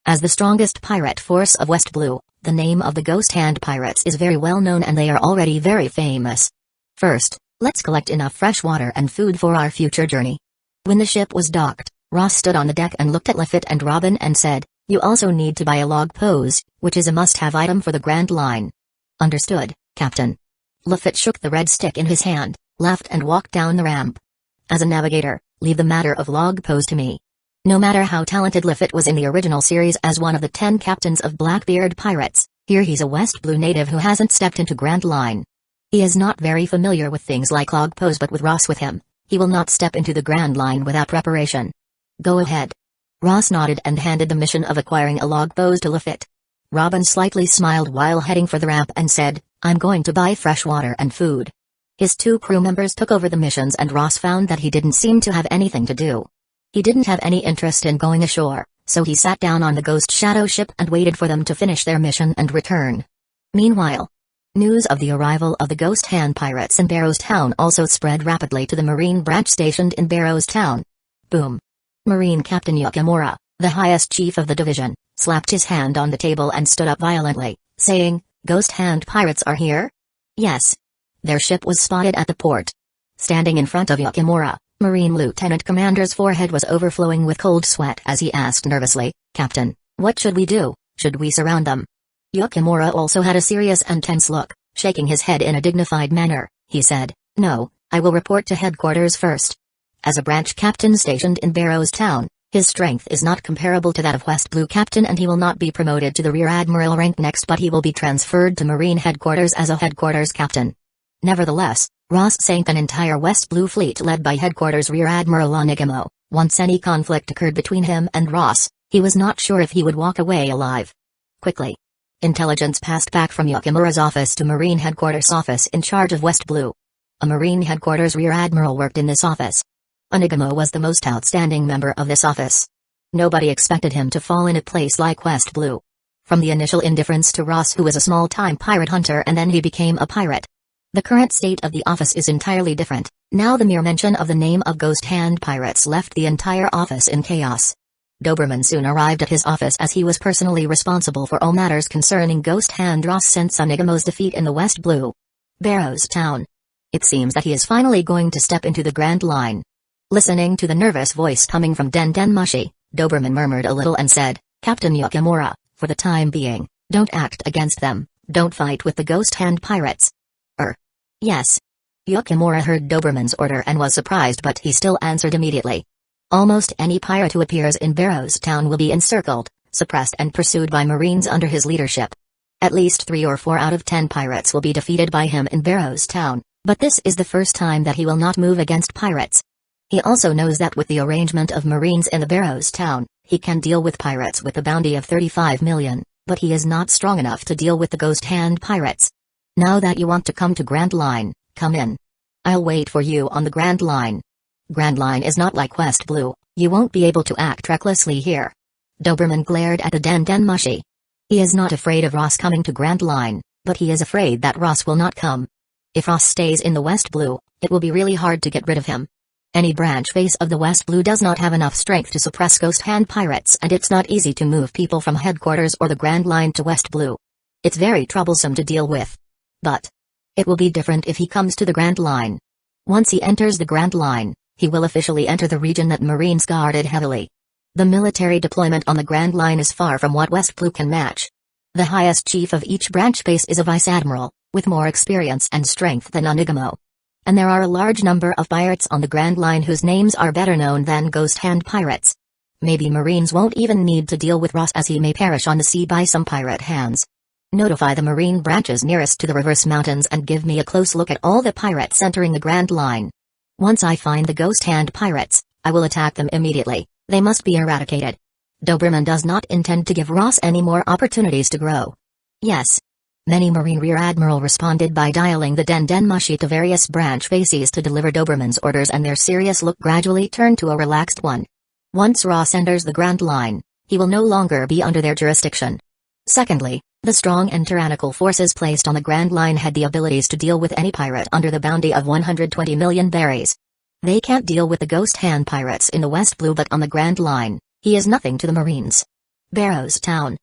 As the strongest pirate force of West Blue, the name of the Ghost Hand Pirates is very well known and they are already very famous. First, let's collect enough fresh water and food for our future journey. When the ship was docked, Ross stood on the deck and looked at Lafitte and Robin and said, you also need to buy a log pose, which is a must-have item for the Grand Line. Understood, Captain. Lafitte shook the red stick in his hand, laughed and walked down the ramp. As a navigator, leave the matter of log pose to me. No matter how talented Lafitte was in the original series as one of the 10 captains of Blackbeard pirates, here he's a West Blue native who hasn't stepped into Grand Line. He is not very familiar with things like log pose but with Ross with him, he will not step into the Grand Line without preparation. Go ahead. Ross nodded and handed the mission of acquiring a log pose to Lafitte. Robin slightly smiled while heading for the ramp and said, I'm going to buy fresh water and food. His 2 crew members took over the missions and Ross found that he didn't seem to have anything to do. He didn't have any interest in going ashore, so he sat down on the Ghost Shadow ship and waited for them to finish their mission and return. Meanwhile, news of the arrival of the Ghost Hand Pirates in Barrows Town also spread rapidly to the Marine branch stationed in Barrows Town. Boom. Marine Captain Yukimura, the highest chief of the division, slapped his hand on the table and stood up violently, saying, Ghost Hand Pirates are here? Yes. Their ship was spotted at the port. Standing in front of Yukimura, Marine Lieutenant Commander's forehead was overflowing with cold sweat as he asked nervously, Captain, what should we do? Should we surround them? Yukimura also had a serious and tense look, shaking his head in a dignified manner. He said, No, I will report to headquarters first. As a branch captain stationed in Barrows Town, his strength is not comparable to that of West Blue captain and he will not be promoted to the Rear Admiral rank next but he will be transferred to Marine headquarters as a headquarters captain. Nevertheless, Ross sank an entire West Blue fleet led by headquarters Rear Admiral Onigamo. Once any conflict occurred between him and Ross, he was not sure if he would walk away alive. Quickly. Intelligence passed back from Yukimura's office to Marine headquarters office in charge of West Blue. A Marine headquarters Rear Admiral worked in this office. Onigamo was the most outstanding member of this office. Nobody expected him to fall in a place like West Blue. From the initial indifference to Ross who was a small-time pirate hunter and then he became a pirate. The current state of the office is entirely different. Now the mere mention of the name of Ghost Hand Pirates left the entire office in chaos. Doberman soon arrived at his office as he was personally responsible for all matters concerning Ghost Hand Ross since Onigamo's defeat in the West Blue. Barrows Town. It seems that he is finally going to step into the Grand Line. Listening to the nervous voice coming from Den Den Mushi, Doberman murmured a little and said, Captain Yukimura, for the time being, don't act against them, don't fight with the Ghost Hand pirates. Yes. Yukimura heard Doberman's order and was surprised, but he still answered immediately. Almost any pirate who appears in Barrows Town will be encircled, suppressed and pursued by Marines under his leadership. At least 3 or 4 out of 10 pirates will be defeated by him in Barrows Town, but this is the first time that he will not move against pirates. He also knows that with the arrangement of Marines in the Barrows Town, he can deal with pirates with a bounty of 35 million, but he is not strong enough to deal with the Ghost Hand pirates. Now that you want to come to Grand Line, come in. I'll wait for you on the Grand Line. Grand Line is not like West Blue, you won't be able to act recklessly here. Doberman glared at the Den Mushi. He is not afraid of Ross coming to Grand Line, but he is afraid that Ross will not come. If Ross stays in the West Blue, it will be really hard to get rid of him. Any branch base of the West Blue does not have enough strength to suppress Ghost Hand pirates, and it's not easy to move people from headquarters or the Grand Line to West Blue. It's very troublesome to deal with. But it will be different if he comes to the Grand Line. Once he enters the Grand Line, he will officially enter the region that Marines guarded heavily. The military deployment on the Grand Line is far from what West Blue can match. The highest chief of each branch base is a vice admiral, with more experience and strength than Onigamo. And there are a large number of pirates on the Grand Line whose names are better known than Ghost Hand pirates. Maybe Marines won't even need to deal with Ross, as he may perish on the sea by some pirate hands. Notify the Marine branches nearest to the Reverse Mountains and give me a close look at all the pirates entering the Grand Line. Once I find the Ghost Hand pirates, I will attack them immediately. They must be eradicated. Doberman does not intend to give Ross any more opportunities to grow. Yes. Many Marine Rear Admiral responded by dialing the Den Mushi to various branch bases to deliver Doberman's orders, and their serious look gradually turned to a relaxed one. Once Ross enters the Grand Line, he will no longer be under their jurisdiction. Secondly, the strong and tyrannical forces placed on the Grand Line had the abilities to deal with any pirate under the bounty of 120 million berries. They can't deal with the Ghost Hand pirates in the West Blue, but on the Grand Line, he is nothing to the Marines. Barrows Town.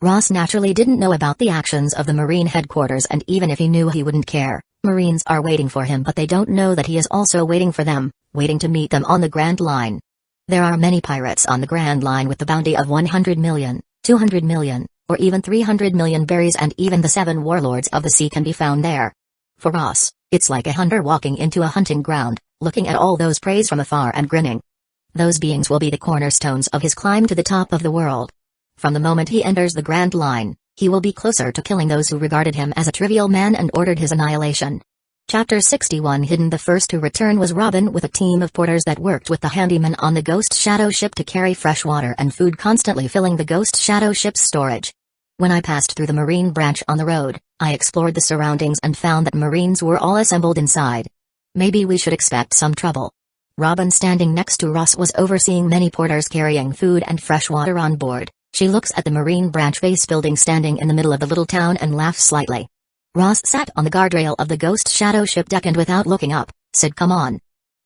Ross naturally didn't know about the actions of the Marine headquarters, and even if he knew, he wouldn't care. Marines are waiting for him, but they don't know that he is also waiting for them, waiting to meet them on the Grand Line. There are many pirates on the Grand Line with the bounty of 100 million, 200 million, or even 300 million berries, and even the 7 warlords of the sea can be found there. For Ross, it's like a hunter walking into a hunting ground, looking at all those preys from afar and grinning. Those beings will be the cornerstones of his climb to the top of the world. From the moment he enters the Grand Line, he will be closer to killing those who regarded him as a trivial man and ordered his annihilation. Chapter 61 Hidden. The first to return was Robin, with a team of porters that worked with the handyman on the Ghost Shadow ship to carry fresh water and food, constantly filling the Ghost Shadow ship's storage. When I passed through the Marine branch on the road, I explored the surroundings and found that Marines were all assembled inside. Maybe we should expect some trouble. Robin, standing next to Ross, was overseeing many porters carrying food and fresh water on board. She looks at the Marine branch base building standing in the middle of the little town and laughs slightly. Ross sat on the guardrail of the Ghost Shadow ship deck and, without looking up, said, "Come on.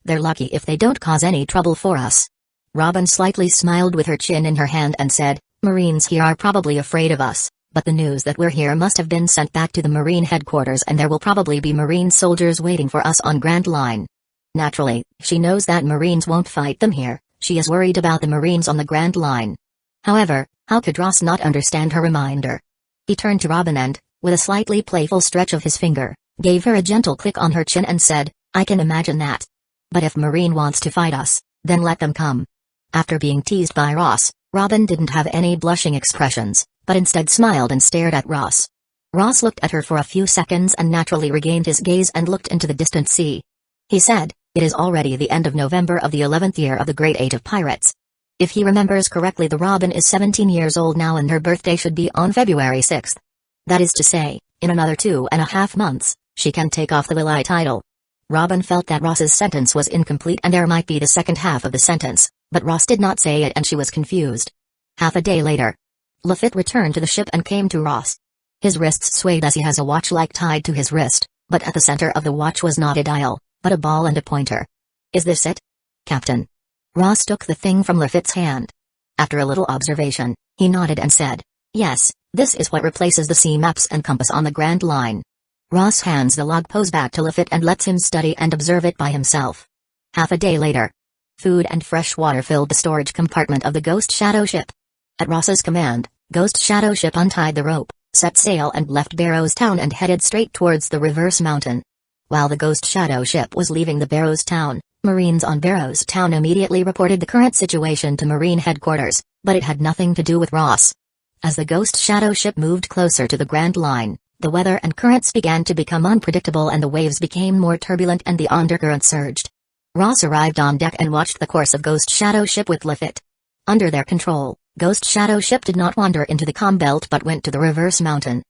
They're lucky if they don't cause any trouble for us." Robin slightly smiled with her chin in her hand and said, "Marines here are probably afraid of us, but the news that we're here must have been sent back to the Marine headquarters, and there will probably be Marine soldiers waiting for us on Grand Line." Naturally, she knows that Marines won't fight them here. She is worried about the Marines on the Grand Line. However, how could Ross not understand her reminder? He turned to Robin and, with a slightly playful stretch of his finger, gave her a gentle click on her chin and said, "I can imagine that. But if Marine wants to fight us, then let them come." After being teased by Ross, Robin didn't have any blushing expressions, but instead smiled and stared at Ross. Ross looked at her for a few seconds and naturally regained his gaze and looked into the distant sea. He said, "It is already the end of November of the 11th year of the Great Age of Pirates. If he remembers correctly, the Robin is 17 years old now, and her birthday should be on February 6th. That is to say, in another 2.5 months, she can take off the Wilai title." Robin felt that Ross's sentence was incomplete and there might be the second half of the sentence, but Ross did not say it and she was confused. Half a day later, Lafitte returned to the ship and came to Ross. His wrists swayed as he has a watch like tied to his wrist, but at the center of the watch was not a dial, but a ball and a pointer. "Is this it, Captain?" Ross took the thing from Lafitte's hand. After a little observation, he nodded and said, "Yes, this is what replaces the sea maps and compass on the Grand Line." Ross hands the log pose back to Lafitte and lets him study and observe it by himself. Half a day later, food and fresh water filled the storage compartment of the Ghost Shadow ship. At Ross's command, Ghost Shadow Ship untied the rope, set sail and left Barrows Town and headed straight towards the Reverse Mountain. While the Ghost Shadow Ship was leaving the Barrows Town, Marines on Barrows Town immediately reported the current situation to Marine headquarters, but it had nothing to do with Ross. As the Ghost Shadow Ship moved closer to the Grand Line, the weather and currents began to become unpredictable and the waves became more turbulent and the undercurrent surged. Ross arrived on deck and watched the course of Ghost Shadow Ship with Lafitte. Under their control, Ghost Shadow Ship did not wander into the calm belt but went to the Reverse Mountain.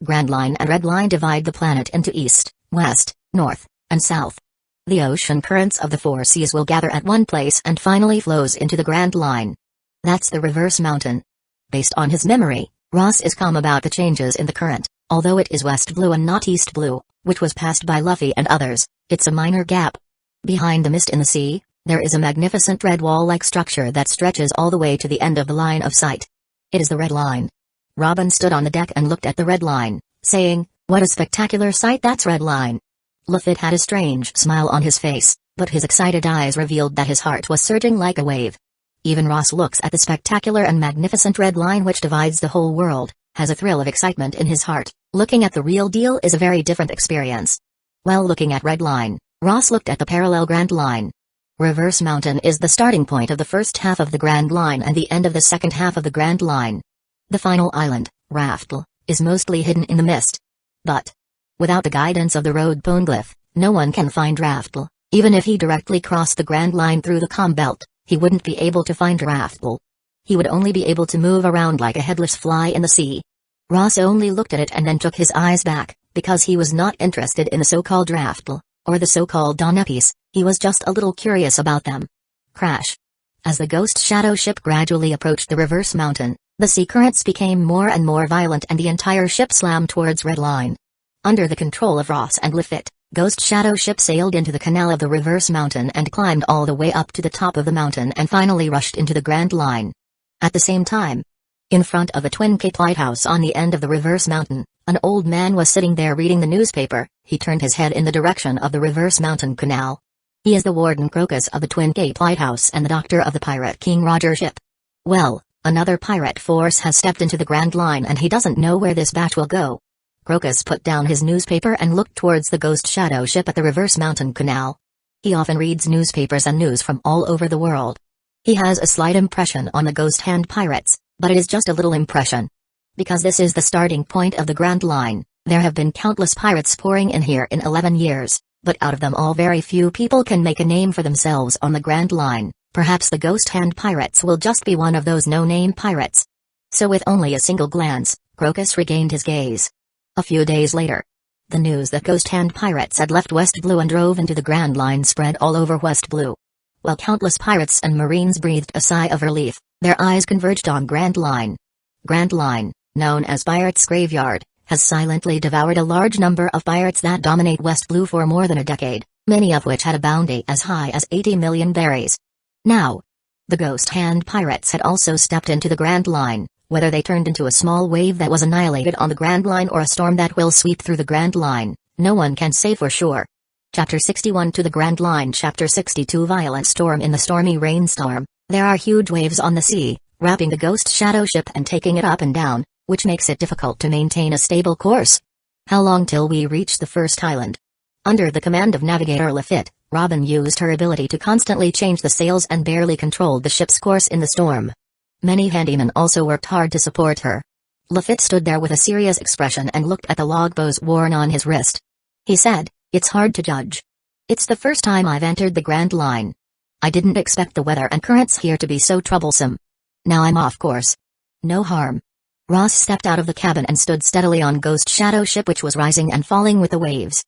Grand Line and Red Line divide the planet into east, west, north, and south. The ocean currents of the four seas will gather at one place and finally flows into the Grand Line. That's the Reverse Mountain. Based on his memory, Ross is calm about the changes in the current, although it is west blue and not east blue, which was passed by Luffy and others. It's a minor gap. Behind the mist in the sea, there is a magnificent red wall-like structure that stretches all the way to the end of the line of sight. It is the Red Line. Robin stood on the deck and looked at the Red Line, saying, "What a spectacular sight, that's Red Line." Lafitte had a strange smile on his face, but his excited eyes revealed that his heart was surging like a wave. Even Ross looks at the spectacular and magnificent Red Line which divides the whole world, has a thrill of excitement in his heart. Looking at the real deal is a very different experience. While looking at Red Line, Ross looked at the parallel Grand Line. Reverse Mountain is the starting point of the first half of the Grand Line and the end of the second half of the Grand Line. The final island, Raftel, is mostly hidden in the mist. But without the guidance of the road poneglyph, no one can find Raftel. Even if he directly crossed the Grand Line through the calm belt, he wouldn't be able to find Raftel. He would only be able to move around like a headless fly in the sea. Ross only looked at it and then took his eyes back, because he was not interested in the so-called Raftel, or the so-called Donepis. He was just a little curious about them. Crash. As the Ghost Shadow Ship gradually approached the Reverse Mountain, the sea currents became more and more violent and the entire ship slammed towards Red Line. Under the control of Ross and Lafitte, Ghost Shadow Ship sailed into the canal of the Reverse Mountain and climbed all the way up to the top of the mountain and finally rushed into the Grand Line. At the same time, in front of the Twin Cape Lighthouse on the end of the Reverse Mountain, an old man was sitting there reading the newspaper. He turned his head in the direction of the Reverse Mountain Canal. He is the Warden Crocus of the Twin Cape Lighthouse and the doctor of the Pirate King Roger ship. Well, another pirate force has stepped into the Grand Line and he doesn't know where this batch will go. Crocus put down his newspaper and looked towards the Ghost Shadow Ship at the Reverse Mountain Canal. He often reads newspapers and news from all over the world. He has a slight impression on the Ghost Hand Pirates, but it is just a little impression. Because this is the starting point of the Grand Line, there have been countless pirates pouring in here in 11 years, but out of them all very few people can make a name for themselves on the Grand Line. Perhaps the Ghost Hand Pirates will just be one of those no-name pirates. So with only a single glance, Crocus regained his gaze. A few days later, the news that Ghost Hand Pirates had left West Blue and drove into the Grand Line spread all over West Blue. While countless pirates and marines breathed a sigh of relief, their eyes converged on Grand Line. Grand Line, known as Pirates' Graveyard, has silently devoured a large number of pirates that dominate West Blue for more than a decade, many of which had a bounty as high as 80 million berries. Now, the Ghost Hand Pirates had also stepped into the Grand Line. Whether they turned into a small wave that was annihilated on the Grand Line or a storm that will sweep through the Grand Line, no one can say for sure. Chapter 61 To the Grand Line. Chapter 62 Violent storm. In the stormy rainstorm, there are huge waves on the sea, wrapping the Ghost Shadow Ship and taking it up and down, which makes it difficult to maintain a stable course. How long till we reach the first island? Under the command of Navigator Lafitte, Robin used her ability to constantly change the sails and barely controlled the ship's course in the storm. Many handymen also worked hard to support her. Lafitte stood there with a serious expression and looked at the logbows worn on his wrist. He said, "It's hard to judge. It's the first time I've entered the Grand Line. I didn't expect the weather and currents here to be so troublesome. Now I'm off course. No harm." Ross stepped out of the cabin and stood steadily on Ghost Shadow Ship, which was rising and falling with the waves.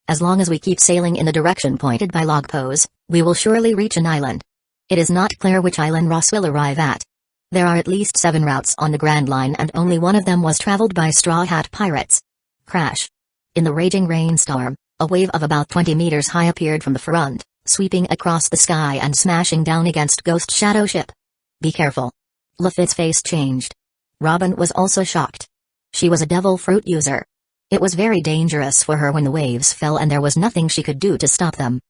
"As long as we keep sailing in the direction pointed by logbows, we will surely reach an island. It is not clear which island Ross will arrive at. There are at least 7 routes on the Grand Line and only one of them was traveled by Straw Hat pirates." Crash. In the raging rainstorm, a wave of about 20 meters high appeared from the front, sweeping across the sky and smashing down against Ghost Shadow Ship. "Be careful." Lafitte's face changed. Robin was also shocked. She was a devil fruit user. It was very dangerous for her when the waves fell and there was nothing she could do to stop them.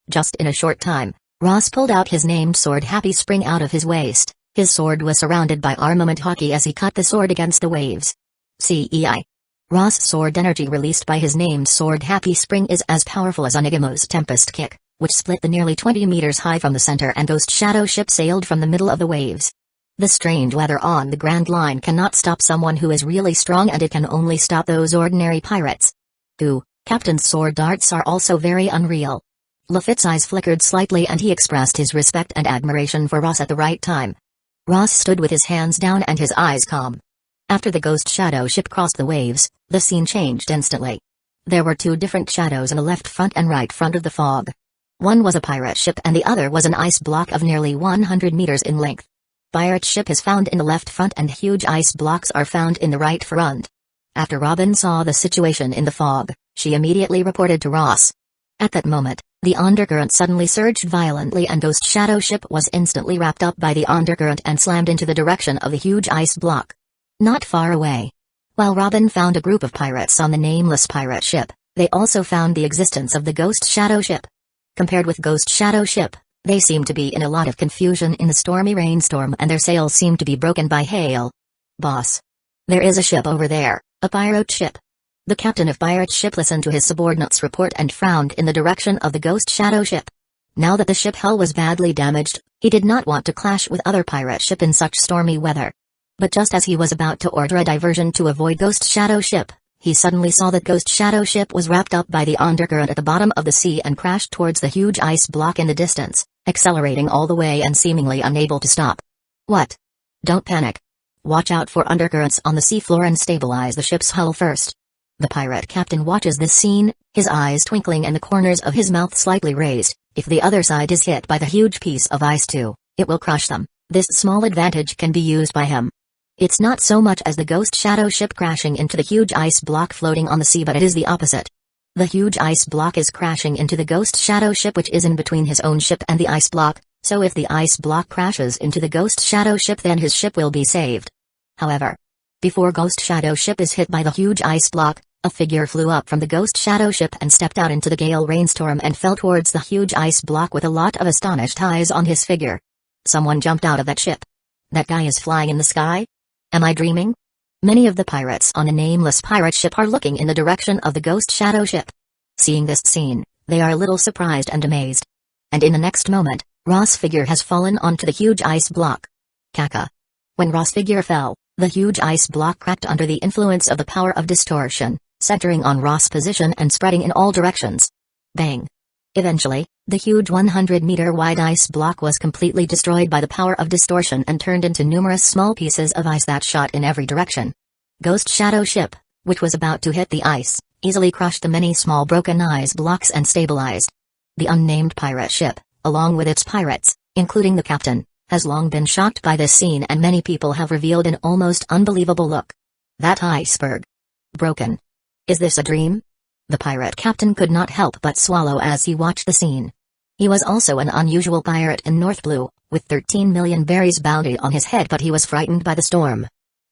Just in a short time, Ross pulled out his named sword Happy Spring out of his waist, His sword was surrounded by armament hockey as he cut the sword against the waves. CEI. Ross' sword energy released by his named sword Happy Spring is as powerful as Onigamo's Tempest Kick, which split the nearly 20 meters high from the center and Ghost Shadow ship sailed from the middle of the waves. The strange weather on the Grand Line cannot stop someone who is really strong, and it can only stop those ordinary pirates. Captain's sword darts are also very unreal. Luffy's eyes flickered slightly and he expressed his respect and admiration for Ross at the right time. Ross stood with his hands down and his eyes calm. After the Ghost Shadow ship crossed the waves, the scene changed instantly. There were two different shadows in the left front and right front of the fog. One was a pirate ship and the other was an ice block of nearly 100 meters in length. Pirate ship is found in the left front and huge ice blocks are found in the right front. After Robin saw the situation in the fog, she immediately reported to Ross. At that moment, the undercurrent suddenly surged violently and Ghost Shadow ship was instantly wrapped up by the undercurrent and slammed into the direction of the huge ice block. Not far away. While Robin found a group of pirates on the nameless pirate ship, they also found the existence of the Ghost Shadow ship. Compared with Ghost Shadow ship, they seemed to be in a lot of confusion in the stormy rainstorm and their sails seemed to be broken by hail. Boss. There is a ship over there, a pirate ship. The captain of pirate ship listened to his subordinate's report and frowned in the direction of the Ghost Shadow ship. Now that the ship hull was badly damaged, he did not want to clash with other pirate ship in such stormy weather. But just as he was about to order a diversion to avoid Ghost Shadow ship, he suddenly saw that Ghost Shadow ship was wrapped up by the undercurrent at the bottom of the sea and crashed towards the huge ice block in the distance, accelerating all the way and seemingly unable to stop. What? Don't panic. Watch out for undercurrents on the seafloor and stabilize the ship's hull first. The pirate captain watches this scene, his eyes twinkling and the corners of his mouth slightly raised. If the other side is hit by the huge piece of ice too, it will crush them. This small advantage can be used by him. It's not so much as the Ghost Shadow ship crashing into the huge ice block floating on the sea, but it is the opposite. The huge ice block is crashing into the Ghost Shadow ship, which is in between his own ship and the ice block, so if the ice block crashes into the Ghost Shadow ship then his ship will be saved. However, before Ghost Shadow ship is hit by the huge ice block, a figure flew up from the Ghost Shadow ship and stepped out into the gale rainstorm and fell towards the huge ice block with a lot of astonished eyes on his figure. Someone jumped out of that ship. That guy is flying in the sky? Am I dreaming? Many of the pirates on a nameless pirate ship are looking in the direction of the Ghost Shadow ship. Seeing this scene, they are a little surprised and amazed. And in the next moment, Ross' figure has fallen onto the huge ice block. Kaka. When Ross' figure fell, the huge ice block cracked under the influence of the power of distortion, centering on Ross' position and spreading in all directions. Bang. Eventually, the huge 100-meter wide ice block was completely destroyed by the power of distortion and turned into numerous small pieces of ice that shot in every direction. Ghost Shadow ship, which was about to hit the ice, easily crushed the many small broken ice blocks and stabilized. The unnamed pirate ship, along with its pirates, including the captain, has long been shocked by this scene and many people have revealed an almost unbelievable look. That iceberg. Broken. Is this a dream? The pirate captain could not help but swallow as he watched the scene. He was also an unusual pirate in North Blue, with 13 million berries bounty on his head, but he was frightened by the storm.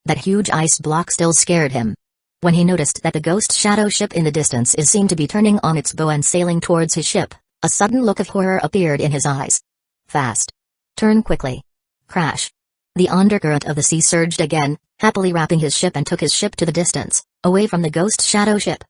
That huge ice block still scared him. When he noticed that the Ghost Shadow ship in the distance is seen to be turning on its bow and sailing towards his ship, a sudden look of horror appeared in his eyes. Fast. Turn quickly. Crash. The undercurrent of the sea surged again, happily wrapping his ship and took his ship to the distance, away from the Ghost Shadow ship.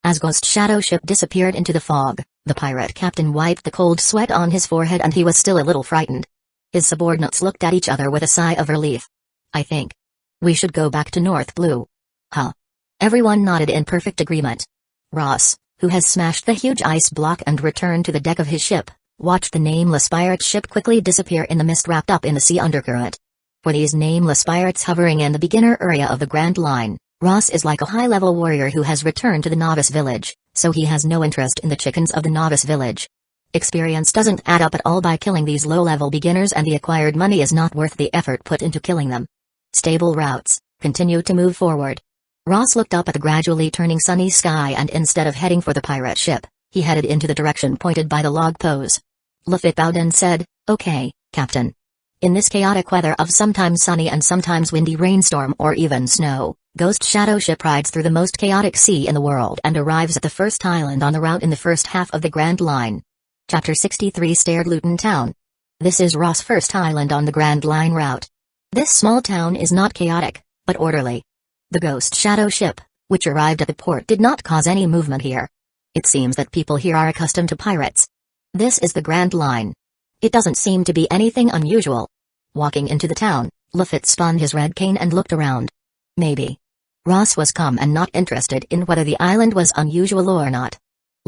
As Ghost Shadow ship disappeared into the fog, the pirate captain wiped the cold sweat on his forehead and he was still a little frightened. His subordinates looked at each other with a sigh of relief. I think we should go back to North Blue. Huh? Everyone nodded in perfect agreement. Ross, who has smashed the huge ice block and returned to the deck of his ship, watched the nameless pirate ship quickly disappear in the mist wrapped up in the sea undercurrent. For these nameless pirates hovering in the beginner area of the Grand Line, Ross is like a high-level warrior who has returned to the novice village, so he has no interest in the chickens of the novice village. Experience doesn't add up at all by killing these low-level beginners and the acquired money is not worth the effort put into killing them. Stable routes, continue to move forward. Ross looked up at the gradually turning sunny sky and instead of heading for the pirate ship, he headed into the direction pointed by the log pose. Luffy bowed and said, "Okay, Captain." In this chaotic weather of sometimes sunny and sometimes windy rainstorm or even snow, Ghost Shadow ship rides through the most chaotic sea in the world and arrives at the first island on the route in the first half of the Grand Line. Chapter 63 Stared Luton Town. This is Ross' first island on the Grand Line route. This small town is not chaotic, but orderly. The ghost shadow ship, which arrived at the port, did not cause any movement here. It seems that people here are accustomed to pirates. This is the Grand Line. It doesn't seem to be anything unusual. Walking into the town, Lafitte spun his red cane and looked around. Maybe Ross was calm and not interested in whether the island was unusual or not.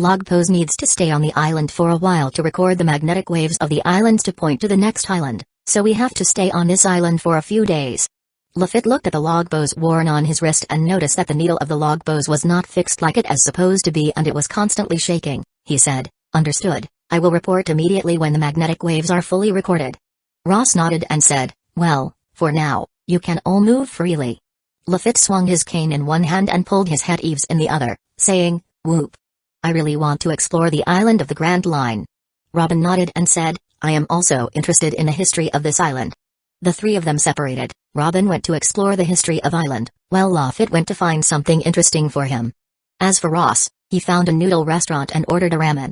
Logpose needs to stay on the island for a while to record the magnetic waves of the islands to point to the next island, so we have to stay on this island for a few days. Lafitte looked at the logpose worn on his wrist and noticed that the needle of the logpose was not fixed like it is supposed to be and it was constantly shaking. He said, "Understood, I will report immediately when the magnetic waves are fully recorded." Ross nodded and said, "Well, for now, you can all move freely." Lafitte swung his cane in one hand and pulled his head eaves in the other, saying, "Whoop. I really want to explore the island of the Grand Line." Robin nodded and said, "I am also interested in the history of this island." The three of them separated. Robin went to explore the history of island, while Lafitte went to find something interesting for him. As for Ross, he found a noodle restaurant and ordered a ramen.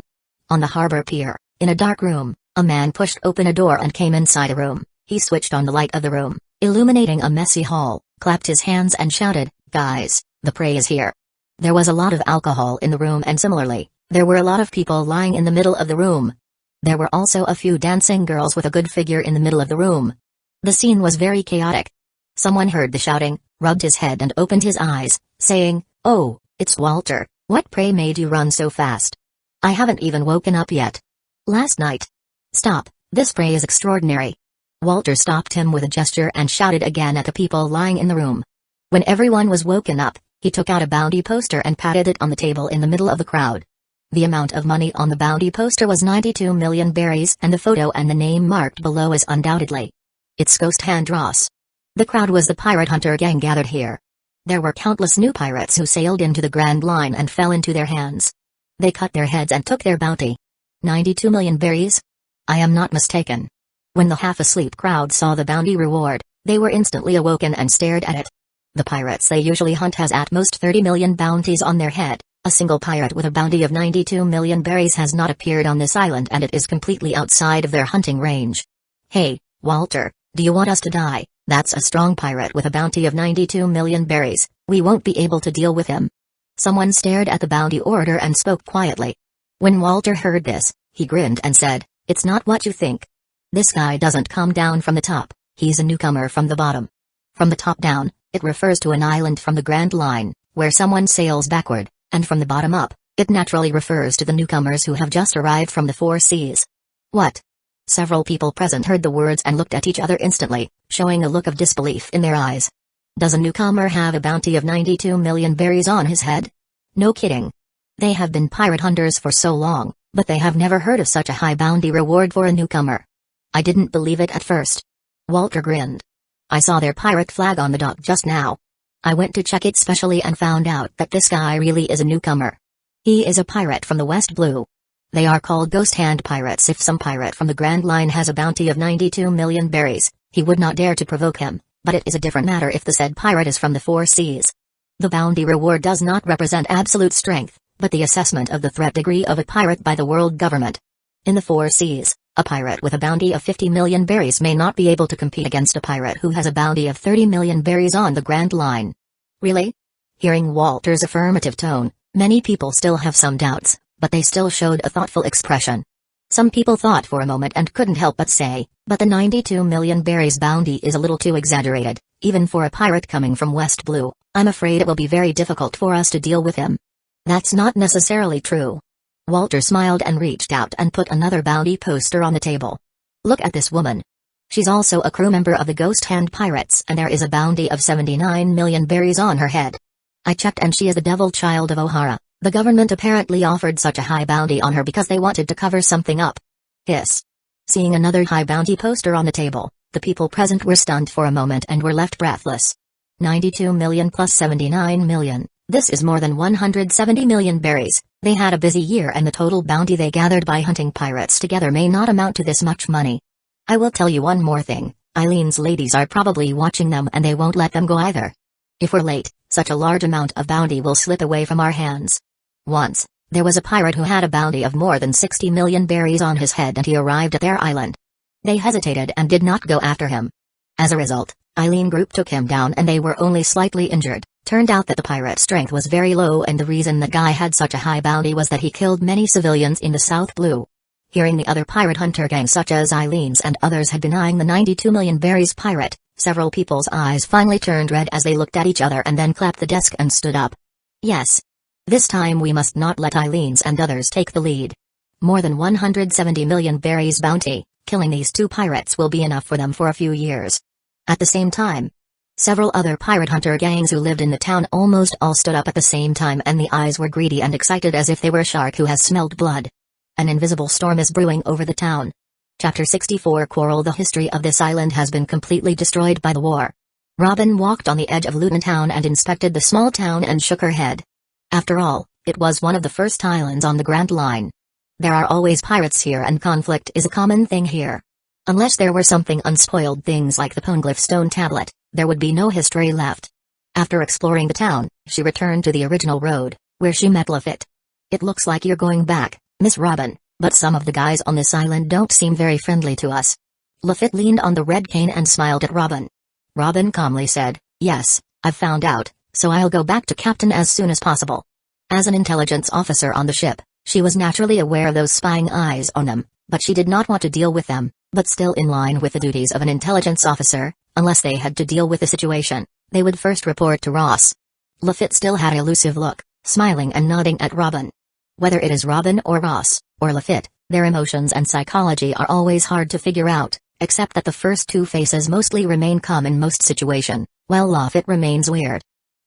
On the harbor pier, in a dark room, a man pushed open a door and came inside a room. He switched on the light of the room, illuminating a messy hall, clapped his hands and shouted, "Guys, the prey is here." There was a lot of alcohol in the room and similarly, there were a lot of people lying in the middle of the room. There were also a few dancing girls with a good figure in the middle of the room. The scene was very chaotic. Someone heard the shouting, rubbed his head and opened his eyes, saying, "Oh, it's Walter, what prey made you run so fast? I haven't even woken up yet. Last night." "Stop, this prey is extraordinary." Walter stopped him with a gesture and shouted again at the people lying in the room. When everyone was woken up, he took out a bounty poster and patted it on the table in the middle of the crowd. The amount of money on the bounty poster was 92 million berries and the photo and the name marked below is undoubtedly "It's Ghost Hand Ross." The crowd was the pirate hunter gang gathered here. There were countless new pirates who sailed into the Grand Line and fell into their hands. They cut their heads and took their bounty. 92 million berries? I am not mistaken. When the half-asleep crowd saw the bounty reward, they were instantly awoken and stared at it. The pirates they usually hunt has at most 30 million bounties on their head. A single pirate with a bounty of 92 million berries has not appeared on this island and it is completely outside of their hunting range. "Hey, Walter, do you want us to die? That's a strong pirate with a bounty of 92 million berries, we won't be able to deal with him." Someone stared at the bounty order and spoke quietly. When Walter heard this, he grinned and said, "It's not what you think. This guy doesn't come down from the top, he's a newcomer from the bottom." From the top down, it refers to an island from the Grand Line, where someone sails backward, and from the bottom up, it naturally refers to the newcomers who have just arrived from the four seas. What? Several people present heard the words and looked at each other instantly, showing a look of disbelief in their eyes. Does a newcomer have a bounty of 92 million berries on his head? No kidding. They have been pirate hunters for so long, but they have never heard of such a high bounty reward for a newcomer. I didn't believe it at first. Walter grinned. I saw their pirate flag on the dock just now. I went to check it specially and found out that this guy really is a newcomer. He is a pirate from the West Blue. They are called Ghost Hand pirates. If some pirate from the Grand Line has a bounty of 92 million berries, he would not dare to provoke him, but it is a different matter if the said pirate is from the four seas. The bounty reward does not represent absolute strength, but the assessment of the threat degree of a pirate by the world government. In the four seas, a pirate with a bounty of 50 million berries may not be able to compete against a pirate who has a bounty of 30 million berries on the Grand Line. Really? Hearing Walter's affirmative tone, many people still have some doubts, but they still showed a thoughtful expression. Some people thought for a moment and couldn't help but say, but the 92 million berries bounty is a little too exaggerated, even for a pirate coming from West Blue. I'm afraid it will be very difficult for us to deal with him. That's not necessarily true. Walter smiled and reached out and put another bounty poster on the table. Look at this woman. She's also a crew member of the Ghost Hand Pirates and there is a bounty of 79 million berries on her head. I checked and she is the devil child of O'Hara. The government apparently offered such a high bounty on her because they wanted to cover something up. Hiss. Seeing another high bounty poster on the table, the people present were stunned for a moment and were left breathless. 92 million plus 79 million. This is more than 170 million berries. They had a busy year and the total bounty they gathered by hunting pirates together may not amount to this much money. I will tell you one more thing, Eileen's ladies are probably watching them and they won't let them go either. If we're late, such a large amount of bounty will slip away from our hands. Once, there was a pirate who had a bounty of more than 60 million berries on his head and he arrived at their island. They hesitated and did not go after him. As a result, Aileen Group took him down and they were only slightly injured. Turned out that the pirate's strength was very low and the reason the guy had such a high bounty was that he killed many civilians in the South Blue. Hearing the other pirate hunter gangs such as Aileen's and others had been eyeing the 92 million berries pirate, several people's eyes finally turned red as they looked at each other and then clapped the desk and stood up. Yes. This time we must not let Aileen's and others take the lead. More than 170 million berries bounty, killing these two pirates will be enough for them for a few years. At the same time, several other pirate hunter gangs who lived in the town almost all stood up at the same time and the eyes were greedy and excited as if they were a shark who has smelled blood. An invisible storm is brewing over the town. Chapter 64 Quarrel. The history of this island has been completely destroyed by the war. Robin walked on the edge of Luton Town and inspected the small town and shook her head. After all, it was one of the first islands on the Grand Line. There are always pirates here and conflict is a common thing here. Unless there were something unspoiled things like the Poneglyph stone tablet, there would be no history left. After exploring the town, she returned to the original road, where she met Lafitte. It looks like you're going back, Miss Robin, but some of the guys on this island don't seem very friendly to us. Lafitte leaned on the red cane and smiled at Robin. Robin calmly said, yes, I've found out, so I'll go back to Captain as soon as possible. As an intelligence officer on the ship, she was naturally aware of those spying eyes on them, but she did not want to deal with them, but still in line with the duties of an intelligence officer, unless they had to deal with the situation, they would first report to Ross. Lafitte still had an elusive look, smiling and nodding at Robin. Whether it is Robin or Ross, or Lafitte, their emotions and psychology are always hard to figure out, except that the first two faces mostly remain calm in most situation, while Lafitte remains weird.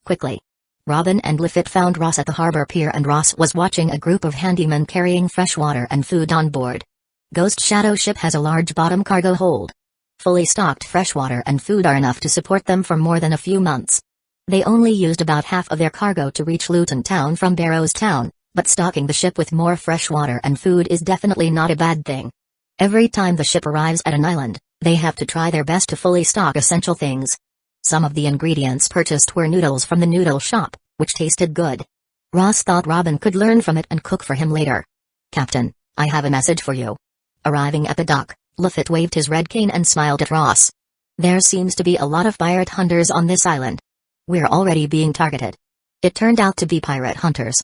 Quickly, Robin and Lafitte found Ross at the harbor pier and Ross was watching a group of handymen carrying fresh water and food on board. Ghost Shadow ship has a large bottom cargo hold. Fully stocked freshwater and food are enough to support them for more than a few months. They only used about half of their cargo to reach Luton Town from Barrows Town, but stocking the ship with more freshwater and food is definitely not a bad thing. Every time the ship arrives at an island, they have to try their best to fully stock essential things. Some of the ingredients purchased were noodles from the noodle shop, which tasted good. Ross thought Robin could learn from it and cook for him later. Captain, I have a message for you. Arriving at the dock, Lafitte waved his red cane and smiled at Ross. There seems to be a lot of pirate hunters on this island. We're already being targeted. It turned out to be pirate hunters.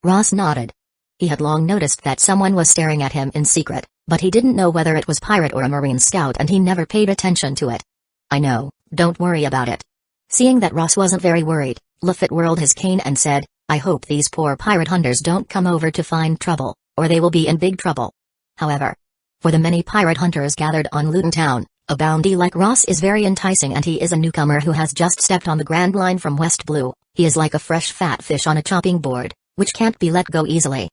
Ross nodded. He had long noticed that someone was staring at him in secret, but he didn't know whether it was pirate or a marine scout and he never paid attention to it. I know, don't worry about it. Seeing that Ross wasn't very worried, Lafitte whirled his cane and said, I hope these poor pirate hunters don't come over to find trouble, or they will be in big trouble. However, for the many pirate hunters gathered on Luton Town, a bounty like Ross is very enticing and he is a newcomer who has just stepped on the Grand Line from West Blue. He is like a fresh fat fish on a chopping board, which can't be let go easily.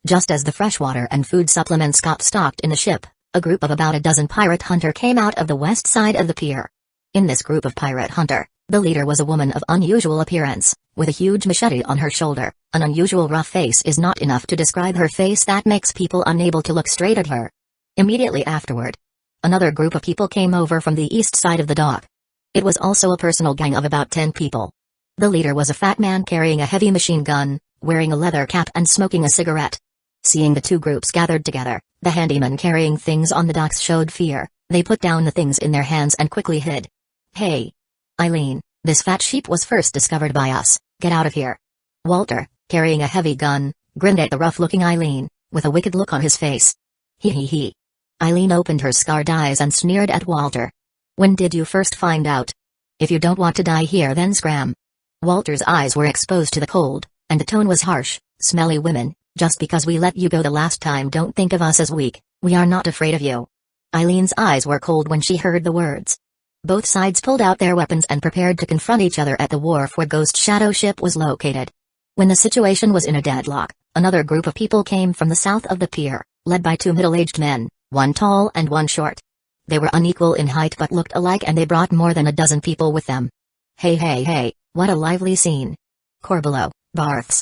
Just as the freshwater and food supplements got stocked in the ship, a group of about a dozen pirate hunter came out of the west side of the pier. In this group of pirate hunter, the leader was a woman of unusual appearance, with a huge machete on her shoulder. An unusual rough face is not enough to describe her face that makes people unable to look straight at her. Immediately afterward, another group of people came over from the east side of the dock. It was also a personal gang of about 10 people. The leader was a fat man carrying a heavy machine gun, wearing a leather cap and smoking a cigarette. Seeing the two groups gathered together, the handymen carrying things on the docks showed fear. They put down the things in their hands and quickly hid. Hey, Aileen, this fat sheep was first discovered by us. Get out of here. Walter, carrying a heavy gun, grinned at the rough-looking Aileen, with a wicked look on his face. He. Aileen opened her scarred eyes and sneered at Walter. When did you first find out? If you don't want to die here then scram. Walter's eyes were exposed to the cold, and the tone was harsh. Smelly women, just because we let you go the last time don't think of us as weak, we are not afraid of you. Eileen's eyes were cold when she heard the words. Both sides pulled out their weapons and prepared to confront each other at the wharf where Ghost Shadow ship was located. When the situation was in a deadlock, another group of people came from the south of the pier, led by two middle-aged men, one tall and one short. They were unequal in height but looked alike and they brought more than a dozen people with them. Hey, what a lively scene. Corbelow, Barths.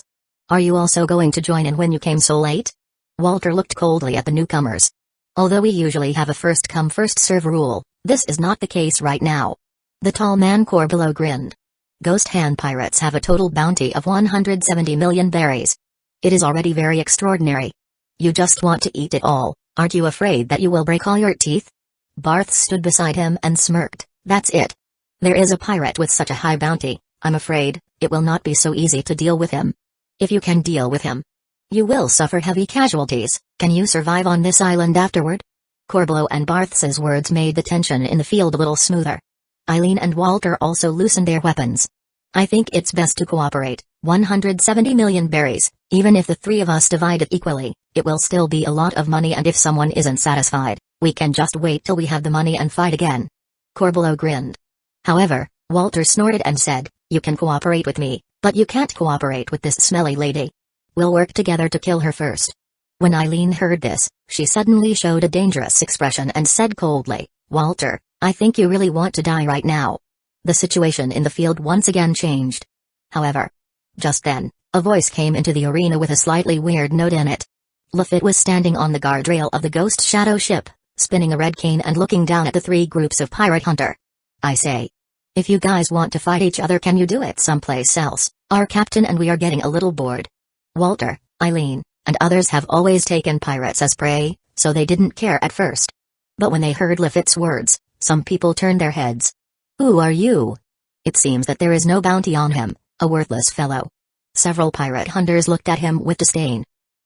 Are you also going to join in when you came so late? Walter looked coldly at the newcomers. Although we usually have a first-come first-serve rule, this is not the case right now. The tall man Corbelow grinned. Ghost hand pirates have a total bounty of 170 million berries. It is already very extraordinary. You just want to eat it all, aren't you afraid that you will break all your teeth? Barth stood beside him and smirked. That's it. There is a pirate with such a high bounty, I'm afraid, it will not be so easy to deal with him. If you can deal with him, you will suffer heavy casualties. Can you survive on this island afterward? Corblow and Barth's words made the tension in the field a little smoother. Eileen and Walter also loosened their weapons. I think it's best to cooperate. 170 million berries, even if the three of us divide it equally, it will still be a lot of money, and if someone isn't satisfied, we can just wait till we have the money and fight again. Corblow grinned. However, Walter snorted and said, you can cooperate with me, but you can't cooperate with this smelly lady. We'll work together to kill her first. When Eileen heard this, she suddenly showed a dangerous expression and said coldly, Walter, I think you really want to die right now. The situation in the field once again changed. However, just then, a voice came into the arena with a slightly weird note in it. Lafitte was standing on the guardrail of the Ghost Shadow ship, spinning a red cane and looking down at the three groups of pirate hunter. I say, if you guys want to fight each other, can you do it someplace else? Our captain and we are getting a little bored. Walter, Eileen, and others have always taken pirates as prey, so they didn't care at first. But when they heard Lafitte's words, some people turned their heads. Who are you? It seems that there is no bounty on him, a worthless fellow. Several pirate hunters looked at him with disdain.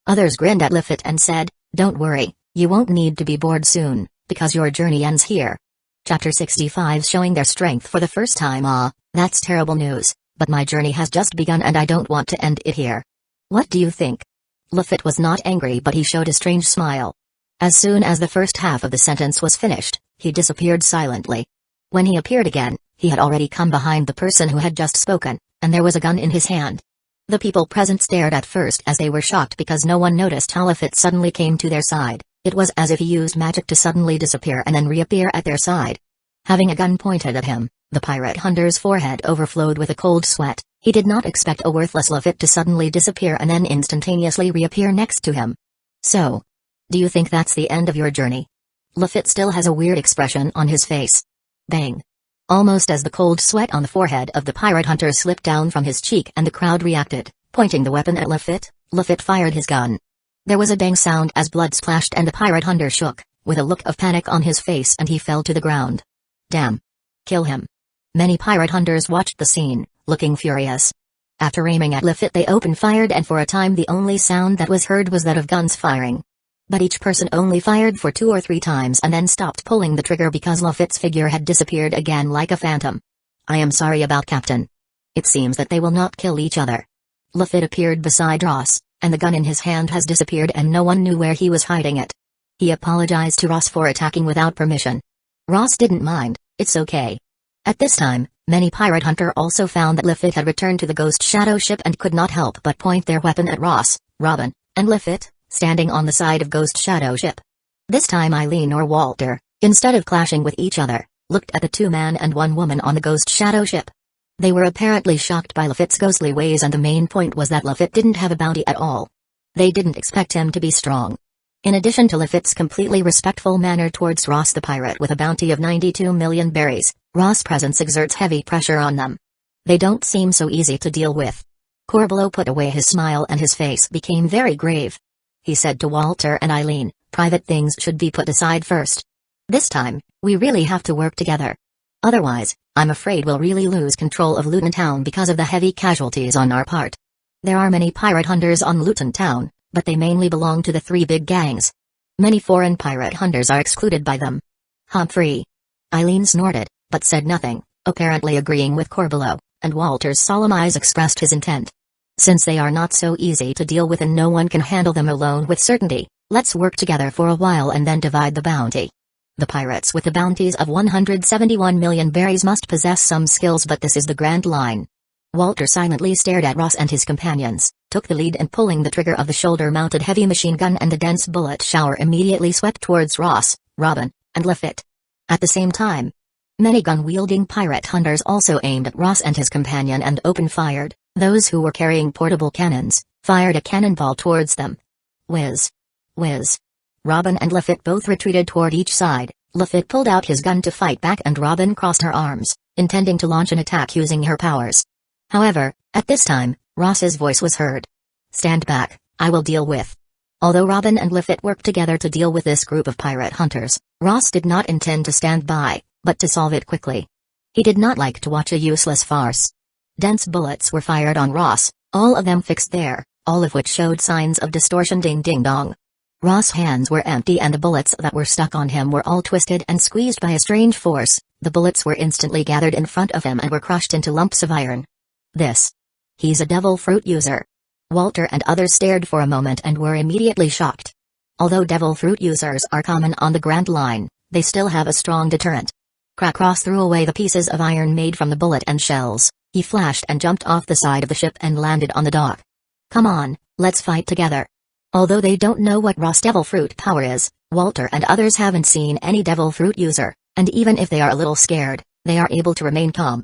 Others grinned at Lafitte and said, don't worry, you won't need to be bored soon, because your journey ends here. Chapter 65 showing their strength for the first time. Ah, that's terrible news, but my journey has just begun and I don't want to end it here. What do you think? Lafitte was not angry, but he showed a strange smile. As soon as the first half of the sentence was finished, he disappeared silently. When he appeared again, he had already come behind the person who had just spoken, and there was a gun in his hand. The people present stared at first as they were shocked because no one noticed how Lafitte suddenly came to their side. It was as if he used magic to suddenly disappear and then reappear at their side. Having a gun pointed at him, the pirate hunter's forehead overflowed with a cold sweat. He did not expect a worthless Lafitte to suddenly disappear and then instantaneously reappear next to him. So, do you think that's the end of your journey? Lafitte still has a weird expression on his face. Bang! Almost as the cold sweat on the forehead of the pirate hunter slipped down from his cheek and the crowd reacted, pointing the weapon at Lafitte, Lafitte fired his gun. There was a bang sound as blood splashed and the pirate hunter shook, with a look of panic on his face, and he fell to the ground. Damn! Kill him! Many pirate hunters watched the scene, looking furious. After aiming at Lafitte, they open-fired, and for a time the only sound that was heard was that of guns firing. But each person only fired for 2 or 3 times and then stopped pulling the trigger because Lafitte's figure had disappeared again like a phantom. I am sorry about Captain. It seems that they will not kill each other. Lafitte appeared beside Ross, and the gun in his hand has disappeared and no one knew where he was hiding it. He apologized to Ross for attacking without permission. Ross didn't mind, it's okay. At this time, many pirate hunter also found that Lafitte had returned to the Ghost Shadow ship and could not help but point their weapon at Ross, Robin, and Lafitte, standing on the side of Ghost Shadow ship. This time Eileen or Walter, instead of clashing with each other, looked at the 2 man and 1 woman on the Ghost Shadow ship. They were apparently shocked by Lafitte's ghostly ways, and the main point was that Lafitte didn't have a bounty at all. They didn't expect him to be strong. In addition to Lafitte's completely respectful manner towards Ross the pirate with a bounty of 92 million berries, Ross' presence exerts heavy pressure on them. They don't seem so easy to deal with. Corblow put away his smile and his face became very grave. He said to Walter and Eileen, private things should be put aside first. This time, we really have to work together. Otherwise, I'm afraid we'll really lose control of Luton Town because of the heavy casualties on our part. There are many pirate hunters on Luton Town, but they mainly belong to the 3 big gangs. Many foreign pirate hunters are excluded by them. Humphrey. Eileen snorted, but said nothing, apparently agreeing with Corblow, and Walter's solemn eyes expressed his intent. Since they are not so easy to deal with and no one can handle them alone with certainty, let's work together for a while and then divide the bounty. The pirates with the bounties of 171 million berries must possess some skills, but this is the grand line. Walter silently stared at Ross and his companions, took the lead in pulling the trigger of the shoulder-mounted heavy machine gun, and the dense bullet shower immediately swept towards Ross, Robin, and Lafitte. At the same time, many gun-wielding pirate hunters also aimed at Ross and his companion and open-fired. Those who were carrying portable cannons fired a cannonball towards them. Whiz! Whiz! Robin and Lafitte both retreated toward each side. Lafitte pulled out his gun to fight back and Robin crossed her arms, intending to launch an attack using her powers. However, at this time, Ross's voice was heard. Stand back, I will deal with. Although Robin and Lafitte worked together to deal with this group of pirate hunters, Ross did not intend to stand by, but to solve it quickly. He did not like to watch a useless farce. Dense bullets were fired on Ross, all of them fixed there, all of which showed signs of distortion. Ding ding dong. Ross' hands were empty and the bullets that were stuck on him were all twisted and squeezed by a strange force. The bullets were instantly gathered in front of him and were crushed into lumps of iron. He's a devil fruit user. Walter and others stared for a moment and were immediately shocked. Although devil fruit users are common on the Grand Line, they still have a strong deterrent. Ross threw away the pieces of iron made from the bullet and shells. He flashed and jumped off the side of the ship and landed on the dock. Come on, let's fight together. Although they don't know what Ross' devil fruit power is, Walter and others haven't seen any devil fruit user, and even if they are a little scared, they are able to remain calm.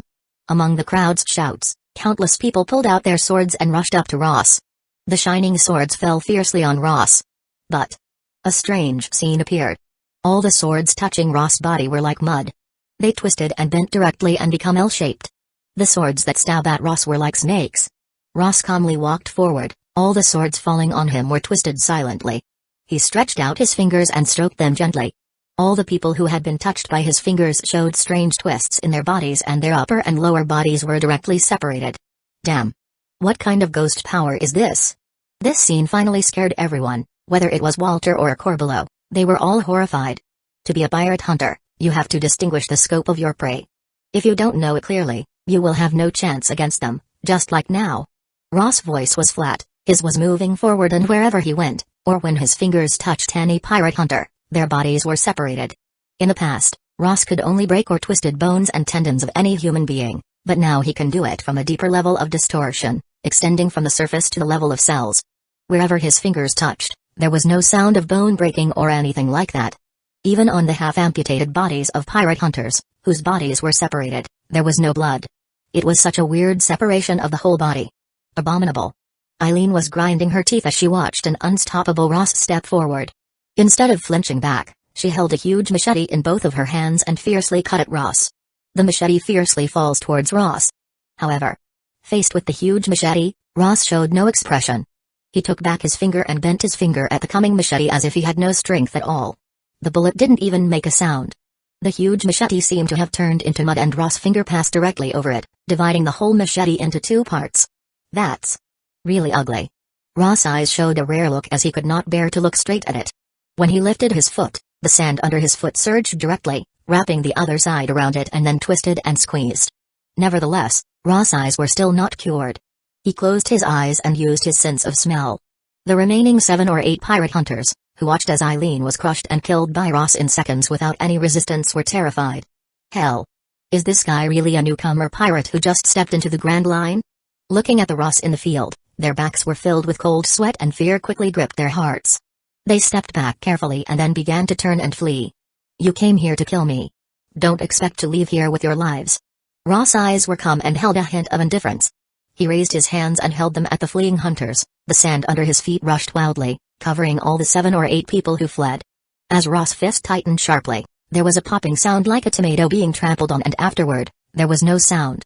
Among the crowd's shouts, countless people pulled out their swords and rushed up to Ross. The shining swords fell fiercely on Ross. But a strange scene appeared. All the swords touching Ross' body were like mud. They twisted and bent directly and become L-shaped. The swords that stab at Ross were like snakes. Ross calmly walked forward, all the swords falling on him were twisted silently. He stretched out his fingers and stroked them gently. All the people who had been touched by his fingers showed strange twists in their bodies and their upper and lower bodies were directly separated. Damn! What kind of ghost power is this? This scene finally scared everyone, whether it was Walter or Corbelow, they were all horrified. To be a pirate hunter, you have to distinguish the scope of your prey. If you don't know it clearly, you will have no chance against them, just like now. Ross' voice was flat, his was moving forward and wherever he went, or when his fingers touched any pirate hunter, their bodies were separated. In the past, Ross could only break or twisted bones and tendons of any human being, but now he can do it from a deeper level of distortion, extending from the surface to the level of cells. Wherever his fingers touched, there was no sound of bone breaking or anything like that. Even on the half-amputated bodies of pirate hunters, whose bodies were separated, there was no blood. It was such a weird separation of the whole body. Abominable. Eileen was grinding her teeth as she watched an unstoppable Ross step forward. Instead of flinching back, she held a huge machete in both of her hands and fiercely cut at Ross. The machete fiercely falls towards Ross. However, faced with the huge machete, Ross showed no expression. He took back his finger and bent his finger at the coming machete as if he had no strength at all. The bullet didn't even make a sound. The huge machete seemed to have turned into mud and Ross' finger passed directly over it, dividing the whole machete into two parts. That's really ugly. Ross' eyes showed a rare look as he could not bear to look straight at it. When he lifted his foot, the sand under his foot surged directly, wrapping the other side around it and then twisted and squeezed. Nevertheless, Ross' eyes were still not cured. He closed his eyes and used his sense of smell. The remaining 7 or 8 pirate hunters, who watched as Eileen was crushed and killed by Ross in seconds without any resistance, were terrified. Hell! Is this guy really a newcomer pirate who just stepped into the Grand Line? Looking at the Ross in the field, their backs were filled with cold sweat and fear quickly gripped their hearts. They stepped back carefully and then began to turn and flee. You came here to kill me. Don't expect to leave here with your lives. Ross' eyes were calm and held a hint of indifference. He raised his hands and held them at the fleeing hunters. The sand under his feet rushed wildly, covering all the 7 or 8 people who fled. As Ross' fist tightened sharply, there was a popping sound like a tomato being trampled on, and afterward, there was no sound.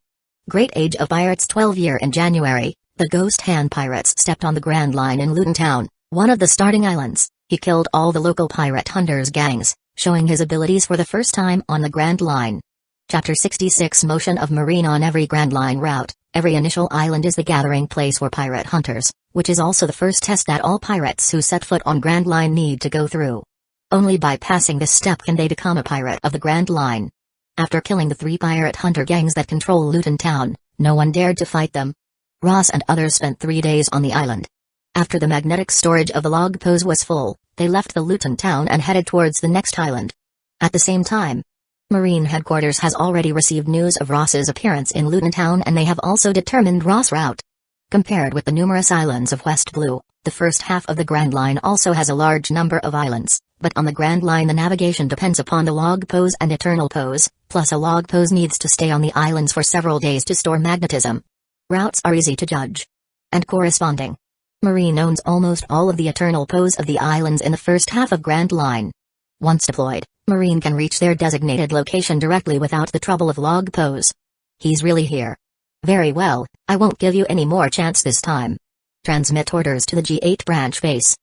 Great Age of Pirates 12 year in January, the Ghost Hand Pirates stepped on the Grand Line in Luton Town, one of the starting islands. He killed all the local pirate hunters' gangs, showing his abilities for the first time on the Grand Line. Chapter 66 Motion of Marine. On every Grand Line route, every initial island is the gathering place for pirate hunters, which is also the first test that all pirates who set foot on Grand Line need to go through. Only by passing this step can they become a pirate of the Grand Line. After killing the 3 pirate hunter gangs that control Luton Town, no one dared to fight them. Ross and others spent 3 days on the island. After the magnetic storage of the log pose was full, they left the Luton Town and headed towards the next island. At the same time, Marine Headquarters has already received news of Ross's appearance in Luton Town, and they have also determined Ross' route. Compared with the numerous islands of West Blue, the first half of the Grand Line also has a large number of islands, but on the Grand Line the navigation depends upon the log pose and eternal pose, plus a log pose needs to stay on the islands for several days to store magnetism. Routes are easy to judge. And corresponding. Marine owns almost all of the eternal pose of the islands in the first half of Grand Line. Once deployed, Marine can reach their designated location directly without the trouble of log pose. He's really here. Very well, I won't give you any more chance this time. Transmit orders to the G8 branch base.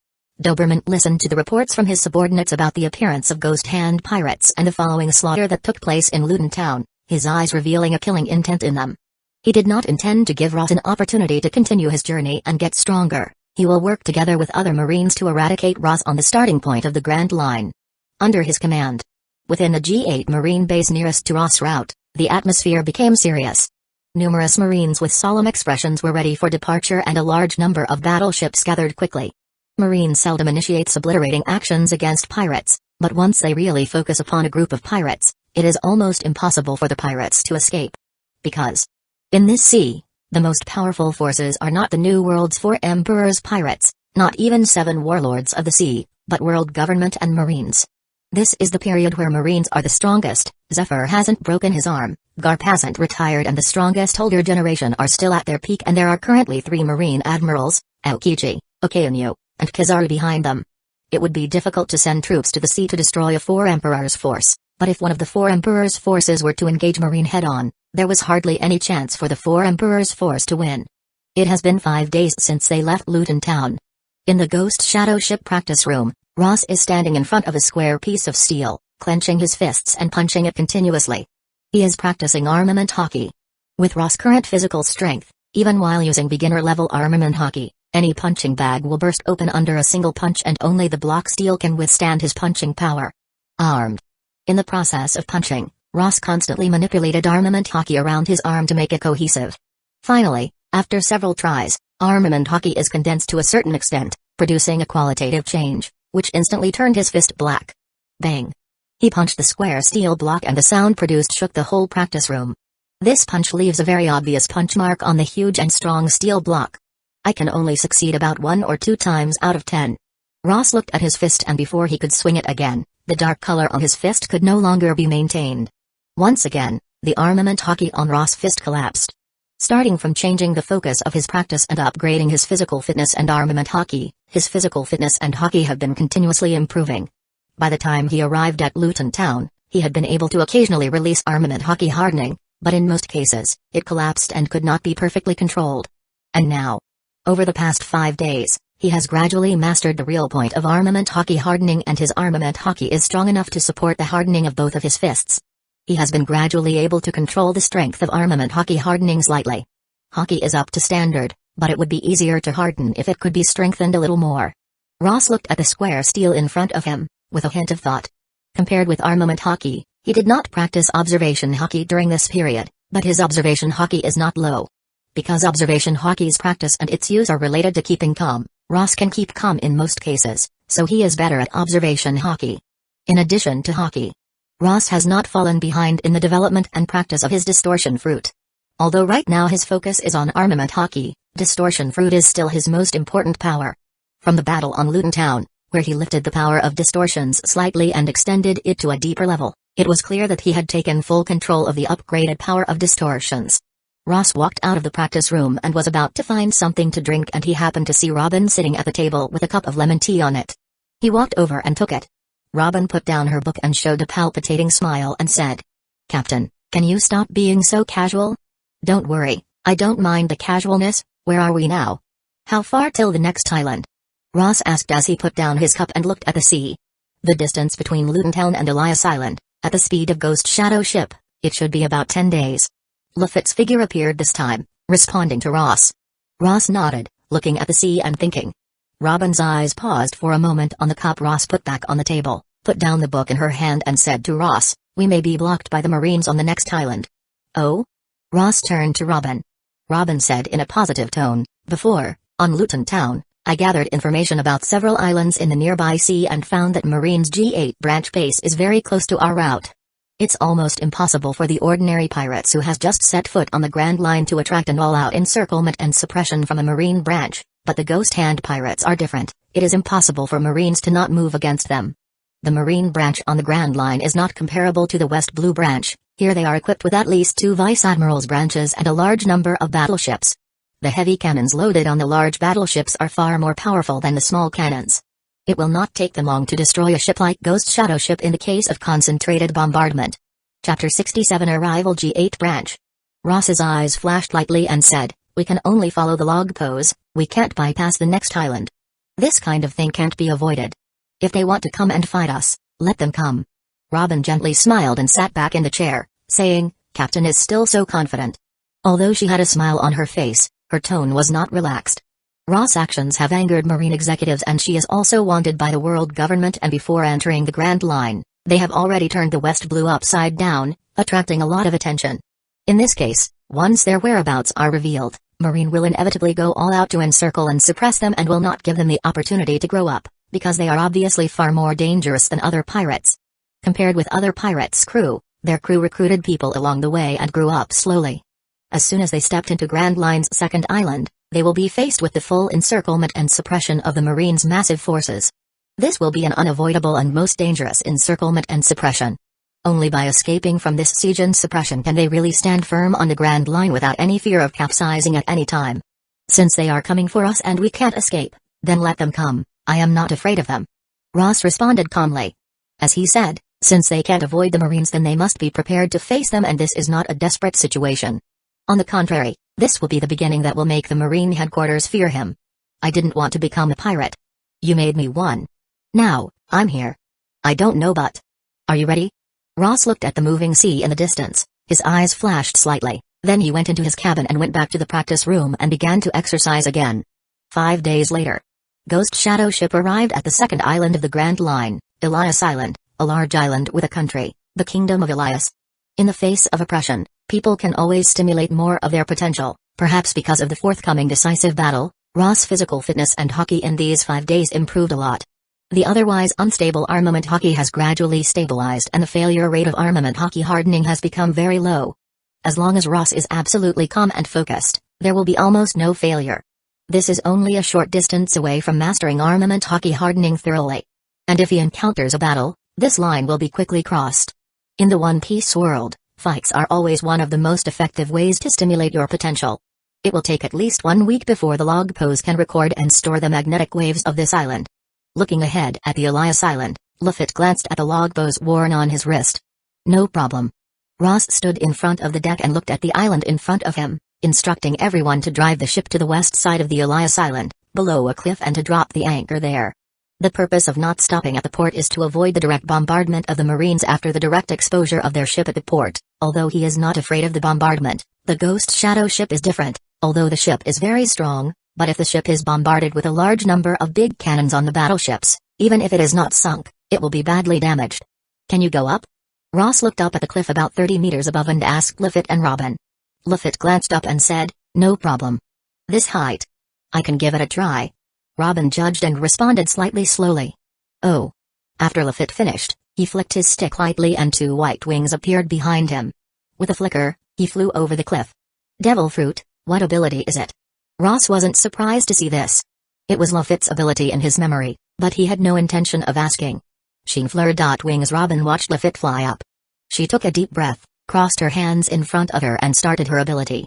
Doberman listened to the reports from his subordinates about the appearance of Ghost Hand pirates and the following slaughter that took place in Luton Town. his eyes revealing a killing intent in them. He did not intend to give Ross an opportunity to continue his journey and get stronger. He will work together with other Marines to eradicate Ross on the starting point of the Grand Line. Under his command. Within the G8 Marine base nearest to Ross' route, the atmosphere became serious. Numerous Marines with solemn expressions were ready for departure and a large number of battleships gathered quickly. Marines seldom initiate obliterating actions against pirates, but once they really focus upon a group of pirates, it is almost impossible for the pirates to escape. Because in this sea, the most powerful forces are not the New World's 4 Emperors pirates, not even 7 warlords of the sea, but world government and Marines. This is the period where Marines are the strongest. Zephyr hasn't broken his arm, Garp hasn't retired, and the strongest older generation are still at their peak, and there are currently 3 Marine admirals, Aokiji, Okainu, and Kizaru behind them. It would be difficult to send troops to the sea to destroy a 4 Emperors force, but if one of the 4 Emperors forces were to engage Marine head-on, there was hardly any chance for the 4 Emperors force to win. It has been 5 days since they left Luton Town. In the Ghost Shadow Ship practice room, Ross is standing in front of a square piece of steel, clenching his fists and punching it continuously. He is practicing armament hockey. With Ross' current physical strength, even while using beginner-level armament hockey, any punching bag will burst open under a single punch, and only the block steel can withstand his punching power. Armed. In the process of punching, Ross constantly manipulated armament hockey around his arm to make it cohesive. Finally, after several tries, armament hockey is condensed to a certain extent, producing a qualitative change, which instantly turned his fist black. Bang! He punched the square steel block, and the sound produced shook the whole practice room. This punch leaves a very obvious punch mark on the huge and strong steel block. I can only succeed about 1 or 2 times out of 10. Ross looked at his fist, and before he could swing it again, the dark color on his fist could no longer be maintained. Once again, the armament hockey on Ross' fist collapsed. Starting from changing the focus of his practice and upgrading his physical fitness and armament hockey, his physical fitness and hockey have been continuously improving. By the time he arrived at Luton Town, he had been able to occasionally release armament hockey hardening, but in most cases, it collapsed and could not be perfectly controlled. And now, over the past 5 days, he has gradually mastered the real point of armament hockey hardening, and his armament hockey is strong enough to support the hardening of both of his fists. He has been gradually able to control the strength of armament hockey hardening slightly. Hockey is up to standard, but it would be easier to harden if it could be strengthened a little more. Ross looked at the square steel in front of him, with a hint of thought. Compared with armament hockey, he did not practice observation hockey during this period, but his observation hockey is not low. Because observation hockey's practice and its use are related to keeping calm, Ross can keep calm in most cases, so he is better at observation hockey. In addition to hockey, Ross has not fallen behind in the development and practice of his distortion fruit. Although right now his focus is on armament hockey, distortion fruit is still his most important power. From the battle on Luton Town, where he lifted the power of distortions slightly and extended it to a deeper level, it was clear that he had taken full control of the upgraded power of distortions. Ross walked out of the practice room and was about to find something to drink, and he happened to see Robin sitting at the table with a cup of lemon tea on it. He walked over and took it. Robin put down her book and showed a palpitating smile and said, "Captain, can you stop being so casual?" "Don't worry, I don't mind the casualness. Where are we now? How far till the next island?" Ross asked as he put down his cup and looked at the sea. The distance between Luton Town and Elias Island, at the speed of Ghost Shadow Ship, it should be about 10 days. Lafitte's figure appeared this time, responding to Ross. Ross nodded, looking at the sea and thinking. Robin's eyes paused for a moment on the cup Ross put back on the table, put down the book in her hand and said to Ross, "We may be blocked by the Marines on the next island." "Oh?" Ross turned to Robin. Robin said in a positive tone, "Before, on Luton Town, I gathered information about several islands in the nearby sea and found that Marines' G8 branch base is very close to our route. It's almost impossible for the ordinary pirates who has just set foot on the Grand Line to attract an all-out encirclement and suppression from a Marine branch, but the Ghost Hand pirates are different. It is impossible for Marines to not move against them. The Marine branch on the Grand Line is not comparable to the West Blue branch. Here they are equipped with at least 2 Vice Admirals branches and a large number of battleships. The heavy cannons loaded on the large battleships are far more powerful than the small cannons. It will not take them long to destroy a ship like Ghost Shadow Ship in the case of concentrated bombardment. Chapter 67 Arrival G8 Branch. Ross's eyes flashed lightly and said, "We can only follow the log pose, we can't bypass the next island. This kind of thing can't be avoided. If they want to come and fight us, let them come." Robin gently smiled and sat back in the chair, saying, Captain is still so confident. Although she had a smile on her face, her tone was not relaxed. Ross' actions have angered Marine executives and she is also wanted by the world government, and before entering the Grand Line, they have already turned the West Blue upside down, attracting a lot of attention. In this case, once their whereabouts are revealed, Marine will inevitably go all out to encircle and suppress them and will not give them the opportunity to grow up, because they are obviously far more dangerous than other pirates. Compared with other pirates' crew, their crew recruited people along the way and grew up slowly. As soon as they stepped into Grand Line's second island, they will be faced with the full encirclement and suppression of the Marines' massive forces. This will be an unavoidable and most dangerous encirclement and suppression. Only by escaping from this siege and suppression can they really stand firm on the Grand Line without any fear of capsizing at any time. Since they are coming for us and we can't escape, then let them come, I am not afraid of them. Ross responded calmly. As he said, since they can't avoid the Marines, then they must be prepared to face them, and this is not a desperate situation. On the contrary, this will be the beginning that will make the Marine headquarters fear him. I didn't want to become a pirate. You made me one. Now, I'm here. I don't know, but... Are you ready? Ross looked at the moving sea in the distance, his eyes flashed slightly, then he went into his cabin and went back to the practice room and began to exercise again. 5 days later. Ghost Shadow ship arrived at the second island of the Grand Line, Elias Island, a large island with a country, the Kingdom of Elias. In the face of oppression, people can always stimulate more of their potential, perhaps because of the forthcoming decisive battle. Ross' physical fitness and hockey in these 5 days improved a lot. The otherwise unstable armament hockey has gradually stabilized and the failure rate of armament hockey hardening has become very low. As long as Ross is absolutely calm and focused, there will be almost no failure. This is only a short distance away from mastering armament hockey hardening thoroughly. And if he encounters a battle, this line will be quickly crossed. In the One Piece world, fights are always one of the most effective ways to stimulate your potential. It will take at least 1 week before the log pose can record and store the magnetic waves of this island. Looking ahead at the Elias Island, Luffy glanced at the log pose worn on his wrist. No problem. Ross stood in front of the deck and looked at the island in front of him, instructing everyone to drive the ship to the west side of the Elias Island, below a cliff, and to drop the anchor there. The purpose of not stopping at the port is to avoid the direct bombardment of the Marines after the direct exposure of their ship at the port. Although he is not afraid of the bombardment, the Ghost Shadow ship is different. Although the ship is very strong, but if the ship is bombarded with a large number of big cannons on the battleships, even if it is not sunk, it will be badly damaged. Can you go up? Ross looked up at the cliff about 30 meters above and asked Luffy and Robin. Luffy glanced up and said, no problem. This height. I can give it a try. Robin judged and responded slightly slowly. Oh. After Luffy finished, he flicked his stick lightly and 2 white wings appeared behind him. With a flicker, he flew over the cliff. Devil fruit, what ability is it? Ross wasn't surprised to see this. It was Luffy's ability in his memory, but he had no intention of asking. Wings. Robin watched Luffy fly up. She took a deep breath, crossed her hands in front of her and started her ability.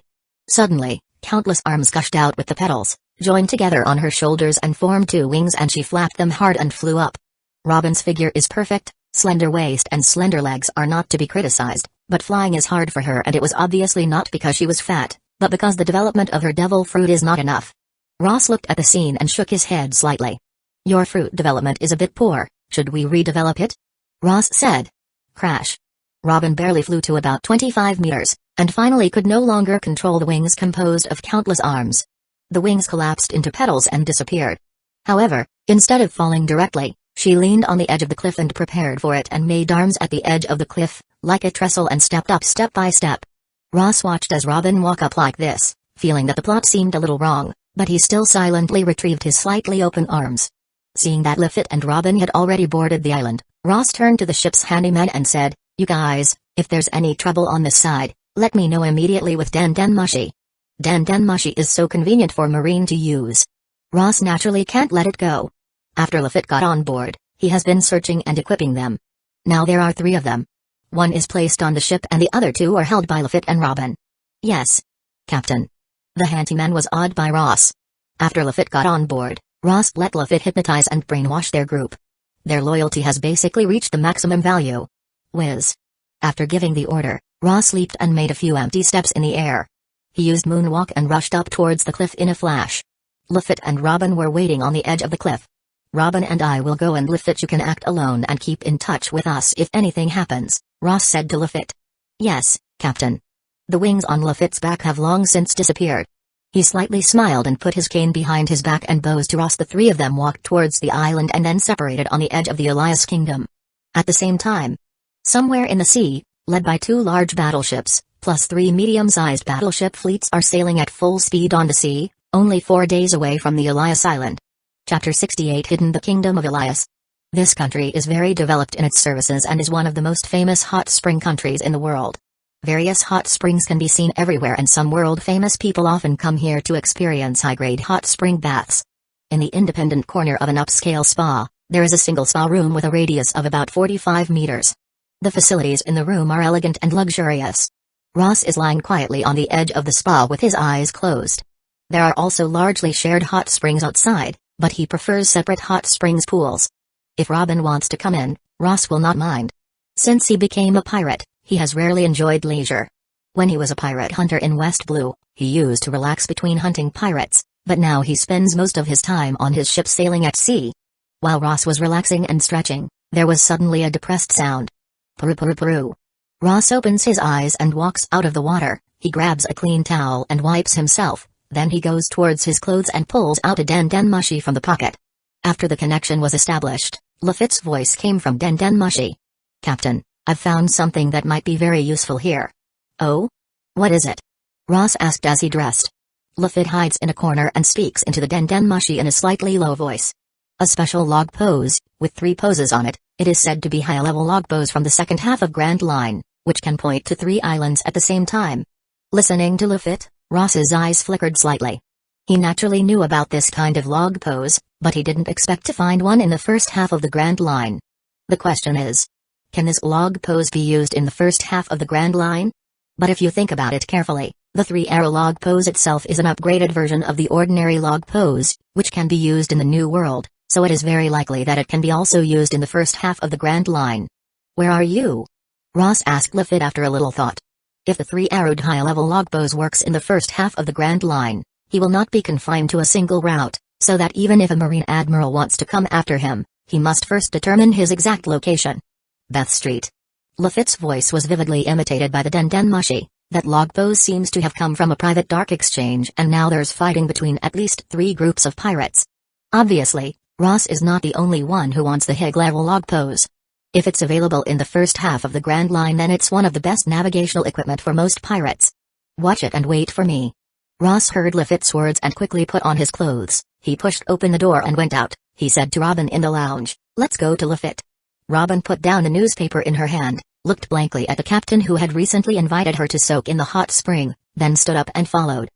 Suddenly, countless arms gushed out with the petals, joined together on her shoulders and formed 2 wings, and she flapped them hard and flew up. Robin's figure is perfect, slender waist and slender legs are not to be criticized, but flying is hard for her, and it was obviously not because she was fat, but because the development of her devil fruit is not enough. Ross looked at the scene and shook his head slightly. Your fruit development is a bit poor, should we redevelop it? Ross said. Crash. Robin barely flew to about 25 meters, and finally could no longer control the wings composed of countless arms. The wings collapsed into petals and disappeared. However, instead of falling directly, she leaned on the edge of the cliff and prepared for it and made arms at the edge of the cliff, like a trestle, and stepped up step by step. Ross watched as Robin walked up like this, feeling that the plot seemed a little wrong, but he still silently retrieved his slightly open arms. Seeing that Luffy and Robin had already boarded the island, Ross turned to the ship's handyman and said, you guys, if there's any trouble on this side, let me know immediately with Mushi. Mushi is so convenient for Marine to use. Ross naturally can't let it go. After Luffy got on board, he has been searching and equipping them. Now there are 3 of them. 1 is placed on the ship and the other 2 are held by Luffy and Robin. Yes. Captain. The handyman was awed by Ross. After Luffy got on board, Ross let Luffy hypnotize and brainwash their group. Their loyalty has basically reached the maximum value. Whiz. After giving the order, Ross leaped and made a few empty steps in the air. He used moonwalk and rushed up towards the cliff in a flash. Luffy and Robin were waiting on the edge of the cliff. Robin and I will go, and Luffy, you can act alone and keep in touch with us if anything happens, Ross said to Luffy. Yes, Captain. The wings on Lafitte's back have long since disappeared. He slightly smiled and put his cane behind his back and bows to Ross. The three of them walked towards the island and then separated on the edge of the Elias Kingdom. At the same time, somewhere in the sea, led by 2 large battleships, plus 3 medium-sized battleship fleets are sailing at full speed on the sea, only 4 days away from the Elias Island. Chapter 68 Hidden the Kingdom of Elias. This country is very developed in its services and is one of the most famous hot spring countries in the world. Various hot springs can be seen everywhere and some world-famous people often come here to experience high-grade hot spring baths. In the independent corner of an upscale spa, there is a single spa room with a radius of about 45 meters. The facilities in the room are elegant and luxurious. Ross is lying quietly on the edge of the spa with his eyes closed. There are also largely shared hot springs outside, but he prefers separate hot springs pools. If Robin wants to come in, Ross will not mind. Since he became a pirate, he has rarely enjoyed leisure. When he was a pirate hunter in West Blue, he used to relax between hunting pirates, but now he spends most of his time on his ship sailing at sea. While Ross was relaxing and stretching, there was suddenly a depressed sound. Purr purr purr. Ross opens his eyes and walks out of the water. He grabs a clean towel and wipes himself, then he goes towards his clothes and pulls out a dendenmushi from the pocket. After the connection was established, Lafitte's voice came from dendenmushi. Captain, I've found something that might be very useful here. Oh? What is it? Ross asked as he dressed. Lafitte hides in a corner and speaks into the dendenmushi in a slightly low voice. A special log pose, with 3 poses on it. It is said to be high-level log pose from the second half of Grand Line, which can point to 3 islands at the same time. Listening to Lafitte, Ross's eyes flickered slightly. He naturally knew about this kind of log pose, but he didn't expect to find one in the first half of the Grand Line. The question is, can this log pose be used in the first half of the Grand Line? But if you think about it carefully, the 3-arrow log pose itself is an upgraded version of the ordinary log pose, which can be used in the New World, so it is very likely that it can be also used in the first half of the Grand Line. Where are you? Ross asked Lafitte after a little thought. If the 3-arrowed high-level log pose works in the first half of the Grand Line, he will not be confined to a single route, so that even if a Marine Admiral wants to come after him, he must first determine his exact location. Beth Street. Lafitte's voice was vividly imitated by the dendenmushi. That log pose seems to have come from a private dark exchange and now there's fighting between at least 3 groups of pirates. Obviously, Ross is not the only one who wants the high-level log pose. If it's available in the first half of the Grand Line then it's one of the best navigational equipment for most pirates. Watch it and wait for me. Ross heard Lafitte's words and quickly put on his clothes. He pushed open the door and went out. He said to Robin in the lounge, "Let's go to Lafitte." Robin put down the newspaper in her hand, looked blankly at the captain who had recently invited her to soak in the hot spring, then stood up and followed.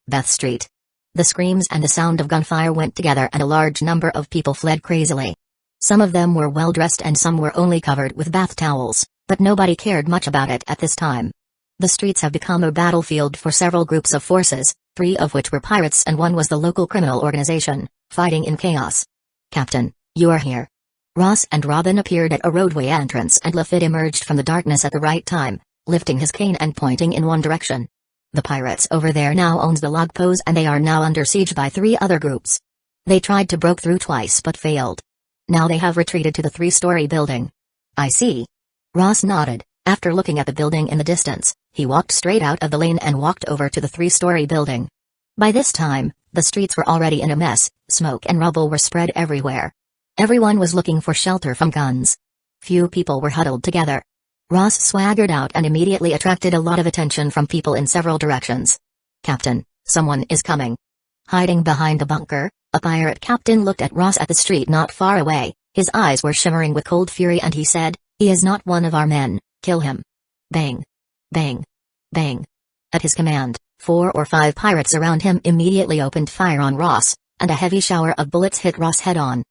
Beth Street. The screams and the sound of gunfire went together and a large number of people fled crazily. Some of them were well dressed and some were only covered with bath towels, but nobody cared much about it at this time. The streets have become a battlefield for several groups of forces, 3 of which were pirates and 1 was the local criminal organization, fighting in chaos. Captain, you are here. Ross and Robin appeared at a roadway entrance and Lafitte emerged from the darkness at the right time, lifting his cane and pointing in one direction. The pirates over there now owns the log pose and they are now under siege by 3 other groups. They tried to break through twice but failed. Now they have retreated to the 3-story building. I see. Ross nodded. After looking at the building in the distance, he walked straight out of the lane and walked over to the 3-story building. By this time, the streets were already in a mess, smoke and rubble were spread everywhere. Everyone was looking for shelter from guns. Few people were huddled together. Ross swaggered out and immediately attracted a lot of attention from people in several directions. Captain, someone is coming. Hiding behind the bunker, a pirate captain looked at Ross at the street not far away. His eyes were shimmering with cold fury and he said, "He is not one of our men, kill him." Bang. Bang. Bang. At his command, 4 or 5 pirates around him immediately opened fire on Ross, and a heavy shower of bullets hit Ross head-on.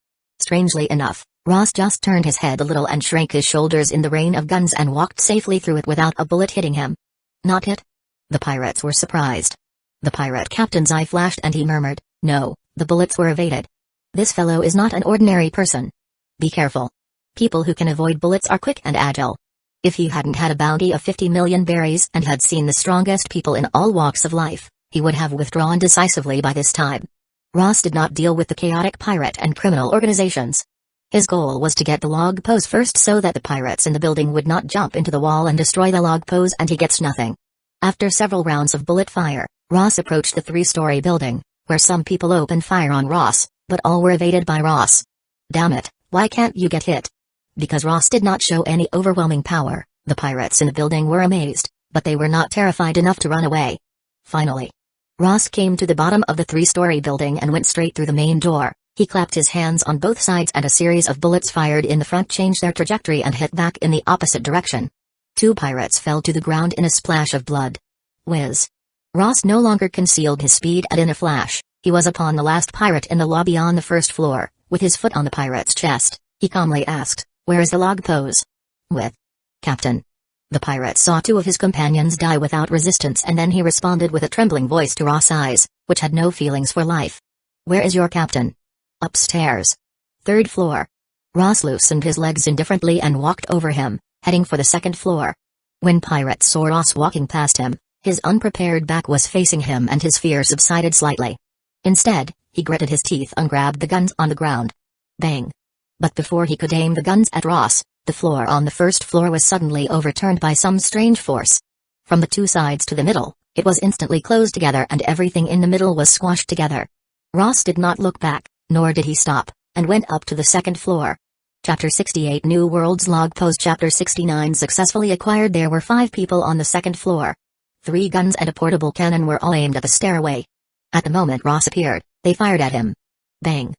Strangely enough, Ross just turned his head a little and shrank his shoulders in the rain of guns and walked safely through it without a bullet hitting him. Not hit? The pirates were surprised. The pirate captain's eye flashed and he murmured, "No, the bullets were evaded. This fellow is not an ordinary person. Be careful. People who can avoid bullets are quick and agile." If he hadn't had a bounty of 50 million berries and had seen the strongest people in all walks of life, he would have withdrawn decisively by this time. Ross did not deal with the chaotic pirate and criminal organizations. His goal was to get the log pose first so that the pirates in the building would not jump into the wall and destroy the log pose and he gets nothing. After several rounds of bullet fire, Ross approached the 3-story building, where some people opened fire on Ross, but all were evaded by Ross. Damn it, why can't you get hit? Because Ross did not show any overwhelming power, the pirates in the building were amazed, but they were not terrified enough to run away. Finally, Ross came to the bottom of the 3-story building and went straight through the main door. He clapped his hands on both sides and a series of bullets fired in the front changed their trajectory and hit back in the opposite direction. 2 pirates fell to the ground in a splash of blood. Whiz. Ross no longer concealed his speed and in a flash, he was upon the last pirate in the lobby on the first floor. With his foot on the pirate's chest, he calmly asked, "Where is the log pose?" "With Captain." The pirate saw 2 of his companions die without resistance and then he responded with a trembling voice to Ross' eyes, which had no feelings for life. "Where is your captain?" "Upstairs. 3rd floor." Ross loosened his legs indifferently and walked over him, heading for the 2nd floor. When pirates saw Ross walking past him, his unprepared back was facing him and his fear subsided slightly. Instead, he gritted his teeth and grabbed the guns on the ground. Bang! But before he could aim the guns at Ross, the floor on the 1st floor was suddenly overturned by some strange force. From the 2 sides to the middle, it was instantly closed together and everything in the middle was squashed together. Ross did not look back, nor did he stop, and went up to the 2nd floor. Chapter 68 New World's Log Pose Chapter 69 Successfully acquired. There were 5 people on the 2nd floor. 3 guns and a portable cannon were all aimed at the stairway. At the moment Ross appeared, they fired at him. Bang!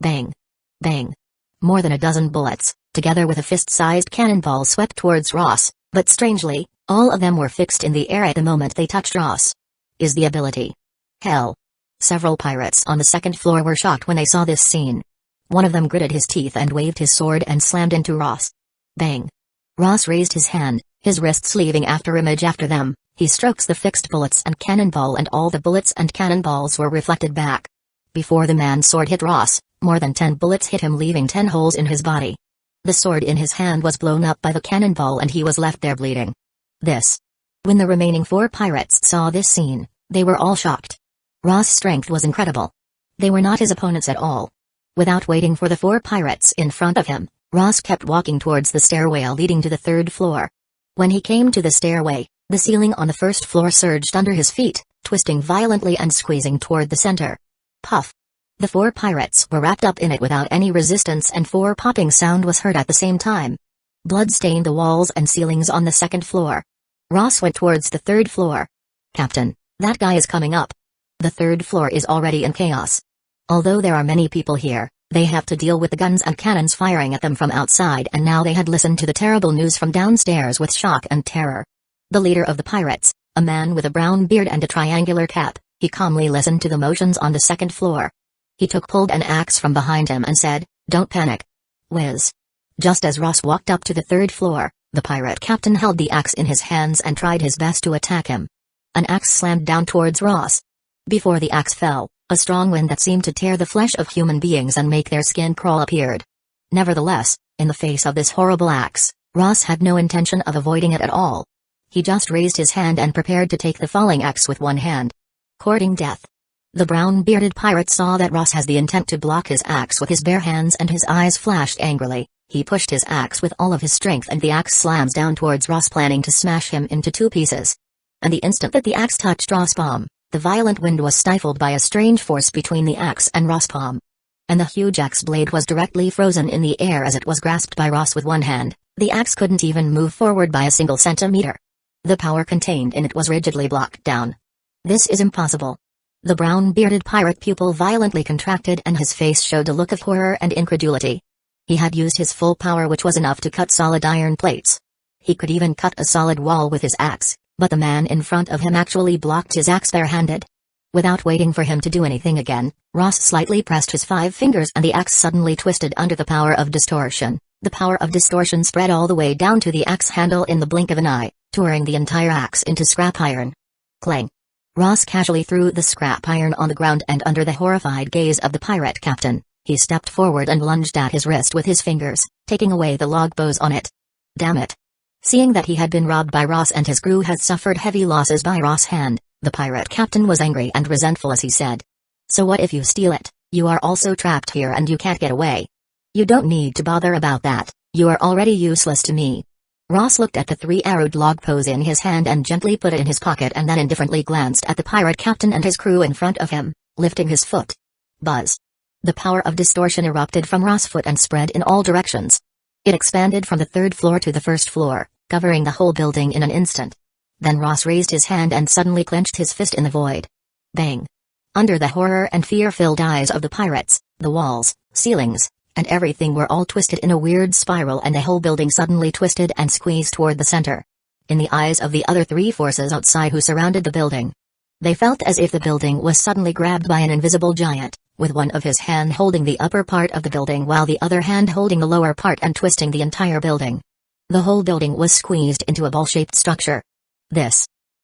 Bang! Bang! More than a dozen bullets, together with a fist-sized cannonball, swept towards Ross, but strangely, all of them were fixed in the air at the moment they touched Ross. Is the ability? Hell! Several pirates on the 2nd floor were shocked when they saw this scene. One of them gritted his teeth and waved his sword and slammed into Ross. Bang! Ross raised his hand, his wrists leaving afterimage after them. He strokes the fixed bullets and cannonball and all the bullets and cannonballs were reflected back. Before the man's sword hit Ross, more than 10 bullets hit him, leaving 10 holes in his body. The sword in his hand was blown up by the cannonball and he was left there bleeding. When the remaining 4 pirates saw this scene, they were all shocked. Ross' strength was incredible. They were not his opponents at all. Without waiting for the 4 pirates in front of him, Ross kept walking towards the stairway leading to the 3rd floor. When he came to the stairway, the ceiling on the 1st floor surged under his feet, twisting violently and squeezing toward the center. Puff! The 4 pirates were wrapped up in it without any resistance and 4 popping sound was heard at the same time. Blood stained the walls and ceilings on the 2nd floor. Ross went towards the 3rd floor. "Captain, that guy is coming up." The 3rd floor is already in chaos. Although there are many people here, they have to deal with the guns and cannons firing at them from outside, and now they had listened to the terrible news from downstairs with shock and terror. The leader of the pirates, a man with a brown beard and a triangular cap, he calmly listened to the motions on the 2nd floor. He pulled an axe from behind him and said, "Don't panic." Whiz. Just as Ross walked up to the 3rd floor, the pirate captain held the axe in his hands and tried his best to attack him. An axe slammed down towards Ross. Before the axe fell, a strong wind that seemed to tear the flesh of human beings and make their skin crawl appeared. Nevertheless, in the face of this horrible axe, Ross had no intention of avoiding it at all. He just raised his hand and prepared to take the falling axe with one hand. Courting death. The brown-bearded pirate saw that Ross has the intent to block his axe with his bare hands and his eyes flashed angrily. He pushed his axe with all of his strength and the axe slams down towards Ross, planning to smash him into 2 pieces. And the instant that the axe touched Ross' palm, the violent wind was stifled by a strange force between the axe and Ross' palm. And the huge axe blade was directly frozen in the air as it was grasped by Ross with one hand. The axe couldn't even move forward by a single centimeter. The power contained in it was rigidly blocked down. This is impossible. The brown-bearded pirate pupil violently contracted and his face showed a look of horror and incredulity. He had used his full power, which was enough to cut solid iron plates. He could even cut a solid wall with his axe, but the man in front of him actually blocked his axe barehanded. Without waiting for him to do anything again, Ross slightly pressed his 5 fingers and the axe suddenly twisted under the power of distortion. The power of distortion spread all the way down to the axe handle in the blink of an eye, tearing the entire axe into scrap iron. Clang! Ross casually threw the scrap iron on the ground, and under the horrified gaze of the pirate captain, he stepped forward and lunged at his wrist with his fingers, taking away the log bows on it. Damn it! Seeing that he had been robbed by Ross and his crew had suffered heavy losses by Ross' hand, the pirate captain was angry and resentful as he said, "So what if you steal it? You are also trapped here and you can't get away." You don't need to bother about that, you are already useless to me. Ross looked at the 3-arrowed log pose in his hand and gently put it in his pocket and then indifferently glanced at the pirate captain and his crew in front of him, lifting his foot. Buzz. The power of distortion erupted from Ross' foot and spread in all directions. It expanded from the 3rd floor to the 1st floor, covering the whole building in an instant. Then Ross raised his hand and suddenly clenched his fist in the void. Bang! Under the horror and fear-filled eyes of the pirates, the walls, ceilings, and everything were all twisted in a weird spiral and the whole building suddenly twisted and squeezed toward the center. In the eyes of the other 3 forces outside who surrounded the building, they felt as if the building was suddenly grabbed by an invisible giant, with one of his hand holding the upper part of the building while the other hand holding the lower part and twisting the entire building. The whole building was squeezed into a ball-shaped structure.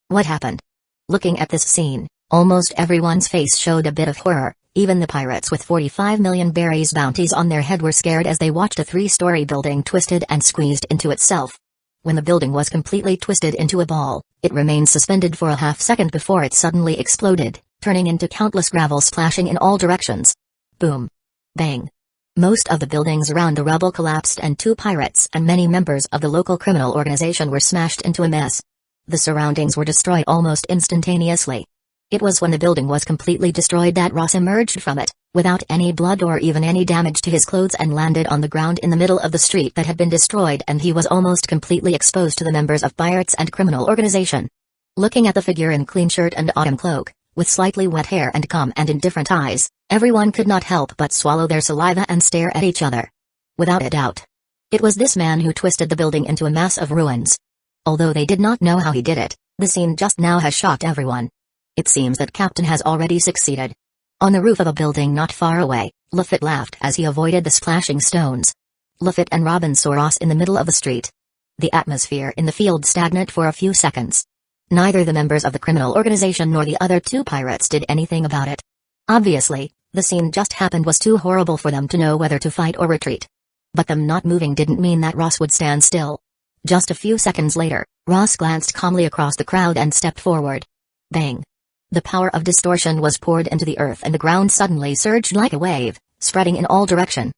What happened? Looking at this scene, almost everyone's face showed a bit of horror. Even the pirates with 45 million berries bounties on their head were scared as they watched a 3-story building twisted and squeezed into itself. When the building was completely twisted into a ball, it remained suspended for a half-second before it suddenly exploded, turning into countless gravel splashing in all directions. Boom. Bang. Most of the buildings around the rubble collapsed and 2 pirates and many members of the local criminal organization were smashed into a mess. The surroundings were destroyed almost instantaneously. It was when the building was completely destroyed that Ross emerged from it, without any blood or even any damage to his clothes and landed on the ground in the middle of the street that had been destroyed and he was almost completely exposed to the members of pirates and criminal organization. Looking at the figure in clean shirt and autumn cloak, with slightly wet hair and calm and indifferent eyes, everyone could not help but swallow their saliva and stare at each other. Without a doubt, it was this man who twisted the building into a mass of ruins. Although they did not know how he did it, the scene just now has shocked everyone. It seems that Captain has already succeeded. On the roof of a building not far away, Luffy laughed as he avoided the splashing stones. Luffy and Robin saw Ross in the middle of the street. The atmosphere in the field stagnant for a few seconds. Neither the members of the criminal organization nor the other 2 pirates did anything about it. Obviously, the scene just happened was too horrible for them to know whether to fight or retreat. But them not moving didn't mean that Ross would stand still. Just a few seconds later, Ross glanced calmly across the crowd and stepped forward. Bang! The power of distortion was poured into the earth and the ground suddenly surged like a wave, spreading in all direction.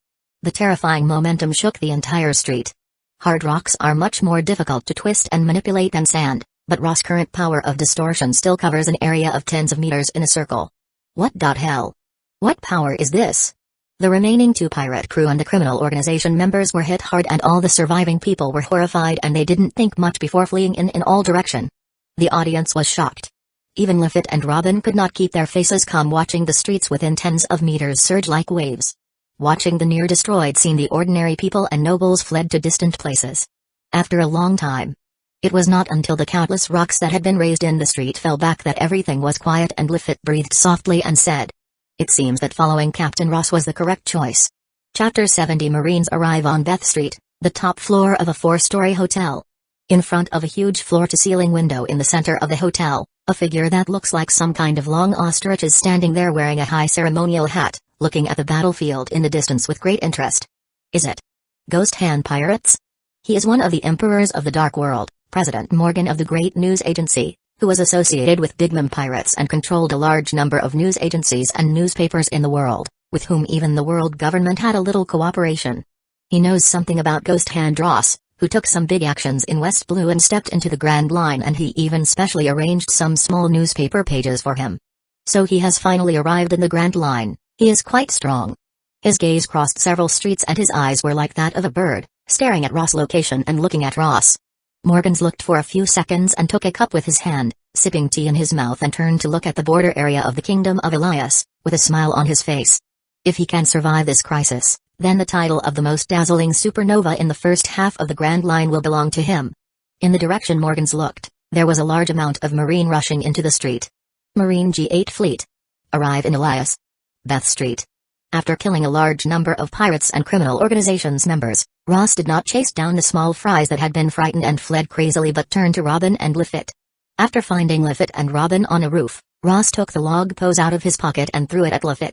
The terrifying momentum shook the entire street. Hard rocks are much more difficult to twist and manipulate than sand, but Ross' current power of distortion still covers an area of tens of meters in a circle. What the hell? What power is this? The remaining 2 pirate crew and the criminal organization members were hit hard and all the surviving people were horrified and they didn't think much before fleeing in all direction. The audience was shocked. Even Luffy and Robin could not keep their faces calm watching the streets within tens of meters surge like waves. Watching the near-destroyed scene, the ordinary people and nobles fled to distant places. After a long time, it was not until the countless rocks that had been raised in the street fell back that everything was quiet and Luffy breathed softly and said, "It seems that following Captain Ross was the correct choice." Chapter 70 Marines arrive on Beth Street, the top floor of a 4-story hotel. In front of a huge floor-to-ceiling window in the center of the hotel, a figure that looks like some kind of long ostrich is standing there wearing a high ceremonial hat, looking at the battlefield in the distance with great interest. Is it Ghost Hand Pirates? He is one of the emperors of the Dark World, President Morgan of the Great News Agency, who was associated with Big Mom Pirates and controlled a large number of news agencies and newspapers in the world, with whom even the world government had a little cooperation. He knows something about Ghost Hand Ross, who took some big actions in West Blue and stepped into the Grand Line, and he even specially arranged some small newspaper pages for him. So he has finally arrived in the Grand Line. He is quite strong. His gaze crossed several streets and his eyes were like that of a bird, staring at Ross' location and looking at Ross. Morgans looked for a few seconds and took a cup with his hand, sipping tea in his mouth, and turned to look at the border area of the Kingdom of Elias, with a smile on his face. If he can survive this crisis, then the title of the most dazzling supernova in the first half of the Grand Line will belong to him. In the direction Morgans looked, there was a large amount of Marine rushing into the street. Marine G8 Fleet. Arrive in Elias. Beth Street. After killing a large number of pirates and criminal organizations members, Ross did not chase down the small fries that had been frightened and fled crazily but turned to Robin and Luffy. After finding Luffy and Robin on a roof, Ross took the log pose out of his pocket and threw it at Luffy.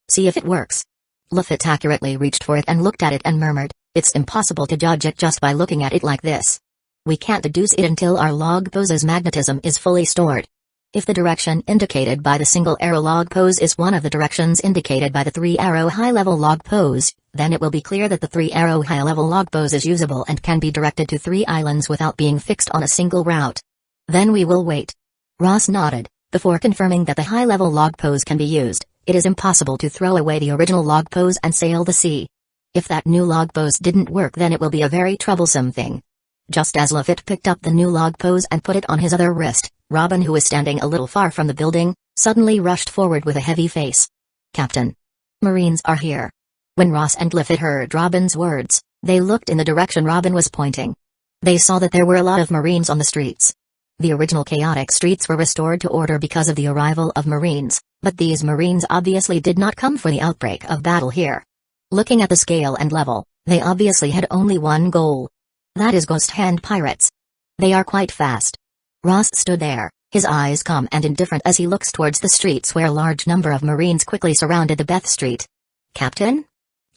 See if it works. Luffy accurately reached for it and looked at it and murmured, "It's impossible to judge it just by looking at it like this. We can't deduce it until our log pose's magnetism is fully stored." If the direction indicated by the single arrow log pose is one of the directions indicated by the 3-arrow high-level log pose, then it will be clear that the 3-arrow high-level log pose is usable and can be directed to 3 islands without being fixed on a single route. Then we will wait. Ross nodded. Before confirming that the high-level log pose can be used, it is impossible to throw away the original log pose and sail the sea. If that new log pose didn't work, then it will be a very troublesome thing. Just as Lafitte picked up the new log pose and put it on his other wrist, Robin, who was standing a little far from the building, suddenly rushed forward with a heavy face. "Captain. Marines are here." When Ross and Lafitte heard Robin's words, they looked in the direction Robin was pointing. They saw that there were a lot of Marines on the streets. The original chaotic streets were restored to order because of the arrival of Marines, but these Marines obviously did not come for the outbreak of battle here. Looking at the scale and level, they obviously had only one goal. That is Ghost Hand Pirates. They are quite fast. Ross stood there, his eyes calm and indifferent as he looks towards the streets where a large number of Marines quickly surrounded the Beth Street. "Captain?"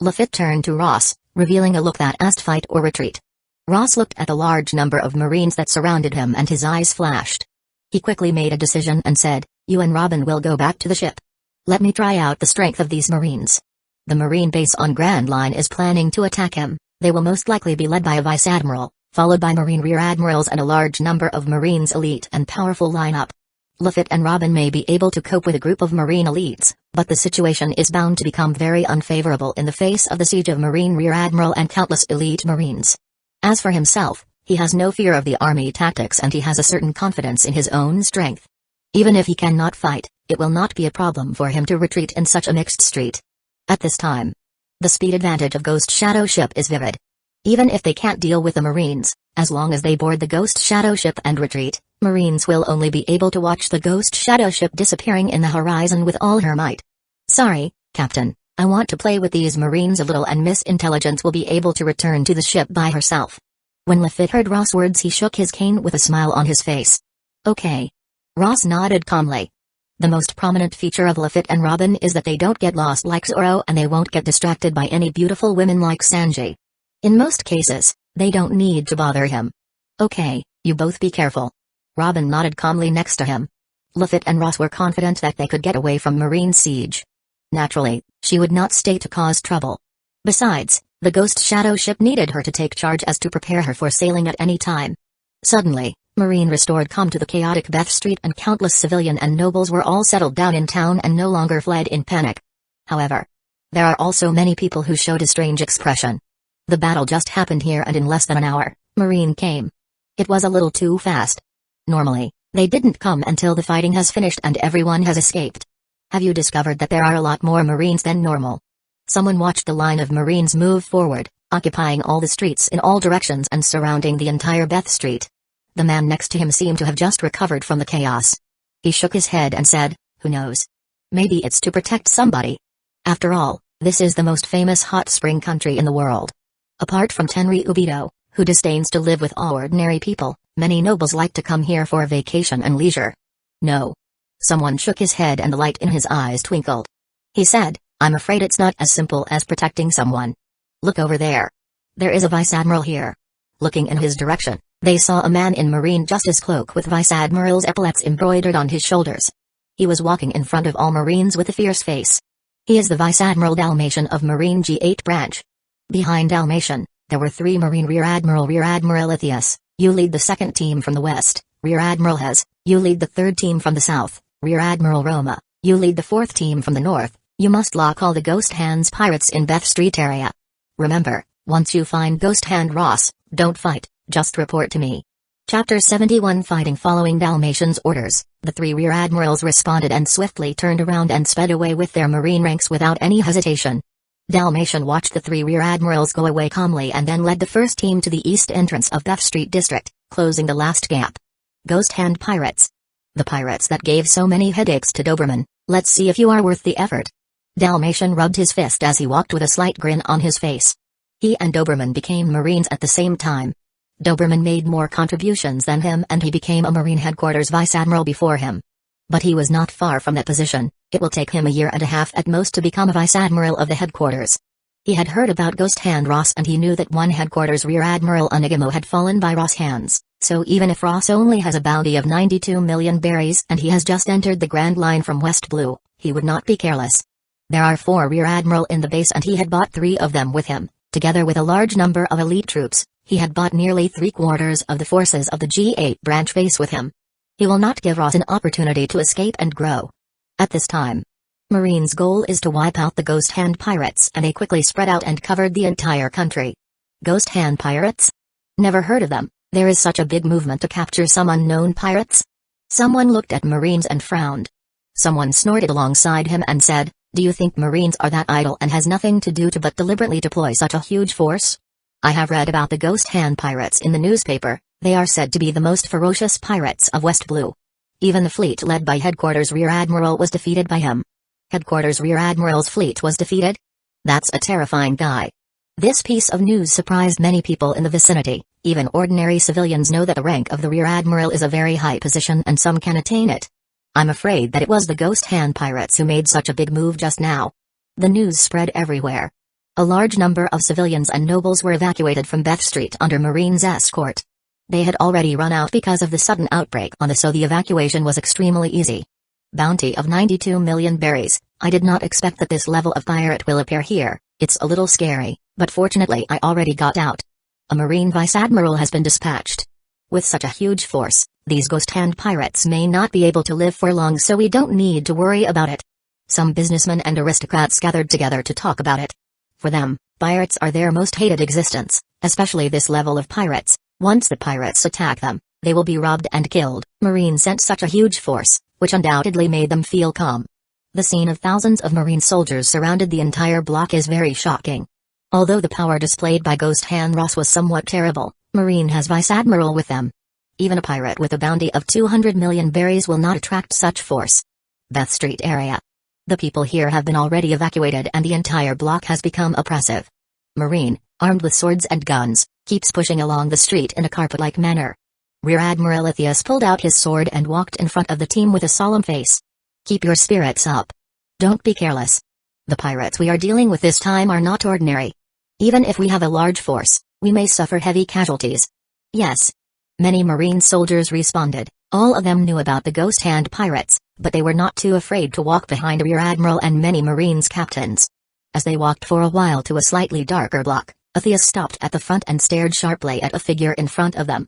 Lafitte turned to Ross, revealing a look that asked fight or retreat. Ross looked at the large number of Marines that surrounded him and his eyes flashed. He quickly made a decision and said, "You and Robin will go back to the ship. Let me try out the strength of these Marines. The Marine base on Grand Line is planning to attack him. They will most likely be led by a Vice Admiral, followed by Marine Rear Admirals and a large number of Marines elite and powerful lineup. Lafitte and Robin may be able to cope with a group of Marine elites, but the situation is bound to become very unfavorable in the face of the siege of Marine Rear Admiral and countless elite Marines. As for himself, he has no fear of the army tactics and he has a certain confidence in his own strength. Even if he cannot fight, it will not be a problem for him to retreat in such a mixed street. At this time, the speed advantage of Ghost Shadow Ship is vivid. Even if they can't deal with the Marines, as long as they board the Ghost Shadow Ship and retreat, Marines will only be able to watch the Ghost Shadow Ship disappearing in the horizon with all her might. "Sorry, Captain, I want to play with these Marines a little," and Miss Intelligence will be able to return to the ship by herself. When Lafitte heard Ross' words, he shook his cane with a smile on his face. "Okay." Ross nodded calmly. The most prominent feature of Lafitte and Robin is that they don't get lost like Zoro and they won't get distracted by any beautiful women like Sanji. In most cases, they don't need to bother him. "Okay, you both be careful." Robin nodded calmly next to him. Lafitte and Ross were confident that they could get away from Marine siege. Naturally, she would not stay to cause trouble. Besides, the Ghost Shadow Ship needed her to take charge as to prepare her for sailing at any time. Suddenly, Marine restored calm to the chaotic Beth Street and countless civilian and nobles were all settled down in town and no longer fled in panic. However, there are also many people who showed a strange expression. The battle just happened here and in less than an hour, Marine came. It was a little too fast. Normally, they didn't come until the fighting has finished and everyone has escaped. Have you discovered that there are a lot more Marines than normal? Someone watched the line of Marines move forward, occupying all the streets in all directions and surrounding the entire Beth Street. The man next to him seemed to have just recovered from the chaos. He shook his head and said, "Who knows? Maybe it's to protect somebody. After all, this is the most famous hot spring country in the world. Apart from Tenri Ubito, who disdains to live with ordinary people, many nobles like to come here for vacation and leisure." "No." Someone shook his head and the light in his eyes twinkled. He said, "I'm afraid it's not as simple as protecting someone. Look over there. There is a Vice Admiral here." Looking in his direction, they saw a man in Marine Justice cloak with Vice Admiral's epaulets embroidered on his shoulders. He was walking in front of all Marines with a fierce face. He is the Vice Admiral Dalmatian of Marine G8 branch. Behind Dalmatian, there were 3 Marine Rear Admiral Ithias, you lead the second team from the west, Rear Admiral Hez, you lead the third team from the south, Rear Admiral Roma, you lead the fourth team from the north. You must lock all the Ghost Hands pirates in Beth Street area. Remember, once you find Ghost Hand Ross, don't fight, just report to me. Chapter 71 Fighting. Following Dalmatian's orders, the 3 Rear Admirals responded and swiftly turned around and sped away with their Marine ranks without any hesitation. Dalmatian watched the 3 Rear Admirals go away calmly and then led the first team to the east entrance of Beth Street District, closing the last gap. Ghost Hand Pirates. The pirates that gave so many headaches to Doberman, let's see if you are worth the effort. Dalmatian rubbed his fist as he walked with a slight grin on his face. He and Doberman became Marines at the same time. Doberman made more contributions than him and he became a Marine Headquarters Vice Admiral before him. But he was not far from that position. It will take him a year and a half at most to become a Vice Admiral of the Headquarters. He had heard about Ghost Hand Ross and he knew that one Headquarters Rear Admiral Onigamo had fallen by Ross' hands, So even if Ross only has a bounty of 92 million berries and he has just entered the Grand Line from West Blue, he would not be careless. There are 4 Rear Admiral in the base and he had bought 3 of them with him, together with a large number of elite troops. He had bought nearly 3/4 of the forces of the G8 branch base with him. He will not give Ross an opportunity to escape and grow. At this time, Marine's goal is to wipe out the Ghost Hand pirates, and they quickly spread out and covered the entire country. Ghost Hand pirates? Never heard of them. There is such a big movement to capture some unknown pirates? Someone looked at Marines and frowned. Someone snorted alongside him and said, "Do you think Marines are that idle and has nothing to do but deliberately deploy such a huge force? I have read about the Ghost Hand pirates in the newspaper. They are said to be the most ferocious pirates of West Blue. Even the fleet led by Headquarters Rear Admiral was defeated by him." Headquarters Rear Admiral's fleet was defeated? That's a terrifying guy. This piece of news surprised many people in the vicinity. Even ordinary civilians know that the rank of the Rear Admiral is a very high position and some can attain it. I'm afraid that it was the Ghost Hand pirates who made such a big move just now. The news spread everywhere. A large number of civilians and nobles were evacuated from Beth Street under Marine's escort. They had already run out because of the sudden outbreak on so the evacuation was extremely easy. Bounty of 92 million berries. I did not expect that this level of pirate will appear here. It's a little scary, but fortunately I already got out. A Marine Vice Admiral has been dispatched. With such a huge force, these Ghost Hand pirates may not be able to live for long, so we don't need to worry about it. Some businessmen and aristocrats gathered together to talk about it. For them, pirates are their most hated existence, especially this level of pirates. Once the pirates attack them, they will be robbed and killed. Marine sent such a huge force, which undoubtedly made them feel calm. The scene of thousands of Marine soldiers surrounded the entire block is very shocking. Although the power displayed by Ghost Hand Ross was somewhat terrible, Marine has Vice Admiral with them. Even a pirate with a bounty of 200 million berries will not attract such force. Beth Street area. The people here have been already evacuated and the entire block has become oppressive. Marine, armed with swords and guns, keeps pushing along the street in a carpet-like manner. Rear Admiral Ithias pulled out his sword and walked in front of the team with a solemn face. Keep your spirits up. Don't be careless. The pirates we are dealing with this time are not ordinary. Even if we have a large force, we may suffer heavy casualties. Yes. Many Marine soldiers responded. All of them knew about the Ghost Hand pirates, but they were not too afraid to walk behind Rear Admiral and many Marines captains. As they walked for a while to a slightly darker block, Ithias stopped at the front and stared sharply at a figure in front of them.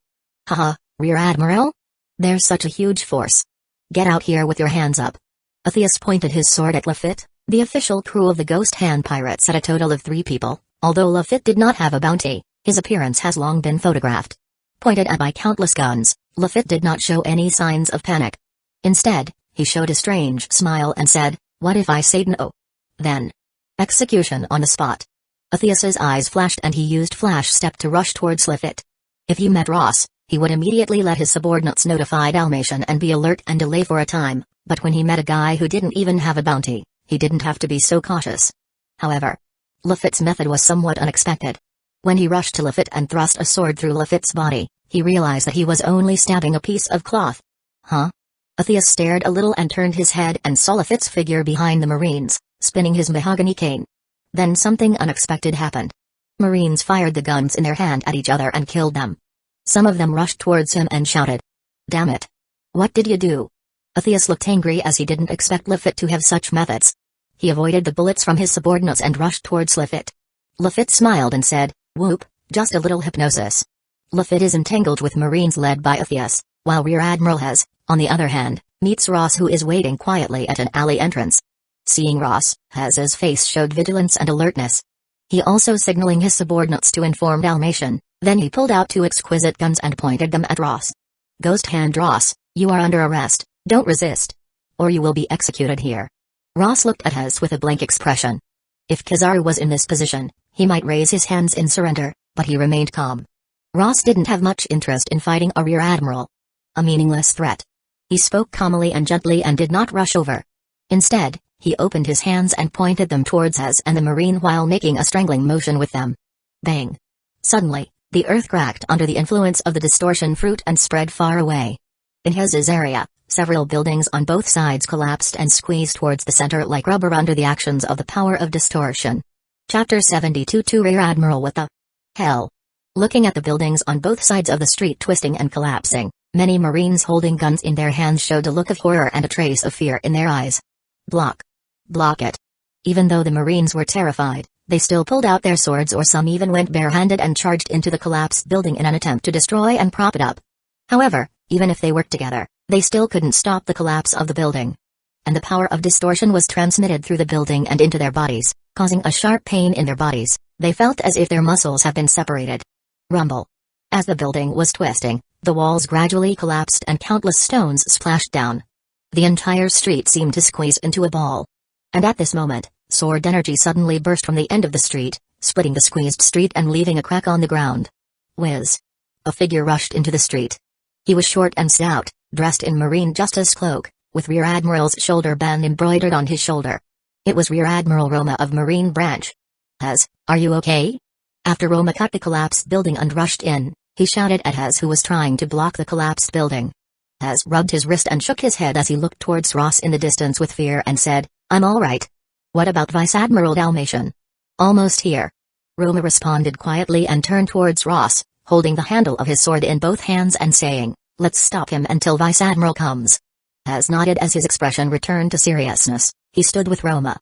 Haha, Rear Admiral? There's such a huge force. Get out here with your hands up. Ithias pointed his sword at Lafitte. The official crew of the Ghost Hand pirates had a total of 3 people. Although Lafitte did not have a bounty, his appearance has long been photographed. Pointed at by countless guns, Lafitte did not show any signs of panic. Instead, he showed a strange smile and said, "What if I say no?" Then, execution on the spot. Ithias's eyes flashed and he used flash step to rush towards Lafitte. If he met Ross, he would immediately let his subordinates notify Dalmatian and be alert and delay for a time, but when he met a guy who didn't even have a bounty, he didn't have to be so cautious. However, Lafitte's method was somewhat unexpected. When he rushed to Lafitte and thrust a sword through Lafitte's body, he realized that he was only stabbing a piece of cloth. Huh? Ithias stared a little and turned his head and saw Lafitte's figure behind the Marines, spinning his mahogany cane. Then something unexpected happened. Marines fired the guns in their hand at each other and killed them. Some of them rushed towards him and shouted, "Damn it! What did you do?" Ithias looked angry as he didn't expect Lafitte to have such methods. He avoided the bullets from his subordinates and rushed towards Lafitte. Lafitte smiled and said, "Whoop, just a little hypnosis." Lafitte is entangled with Marines led by Ithias, while Rear Admiral Hez, on the other hand, meets Ross, who is waiting quietly at an alley entrance. Seeing Ross, Hez's face showed vigilance and alertness. He also signaling his subordinates to inform Dalmatian, then he pulled out 2 exquisite guns and pointed them at Ross. "Ghost Hand Ross, you are under arrest, don't resist. Or you will be executed here." Ross looked at Hez with a blank expression. If Kizaru was in this position, he might raise his hands in surrender, but he remained calm. Ross didn't have much interest in fighting a Rear Admiral. A meaningless threat. He spoke calmly and gently and did not rush over. Instead, he opened his hands and pointed them towards Hez and the Marine while making a strangling motion with them. Bang! Suddenly, the earth cracked under the influence of the distortion fruit and spread far away. In Hez's area, several buildings on both sides collapsed and squeezed towards the center like rubber under the actions of the power of distortion. Chapter 72 to Rear Admiral, what the hell? Looking at the buildings on both sides of the street twisting and collapsing, many Marines holding guns in their hands showed a look of horror and a trace of fear in their eyes. Block. Block it. Even though the Marines were terrified, they still pulled out their swords, or some even went barehanded and charged into the collapsed building in an attempt to destroy and prop it up. However, even if they worked together, they still couldn't stop the collapse of the building. And the power of distortion was transmitted through the building and into their bodies, causing a sharp pain in their bodies. They felt as if their muscles have been separated. Rumble. As the building was twisting, the walls gradually collapsed and countless stones splashed down. The entire street seemed to squeeze into a ball. And at this moment, sword energy suddenly burst from the end of the street, splitting the squeezed street and leaving a crack on the ground. Whiz. A figure rushed into the street. He was short and stout, dressed in Marine Justice cloak, with Rear Admiral's shoulder band embroidered on his shoulder. It was Rear Admiral Roma of Marine Branch. Are you okay? After Roma cut the collapsed building and rushed in, he shouted at Hez, who was trying to block the collapsed building. Hez rubbed his wrist and shook his head as he looked towards Ross in the distance with fear and said, "I'm all right. What about Vice Admiral Dalmatian?" "Almost here." Roma responded quietly and turned towards Ross, holding the handle of his sword in both hands and saying, "Let's stop him until Vice Admiral comes." Hez nodded as his expression returned to seriousness. He stood with Roma.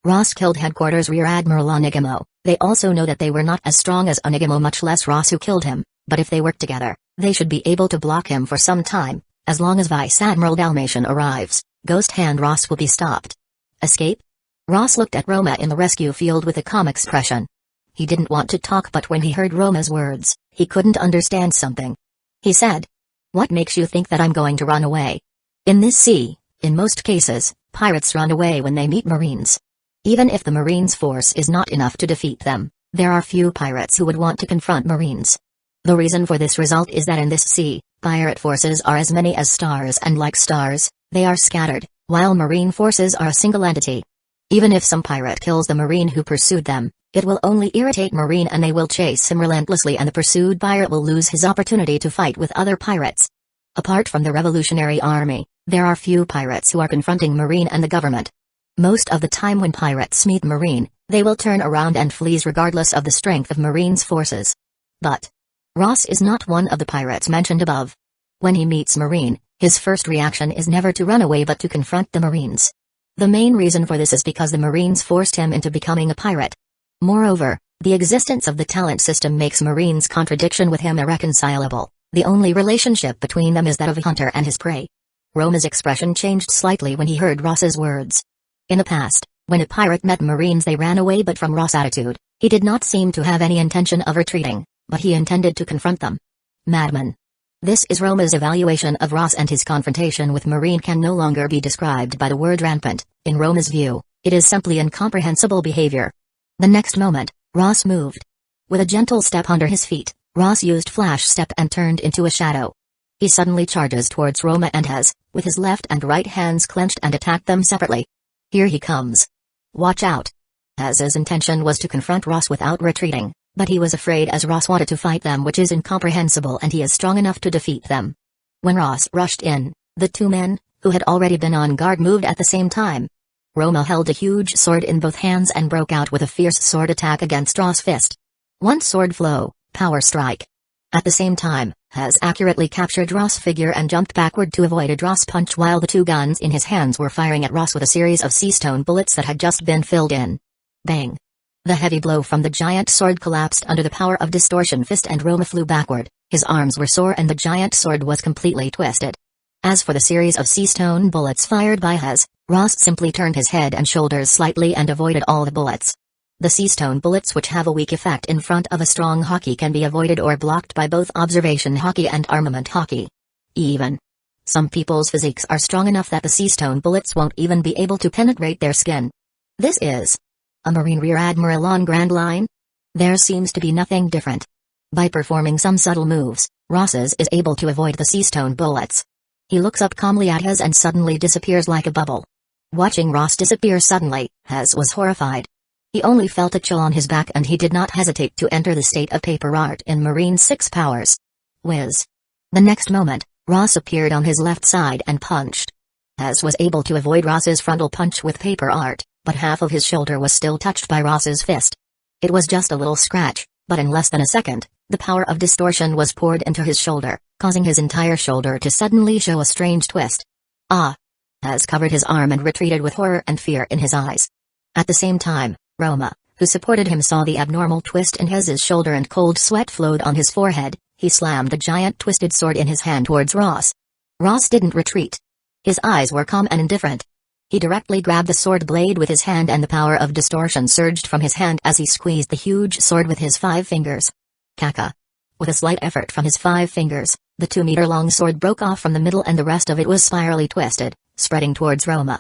Ross killed Headquarters Rear Admiral Onigamo. They also know that they were not as strong as Onigamo, much less Ross who killed him, but if they work together, they should be able to block him for some time. As long as Vice Admiral Dalmatian arrives, Ghost Hand Ross will be stopped. Escape? Ross looked at Roma in the rescue field with a calm expression. He didn't want to talk, but when he heard Roma's words, he couldn't understand something. He said, "What makes you think that I'm going to run away? In this sea, in most cases, pirates run away when they meet Marines. Even if the Marines' force is not enough to defeat them, there are few pirates who would want to confront Marines. The reason for this result is that in this sea, pirate forces are as many as stars, and like stars, they are scattered, while Marine forces are a single entity. Even if some pirate kills the Marine who pursued them, it will only irritate Marine and they will chase him relentlessly, and the pursued pirate will lose his opportunity to fight with other pirates. Apart from the Revolutionary Army, there are few pirates who are confronting Marine and the government. Most of the time when pirates meet Marine, they will turn around and flee regardless of the strength of Marine's forces. But Ross is not one of the pirates mentioned above. When he meets Marine, his first reaction is never to run away but to confront the Marines. The main reason for this is because the Marines forced him into becoming a pirate. Moreover, the existence of the talent system makes Marine's contradiction with him irreconcilable. The only relationship between them is that of a hunter and his prey. Roma's expression changed slightly when he heard Ross's words. In the past, when a pirate met Marines they ran away, but from Ross' attitude, he did not seem to have any intention of retreating, but he intended to confront them. Madman. This is Roma's evaluation of Ross, and his confrontation with Marine can no longer be described by the word rampant. In Roma's view, it is simply incomprehensible behavior. The next moment, Ross moved. With a gentle step under his feet, Ross used flash step and turned into a shadow. He suddenly charges towards Roma and Hez, with his left and right hands clenched, and attacked them separately. Here he comes. Watch out. Hez's intention was to confront Ross without retreating, but he was afraid as Ross wanted to fight them, which is incomprehensible, and he is strong enough to defeat them. When Ross rushed in, the two men, who had already been on guard, moved at the same time. Roma held a huge sword in both hands and broke out with a fierce sword attack against Ross' fist. One sword flow, power strike. At the same time, Hez accurately captured Ross' figure and jumped backward to avoid a Ross punch, while the two guns in his hands were firing at Ross with a series of sea stone bullets that had just been filled in. Bang! The heavy blow from the giant sword collapsed under the power of distortion fist, and Roma flew backward. His arms were sore and the giant sword was completely twisted. As for the series of sea stone bullets fired by Hez, Ross simply turned his head and shoulders slightly and avoided all the bullets. The sea stone bullets, which have a weak effect in front of a strong hockey, can be avoided or blocked by both observation hockey and armament hockey. Even some people's physiques are strong enough that the sea stone bullets won't even be able to penetrate their skin. This is a Marine Rear Admiral on Grand Line? There seems to be nothing different. By performing some subtle moves, Ross's is able to avoid the sea stone bullets. He looks up calmly at Hez and suddenly disappears like a bubble. Watching Ross disappear suddenly, Hez was horrified. He only felt a chill on his back, and he did not hesitate to enter the state of paper art in Marine 6 powers. Whiz. The next moment, Ross appeared on his left side and punched. Hez was able to avoid Ross's frontal punch with paper art, but half of his shoulder was still touched by Ross's fist. It was just a little scratch, but in less than a second, The power of distortion was poured into his shoulder, causing his entire shoulder to suddenly show a strange twist. Ah! Has covered his arm and retreated with horror and fear in his eyes. At the same time, Roma, who supported him, saw the abnormal twist in his shoulder and cold sweat flowed on his forehead. He slammed the giant twisted sword in his hand towards Ross. Ross didn't retreat. His eyes were calm and indifferent. He directly grabbed the sword blade with his hand and the power of distortion surged from his hand as he squeezed the huge sword with his 5 fingers. Kaka. With a slight effort from his 5 fingers, the 2-meter-long sword broke off from the middle and the rest of it was spirally twisted, spreading towards Roma.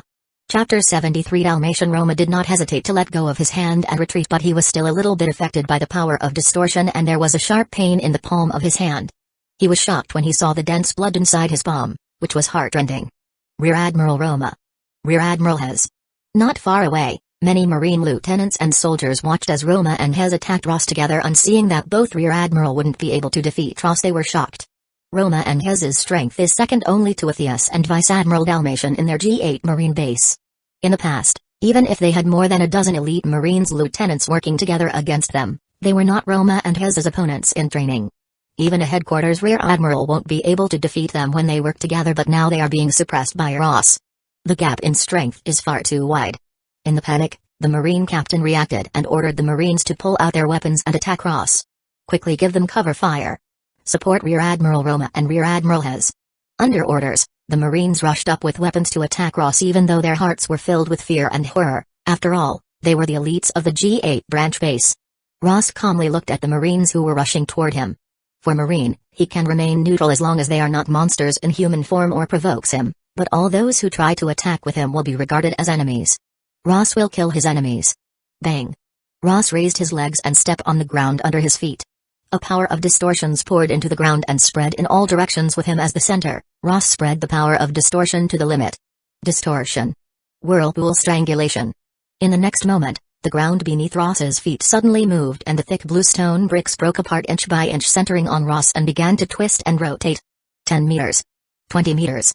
Chapter 73 Dalmatian Roma did not hesitate to let go of his hand and retreat, but he was still a little bit affected by the power of distortion and there was a sharp pain in the palm of his hand. He was shocked when he saw the dense blood inside his palm, which was heart-rending. Rear Admiral Roma. Rear Admiral Hez. Not far away, many Marine lieutenants and soldiers watched as Roma and Hez attacked Ross together. On seeing that both Rear Admiral wouldn't be able to defeat Ross, they were shocked. Roma and Hez's strength is second only to Atheus and Vice Admiral Dalmatian in their G8 Marine base. In the past, even if they had more than a dozen elite Marines lieutenants working together against them, they were not Roma and Hez's opponents in training. Even a headquarters Rear Admiral won't be able to defeat them when they work together, but now they are being suppressed by Ross. The gap in strength is far too wide. In the panic, the Marine captain reacted and ordered the Marines to pull out their weapons and attack Ross. Quickly give them cover fire. Support Rear Admiral Roma and Rear Admiral Hez. Under orders, the Marines rushed up with weapons to attack Ross even though their hearts were filled with fear and horror. After all, they were the elites of the G8 branch base. Ross calmly looked at the Marines who were rushing toward him. For Marine, he can remain neutral as long as they are not monsters in human form or provokes him, but all those who try to attack with him will be regarded as enemies. Ross will kill his enemies. Bang! Ross raised his legs and stepped on the ground under his feet. A power of distortions poured into the ground and spread in all directions with him as the center. Ross spread the power of distortion to the limit. Distortion. Whirlpool strangulation. In the next moment, the ground beneath Ross's feet suddenly moved and the thick blue stone bricks broke apart inch by inch, centering on Ross and began to twist and rotate. 10 meters. 20 meters.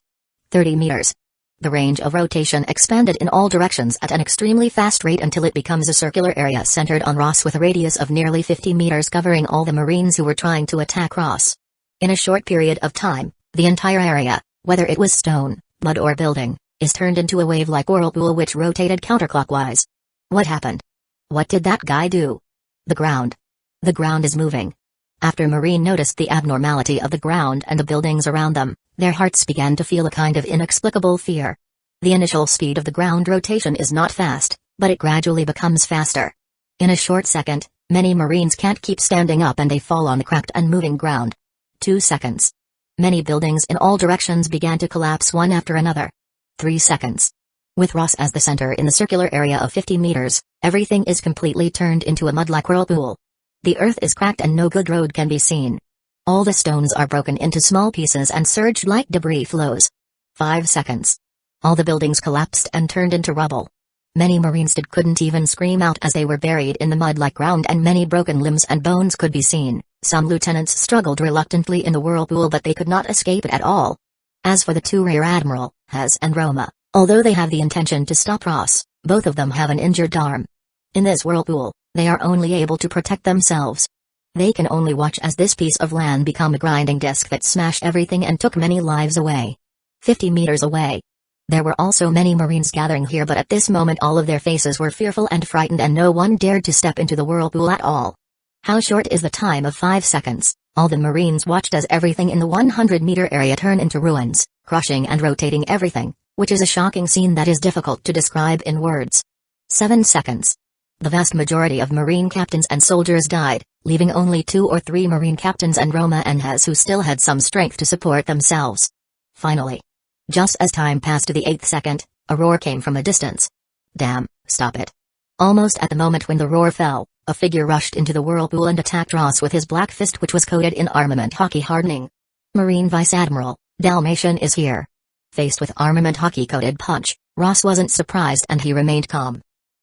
30 meters. The range of rotation expanded in all directions at an extremely fast rate until it becomes a circular area centered on Ross with a radius of nearly 50 meters covering all the Marines who were trying to attack Ross. In a short period of time, the entire area, whether it was stone, mud or building, is turned into a wave-like whirlpool which rotated counterclockwise. What happened? What did that guy do? The ground. The ground is moving. After Marine noticed the abnormality of the ground and the buildings around them, their hearts began to feel a kind of inexplicable fear. The initial speed of the ground rotation is not fast, but it gradually becomes faster. In a short second, many Marines can't keep standing up and they fall on the cracked and moving ground. 2 seconds. Many buildings in all directions began to collapse one after another. 3 seconds. With Ross as the center in the circular area of 50 meters, everything is completely turned into a mud-like whirlpool. The earth is cracked and no good road can be seen. All the stones are broken into small pieces and surged like debris flows. 5 seconds. All the buildings collapsed and turned into rubble. Many Marines couldn't even scream out as they were buried in the mud-like ground and many broken limbs and bones could be seen. Some lieutenants struggled reluctantly in the whirlpool but they could not escape it at all. As for the 2 Rear Admiral, Hez and Roma, although they have the intention to stop Ross, both of them have an injured arm. In this whirlpool, they are only able to protect themselves. They can only watch as this piece of land become a grinding disc that smashed everything and took many lives away. 50 meters away. There were also many Marines gathering here, but at this moment all of their faces were fearful and frightened and no one dared to step into the whirlpool at all. How short is the time of 5 seconds? All the Marines watched as everything in the 100-meter area turned into ruins, crushing and rotating everything, which is a shocking scene that is difficult to describe in words. 7 seconds. The vast majority of Marine captains and soldiers died, leaving only 2 or 3 Marine captains and Roma and Hez who still had some strength to support themselves. Finally, just as time passed to the 8th second, a roar came from a distance. Damn, stop it. Almost at the moment when the roar fell, a figure rushed into the whirlpool and attacked Ross with his black fist which was coated in armament hockey hardening. Marine Vice Admiral Dalmatian is here. Faced with armament hockey-coated punch, Ross wasn't surprised and he remained calm.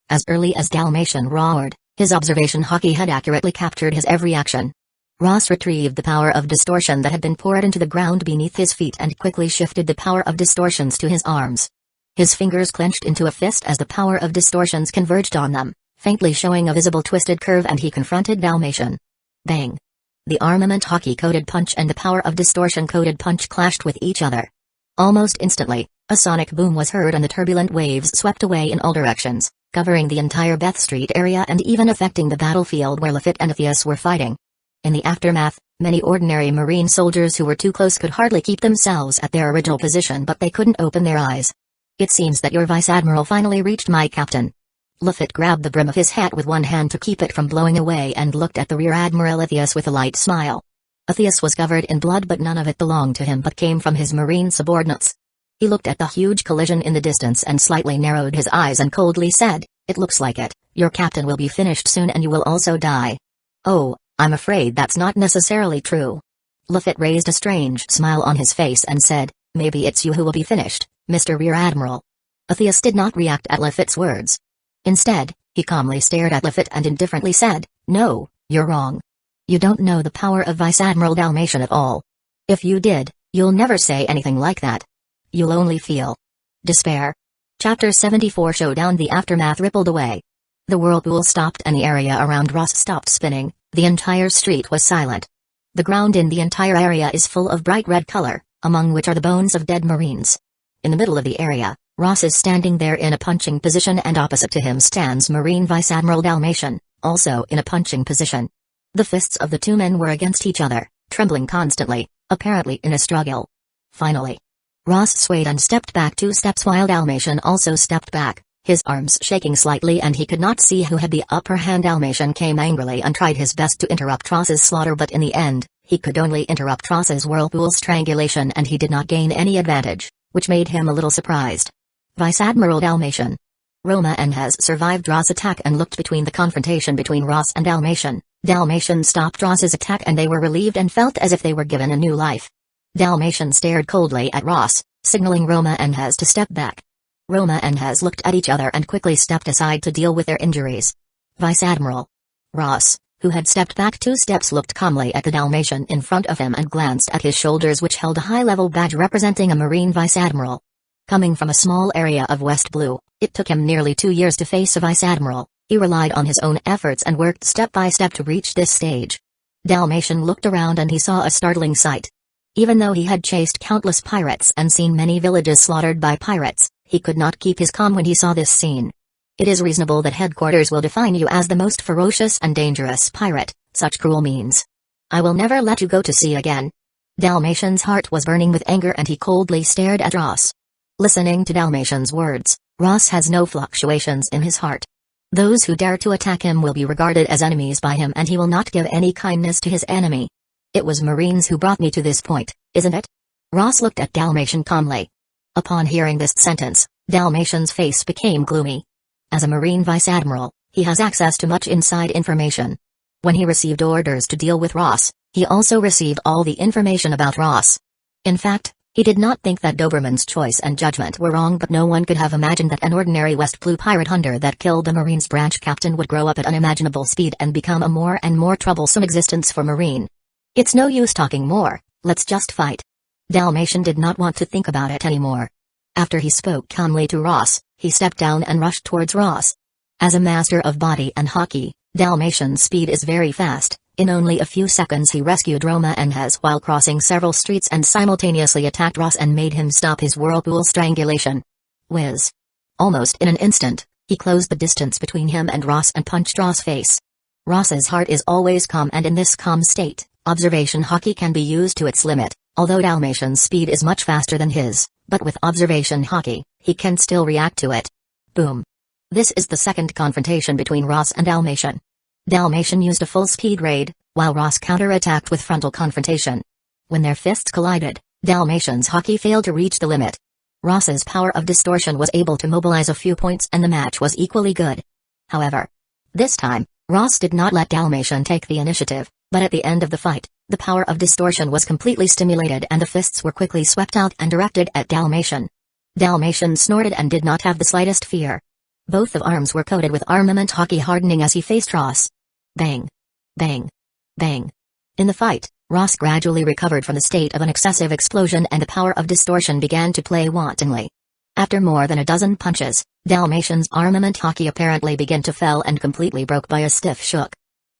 As early as Dalmatian roared, his observation hockey had accurately captured his every action. Ross retrieved the power of distortion that had been poured into the ground beneath his feet and quickly shifted the power of distortions to his arms. His fingers clenched into a fist as the power of distortions converged on them, faintly showing a visible twisted curve, and he confronted Dalmatian. Bang! The armament hockey-coated punch and the power of distortion-coated punch clashed with each other. Almost instantly, a sonic boom was heard and the turbulent waves swept away in all directions, covering the entire Beth Street area and even affecting the battlefield where Lafitte and Atheus were fighting. In the aftermath, many ordinary Marine soldiers who were too close could hardly keep themselves at their original position, but they couldn't open their eyes. "It seems that your Vice Admiral finally reached, my captain." Lafitte grabbed the brim of his hat with one hand to keep it from blowing away and looked at the Rear Admiral Atheus with a light smile. Atheus was covered in blood, but none of it belonged to him but came from his Marine subordinates. He looked at the huge collision in the distance and slightly narrowed his eyes and coldly said, "It looks like it. Your captain will be finished soon and you will also die." "Oh, I'm afraid that's not necessarily true." Lafitte raised a strange smile on his face and said, "Maybe it's you who will be finished, Mr. Rear Admiral." Atheus did not react at Lafitte's words. Instead, he calmly stared at Lafitte and indifferently said, "No, you're wrong. You don't know the power of Vice Admiral Dalmatian at all. If you did, you'll never say anything like that. You'll only feel despair." Chapter 74 Showdown. The aftermath rippled away. The whirlpool stopped and the area around Ross stopped spinning. The entire street was silent. The ground in the entire area is full of bright red color, among which are the bones of dead Marines. In the middle of the area, Ross is standing there in a punching position and opposite to him stands Marine Vice Admiral Dalmatian, also in a punching position. The fists of the two men were against each other, trembling constantly, apparently in a struggle. Finally, Ross swayed and stepped back 2 steps while Dalmatian also stepped back, his arms shaking slightly and he could not see who had the upper hand. Dalmatian came angrily and tried his best to interrupt Ross's slaughter, but in the end, he could only interrupt Ross's whirlpool strangulation and he did not gain any advantage, which made him a little surprised. Vice Admiral Dalmatian. Roma has survived Ross' attack and looked between the confrontation between Ross and Dalmatian. Dalmatian stopped Ross's attack and they were relieved and felt as if they were given a new life. Dalmatian stared coldly at Ross, signaling Roma has to step back. Roma has looked at each other and quickly stepped aside to deal with their injuries. Vice Admiral. Ross, who had stepped back 2 steps, looked calmly at the Dalmatian in front of him and glanced at his shoulders, which held a high-level badge representing a Marine Vice Admiral. Coming from a small area of West Blue, it took him nearly 2 years to face a Vice Admiral. He relied on his own efforts and worked step by step to reach this stage. Dalmatian looked around and he saw a startling sight. Even though he had chased countless pirates and seen many villages slaughtered by pirates, he could not keep his calm when he saw this scene. It is reasonable that headquarters will define you as the most ferocious and dangerous pirate. Such cruel means. I will never let you go to sea again. Dalmatian's heart was burning with anger and he coldly stared at Ross. Listening to Dalmatian's words, Ross has no fluctuations in his heart. Those who dare to attack him will be regarded as enemies by him and he will not give any kindness to his enemy. It was Marines who brought me to this point, isn't it? Ross looked at Dalmatian calmly. Upon hearing this sentence, Dalmatian's face became gloomy. As a Marine Vice Admiral, he has access to much inside information. When he received orders to deal with Ross, he also received all the information about Ross. In fact, he did not think that Doberman's choice and judgment were wrong, but no one could have imagined that an ordinary West Blue pirate hunter that killed the Marines branch captain would grow up at unimaginable speed and become a more and more troublesome existence for Marine. It's no use talking more, let's just fight. Dalmatian did not want to think about it anymore. After he spoke calmly to Ross, he stepped down and rushed towards Ross. As a master of body and hockey, Dalmatian's speed is very fast. In only a few seconds he rescued Roma while crossing several streets and simultaneously attacked Ross and made him stop his whirlpool strangulation. Whiz. Almost in an instant, he closed the distance between him and Ross and punched Ross' face. Ross's heart is always calm, and in this calm state, observation hockey can be used to its limit. Although Dalmatian's speed is much faster than his, but with observation hockey, he can still react to it. Boom. This is the second confrontation between Ross and Dalmatian. Dalmatian used a full-speed raid, while Ross counter-attacked with frontal confrontation. When their fists collided, Dalmatian's hockey failed to reach the limit. Ross's power of distortion was able to mobilize a few points and the match was equally good. However, this time, Ross did not let Dalmatian take the initiative, but at the end of the fight, the power of distortion was completely stimulated and the fists were quickly swept out and directed at Dalmatian. Dalmatian snorted and did not have the slightest fear. Both of arms were coated with armament hockey, hardening as he faced Ross. Bang. Bang. Bang. In the fight, Ross gradually recovered from the state of an excessive explosion and the power of distortion began to play wantonly. After more than a dozen punches, Dalmatian's armament hockey apparently began to fail and completely broke by a stiff shook.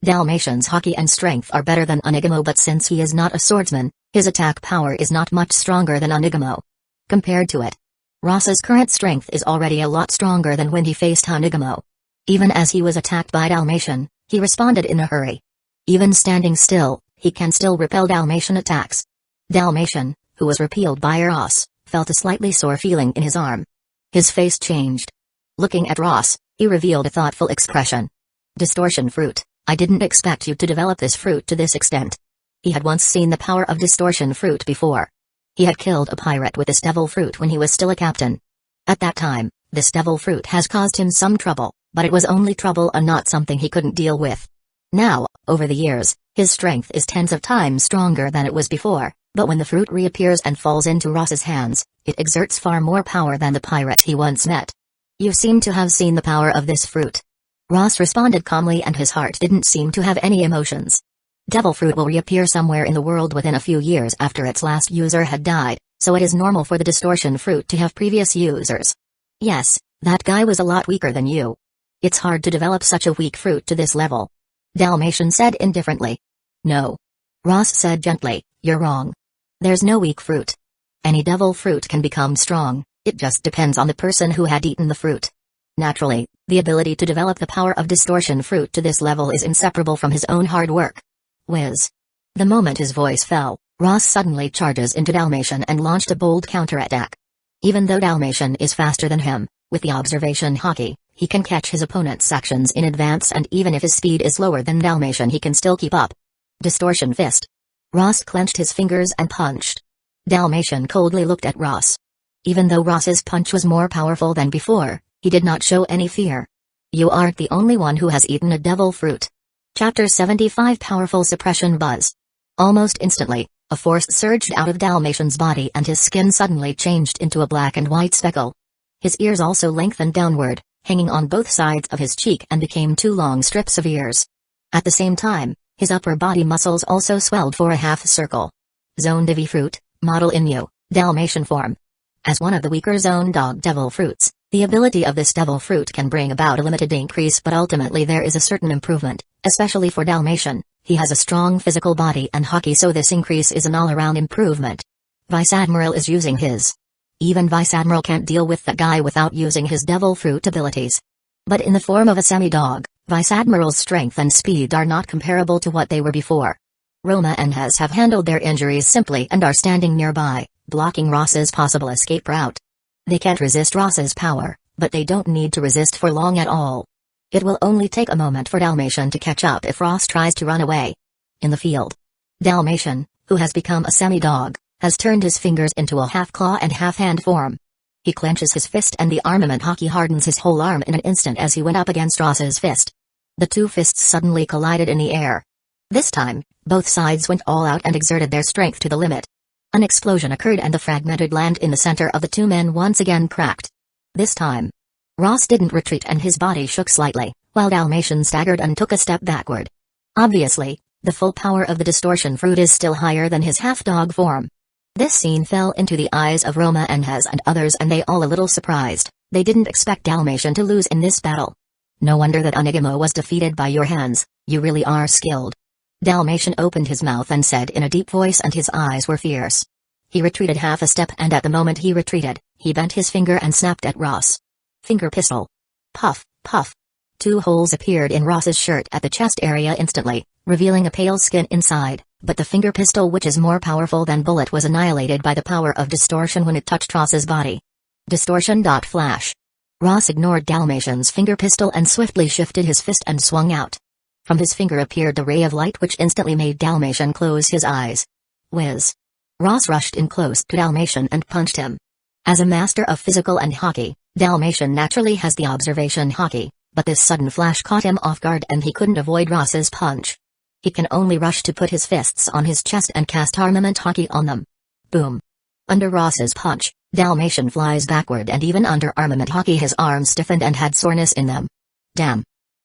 Dalmatian's haki and strength are better than Onigamo, but since he is not a swordsman, his attack power is not much stronger than Onigamo. Compared to it, Ross's current strength is already a lot stronger than when he faced Onigamo. Even as he was attacked by Dalmatian, he responded in a hurry. Even standing still, he can still repel Dalmatian attacks. Dalmatian, who was repelled by Ross, felt a slightly sore feeling in his arm. His face changed. Looking at Ross, he revealed a thoughtful expression. Distortion fruit, I didn't expect you to develop this fruit to this extent. He had once seen the power of distortion fruit before. He had killed a pirate with this devil fruit when he was still a captain. At that time, this devil fruit has caused him some trouble, but it was only trouble and not something he couldn't deal with. Now, over the years, his strength is tens of times stronger than it was before, but when the fruit reappears and falls into Ross's hands, it exerts far more power than the pirate he once met. You seem to have seen the power of this fruit. Ross responded calmly, and his heart didn't seem to have any emotions. Devil fruit will reappear somewhere in the world within a few years after its last user had died, so it is normal for the distortion fruit to have previous users. Yes, that guy was a lot weaker than you. It's hard to develop such a weak fruit to this level. Dalmatian said indifferently. No. Ross said gently, you're wrong. There's no weak fruit. Any devil fruit can become strong, it just depends on the person who had eaten the fruit. Naturally, the ability to develop the power of distortion fruit to this level is inseparable from his own hard work. Whiz. The moment his voice fell, Ross suddenly charges into Dalmatian and launched a bold counterattack. Even though Dalmatian is faster than him, with the observation haki, he can catch his opponent's actions in advance, and even if his speed is lower than Dalmatian, he can still keep up. Distortion fist. Ross clenched his fingers and punched. Dalmatian coldly looked at Ross. Even though Ross's punch was more powerful than before, he did not show any fear. You aren't the only one who has eaten a devil fruit. Chapter 75 Powerful Suppression Buzz. Almost instantly, a force surged out of Dalmatian's body and his skin suddenly changed into a black and white speckle. His ears also lengthened downward, hanging on both sides of his cheek, and became two long strips of ears. At the same time, his upper body muscles also swelled for a half circle. Zone Divi fruit, model Inu, Dalmatian form. As one of the weaker zone dog devil fruits, the ability of this devil fruit can bring about a limited increase, but ultimately there is a certain improvement, especially for Dalmatian. He has a strong physical body and haki, so this increase is an all-around improvement. Vice Admiral is using his. Even Vice Admiral can't deal with that guy without using his devil fruit abilities. But in the form of a semi-dog, Vice Admiral's strength and speed are not comparable to what they were before. Roma and Hez have handled their injuries simply and are standing nearby, blocking Ross's possible escape route. They can't resist Ross's power, but they don't need to resist for long at all. It will only take a moment for Dalmatian to catch up if Ross tries to run away. In the field, Dalmatian, who has become a semi-dog, has turned his fingers into a half-claw and half-hand form. He clenches his fist and the armament haki hardens his whole arm in an instant as he went up against Ross's fist. The two fists suddenly collided in the air. This time, both sides went all out and exerted their strength to the limit. An explosion occurred and the fragmented land in the center of the two men once again cracked. This time, Ross didn't retreat and his body shook slightly, while Dalmatian staggered and took a step backward. Obviously, the full power of the distortion fruit is still higher than his half-dog form. This scene fell into the eyes of Roma and Hez and others, and they all a little surprised. They didn't expect Dalmatian to lose in this battle. No wonder that Onigamo was defeated by your hands, you really are skilled. Dalmatian opened his mouth and said in a deep voice, and his eyes were fierce. He retreated half a step, and at the moment he retreated, he bent his finger and snapped at Ross. Finger pistol. Puff, puff. Two holes appeared in Ross's shirt at the chest area instantly, revealing a pale skin inside, but the finger pistol, which is more powerful than bullet, was annihilated by the power of distortion when it touched Ross's body. Distortion. Flash. Ross ignored Dalmatian's finger pistol and swiftly shifted his fist and swung out. From his finger appeared a ray of light which instantly made Dalmatian close his eyes. Whiz. Ross rushed in close to Dalmatian and punched him. As a master of physical and haki, Dalmatian naturally has the observation haki, but this sudden flash caught him off guard and he couldn't avoid Ross's punch. He can only rush to put his fists on his chest and cast armament haki on them. Boom. Under Ross's punch, Dalmatian flies backward, and even under armament haki his arms stiffened and had soreness in them. Damn.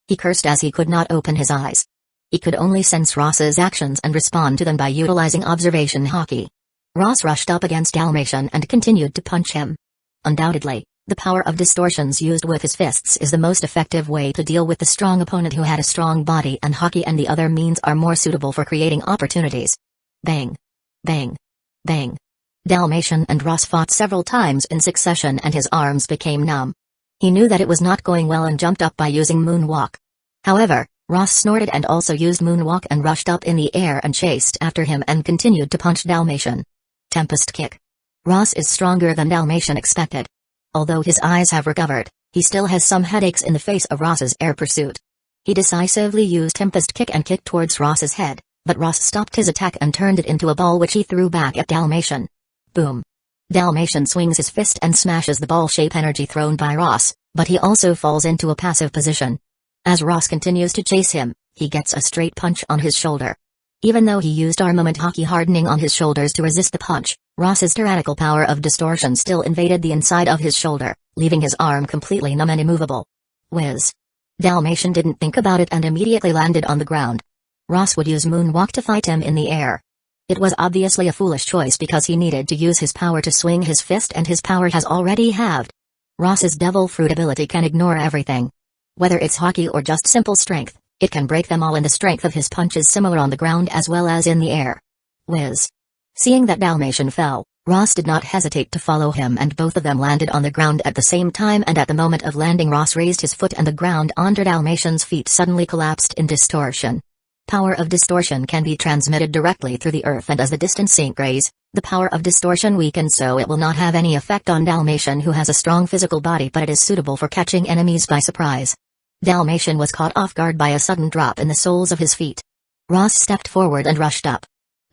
He cursed as he could not open his eyes. He could only sense Ross's actions and respond to them by utilizing observation haki. Ross rushed up against Dalmatian and continued to punch him. Undoubtedly, The power of distortions used with his fists is the most effective way to deal with the strong opponent who had a strong body, and haki and the other means are more suitable for creating opportunities. Bang! Bang! Bang! Dalmatian and Ross fought several times in succession and his arms became numb. He knew that it was not going well and jumped up by using Moonwalk. However, Ross snorted and also used Moonwalk and rushed up in the air and chased after him and continued to punch Dalmatian. Tempest Kick. Ross is stronger than Dalmatian expected. Although his eyes have recovered, he still has some headaches in the face of Ross's air pursuit. He decisively used Tempest Kick and kicked towards Ross's head, but Ross stopped his attack and turned it into a ball which he threw back at Dalmatian. Boom. Dalmatian swings his fist and smashes the ball-shape energy thrown by Ross, but he also falls into a passive position. As Ross continues to chase him, he gets a straight punch on his shoulder. Even though he used armament haki hardening on his shoulders to resist the punch, Ross's tyrannical power of distortion still invaded the inside of his shoulder, leaving his arm completely numb and immovable. Whiz. Dalmatian didn't think about it and immediately landed on the ground. Ross would use Moonwalk to fight him in the air. It was obviously a foolish choice because he needed to use his power to swing his fist and his power has already halved. Ross's Devil Fruit ability can ignore everything. Whether it's haki or just simple strength, it can break them all, and the strength of his punch is similar on the ground as well as in the air. Whiz. Seeing that Dalmatian fell, Ross did not hesitate to follow him and both of them landed on the ground at the same time, and at the moment of landing Ross raised his foot and the ground under Dalmatian's feet suddenly collapsed in distortion. Power of distortion can be transmitted directly through the earth, and as the distance increases, the power of distortion weakens, so it will not have any effect on Dalmatian who has a strong physical body, but it is suitable for catching enemies by surprise. Dalmatian was caught off guard by a sudden drop in the soles of his feet. Ross stepped forward and rushed up.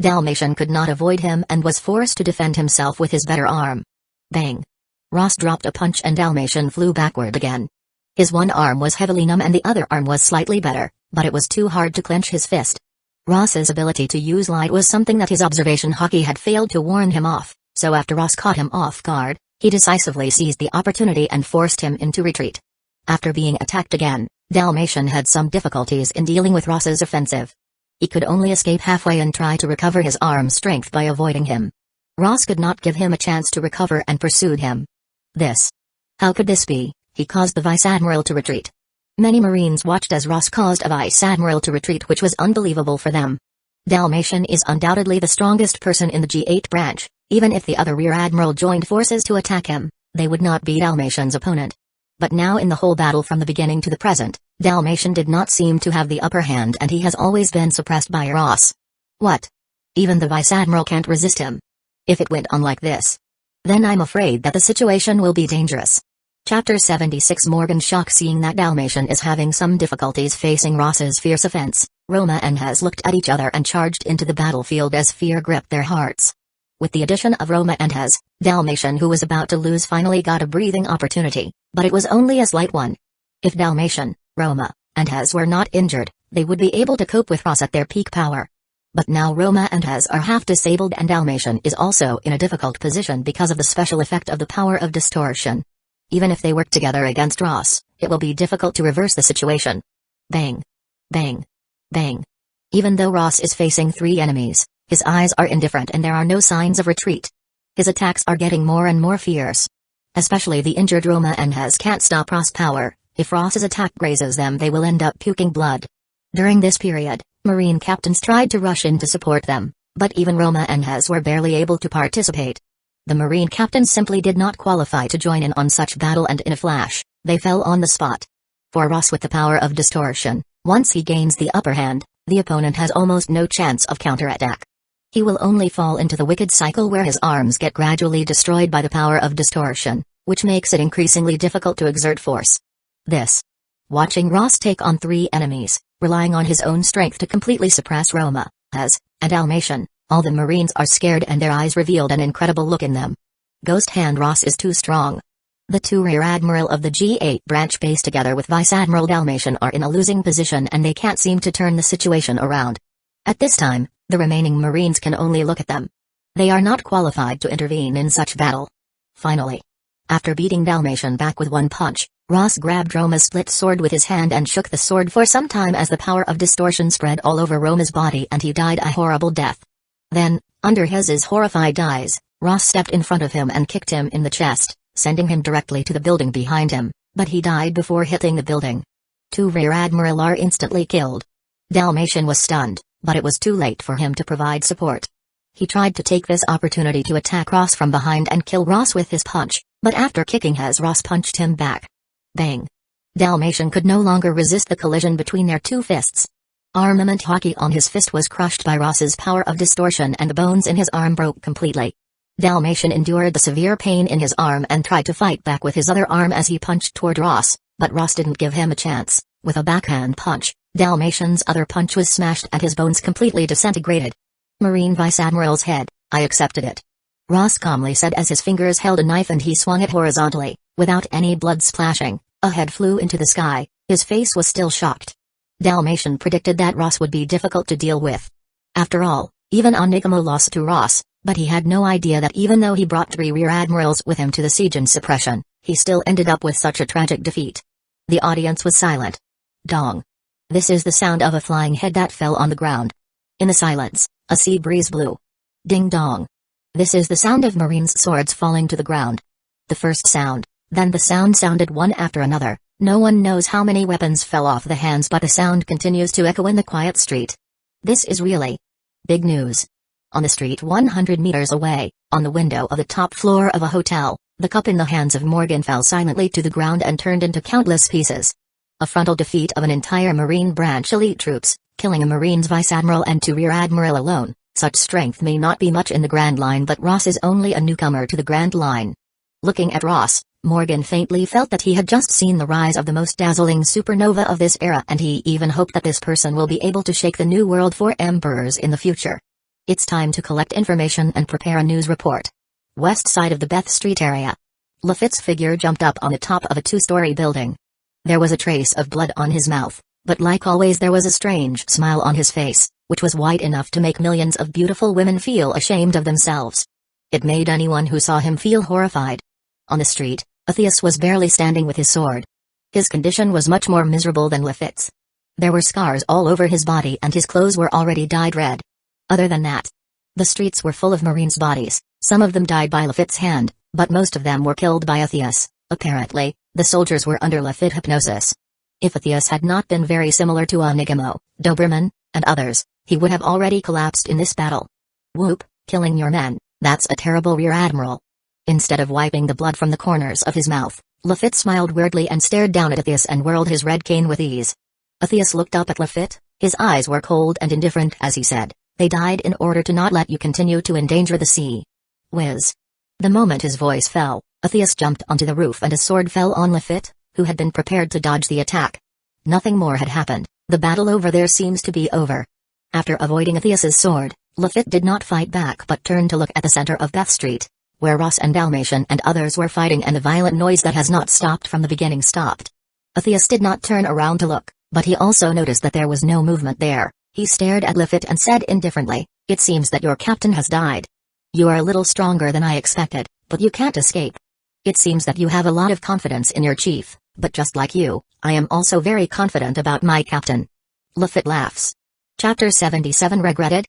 Dalmatian could not avoid him and was forced to defend himself with his better arm. Bang! Ross dropped a punch and Dalmatian flew backward again. His one arm was heavily numb and the other arm was slightly better, but it was too hard to clench his fist. Ross's ability to use light was something that his observation haki had failed to warn him off, so after Ross caught him off guard, he decisively seized the opportunity and forced him into retreat. After being attacked again, Dalmatian had some difficulties in dealing with Ross's offensive. He could only escape halfway and try to recover his arm strength by avoiding him. Ross could not give him a chance to recover and pursued him. How could this be? He caused the Vice Admiral to retreat. Many Marines watched as Ross caused a Vice Admiral to retreat, which was unbelievable for them. Dalmatian is undoubtedly the strongest person in the G8 branch. Even if the other Rear Admiral joined forces to attack him, they would not be Dalmatian's opponent. But now in the whole battle from the beginning to the present, Dalmatian did not seem to have the upper hand and he has always been suppressed by Ross. What? Even the Vice Admiral can't resist him. If it went on like this, then I'm afraid that the situation will be dangerous. Chapter 76 Morgan shock. Seeing that Dalmatian is having some difficulties facing Ross's fierce offense, Roma and Hez looked at each other and charged into the battlefield as fear gripped their hearts. With the addition of Roma and Hez, Dalmatian, who was about to lose, finally got a breathing opportunity, but it was only a slight one. If Dalmatian, Roma, and Hez were not injured, they would be able to cope with Ross at their peak power. But now Roma and Hez are half disabled and Dalmatian is also in a difficult position because of the special effect of the power of distortion. Even if they work together against Ross, it will be difficult to reverse the situation. Bang! Bang! Bang! Even though Ross is facing 3 enemies, his eyes are indifferent and there are no signs of retreat. His attacks are getting more and more fierce. Especially the injured Roma and Hez can't stop Ross' power. If Ross's attack grazes them, they will end up puking blood. During this period, Marine captains tried to rush in to support them, but even Roma and Hez were barely able to participate. The Marine captains simply did not qualify to join in on such battle, and in a flash, they fell on the spot. For Ross, with the power of distortion, once he gains the upper hand, the opponent has almost no chance of counterattack. He will only fall into the wicked cycle where his arms get gradually destroyed by the power of distortion, which makes it increasingly difficult to exert force. Watching Ross take on 3 enemies, relying on his own strength to completely suppress Roma, Hez, and Dalmatian, all the Marines are scared and their eyes revealed an incredible look in them. Ghost Hand Ross is too strong. The 2 Rear Admiral of the G8 branch base together with Vice Admiral Dalmatian are in a losing position and they can't seem to turn the situation around. At this time, the remaining Marines can only look at them. They are not qualified to intervene in such battle. Finally, after beating Dalmatian back with 1 punch, Ross grabbed Roma's split sword with his hand and shook the sword for some time as the power of distortion spread all over Roma's body and he died a horrible death. Then, under Hez's horrified eyes, Ross stepped in front of him and kicked him in the chest, sending him directly to the building behind him, but he died before hitting the building. 2 Rear Admiral are instantly killed. Dalmatian was stunned, but it was too late for him to provide support. He tried to take this opportunity to attack Ross from behind and kill Ross with his punch, but after kicking his Ross punched him back. Bang! Dalmatian could no longer resist the collision between their 2 fists. Armament hockey on his fist was crushed by Ross's power of distortion and the bones in his arm broke completely. Dalmatian endured the severe pain in his arm and tried to fight back with his other arm as he punched toward Ross, but Ross didn't give him a chance. With a backhand punch, Dalmatian's other punch was smashed and his bones completely disintegrated. Marine Vice Admiral's head, I accepted it. Ross calmly said as his fingers held a knife and he swung it horizontally, without any blood splashing. A head flew into the sky, his face was still shocked. Dalmatian predicted that Ross would be difficult to deal with. After all, even Onigamo lost to Ross, but he had no idea that even though he brought 3 Rear Admirals with him to the siege and suppression, he still ended up with such a tragic defeat. The audience was silent. Dong. This is the sound of a flying head that fell on the ground. In the silence, a sea breeze blew. Ding dong. This is the sound of Marines' swords falling to the ground. The first sound, then the sound sounded one after another. No one knows how many weapons fell off the hands, but the sound continues to echo in the quiet street. This is really big news. On the street 100 meters away, on the window of the top floor of a hotel, the cup in the hands of Morgan fell silently to the ground and turned into countless pieces. A frontal defeat of an entire Marine branch elite troops, killing a Marine's Vice Admiral and 2 Rear Admiral alone. Such strength may not be much in the Grand Line, but Ross is only a newcomer to the Grand Line. Looking at Ross, Morgan faintly felt that he had just seen the rise of the most dazzling supernova of this era, and he even hoped that this person will be able to shake the new world for emperors in the future. It's time to collect information and prepare a news report. West side of the Beth Street area. Lafitte's figure jumped up on the top of a 2-story building. There was a trace of blood on his mouth, but like always there was a strange smile on his face, which was wide enough to make millions of beautiful women feel ashamed of themselves. It made anyone who saw him feel horrified. On the street, Atheus was barely standing with his sword. His condition was much more miserable than Lafitte's. There were scars all over his body and his clothes were already dyed red. Other than that, the streets were full of Marines' bodies. Some of them died by Lafitte's hand, but most of them were killed by Atheus. Apparently, the soldiers were under Lafitte hypnosis. If Atheus had not been very similar to Onigamo, Doberman, and others, he would have already collapsed in this battle. Whoop, killing your men, that's a terrible Rear Admiral. Instead of wiping the blood from the corners of his mouth, Lafitte smiled weirdly and stared down at Atheus and whirled his red cane with ease. Atheus looked up at Lafitte, his eyes were cold and indifferent as he said, "They died in order to not let you continue to endanger the sea." Whiz. The moment his voice fell, Atheus jumped onto the roof and a sword fell on Lafitte, who had been prepared to dodge the attack. Nothing more had happened, the battle over there seems to be over. After avoiding Atheus's sword, Lafitte did not fight back but turned to look at the center of Beth Street, where Ross and Dalmatian and others were fighting, and the violent noise that has not stopped from the beginning stopped. Atheus did not turn around to look, but he also noticed that there was no movement there. He stared at Lafitte and said indifferently, "It seems that your captain has died. You are a little stronger than I expected, but you can't escape. It seems that you have a lot of confidence in your chief, but just like you, I am also very confident about my captain." Lafitte laughs. Chapter 77 Regretted?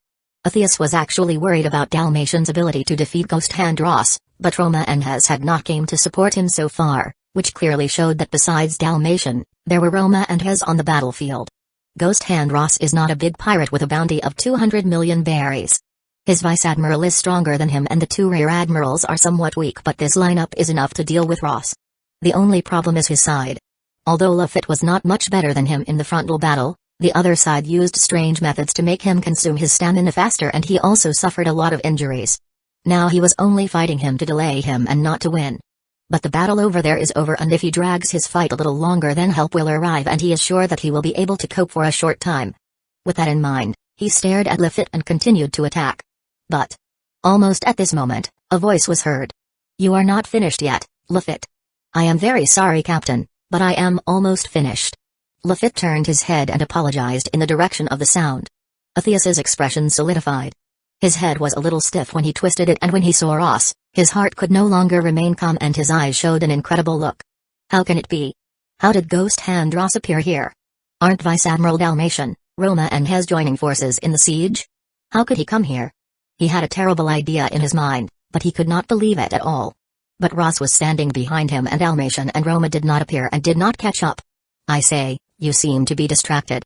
Atheus was actually worried about Dalmatian's ability to defeat Ghost Hand Ross, but Roma and Hez had not came to support him so far, which clearly showed that besides Dalmatian, there were Roma and Hez on the battlefield. Ghost Hand Ross is not a big pirate with a bounty of 200 million berries. His Vice Admiral is stronger than him and the 2 Rear Admirals are somewhat weak, but this lineup is enough to deal with Ross. The only problem is his side. Although Lafitte was not much better than him in the frontal battle, the other side used strange methods to make him consume his stamina faster, and he also suffered a lot of injuries. Now he was only fighting him to delay him and not to win. But the battle over there is over, and if he drags his fight a little longer then help will arrive and he is sure that he will be able to cope for a short time. With that in mind, he stared at Lafitte and continued to attack. But almost at this moment, a voice was heard. "You are not finished yet, Lafitte." "I am very sorry, Captain, but I am almost finished." Lafitte turned his head and apologized in the direction of the sound. Atheus's expression solidified. His head was a little stiff when he twisted it, and when he saw Ross, his heart could no longer remain calm and his eyes showed an incredible look. How can it be? How did Ghost Hand Ross appear here? Aren't Vice Admiral Dalmatian, Roma and Hez joining forces in the siege? How could he come here? He had a terrible idea in his mind, but he could not believe it at all. But Ross was standing behind him and Dalmatian and Roma did not appear and did not catch up. "I say, you seem to be distracted."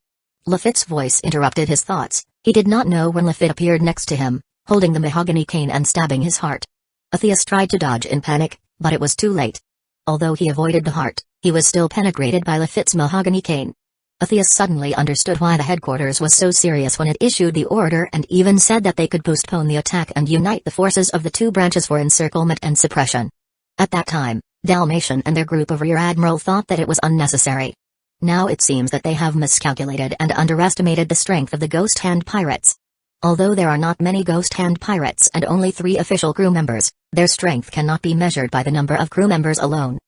Lafitte's voice interrupted his thoughts. He did not know when Lafitte appeared next to him, holding the mahogany cane and stabbing his heart. Atheus tried to dodge in panic, but it was too late. Although he avoided the heart, he was still penetrated by Lafitte's mahogany cane. Atheus suddenly understood why the headquarters was so serious when it issued the order and even said that they could postpone the attack and unite the forces of the two branches for encirclement and suppression. At that time, Dalmatian and their group of Rear Admiral thought that it was unnecessary. Now it seems that they have miscalculated and underestimated the strength of the Ghost Hand Pirates. Although there are not many Ghost Hand Pirates and only 3 official crew members, their strength cannot be measured by the number of crew members alone.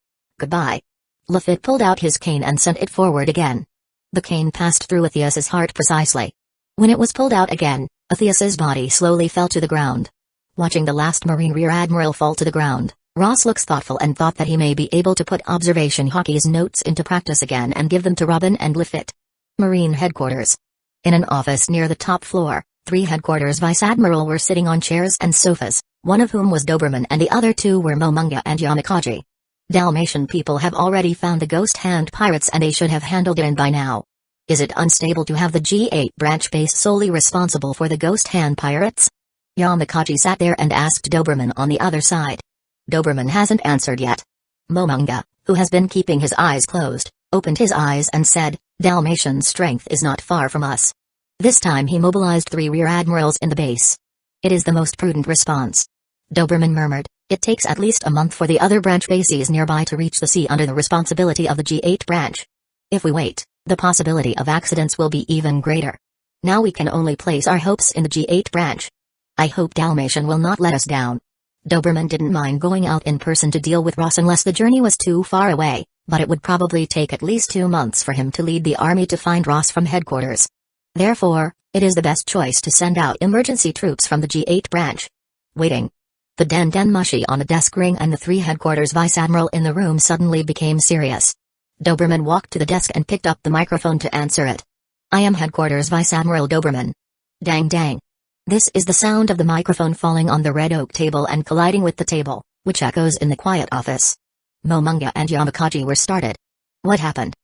Goodbye. Lafitte pulled out his cane and sent it forward again. The cane passed through Atheus's heart precisely. When it was pulled out again, Atheus's body slowly fell to the ground. Watching the last Marine Rear Admiral fall to the ground, Ross looks thoughtful and thought that he may be able to put observation hockey's notes into practice again and give them to Robin and Lafitte. Marine Headquarters. In an office near the top floor, 3 Headquarters Vice Admiral were sitting on chairs and sofas, one of whom was Doberman and the other 2 were Momonga and Yamakaji. Dalmatian people have already found the Ghost Hand Pirates and they should have handled it by now. Is it unstable to have the G8 branch base solely responsible for the Ghost Hand Pirates? Yamakaji sat there and asked Doberman on the other side. Doberman hasn't answered yet. Momonga, who has been keeping his eyes closed, opened his eyes and said, "Dalmatian's strength is not far from us." This time he mobilized 3 Rear Admirals in the base. It is the most prudent response. Doberman murmured, "It takes at least a month for the other branch bases nearby to reach the sea under the responsibility of the G8 branch. If we wait, the possibility of accidents will be even greater. Now we can only place our hopes in the G8 branch. I hope Dalmatian will not let us down." Doberman didn't mind going out in person to deal with Ross unless the journey was too far away, but it would probably take at least 2 months for him to lead the army to find Ross from headquarters. Therefore, it is the best choice to send out emergency troops from the G8 branch. Waiting. The Den Mushi on the desk rang and the 3 Headquarters Vice Admiral in the room suddenly became serious. Doberman walked to the desk and picked up the microphone to answer it. "I am Headquarters Vice Admiral Doberman." Dang dang. This is the sound of the microphone falling on the red oak table and colliding with the table, which echoes in the quiet office. Momonga and Yamakaji were startled. What happened?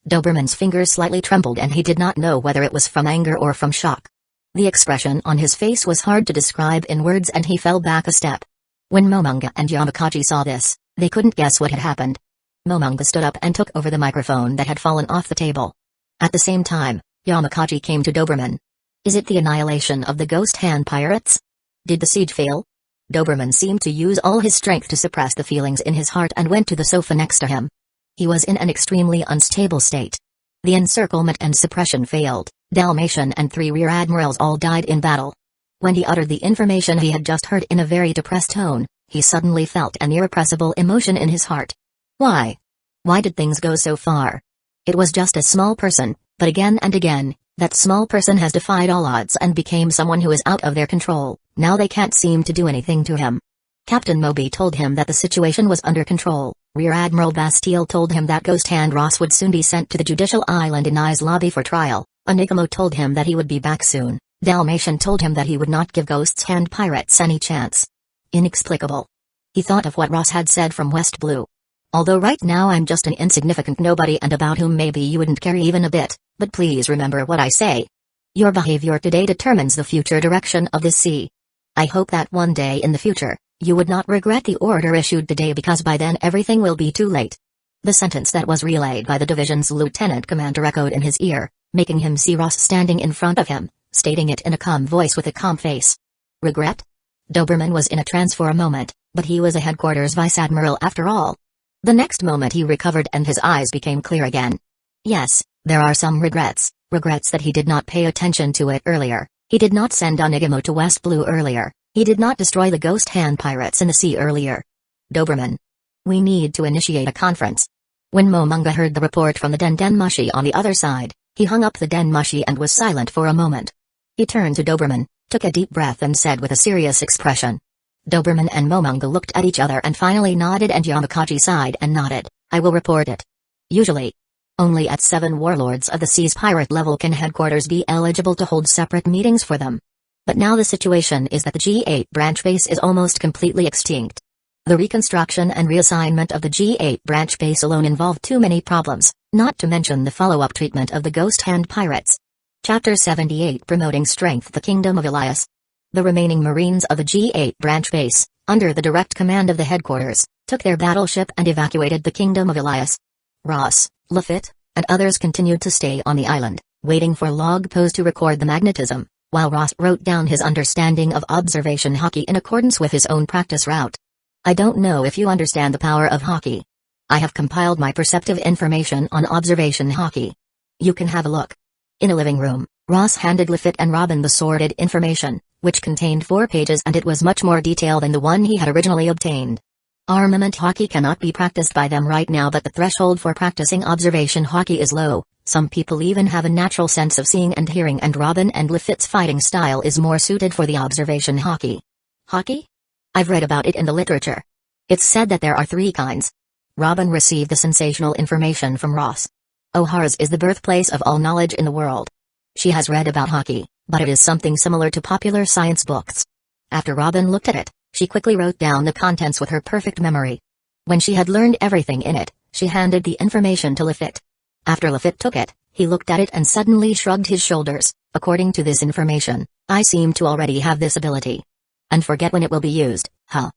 Doberman's fingers slightly trembled and he did not know whether it was from anger or from shock. The expression on his face was hard to describe in words and he fell back a step. When Momonga and Yamakaji saw this, they couldn't guess what had happened. Momonga stood up and took over the microphone that had fallen off the table. At the same time, Yamakaji came to Doberman. "Is it the annihilation of the Ghost Hand Pirates? Did the siege fail?" Doberman seemed to use all his strength to suppress the feelings in his heart and went to the sofa next to him. He was in an extremely unstable state. The encirclement and suppression failed, Dalmatian and 3 Rear Admirals all died in battle. When he uttered the information he had just heard in a very depressed tone, he suddenly felt an irrepressible emotion in his heart. Why? Why did things go so far? It was just a small person, but again and again, that small person has defied all odds and became someone who is out of their control. Now they can't seem to do anything to him. Captain Moby told him that the situation was under control. Rear Admiral Bastille told him that Ghost Hand Ross would soon be sent to the Judicial Island in I's lobby for trial. Onigamo told him that he would be back soon. Dalmatian told him that he would not give Ghost Hand Pirates any chance. Inexplicable. He thought of what Ross had said from West Blue. Although right now I'm just an insignificant nobody and about whom maybe you wouldn't care even a bit, but please remember what I say. Your behavior today determines the future direction of this sea. I hope that one day in the future, you would not regret the order issued today because by then everything will be too late. The sentence that was relayed by the division's lieutenant commander echoed in his ear, making him see Ross standing in front of him, stating it in a calm voice with a calm face. Regret? Doberman was in a trance for a moment, but he was a headquarters vice admiral after all. The next moment he recovered and his eyes became clear again. Yes, there are some regrets that he did not pay attention to it earlier. He did not send Onigamo to West Blue earlier. He did not destroy the Ghost Hand Pirates in the sea earlier. Doberman. We need to initiate a conference. When Momonga heard the report from the Den Mushi on the other side, he hung up the Den Mushi and was silent for a moment. He turned to Doberman, took a deep breath and said with a serious expression. Doberman and Momonga looked at each other and finally nodded and Yamakaji sighed and nodded. I will report it. Usually, only at 7 warlords of the sea's pirate level can headquarters be eligible to hold separate meetings for them. But now the situation is that the G8 branch base is almost completely extinct. The reconstruction and reassignment of the G8 branch base alone involved too many problems, not to mention the follow-up treatment of the Ghost Hand pirates. Chapter 78 Promoting Strength The Kingdom of Elias. The remaining Marines of the G8 branch base, under the direct command of the headquarters, took their battleship and evacuated the Kingdom of Elias. Ross, Lafitte, and others continued to stay on the island, waiting for Log Pose to record the magnetism, while Ross wrote down his understanding of observation Haki in accordance with his own practice route. I don't know if you understand the power of Haki. I have compiled my perceptive information on observation Haki. You can have a look. In a living room, Ross handed Lafitte and Robin the sorted information, which contained 4 pages, and it was much more detailed than the one he had originally obtained. Armament Haki cannot be practiced by them right now, but the threshold for practicing observation Haki is low. Some people even have a natural sense of seeing and hearing, and Robin and Lafitte's fighting style is more suited for the observation Haki. Haki? I've read about it in the literature. It's said that there are 3 kinds. Robin received the sensational information from Ross. O'Hara's is the birthplace of all knowledge in the world. She has read about Haki, but it is something similar to popular science books. After Robin looked at it, she quickly wrote down the contents with her perfect memory. When she had learned everything in it, she handed the information to Lafitte. After Lafitte took it, he looked at it and suddenly shrugged his shoulders. According to this information, I seem to already have this ability. And forget when it will be used, huh.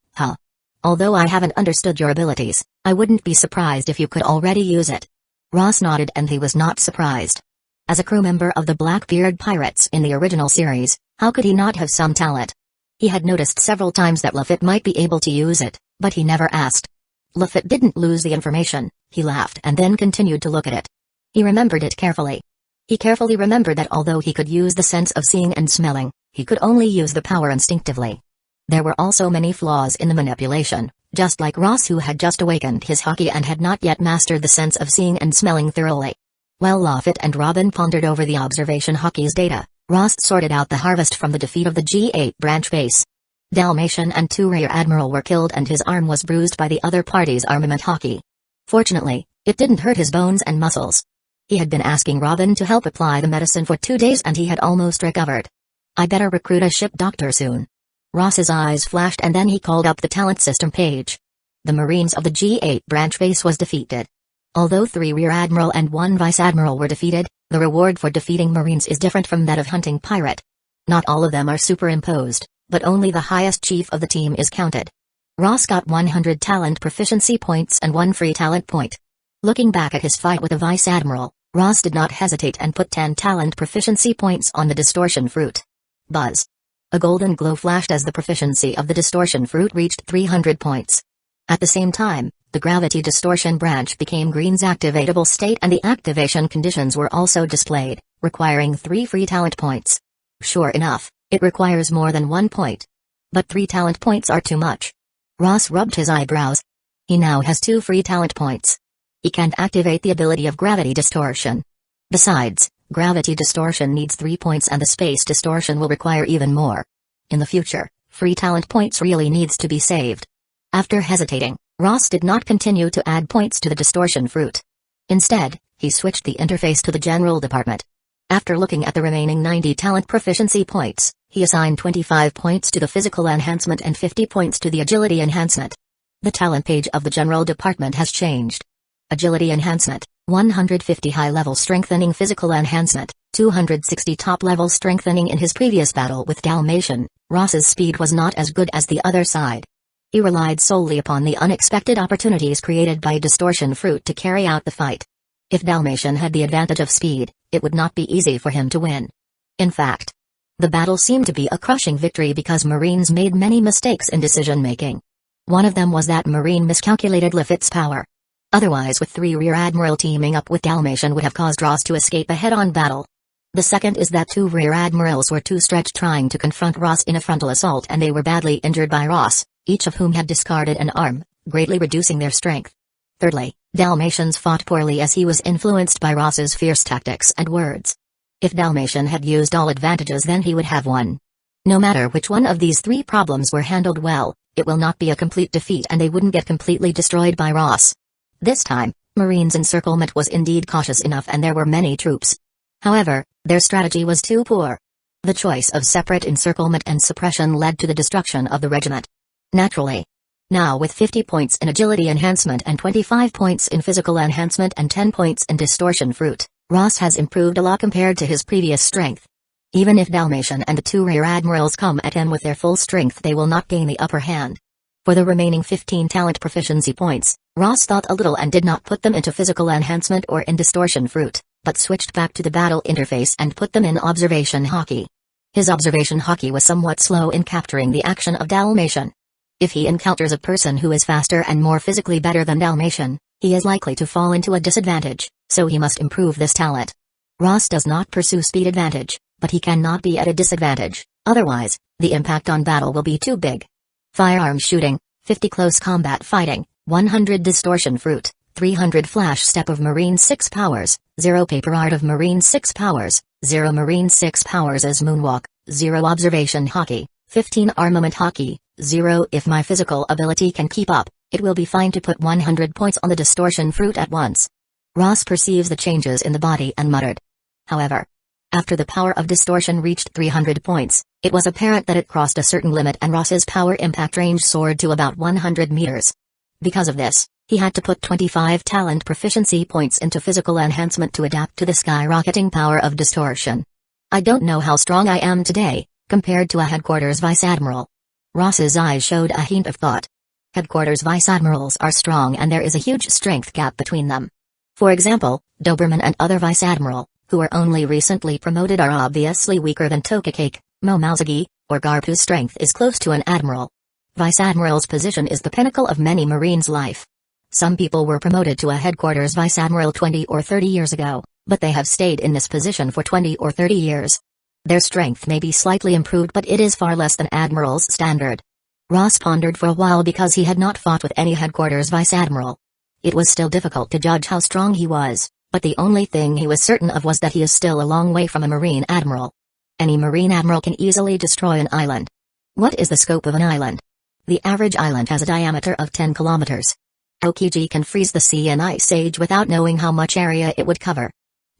Although I haven't understood your abilities, I wouldn't be surprised if you could already use it. Ross nodded, and he was not surprised. As a crew member of the Blackbeard Pirates in the original series, how could he not have some talent? He had noticed several times that Lafitte might be able to use it, but he never asked. Lafitte didn't lose the information. He laughed and then continued to look at it. He remembered it carefully. He carefully remembered that although he could use the sense of seeing and smelling, he could only use the power instinctively. There were also many flaws in the manipulation, just like Ross, who had just awakened his Haki and had not yet mastered the sense of seeing and smelling thoroughly. While Lafitte and Robin pondered over the observation Haki's data, Ross sorted out the harvest from the defeat of the G8 branch base. Dalmatian and 2 Rear Admiral were killed, and his arm was bruised by the other party's armament Haki. Fortunately, it didn't hurt his bones and muscles. He had been asking Robin to help apply the medicine for 2 days, and he had almost recovered. I better recruit a ship doctor soon. Ross's eyes flashed, and then he called up the talent system page. The Marines of the G8 branch base was defeated. Although 3 Rear Admiral and 1 Vice Admiral were defeated, the reward for defeating Marines is different from that of hunting pirate. Not all of them are superimposed, but only the highest chief of the team is counted. Ross got 100 talent proficiency points and 1 free talent point. Looking back at his fight with the Vice Admiral, Ross did not hesitate and put 10 talent proficiency points on the distortion fruit. Buzz. A golden glow flashed as the proficiency of the distortion fruit reached 300 points. At the same time, the gravity distortion branch became Green's activatable state, and the activation conditions were also displayed, requiring 3 free talent points. Sure enough, it requires more than 1 point. But 3 talent points are too much. Ross rubbed his eyebrows. He now has 2 free talent points. He can't activate the ability of gravity distortion. Besides, gravity distortion needs 3 points, and the space distortion will require even more. In the future, free talent points really needs to be saved. After hesitating, Ross did not continue to add points to the distortion fruit. Instead, he switched the interface to the general department. After looking at the remaining 90 talent proficiency points, he assigned 25 points to the physical enhancement and 50 points to the agility enhancement. The talent page of the general department has changed. Agility enhancement, 150 high-level strengthening. Physical enhancement, 260 top-level strengthening. In his previous battle with Dalmatian, Ross's speed was not as good as the other side. He relied solely upon the unexpected opportunities created by distortion fruit to carry out the fight. If Dalmatian had the advantage of speed, it would not be easy for him to win. In fact, the battle seemed to be a crushing victory because Marines made many mistakes in decision-making. One of them was that Marine miscalculated Lafitte's power. Otherwise, with 3 Rear Admiral teaming up with Dalmatian would have caused Ross to escape a head-on battle. The second is that 2 Rear Admirals were too stretched trying to confront Ross in a frontal assault, and they were badly injured by Ross, each of whom had discarded an arm, greatly reducing their strength. Thirdly, Dalmatians fought poorly as he was influenced by Ross's fierce tactics and words. If Dalmatian had used all advantages, then he would have won. No matter which one of these 3 problems were handled well, it will not be a complete defeat, and they wouldn't get completely destroyed by Ross. This time, Marines' encirclement was indeed cautious enough, and there were many troops. However, their strategy was too poor. The choice of separate encirclement and suppression led to the destruction of the regiment. Naturally, Now with 50 points in agility enhancement and 25 points in physical enhancement and 10 points in distortion fruit, Ross has improved a lot compared to his previous strength. Even if Dalmatian and the two rear admirals come at him with their full strength, they will not gain the upper hand. For the remaining 15 talent proficiency points, Ross thought a little and did not put them into physical enhancement or in distortion fruit, but switched back to the battle interface and put them in observation hockey. His observation hockey was somewhat slow in capturing the action of Dalmatian. If he encounters a person who is faster and more physically better than Dalmatian, he is likely to fall into a disadvantage, so he must improve this talent. Ross does not pursue speed advantage, but he cannot be at a disadvantage, otherwise, the impact on battle will be too big. Firearm shooting, 50 close combat fighting, 100 distortion fruit, 300 flash step of marine 6 powers, 0 paper art of marine 6 powers, 0 marine 6 powers as moonwalk, 0 observation hockey, 15 armament hockey, 0 if my physical ability can keep up, it will be fine to put 100 points on the distortion fruit at once. Ross perceives the changes in the body and muttered. However, after the power of distortion reached 300 points, it was apparent that it crossed a certain limit and Ross's power impact range soared to about 100 meters. Because of this, he had to put 25 talent proficiency points into physical enhancement to adapt to the skyrocketing power of distortion. I don't know how strong I am today, compared to a headquarters vice admiral. Ross's eyes showed a hint of thought. Headquarters vice admirals are strong and there is a huge strength gap between them. For example, Doberman and other vice admiral, who are only recently promoted, are obviously weaker than Tokakake, Momozagi, or Garp, whose strength is close to an admiral. Vice admiral's position is the pinnacle of many marines' life. Some people were promoted to a headquarters vice admiral 20 or 30 years ago, but they have stayed in this position for 20 or 30 years. Their strength may be slightly improved, but it is far less than admiral's standard. Ross pondered for a while because he had not fought with any headquarters vice admiral. It was still difficult to judge how strong he was, but the only thing he was certain of was that he is still a long way from a marine admiral. Any marine admiral can easily destroy an island. What is the scope of an island? The average island has a diameter of 10 kilometers. Aokiji can freeze the sea in Ice Age without knowing how much area it would cover.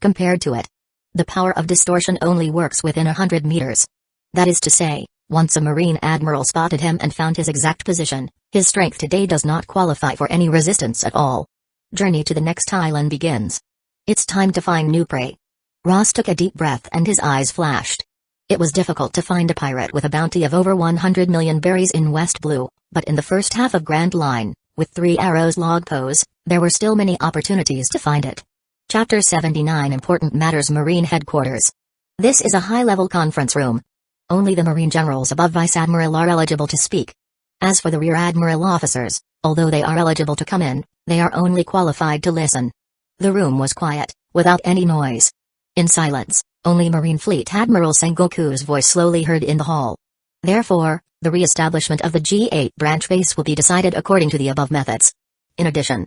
Compared to it, the power of distortion only works within 100 meters. That is to say, once a marine admiral spotted him and found his exact position, his strength today does not qualify for any resistance at all. Journey to the next island begins. It's time to find new prey. Ross took a deep breath and his eyes flashed. It was difficult to find a pirate with a bounty of over 100 million berries in West Blue, but in the first half of Grand Line, with 3 Arrows log pose, there were still many opportunities to find it. Chapter 79 Important Matters Marine Headquarters. This is a high-level conference room. Only the Marine generals above Vice Admiral are eligible to speak. As for the Rear Admiral officers, although they are eligible to come in, they are only qualified to listen. The room was quiet, without any noise. In silence, only Marine Fleet Admiral Sengoku's voice slowly heard in the hall. Therefore, the re-establishment of the G8 branch base will be decided according to the above methods. In addition,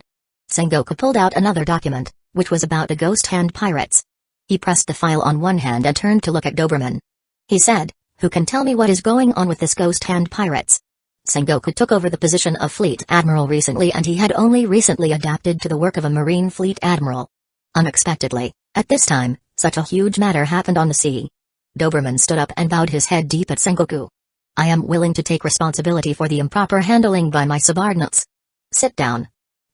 Sengoku pulled out another document, which was about the Ghost Hand pirates. He pressed the file on one hand and turned to look at Doberman. He said, "Who can tell me what is going on with this Ghost Hand pirates?" Sengoku took over the position of Fleet Admiral recently and he had only recently adapted to the work of a Marine Fleet Admiral. Unexpectedly, at this time, such a huge matter happened on the sea. Doberman stood up and bowed his head deep at Sengoku. "I am willing to take responsibility for the improper handling by my subordinates." "Sit down."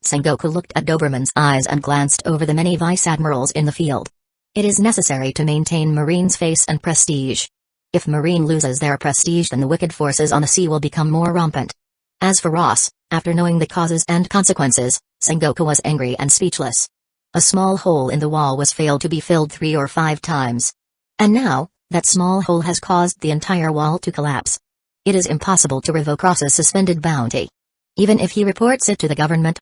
Sengoku looked at Doberman's eyes and glanced over the many vice admirals in the field. It is necessary to maintain Marine's face and prestige. If Marine loses their prestige, then the wicked forces on the sea will become more rampant. As for Ross, after knowing the causes and consequences, Sengoku was angry and speechless. A small hole in the wall was failed to be filled 3 or 5 times. And now, that small hole has caused the entire wall to collapse. It is impossible to revoke Ross's suspended bounty. Even if he reports it to the government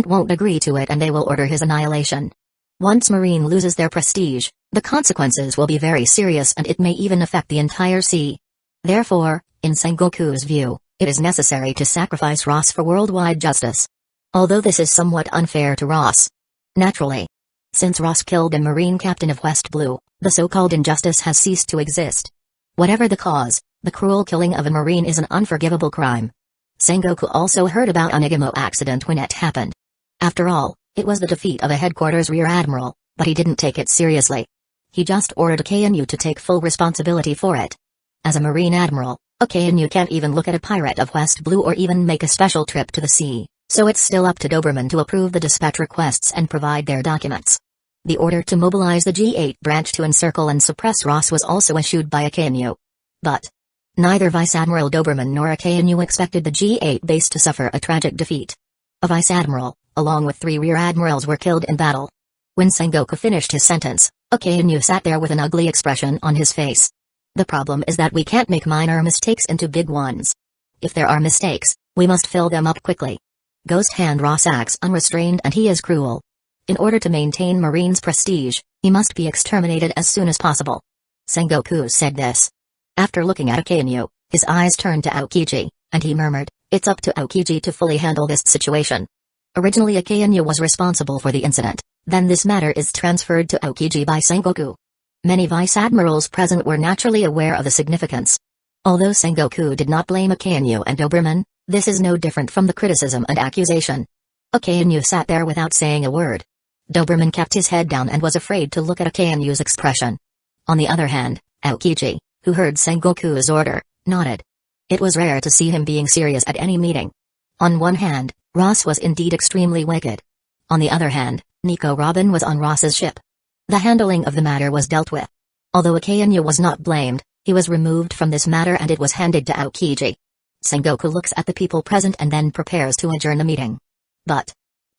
won't agree to it and they will order his annihilation. Once Marine loses their prestige, the consequences will be very serious and it may even affect the entire sea. Therefore, in Sengoku's view, it is necessary to sacrifice Ross for worldwide justice. Although this is somewhat unfair to Ross. Naturally. Since Ross killed the Marine captain of West Blue, the so-called injustice has ceased to exist. Whatever the cause, the cruel killing of a Marine is an unforgivable crime. Sengoku also heard about Onigamo accident when it happened. After all, it was the defeat of a headquarters rear admiral, but he didn't take it seriously. He just ordered KNU to take full responsibility for it. As a Marine admiral, Okay, and you can't even look at a pirate of West Blue or even make a special trip to the sea, so it's still up to Doberman to approve the dispatch requests and provide their documents. The order to mobilize the G8 branch to encircle and suppress Ross was also issued by AKNU. But neither Vice Admiral Doberman nor AKNU expected the G8 base to suffer a tragic defeat. A Vice Admiral, along with 3 Rear Admirals, were killed in battle. When Sengoku finished his sentence, AKNU sat there with an ugly expression on his face. The problem is that we can't make minor mistakes into big ones. If there are mistakes, we must fill them up quickly. Ghost Hand Ross acts unrestrained and he is cruel. In order to maintain Marine's prestige, he must be exterminated as soon as possible. Sengoku said this. After looking at AKNU, his eyes turned to Aokiji, and he murmured, "It's up to Aokiji to fully handle this situation." Originally AKNU was responsible for the incident, then this matter is transferred to Aokiji by Sengoku. Many Vice Admirals present were naturally aware of the significance. Although Sengoku did not blame AKNU and Doberman, this is no different from the criticism and accusation. AKNU sat there without saying a word. Doberman kept his head down and was afraid to look at AKNU's expression. On the other hand, Aokiji, who heard Sengoku's order, nodded. It was rare to see him being serious at any meeting. On one hand, Ross was indeed extremely wicked. On the other hand, Nico Robin was on Ross's ship. The handling of the matter was dealt with. Although AKNU was not blamed, he was removed from this matter and it was handed to Aokiji. Sengoku looks at the people present and then prepares to adjourn the meeting. But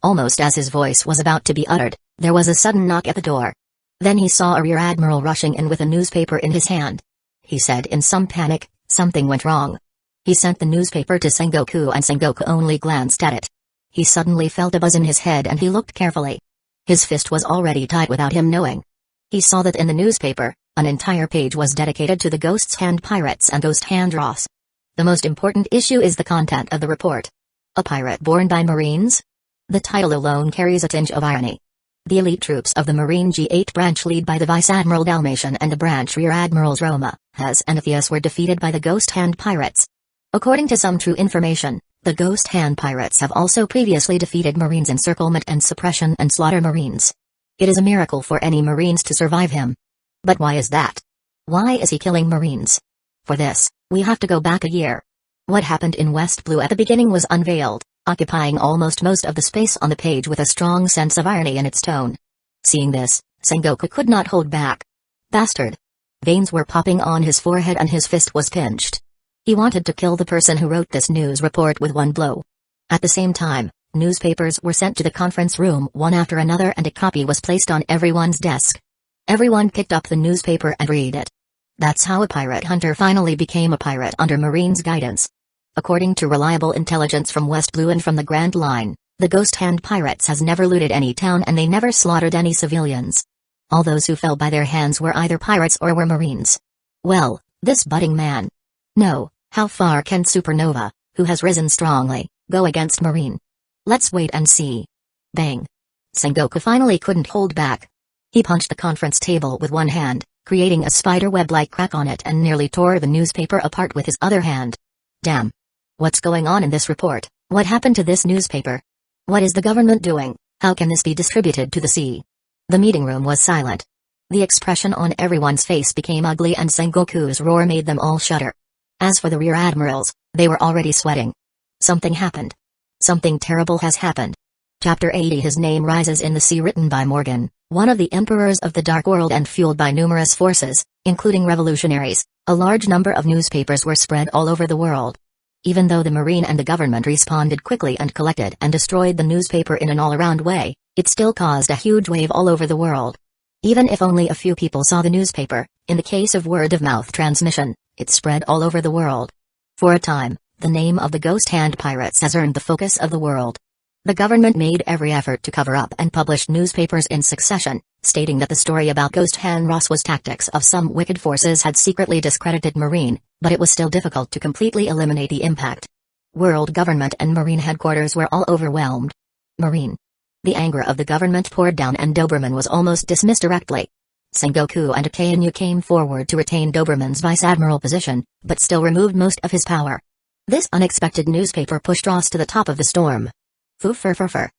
almost as his voice was about to be uttered, there was a sudden knock at the door. Then he saw a Rear Admiral rushing in with a newspaper in his hand. He said in some panic, something went wrong. He sent the newspaper to Sengoku and Sengoku only glanced at it. He suddenly felt a buzz in his head and he looked carefully. His fist was already tight without him knowing. He saw that in the newspaper, an entire page was dedicated to the Ghost's Hand pirates and Ghost Hand Ross. The most important issue is the content of the report. A pirate born by Marines? The title alone carries a tinge of irony. The elite troops of the Marine G8 branch led by the Vice Admiral Dalmatian and the branch Rear Admirals Roma, Hez and Atheus were defeated by the Ghost Hand pirates. According to some true information, the Ghost Hand pirates have also previously defeated Marines' encirclement and suppression and slaughter Marines. It is a miracle for any Marines to survive him. But why is that? Why is he killing Marines? For this, we have to go back a year. What happened in West Blue at the beginning was unveiled, occupying almost most of the space on the page with a strong sense of irony in its tone. Seeing this, Sengoku could not hold back. Bastard! Veins were popping on his forehead and his fist was pinched. He wanted to kill the person who wrote this news report with one blow. At the same time, newspapers were sent to the conference room one after another and a copy was placed on everyone's desk. Everyone picked up the newspaper and read it. That's how a pirate hunter finally became a pirate under Marine's guidance. According to reliable intelligence from West Blue and from the Grand Line, the Ghost Hand pirates has never looted any town and they never slaughtered any civilians. All those who fell by their hands were either pirates or were Marines. Well, this budding man. No, how far can Supernova, who has risen strongly, go against Marine? Let's wait and see. Bang. Sengoku finally couldn't hold back. He punched the conference table with one hand, creating a spider web-like crack on it and nearly tore the newspaper apart with his other hand. Damn. What's going on in this report? What happened to this newspaper? What is the government doing? How can this be distributed to the sea? The meeting room was silent. The expression on everyone's face became ugly and Sengoku's roar made them all shudder. As for the Rear Admirals, they were already sweating. Something happened. Something terrible has happened. Chapter 80 His Name Rises in the Sea, written by Morgan, one of the emperors of the Dark World and fueled by numerous forces, including revolutionaries. A large number of newspapers were spread all over the world. Even though the Marine and the government responded quickly and collected and destroyed the newspaper in an all-around way, it still caused a huge wave all over the world. Even if only a few people saw the newspaper, in the case of word-of-mouth transmission, it spread all over the world. For a time, the name of the Ghost Hand pirates has earned the focus of the world. The government made every effort to cover up and published newspapers in succession, stating that the story about Ghost Hand Ross was tactics of some wicked forces had secretly discredited Marine, but it was still difficult to completely eliminate the impact. World government and Marine headquarters were all overwhelmed. Marine. The anger of the government poured down and Doberman was almost dismissed directly. Sengoku and Akainu came forward to retain Doberman's vice admiral position, but still removed most of his power. This unexpected newspaper pushed Ross to the top of the storm.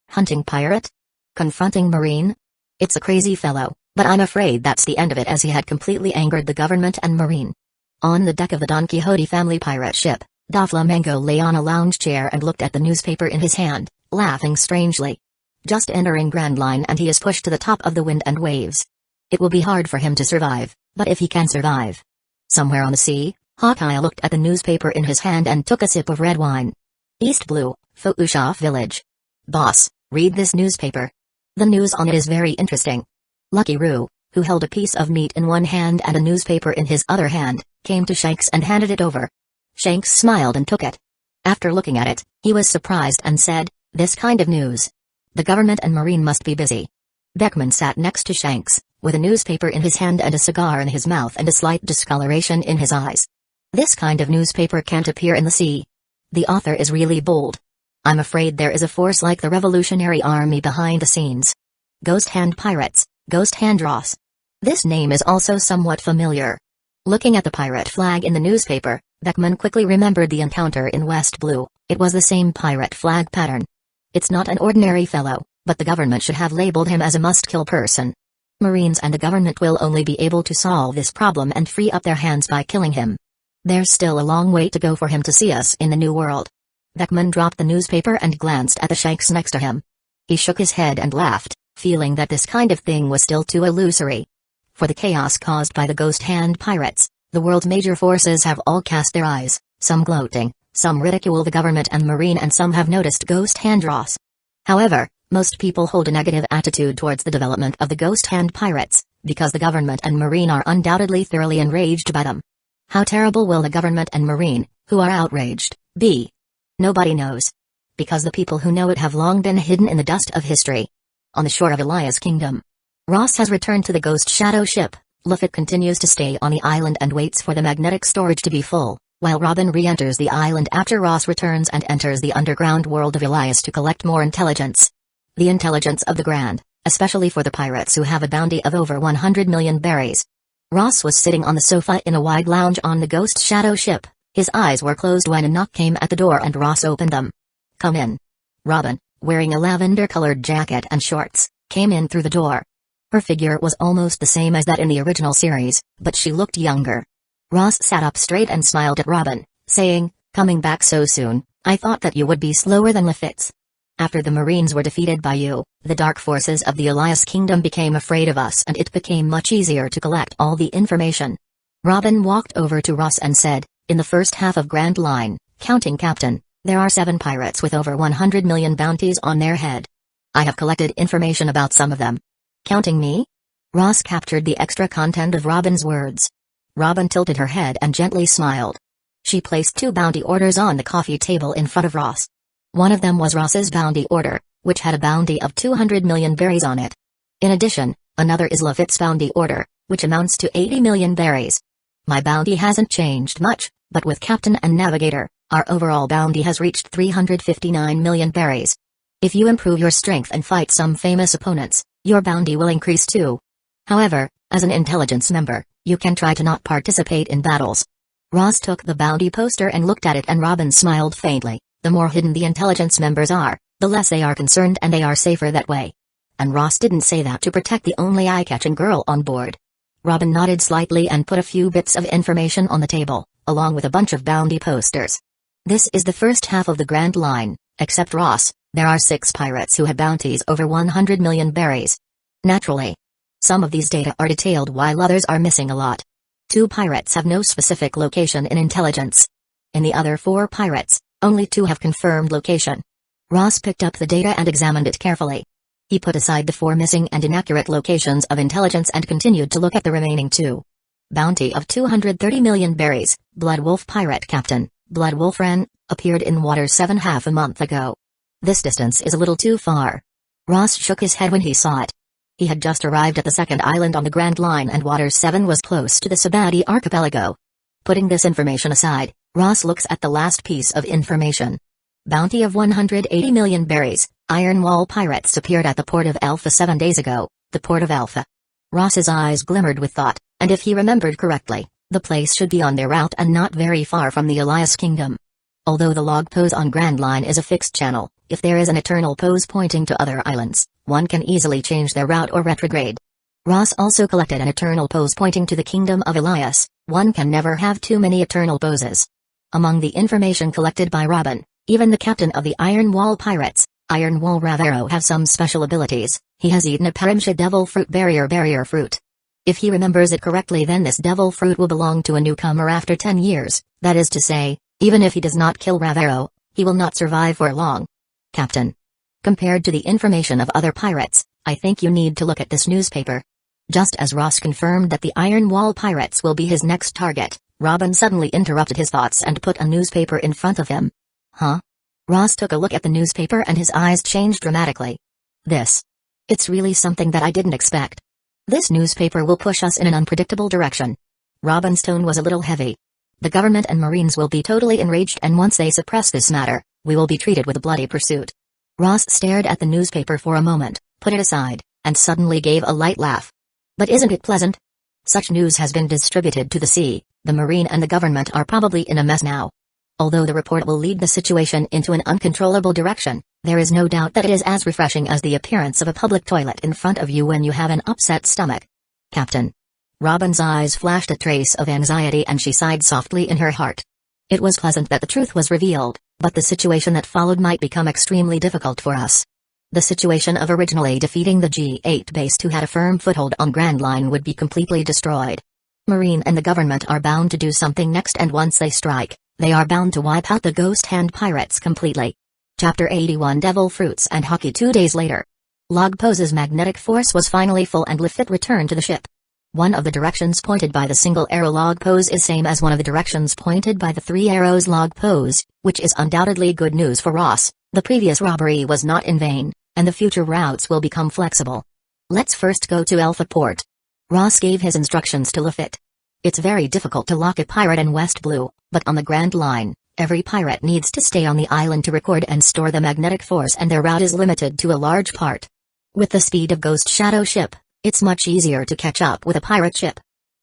Hunting pirate? Confronting Marine? It's a crazy fellow, but I'm afraid that's the end of it, as he had completely angered the government and Marine. On the deck of the Don Quixote family pirate ship, Doflamingo lay on a lounge chair and looked at the newspaper in his hand, laughing strangely. Just entering Grand Line and he is pushed to the top of the wind and waves. It will be hard for him to survive, but if he can survive. Somewhere on the sea, Hawkeye looked at the newspaper in his hand and took a sip of red wine. East Blue, Fuusha Village. Boss, read this newspaper. The news on it is very interesting. Lucky Roo, who held a piece of meat in one hand and a newspaper in his other hand, came to Shanks and handed it over. Shanks smiled and took it. After looking at it, he was surprised and said, "This kind of news. The government and Marine must be busy." Beckman sat next to Shanks, with a newspaper in his hand and a cigar in his mouth and a slight discoloration in his eyes. "This kind of newspaper can't appear in the sea. The author is really bold. I'm afraid there is a force like the Revolutionary Army behind the scenes. Ghost Hand Pirates, Ghost Hand Ross. This name is also somewhat familiar." Looking at the pirate flag in the newspaper, Beckman quickly remembered the encounter in West Blue. It was the same pirate flag pattern. It's not an ordinary fellow, but the government should have labeled him as a must-kill person. Marines and the government will only be able to solve this problem and free up their hands by killing him. There's still a long way to go for him to see us in the New World. Beckman dropped the newspaper and glanced at the Shanks next to him. He shook his head and laughed, feeling that this kind of thing was still too illusory. For the chaos caused by the Ghost Hand Pirates, the world's major forces have all cast their eyes, some gloating, some ridicule the government and Marine, and some have noticed Ghost Hand Ross. However, most people hold a negative attitude towards the development of the Ghost Hand Pirates, because the government and Marine are undoubtedly thoroughly enraged by them. How terrible will the government and Marine, who are outraged, be? Nobody knows. Because the people who know it have long been hidden in the dust of history. On the shore of Elias' kingdom, Ross has returned to the Ghost Shadow ship. Luffy continues to stay on the island and waits for the magnetic storage to be full, while Robin re-enters the island after Ross returns and enters the underground world of Elias to collect more intelligence. The intelligence of the Grand, especially for the pirates who have a bounty of over 100 million berries. Ross was sitting on the sofa in a wide lounge on the Ghost Shadow ship. His eyes were closed when a knock came at the door and Ross opened them. "Come in." Robin, wearing a lavender-colored jacket and shorts, came in through the door. Her figure was almost the same as that in the original series, but she looked younger. Ross sat up straight and smiled at Robin, saying, "Coming back so soon, I thought that you would be slower than Lafitte. After the Marines were defeated by you, the dark forces of the Elias Kingdom became afraid of us and it became much easier to collect all the information." Robin walked over to Ross and said, "In the first half of Grand Line, counting Captain, there are 7 pirates with over 100 million bounties on their head. I have collected information about some of them." "Counting me?" Ross captured the extra content of Robin's words. Robin tilted her head and gently smiled. She placed 2 bounty orders on the coffee table in front of Ross. One of them was Ross's bounty order, which had a bounty of 200 million berries on it. In addition, another is Lafitte's bounty order, which amounts to 80 million berries. "My bounty hasn't changed much, but with Captain and Navigator, our overall bounty has reached 359 million berries. If you improve your strength and fight some famous opponents, your bounty will increase too. However, as an intelligence member, you can try to not participate in battles." Ross took the bounty poster and looked at it and Robin smiled faintly. The more hidden the intelligence members are, the less they are concerned and they are safer that way. And Ross didn't say that to protect the only eye-catching girl on board. Robin nodded slightly and put a few bits of information on the table, along with a bunch of bounty posters. "This is the first half of the Grand Line. Except Ross, there are 6 pirates who have bounties over 100 million berries. Naturally, some of these data are detailed while others are missing a lot. 2 pirates have no specific location in intelligence. In the other 4 pirates, only 2 have confirmed location." Ross picked up the data and examined it carefully. He put aside the 4 missing and inaccurate locations of intelligence and continued to look at the remaining 2. Bounty of 230 million berries, Blood Wolf Pirate Captain, Blood Wolf Ren, appeared in Water 7 half a month ago. This distance is a little too far. Ross shook his head when he saw it. He had just arrived at the second island on the Grand Line and Water 7 was close to the Sabati archipelago. Putting this information aside, Ross looks at the last piece of information. Bounty of 180 million berries, Iron Wall Pirates appeared at the port of Alpha 7 days ago, the port of Alpha. Ross's eyes glimmered with thought, and if he remembered correctly, the place should be on their route and not very far from the Elias Kingdom. Although the log pose on Grand Line is a fixed channel, if there is an eternal pose pointing to other islands, one can easily change their route or retrograde. Ross also collected an eternal pose pointing to the Kingdom of Elias, One can never have too many eternal poses. Among the information collected by Robin, even the captain of the Iron Wall Pirates, Iron Wall Ravero, have some special abilities. He has eaten a Parimsha devil fruit barrier fruit. If he remembers it correctly, then this devil fruit will belong to a newcomer after 10 years, that is to say, even if he does not kill Ravero, he will not survive for long. Captain. Compared to the information of other pirates, I think you need to look at this newspaper. Just as Ross confirmed that the Iron Wall Pirates will be his next target, Robin suddenly interrupted his thoughts and put a newspaper in front of him. Huh? Ross took a look at the newspaper and his eyes changed dramatically. It's really something that I didn't expect. This newspaper will push us in an unpredictable direction. Robin's tone was a little heavy. The government and Marines will be totally enraged, and once they suppress this matter, we will be treated with a bloody pursuit. Ross stared at the newspaper for a moment, put it aside, and suddenly gave a light laugh. But isn't it pleasant? Such news has been distributed to the sea, the Marine and the government are probably in a mess now. Although the report will lead the situation into an uncontrollable direction, there is no doubt that it is as refreshing as the appearance of a public toilet in front of you when you have an upset stomach. Captain. Robin's eyes flashed a trace of anxiety and she sighed softly in her heart. It was pleasant that the truth was revealed, but the situation that followed might become extremely difficult for us. The situation of originally defeating the G8 base who had a firm foothold on Grand Line would be completely destroyed. Marine and the government are bound to do something next, and once they strike, they are bound to wipe out the Ghost Hand Pirates completely. Chapter 81 Devil Fruits and Hockey. 2 days later. Log Pose's magnetic force was finally full and Lafitte returned to the ship. One of the directions pointed by the single arrow log pose is same as one of the directions pointed by the 3 arrows log pose, which is undoubtedly good news for Ross. The previous robbery was not in vain, and the future routes will become flexible. Let's first go to Alpha Port. Ross gave his instructions to Lafitte. It's very difficult to lock a pirate in West Blue, but on the Grand Line, every pirate needs to stay on the island to record and store the magnetic force, and their route is limited to a large part. With the speed of Ghost Shadow ship, it's much easier to catch up with a pirate ship.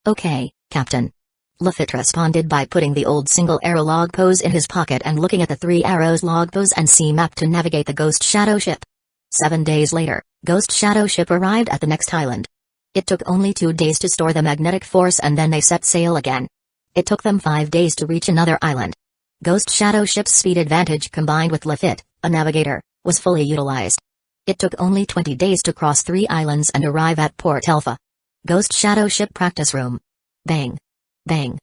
Okay, Captain. Lafitte responded by putting the old single arrow log pose in his pocket and looking at the 3 arrows log pose and sea map to navigate the Ghost Shadow ship. 7 days later, Ghost Shadow ship arrived at the next island. It took only 2 days to store the magnetic force and then they set sail again. It took them 5 days to reach another island. Ghost Shadow ship's speed advantage combined with Lafitte, a navigator, was fully utilized. It took only 20 days to cross 3 islands and arrive at Port Alpha. Ghost Shadow ship practice room. Bang. Bang.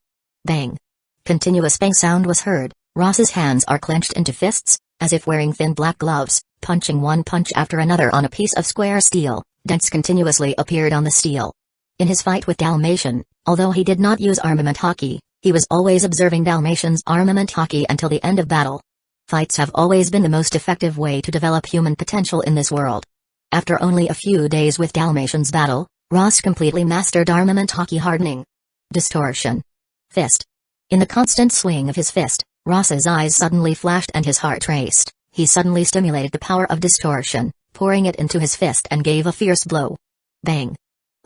Bang. Continuous bang sound was heard. Ross's hands are clenched into fists, as if wearing thin black gloves, punching one punch after another on a piece of square steel. Dents continuously appeared on the steel. In his fight with Dalmatian, although he did not use armament hockey, he was always observing Dalmatian's armament hockey until the end of battle. Fights have always been the most effective way to develop human potential in this world. After only a few days with Dalmatian's battle, Ross completely mastered armament hockey hardening. Distortion. Fist. In the constant swing of his fist, Ross's eyes suddenly flashed and his heart raced. He suddenly stimulated the power of distortion, pouring it into his fist and gave a fierce blow. Bang.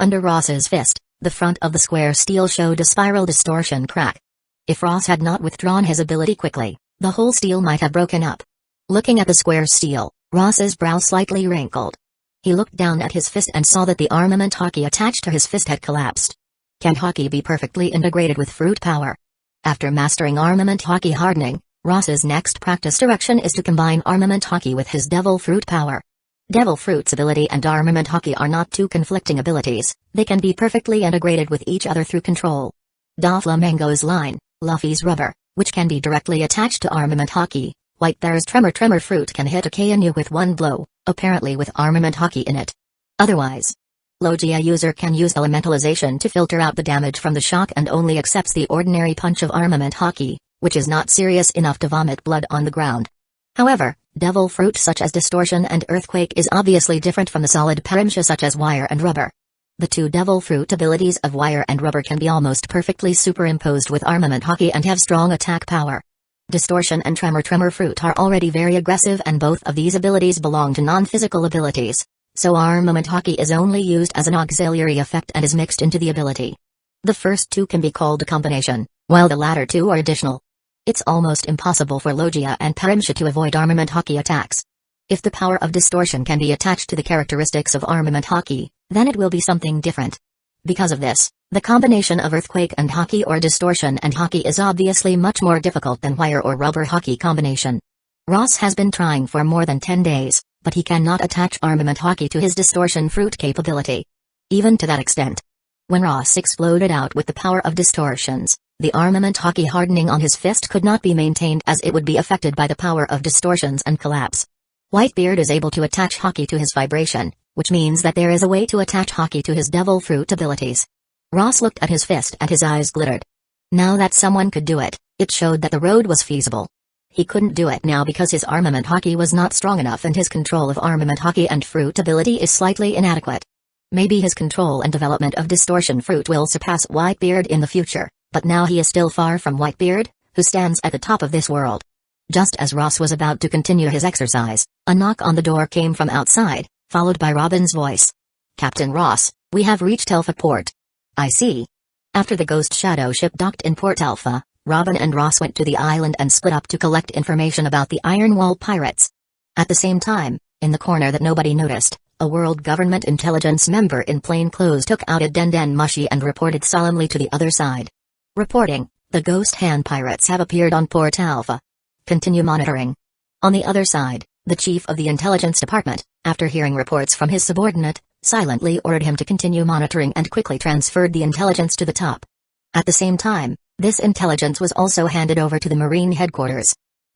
Under Ross's fist, the front of the square steel showed a spiral distortion crack. If Ross had not withdrawn his ability quickly, the whole steel might have broken up. Looking at the square steel, Ross's brow slightly wrinkled. He looked down at his fist and saw that the armament hockey attached to his fist had collapsed. Can hockey be perfectly integrated with fruit power? After mastering armament hockey hardening, Ross's next practice direction is to combine armament hockey with his devil fruit power. Devil Fruit's ability and armament hockey are not two conflicting abilities, they can be perfectly integrated with each other through control. Doflamingo's line, Luffy's rubber, which can be directly attached to armament hockey. White Bear's tremor fruit can hit a KNU with one blow, apparently with armament hockey in it. Otherwise, Logia user can use elementalization to filter out the damage from the shock and only accepts the ordinary punch of armament hockey, which is not serious enough to vomit blood on the ground. However, devil fruit such as distortion and earthquake is obviously different from the solid parimsha such as wire and rubber. The two devil fruit abilities of wire and rubber can be almost perfectly superimposed with armament hockey and have strong attack power. Distortion and tremor fruit are already very aggressive, and both of these abilities belong to non-physical abilities, so armament hockey is only used as an auxiliary effect and is mixed into the ability. The first two can be called a combination, while the latter two are additional. It's almost impossible for Logia and Parimsha to avoid armament hockey attacks. If the power of distortion can be attached to the characteristics of armament hockey, then it will be something different. Because of this, the combination of earthquake and hockey or distortion and hockey is obviously much more difficult than wire or rubber hockey combination. Ross has been trying for more than 10 days, but he cannot attach armament hockey to his distortion fruit capability. Even to that extent. When Ross exploded out with the power of distortions, the armament hockey hardening on his fist could not be maintained as it would be affected by the power of distortions and collapse. Whitebeard is able to attach hockey to his vibration, which means that there is a way to attach hockey to his devil fruit abilities. Ross looked at his fist and his eyes glittered. Now that someone could do it, it showed that the road was feasible. He couldn't do it now because his armament hockey was not strong enough and his control of armament hockey and fruit ability is slightly inadequate. Maybe his control and development of distortion fruit will surpass Whitebeard in the future, but now he is still far from Whitebeard, who stands at the top of this world. Just as Ross was about to continue his exercise, a knock on the door came from outside, followed by Robin's voice. "Captain Ross, we have reached Alpha Port." "I see." After the Ghost Shadow ship docked in Port Alpha, Robin and Ross went to the island and split up to collect information about the Iron Wall pirates. At the same time, in the corner that nobody noticed, a world government intelligence member in plain clothes took out a den mushi and reported solemnly to the other side. Reporting, "The Ghost Hand pirates have appeared on Port Alpha. Continue monitoring." On the other side, the chief of the intelligence department, after hearing reports from his subordinate, silently ordered him to continue monitoring and quickly transferred the intelligence to the top. At the same time, this intelligence was also handed over to the Marine headquarters.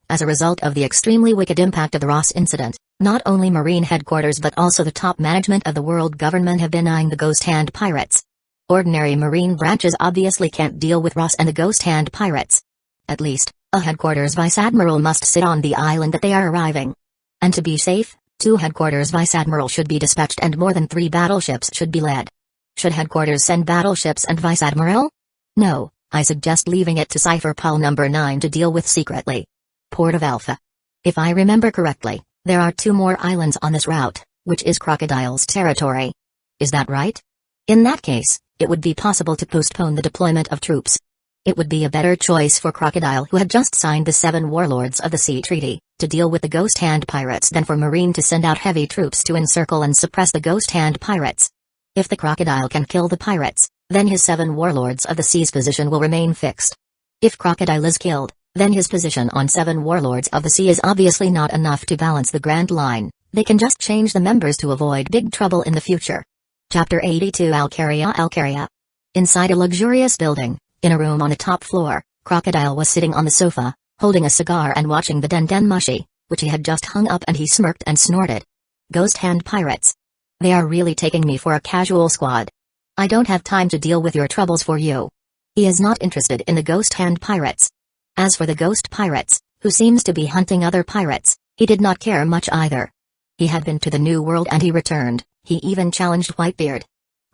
As a result of the extremely wicked impact of the Ross incident, not only Marine headquarters but also the top management of the world government have been eyeing the Ghost Hand pirates. Ordinary Marine branches obviously can't deal with Ross and the Ghost Hand pirates. At least, a headquarters vice admiral must sit on the island that they are arriving. And to be safe, 2 headquarters vice admiral should be dispatched and more than 3 battleships should be led. Should headquarters send battleships and vice admiral? No, I suggest leaving it to Cipher Pal number 9 to deal with secretly. Port of Alpha. If I remember correctly, there are 2 more islands on this route, which is Crocodile's territory. Is that right? In that case, it would be possible to postpone the deployment of troops. It would be a better choice for Crocodile, who had just signed the 7 Warlords of the Sea Treaty, to deal with the Ghost Hand pirates than for Marine to send out heavy troops to encircle and suppress the Ghost Hand pirates. If the Crocodile can kill the pirates, then his 7 Warlords of the Sea's position will remain fixed. If Crocodile is killed, then his position on 7 Warlords of the Sea is obviously not enough to balance the Grand Line. They can just change the members to avoid big trouble in the future. Chapter 82 Alcaria. Inside a luxurious building, in a room on the top floor, Crocodile was sitting on the sofa, holding a cigar and watching the den mushi, which he had just hung up, and he smirked and snorted. Ghost Hand pirates. They are really taking me for a casual squad. I don't have time to deal with your troubles for you. He is not interested in the Ghost Hand pirates. As for the Ghost Pirates, who seems to be hunting other pirates, he did not care much either. He had been to the New World and he returned, he even challenged Whitebeard.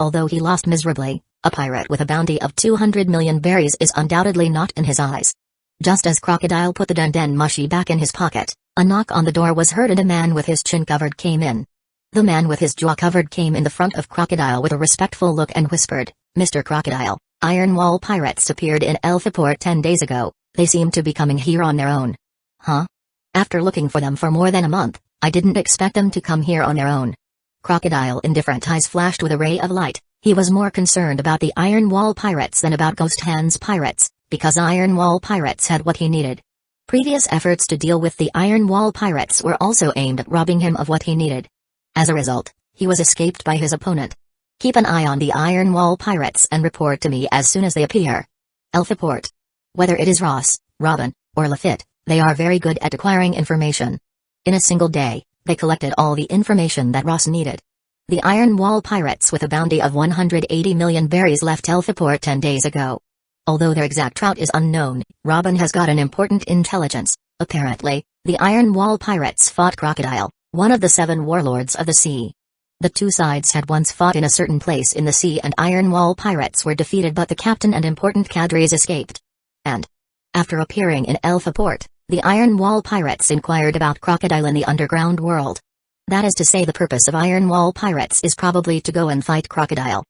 Although he lost miserably, a pirate with a bounty of 200 million berries is undoubtedly not in his eyes. Just as Crocodile put the den mushi back in his pocket, a knock on the door was heard and a man with his chin covered came in. The man with his jaw covered came in the front of Crocodile with a respectful look and whispered, "Mr. Crocodile, Iron Wall pirates appeared in Alpha Port 10 days ago. They seem to be coming here on their own." "Huh? After looking for them for more than a month, I didn't expect them to come here on their own." Crocodile indifferent eyes flashed with a ray of light. He was more concerned about the Iron Wall pirates than about Ghost Hand's pirates, because Iron Wall pirates had what he needed. Previous efforts to deal with the Iron Wall pirates were also aimed at robbing him of what he needed. As a result, he was escaped by his opponent. "Keep an eye on the Iron Wall pirates and report to me as soon as they appear." Alpha Port. Whether it is Ross, Robin, or Lafitte, they are very good at acquiring information. In a single day, they collected all the information that Ross needed. The Iron Wall pirates with a bounty of 180 million berries left Alpha Port 10 days ago. Although their exact route is unknown, Robin has got an important intelligence. Apparently, the Iron Wall pirates fought Crocodile, one of the 7 Warlords of the Sea. The 2 sides had once fought in a certain place in the sea and Iron Wall pirates were defeated, but the captain and important cadres escaped. And after appearing in Alpha Port, the Iron Wall pirates inquired about Crocodile in the underground world. That is to say, the purpose of Iron Wall pirates is probably to go and fight Crocodile.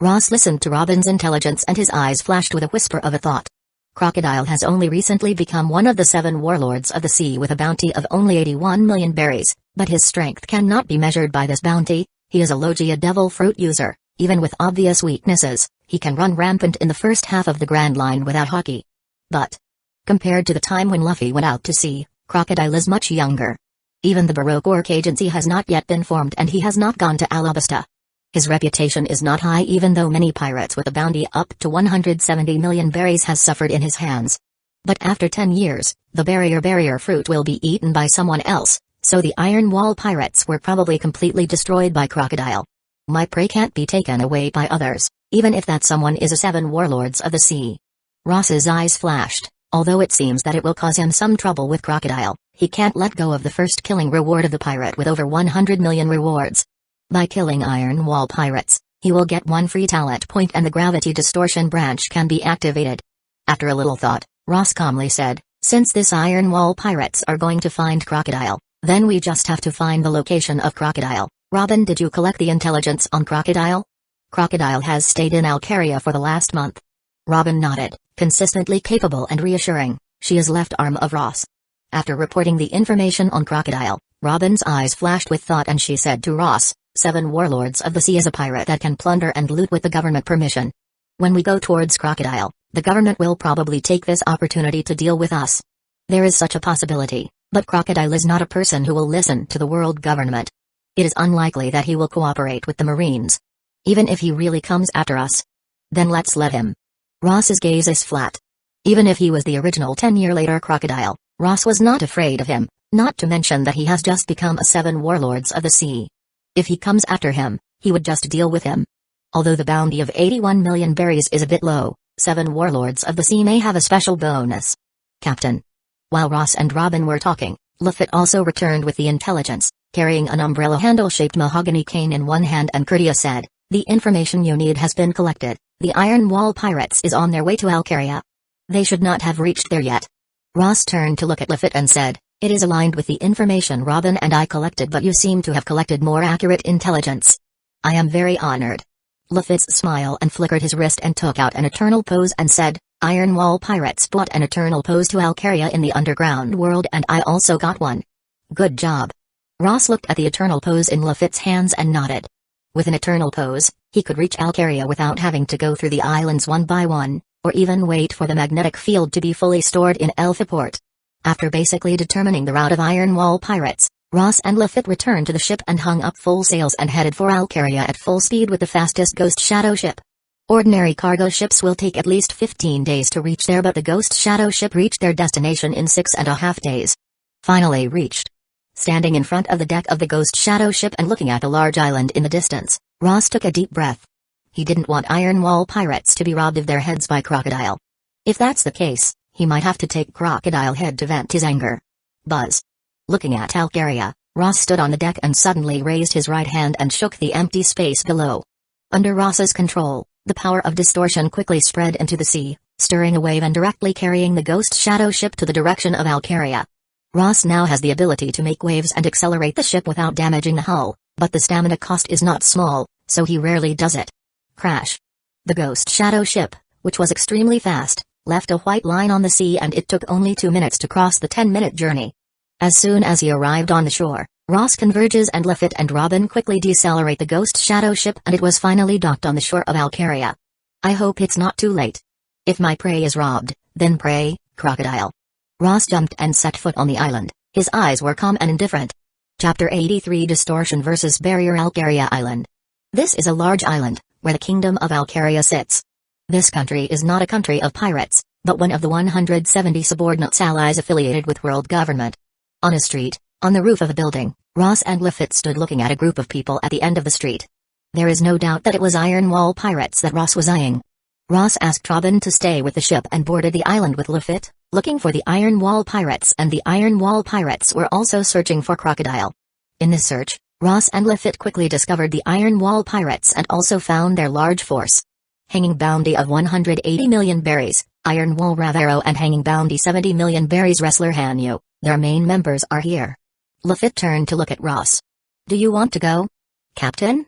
Ross listened to Robin's intelligence and his eyes flashed with a whisper of a thought. Crocodile has only recently become one of the 7 Warlords of the Sea with a bounty of only 81 million berries, but his strength cannot be measured by this bounty. He is a Logia devil fruit user, Even with obvious weaknesses, he can run rampant in the first half of the Grand Line without hockey. But compared to the time when Luffy went out to sea, Crocodile is much younger. Even the Baroque Work Agency has not yet been formed and he has not gone to Alabasta. His reputation is not high even though many pirates with a bounty up to 170 million berries has suffered in his hands. But after 10 years, the barrier fruit will be eaten by someone else, so the Iron Wall pirates were probably completely destroyed by Crocodile. My prey can't be taken away by others, even if that someone is a 7 warlords of the sea. Ross's eyes flashed. Although it seems that it will cause him some trouble with Crocodile, he can't let go of the first killing reward of the pirate with over 100 million rewards. By killing Iron Wall pirates, he will get 1 free talent point and the gravity distortion branch can be activated. After a little thought, Ross calmly said, since this Iron Wall pirates are going to find Crocodile, then we just have to find the location of Crocodile. Robin, did you collect the intelligence on Crocodile? Crocodile has stayed in Alcaria for the last month. Robin nodded, consistently capable and reassuring. She is left arm of Ross. After reporting the information on Crocodile, Robin's eyes flashed with thought and she said to Ross, 7 warlords of the sea is a pirate that can plunder and loot with the government permission. When we go towards Crocodile, the government will probably take this opportunity to deal with us. There is such a possibility, but Crocodile is not a person who will listen to the world government. It is unlikely that he will cooperate with the Marines. Even if he really comes after us, then let's let him. Ross's gaze is flat. Even if he was the original 10-year-later Crocodile, Ross was not afraid of him, not to mention that he has just become a 7 warlords of the sea. If he comes after him, he would just deal with him. Although the bounty of 81 million berries is a bit low, 7 warlords of the sea may have a special bonus. Captain. While Ross and Robin were talking, Lafitte also returned with the intelligence, carrying an umbrella handle-shaped mahogany cane in one hand and Curtia said, the information you need has been collected. The Iron Wall pirates is on their way to Alcaria. They should not have reached there yet. Ross turned to look at Lafitte and said, it is aligned with the information Robin and I collected, but you seem to have collected more accurate intelligence. I am very honored. Lafitte's smile and flickered his wrist and took out an eternal pose and said, Iron Wall pirates brought an eternal pose to Alcaria in the underground world and I also got one. Good job. Ross looked at the eternal pose in Lafitte's hands and nodded. With an eternal pose, he could reach Alcaria without having to go through the islands one by one, or even wait for the magnetic field to be fully stored in Elfaport. After basically determining the route of Iron Wall pirates, Ross and Lafitte returned to the ship and hung up full sails and headed for Alcaria at full speed with the fastest Ghost Shadow ship. Ordinary cargo ships will take at least 15 days to reach there, but the Ghost Shadow ship reached their destination in 6.5 days. Finally reached. Standing in front of the deck of the Ghost Shadow ship and looking at a large island in the distance, Ross took a deep breath. He didn't want Iron Wall pirates to be robbed of their heads by Crocodile. If that's the case, he might have to take Crocodile head to vent his anger. Buzz. Looking at Alcaria, Ross stood on the deck and suddenly raised his right hand and shook the empty space below. Under Ross's control, the power of distortion quickly spread into the sea, stirring a wave and directly carrying the Ghost Shadow ship to the direction of Alcaria. Ross now has the ability to make waves and accelerate the ship without damaging the hull, but the stamina cost is not small, so he rarely does it. Crash. The Ghost Shadow ship, which was extremely fast, left a white line on the sea and it took only 2 minutes to cross the 10-minute journey. As soon as he arrived on the shore, Ross converges and Lafitte and Robin quickly decelerate the Ghost Shadow ship and it was finally docked on the shore of Alcaria. I hope it's not too late. If my prey is robbed, then pray, Crocodile. Ross jumped and set foot on the island. His eyes were calm and indifferent. Chapter 83 Distortion vs. Barrier Alcaria Island. This is a large island, where the kingdom of Alcaria sits. This country is not a country of pirates, but one of the 170 subordinate allies affiliated with world government. On a street, on the roof of a building, Ross and Lafitte stood looking at a group of people at the end of the street. There is no doubt that it was Iron Wall pirates that Ross was eyeing. Ross asked Robin to stay with the ship and boarded the island with Lafitte, looking for the Iron Wall pirates, and the Iron Wall pirates were also searching for Crocodile. In this search, Ross and Lafitte quickly discovered the Iron Wall pirates and also found their large force. Hanging bounty of 180 million berries, Iron Wall Ravero and hanging bounty 70 million berries wrestler Hanyu, their main members are here. Lafitte turned to look at Ross. Do you want to go, Captain?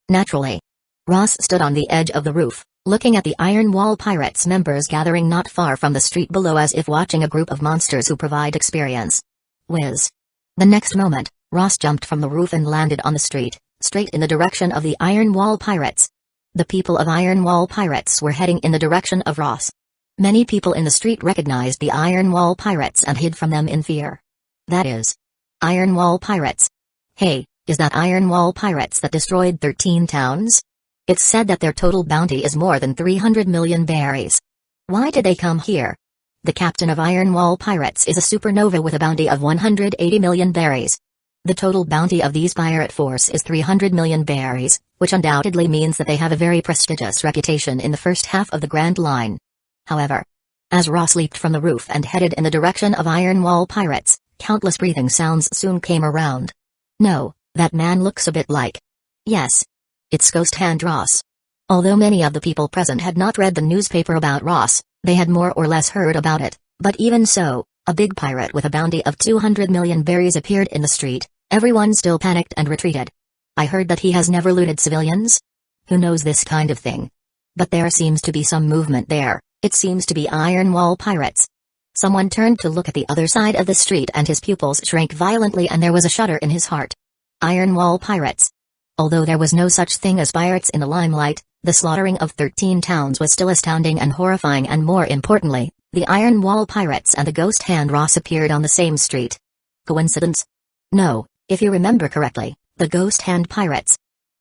Naturally. Ross stood on the edge of the roof, looking at the Iron Wall pirates members gathering not far from the street below as if watching a group of monsters who provide experience. Whiz. The next moment, Ross jumped from the roof and landed on the street, straight in the direction of the Iron Wall pirates. The people of Iron Wall Pirates were heading in the direction of Ross. Many people in the street recognized the Iron Wall Pirates and hid from them in fear. That is, Iron Wall Pirates. Hey, is that Iron Wall Pirates that destroyed 13 towns? It's said that their total bounty is more than 300 million berries. Why did they come here? The captain of Iron Wall Pirates is a supernova with a bounty of 180 million berries. The total bounty of these pirate force is 300 million berries, which undoubtedly means that they have a very prestigious reputation in the first half of the Grand Line. However, as Ross leaped from the roof and headed in the direction of Iron Wall Pirates, countless breathing sounds soon came around. No, that man looks a bit like... Yes. It's Ghost Hand Ross. Although many of the people present had not read the newspaper about Ross, they had more or less heard about it, but even so, a big pirate with a bounty of 200 million berries appeared in the street. Everyone still panicked and retreated. I heard that he has never looted civilians? Who knows this kind of thing? But there seems to be some movement there. It seems to be Iron Wall Pirates. Someone turned to look at the other side of the street and his pupils shrank violently and there was a shudder in his heart. Iron Wall Pirates. Although there was no such thing as pirates in the limelight, the slaughtering of 13 towns was still astounding and horrifying, and more importantly, the Iron Wall Pirates and the Ghost Hand Ross appeared on the same street. Coincidence? No, if you remember correctly, the Ghost Hand Pirates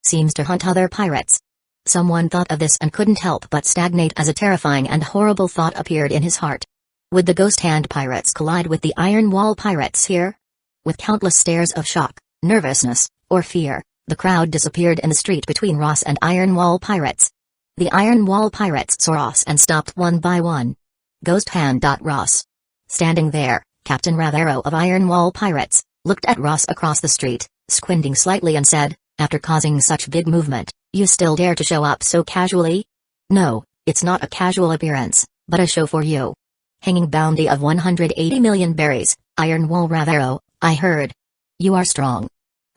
seems to hunt other pirates. Someone thought of this and couldn't help but stagnate as a terrifying and horrible thought appeared in his heart. Would the Ghost Hand Pirates collide with the Iron Wall Pirates here? With countless stares of shock, nervousness, or fear, the crowd disappeared in the street between Ross and Iron Wall Pirates. The Iron Wall Pirates saw Ross and stopped one by one. Ghost Hand. Ross. Standing there, Captain Ravero of Iron Wall Pirates looked at Ross across the street, squinting slightly and said, after causing such big movement, you still dare to show up so casually? No, it's not a casual appearance, but a show for you. Hanging bounty of 180 million berries, Iron Wall Ravero, I heard. You are strong.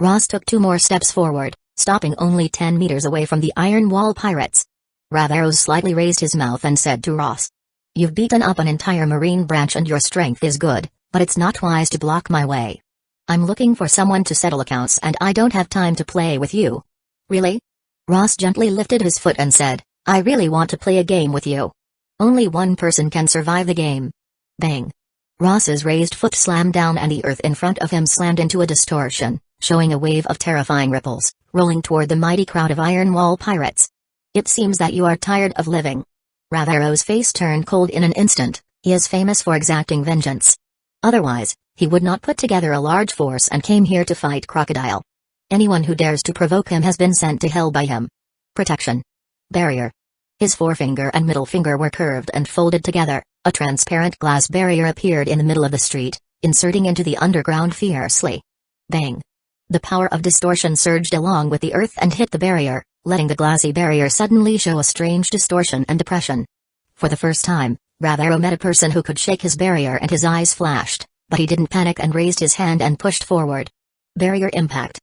Ross took 2 more steps forward, stopping only 10 meters away from the Iron Wall Pirates. Ravero slightly raised his mouth and said to Ross, you've beaten up an entire marine branch and your strength is good, but it's not wise to block my way. I'm looking for someone to settle accounts and I don't have time to play with you. Really? Ross gently lifted his foot and said, I really want to play a game with you. Only one person can survive the game. Bang. Ross's raised foot slammed down and the earth in front of him slammed into a distortion, showing a wave of terrifying ripples, rolling toward the mighty crowd of Iron Wall Pirates. It seems that you are tired of living. Ravero's face turned cold in an instant. He is famous for exacting vengeance. Otherwise, he would not put together a large force and came here to fight Crocodile. Anyone who dares to provoke him has been sent to hell by him. Protection. Barrier. His forefinger and middle finger were curved and folded together. A transparent glass barrier appeared in the middle of the street, inserting into the underground fiercely. Bang. The power of distortion surged along with the earth and hit the barrier, letting the glassy barrier suddenly show a strange distortion and depression. For the first time, Ravero met a person who could shake his barrier and his eyes flashed, but he didn't panic and raised his hand and pushed forward. Barrier impact.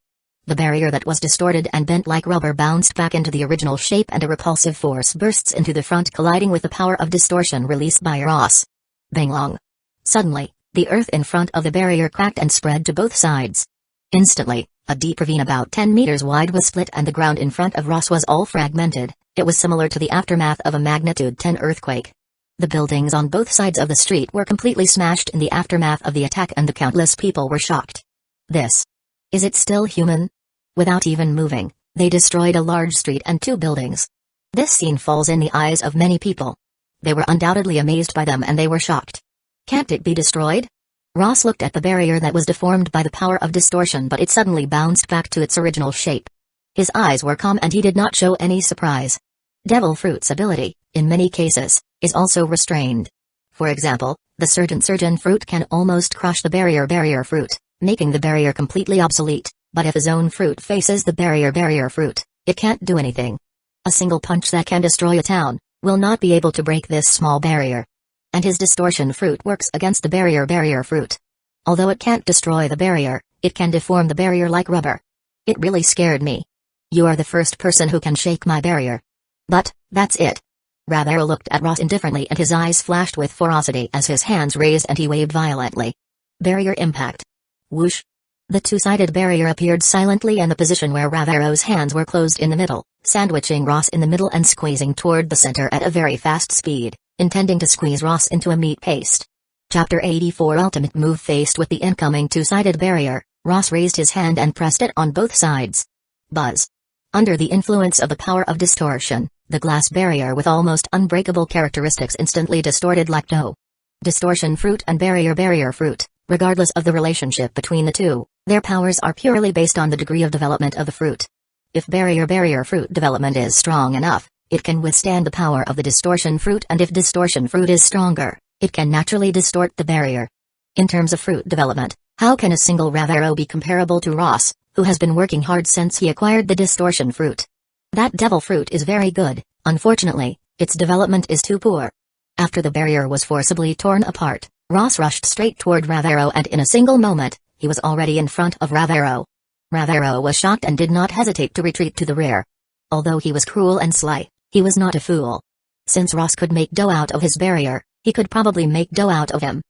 The barrier that was distorted and bent like rubber bounced back into the original shape and a repulsive force bursts into the front, colliding with the power of distortion released by Ross. Bang long. Suddenly, the earth in front of the barrier cracked and spread to both sides. Instantly, a deep ravine about 10 meters wide was split and the ground in front of Ross was all fragmented. It was similar to the aftermath of a magnitude 10 earthquake. The buildings on both sides of the street were completely smashed in the aftermath of the attack and the countless people were shocked. This. Is it still human? Without even moving, they destroyed a large street and 2 buildings. This scene falls in the eyes of many people. They were undoubtedly amazed by them and they were shocked. Can't it be destroyed? Ross looked at the barrier that was deformed by the power of distortion, but it suddenly bounced back to its original shape. His eyes were calm and he did not show any surprise. Devil Fruit's ability, in many cases, is also restrained. For example, the Surgeon Fruit can almost crush the barrier Fruit, making the barrier completely obsolete, but if his own fruit faces the barrier Fruit, it can't do anything. A single punch that can destroy a town will not be able to break this small barrier. And his Distortion Fruit works against the barrier Fruit. Although it can't destroy the barrier, it can deform the barrier like rubber. It really scared me. You are the first person who can shake my barrier. But, that's it. Ravero looked at Ross indifferently and his eyes flashed with ferocity as his hands raised and he waved violently. Barrier impact. Whoosh. The two-sided barrier appeared silently in the position where Ravero's hands were closed in the middle, sandwiching Ross in the middle and squeezing toward the center at a very fast speed, intending to squeeze Ross into a meat paste. Chapter 84 Ultimate Move. Faced with the incoming two-sided barrier, Ross raised his hand and pressed it on both sides. Buzz. Under the influence of the power of distortion, the glass barrier with almost unbreakable characteristics instantly distorted like dough. Distortion fruit and barrier fruit, regardless of the relationship between the two, their powers are purely based on the degree of development of the fruit. If barrier fruit development is strong enough, it can withstand the power of the distortion fruit, and if distortion fruit is stronger, it can naturally distort the barrier. In terms of fruit development, how can a single Ravero be comparable to Ross, who has been working hard since he acquired the distortion fruit? That devil fruit is very good, unfortunately, its development is too poor. After the barrier was forcibly torn apart, Ross rushed straight toward Ravero, and in a single moment, he was already in front of Ravero. Ravero was shocked and did not hesitate to retreat to the rear. Although he was cruel and sly, he was not a fool. Since Ross could make dough out of his barrier, he could probably make dough out of him.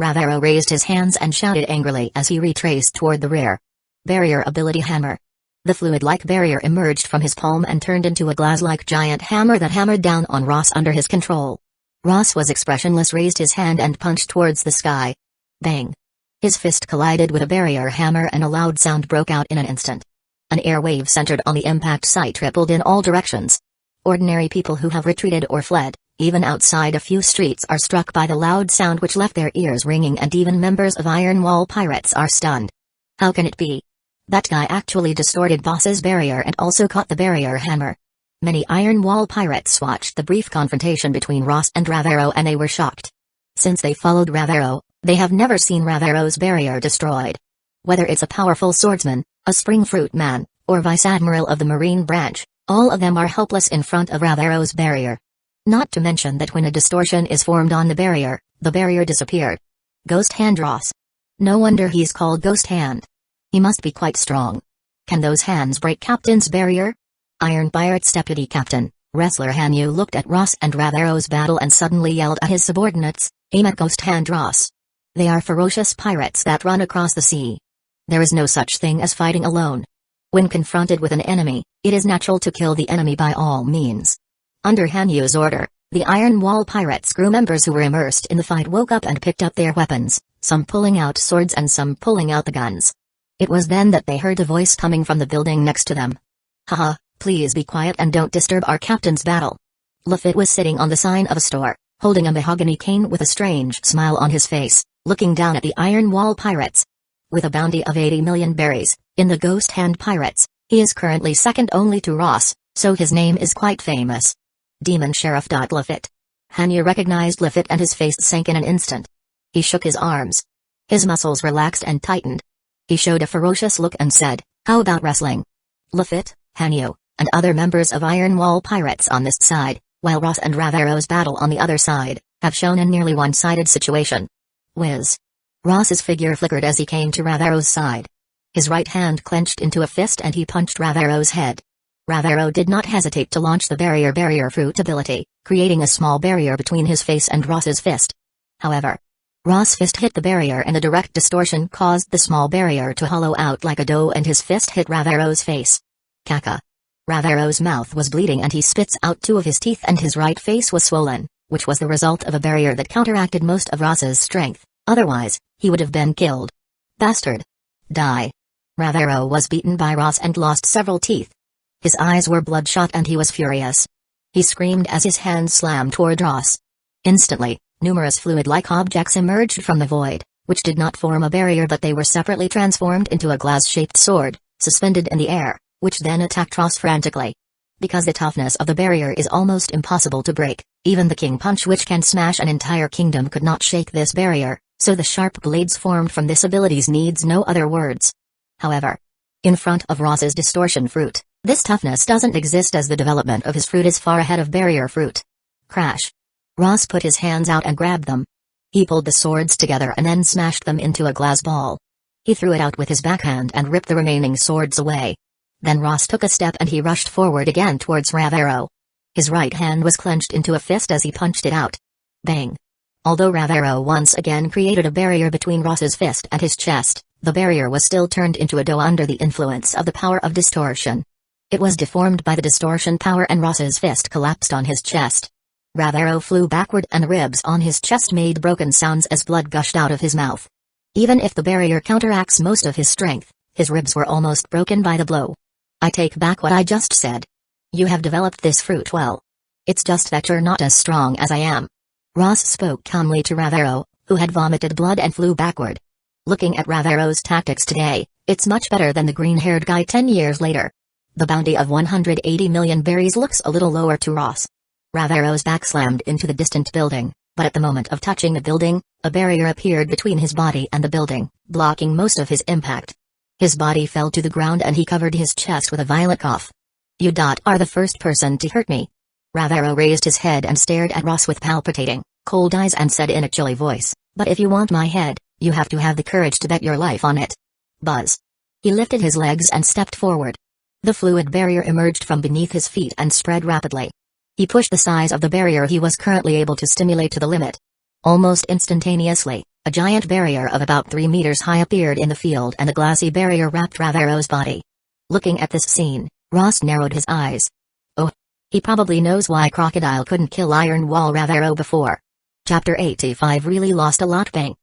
Ravero raised his hands and shouted angrily as he retraced toward the rear. Barrier ability hammer. The fluid-like barrier emerged from his palm and turned into a glass-like giant hammer that hammered down on Ross under his control. Ross was expressionless, raised his hand and punched towards the sky. Bang! His fist collided with a barrier hammer and a loud sound broke out in an instant. An air wave centered on the impact site rippled in all directions. Ordinary people who have retreated or fled, even outside a few streets, are struck by the loud sound which left their ears ringing, and even members of Iron Wall Pirates are stunned. How can it be? That guy actually distorted Boss's barrier and also caught the barrier hammer. Many Iron Wall Pirates watched the brief confrontation between Ross and Ravero and they were shocked. Since they followed Ravero, they have never seen Ravero's barrier destroyed. Whether it's a powerful swordsman, a spring fruit man, or Vice Admiral of the Marine Branch, all of them are helpless in front of Ravero's barrier. Not to mention that when a distortion is formed on the barrier disappeared. Ghost Hand Ross. No wonder he's called Ghost Hand. He must be quite strong. Can those hands break Captain's barrier? Iron Pirates Deputy Captain, Wrestler Hanyu looked at Ross and Ravero's battle and suddenly yelled at his subordinates, "Aim at Ghost Hand Ross." They are ferocious pirates that run across the sea. There is no such thing as fighting alone. When confronted with an enemy, it is natural to kill the enemy by all means. Under Hanyu's order, the Iron Wall Pirates crew members who were immersed in the fight woke up and picked up their weapons, some pulling out swords and some pulling out the guns. It was then that they heard a voice coming from the building next to them. "Haha, please be quiet and don't disturb our captain's battle." Lafitte was sitting on the sign of a store, holding a mahogany cane with a strange smile on his face, looking down at the Iron Wall Pirates. With a bounty of 80 million berries, in the Ghost Hand Pirates, he is currently second only to Ross, so his name is quite famous. Demon Sheriff. Lafitte. Hanyu recognized Lafitte and his face sank in an instant. He shook his arms. His muscles relaxed and tightened. He showed a ferocious look and said, "How about wrestling?" Lafitte, Hanyu, and other members of Iron Wall Pirates on this side, while Ross and Ravero's battle on the other side, have shown a nearly one-sided situation. Whiz. Ross's figure flickered as he came to Ravero's side. His right hand clenched into a fist and he punched Ravero's head. Ravero did not hesitate to launch the barrier fruit ability, creating a small barrier between his face and Ross's fist. However, Ross's fist hit the barrier and the direct distortion caused the small barrier to hollow out like a dough and his fist hit Ravero's face. Caca. Ravero's mouth was bleeding and he spits out two of his teeth and his right face was swollen, which was the result of a barrier that counteracted most of Ross's strength, otherwise, he would have been killed. Bastard. Die. Ravero was beaten by Ross and lost several teeth. His eyes were bloodshot and he was furious. He screamed as his hand slammed toward Ross. Instantly, numerous fluid-like objects emerged from the void, which did not form a barrier but they were separately transformed into a glass-shaped sword, suspended in the air, which then attacked Ross frantically. Because the toughness of the barrier is almost impossible to break, even the King Punch which can smash an entire kingdom could not shake this barrier, so the sharp blades formed from this abilities needs no other words. However, in front of Ross's distortion fruit, this toughness doesn't exist as the development of his fruit is far ahead of barrier fruit. Crash. Ross put his hands out and grabbed them. He pulled the swords together and then smashed them into a glass ball. He threw it out with his backhand and ripped the remaining swords away. Then Ross took a step and he rushed forward again towards Ravero. His right hand was clenched into a fist as he punched it out. Bang. Although Ravero once again created a barrier between Ross's fist and his chest, The barrier was still turned into a dough under the influence of the power of distortion. It was deformed by the distortion power and Ross's fist collapsed on his chest. Ravero flew backward and ribs on his chest made broken sounds as blood gushed out of his mouth. Even if the barrier counteracts most of his strength, his ribs were almost broken by the blow. I take back what I just said. You have developed this fruit well. It's just that you're not as strong as I am. Ross spoke calmly to Ravero, who had vomited blood and flew backward. Looking at Ravero's tactics today, it's much better than the green-haired guy 10 years later. The bounty of 180 million berries looks a little lower to Ross. Ravero's back slammed into the distant building, but at the moment of touching the building, a barrier appeared between his body and the building, blocking most of his impact. His body fell to the ground and he covered his chest with a violent cough. You are the first person to hurt me. Ravero raised his head and stared at Ross with palpitating, cold eyes and said in a chilly voice, but if you want my head, you have to have the courage to bet your life on it. Buzz. He lifted his legs and stepped forward. The fluid barrier emerged from beneath his feet and spread rapidly. He pushed the size of the barrier he was currently able to stimulate to the limit. Almost instantaneously, a giant barrier of about 3 meters high appeared in the field and the glassy barrier wrapped Ravero's body. Looking at this scene, Ross narrowed his eyes. Oh. He probably knows why Crocodile couldn't kill Iron Wall Ravero before. Chapter 85 really lost a lot. Bang.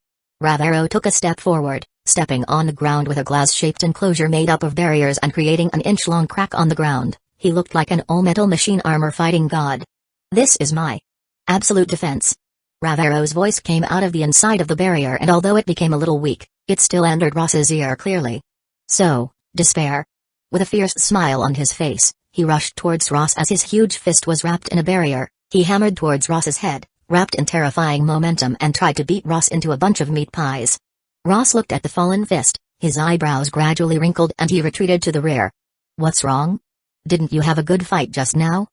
Ravero took a step forward, stepping on the ground with a glass-shaped enclosure made up of barriers and creating an inch-long crack on the ground. He looked like an all-metal machine armor fighting god. This is my absolute defense. Ravero's voice came out of the inside of the barrier and although it became a little weak, it still entered Ross's ear clearly. So, despair. With a fierce smile on his face, he rushed towards Ross as his huge fist was wrapped in a barrier. He hammered towards Ross's head, wrapped in terrifying momentum and tried to beat Ross into a bunch of meat pies. Ross looked at the fallen fist, his eyebrows gradually wrinkled and he retreated to the rear. What's wrong? Didn't you have a good fight just now?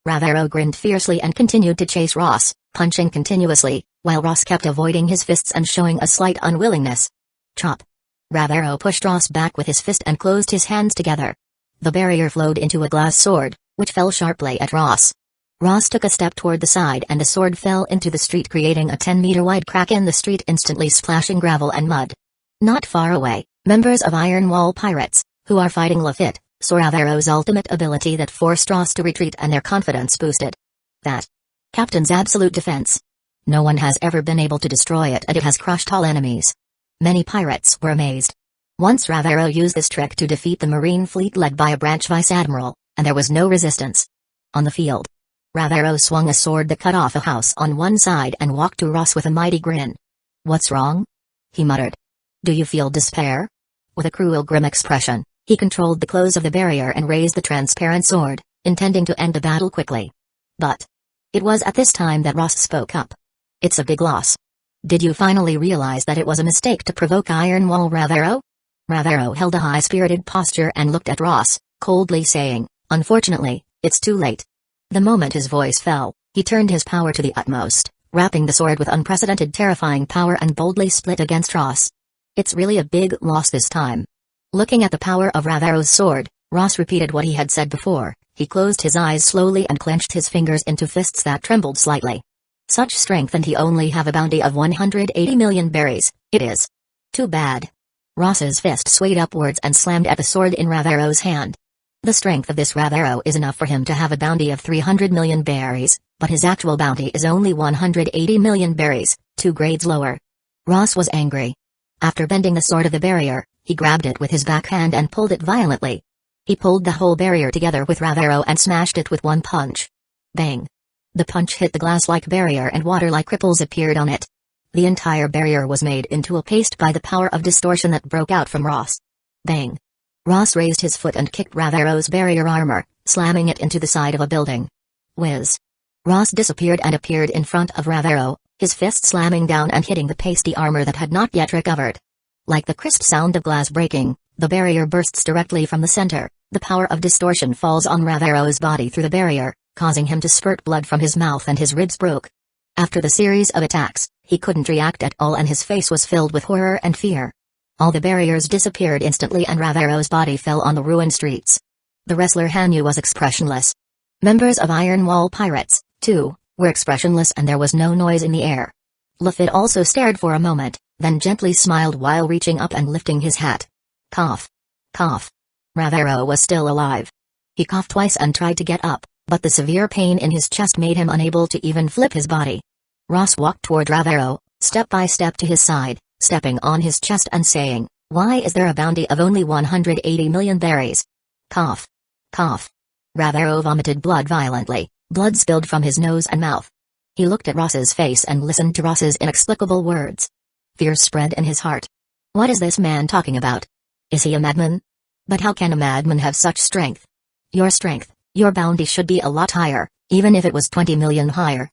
Ravero grinned fiercely and continued to chase Ross, punching continuously, while Ross kept avoiding his fists and showing a slight unwillingness. Chop. Ravero pushed Ross back with his fist and closed his hands together. The barrier flowed into a glass sword, which fell sharply at Ross. Ross took a step toward the side and the sword fell into the street creating a 10-meter wide crack in the street instantly splashing gravel and mud. Not far away, members of Iron Wall Pirates, who are fighting Lafitte, saw Ravero's ultimate ability that forced Ross to retreat and their confidence boosted. That Captain's absolute defense. No one has ever been able to destroy it and it has crushed all enemies. Many pirates were amazed. Once Ravero used this trick to defeat the Marine fleet led by a branch vice admiral, and there was no resistance. On the field, Ravero swung a sword that cut off a house on one side and walked to Ross with a mighty grin. What's wrong? He muttered. Do you feel despair? With a cruel grim expression, he controlled the close of the barrier and raised the transparent sword, intending to end the battle quickly. But it was at this time that Ross spoke up. It's a big loss. Did you finally realize that it was a mistake to provoke Iron Wall Ravero? Ravero held a high-spirited posture and looked at Ross, coldly saying, unfortunately, it's too late. The moment his voice fell, he turned his power to the utmost, wrapping the sword with unprecedented terrifying power and boldly split against Ross. It's really a big loss this time. Looking at the power of Ravero's sword, Ross repeated what he had said before. He closed his eyes slowly and clenched his fingers into fists that trembled slightly. Such strength and he only have a bounty of 180 million berries, it is. Too bad. Ross's fist swayed upwards and slammed at the sword in Ravero's hand. The strength of this Ravero is enough for him to have a bounty of 300 million berries, but his actual bounty is only 180 million berries, 2 grades lower. Ross was angry. After bending the sword of the barrier, he grabbed it with his backhand and pulled it violently. He pulled the whole barrier together with Ravero and smashed it with one punch. Bang! The punch hit the glass-like barrier and water-like ripples appeared on it. The entire barrier was made into a paste by the power of distortion that broke out from Ross. Bang! Ross raised his foot and kicked Ravero's barrier armor, slamming it into the side of a building. Whiz! Ross disappeared and appeared in front of Ravero, his fist slamming down and hitting the pasty armor that had not yet recovered. Like the crisp sound of glass breaking, the barrier bursts directly from the center. The power of distortion falls on Ravero's body through the barrier, causing him to spurt blood from his mouth and his ribs broke. After the series of attacks, he couldn't react at all and his face was filled with horror and fear. All the barriers disappeared instantly and Ravero's body fell on the ruined streets. The wrestler Hanyu was expressionless. Members of Iron Wall Pirates, too, were expressionless and there was no noise in the air. Lafitte also stared for a moment, then gently smiled while reaching up and lifting his hat. Cough. Cough. Ravero was still alive. He coughed twice and tried to get up, but the severe pain in his chest made him unable to even flip his body. Ross walked toward Ravero, step by step to his side, stepping on his chest and saying, "Why is there a bounty of only 180 million berries?" Cough. Cough. Ravero vomited blood violently, blood spilled from his nose and mouth. He looked at Ross's face and listened to Ross's inexplicable words. Fear spread in his heart. What is this man talking about? Is he a madman? But how can a madman have such strength? Your bounty should be a lot higher, even if it was 20 million higher.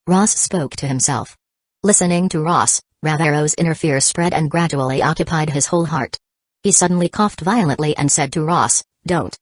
Ross spoke to himself. Listening to Ross, Ravero's inner fear spread and gradually occupied his whole heart. He suddenly coughed violently and said to Ross, Don't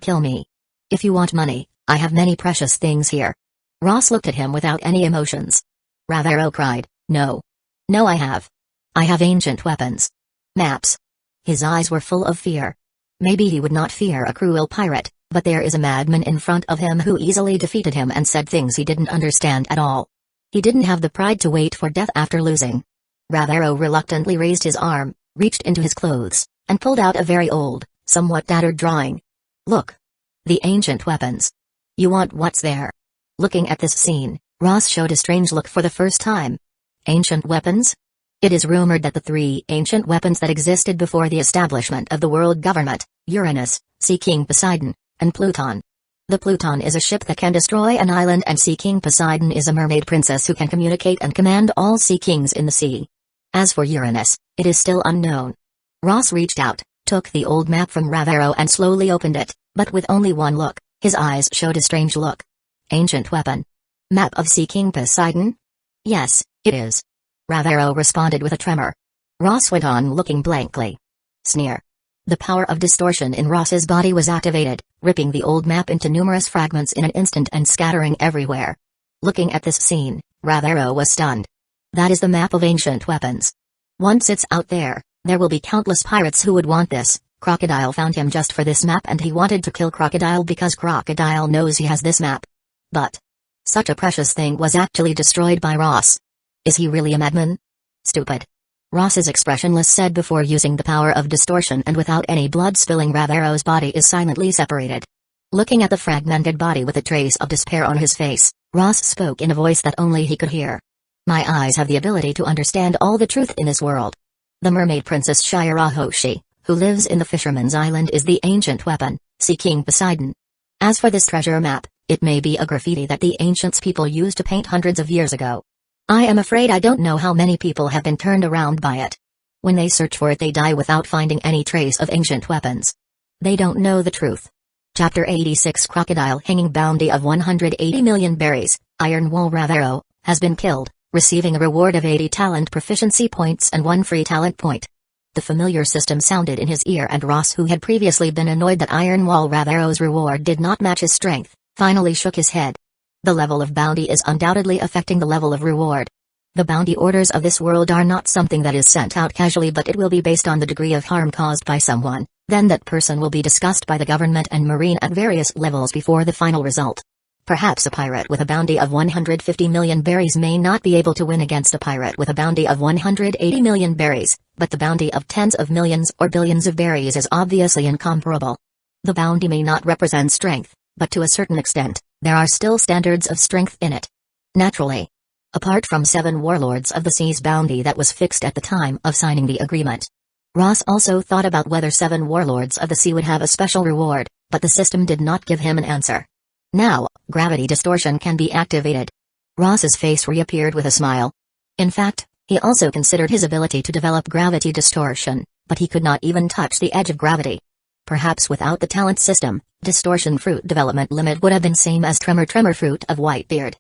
kill me. If you want money, I have many precious things here." Ross looked at him without any emotions. Ravero cried, No, I have ancient weapons. Maps. His eyes were full of fear. Maybe he would not fear a cruel pirate, but there is a madman in front of him who easily defeated him and said things he didn't understand at all. He didn't have the pride to wait for death after losing. Ravero reluctantly raised his arm, reached into his clothes, and pulled out a very old, somewhat tattered drawing. "Look. The ancient weapons. You want what's there?" Looking at this scene, Ross showed a strange look for the first time. Ancient weapons? It is rumored that the three ancient weapons that existed before the establishment of the world government, Uranus, Sea King Poseidon, and Pluton. The Pluton is a ship that can destroy an island, and Sea King Poseidon is a mermaid princess who can communicate and command all sea kings in the sea. As for Uranus, it is still unknown. Ross reached out, took the old map from Ravero and slowly opened it, but with only one look, his eyes showed a strange look. Ancient weapon. Map of Sea King Poseidon? Yes, it is. Ravero responded with a tremor. Ross went on looking blankly. Sneer. The power of distortion in Ross's body was activated, ripping the old map into numerous fragments in an instant and scattering everywhere. Looking at this scene, Ravero was stunned. That is the map of ancient weapons. Once it's out there, there will be countless pirates who would want this. Crocodile found him just for this map, and he wanted to kill Crocodile because Crocodile knows he has this map. But such a precious thing was actually destroyed by Ross. Is he really a madman? Stupid. Ross is expressionless, said before using the power of distortion, and without any blood spilling, Ravero's body is silently separated. Looking at the fragmented body with a trace of despair on his face, Ross spoke in a voice that only he could hear. My eyes have the ability to understand all the truth in this world. The mermaid princess Shirahoshi, who lives in the fisherman's island, is the ancient weapon, Sea King Poseidon. As for this treasure map, it may be a graffiti that the ancients people used to paint hundreds of years ago. I am afraid I don't know how many people have been turned around by it. When they search for it, they die without finding any trace of ancient weapons. They don't know the truth. Chapter 86 Crocodile hanging bounty of 180 million berries. Iron Wall Ravero has been killed, receiving a reward of 80 talent proficiency points and 1 free talent point. The familiar system sounded in his ear, and Ross, who had previously been annoyed that Iron Wall Ravero's reward did not match his strength, finally shook his head. The level of bounty is undoubtedly affecting the level of reward. The bounty orders of this world are not something that is sent out casually, but it will be based on the degree of harm caused by someone. Then that person will be discussed by the government and marine at various levels before the final result. Perhaps a pirate with a bounty of 150 million berries may not be able to win against a pirate with a bounty of 180 million berries, but the bounty of tens of millions or billions of berries is obviously incomparable. The bounty may not represent strength, but to a certain extent, there are still standards of strength in it. Naturally. Apart from 7 warlords of the sea's bounty that was fixed at the time of signing the agreement. Ross also thought about whether 7 warlords of the sea would have a special reward, but the system did not give him an answer. Now, gravity distortion can be activated. Ross's face reappeared with a smile. In fact, he also considered his ability to develop gravity distortion, but he could not even touch the edge of gravity. Perhaps without the talent system, distortion fruit development limit would have been same as tremor fruit of Whitebeard.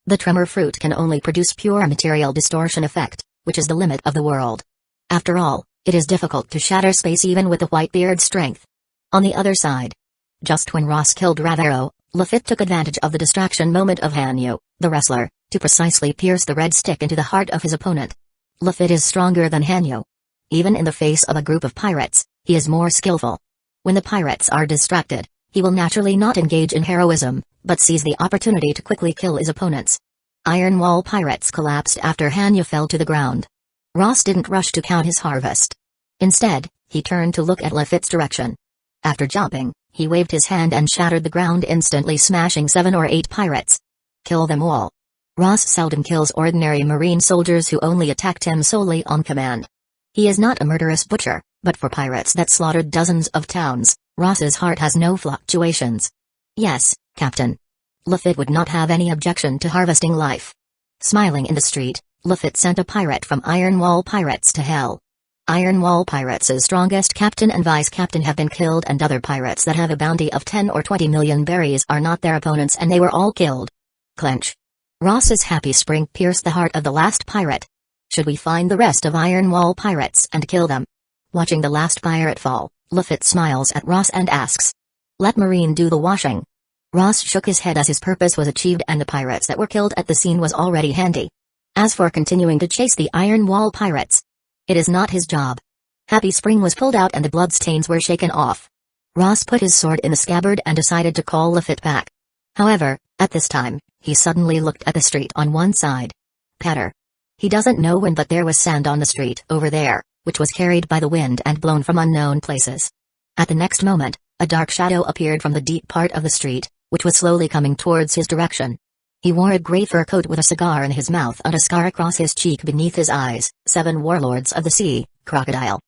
The tremor fruit can only produce pure material distortion effect, which is the limit of the world. After all, it is difficult to shatter space even with the Whitebeard's strength. On the other side, just when Ross killed Ravero, Lafitte took advantage of the distraction moment of Hanyu, the wrestler, to precisely pierce the red stick into the heart of his opponent. Lafitte is stronger than Hanyu. Even in the face of a group of pirates, he is more skillful. When the pirates are distracted, he will naturally not engage in heroism, but seize the opportunity to quickly kill his opponents. Iron Wall pirates collapsed after Hanyu fell to the ground. Ross didn't rush to count his harvest. Instead, he turned to look at Lafitte's direction. After jumping, he waved his hand and shattered the ground, instantly smashing 7 or 8 pirates. Kill them all. Ross seldom kills ordinary marine soldiers who only attacked him solely on command. He is not a murderous butcher, but for pirates that slaughtered dozens of towns, Ross's heart has no fluctuations. Yes, Captain. Lafitte would not have any objection to harvesting life. Smiling in the street, Lafitte sent a pirate from Iron Wall Pirates to hell. Iron Wall Pirates' strongest captain and vice-captain have been killed, and other pirates that have a bounty of 10 or 20 million berries are not their opponents, and they were all killed. Clench. Ross's happy spring pierced the heart of the last pirate. Should we find the rest of Iron Wall Pirates and kill them? Watching the last pirate fall, Lafitte smiles at Ross and asks, "Let Marine do the washing." Ross shook his head as his purpose was achieved and the pirates that were killed at the scene was already handy. As for continuing to chase the Iron Wall Pirates, it is not his job. Happy Spring was pulled out and the bloodstains were shaken off. Ross put his sword in the scabbard and decided to call Lafitte back. However, at this time, he suddenly looked at the street on one side. Patter. He doesn't know when, but there was sand on the street over there, which was carried by the wind and blown from unknown places. At the next moment, a dark shadow appeared from the deep part of the street, which was slowly coming towards his direction. He wore a gray fur coat with a cigar in his mouth and a scar across his cheek beneath his eyes. 7 warlords of the sea, Crocodile.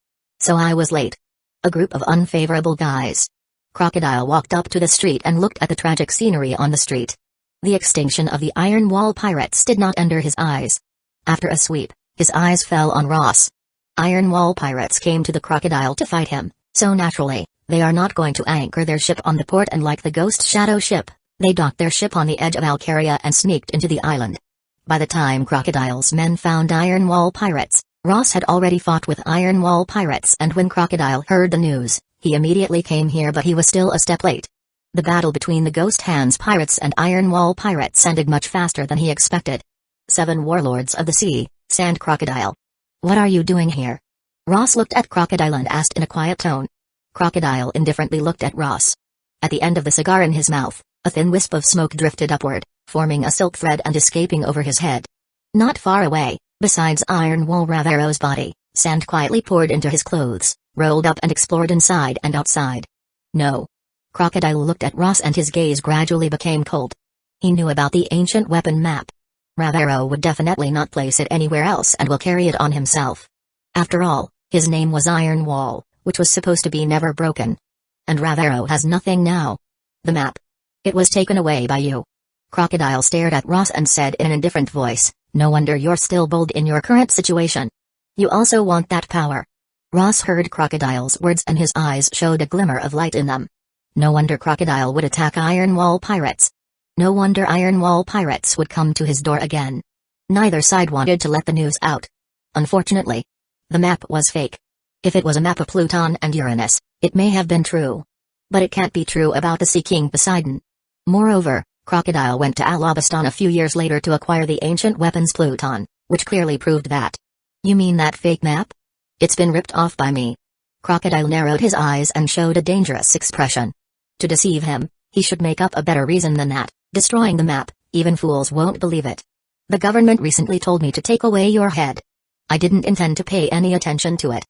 So I was late. A group of unfavorable guys. Crocodile walked up to the street and looked at the tragic scenery on the street. The extinction of the Iron Wall Pirates did not enter his eyes. After a sweep, his eyes fell on Ross. Iron Wall Pirates came to the Crocodile to fight him, so naturally, they are not going to anchor their ship on the port, and like the Ghost Shadow ship, they docked their ship on the edge of Alcaria and sneaked into the island. By the time Crocodile's men found Iron Wall Pirates, Ross had already fought with Iron Wall Pirates, and when Crocodile heard the news, he immediately came here, but he was still a step late. The battle between the Ghost Hands Pirates and Iron Wall Pirates ended much faster than he expected. 7 warlords of the sea, Sand Crocodile. What are you doing here? Ross looked at Crocodile and asked in a quiet tone. Crocodile indifferently looked at Ross. At the end of the cigar in his mouth, a thin wisp of smoke drifted upward, forming a silk thread and escaping over his head. Not far away, besides Iron Wall Ravero's body, sand quietly poured into his clothes, rolled up and explored inside and outside. No. Crocodile looked at Ross and his gaze gradually became cold. He knew about the ancient weapon map. Ravero would definitely not place it anywhere else and will carry it on himself. After all, his name was Iron Wall, which was supposed to be never broken. And Ravero has nothing now. The map. It was taken away by you. Crocodile stared at Ross and said in an indifferent voice, "No wonder you're still bold in your current situation. You also want that power." Ross heard Crocodile's words and his eyes showed a glimmer of light in them. No wonder Crocodile would attack Iron Wall Pirates. No wonder Iron Wall Pirates would come to his door again. Neither side wanted to let the news out. Unfortunately, the map was fake. If it was a map of Pluton and Uranus, it may have been true. But it can't be true about the Sea King Poseidon. Moreover, Crocodile went to Alabastan a few years later to acquire the ancient weapons Pluton, which clearly proved that. You mean that fake map? It's been ripped off by me. Crocodile narrowed his eyes and showed a dangerous expression. To deceive him, he should make up a better reason than that, destroying the map. Even fools won't believe it. The government recently told me to take away your head. I didn't intend to pay any attention to it.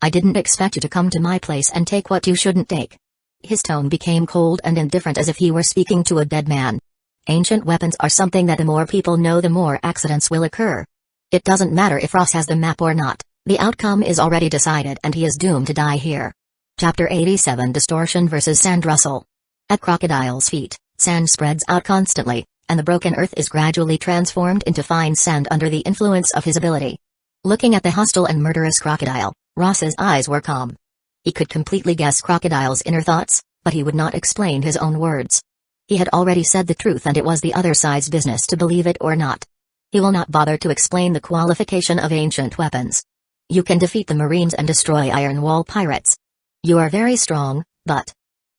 I didn't expect you to come to my place and take what you shouldn't take. His tone became cold and indifferent as if he were speaking to a dead man. Ancient weapons are something that the more people know, the more accidents will occur. It doesn't matter if Ross has the map or not, the outcome is already decided and he is doomed to die here. Chapter 87 Distortion vs. Sand Rustle. At Crocodile's feet, sand spreads out constantly, and the broken earth is gradually transformed into fine sand under the influence of his ability. Looking at the hostile and murderous Crocodile, Ross's eyes were calm. He could completely guess Crocodile's inner thoughts, but he would not explain his own words. He had already said the truth and it was the other side's business to believe it or not. He will not bother to explain the qualification of ancient weapons. You can defeat the Marines and destroy Iron Wall Pirates. You are very strong, but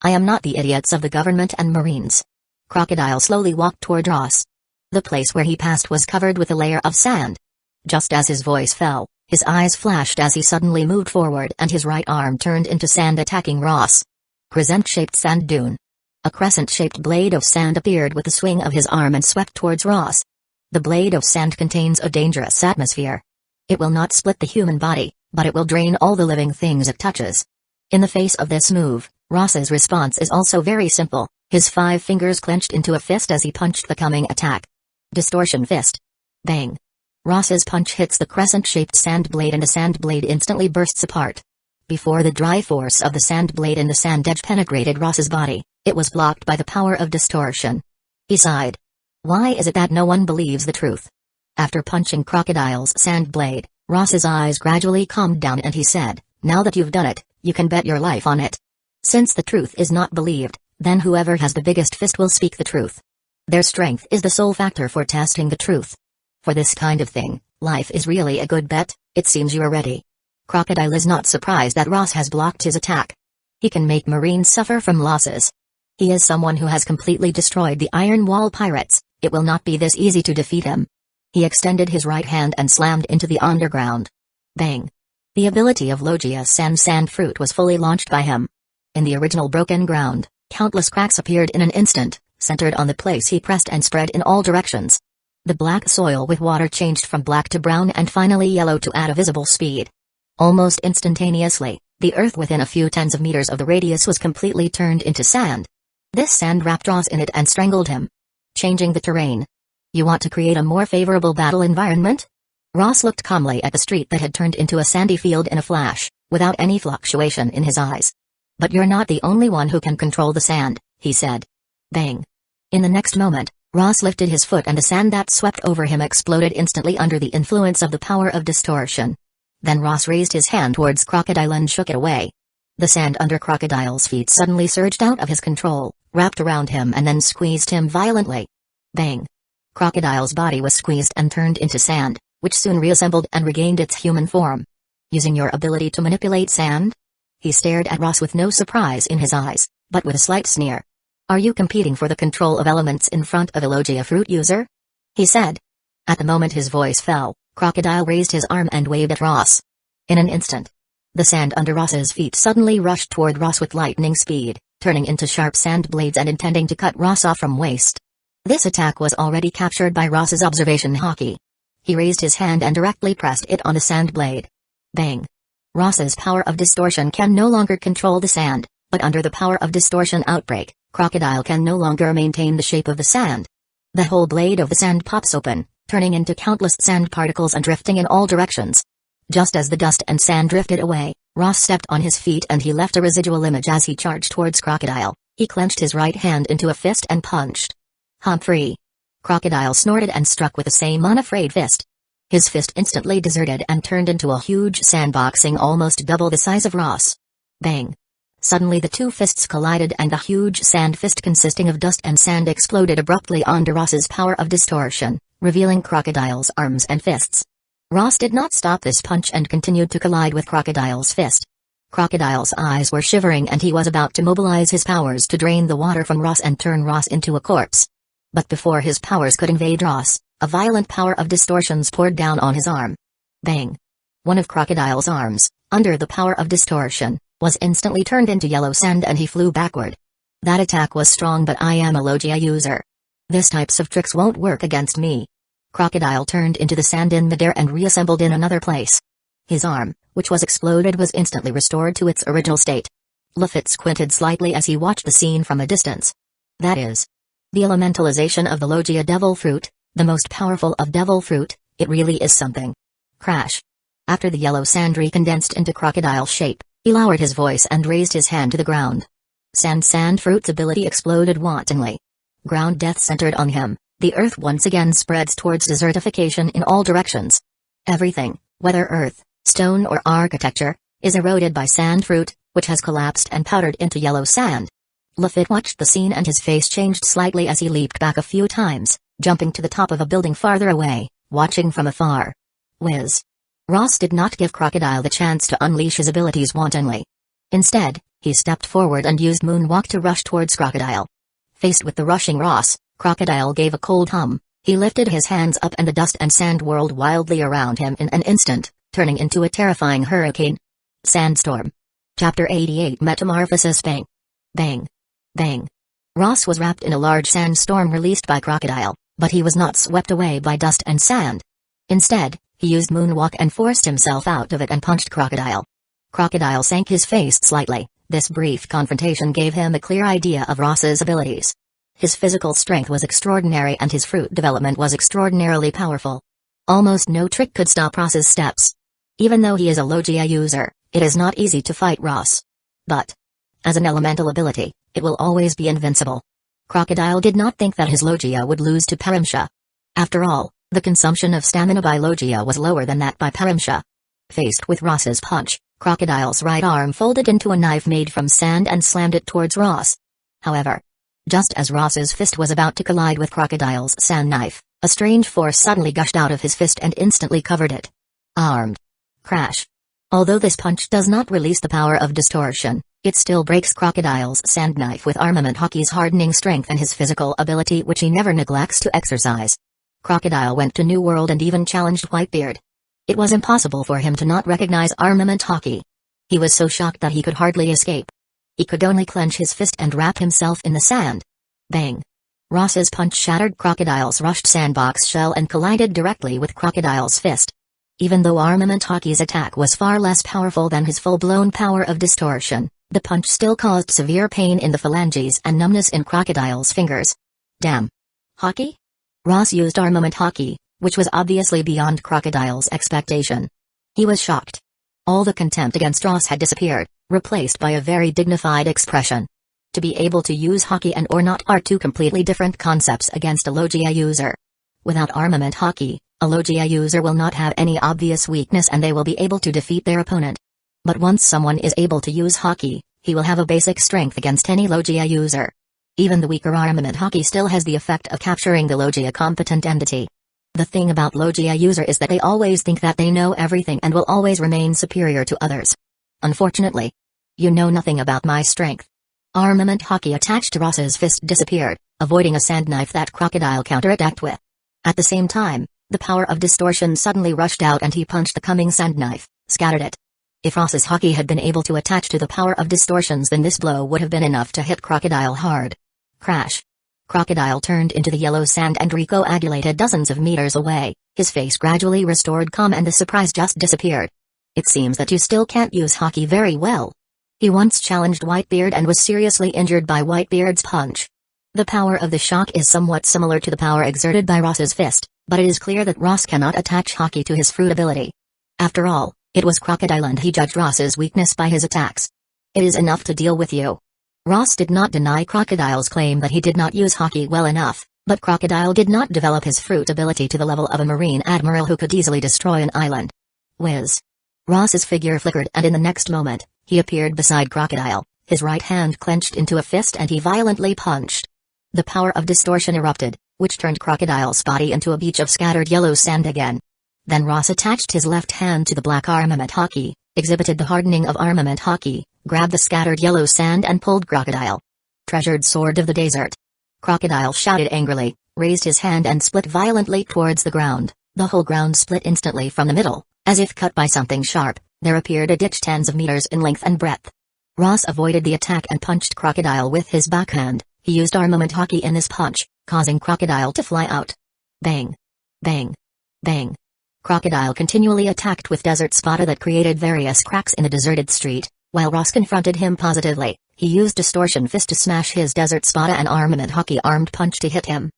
I am not the idiots of the government and Marines. Crocodile slowly walked toward Ross. The place where he passed was covered with a layer of sand. Just as his voice fell, his eyes flashed as he suddenly moved forward and his right arm turned into sand, attacking Ross. Crescent-shaped sand dune. A crescent-shaped blade of sand appeared with the swing of his arm and swept towards Ross. The blade of sand contains a dangerous atmosphere. It will not split the human body, but it will drain all the living things it touches. In the face of this move, Ross's response is also very simple, his 5 fingers clenched into a fist as he punched the coming attack. Distortion Fist. Bang. Ross's punch hits the crescent-shaped sand blade and the sand blade instantly bursts apart. Before the dry force of the sand blade and the sand edge penetrated Ross's body, it was blocked by the power of distortion. He sighed. Why is it that no one believes the truth? After punching Crocodile's sand blade, Ross's eyes gradually calmed down and he said, now that you've done it, you can bet your life on it. Since the truth is not believed, then whoever has the biggest fist will speak the truth. Their strength is the sole factor for testing the truth. For this kind of thing, life is really a good bet. It seems you are ready. Crocodile is not surprised that Ross has blocked his attack. He can make Marines suffer from losses. He is someone who has completely destroyed the Iron Wall pirates. It will not be this easy to defeat him. He extended his right hand and slammed into the underground. Bang. The ability of Logia Sand Fruit was fully launched by him. In the original broken ground, countless cracks appeared in an instant, centered on the place he pressed and spread in all directions. The black soil with water changed from black to brown and finally yellow to at a visible speed. Almost instantaneously, the earth within a few tens of meters of the radius was completely turned into sand. This sand wrapped Ross in it and strangled him. Changing the terrain. You want to create a more favorable battle environment? Ross looked calmly at the street that had turned into a sandy field in a flash, without any fluctuation in his eyes. But you're not the only one who can control the sand, he said. Bang. In the next moment, Ross lifted his foot and the sand that swept over him exploded instantly under the influence of the power of distortion. Then Ross raised his hand towards Crocodile and shook it away. The sand under Crocodile's feet suddenly surged out of his control, wrapped around him and then squeezed him violently. Bang. Crocodile's body was squeezed and turned into sand, which soon reassembled and regained its human form. Using your ability to manipulate sand? He stared at Ross with no surprise in his eyes, but with a slight sneer. Are you competing for the control of elements in front of a Logia fruit user? He said. At the moment his voice fell, Crocodile raised his arm and waved at Ross. In an instant, the sand under Ross's feet suddenly rushed toward Ross with lightning speed, turning into sharp sand blades and intending to cut Ross off from waist. This attack was already captured by Ross's observation haki. He raised his hand and directly pressed it on the sand blade. Bang. Ross's power of distortion can no longer control the sand, but under the power of distortion outbreak, Crocodile can no longer maintain the shape of the sand. The whole blade of the sand pops open, turning into countless sand particles and drifting in all directions. Just as the dust and sand drifted away, Ross stepped on his feet and he left a residual image as he charged towards Crocodile. He clenched his right hand into a fist and punched. Humphrey. Crocodile snorted and struck with the same unafraid fist. His fist instantly deserted and turned into a huge sandboxing almost double the size of Ross. Bang. Suddenly the two fists collided and the huge sand fist consisting of dust and sand exploded abruptly under Ross's power of distortion, revealing Crocodile's arms and fists. Ross did not stop this punch and continued to collide with Crocodile's fist. Crocodile's eyes were shivering and he was about to mobilize his powers to drain the water from Ross and turn Ross into a corpse. But before his powers could invade Ross, a violent power of distortions poured down on his arm. Bang. One of Crocodile's arms, under the power of distortion, was instantly turned into yellow sand and he flew backward. That attack was strong, but I am a Logia user. This types of tricks won't work against me. Crocodile turned into the sand in midair and reassembled in another place. His arm, which was exploded, was instantly restored to its original state. Luffy squinted slightly as he watched the scene from a distance. That is the elementalization of the Logia devil fruit, the most powerful of devil fruit. It really is something. Crash. After the yellow sand recondensed into crocodile shape, he lowered his voice and raised his hand to the ground. Sand fruit's ability exploded wantonly. Ground death centered on him. The earth once again spreads towards desertification in all directions. Everything, whether earth, stone or architecture, is eroded by sand fruit, which has collapsed and powdered into yellow sand. Luffy watched the scene and his face changed slightly as he leaped back a few times, jumping to the top of a building farther away, watching from afar. Whiz. Ross did not give Crocodile the chance to unleash his abilities wantonly. Instead, he stepped forward and used Moonwalk to rush towards Crocodile. Faced with the rushing Ross, Crocodile gave a cold hum. He lifted his hands up and the dust and sand whirled wildly around him in an instant, turning into a terrifying hurricane. Sandstorm. Chapter 88 Metamorphosis. Bang. Bang. Bang. Ross was wrapped in a large sandstorm released by Crocodile, but he was not swept away by dust and sand. Instead, He used Moonwalk and forced himself out of it and punched Crocodile. Crocodile sank his face slightly. This brief confrontation gave him a clear idea of Ross's abilities. His physical strength was extraordinary and his fruit development was extraordinarily powerful. Almost no trick could stop Ross's steps. Even though he is a Logia user, it is not easy to fight Ross. But, as an elemental ability, it will always be invincible. Crocodile did not think that his Logia would lose to Parimsha. After all, the consumption of stamina by Logia was lower than that by Parimsha. Faced with Ross's punch, Crocodile's right arm folded into a knife made from sand and slammed it towards Ross. However, just as Ross's fist was about to collide with Crocodile's sand knife, a strange force suddenly gushed out of his fist and instantly covered it. Armed. Crash. Although this punch does not release the power of distortion, it still breaks Crocodile's sand knife with Armament Hockey's hardening strength and his physical ability which he never neglects to exercise. Crocodile went to New World and even challenged Whitebeard. It was impossible for him to not recognize Armament Hockey. He was so shocked that he could hardly escape. He could only clench his fist and wrap himself in the sand. Bang! Ross's punch shattered Crocodile's rushed sandbox shell and collided directly with Crocodile's fist. Even though Armament Hockey's attack was far less powerful than his full-blown power of distortion, the punch still caused severe pain in the phalanges and numbness in Crocodile's fingers. Damn! Hockey? Ross used Armament Hockey, which was obviously beyond Crocodile's expectation. He was shocked. All the contempt against Ross had disappeared, replaced by a very dignified expression. To be able to use Hockey and or not are two completely different concepts against a Logia user. Without Armament Hockey, a Logia user will not have any obvious weakness and they will be able to defeat their opponent. But once someone is able to use Hockey, he will have a basic strength against any Logia user. Even the weaker Armament Hockey still has the effect of capturing the Logia competent entity. The thing about Logia user is that they always think that they know everything and will always remain superior to others. Unfortunately, you know nothing about my strength. Armament Hockey attached to Ross's fist disappeared, avoiding a sand knife that Crocodile counterattacked with. At the same time, the power of distortion suddenly rushed out and he punched the coming sand knife, scattered it. If Ross's Hockey had been able to attach to the power of distortions, then this blow would have been enough to hit Crocodile hard. Crash. Crocodile turned into the yellow sand and recoagulated dozens of meters away. His face gradually restored calm and the surprise just disappeared. It seems that you still can't use Hockey very well. He once challenged Whitebeard and was seriously injured by Whitebeard's punch. The power of the shock is somewhat similar to the power exerted by Ross's fist, but it is clear that Ross cannot attach Hockey to his fruit ability. After all, it was Crocodile and he judged Ross's weakness by his attacks. It is enough to deal with you. Ross did not deny Crocodile's claim that he did not use Hockey well enough, but Crocodile did not develop his fruit ability to the level of a marine admiral who could easily destroy an island. Whiz. Ross's figure flickered and in the next moment, he appeared beside Crocodile, his right hand clenched into a fist and he violently punched. The power of distortion erupted, which turned Crocodile's body into a beach of scattered yellow sand again. Then Ross attached his left hand to the black Armament Hockey, exhibited the hardening of Armament Hockey, grabbed the scattered yellow sand and pulled Crocodile. Treasured sword of the desert. Crocodile shouted angrily, raised his hand and split violently towards the ground. The whole ground split instantly from the middle, as if cut by something sharp. There appeared a ditch tens of meters in length and breadth. Ross avoided the attack and punched Crocodile with his backhand. He used Armament Hockey in this punch, causing Crocodile to fly out. Bang. Bang. Bang. Crocodile continually attacked with Desert Spada that created various cracks in the deserted street. While Ross confronted him positively, he used Distortion Fist to smash his Desert Spada and Armament Hockey armed punch to hit him.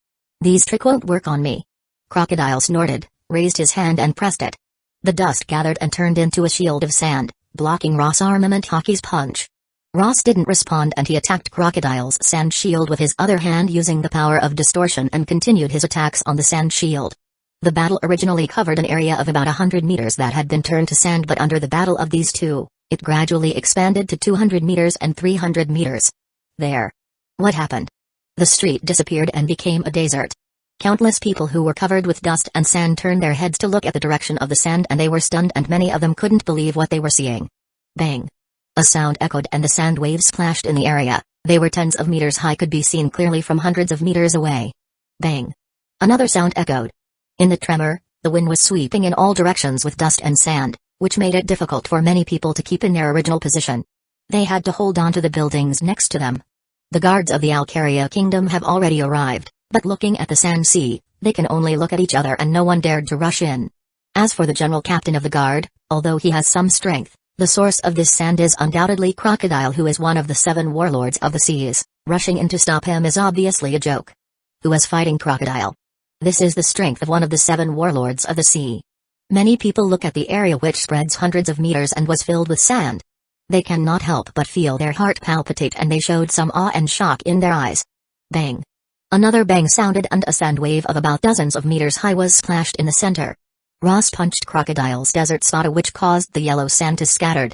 These trick won't work on me. Crocodile snorted, raised his hand and pressed it. The dust gathered and turned into a shield of sand, blocking Ross Armament Hockey's punch. Ross didn't respond and he attacked Crocodile's sand shield with his other hand using the power of distortion and continued his attacks on the sand shield. The battle originally covered an area of about 100 meters that had been turned to sand, but under the battle of these two, it gradually expanded to 200 meters and 300 meters. There. What happened? The street disappeared and became a desert. Countless people who were covered with dust and sand turned their heads to look at the direction of the sand and they were stunned and many of them couldn't believe what they were seeing. Bang. A sound echoed and the sand waves splashed in the area. They were tens of meters high, could be seen clearly from hundreds of meters away. Bang. Another sound echoed. In the tremor, the wind was sweeping in all directions with dust and sand, which made it difficult for many people to keep in their original position. They had to hold on to the buildings next to them. The guards of the Alcaria Kingdom have already arrived, but looking at the sand sea, they can only look at each other and no one dared to rush in. As for the general captain of the guard, although he has some strength, the source of this sand is undoubtedly Crocodile, who is one of the 7 warlords of the seas. Rushing in to stop him is obviously a joke. Who is fighting Crocodile? This is the strength of one of the 7 warlords of the sea. Many people look at the area which spreads hundreds of meters and was filled with sand. They cannot help but feel their heart palpitate, and they showed some awe and shock in their eyes. Bang! Another bang sounded, and a sand wave of about dozens of meters high was splashed in the center. Ross punched Crocodile's desert soda, which caused the yellow sand to scatter.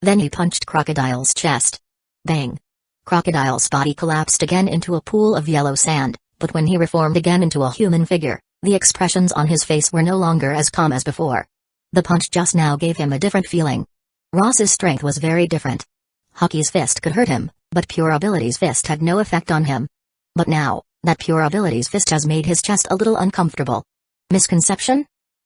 Then he punched Crocodile's chest. Bang! Crocodile's body collapsed again into a pool of yellow sand, but when he reformed again into a human figure, the expressions on his face were no longer as calm as before. The punch just now gave him a different feeling. Ross's strength was very different. Hoki's fist could hurt him, but Pure Ability's fist had no effect on him. But now, that Pure Ability's fist has made his chest a little uncomfortable. Misconception?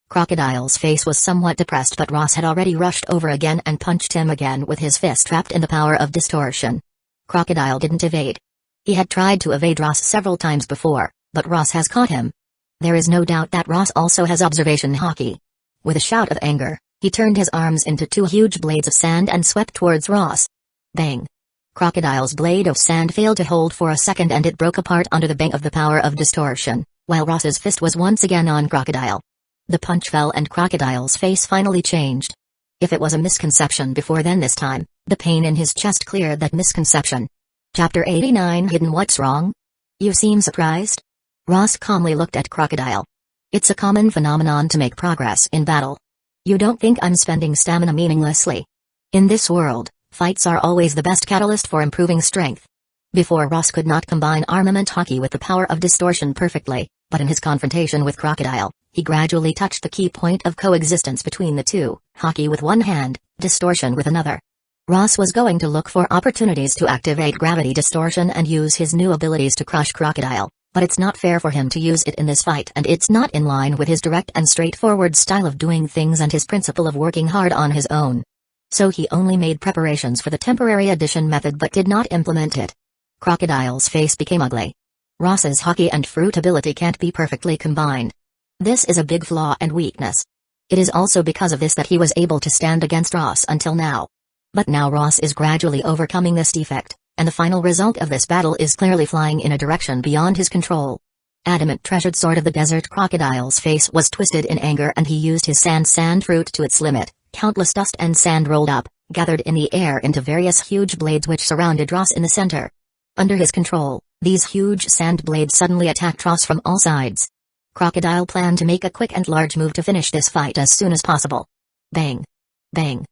Crocodile's face was somewhat depressed, but Ross had already rushed over again and punched him again with his fist trapped in the power of distortion. Crocodile didn't evade. He had tried to evade Ross several times before, but Ross has caught him. There is no doubt that Ross also has observation Haki. With a shout of anger, he turned his arms into 2 huge blades of sand and swept towards Ross. Bang! Crocodile's blade of sand failed to hold for a second, and it broke apart under the bang of the power of distortion, while Ross's fist was once again on Crocodile. The punch fell and Crocodile's face finally changed. If it was a misconception before, then this time, the pain in his chest cleared that misconception. Chapter 89 Hidden. What's wrong? You seem surprised? Ross calmly looked at Crocodile. It's a common phenomenon to make progress in battle. You don't think I'm spending stamina meaninglessly? In this world, fights are always the best catalyst for improving strength. Before, Ross could not combine armament Haki with the power of distortion perfectly, but in his confrontation with Crocodile, he gradually touched the key point of coexistence between the two, Haki with one hand, distortion with another. Ross was going to look for opportunities to activate gravity distortion and use his new abilities to crush Crocodile, but it's not fair for him to use it in this fight, and it's not in line with his direct and straightforward style of doing things and his principle of working hard on his own. So he only made preparations for the temporary addition method but did not implement it. Crocodile's face became ugly. Ross's Haki and fruit ability can't be perfectly combined. This is a big flaw and weakness. It is also because of this that he was able to stand against Ross until now. But now Ross is gradually overcoming this defect, and the final result of this battle is clearly flying in a direction beyond his control. Adamant treasured sword of the desert. Crocodile's face was twisted in anger, and he used his sand fruit to its limit. Countless dust and sand rolled up, gathered in the air into various huge blades which surrounded Ross in the center. Under his control, these huge sand blades suddenly attacked Ross from all sides. Crocodile planned to make a quick and large move to finish this fight as soon as possible. Bang! Bang!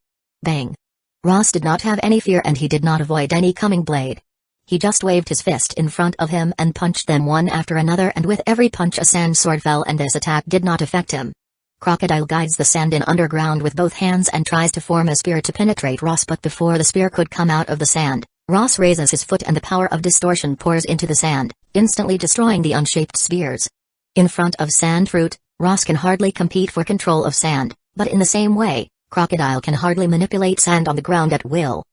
Bang! Ross did not have any fear, and he did not avoid any coming blade. He just waved his fist in front of him and punched them one after another, and with every punch a sand sword fell, and this attack did not affect him. Crocodile guides the sand in underground with both hands and tries to form a spear to penetrate Ross, but before the spear could come out of the sand, Ross raises his foot and the power of distortion pours into the sand, instantly destroying the unshaped spears. In front of sand fruit, Ross can hardly compete for control of sand, but in the same way, Crocodile can hardly manipulate sand on the ground at will.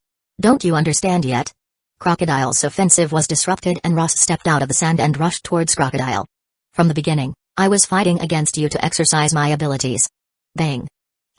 Don't you understand yet? Crocodile's offensive was disrupted, and Ross stepped out of the sand and rushed towards Crocodile. From the beginning, I was fighting against you to exercise my abilities. Bang!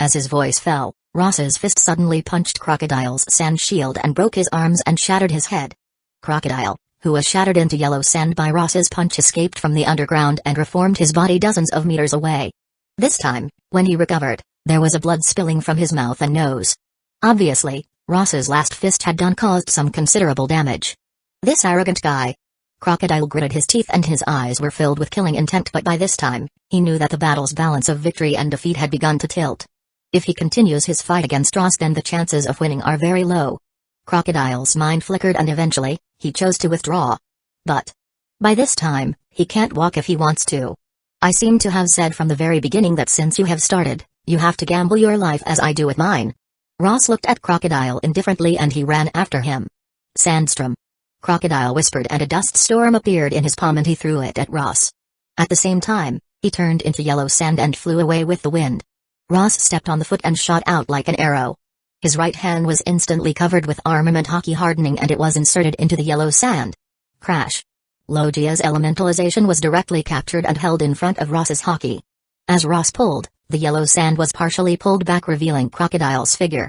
As his voice fell, Ross's fist suddenly punched Crocodile's sand shield and broke his arms and shattered his head. Crocodile, who was shattered into yellow sand by Ross's punch, escaped from the underground and reformed his body dozens of meters away. This time, when he recovered, there was a blood spilling from his mouth and nose. Obviously, Ross's last fist had caused some considerable damage. This arrogant guy. Crocodile gritted his teeth and his eyes were filled with killing intent, but by this time, he knew that the battle's balance of victory and defeat had begun to tilt. If he continues his fight against Ross, then the chances of winning are very low. Crocodile's mind flickered, and eventually, he chose to withdraw. But by this time, he can't walk if he wants to. I seem to have said from the very beginning that since you have started, you have to gamble your life as I do with mine. Ross looked at Crocodile indifferently and he ran after him. Sandstorm. Crocodile whispered, and a dust storm appeared in his palm and he threw it at Ross. At the same time, he turned into yellow sand and flew away with the wind. Ross stepped on the foot and shot out like an arrow. His right hand was instantly covered with armament Haki hardening, and it was inserted into the yellow sand. Crash. Logia's elementalization was directly captured and held in front of Ross's Haki. As Ross pulled, The yellow sand was partially pulled back, revealing Crocodile's figure.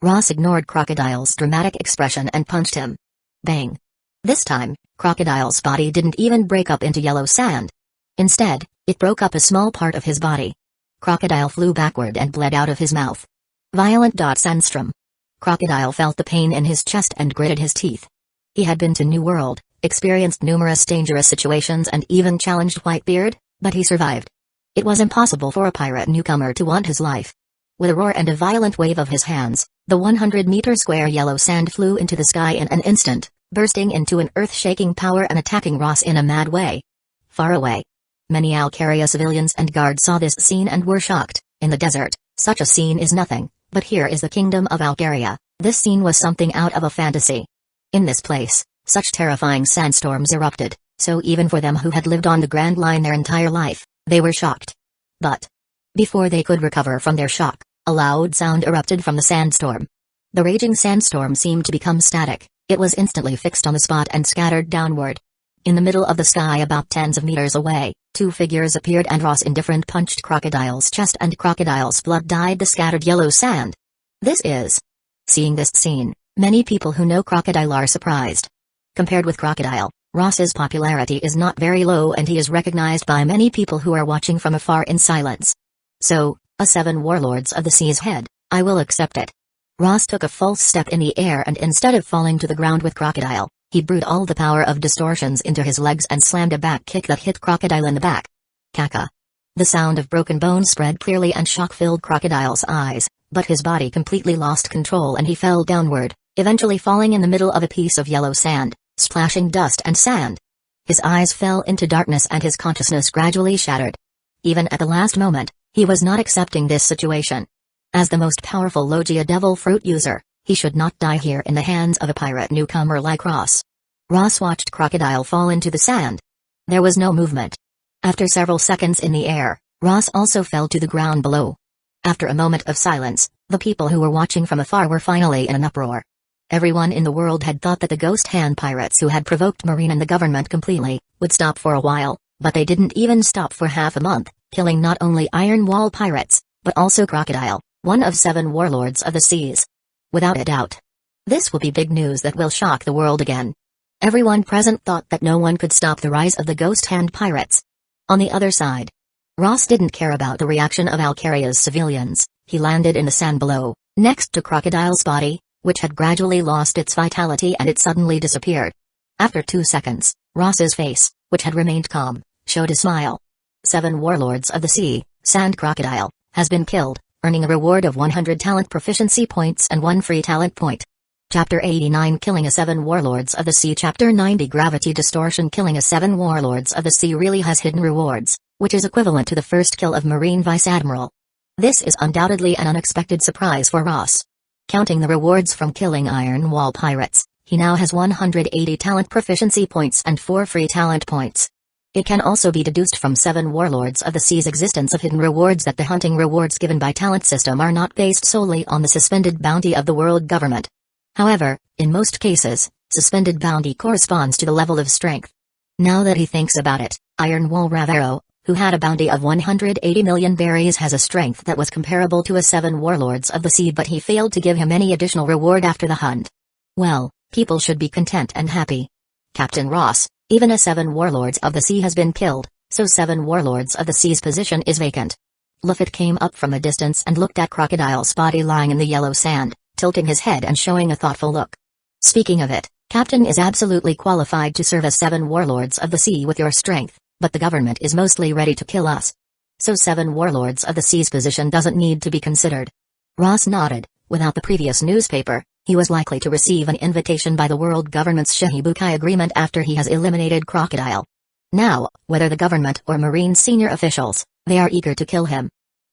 Ross ignored Crocodile's dramatic expression and punched him. Bang! This time, Crocodile's body didn't even break up into yellow sand. Instead, it broke up a small part of his body. Crocodile flew backward and bled out of his mouth. Violent. Sandstorm. Crocodile felt the pain in his chest and gritted his teeth. He had been to New World, experienced numerous dangerous situations and even challenged Whitebeard, but he survived. It was impossible for a pirate newcomer to want his life. With a roar and a violent wave of his hands, the 100-meter square yellow sand flew into the sky in an instant, bursting into an earth-shaking power and attacking Ross in a mad way. Far away, many Alcaria civilians and guards saw this scene and were shocked. In the desert, such a scene is nothing, but here is the kingdom of Alcaria. This scene was something out of a fantasy. In this place, such terrifying sandstorms erupted, so even for them who had lived on the Grand Line their entire life, they were shocked. But before they could recover from their shock, a loud sound erupted from the sandstorm. The raging sandstorm seemed to become static. It was instantly fixed on the spot and scattered downward. In the middle of the sky, about tens of meters away, two figures appeared and Ross indifferent punched Crocodile's chest and Crocodile's blood dyed the scattered yellow sand. This is. Seeing this scene, many people who know Crocodile are surprised. Compared with Crocodile, Ross's popularity is not very low and he is recognized by many people who are watching from afar in silence. So, a 7 warlords of the sea's head, I will accept it. Ross took a false step in the air and instead of falling to the ground with Crocodile, he brewed all the power of distortions into his legs and slammed a back kick that hit Crocodile in the back. Kaka. The sound of broken bones spread clearly and shock filled Crocodile's eyes, but his body completely lost control and he fell downward, eventually falling in the middle of a piece of yellow sand, splashing dust and sand. His eyes fell into darkness and his consciousness gradually shattered. Even at the last moment, he was not accepting this situation. As the most powerful Logia Devil Fruit user, he should not die here in the hands of a pirate newcomer like Ross. Ross watched Crocodile fall into the sand. There was no movement. After several seconds in the air, Ross also fell to the ground below. After a moment of silence, the people who were watching from afar were finally in an uproar. Everyone in the world had thought that the ghost hand pirates who had provoked Marine and the government completely would stop for a while, but they didn't even stop for half a month, killing not only Iron Wall pirates, but also Crocodile, one of 7 warlords of the seas. Without a doubt, this will be big news that will shock the world again. Everyone present thought that no one could stop the rise of the ghost hand pirates. On the other side, Ross didn't care about the reaction of Alcaria's civilians. He landed in the sand below, next to Crocodile's body, which had gradually lost its vitality and it suddenly disappeared. After 2 seconds, Ross's face, which had remained calm, showed a smile. 7 warlords of the sea, Sand Crocodile, has been killed, earning a reward of 100 talent proficiency points and 1 free talent point. Chapter 89 Killing a 7 Warlords of the Sea. Chapter 90 Gravity Distortion. Killing a 7 Warlords of the Sea really has hidden rewards, which is equivalent to the first kill of Marine Vice Admiral. This is undoubtedly an unexpected surprise for Ross. Counting the rewards from killing Iron Wall pirates, he now has 180 talent proficiency points and 4 free talent points. It can also be deduced from 7 Warlords of the Sea's existence of hidden rewards that the hunting rewards given by talent system are not based solely on the suspended bounty of the world government. However, in most cases, suspended bounty corresponds to the level of strength. Now that he thinks about it, Iron Wall Ravero, who had a bounty of 180 million berries, has a strength that was comparable to a 7 Warlords of the Sea, but he failed to give him any additional reward after the hunt. Well, people should be content and happy. Captain Ross, even a 7 Warlords of the Sea has been killed, so 7 Warlords of the Sea's position is vacant. Luffy came up from a distance and looked at Crocodile's body lying in the yellow sand, tilting his head and showing a thoughtful look. Speaking of it, Captain is absolutely qualified to serve as 7 Warlords of the Sea with your strength, but the government is mostly ready to kill us. So 7 Warlords of the Sea's position doesn't need to be considered. Ross nodded. Without the previous newspaper, he was likely to receive an invitation by the world government's Shihibukai agreement after he has eliminated Crocodile. Now, whether the government or Marine senior officials, they are eager to kill him.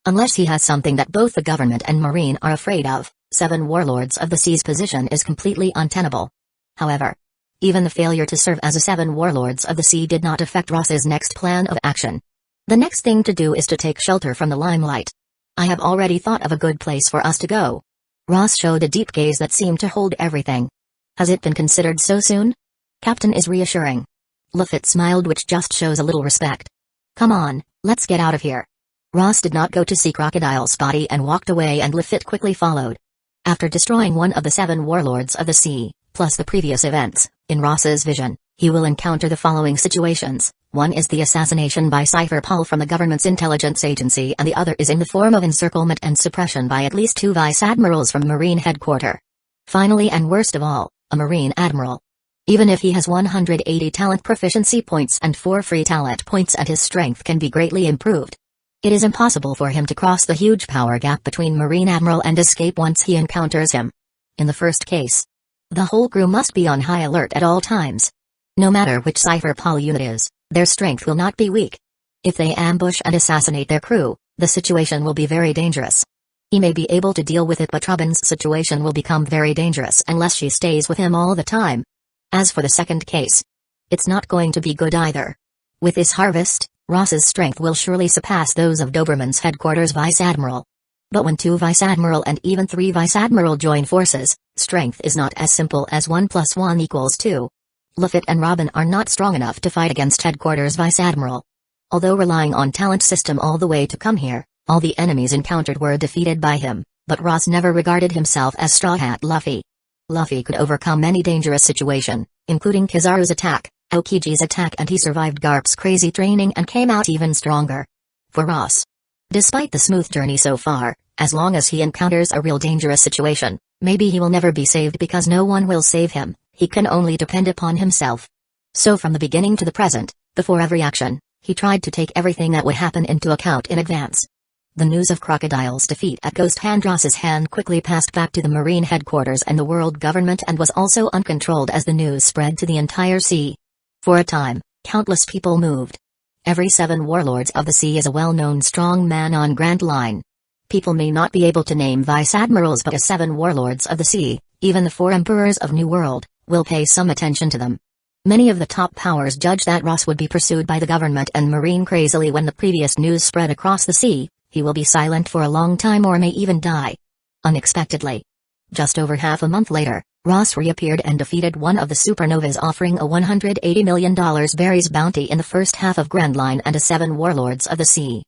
Unless he has something that both the government and Marine are afraid of, 7 Warlords of the Sea's position is completely untenable. However, even the failure to serve as a 7 Warlords of the Sea did not affect Ross's next plan of action. The next thing to do is to take shelter from the limelight. I have already thought of a good place for us to go. Ross showed a deep gaze that seemed to hold everything. Has it been considered so soon? Captain is reassuring. Luffy smiled, which just shows a little respect. Come on, let's get out of here. Ross did not go to see Crocodile's body and walked away, and Lafitte quickly followed. After destroying one of the 7 warlords of the sea, plus the previous events, in Ross's vision, he will encounter the following situations. One is the assassination by Cypher Paul from the government's intelligence agency, and the other is in the form of encirclement and suppression by at least 2 vice admirals from Marine headquarters. Finally, and worst of all, a Marine admiral. Even if he has 180 talent proficiency points and 4 free talent points, and his strength can be greatly improved, it is impossible for him to cross the huge power gap between Marine Admiral and escape once he encounters him. In the first case, the whole crew must be on high alert at all times. No matter which Cypher Paul unit is, their strength will not be weak. If they ambush and assassinate their crew, the situation will be very dangerous. He may be able to deal with it, but Robin's situation will become very dangerous unless she stays with him all the time. As for the second case, it's not going to be good either. With this harvest, Ross's strength will surely surpass those of Doberman's headquarters Vice Admiral. But when 2 Vice Admiral and even 3 Vice Admiral join forces, strength is not as simple as 1 + 1 = 2. Lafitte and Robin are not strong enough to fight against headquarters Vice Admiral. Although relying on talent system all the way to come here, all the enemies encountered were defeated by him, but Ross never regarded himself as Straw Hat Luffy. Luffy could overcome any dangerous situation, including Kizaru's attack, Aokiji's attack, and he survived Garp's crazy training and came out even stronger. For Ross, despite the smooth journey so far, as long as he encounters a real dangerous situation, maybe he will never be saved because no one will save him, he can only depend upon himself. So from the beginning to the present, before every action, he tried to take everything that would happen into account in advance. The news of Crocodile's defeat at Ghost Hand Ross's hand quickly passed back to the Marine headquarters and the world government, and was also uncontrolled as the news spread to the entire sea. For a time, countless people moved. Every 7 warlords of the sea is a well-known strong man on Grand Line. People may not be able to name vice admirals, but as 7 warlords of the sea, even the 4 emperors of New World, will pay some attention to them. Many of the top powers judged that Ross would be pursued by the government and Marine crazily when the previous news spread across the sea. He will be silent for a long time or may even die. Unexpectedly, just over half a month later, Ross reappeared and defeated one of the supernovas, offering a $180 million berries bounty in the first half of Grand Line and a 7 warlords of the sea.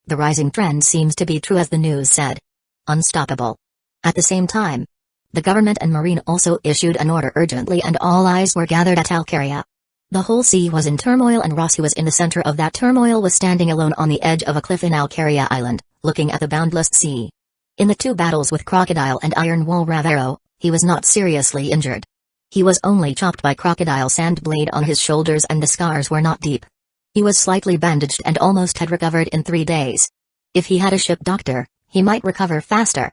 The rising trend seems to be true, as the news said. Unstoppable. At the same time, the government and Marine also issued an order urgently, and all eyes were gathered at Alcaria. The whole sea was in turmoil, and Ross, who was in the center of that turmoil, was standing alone on the edge of a cliff in Alcaria Island, looking at the boundless sea. In the 2 battles with Crocodile and Iron Wall Ravero, he was not seriously injured. He was only chopped by Crocodile's sand blade on his shoulders, and the scars were not deep. He was slightly bandaged and almost had recovered in 3 days. If he had a ship doctor, he might recover faster.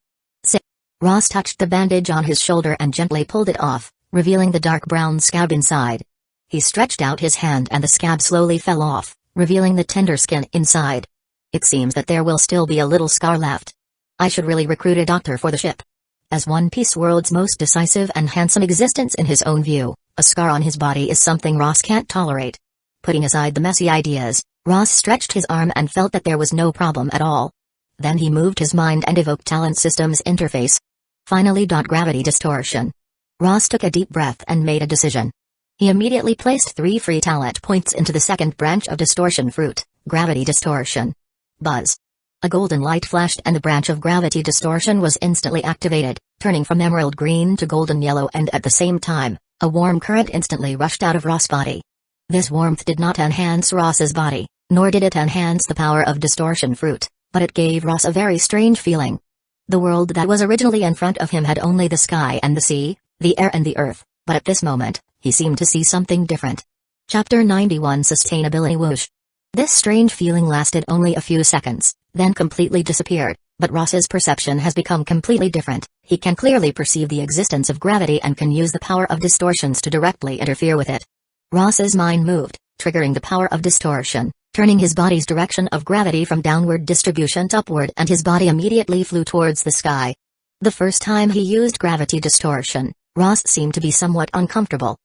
Ross touched the bandage on his shoulder and gently pulled it off, revealing the dark brown scab inside. He stretched out his hand and the scab slowly fell off, revealing the tender skin inside. It seems that there will still be a little scar left. I should really recruit a doctor for the ship. As One Piece world's most decisive and handsome existence in his own view, a scar on his body is something Ross can't tolerate. Putting aside the messy ideas, Ross stretched his arm and felt that there was no problem at all. Then he moved his mind and evoked Talent Systems interface. Finally, gravity distortion. Ross took a deep breath and made a decision. He immediately placed 3 free talent points into the second branch of distortion fruit, gravity distortion. Buzz. A golden light flashed and the branch of gravity distortion was instantly activated, turning from emerald green to golden yellow, and at the same time, a warm current instantly rushed out of Ross's body. This warmth did not enhance Ross's body, nor did it enhance the power of distortion fruit, but it gave Ross a very strange feeling. The world that was originally in front of him had only the sky and the sea, the air and the earth, but at this moment, he seemed to see something different. Chapter 91 Sustainability Whoosh. This strange feeling lasted only a few seconds, then completely disappeared, but Ross's perception has become completely different. He can clearly perceive the existence of gravity and can use the power of distortions to directly interfere with it. Ross's mind moved, triggering the power of distortion, turning his body's direction of gravity from downward distribution to upward, and his body immediately flew towards the sky. The first time he used gravity distortion, Ross seemed to be somewhat uncomfortable.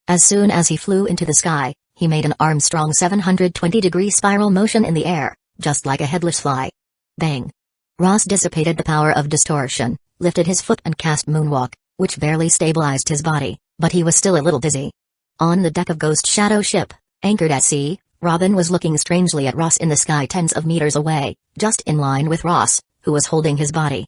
As soon as he flew into the sky, he made an Armstrong 720-degree spiral motion in the air, just like a headless fly. Bang! Ross dissipated the power of distortion, lifted his foot and cast Moonwalk, which barely stabilized his body, but he was still a little dizzy. On the deck of Ghost Shadow ship, anchored at sea, Robin was looking strangely at Ross in the sky tens of meters away, just in line with Ross, who was holding his body.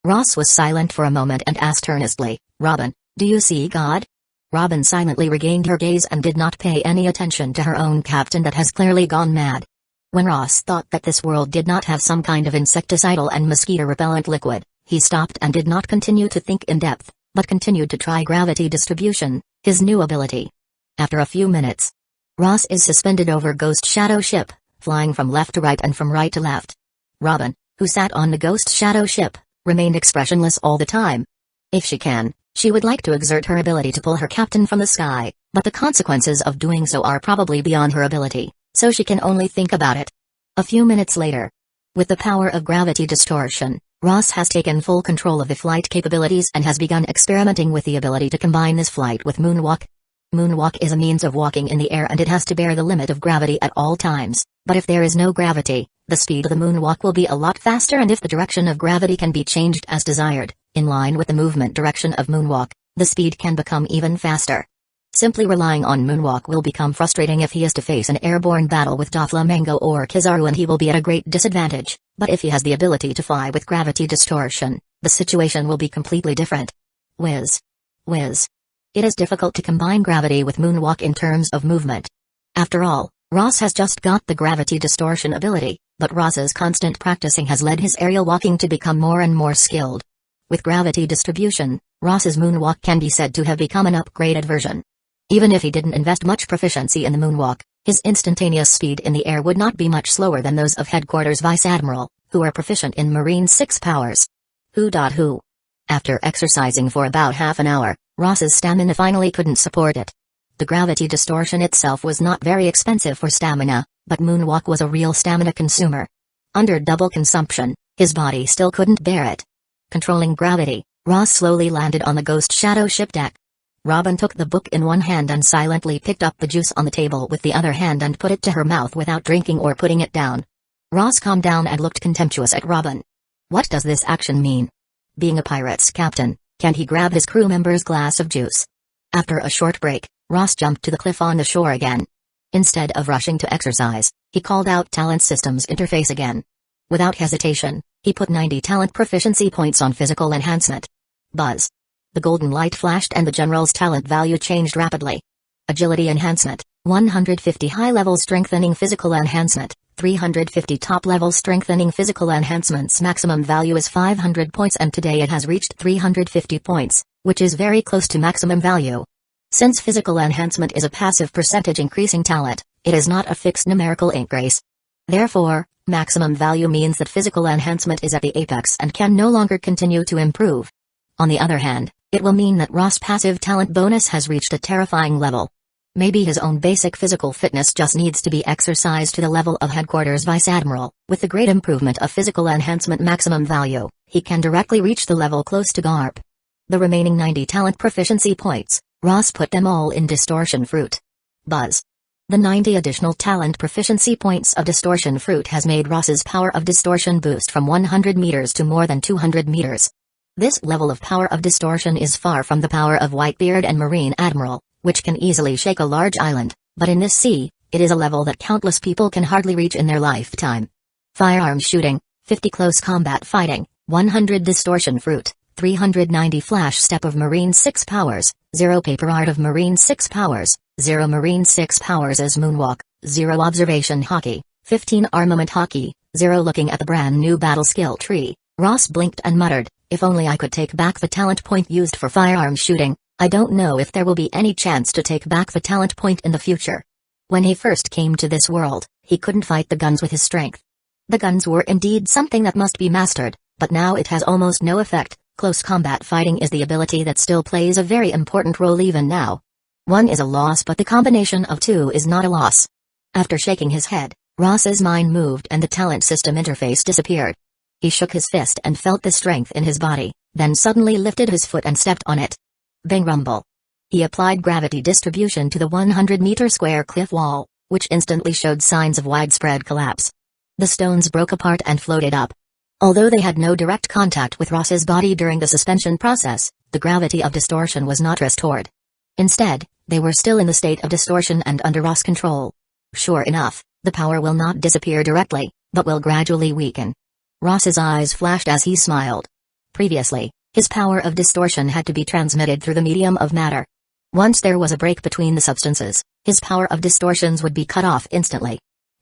Ross was silent for a moment and asked earnestly, "Robin, do you see God?" Robin silently regained her gaze and did not pay any attention to her own captain that has clearly gone mad. When Ross thought that this world did not have some kind of insecticidal and mosquito-repellent liquid, he stopped and did not continue to think in depth, but continued to try gravity distribution, his new ability. After a few minutes, Ross is suspended over Ghost Shadow Ship, flying from left to right and from right to left. Robin, who sat on the Ghost Shadow Ship, remained expressionless all the time. If she can, she would like to exert her ability to pull her captain from the sky, but the consequences of doing so are probably beyond her ability, so she can only think about it. A few minutes later, with the power of gravity distortion, Ross has taken full control of the flight capabilities and has begun experimenting with the ability to combine this flight with moonwalk. Moonwalk is a means of walking in the air and it has to bear the limit of gravity at all times, but if there is no gravity, the speed of the moonwalk will be a lot faster, and if the direction of gravity can be changed as desired, in line with the movement direction of moonwalk, the speed can become even faster. Simply relying on moonwalk will become frustrating if he is to face an airborne battle with Doflamingo or Kizaru, and he will be at a great disadvantage, but if he has the ability to fly with gravity distortion, the situation will be completely different. Whiz. Whiz. It is difficult to combine gravity with moonwalk in terms of movement. After all, Ross has just got the gravity distortion ability, but Ross's constant practicing has led his aerial walking to become more and more skilled. With gravity distribution, Ross's moonwalk can be said to have become an upgraded version. Even if he didn't invest much proficiency in the moonwalk, his instantaneous speed in the air would not be much slower than those of Headquarters Vice Admiral, who are proficient in Marine 6 powers. Who. After exercising for about half an hour, Ross's stamina finally couldn't support it. The gravity distortion itself was not very expensive for stamina, but moonwalk was a real stamina consumer. Under double consumption, his body still couldn't bear it. Controlling gravity, Ross slowly landed on the Ghost Shadow Ship deck. Robin took the book in one hand and silently picked up the juice on the table with the other hand and put it to her mouth without drinking or putting it down. Ross calmed down and looked contemptuous at Robin. What does this action mean? Being a pirate's captain, can't he grab his crew member's glass of juice? After a short break, Ross jumped to the cliff on the shore again. Instead of rushing to exercise, he called out Talent Systems Interface again. Without hesitation, he put 90 talent proficiency points on physical enhancement. Buzz. The golden light flashed and the general's talent value changed rapidly. Agility enhancement, 150 high-level strengthening physical enhancement, 350 top-level strengthening physical enhancements. Maximum value is 500 points and today it has reached 350 points, which is very close to maximum value. Since physical enhancement is a passive percentage increasing talent, it is not a fixed numerical increase. Therefore, maximum value means that physical enhancement is at the apex and can no longer continue to improve. On the other hand, it will mean that Ross' passive talent bonus has reached a terrifying level. Maybe his own basic physical fitness just needs to be exercised to the level of Headquarters Vice Admiral. With the great improvement of physical enhancement maximum value, he can directly reach the level close to Garp. The remaining 90 talent proficiency points, Ross put them all in Distortion Fruit. Buzz. The 90 additional talent proficiency points of Distortion Fruit has made Ross's power of distortion boost from 100 meters to more than 200 meters. This level of power of distortion is far from the power of Whitebeard and Marine Admiral, which can easily shake a large island, but in this sea, it is a level that countless people can hardly reach in their lifetime. Firearm shooting, 50 close combat fighting, 100 distortion fruit, 390 flash step of Marine 6 powers, 0 paper art of Marine 6 powers, 0 Marine 6 powers as moonwalk, 0 observation hockey, 15 armament hockey, 0 looking at the brand new battle skill tree. Ross blinked and muttered, if only I could take back the talent point used for firearm shooting. I don't know if there will be any chance to take back the talent point in the future. When he first came to this world, he couldn't fight the guns with his strength. The guns were indeed something that must be mastered, but now it has almost no effect. Close combat fighting is the ability that still plays a very important role even now. One is a loss, but the combination of two is not a loss. After shaking his head, Ross's mind moved and the talent system interface disappeared. He shook his fist and felt the strength in his body, then suddenly lifted his foot and stepped on it. Bang rumble. He applied gravity distribution to the 100-meter square cliff wall, which instantly showed signs of widespread collapse. The stones broke apart and floated up. Although they had no direct contact with Ross's body during the suspension process, the gravity of distortion was not restored. Instead, they were still in the state of distortion and under Ross control. Sure enough, the power will not disappear directly, but will gradually weaken. Ross's eyes flashed as he smiled. Previously, his power of distortion had to be transmitted through the medium of matter. Once there was a break between the substances, his power of distortions would be cut off instantly.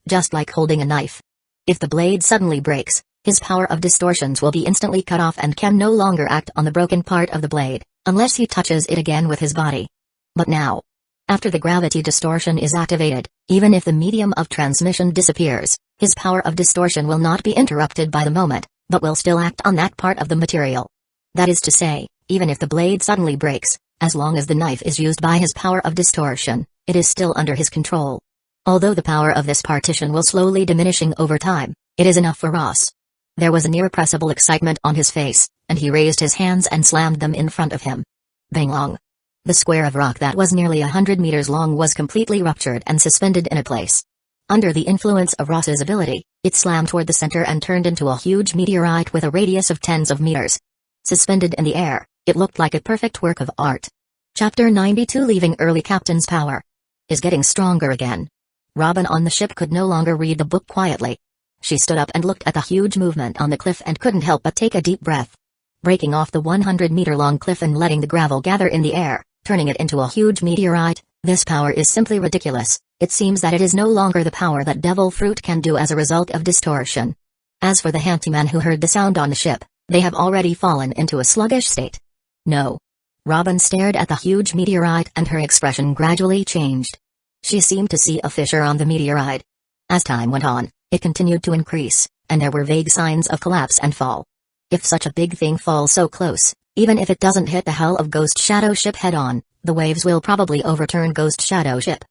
Just like holding a knife. If the blade suddenly breaks, his power of distortions will be instantly cut off and can no longer act on the broken part of the blade, unless he touches it again with his body. But now, after the gravity distortion is activated, even if the medium of transmission disappears, his power of distortion will not be interrupted by the moment, but will still act on that part of the material. That is to say, even if the blade suddenly breaks, as long as the knife is used by his power of distortion, it is still under his control. Although the power of this partition will slowly diminishing over time, it is enough for Ross. There was an irrepressible excitement on his face, and he raised his hands and slammed them in front of him. Bang long. The square of rock that was nearly 100 meters long was completely ruptured and suspended in a place. Under the influence of Ross's ability, it slammed toward the center and turned into a huge meteorite with a radius of tens of meters. Suspended in the air, it looked like a perfect work of art. Chapter 92 Leaving Early. Captain's power is getting stronger again. Robin on the ship could no longer read the book quietly. She stood up and looked at the huge movement on the cliff and couldn't help but take a deep breath. Breaking off the 100-meter-long cliff and letting the gravel gather in the air, turning it into a huge meteorite, this power is simply ridiculous. It seems that it is no longer the power that devil fruit can do as a result of distortion. As for the handyman who heard the sound on the ship, they have already fallen into a sluggish state. No. Robin stared at the huge meteorite and her expression gradually changed. She seemed to see a fissure on the meteorite. As time went on, it continued to increase, and there were vague signs of collapse and fall. If such a big thing falls so close, even if it doesn't hit the hull of Ghost Shadow ship head-on, the waves will probably overturn Ghost Shadow ship.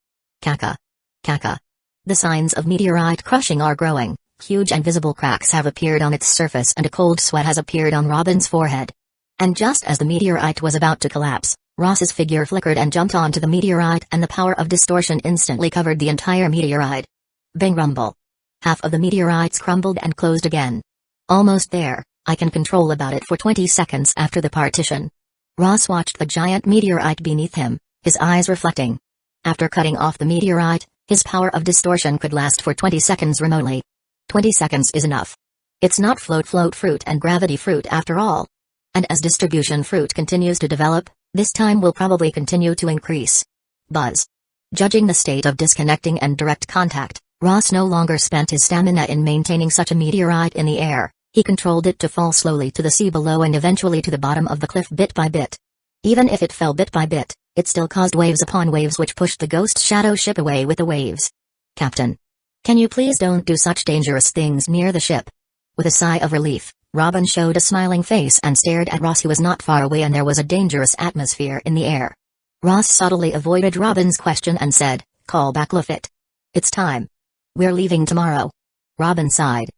Kaka. Kaka. The signs of meteorite crushing are growing. Huge and visible cracks have appeared on its surface and a cold sweat has appeared on Robin's forehead. And just as the meteorite was about to collapse, Ross's figure flickered and jumped onto the meteorite and the power of distortion instantly covered the entire meteorite. Bang rumble. Half of the meteorites crumbled and closed again. Almost there, I can control about it for 20 seconds after the partition. Ross watched the giant meteorite beneath him, his eyes reflecting. After cutting off the meteorite, his power of distortion could last for 20 seconds remotely. 20 seconds is enough. It's not float fruit and gravity fruit after all. And as distribution fruit continues to develop, this time will probably continue to increase. Buzz. Judging the state of disconnecting and direct contact, Ross no longer spent his stamina in maintaining such a meteorite in the air. He controlled it to fall slowly to the sea below and eventually to the bottom of the cliff bit by bit. Even if it fell bit by bit, it still caused waves upon waves which pushed the Ghost Shadow ship away with the waves. Captain. Can you please don't do such dangerous things near the ship? With a sigh of relief, Robin showed a smiling face and stared at Ross, who was not far away, and there was a dangerous atmosphere in the air. Ross subtly avoided Robin's question and said, "Call back Lafitte. It's time. We're leaving tomorrow." Robin sighed.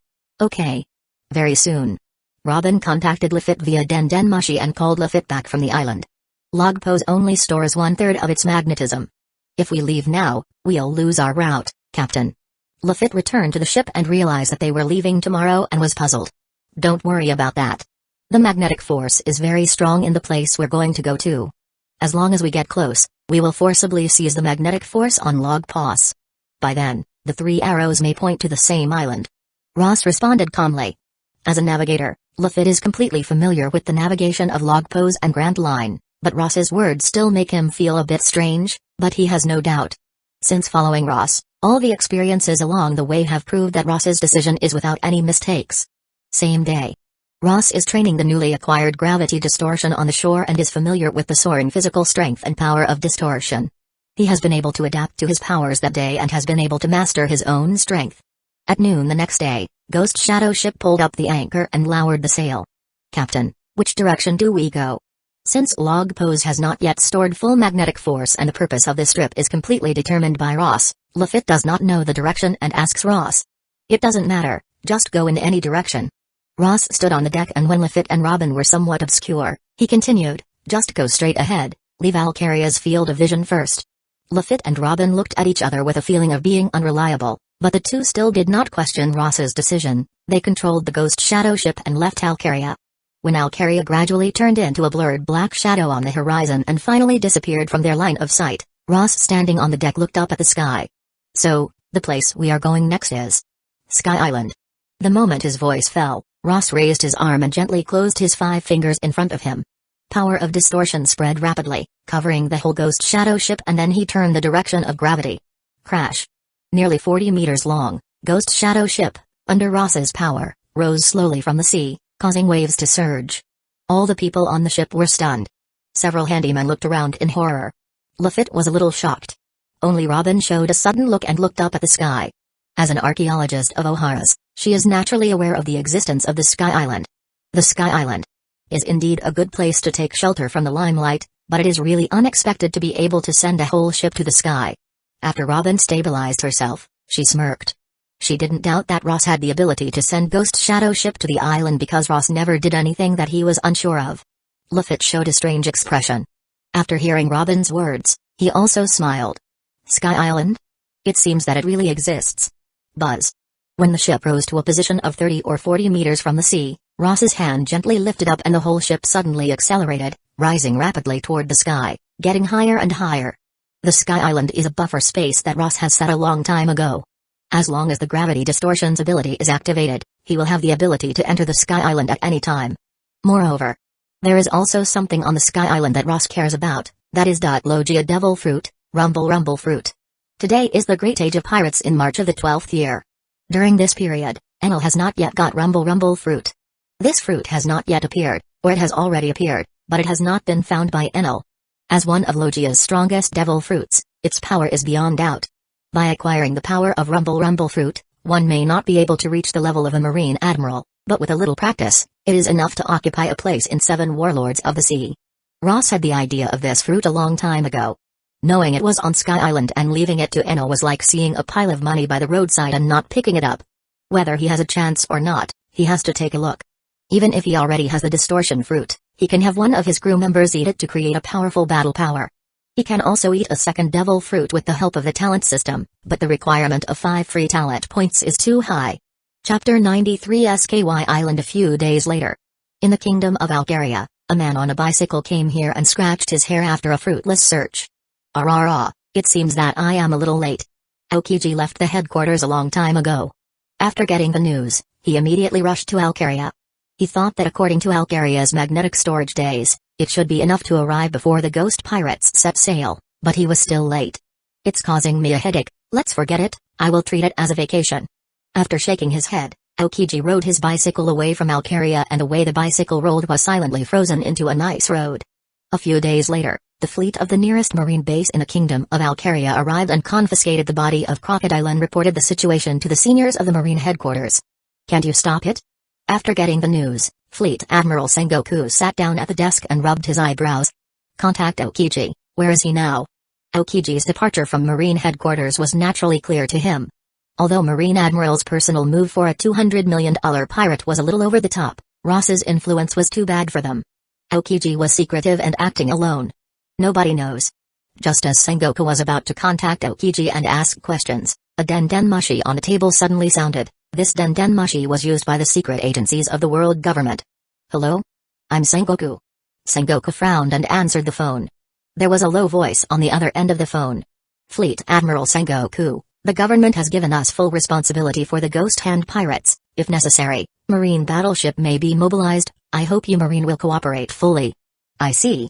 "Okay. Very soon." Robin contacted Lafitte via Dendenmushi and called Lafitte back from the island. Log pose only stores 1/3 of its magnetism. If we leave now, we'll lose our route, Captain. Lafitte returned to the ship and realized that they were leaving tomorrow and was puzzled. Don't worry about that. The magnetic force is very strong in the place we're going to go to. As long as we get close, we will forcibly seize the magnetic force on Log Pass. By then, the 3 arrows may point to the same island. Ross responded calmly. As a navigator, Lafitte is completely familiar with the navigation of Log Pose and Grand Line, but Ross's words still make him feel a bit strange, but he has no doubt. Since following Ross, all the experiences along the way have proved that Ross's decision is without any mistakes. Same day. Ross is training the newly acquired gravity distortion on the shore and is familiar with the soaring physical strength and power of distortion. He has been able to adapt to his powers that day and has been able to master his own strength. At noon the next day, Ghost Shadow ship pulled up the anchor and lowered the sail. Captain, which direction do we go? Since Log Pose has not yet stored full magnetic force and the purpose of this trip is completely determined by Ross, Lafitte does not know the direction and asks Ross. It doesn't matter, just go in any direction. Ross stood on the deck, and when Lafitte and Robin were somewhat obscure, he continued, just go straight ahead, leave Alcaria's field of vision first. Lafitte and Robin looked at each other with a feeling of being unreliable, but the two still did not question Ross's decision. They controlled the Ghost Shadow ship and left Alcaria. When Alcaria gradually turned into a blurred black shadow on the horizon and finally disappeared from their line of sight, Ross, standing on the deck, looked up at the sky. So, The place we are going next is Sky Island. The moment his voice fell, Ross raised his arm and gently closed his 5 fingers in front of him. Power of distortion spread rapidly, covering the whole ghost shadow ship, and then he turned the direction of gravity. Crash. Nearly 40 meters long, ghost shadow ship, under Ross's power, rose slowly from the sea, causing waves to surge. All the people on the ship were stunned. Several handymen looked around in horror. Lafitte was a little shocked. Only Robin showed a sudden look and looked up at the sky. As an archaeologist of O'Hara's, she is naturally aware of the existence of the Sky Island. The Sky Island is indeed a good place to take shelter from the limelight, but it is really unexpected to be able to send a whole ship to the sky. After Robin stabilized herself, she smirked. She didn't doubt that Ross had the ability to send Ghost Shadow Ship to the island because Ross never did anything that he was unsure of. Lafitte showed a strange expression. After hearing Robin's words, he also smiled. Sky Island? It seems that it really exists. Buzz. When the ship rose to a position of 30 or 40 meters from the sea, Ross's hand gently lifted up and the whole ship suddenly accelerated, rising rapidly toward the sky, getting higher and higher. The Sky Island is a buffer space that Ross has set a long time ago. As long as the gravity distortion's ability is activated, he will have the ability to enter the Sky Island at any time. Moreover, there is also something on the Sky Island that Ross cares about, that is Logia Devil Fruit, Rumble Fruit. Today is the Great Age of Pirates in March of the 12th year. During this period, Enel has not yet got Rumble Fruit. This fruit has not yet appeared, or it has already appeared, but it has not been found by Enel. As one of Logia's strongest devil fruits, its power is beyond doubt. By acquiring the power of Rumble Fruit, one may not be able to reach the level of a Marine Admiral, but with a little practice, it is enough to occupy a place in 7 Warlords of the Sea. Ross had the idea of this fruit a long time ago. Knowing it was on Sky Island and leaving it to Enel was like seeing a pile of money by the roadside and not picking it up. Whether he has a chance or not, he has to take a look. Even if he already has the distortion fruit, he can have one of his crew members eat it to create a powerful battle power. He can also eat a second devil fruit with the help of the talent system, but the requirement of 5 free talent points is too high. Chapter 93 SKY Island. A few days later. In the kingdom of Alcaria, a man on a bicycle came here and scratched his hair after a fruitless search. It seems that I am a little late. Aokiji left the headquarters a long time ago. After getting the news, he immediately rushed to Alcaria. He thought that according to Alcaria's magnetic storage days, it should be enough to arrive before the ghost pirates set sail, but he was still late. It's causing me a headache, let's forget it, I will treat it as a vacation. After shaking his head, Aokiji rode his bicycle away from Alcaria, and the way the bicycle rolled was silently frozen into an ice road. A few days later, the fleet of the nearest marine base in the kingdom of Alcaria arrived and confiscated the body of Crocodile and reported the situation to the seniors of the marine headquarters. Can't you stop it? After getting the news, Fleet Admiral Sengoku sat down at the desk and rubbed his eyebrows. Contact Aokiji, where is he now? Aokiji's departure from marine headquarters was naturally clear to him. Although Marine Admiral's personal move for a $200 million pirate was a little over the top, Ross's influence was too bad for them. Aokiji was secretive and acting alone. Nobody knows. Just as Sengoku was about to contact Aokiji and ask questions, a den-den-mushi on the table suddenly sounded. This den-den-mushi was used by the secret agencies of the world government. Hello? I'm Sengoku. Sengoku frowned and answered the phone. There was a low voice on the other end of the phone. Fleet Admiral Sengoku, the government has given us full responsibility for the Ghost Hand pirates. If necessary, marine battleship may be mobilized. I hope you marine will cooperate fully. I see.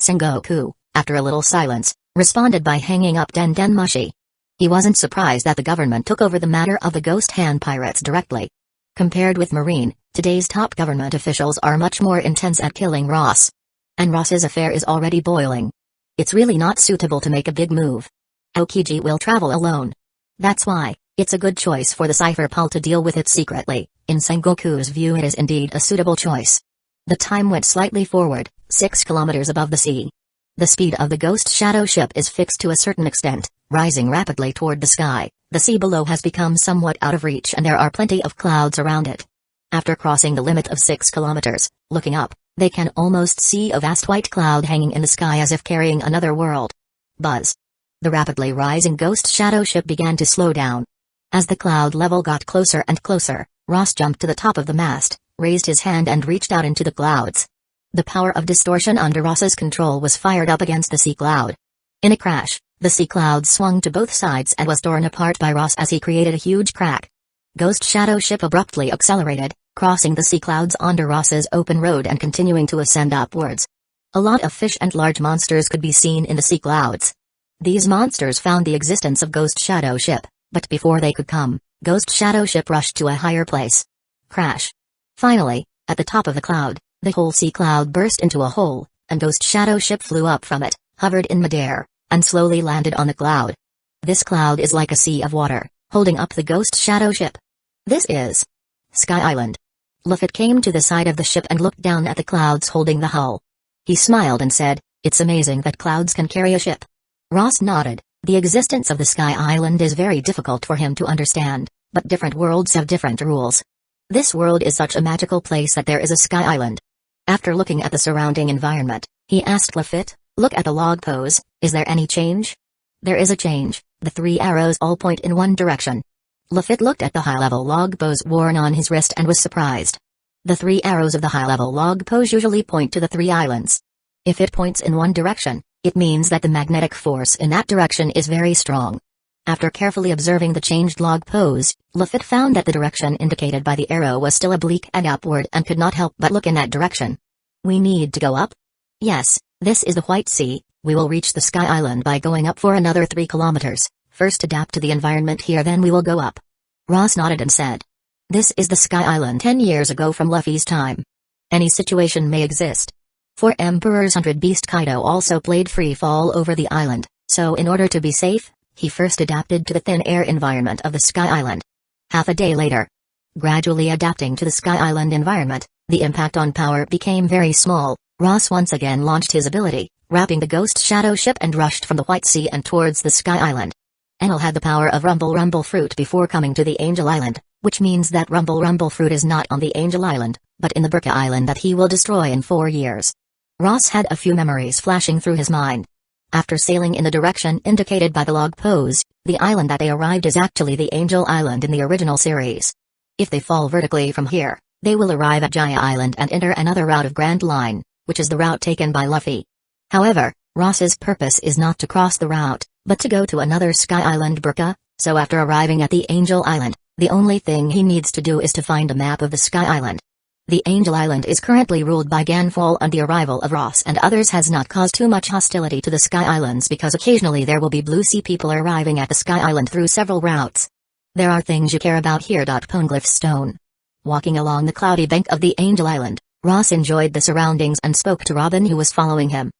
Sengoku, after a little silence, responded by hanging up den-den-mushi. He wasn't surprised that the government took over the matter of the Ghost Hand pirates directly. Compared with Marine, today's top government officials are much more intense at killing Ross. And Ross's affair is already boiling. It's really not suitable to make a big move. Aokiji will travel alone. That's why, it's a good choice for the Cypher Pal to deal with it secretly. In Sengoku's view, it is indeed a suitable choice. The time went slightly forward, 6 kilometers above the sea. The speed of the Ghost Shadow ship is fixed to a certain extent, rising rapidly toward the sky. The sea below has become somewhat out of reach and there are plenty of clouds around it. After crossing the limit of 6 kilometers, looking up, they can almost see a vast white cloud hanging in the sky as if carrying another world. Buzz. The rapidly rising Ghost Shadow ship began to slow down. As the cloud level got closer and closer, Ross jumped to the top of the mast, raised his hand and reached out into the clouds. The power of distortion under Ross's control was fired up against the sea cloud. In a crash, the sea cloud swung to both sides and was torn apart by Ross as he created a huge crack. Ghost Shadow Ship abruptly accelerated, crossing the sea clouds onto Ross's open road and continuing to ascend upwards. A lot of fish and large monsters could be seen in the sea clouds. These monsters found the existence of Ghost Shadow Ship, but before they could come, Ghost Shadow Ship rushed to a higher place. Crash. Finally, at the top of the cloud, the whole sea cloud burst into a hole, and Ghost Shadow Ship flew up from it, hovered in midair, and slowly landed on the cloud. This cloud is like a sea of water, holding up the Ghost Shadow Ship. This is Sky Island. Luffy came to the side of the ship and looked down at the clouds holding the hull. He smiled and said, "It's amazing that clouds can carry a ship." Ross nodded. The existence of the Sky Island is very difficult for him to understand, but different worlds have different rules. This world is such a magical place that there is a Sky Island. After looking at the surrounding environment, he asked Lafitte, "Look at the log pose, is there any change?" "There is a change, the 3 arrows all point in one direction." Lafitte looked at the high-level log pose worn on his wrist and was surprised. The 3 arrows of the high-level log pose usually point to the 3 islands. If it points in one direction, it means that the magnetic force in that direction is very strong. After carefully observing the changed log pose, Lafitte found that the direction indicated by the arrow was still oblique and upward and could not help but look in that direction. "We need to go up?" "Yes, this is the White Sea, we will reach the Sky Island by going up for another 3 kilometers, first adapt to the environment here then we will go up." Ross nodded and said, "This is the Sky Island 10 years ago from Luffy's time. Any situation may exist. For Emperor's 100 Beast Kaido also played free fall over the island, so in order to be safe, he first adapted to the thin air environment of the Sky Island. Half a day later, gradually adapting to the Sky Island environment, the impact on power became very small. Ross once again launched his ability, wrapping the Ghost Shadow Ship and rushed from the White Sea and towards the Sky Island. Enel had the power of Rumble Rumble Fruit before coming to the Angel Island, which means that Rumble Rumble Fruit is not on the Angel Island, but in the Burka Island that he will destroy in 4 years. Ross had a few memories flashing through his mind. After sailing in the direction indicated by the log pose, the island that they arrived is actually the Angel Island in the original series. If they fall vertically from here, they will arrive at Jaya Island and enter another route of Grand Line, which is the route taken by Luffy. However, Ross's purpose is not to cross the route, but to go to another Sky Island Burka, so after arriving at the Angel Island, the only thing he needs to do is to find a map of the Sky Island. The Angel Island is currently ruled by Ganfall and the arrival of Ross and others has not caused too much hostility to the Sky Islands because occasionally there will be Blue Sea people arriving at the Sky Island through several routes. There are things you care about here. Poneglyph Stone. Walking along the cloudy bank of the Angel Island, Ross enjoyed the surroundings and spoke to Robin who was following him.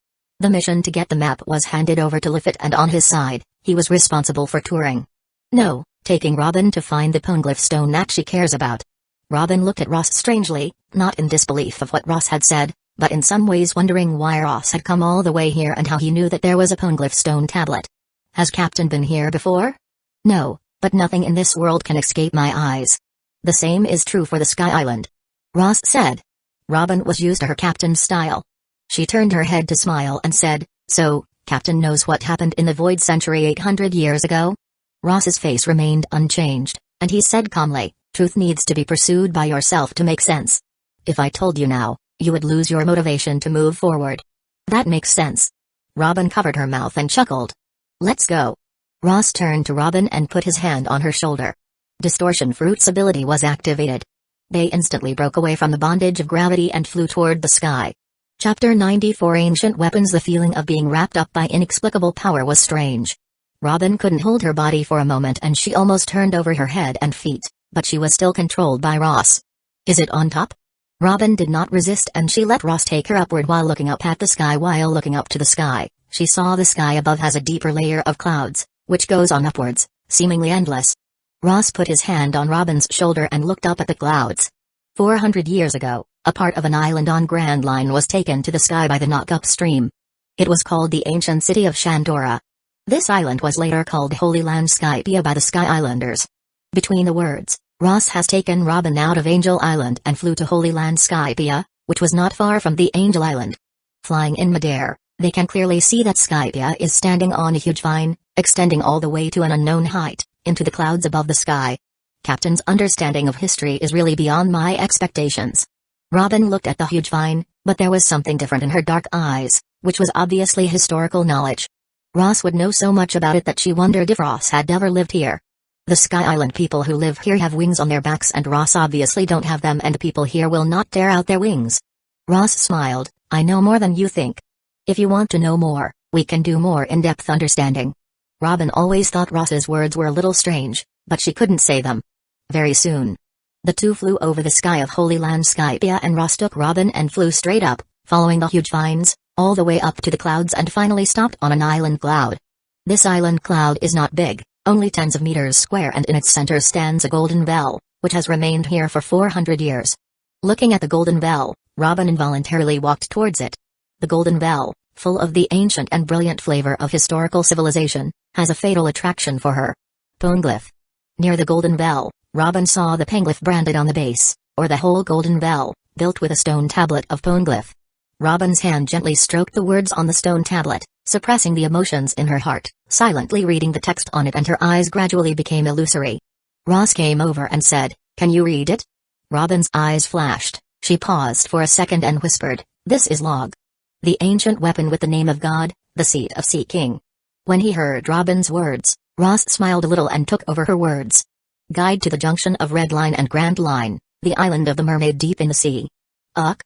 The mission to get the map was handed over to Lafitte and on his side, he was responsible for touring. No, taking Robin to find the Poneglyph Stone that she cares about. Robin looked at Ross strangely, not in disbelief of what Ross had said, but in some ways wondering why Ross had come all the way here and how he knew that there was a Poneglyph Stone tablet. "Has Captain been here before?" "No, but nothing in this world can escape my eyes." "The same is true for the Sky Island," Ross said. Robin was used to her captain's style. She turned her head to smile and said, "So, Captain knows what happened in the Void Century 800 years ago?" Ross's face remained unchanged, and he said calmly, "Truth needs to be pursued by yourself to make sense. If I told you now, you would lose your motivation to move forward." "That makes sense." Robin covered her mouth and chuckled. "Let's go." Ross turned to Robin and put his hand on her shoulder. Distortion Fruit's ability was activated. They instantly broke away from the bondage of gravity and flew toward the sky. Chapter 94 Ancient Weapons. The feeling of being wrapped up by inexplicable power was strange. Robin couldn't hold her body for a moment and she almost turned over her head and feet, but she was still controlled by Ross. "Is it on top?" Robin did not resist and she let Ross take her upward while looking up at the sky. While looking up to the sky, she saw the sky above has a deeper layer of clouds, which goes on upwards, seemingly endless. Ross put his hand on Robin's shoulder and looked up at the clouds. 400 years ago, a part of an island on Grand Line was taken to the sky by the Knock-Up Stream. It was called the ancient city of Shandora. This island was later called Holy Land Skypia by the Sky Islanders. Between the words, Ross has taken Robin out of Angel Island and flew to Holy Land Skypia, which was not far from the Angel Island. Flying in midair, they can clearly see that Skypia is standing on a huge vine, extending all the way to an unknown height, into the clouds above the sky. Captain's understanding of history is really beyond my expectations. Robin looked at the huge vine, but there was something different in her dark eyes, which was obviously historical knowledge. Ross would know so much about it that she wondered if Ross had ever lived here. The Sky Island people who live here have wings on their backs and Ross obviously don't have them, and people here will not tear out their wings. Ross smiled. I know more than you think. If you want to know more, we can do more in-depth understanding. Robin always thought Ross's words were a little strange, but she couldn't say them. Very soon, the two flew over the sky of Holy Land Skypia, and Ross took Robin and flew straight up, following the huge vines, all the way up to the clouds, and finally stopped on an island cloud. This island cloud is not big, only tens of meters square, and in its center stands a golden bell, which has remained here for 400 years. Looking at the golden bell, Robin involuntarily walked towards it. The golden bell, full of the ancient and brilliant flavor of historical civilization, has a fatal attraction for her. Poneglyph. Near the golden bell, Robin saw the Poneglyph branded on the base, or the whole golden bell, built with a stone tablet of Poneglyph. Robin's hand gently stroked the words on the stone tablet, suppressing the emotions in her heart, silently reading the text on it, and her eyes gradually became illusory. Ross came over and said, "Can you read it?" Robin's eyes flashed. She paused for a second and whispered, "This is Log. The ancient weapon with the name of God, the seat of Sea King." When he heard Robin's words, Ross smiled a little and took over her words. Guide to the junction of Red Line and Grand Line, the island of the mermaid deep in the sea. Ugh?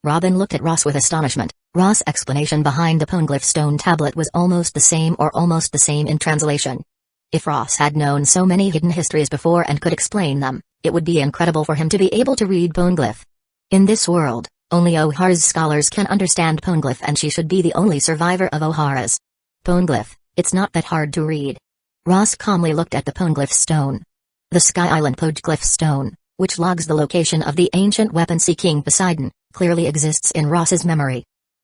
Robin looked at Ross with astonishment. Ross' explanation behind the Poneglyph stone tablet was almost the same, or almost the same in translation. If Ross had known so many hidden histories before and could explain them, it would be incredible for him to be able to read Poneglyph. In this world, only O'Hara's scholars can understand Poneglyph, and she should be the only survivor of O'Hara's. Poneglyph, it's not that hard to read. Ross calmly looked at the Poneglyph stone. The Sky Island Poneglyph stone, which logs the location of the ancient weapon Sea King Poseidon, clearly exists in Ross's memory.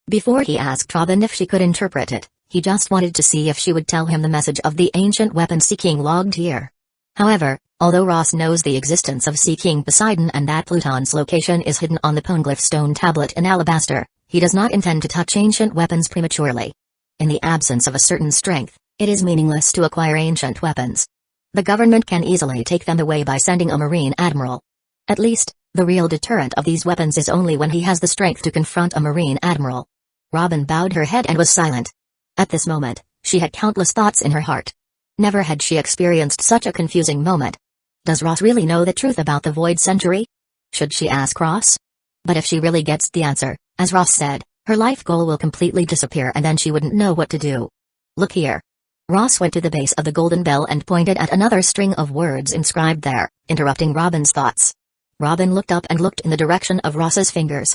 Before he asked Robin if she could interpret it, he just wanted to see if she would tell him the message of the ancient weapon Sea King logged here. However, although Ross knows the existence of Sea King Poseidon and that Pluton's location is hidden on the Poneglyph stone tablet in Alabaster, he does not intend to touch ancient weapons prematurely. In the absence of a certain strength, it is meaningless to acquire ancient weapons. The government can easily take them away by sending a marine admiral. At least, the real deterrent of these weapons is only when he has the strength to confront a marine admiral. Robin bowed her head and was silent. At this moment, she had countless thoughts in her heart. Never had she experienced such a confusing moment. Does Ross really know the truth about the Void Century? Should she ask Ross? But if she really gets the answer, as Ross said, her life goal will completely disappear, and then she wouldn't know what to do. Look here. Ross went to the base of the golden bell and pointed at another string of words inscribed there, interrupting Robin's thoughts. Robin looked up and looked in the direction of Ross's fingers.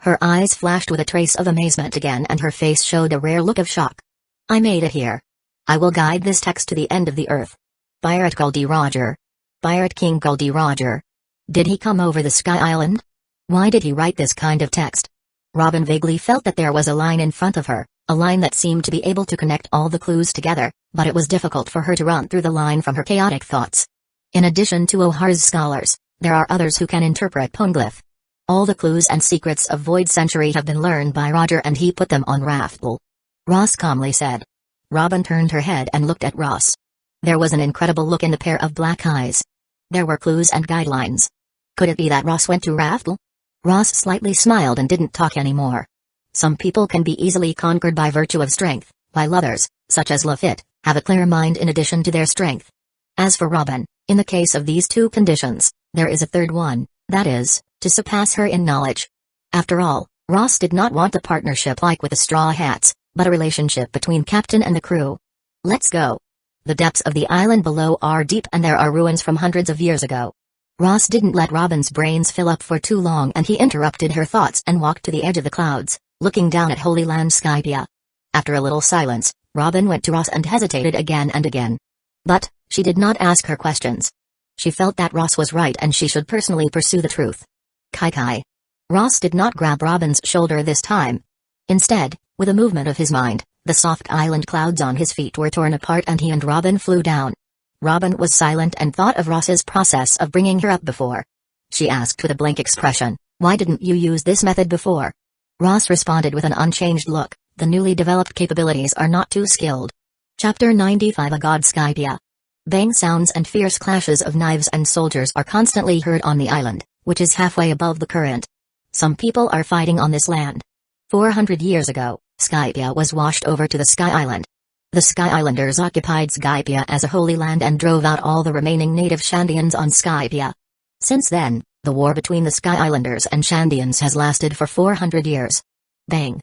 Her eyes flashed with a trace of amazement again, and her face showed a rare look of shock. I made it here. I will guide this text to the end of the earth. Pirate Goldie Roger. Pirate King Goldie Roger. Did he come over the Sky Island? Why did he write this kind of text? Robin vaguely felt that there was a line in front of her, a line that seemed to be able to connect all the clues together, but it was difficult for her to run through the line from her chaotic thoughts. In addition to O'Hara's scholars, there are others who can interpret Poneglyph. All the clues and secrets of Void Century have been learned by Roger, and he put them on Raftpool. Ross calmly said. Robin turned her head and looked at Ross. There was an incredible look in the pair of black eyes. There were clues and guidelines. Could it be that Ross went to Raftpool? Ross slightly smiled and didn't talk anymore. Some people can be easily conquered by virtue of strength, while others, such as Lafitte, have a clear mind in addition to their strength. As for Robin, in the case of these two conditions, there is a third one, that is, to surpass her in knowledge. After all, Ross did not want a partnership like with the Straw Hats, but a relationship between captain and the crew. Let's go. The depths of the island below are deep, and there are ruins from hundreds of years ago. Ross didn't let Robin's brains fill up for too long, and he interrupted her thoughts and walked to the edge of the clouds, looking down at Holy Land Skypia. After a little silence, Robin went to Ross and hesitated again and again. But she did not ask her questions. She felt that Ross was right and she should personally pursue the truth. Kai. Ross did not grab Robin's shoulder this time. Instead, with a movement of his mind, the soft island clouds on his feet were torn apart and he and Robin flew down. Robin was silent and thought of Ross's process of bringing her up before. She asked with a blank expression, "Why didn't you use this method before?" Ross responded with an unchanged look, "The newly developed capabilities are not too skilled." Chapter 95. A God Skypia. Bang sounds and fierce clashes of knives and soldiers are constantly heard on the island, which is halfway above the current. Some people are fighting on this land. 400 years ago, Skypia was washed over to the Sky Island. The Sky Islanders occupied Skypiea as a holy land and drove out all the remaining native Shandians on Skypiea. Since then, the war between the Sky Islanders and Shandians has lasted for 400 years. Bang!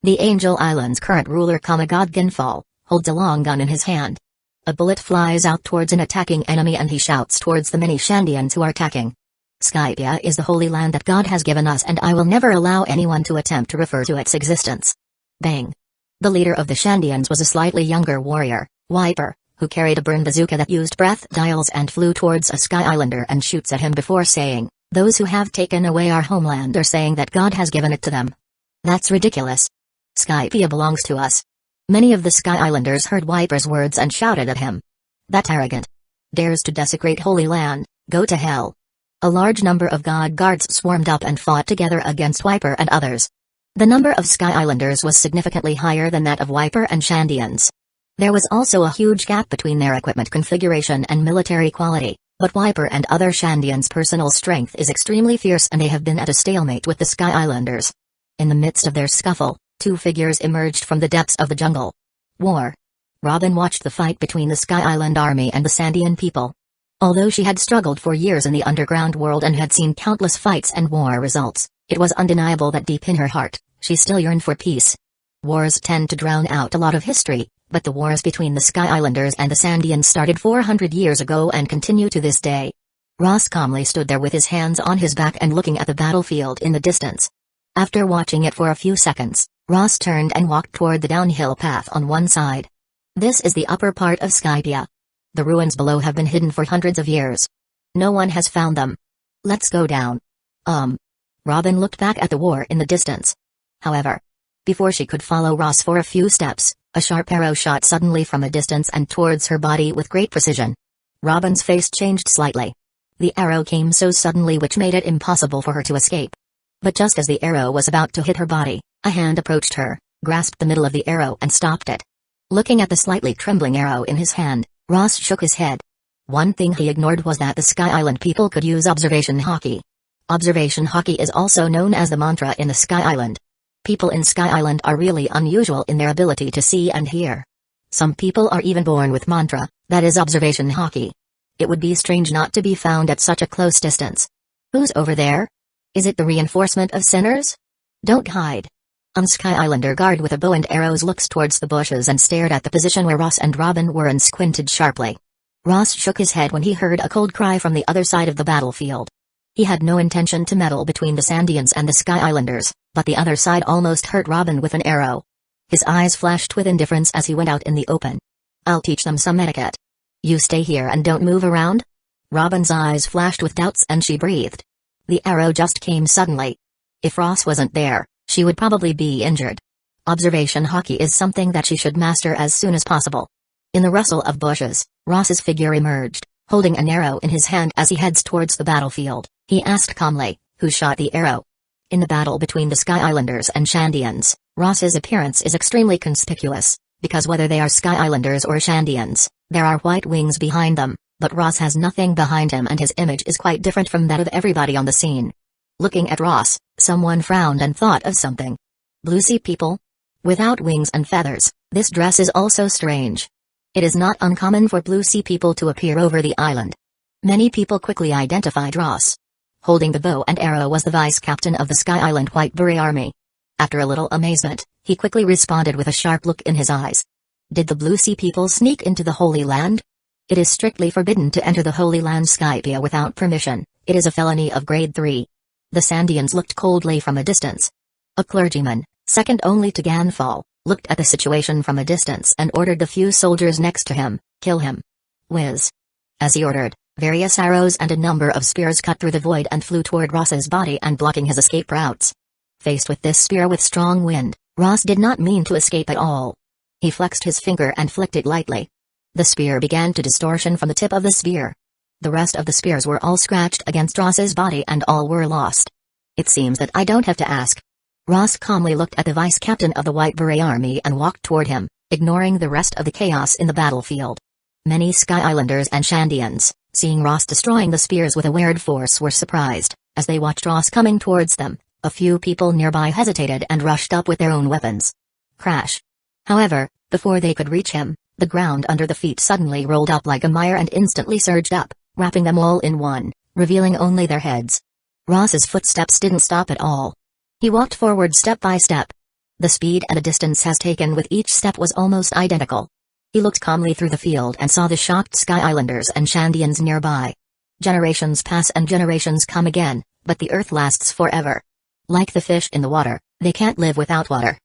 The Angel Island's current ruler Kamagod Ginfall holds a long gun in his hand. A bullet flies out towards an attacking enemy and he shouts towards the many Shandians who are attacking. Skypiea is the holy land that God has given us and I will never allow anyone to attempt to refer to its existence. Bang! The leader of the Shandians was a slightly younger warrior, Wiper, who carried a burn bazooka that used breath dials and flew towards a Sky Islander and shoots at him before saying, "Those who have taken away our homeland are saying that God has given it to them. That's ridiculous. Skypiea belongs to us." Many of the Sky Islanders heard Wiper's words and shouted at him. "That arrogant! Dares to desecrate holy land, go to hell." A large number of God guards swarmed up and fought together against Wiper and others. The number of Sky Islanders was significantly higher than that of Wiper and Shandians. There was also a huge gap between their equipment configuration and military quality, but Wiper and other Shandians' personal strength is extremely fierce and they have been at a stalemate with the Sky Islanders. In the midst of their scuffle, two figures emerged from the depths of the jungle. War. Robin watched the fight between the Sky Island army and the Sandian people. Although she had struggled for years in the underground world and had seen countless fights and war results, it was undeniable that deep in her heart, she still yearned for peace. Wars tend to drown out a lot of history, but the wars between the Sky Islanders and the Sandians started 400 years ago and continue to this day. Ross calmly stood there with his hands on his back and looking at the battlefield in the distance. After watching it for a few seconds, Ross turned and walked toward the downhill path on one side. This is the upper part of Skypiea. The ruins below have been hidden for hundreds of years. No one has found them. Let's go down. Robin looked back at the war in the distance. However, before she could follow Ross for a few steps, a sharp arrow shot suddenly from a distance and towards her body with great precision. Robin's face changed slightly. The arrow came so suddenly which made it impossible for her to escape. But just as the arrow was about to hit her body, a hand approached her, grasped the middle of the arrow and stopped it. Looking at the slightly trembling arrow in his hand, Ross shook his head. One thing he ignored was that the Sky Island people could use observation haki. Observation haki is also known as the mantra in the Sky Island. People in Sky Island are really unusual in their ability to see and hear. Some people are even born with mantra, that is observation haki. It would be strange not to be found at such a close distance. Who's over there? Is it the reinforcement of sinners? Don't hide. A Sky Islander guard with a bow and arrows looks towards the bushes and stared at the position where Ross and Robin were and squinted sharply. Ross shook his head when he heard a cold cry from the other side of the battlefield. He had no intention to meddle between the Sandians and the Sky Islanders, but the other side almost hurt Robin with an arrow. His eyes flashed with indifference as he went out in the open. "I'll teach them some etiquette. You stay here and don't move around?" Robin's eyes flashed with doubts and she breathed. The arrow just came suddenly. If Ross wasn't there, she would probably be injured. Observation haki is something that she should master as soon as possible. In the rustle of bushes, Ross's figure emerged, holding an arrow in his hand as he heads towards the battlefield. He asked calmly, "Who shot the arrow?" In the battle between the Sky Islanders and Shandians, Ross's appearance is extremely conspicuous, because whether they are Sky Islanders or Shandians, there are white wings behind them, but Ross has nothing behind him and his image is quite different from that of everybody on the scene. Looking at Ross, someone frowned and thought of something. Blue Sea people? Without wings and feathers, this dress is also strange. It is not uncommon for Blue Sea people to appear over the island. Many people quickly identified Ross. Holding the bow and arrow was the vice captain of the Sky Island White Beret Army. After a little amazement, he quickly responded with a sharp look in his eyes. Did the Blue Sea people sneak into the Holy Land? It is strictly forbidden to enter the Holy Land Skypiea without permission. It is a felony of grade 3. The Sandians looked coldly from a distance. A clergyman, second only to Ganfall, looked at the situation from a distance and ordered the few soldiers next to him, "Kill him." Whiz. As he ordered, various arrows and a number of spears cut through the void and flew toward Ross's body and blocking his escape routes. Faced with this spear with strong wind, Ross did not mean to escape at all. He flexed his finger and flicked it lightly. The spear began to distortion from the tip of the spear. The rest of the spears were all scratched against Ross's body and all were lost. "It seems that I don't have to ask." Ross calmly looked at the vice captain of the White Beret Army and walked toward him, ignoring the rest of the chaos in the battlefield. Many Sky Islanders and Shandians, seeing Ross destroying the spears with a weird force, were surprised. As they watched Ross coming towards them, a few people nearby hesitated and rushed up with their own weapons. Crash. However, before they could reach him, the ground under the feet suddenly rolled up like a mire and instantly surged up, wrapping them all in one, revealing only their heads. Ross's footsteps didn't stop at all. He walked forward step by step. The speed and the distance has taken with each step was almost identical. He looked calmly through the field and saw the shocked Sky Islanders and Shandians nearby. Generations pass and generations come again, but the earth lasts forever. Like the fish in the water, they can't live without water.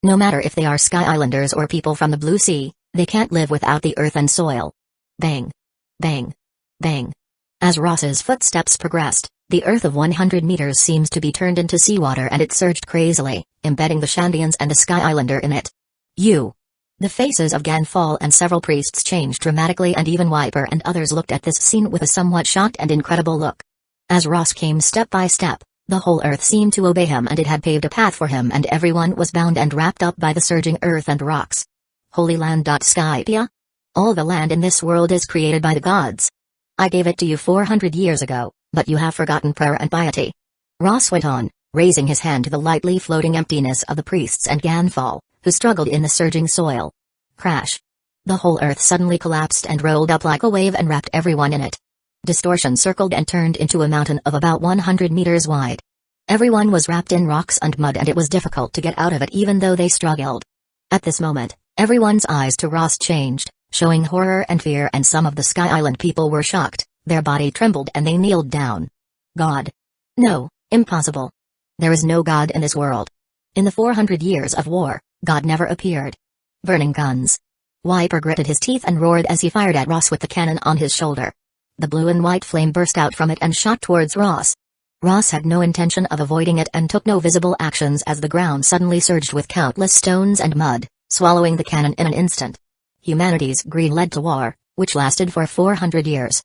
No matter if they are Sky Islanders or people from the Blue Sea, they can't live without the earth and soil. Bang. Bang. Bang. As Ross's footsteps progressed, the earth of 100 meters seems to be turned into seawater and it surged crazily, embedding the Shandians and the Sky Islander in it. The faces of Ganfall and several priests changed dramatically, and even Wiper and others looked at this scene with a somewhat shocked and incredible look. As Ross came step by step, the whole earth seemed to obey him, and it had paved a path for him, and everyone was bound and wrapped up by the surging earth and rocks. Holy Land. Skypia? All the land in this world is created by the gods. I gave it to you 400 years ago, but you have forgotten prayer and piety. Ross went on, raising his hand to the lightly floating emptiness of the priests and Ganfall, who struggled in the surging soil. Crash. The whole earth suddenly collapsed and rolled up like a wave and wrapped everyone in it. Distortion circled and turned into a mountain of about 100 meters wide. Everyone was wrapped in rocks and mud, and it was difficult to get out of it even though they struggled. At this moment, everyone's eyes to Ross changed, showing horror and fear, and some of the Sky Island people were shocked, their body trembled and they kneeled down. God. No, impossible. There is no God in this world. In the 400 years of war, God never appeared. Burning guns. Wiper gritted his teeth and roared as he fired at Ross with the cannon on his shoulder. The blue and white flame burst out from it and shot towards Ross. Ross had no intention of avoiding it and took no visible actions as the ground suddenly surged with countless stones and mud, swallowing the cannon in an instant. Humanity's greed led to war, which lasted for 400 years.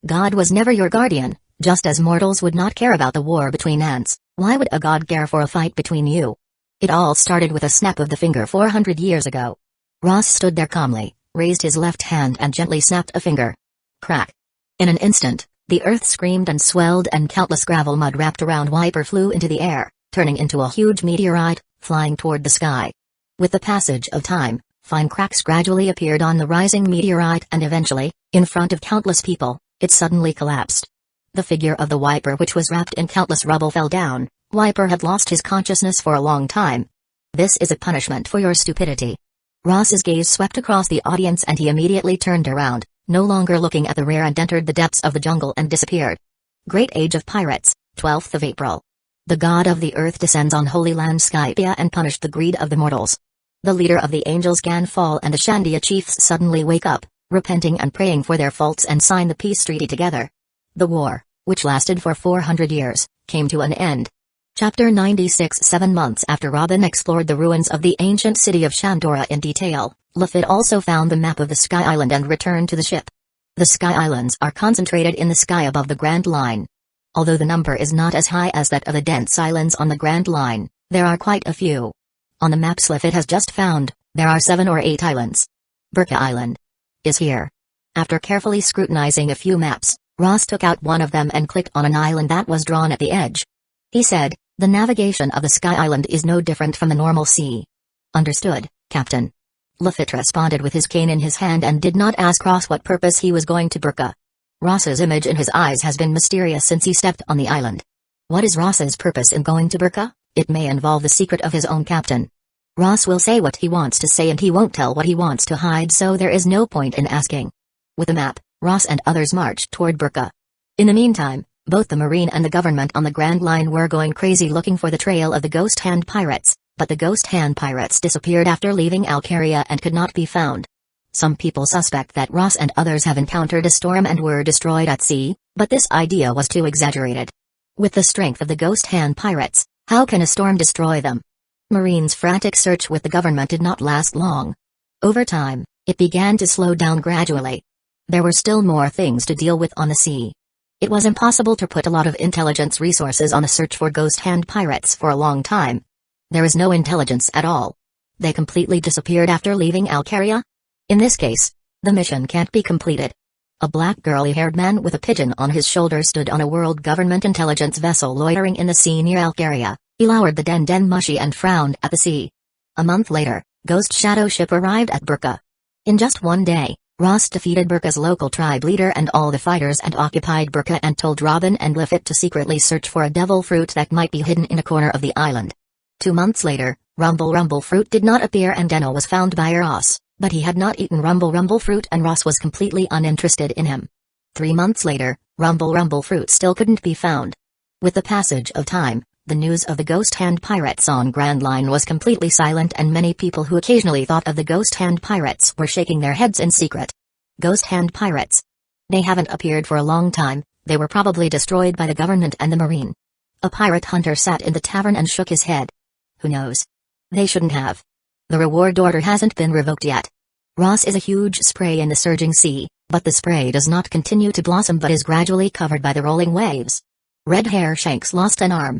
God was never your guardian, just as mortals would not care about the war between ants. Why would a god care for a fight between you? It all started with a snap of the finger 400 years ago. Ross stood there calmly, raised his left hand and gently snapped a finger. Crack. In an instant, the earth screamed and swelled, and countless gravel mud wrapped around Wiper flew into the air, turning into a huge meteorite, flying toward the sky. With the passage of time, fine cracks gradually appeared on the rising meteorite, and eventually, in front of countless people, it suddenly collapsed. The figure of the Wiper, which was wrapped in countless rubble, fell down. Wiper had lost his consciousness for a long time. This is a punishment for your stupidity. Ross's gaze swept across the audience and he immediately turned around, no longer looking at the rear, and entered the depths of the jungle and disappeared. Great Age of Pirates, 12th of April. The god of the earth descends on Holy Land Skypia and punished the greed of the mortals. The leader of the angels Ganfall and the Shandia chiefs suddenly wake up, repenting and praying for their faults, and sign the peace treaty together. The war, which lasted for 400 years, came to an end. Chapter 96. 7 months after Robin explored the ruins of the ancient city of Shandora in detail, Lafitte also found the map of the Sky Island and returned to the ship. The Sky Islands are concentrated in the sky above the Grand Line. Although the number is not as high as that of the dense islands on the Grand Line, there are quite a few. On the maps Lafitte has just found, there are 7 or 8 islands. Burka Island is here. After carefully scrutinizing a few maps, Ross took out one of them and clicked on an island that was drawn at the edge. He said, "The navigation of the Sky Island is no different from the normal sea." "Understood, Captain." Lafitte responded with his cane in his hand and did not ask Ross what purpose he was going to Burka. Ross's image in his eyes has been mysterious since he stepped on the island. What is Ross's purpose in going to Burka? It may involve the secret of his own captain. Ross will say what he wants to say and he won't tell what he wants to hide, so there is no point in asking. With a map, Ross and others marched toward Burka. In the meantime, both the Marine and the government on the Grand Line were going crazy looking for the trail of the Ghost Hand pirates, but the Ghost Hand pirates disappeared after leaving Alcaria and could not be found. Some people suspect that Ross and others have encountered a storm and were destroyed at sea, but this idea was too exaggerated. With the strength of the Ghost Hand pirates, how can a storm destroy them? Marine's frantic search with the government did not last long. Over time, it began to slow down gradually. There were still more things to deal with on the sea. It was impossible to put a lot of intelligence resources on the search for Ghost Hand pirates for a long time. There is no intelligence at all. They completely disappeared after leaving Alcaria? In this case, the mission can't be completed. A black girly-haired man with a pigeon on his shoulder stood on a world government intelligence vessel loitering in the sea near Alcaria. He lowered the Den Den Mushi and frowned at the sea. A month later, Ghost Shadow ship arrived at Burka. In just one day, Ross defeated Burka's local tribe leader and all the fighters and occupied Burka and told Robin and Lafitte to secretly search for a devil fruit that might be hidden in a corner of the island. 2 months later, Rumble fruit did not appear and Deno was found by Ross, but he had not eaten Rumble fruit and Ross was completely uninterested in him. 3 months later, Rumble fruit still couldn't be found. With the passage of time, the news of the Ghost Hand Pirates on Grand Line was completely silent and many people who occasionally thought of the Ghost Hand Pirates were shaking their heads in secret. Ghost Hand Pirates. They haven't appeared for a long time, they were probably destroyed by the government and the marine. A pirate hunter sat in the tavern and shook his head. Who knows? They shouldn't have. The reward order hasn't been revoked yet. Ross is a huge spray in the surging sea, but the spray does not continue to blossom but is gradually covered by the rolling waves. Red Hair Shanks lost an arm.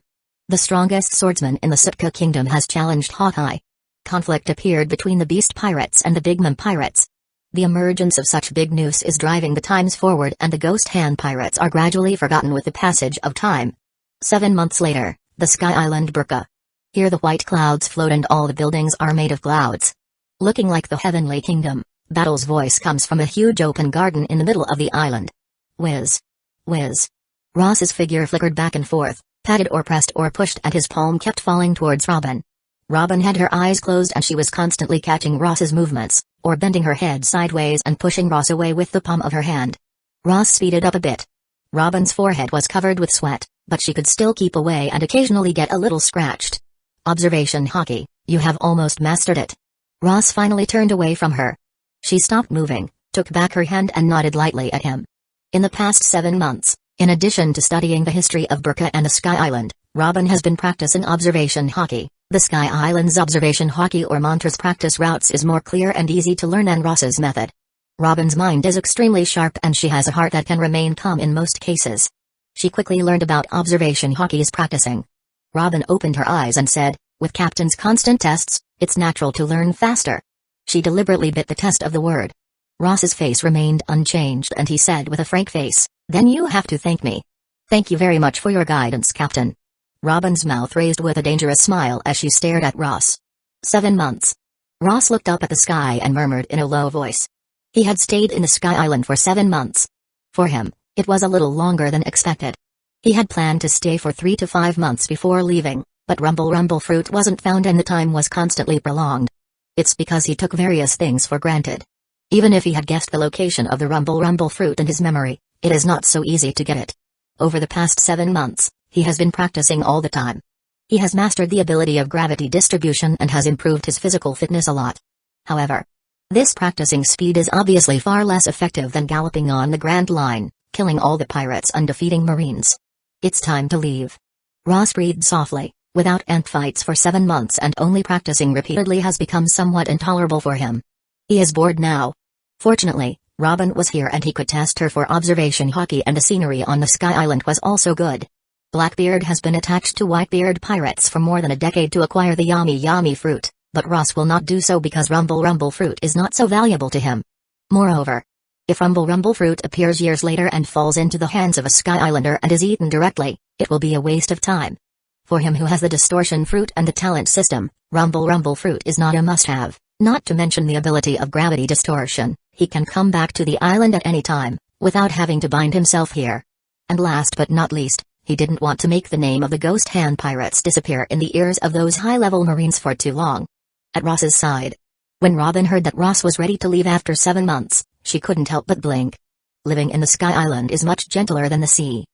The strongest swordsman in the Sitka Kingdom has challenged Hawkeye. Conflict appeared between the Beast Pirates and the Big Mom Pirates. The emergence of such big news is driving the times forward and the Ghost Hand Pirates are gradually forgotten with the passage of time. 7 months later, the Sky Island Burka. Here the white clouds float and all the buildings are made of clouds. Looking like the Heavenly Kingdom, Battle's voice comes from a huge open garden in the middle of the island. Whiz. Whiz. Ross's figure flickered back and forth, patted or pressed or pushed and his palm kept falling towards Robin. Robin had her eyes closed and she was constantly catching Ross's movements, or bending her head sideways and pushing Ross away with the palm of her hand. Ross speeded up a bit. Robin's forehead was covered with sweat, but she could still keep away and occasionally get a little scratched. Observation Haki, you have almost mastered it. Ross finally turned away from her. She stopped moving, took back her hand and nodded lightly at him. In the past 7 months, in addition to studying the history of Burka and the Sky Island, Robin has been practicing observation Haki. The Sky Island's observation Haki or mantras practice routes is more clear and easy to learn than Ross's method. Robin's mind is extremely sharp and she has a heart that can remain calm in most cases. She quickly learned about observation Haki's practicing. Robin opened her eyes and said, with Captain's constant tests, it's natural to learn faster. She deliberately bit the test of the word. Ross's face remained unchanged and he said with a frank face, then you have to thank me. Thank you very much for your guidance, Captain. Robin's mouth raised with a dangerous smile as she stared at Ross. 7 months. Ross looked up at the sky and murmured in a low voice. He had stayed in the Sky Island for 7 months. For him, it was a little longer than expected. He had planned to stay for 3 to 5 months before leaving, but Rumble fruit wasn't found and the time was constantly prolonged. It's because he took various things for granted. Even if he had guessed the location of the Rumble fruit in his memory, it is not so easy to get it. Over the past 7 months, he has been practicing all the time. He has mastered the ability of gravity distribution and has improved his physical fitness a lot. However, this practicing speed is obviously far less effective than galloping on the Grand Line, killing all the pirates and defeating marines. It's time to leave. Ross breathed softly. Without ant fights for 7 months and only practicing repeatedly has become somewhat intolerable for him. He is bored now. Fortunately, Robin was here and he could test her for observation Haki and the scenery on the Sky Island was also good. Blackbeard has been attached to Whitebeard pirates for more than a decade to acquire the Yami fruit, but Ross will not do so because Rumble fruit is not so valuable to him. Moreover, if Rumble fruit appears years later and falls into the hands of a Sky Islander and is eaten directly, it will be a waste of time. For him who has the distortion fruit and the talent system, Rumble fruit is not a must-have, not to mention the ability of gravity distortion. He can come back to the island at any time, without having to bind himself here. And last but not least, he didn't want to make the name of the Ghost Hand Pirates disappear in the ears of those high-level marines for too long. At Ross's side. When Robin heard that Ross was ready to leave after 7 months, she couldn't help but blink. Living in the Sky Island is much gentler than the sea.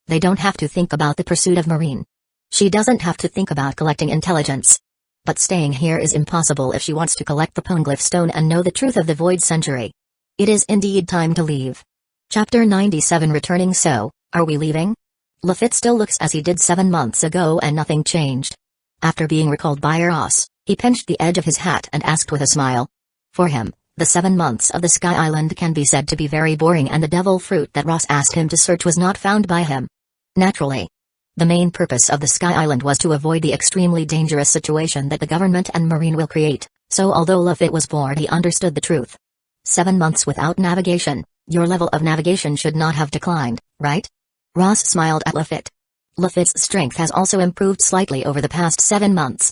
They don't have to think about the pursuit of marine. She doesn't have to think about collecting intelligence. But staying here is impossible if she wants to collect the Poneglyph Stone and know the truth of the Void Century. It is indeed time to leave. Chapter 97 Returning. So, are we leaving? Lafitte still looks as he did 7 months ago and nothing changed. After being recalled by Ross, he pinched the edge of his hat and asked with a smile. For him, the 7 months of the Sky Island can be said to be very boring and the devil fruit that Ross asked him to search was not found by him. Naturally. The main purpose of the Sky Island was to avoid the extremely dangerous situation that the government and marine will create, so although Lafitte was bored he understood the truth. 7 months without navigation, your level of navigation should not have declined, right? Ross smiled at Lafitte. Lafitte's strength has also improved slightly over the past 7 months.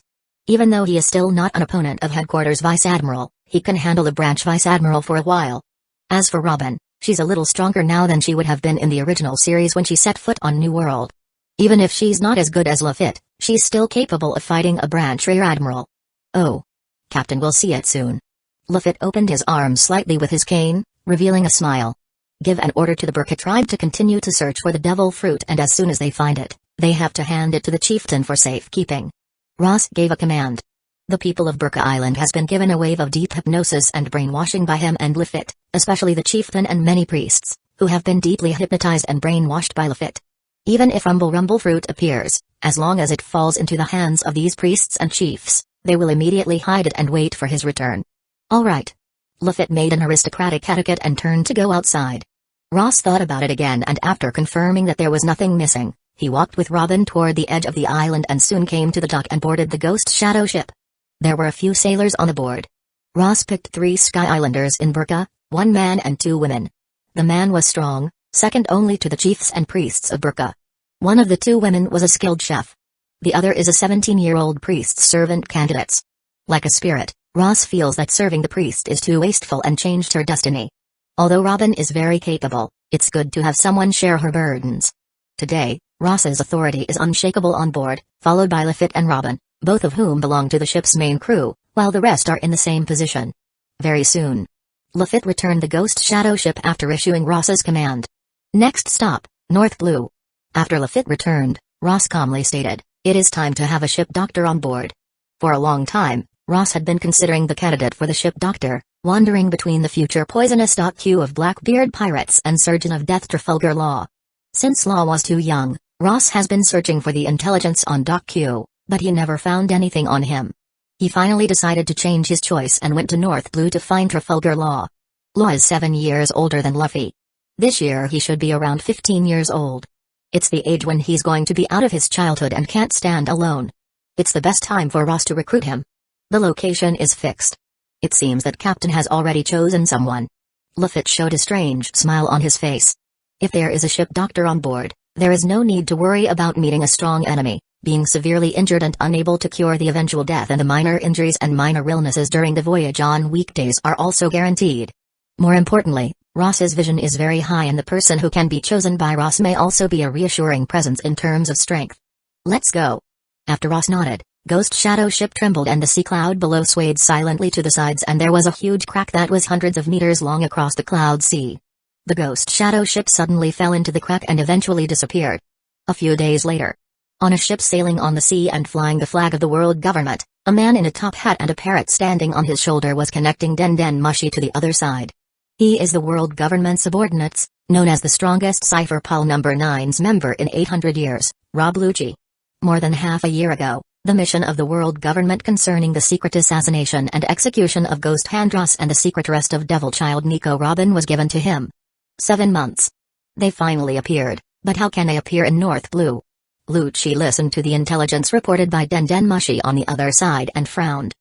Even though he is still not an opponent of Headquarters Vice Admiral, he can handle a branch Vice Admiral for a while. As for Robin, she's a little stronger now than she would have been in the original series when she set foot on New World. Even if she's not as good as Lafitte, she's still capable of fighting a branch Rear Admiral. Oh. Captain, will see it soon. Lafitte opened his arms slightly with his cane, revealing a smile. Give an order to the Burka tribe to continue to search for the devil fruit, and as soon as they find it, they have to hand it to the chieftain for safekeeping. Ross gave a command. The people of Burka Island has been given a wave of deep hypnosis and brainwashing by him and Lafitte, especially the chieftain and many priests, who have been deeply hypnotized and brainwashed by Lafitte. Even if Rumble fruit appears, as long as it falls into the hands of these priests and chiefs, they will immediately hide it and wait for his return. All right. Lafitte made an aristocratic etiquette and turned to go outside. Ross thought about it again, and after confirming that there was nothing missing, he walked with Robin toward the edge of the island and soon came to the dock and boarded the Ghost Shadow ship. There were a few sailors on the board. Ross picked 3 Sky Islanders in Burka, 1 man and 2 women. The man was strong, second only to the chiefs and priests of Burka. One of the 2 women was a skilled chef. The other is a 17-year-old priest's servant candidate. Like a spirit, Ross feels that serving the priest is too wasteful and changed her destiny. Although Robin is very capable, it's good to have someone share her burdens. Today, Ross's authority is unshakable on board, followed by Lafitte and Robin, both of whom belong to the ship's main crew, while the rest are in the same position. Very soon, Lafitte returned the Ghost Shadow ship after issuing Ross's command. Next stop, North Blue. After Lafitte returned, Ross calmly stated, "It is time to have a ship doctor on board." For a long time, Ross had been considering the candidate for the ship doctor, wandering between the future poisonous Q of Blackbeard pirates and Surgeon of Death Trafalgar Law. Since Law was too young, Ross has been searching for the intelligence on Q, but he never found anything on him. He finally decided to change his choice and went to North Blue to find Trafalgar Law. Law is 7 years older than Luffy. This year he should be around 15 years old. It's the age when he's going to be out of his childhood and can't stand alone. It's the best time for Ross to recruit him. The location is fixed. It seems that Captain has already chosen someone. Lafitte showed a strange smile on his face. If there is a ship doctor on board, there is no need to worry about meeting a strong enemy, being severely injured and unable to cure the eventual death, and the minor injuries and minor illnesses during the voyage on weekdays are also guaranteed. More importantly, Ross's vision is very high, and the person who can be chosen by Ross may also be a reassuring presence in terms of strength. Let's go. After Ross nodded, Ghost Shadow ship trembled and the sea cloud below swayed silently to the sides, and there was a huge crack that was hundreds of meters long across the cloud sea. The Ghost Shadow ship suddenly fell into the crack and eventually disappeared. A few days later, on a ship sailing on the sea and flying the flag of the world government, a man in a top hat and a parrot standing on his shoulder was connecting Den Mushi to the other side. He is the world government subordinates, known as the strongest Cypher Pol No. 9's member in 800 years, Rob Lucci. More than half a year ago, the mission of the world government concerning the secret assassination and execution of Ghost Handross and the secret arrest of Devil Child Nico Robin was given to him. 7 months. They finally appeared, but how can they appear in North Blue? Lucci listened to the intelligence reported by Den Mushi on the other side and frowned.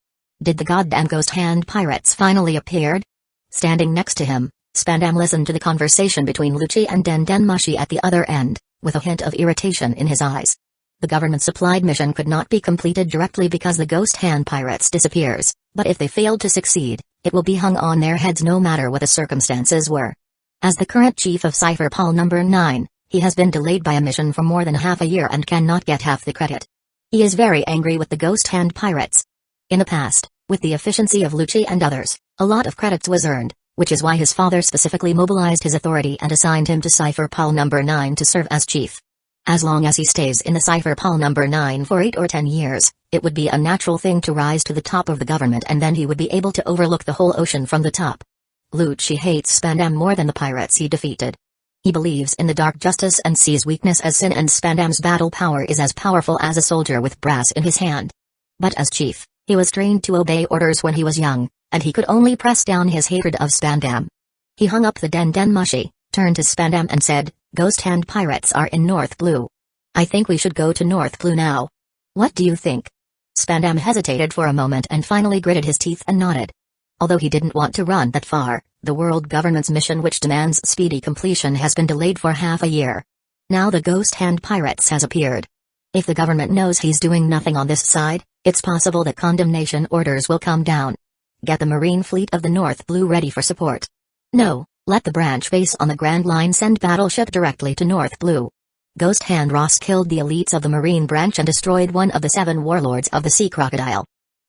Did the goddamn Ghost Hand pirates finally appeared? Standing next to him, Spandam listened to the conversation between Lucci and Den Mushi at the other end, with a hint of irritation in his eyes. The government-supplied mission could not be completed directly because the Ghost Hand pirates disappears, but if they failed to succeed, it will be hung on their heads no matter what the circumstances were. As the current chief of Cypher Pol No. 9, he has been delayed by a mission for more than half a year and cannot get half the credit. He is very angry with the Ghost Hand pirates. In the past, with the efficiency of Lucci and others, a lot of credits was earned, which is why his father specifically mobilized his authority and assigned him to Cypher Pol No. 9 to serve as chief. As long as he stays in the Cypher Pol No. 9 for 8 or 10 years, it would be a natural thing to rise to the top of the government, and then he would be able to overlook the whole ocean from the top. Lucci hates Spandam more than the pirates he defeated. He believes in the dark justice and sees weakness as sin, and Spandam's battle power is as powerful as a soldier with brass in his hand. But as chief, he was trained to obey orders when he was young, and he could only press down his hatred of Spandam. He hung up the Den Mushi, turned to Spandam and said, "Ghost Hand pirates are in North Blue. I think we should go to North Blue now. What do you think?" Spandam hesitated for a moment and finally gritted his teeth and nodded. Although he didn't want to run that far, the world government's mission, which demands speedy completion, has been delayed for half a year. Now the Ghost Hand pirates has appeared. If the government knows he's doing nothing on this side, It's possible that condemnation orders will come down. Get the Marine Fleet of the North Blue ready for support. No, let the branch base on the Grand Line send battleship directly to North Blue. Ghost Hand Ross killed the elites of the Marine branch and destroyed one of the 7 warlords of the Sea Crocodile.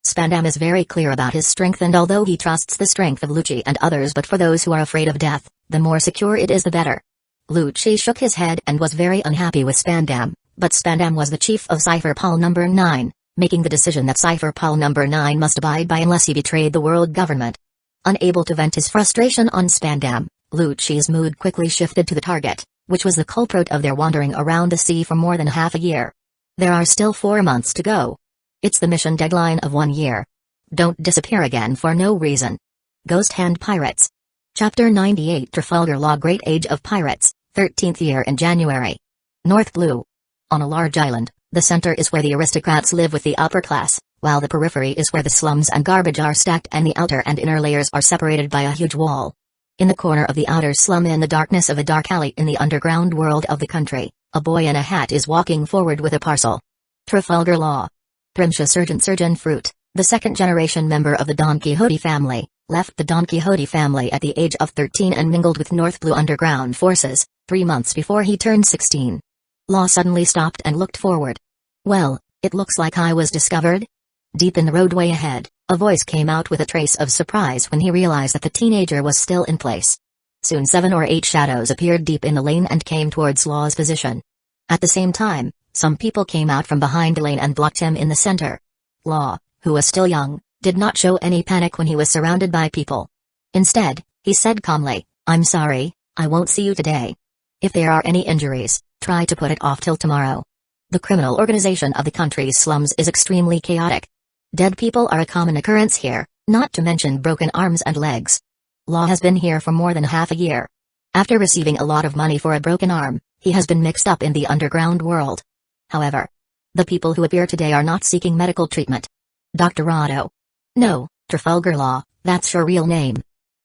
Spandam is very clear about his strength, and although he trusts the strength of Lucci and others, but for those who are afraid of death, the more secure it is the better. Lucci shook his head and was very unhappy with Spandam, but Spandam was the chief of Cypher Pol No. 9, making the decision that Cypher Pol No. 9 must abide by unless he betrayed the world government. Unable to vent his frustration on Spandam, Lucci's mood quickly shifted to the target, which was the culprit of their wandering around the sea for more than half a year. There are still 4 months to go. It's the mission deadline of 1 year. Don't disappear again for no reason. Ghost Hand Pirates. Chapter 98 Trafalgar Law Great Age of Pirates, 13th year in January. North Blue. On a large island, the center is where the aristocrats live with the upper class, while the periphery is where the slums and garbage are stacked and the outer and inner layers are separated by a huge wall. In the corner of the outer slum, in the darkness of a dark alley in the underground world of the country, a boy in a hat is walking forward with a parcel. Trafalgar Law. Primsha Surgeon Fruit, the second-generation member of the Don Quixote family, left the Don Quixote family at the age of 13 and mingled with North Blue underground forces, 3 months before he turned 16. Law suddenly stopped and looked forward. Well, it looks like I was discovered? Deep in the roadway ahead, a voice came out with a trace of surprise when he realized that the teenager was still in place. Soon 7 or 8 shadows appeared deep in the lane and came towards Law's position. At the same time, some people came out from behind the lane and blocked him in the center. Law, who was still young, did not show any panic when he was surrounded by people. Instead, he said calmly, "I'm sorry, I won't see you today. If there are any injuries, try to put it off till tomorrow." The criminal organization of the country's slums is extremely chaotic. Dead people are a common occurrence here, not to mention broken arms and legs. Law has been here for more than half a year. After receiving a lot of money for a broken arm, he has been mixed up in the underground world. However, the people who appear today are not seeking medical treatment. Dr. Otto. No, Trafalgar Law, that's your real name.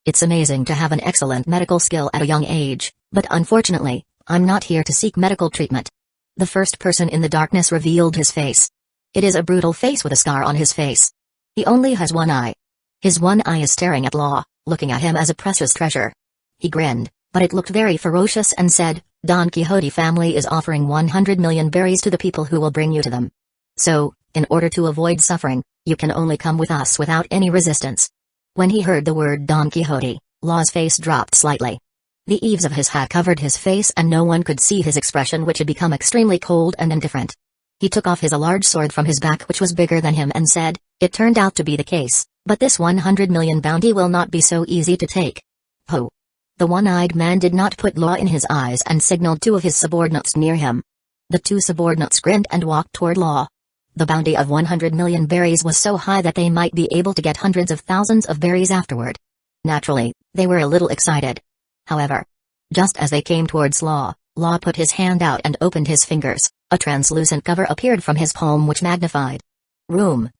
It's amazing to have an excellent medical skill at a young age, but unfortunately, I'm not here to seek medical treatment. The first person in the darkness revealed his face. It is a brutal face with a scar on his face. He only has one eye. His one eye is staring at Law, looking at him as a precious treasure. He grinned, but it looked very ferocious and said, "Don Quixote family is offering 100 million berries to the people who will bring you to them. So, in order to avoid suffering, you can only come with us without any resistance." When he heard the word Don Quixote, Law's face dropped slightly. The eaves of his hat covered his face and no one could see his expression, which had become extremely cold and indifferent. He took off his large sword from his back, which was bigger than him, and said, "It turned out to be the case, but this 100 million bounty will not be so easy to take." Ho! The one-eyed man did not put Law in his eyes and signaled 2 of his subordinates near him. The 2 subordinates grinned and walked toward Law. The bounty of 100 million berries was so high that they might be able to get hundreds of thousands of berries afterward. Naturally, they were a little excited. However, just as they came towards Law, Law put his hand out and opened his fingers. A translucent cover appeared from his palm which magnified. Room.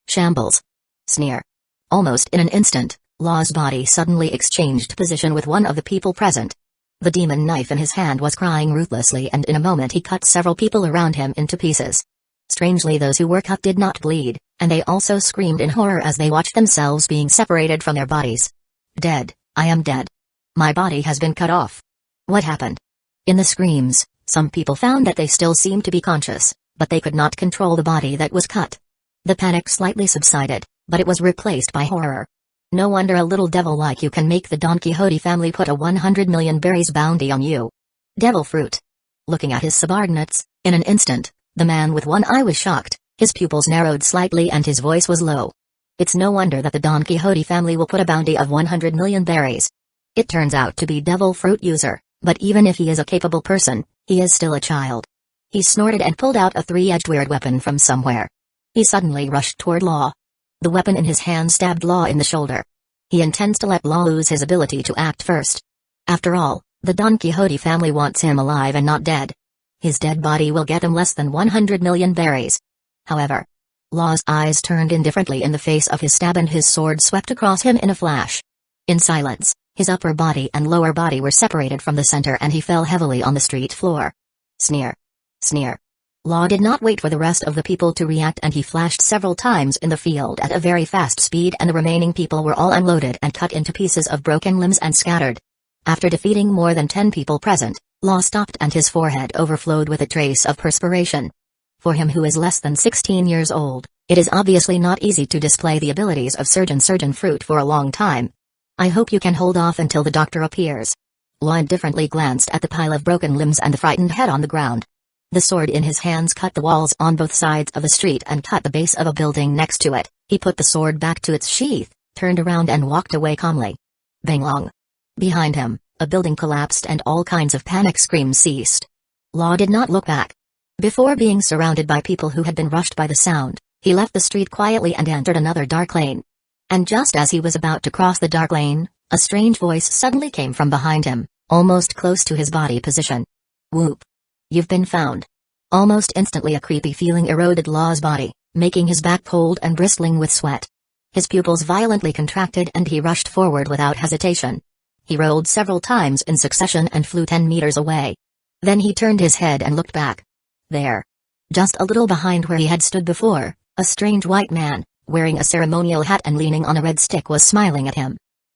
Shambles. Sneer. Almost in an instant, Law's body suddenly exchanged position with one of the people present. The demon knife in his hand was crying ruthlessly, and in a moment he cut several people around him into pieces. Strangely, those who were cut did not bleed, and they also screamed in horror as they watched themselves being separated from their bodies. "Dead, I am dead. My body has been cut off. What happened?" In the screams, some people found that they still seemed to be conscious, but they could not control the body that was cut. The panic slightly subsided, but it was replaced by horror. No wonder a little devil like you can make the Don Quixote family put a 100 million berries bounty on you. Devil fruit. Looking at his subordinates, in an instant, the man with one eye was shocked, his pupils narrowed slightly and his voice was low. It's no wonder that the Don Quixote family will put a bounty of 100 million berries. It turns out to be devil fruit user, but even if he is a capable person, he is still a child. He snorted and pulled out a 3-edged weird weapon from somewhere. He suddenly rushed toward Law. The weapon in his hand stabbed Law in the shoulder. He intends to let Law lose his ability to act first. After all, the Don Quixote family wants him alive and not dead. His dead body will get him less than 100 million berries. However, Law's eyes turned indifferently in the face of his stab and his sword swept across him in a flash. In silence, his upper body and lower body were separated from the center and he fell heavily on the street floor. Sneer. Sneer. Law did not wait for the rest of the people to react, and he flashed several times in the field at a very fast speed, and the remaining people were all unloaded and cut into pieces of broken limbs and scattered. After defeating more than 10 people present, Law stopped and his forehead overflowed with a trace of perspiration. For him who is less than 16 years old, it is obviously not easy to display the abilities of Surgeon Fruit for a long time. I hope you can hold off until the doctor appears. Law indifferently glanced at the pile of broken limbs and the frightened head on the ground. The sword in his hands cut the walls on both sides of the street and cut the base of a building next to it. He put the sword back to its sheath, turned around and walked away calmly. Bang long. Behind him, a building collapsed and all kinds of panic screams ceased. Law did not look back. Before being surrounded by people who had been rushed by the sound, he left the street quietly and entered another dark lane. And just as he was about to cross the dark lane, a strange voice suddenly came from behind him, almost close to his body position. Whoop. You've been found. Almost instantly a creepy feeling eroded Law's body, making his back cold and bristling with sweat. His pupils violently contracted and he rushed forward without hesitation. He rolled several times in succession and flew 10 meters away. Then he turned his head and looked back. There. Just a little behind where he had stood before, a strange white man, wearing a ceremonial hat and leaning on a red stick, was smiling at him.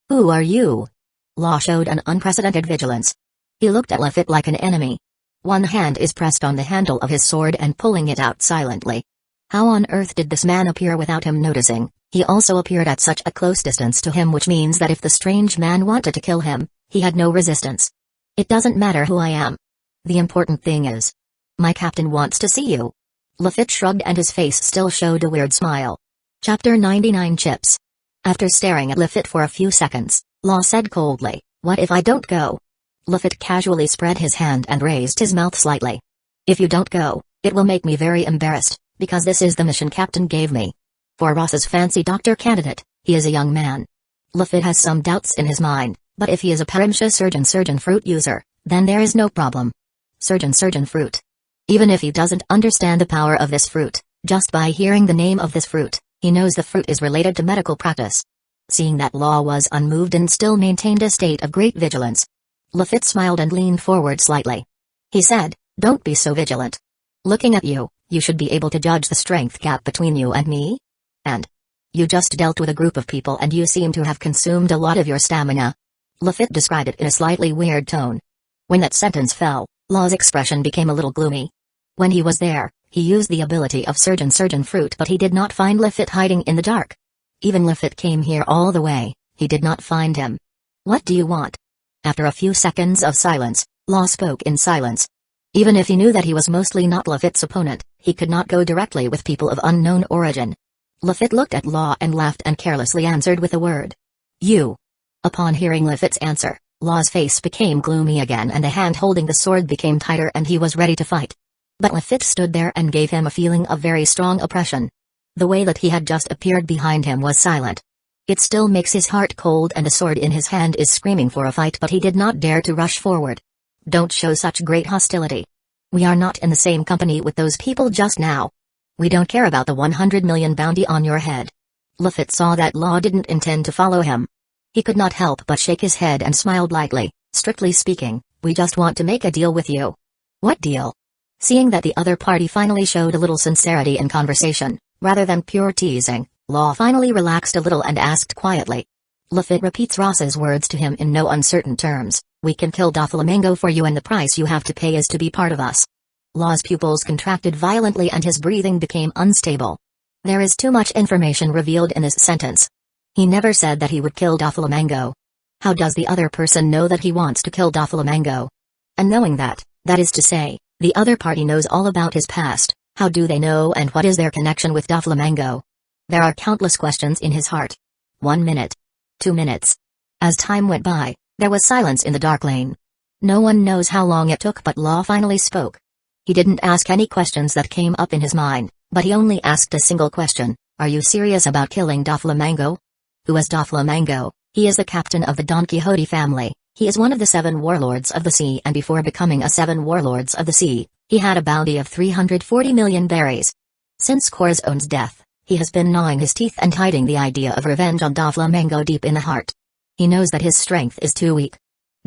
Who are you? Law showed an unprecedented vigilance. He looked at Lafitte like an enemy. One hand is pressed on the handle of his sword and pulling it out silently. How on earth did this man appear without him noticing? He also appeared at such a close distance to him, which means that if the strange man wanted to kill him, he had no resistance. It doesn't matter who I am. The important thing is, my captain wants to see you. Lafitte shrugged and his face still showed a weird smile. Chapter 99 Chips. After staring at Lafitte for a few seconds, Law said coldly, "What if I don't go?" Lafitte casually spread his hand and raised his mouth slightly. "If you don't go, it will make me very embarrassed, because this is the mission Captain gave me. For Ross's fancy doctor candidate, he is a young man." Lafitte has some doubts in his mind, but if he is a Parimsha Surgeon Fruit user, then there is no problem. Surgeon Fruit. Even if he doesn't understand the power of this fruit, just by hearing the name of this fruit, he knows the fruit is related to medical practice. Seeing that Law was unmoved and still maintained a state of great vigilance, Lafitte smiled and leaned forward slightly. He said, "Don't be so vigilant. Looking at you, you should be able to judge the strength gap between you and me. And you just dealt with a group of people and you seem to have consumed a lot of your stamina." Lafitte described it in a slightly weird tone. When that sentence fell, Law's expression became a little gloomy. When he was there, he used the ability of Surgeon Fruit, but he did not find Lafitte hiding in the dark. Even Lafitte came here all the way, he did not find him. "What do you want?" After a few seconds of silence, Law spoke in silence. Even if he knew that he was mostly not Lafitte's opponent, he could not go directly with people of unknown origin. Lafitte looked at Law and laughed and carelessly answered with a word. "You." Upon hearing Lafitte's answer, Law's face became gloomy again and the hand holding the sword became tighter and he was ready to fight. But Lafitte stood there and gave him a feeling of very strong oppression. The way that he had just appeared behind him was silent. It still makes his heart cold and the sword in his hand is screaming for a fight, but he did not dare to rush forward. "Don't show such great hostility. We are not in the same company with those people just now. We don't care about the 100 million bounty on your head." Lafitte saw that Law didn't intend to follow him. He could not help but shake his head and smiled lightly. "Strictly speaking, we just want to make a deal with you." "What deal?" Seeing that the other party finally showed a little sincerity in conversation, rather than pure teasing, Law finally relaxed a little and asked quietly. Lafitte repeats Ross's words to him in no uncertain terms. "We can kill Doflamingo for you and the price you have to pay is to be part of us." Law's pupils contracted violently and his breathing became unstable. There is too much information revealed in this sentence. He never said that he would kill Doflamingo. How does the other person know that he wants to kill Doflamingo? And knowing that, that is to say, the other party knows all about his past, how do they know and what is their connection with Doflamingo? There are countless questions in his heart. 1 minute. 2 minutes. As time went by, there was silence in the dark lane. No one knows how long it took, but Law finally spoke. He didn't ask any questions that came up in his mind, but he only asked a single question. "Are you serious about killing Doflamingo?" "Who is Doflamingo?" "He is the captain of the Don Quixote family. He is one of the 7 warlords of the sea, and before becoming a 7 warlords of the sea, he had a bounty of 340 million berries. Since Corazone's death, he has been gnawing his teeth and hiding the idea of revenge on Doflamingo deep in the heart. He knows that his strength is too weak.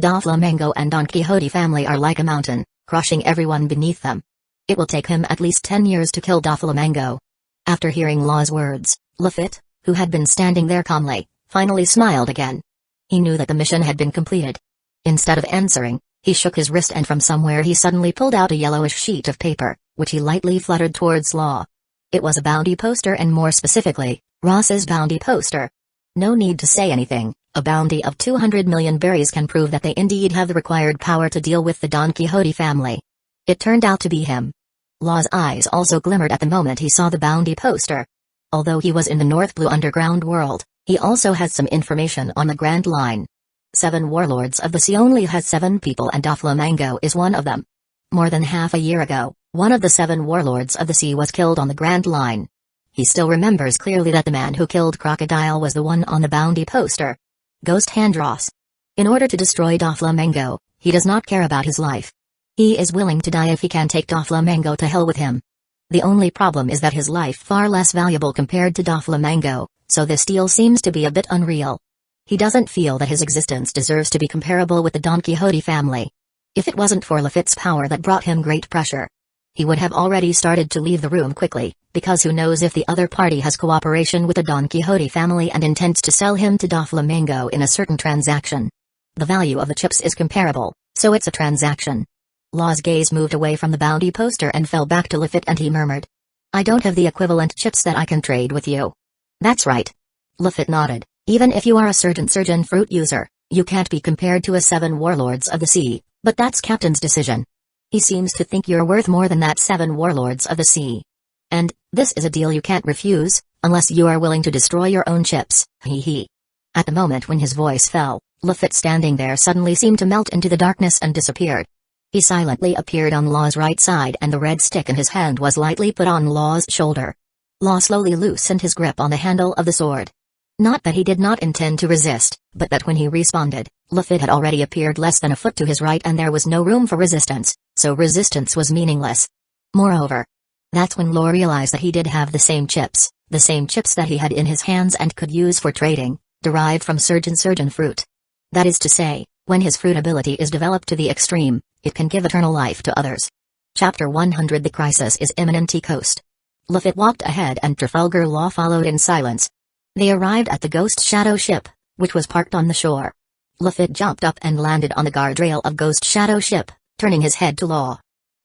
Doflamingo and Don Quixote family are like a mountain, crushing everyone beneath them. It will take him at least 10 years to kill Doflamingo. After hearing Law's words, Lafitte, who had been standing there calmly, finally smiled again. He knew that the mission had been completed. Instead of answering, he shook his wrist and from somewhere he suddenly pulled out a yellowish sheet of paper, which he lightly fluttered towards Law. It was a bounty poster and more specifically, Ross's bounty poster. No need to say anything, a bounty of 200 million berries can prove that they indeed have the required power to deal with the Don Quixote family. It turned out to be him. Law's eyes also glimmered at the moment he saw the bounty poster. Although he was in the North Blue underground world, he also had some information on the Grand Line. 7 warlords of the sea only has 7 people and Doflamingo is one of them. More than half a year ago, one of the 7 warlords of the sea was killed on the Grand Line. He still remembers clearly that the man who killed Crocodile was the one on the bounty poster. Ghost Hand Ross. In order to destroy Doflamingo, he does not care about his life. He is willing to die if he can take Doflamingo to hell with him. The only problem is that his life far less valuable compared to Doflamingo, so this deal seems to be a bit unreal. He doesn't feel that his existence deserves to be comparable with the Don Quixote family. If it wasn't for Lafitte's power that brought him great pressure, he would have already started to leave the room quickly, because who knows if the other party has cooperation with the Don Quixote family and intends to sell him to Doflamingo in a certain transaction. The value of the chips is comparable, so it's a transaction. Law's gaze moved away from the bounty poster and fell back to Lafitte and he murmured. I don't have the equivalent chips that I can trade with you. That's right. Lafitte nodded. Even if you are a surgeon fruit user, you can't be compared to a 7 warlords of the sea, but that's Captain's decision. He seems to think you're worth more than that 7 warlords of the sea. And, this is a deal you can't refuse, unless you are willing to destroy your own chips, hee. At the moment when his voice fell, Lafitte standing there suddenly seemed to melt into the darkness and disappeared. He silently appeared on Law's right side and the red stick in his hand was lightly put on Law's shoulder. Law slowly loosened his grip on the handle of the sword. Not that he did not intend to resist, but that when he responded, Lafitte had already appeared less than a foot to his right and there was no room for resistance, so resistance was meaningless. Moreover, that's when Law realized that he did have the same chips that he had in his hands and could use for trading, derived from surgeon fruit. That is to say, when his fruit ability is developed to the extreme, it can give eternal life to others. Chapter 100 The crisis is imminent. Coast. Lafitte walked ahead and Trafalgar Law followed in silence. They arrived at the Ghost Shadow ship, which was parked on the shore. Lafitte jumped up and landed on the guardrail of Ghost Shadow ship, turning his head to Law.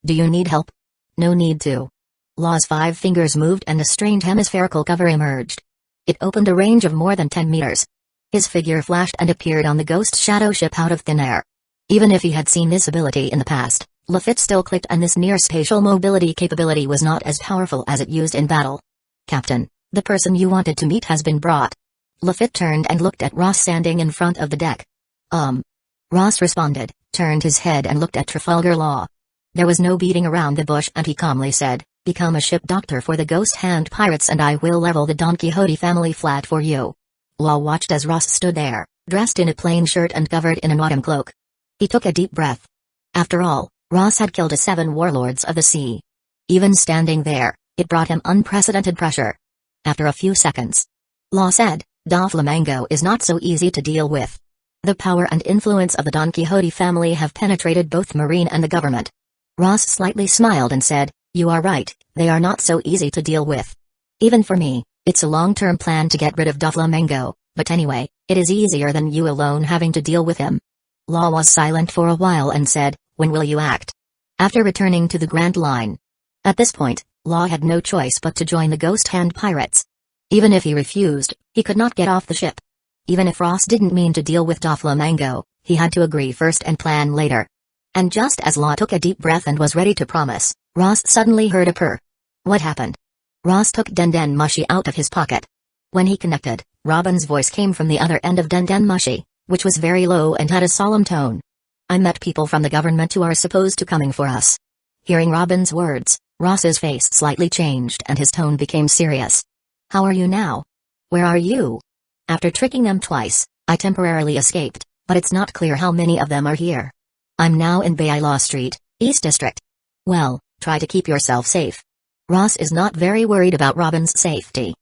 Do you need help? No need to. Law's 5 fingers moved and a strained hemispherical cover emerged. It opened a range of more than 10 meters. His figure flashed and appeared on the Ghost Shadow ship out of thin air. Even if he had seen this ability in the past, Lafitte still clicked and this near-spatial mobility capability was not as powerful as it used in battle. Captain, the person you wanted to meet has been brought. Lafitte turned and looked at Ross standing in front of the deck. Ross responded, turned his head and looked at Trafalgar Law. There was no beating around the bush and he calmly said, become a ship doctor for the Ghost Hand Pirates and I will level the Don Quixote family flat for you. Law watched as Ross stood there, dressed in a plain shirt and covered in an autumn cloak. He took a deep breath. After all, Ross had killed 7 warlords of the sea. Even standing there, it brought him unprecedented pressure. After a few seconds, Law said, Doflamingo is not so easy to deal with. The power and influence of the Don Quixote family have penetrated both Marine and the government. Ross slightly smiled and said, you are right, they are not so easy to deal with. Even for me, it's a long-term plan to get rid of Doflamingo, but anyway, it is easier than you alone having to deal with him. Law was silent for a while and said, when will you act? After returning to the Grand Line. At this point, Law had no choice but to join the Ghost Hand Pirates. Even if he refused, he could not get off the ship. Even if Ross didn't mean to deal with Doflamingo, he had to agree first and plan later. And just as Law took a deep breath and was ready to promise, Ross suddenly heard a purr. What happened? Ross took Denden Mushi out of his pocket. When he connected, Robin's voice came from the other end of Denden Mushi, which was very low and had a solemn tone. I met people from the government who are supposed to coming for us. Hearing Robin's words, Ross's face slightly changed and his tone became serious. How are you now? Where are you? After tricking them twice, I temporarily escaped, but it's not clear how many of them are here. I'm now in Baylaw Street, East District. Well, try to keep yourself safe. Ross is not very worried about Robin's safety.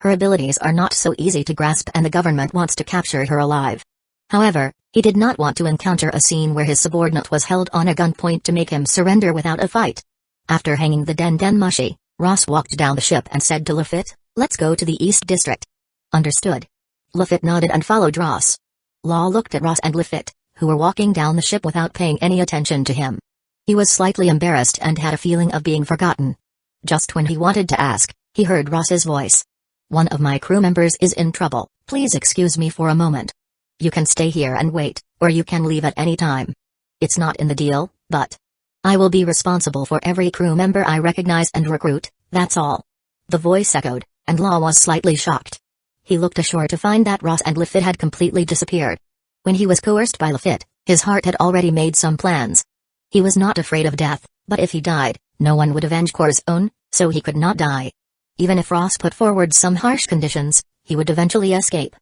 Her abilities are not so easy to grasp and the government wants to capture her alive. However, he did not want to encounter a scene where his subordinate was held on a gunpoint to make him surrender without a fight. After hanging the Den Mushi, Ross walked down the ship and said to Lafitte, "Let's go to the East District." "Understood." Lafitte nodded and followed Ross. Law looked at Ross and Lafitte, who were walking down the ship without paying any attention to him. He was slightly embarrassed and had a feeling of being forgotten. Just when he wanted to ask, he heard Ross's voice. "One of my crew members is in trouble, please excuse me for a moment. You can stay here and wait, or you can leave at any time. It's not in the deal, but I will be responsible for every crew member I recognize and recruit, that's all." The voice echoed, and Law was slightly shocked. He looked ashore to find that Ross and Lafitte had completely disappeared. When he was coerced by Lafitte, his heart had already made some plans. He was not afraid of death, but if he died, no one would avenge Core's own, so he could not die. Even if Ross put forward some harsh conditions, he would eventually escape.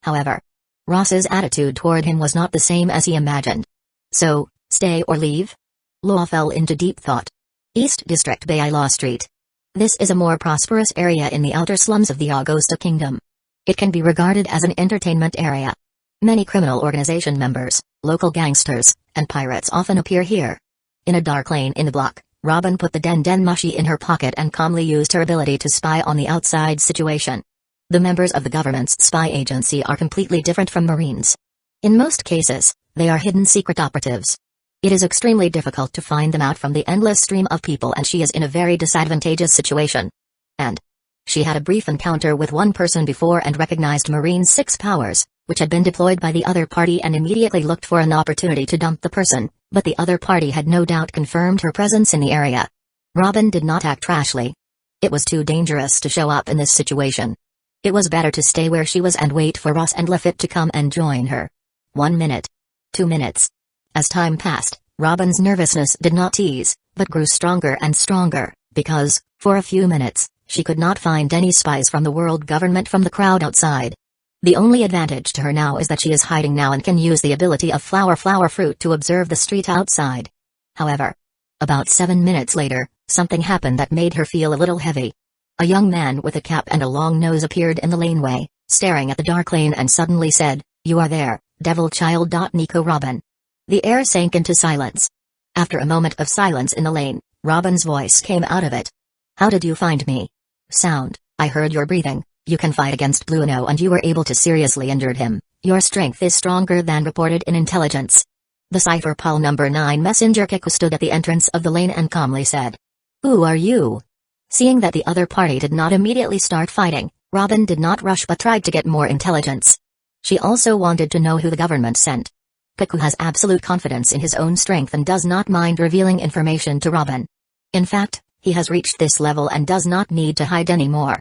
However, Ross's attitude toward him was not the same as he imagined. So, stay or leave? Law fell into deep thought. East District Bay Law Street. This is a more prosperous area in the outer slums of the Augusta Kingdom. It can be regarded as an entertainment area. Many criminal organization members, local gangsters, and pirates often appear here. In a dark lane in the block, Robin put the Den Mushi in her pocket and calmly used her ability to spy on the outside situation. The members of the government's spy agency are completely different from Marines. In most cases, they are hidden secret operatives. It is extremely difficult to find them out from the endless stream of people, and she is in a very disadvantageous situation. And she had a brief encounter with one person before and recognized Marine's 6 powers, which had been deployed by the other party, and immediately looked for an opportunity to dump the person, but the other party had no doubt confirmed her presence in the area. Robin did not act rashly. It was too dangerous to show up in this situation. It was better to stay where she was and wait for Ross and Lafitte to come and join her. 1 minute. 2 minutes. As time passed, Robin's nervousness did not ease, but grew stronger and stronger, because, for a few minutes, she could not find any spies from the world government from the crowd outside. The only advantage to her now is that she is hiding now and can use the ability of flower fruit to observe the street outside. However, about 7 minutes later, something happened that made her feel a little heavy. A young man with a cap and a long nose appeared in the laneway, staring at the dark lane, and suddenly said, "You are there, devil child." Nico Robin. The air sank into silence. After a moment of silence in the lane, Robin's voice came out of it. "How did you find me?" "Sound, I heard your breathing. You can fight against Blueno and you were able to seriously injure him. Your strength is stronger than reported in intelligence." The Cypher Pal number 9 messenger Hueco stood at the entrance of the lane and calmly said, "Who are you?" Seeing that the other party did not immediately start fighting, Robin did not rush but tried to get more intelligence. She also wanted to know who the government sent. Hueco has absolute confidence in his own strength and does not mind revealing information to Robin. In fact, he has reached this level and does not need to hide anymore.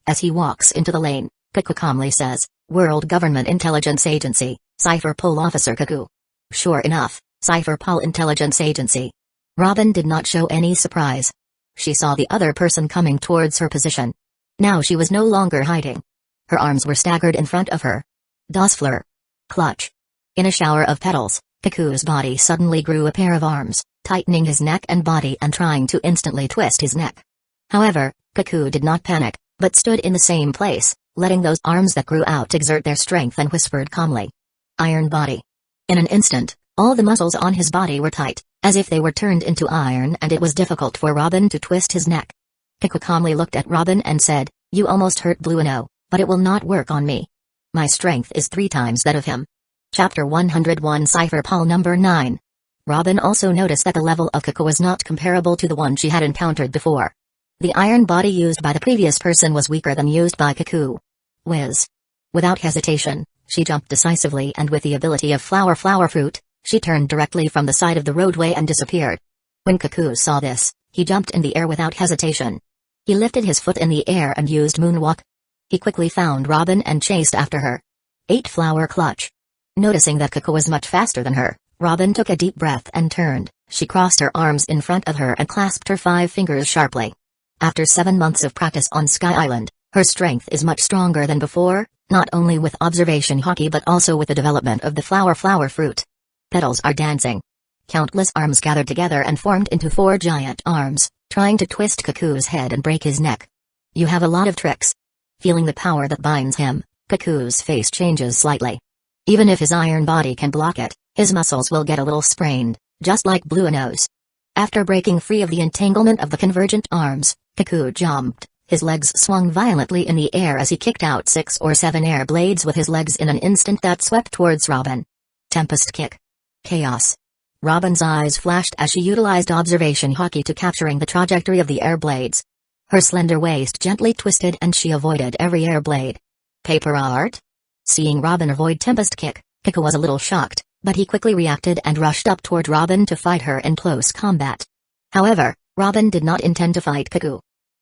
As he walks into the lane, Hueco calmly says, "World Government Intelligence Agency, Cypher Pol Officer Hueco." Sure enough, Cypher Pol Intelligence Agency. Robin did not show any surprise. She saw the other person coming towards her position. Now she was no longer hiding. Her arms were staggered in front of her. Das Fleur. Clutch. In a shower of petals, Hueco's body suddenly grew a pair of arms, tightening his neck and body and trying to instantly twist his neck. However, Hueco did not panic, but stood in the same place, letting those arms that grew out exert their strength, and whispered calmly, "Iron body." In an instant, all the muscles on his body were tight, as if they were turned into iron, and it was difficult for Robin to twist his neck. Hueco calmly looked at Robin and said, "You almost hurt Blueno, but it will not work on me. My strength is 3 times that of him." Chapter 101 Cypher Pal number 9. Robin also noticed that the level of Hueco was not comparable to the one she had encountered before. The iron body used by the previous person was weaker than used by Hueco. Whiz. Without hesitation, she jumped decisively, and with the ability of flower fruit, she turned directly from the side of the roadway and disappeared. When Hueco saw this, he jumped in the air without hesitation. He lifted his foot in the air and used moonwalk. He quickly found Robin and chased after her. 8 flower clutch. Noticing that Hueco was much faster than her, Robin took a deep breath and turned. She crossed her arms in front of her and clasped her 5 fingers sharply. After 7 months of practice on Sky Island, her strength is much stronger than before, not only with observation hockey but also with the development of the flower fruit. Petals are dancing. Countless arms gathered together and formed into 4 giant arms, trying to twist Hueco's head and break his neck. "You have a lot of tricks." Feeling the power that binds him, Hueco's face changes slightly. Even if his iron body can block it, his muscles will get a little sprained, just like Blueno's. After breaking free of the entanglement of the convergent arms, Kaku jumped. His legs swung violently in the air as he kicked out 6 or 7 air blades with his legs in an instant that swept towards Robin. Tempest kick. Chaos. Robin's eyes flashed as she utilized observation haki to capturing the trajectory of the air blades. Her slender waist gently twisted and she avoided every air blade. Paper art? Seeing Robin avoid Tempest kick, Kaku was a little shocked, but he quickly reacted and rushed up toward Robin to fight her in close combat. However, Robin did not intend to fight Kaku.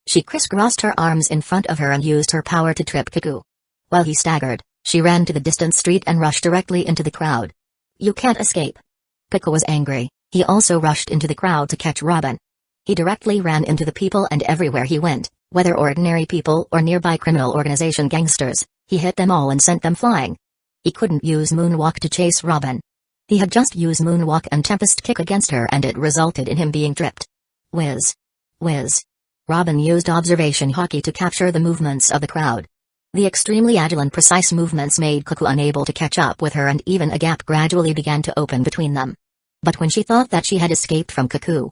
She crisscrossed her arms in front of her and used her power to trip Kaku. While he staggered, she ran to the distant street and rushed directly into the crowd. You can't escape. Kaku was angry. He also rushed into the crowd to catch Robin. He directly ran into the people and everywhere he went, whether ordinary people or nearby criminal organization gangsters, he hit them all and sent them flying. He couldn't use Moonwalk to chase Robin. He had just used Moonwalk and Tempest Kick against her and it resulted in him being tripped. Whiz. Whiz. Robin used observation haki to capture the movements of the crowd. The extremely agile and precise movements made Kaku unable to catch up with her and even a gap gradually began to open between them. But when she thought that she had escaped from Kaku,